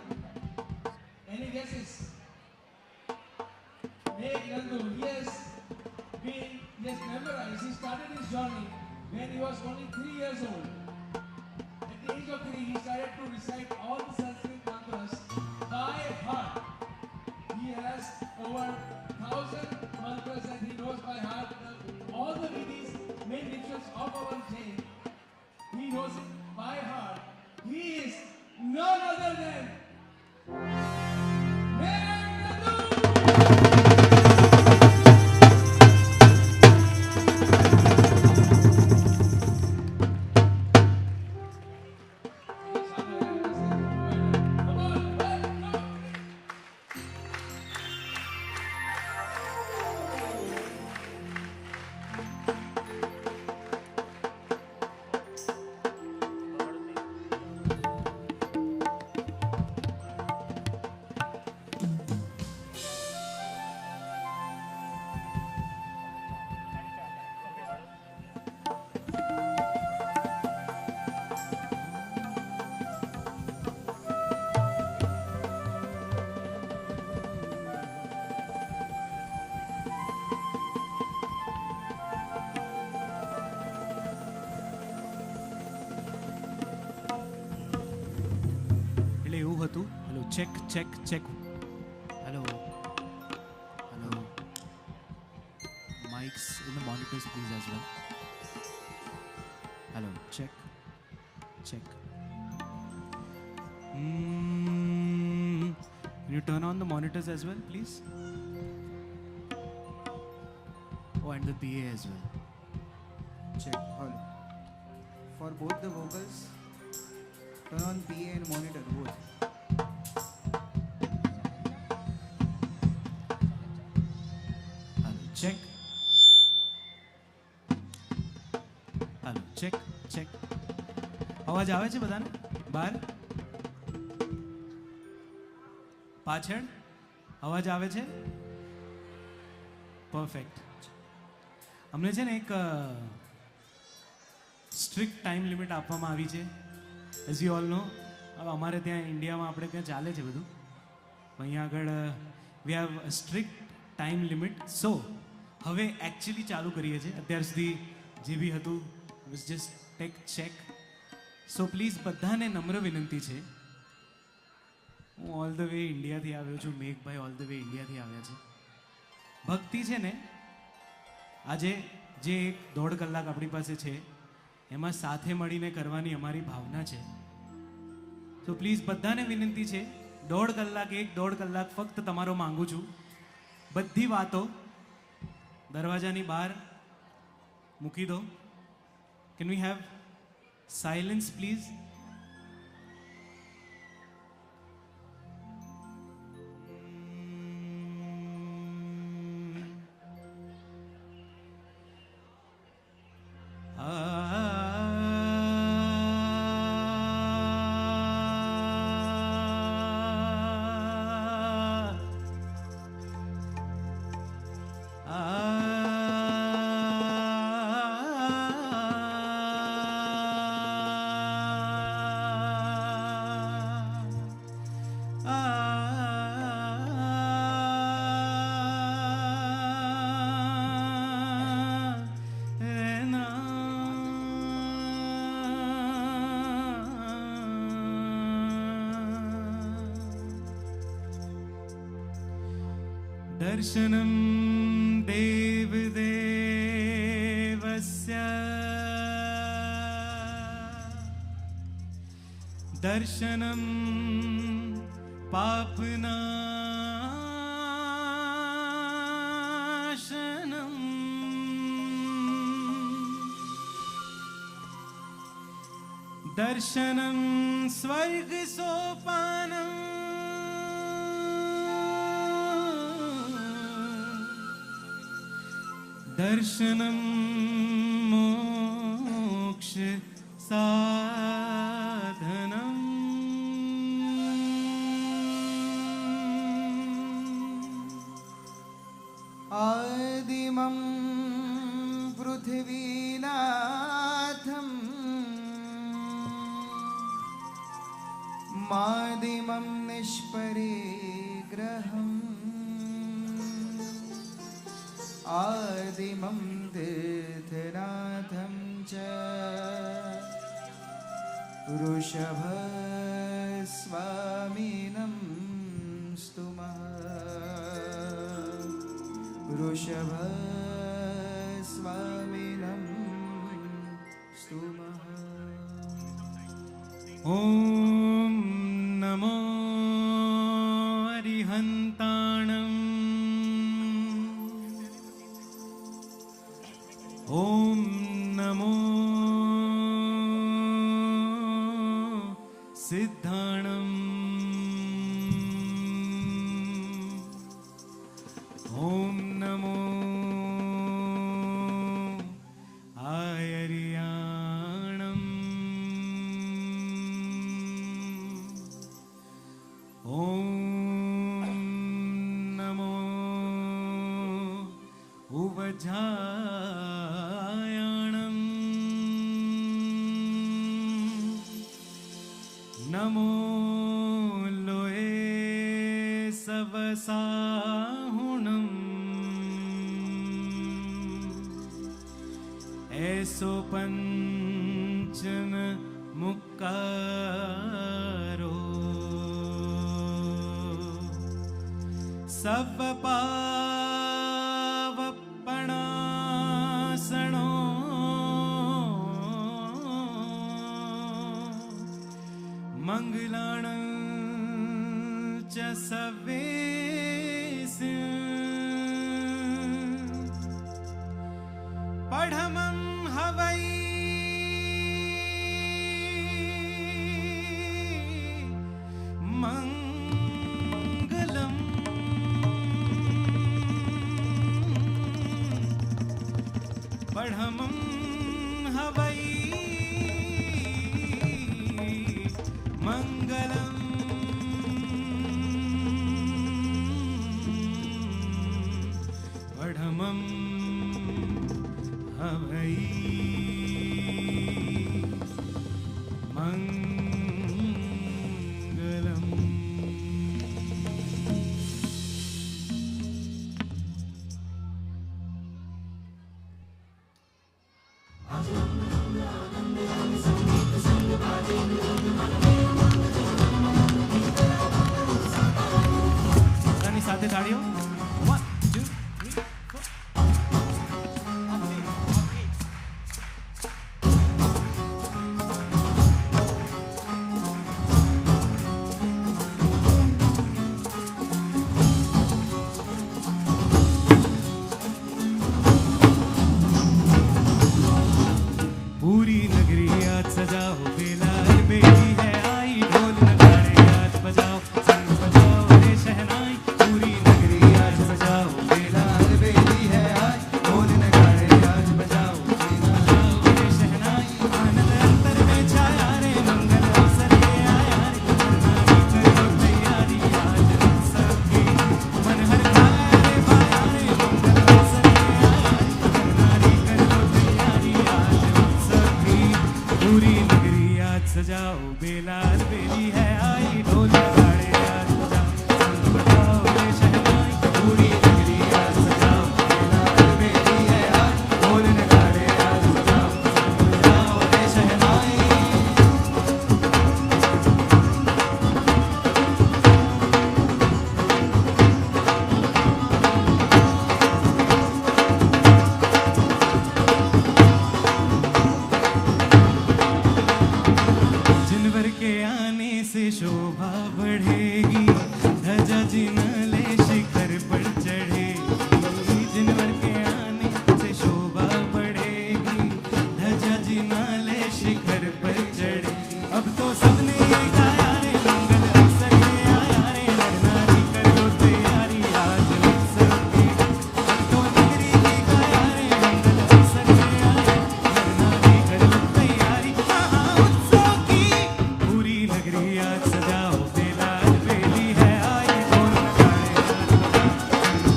Any guesses? Meg Nandu, he has memorized. He started his journey when he was only 3 years old. At the age of 3, he started to recite all the Sanskrit mantras by heart. He has over 1,000 mantras that he knows by heart. All the vidis, main rituals of our Jain, he knows it by heart. He is none other than એટલે એવું હતું. Hello check check check. Hello hello. Mics in the monitors please as well. Hello check check. Can you turn on the monitors as well please? Oh, and the PA as well. Check. All. For both the vocals, turn on PA and monitor both. Hello, check. Hello, check, check. અવાજ આવે છે બધાને? બહાર? પાછળ? અવાજ આવે છે? Perfect. અમને છે ને એક સ્ટ્રિક્ટ ટાઈમ લિમિટ આપવામાં આવી છે. એઝ યુ ઓલ નો, હવે અમારે ત્યાં ઇન્ડિયામાં આપણે ત્યાં ચાલે છે બધું. અહીંયા આગળ we have a strict time limit. So હવે એકચ્યુઅલી ચાલુ કરીએ છીએ. અત્યાર સુધી જે બી હતું was just tech check. So please બધાને નમ્ર વિનંતી છે. હું ઓલ ધ વે ઇન્ડિયાથી આવ્યો છું, મેઘભાઈ ઓલ ધ વે ઇન્ડિયાથી આવ્યા છે. ભક્તિ છે ને આજે જે 1.5 કલાક આપણી પાસે છે એમાં સાથે મળીને કરવાની અમારી ભાવના છે. તો પ્લીઝ બધાને વિનંતી છે, 1.5 કલાક 1.5 કલાક ફક્ત તમારો માંગુ છું. બધી વાતો દરવાજાની બહાર મૂકી દો. Can we have silence please? दर्शनं देवदेवस्य दर्शनं पापनाशनं दर्शनं स्वर्गसोपानं दर्शनं मोक्ष साधनम् आदिमं पृथ्वीनाथं मादिमं निष्परिग्रहम् आदिमं तीर्थनाथं च वृषभस्वामिनं स्तुमः वृषभस्वामिनं स्तुमः ॐ नमो अरिहन्ताणम् ॐ नमो सिद्धाणम् ॐ नमो आयर्याणम् ॐ नमो उवझायाणम् नमो लोये सवसाहुणम् ऐसो पंचन मुक्कारो सवपावपणासणो मंगलाणं च सवेस पढ़मं हवै मंगलम् पढ़मं हवै मंगलम् पढ़मं हवै मंगलम्। સાથે તાળીઓ 1 2 3 पूरी नगरी आज सजाओ बेलाल बेटी है आई ढोल नगाड़े आज बजाओ संग बजाओ रे शहनाई। पूरी नगरी आज सजाओ बेलाल बेटी है आई ढोल नगाड़े आज बजाओ रे शहनाई। आनंद अंतर में छाया रे मंगल अवसर के आया रे नारी करो तैयारी आज उत्सव की मन हर खाया रे पाया रे मंगल अवसर के आया रे नारी करो तैयारी आज उत्सव की। पूरी नगरी आज सजाओ बेलाल बेली है आई ढोल नगाड़े आज बजाओ संग बजाओ रे शहनाई। पूरी नगरी आज सजाओ बेलाल बेली है आई ढोल नगाड़े आज बजाओ संग बजाओ रे शहनाई। जिनवर के आने से शोभा बढ़ेगी ध्वजा जिनले शिखर पर चढ़ेगी। जिनवर के आने से शोभा बढ़ेगी ध्वजा जिनले शिखर पर चढ़ेगी। अब तो सबने ये गाया रे मंगल अवसर के आया रे नर नारी करो तैयारी आज उत्सव की। अब तो नगरी की गाया रे मंगल अवसर के आया नर नारी करो तैयारी उत्सव की। पूरी नगरी आज सजाओ बेलाल बेली है आई ढोल नगाड़े आज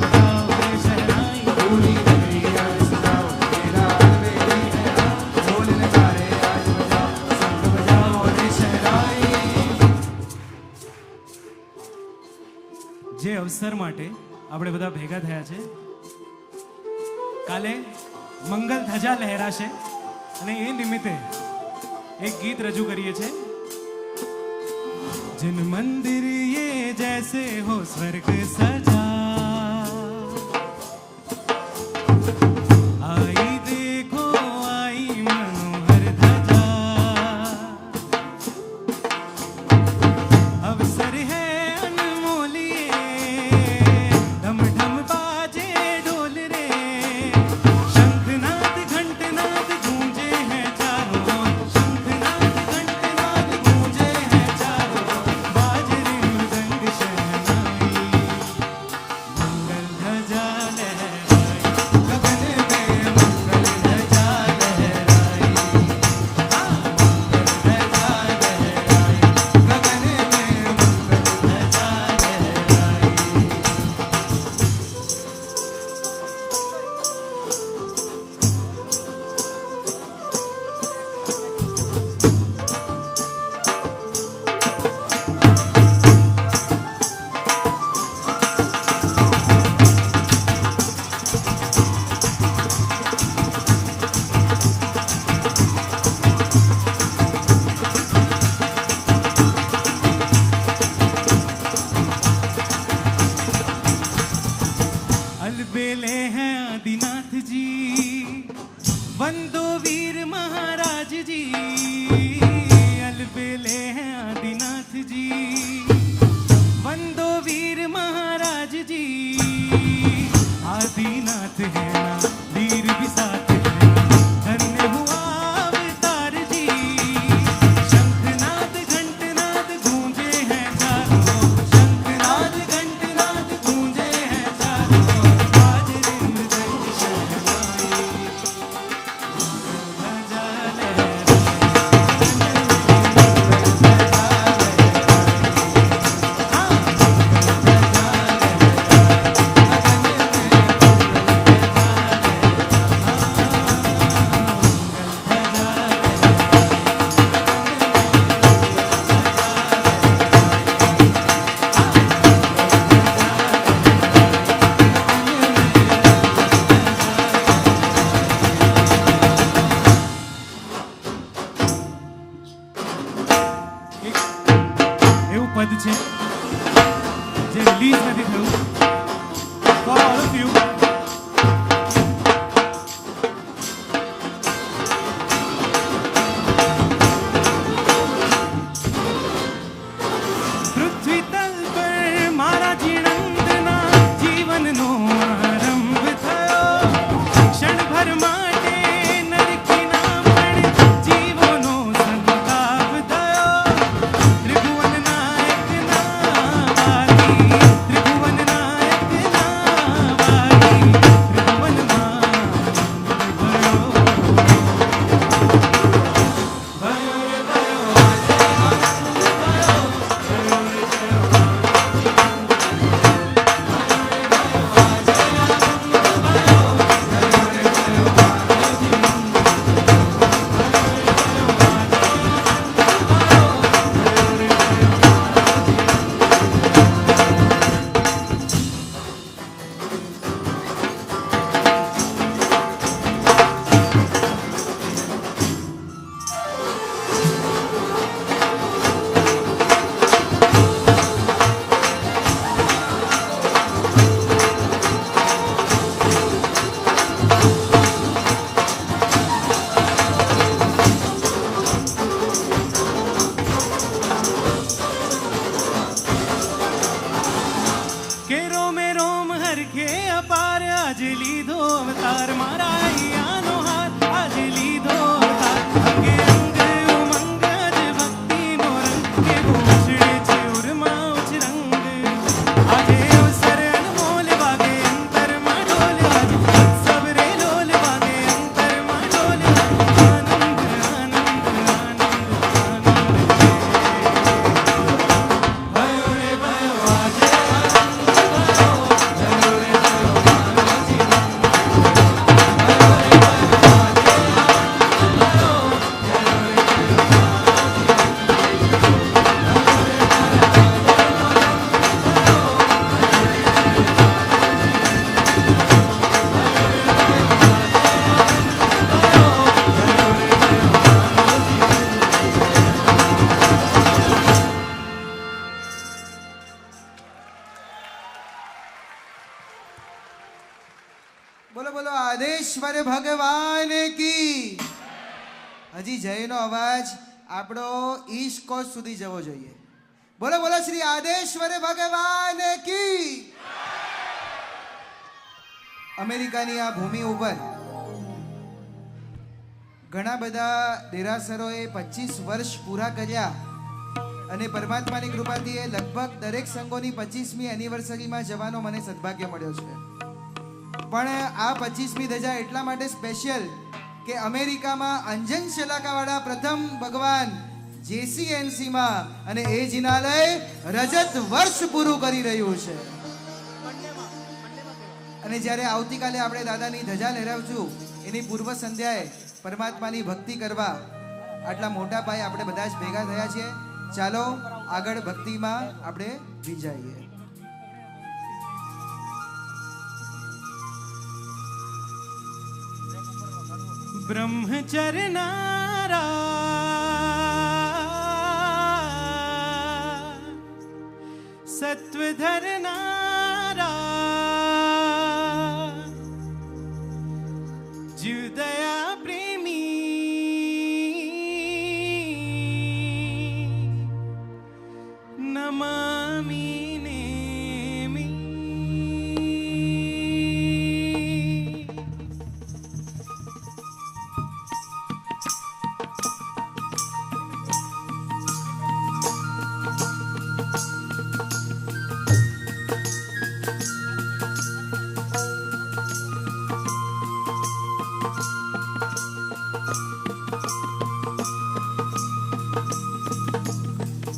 बजाओ रे शहनाई। पूरी नगरी आज सजाओ बेलाल बेली है आई ढोल नगाड़े आज बजाओ संग बजाओ रे शहनाई। જે અવસર માટે આપણે બધા ભેગા થયા છે કાલે મંગલ ધજા લહેરાશે અને એ નિમિત્તે એક ગીત રજૂ કરીએ છીએ। जिन मंदिर ये जैसे हो स्वर्ग सजा आई देखो आई मनोहर धजा। अवसर है अनमोल ये ढम ढम बाजे ढोल रे शंखनाद घंटनाद गूंजे हैं चारों ओर। शंखनाद घंटनाद गूंजे हैं चारों ओर बाज रे मृदंग शहनाई। એવું પદ છે જે રિલીઝ નથી થયું. For all of you. પૃથ્વી તલ પર મારા જીણંદના જીવનનો આરંભ થયો. ક્ષણભર માટે નરકીના પણ જીવોનો સંતાપ થયો. ત્રિભુવન નાયકના વાલી, ત્રિભુવન નાયકના વાલી, ત્રિભુવનમાં ભયો કે રોમે રોમ હરખે અપાર આજે લીધો અવતાર મારા અહીંયાનો હાથ આજે લીધો અવતાર અંગે અંગ ઉમંગ જ ભક્તિનો રંગ કેવો ઉછળે છે ઉર્મા ઉછરંગ આજે અવસર અનમોલ વાગે અંતરમાં ઢોલ વાગે ઉત્સવ રે લોલ વાગે અંતરમાં ઢોલ વાગે આનંદ આનંદ આનંદ આનંદ ભયો રે ભયો આજે બોલો બોલો આદેશ્વર ભગવાન કી. હજી જયનો અવાજ આપણો ઈસ્ટ કોસ્ટ સુધી જવો જોઈએ. બોલો બોલો શ્રી આદેશ્વર ભગવાન કી. અમેરિકાની આ ભૂમિ ઉપર ઘણા બધા દેરાસરોએ 25 વર્ષ પૂરા કર્યા અને પરમાત્માની કૃપાથી એ લગભગ દરેક સંઘોની 25મી એનિવર્સરીમાં જવાનો મને સદભાગ્ય મળ્યો છે. પણ આ 25મી ધજા એટલા માટે સ્પેશિયલ કે અમેરિકામાં અંજન શલાકાવાળા પ્રથમ ભગવાન JCNC માં અને એ જિનાલય રજત વર્ષ પૂરું કરી રહ્યું છે. અને જ્યારે આવતીકાલે આપણે દાદાની ધજા લહેરાવશું એની પૂર્વ સંધ્યાએ પરમાત્માની ભક્તિ કરવા આટલા મોટા પાયે આપણે બધા જ ભેગા થયા છીએ. ચાલો આગળ ભક્તિમાં આપણે ભીંજાઈએ. બ્રહ્મચરનારા સત્વધરનારા જીવદયા પ્રેમી નમામી નેમી.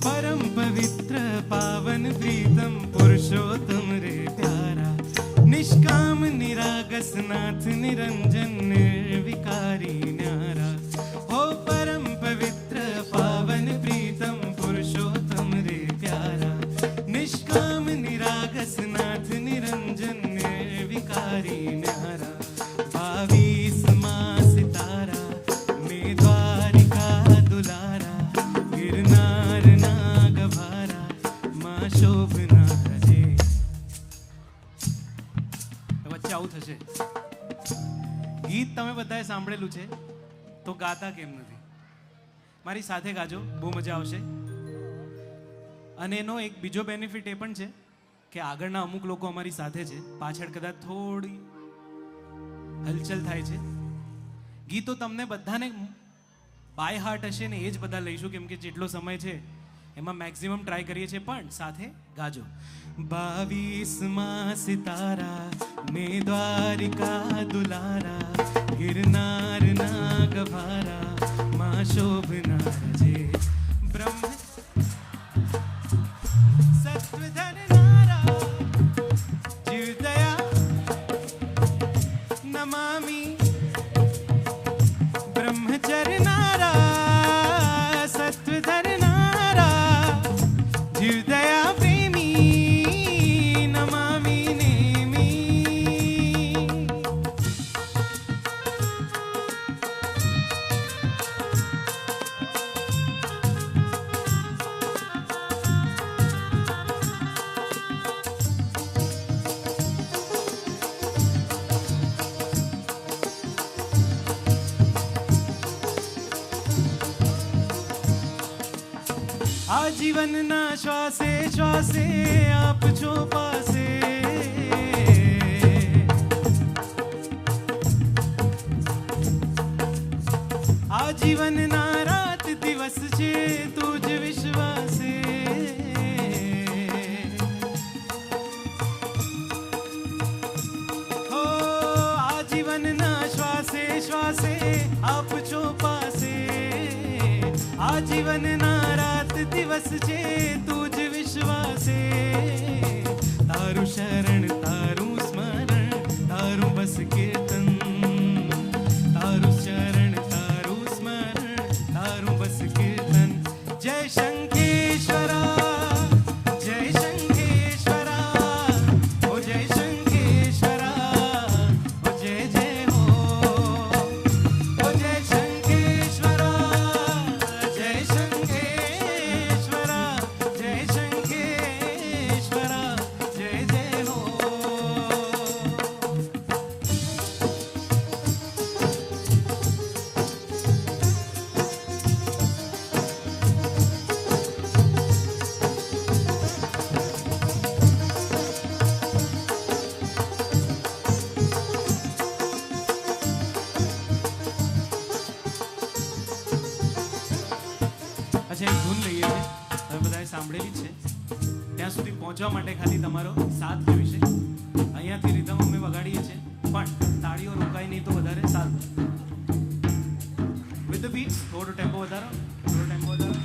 परम पवित्र पावन प्रीतम पुरुषोत्तम रे प्यारा निष्काम निरागस नाथ निरंजन निर्विकारी न्यारा. हो परम पवित्र पावन प्रीतम पुरुषोत्तम रे प्यारा निष्काम निरागस नाथ निरंजन निर्विकारी न्यारा. 22 माह सितारा में द्वारिका दुलारा गिरनार છે. ગીત તમે બધાએ સાંભળેલું છે તો ગાતા કેમ નથી? મારી સાથે ગાજો, બહુ મજા આવશે. અને એનો એક બીજો બેનિફિટ એ પણ છે કે આગળના અમુક લોકો અમારી સાથે છે, પાછળ કદાચ થોડી હલચલ થાય છે. ગીતો તમને બધાને બાય હાર્ટ હશે ને એ જ બધા લઈશું, કેમ કે જેટલો સમય છે એમાં મેક્સિમમ ટ્રાય કરીએ છીએ. પણ સાથે ગાજો. 22માં સિતારા ને દ્વારિકા દુલારા, ગિરનાર ના ગભારા માં શોભના છે. બ્રહ્મ સત્વધન નારા જીવદયા નમામી, બ્રહ્મચર્ય નારા સત્વધન નારા જીવદયા પ્રેમી નમામી નેમી. આજીવનના શ્વાસે શ્વાસે આપ છો પાસે, આજીવનના રાત દિવસ છે તુજ વિશ્વાસે. હો આજીવનના શ્વાસે શ્વાસે આપ છો પાસે, આજીવનના રાત દિવસ છે તુજ વિશ્વાસે. તારું શરણ તારું સ્મરણ તારું બસ કીર્તન, તારું શરણ તારું સ્મરણ તારું બસ કીર્તન. જય શંખેશ્વરા જય શંખેશ્વરા ઓ જય શંખેશ્વરા ઓ જય જય હો ઓ જય શંખેશ્વરા જય શંખેશ્વરા જય શંખેશ્વરા જય જય હો. અચ્છા, એક ધૂન લઈએ છીએ, તમે બધાએ સાંભળેલી જ છે. ત્યાં સુધી પહોંચવા માટે ખાલી તમારો સાથ જોઈશે. અહીંયાથી રીધમ અમે વગાડીએ છીએ, પણ તાળીઓ રોકાય નહીં તો વધારે સારું. વિથ ધ બીટ્સ થોડો ટેમ્પો વધારો, થોડો ટેમ્પો વધારો.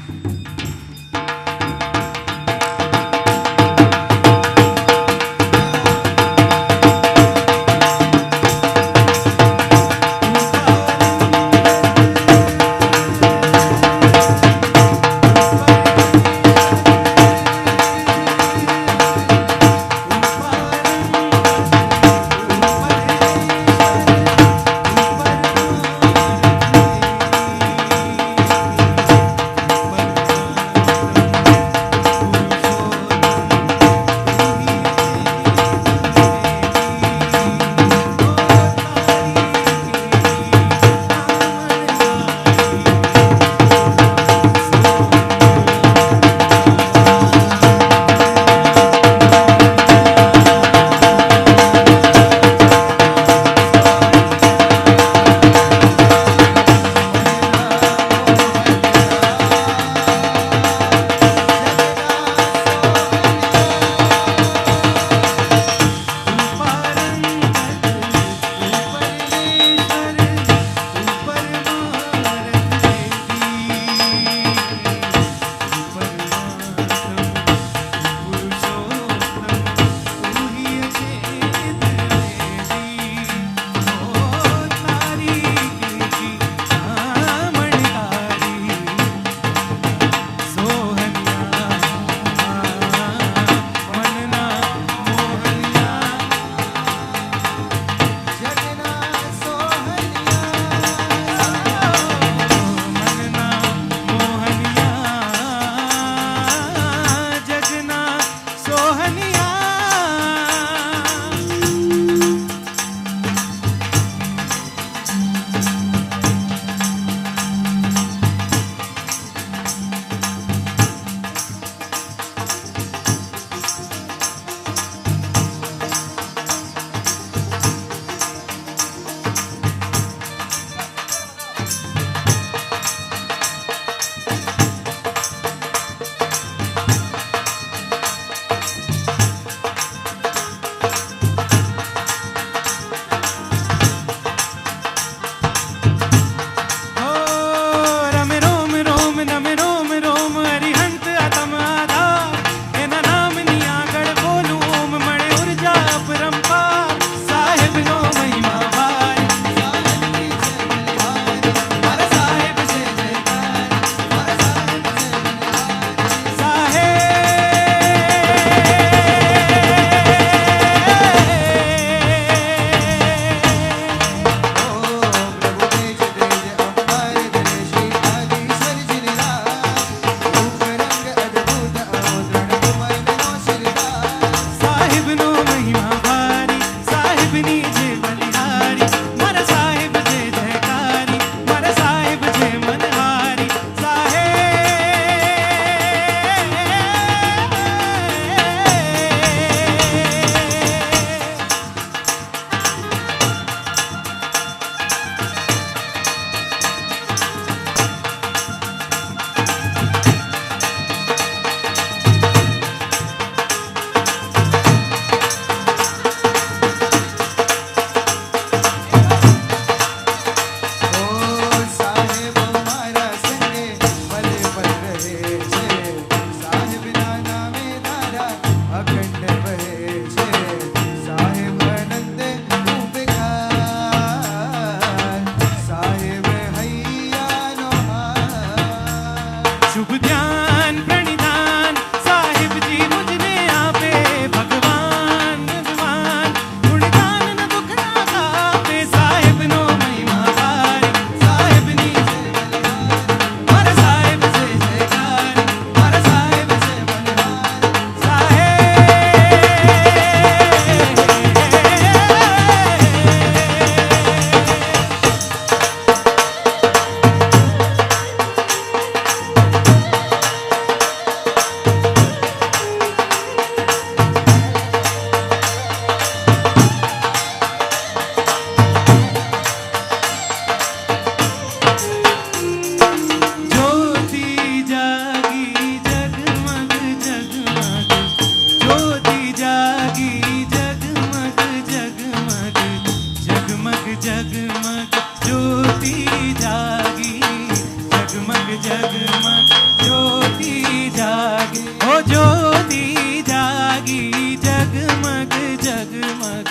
ओ ज्योति जागी जगमग जगमग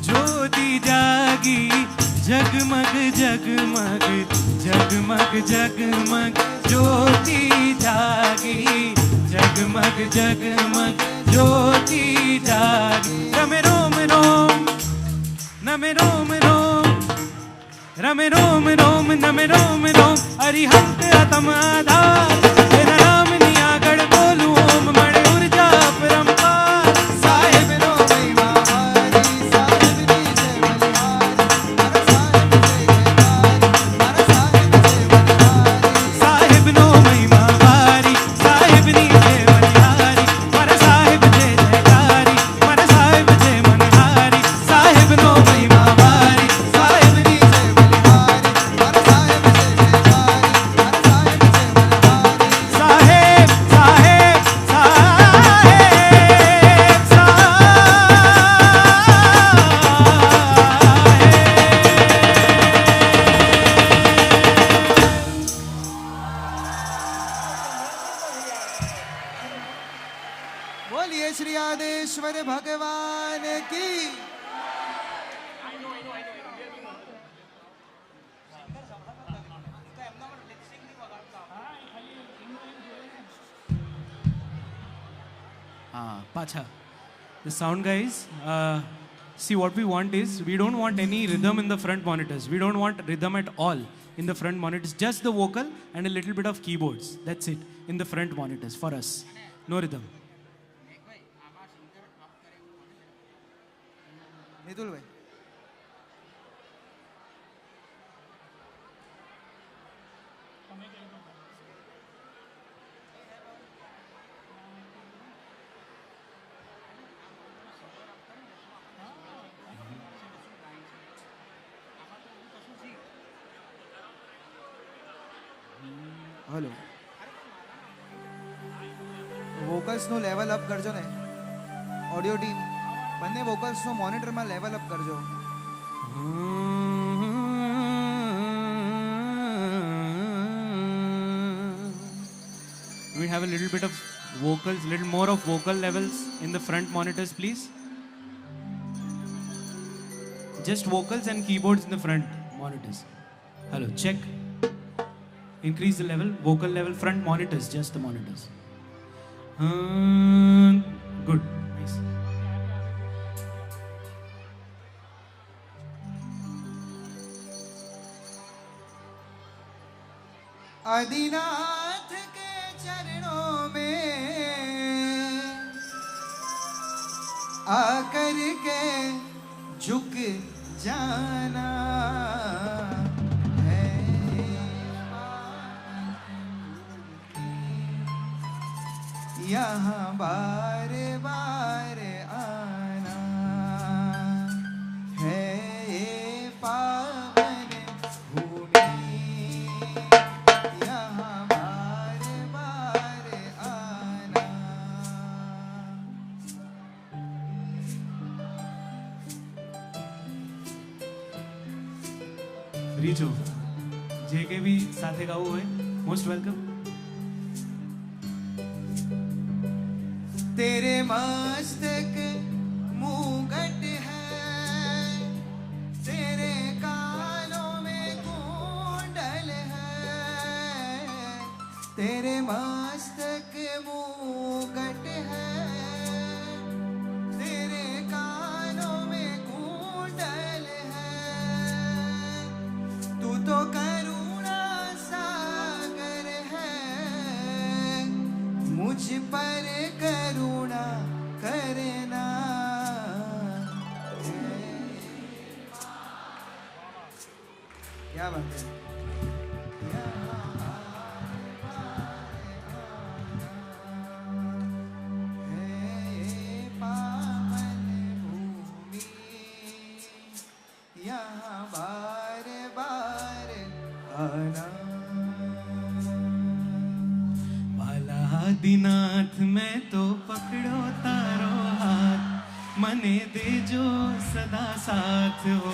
ज्योति जागी जगमग जगमग जगमग जगमग ज्योति जागी जगमग जगमग ज्योति जागी रमे रोम रोम नमे रोम रोम रमे रोम रोम नमे रोम रोम अरिहंत अतम आधार तेरा नाम नियागढ़ बोलू ओम मण ऊर्जा परंपार साहेब नो महिमा वारी साहेब नी जय बलिहारी साहेब नो महिमा वारी साहेब नी जय बलिहारी मर साहेब जय जयकारी मर साहेब जय मनहारी साहेब नो महिमा वारी साहेब नी जय बलिहारी मर साहेब जय जयकारी मर साहेब जय मनहारी साहेब साहेब बोलिए श्री आदेश्वर भगवान की। Pacha. The sound guys, see what we want is, we don't want any rhythm in the front monitors. We don't want rhythm at all in the front monitors. Just the vocal and a little bit of keyboards. That's it in the front monitors for us. No rhythm. Nitul भाई hello vocals નું level up કરજો ને audio team બંને વોકલ્સ નું monitor માં level up કરજો. We have a little bit of vocals, little more of vocal levels in the front monitors, please. Just vocals and keyboards in the front monitors. Hello, check. Increase the level, vocal level, front monitors, just the monitors. Good, nice. Adinath के चरणों में आकर के झुक जाना है, यहाँ बार बार आना है, ये पावन भूमि यहाँ बार बार आना. રીચો જે કે બી સાથે ગાવું હોય મોસ્ટ વેલકમ. तेरे मस्तक मुगट है, तेरे कानों में कुंडल है, तेरे मस्तक मुगट है, तेरे कानों में कुंडल है, तू तो करुणा सागर है, मुझ पर करुणा करना. क्या बात है. यहाँ बार बार आना. आदिनाथ मैं तो पकड़ो तारो हाथ, मने दे जो सदा साथ हो.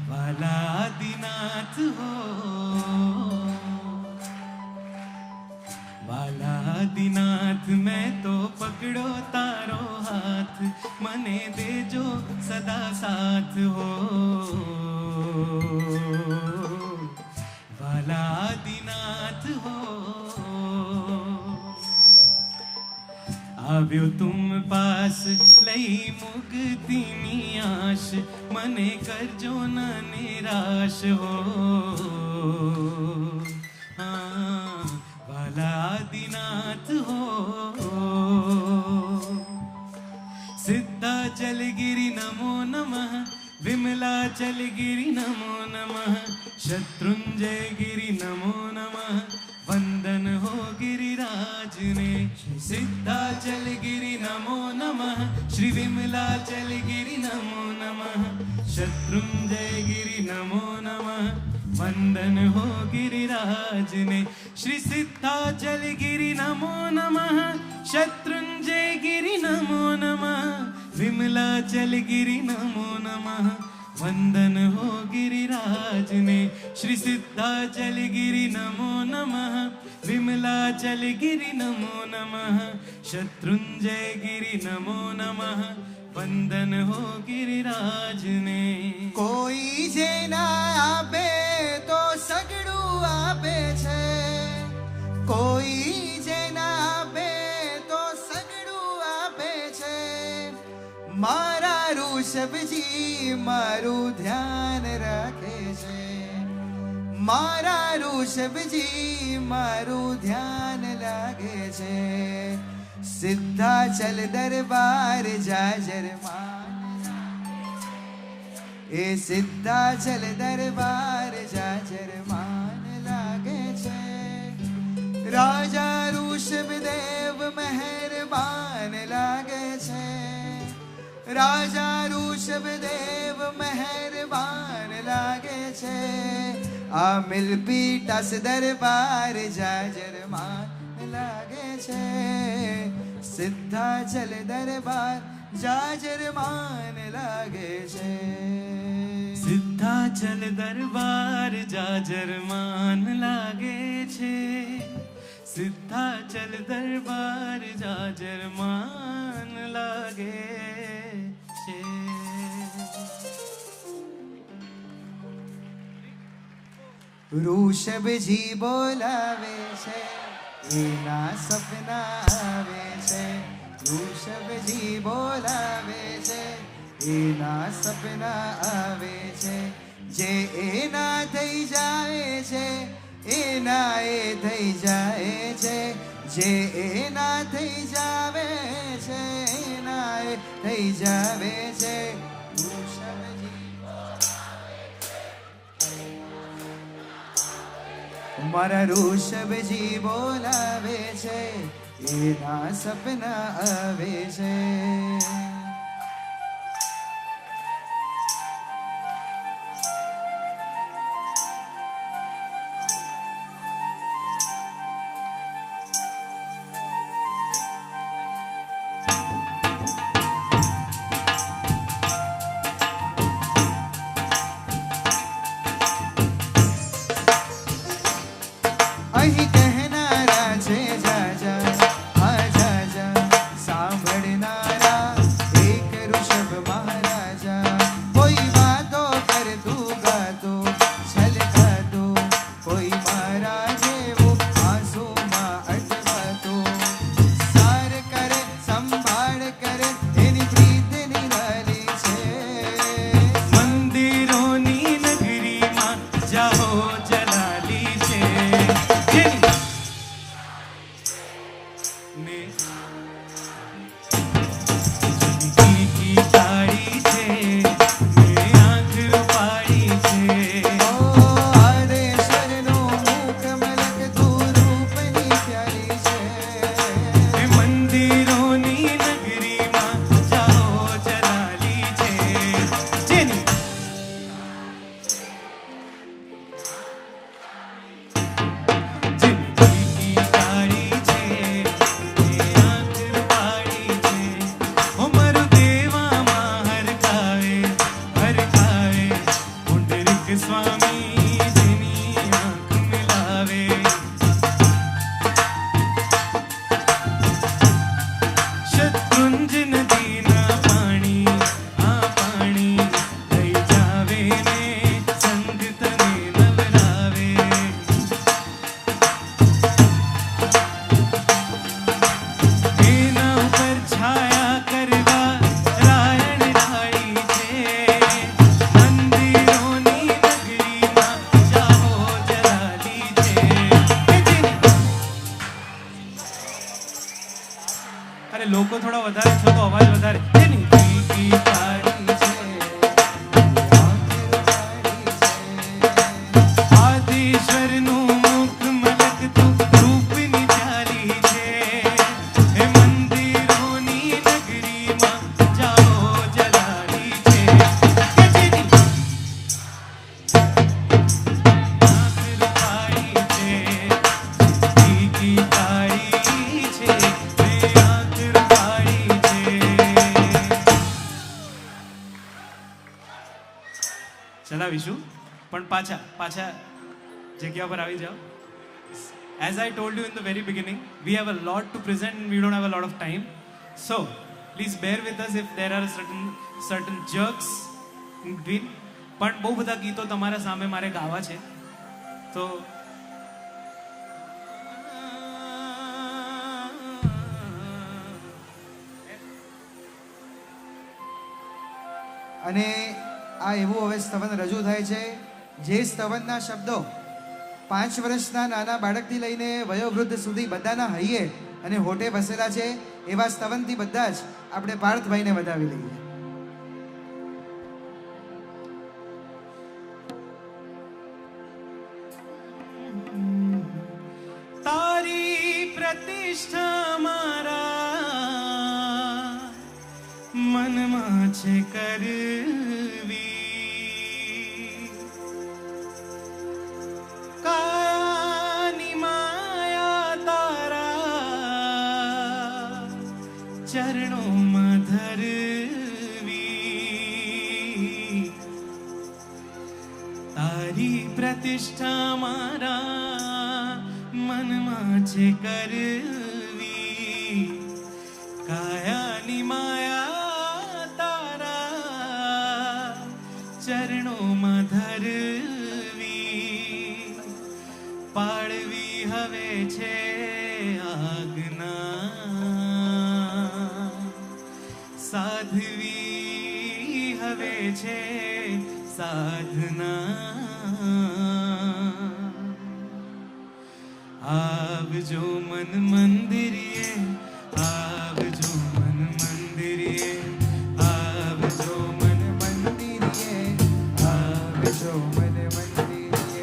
वाला आदिनाथ हो, પકડો તારો હાથ મને દેજો સદા સાથ હો વાલા આદિનાથ હો આવ્યો તુમ પાસ લઈ મુક્તિની આશ મને કરજો ન નિરાશ હો વાલા આદિનાથ હો सिद्धाचलगिरि नमो नमः विमलाचलगिरि नमो नमः शत्रुंजयगिरि नमो नमः वंदन हो गिरिराज ने सिद्धाचलगिरि नमो नमः श्री विमलाचलगिरि नमो नमः शत्रुंजयगिरि नमो नमः वंदन हो गिरिराज ने श्री सिद्धाचलगिरि नमो नमः शत्रुंजयगिरि नमो नमः विमलाचलगिरि नमो नमः वंदन हो गिरिराज ने श्री सिद्धाचलगिरि नमो नमः विमलाचलगिरि नमो नमः शत्रुंजयगिरि नमो नमः वंदन हो गिरिराज ने કોઈ જેના આપે તો સગડું આપે છે કોઈ જેના આપે તો સગડું આપે છે મારા ઋષભજી મારું ધ્યાન રાખે છે મારા ઋષભજી મારું ધ્યાન લાગે છે સિદ્ધાચલ દરબાર જાજર એ સિદ્ધાચલ દરબાર જાજર માન લાગે છે રાજા ઋષભદેવ મહેરબાન લાગે છે રાજા ઋષભદેવ મહેરબાન લાગે છે આ મિલપીટાસ દરબાર જાજર માન લાગે છે સિદ્ધાચલ દરબાર જાજર માન લાગે છે सिद्धाचल दरबार जाजर मान लागे छे सिद्धाचल दरबार जाजर मान लागे छे ઋષભજી બોલાવે છે એના સપના આવે છે ઋષભજી બોલાવે છે એના સપના આવે છે જે એના થઈ જાય છે એના એ થઈ જાય છે જે એના થઈ જાવે છે એના એ થઈ જાવે છે મારા ઋષભજી બોલાવે છે એના સપના આવે છે અહીં કહેનારા છે જાજા હા જાજા સાંભળનારા એક ઋષભ મહારાજા કોઈ વાતો કરતું ગાતો છલકાતો કોઈ મારા જેવો આંસુમાં અટવાતો સાર કરે સંભાળ કરે એની પ્રીત નિરાલી છે મંદિરોની નગરીમાં જાઓ જલાલી છે જેની લોકો થોડા વધારે છો તો અવાજ વધારે. એની કી તારી છે આદિશ્વરનું મુખ મલકતું રૂપની ચાલી છે. હે મંદિરોની નગરીમાં જાઓ જલાલી છે. કે જેની આંખ રૂપાળી છે કી તારી છે હે આંખ રૂપાળી છે. ચલાવીશું પણ પાછા જગ્યા પર આવી જાઓ. As I told you in the very beginning, we have a lot to present and we don't have a lot of time. So, please bear with us if there are certain jerks in between. પણ બહુ બધા ગીતો તમારા સામે મારે ગાવા છે. તો અને આ એવું હવે સ્તવન રજૂ થાય છે જે સ્તવનના શબ્દો 5 વર્ષના નાના બાળકથી લઈને વયોવૃદ્ધ સુધી બધાના હૈયે અને હોઠે વસેલા છે. એવા સ્તવનથી બધા જ આપણે પાર્થભાઈને વધાવી લઈએ. તારી પ્રતિષ્ઠા મારા મનમાં છે કરવી. કાની માયા તારા ચરણોમાં ધરવી. તારી પ્રતિષ્ઠા મારા મનમાં છે કરવી. કાયાની માયા તારા ચરણોમાં ધરવી. પાડવી હવે છે આજ્ઞા સાધવી હવે છે સાધના. આવજો મન મંદિરે આવજો મન મંદિરે આવજો મન મંદિરે આવજો મન મંદિરે.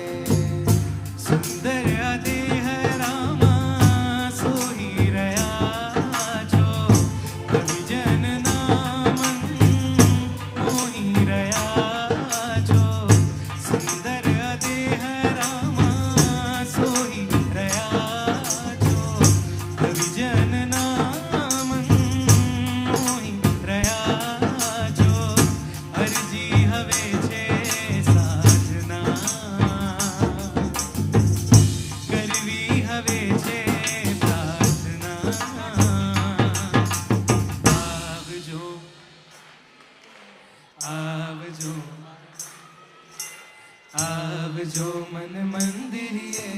સુંદર દેહ રામા સોઈ રહ્યા છો કવિજન નામ મોહી રહ્યા છો. સુંદર દેહ રામા સોઈ રહ્યા છો કવિજન નામ મોહી રહ્યા છો. અરજી હવે છે સાધના કરવી હવે છે પ્રાર્થના. આવજો આવજો આવજો મન મંદિરે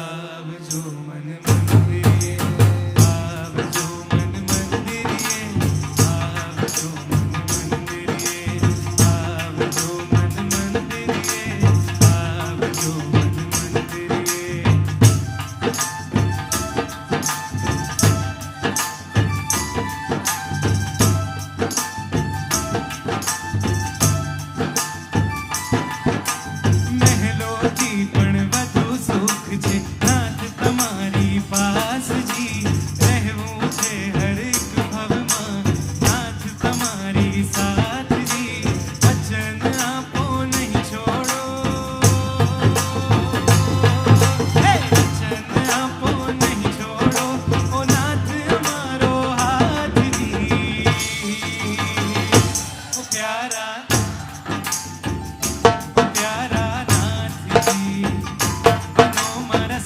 આવજો મન મંદિરે આવજો મન મંદિરે આવજો મન મંદિરે આવજો મન મંદિરે આવજો મન મંદિરે. મહેલોથી પણ વધુ સુખ છે નાથ તમારી પાસજી. રહેવું છે હરેક ભવમાં નાથ તમારી સાથજી. વચન આપો નહીં છોડો વચન આપો નહીં છોડો ઓ નાથ અમારો હાથજી. ઓ પ્યારા નાથજી બનો મારા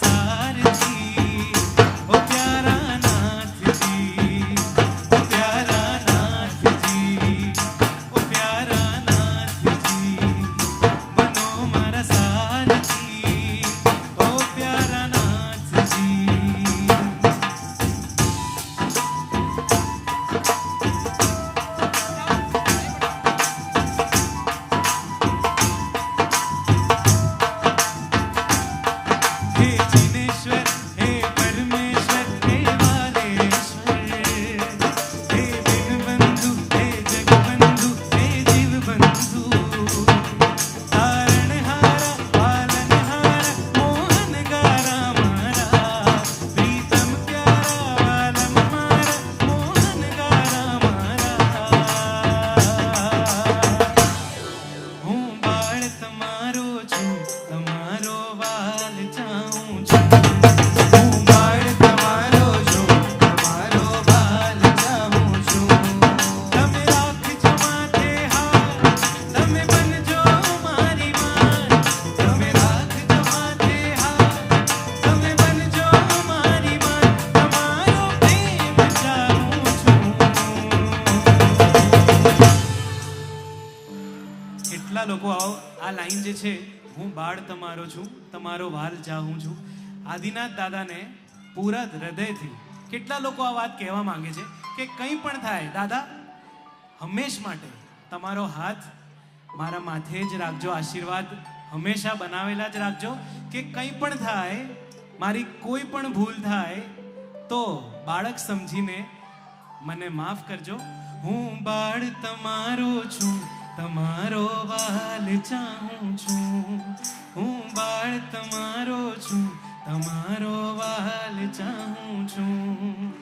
લોકો આ લાઈન જે છે, હું બાળ તમારો છું, તમારો વાલ ચાહું છું, આદિનાથ દાદાને પૂરા હૃદયથી કેટલા લોકો આ વાત કહેવા માંગે છે કે કંઈ પણ થાય દાદા હંમેશ માટે તમારો હાથ મારા માથે જ રાખજો, આશીર્વાદ હંમેશા બનાવેલા જ રાખજો કે કંઈ પણ થાય, મારી કોઈ પણ ભૂલ થાય તો બાળક સમજીને મને માફ કરજો. હું બાળ તમારો છું, તમારો વાલ ચાહું છું, હું બાળ તમારો છું, તમારો વાલ ચાહું છું.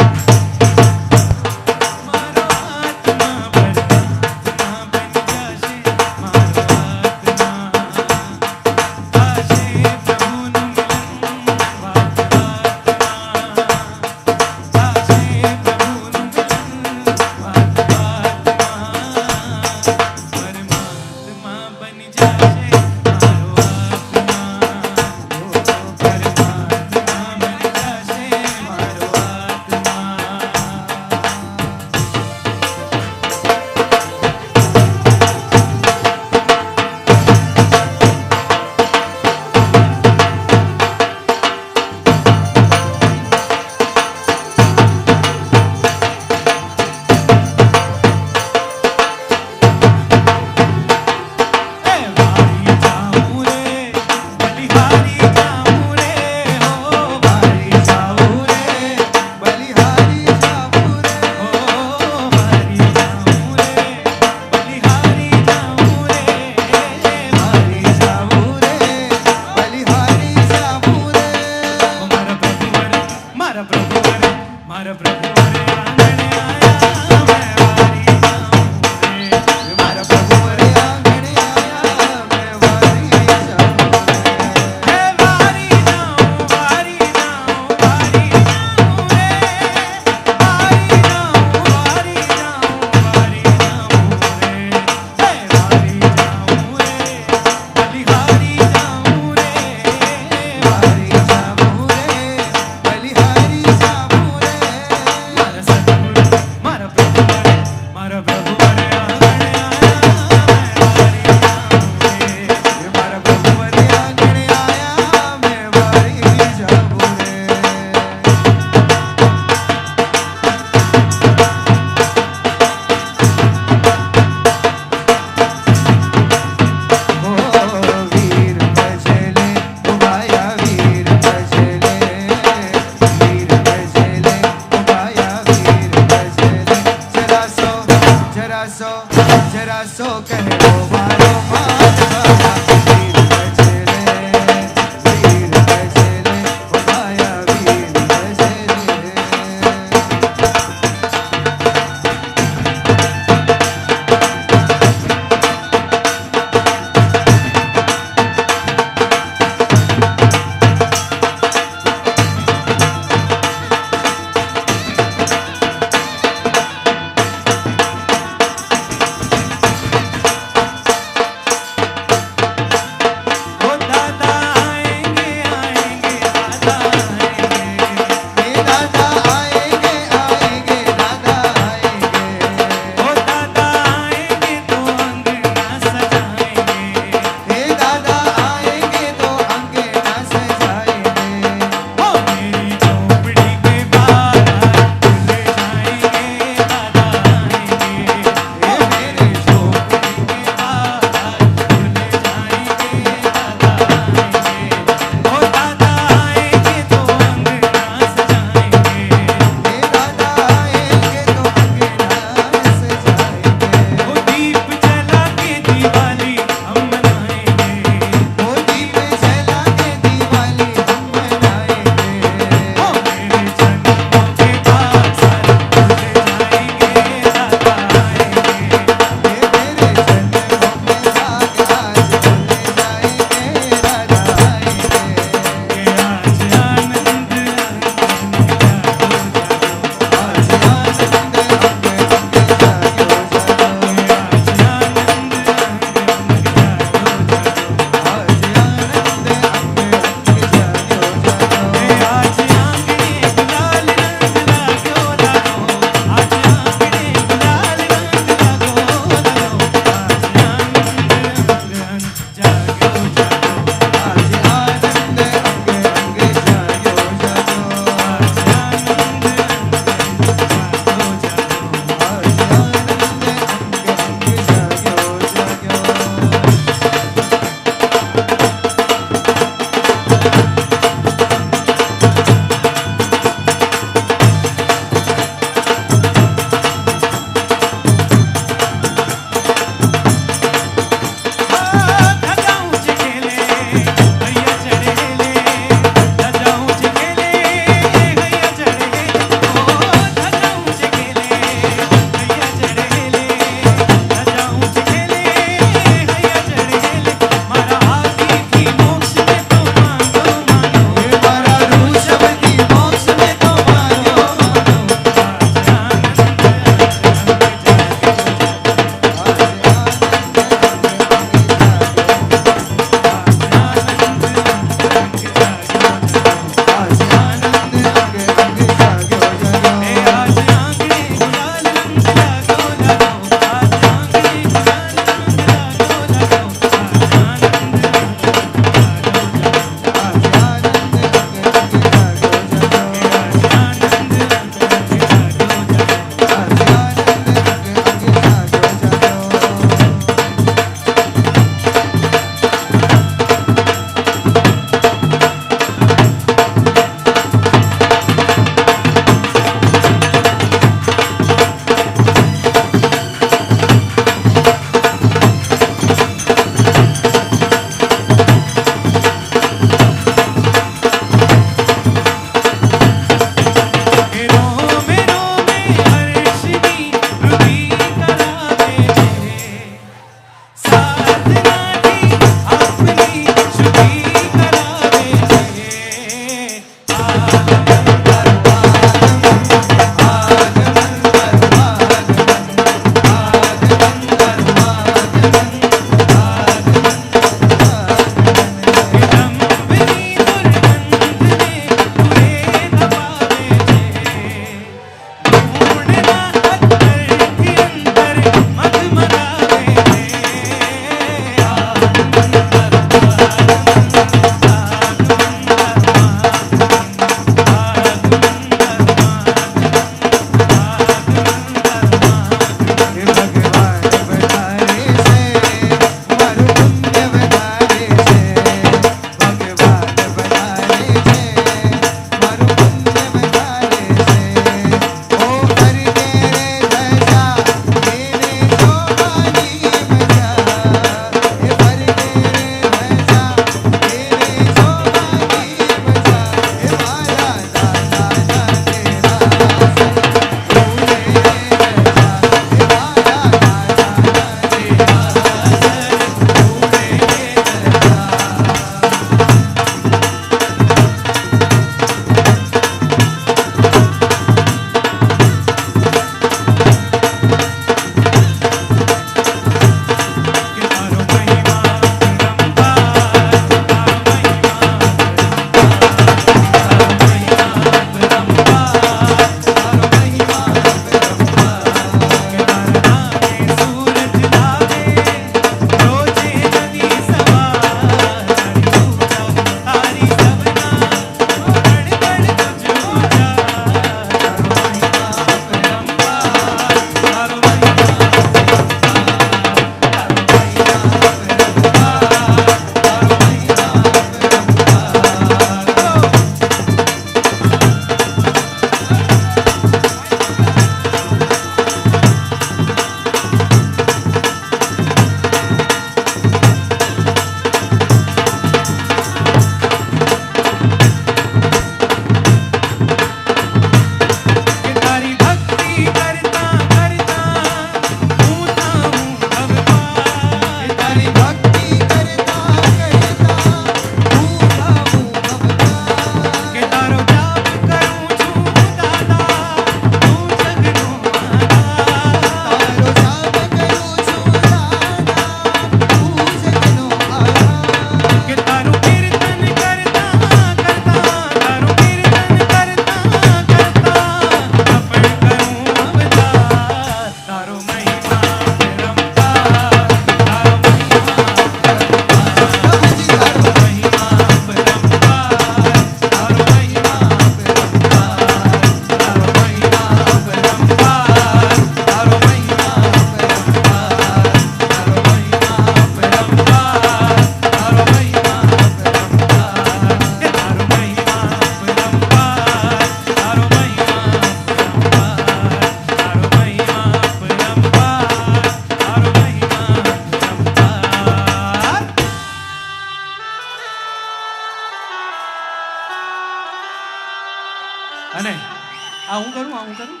કરું?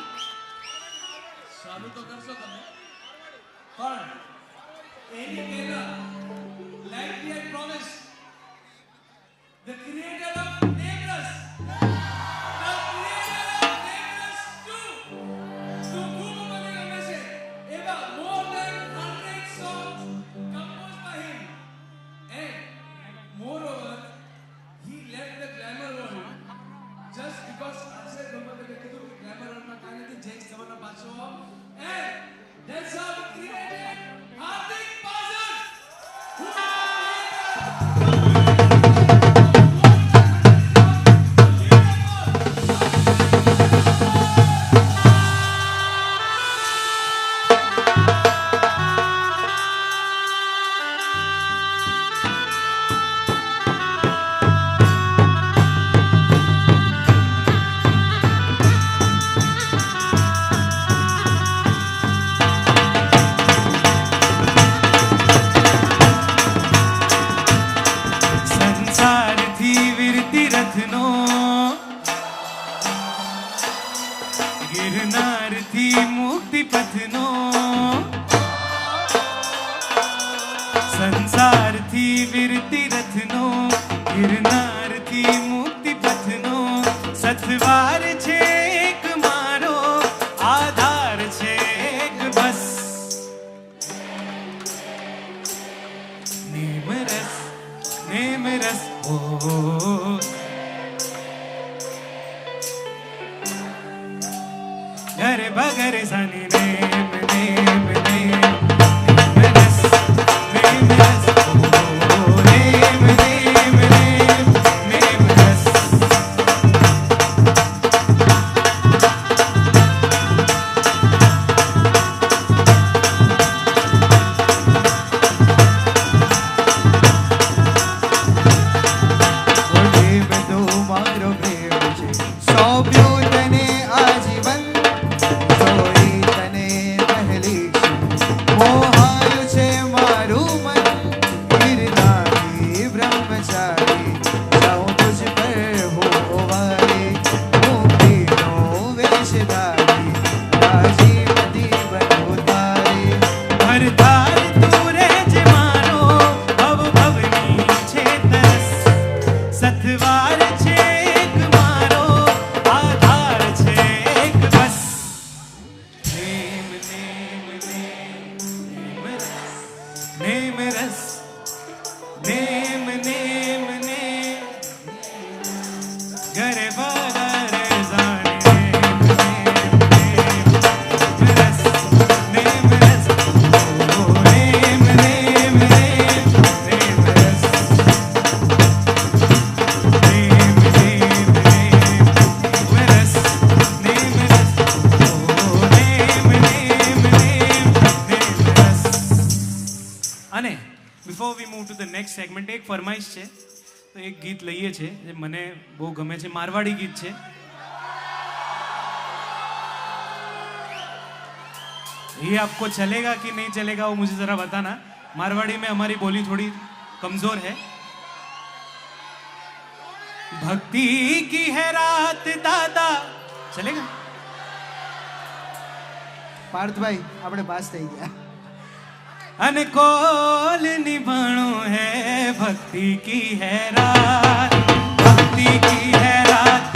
ચાલુ તો કરશો તમે પણ એની પહેલા like we had promised the creator of Nameless more than 100 songs composed by him, and moreover, he left the glamour world just because આજે ગમે તે કીધું કે glamour world માં કાંઈ નથી જેક્સ તમારા પાછો and that's how we created Hardik Pajan who segment એક ફરમાઈશ છે તો એક ગીત લઈએ છે જે મને બહુ ગમે છે મારવાડી ગીત છે ये आपको चलेगा कि नहीं चलेगा वो मुझे जरा बताना मारवाड़ी में हमारी बोली थोड़ी कमजोर है भक्ति की है रात दादा चलेगा પાર્થભાઈ આપણે પાસ થઈ ગયા अनकोल निभाणो है भक्ति की है रात भक्ति की है रात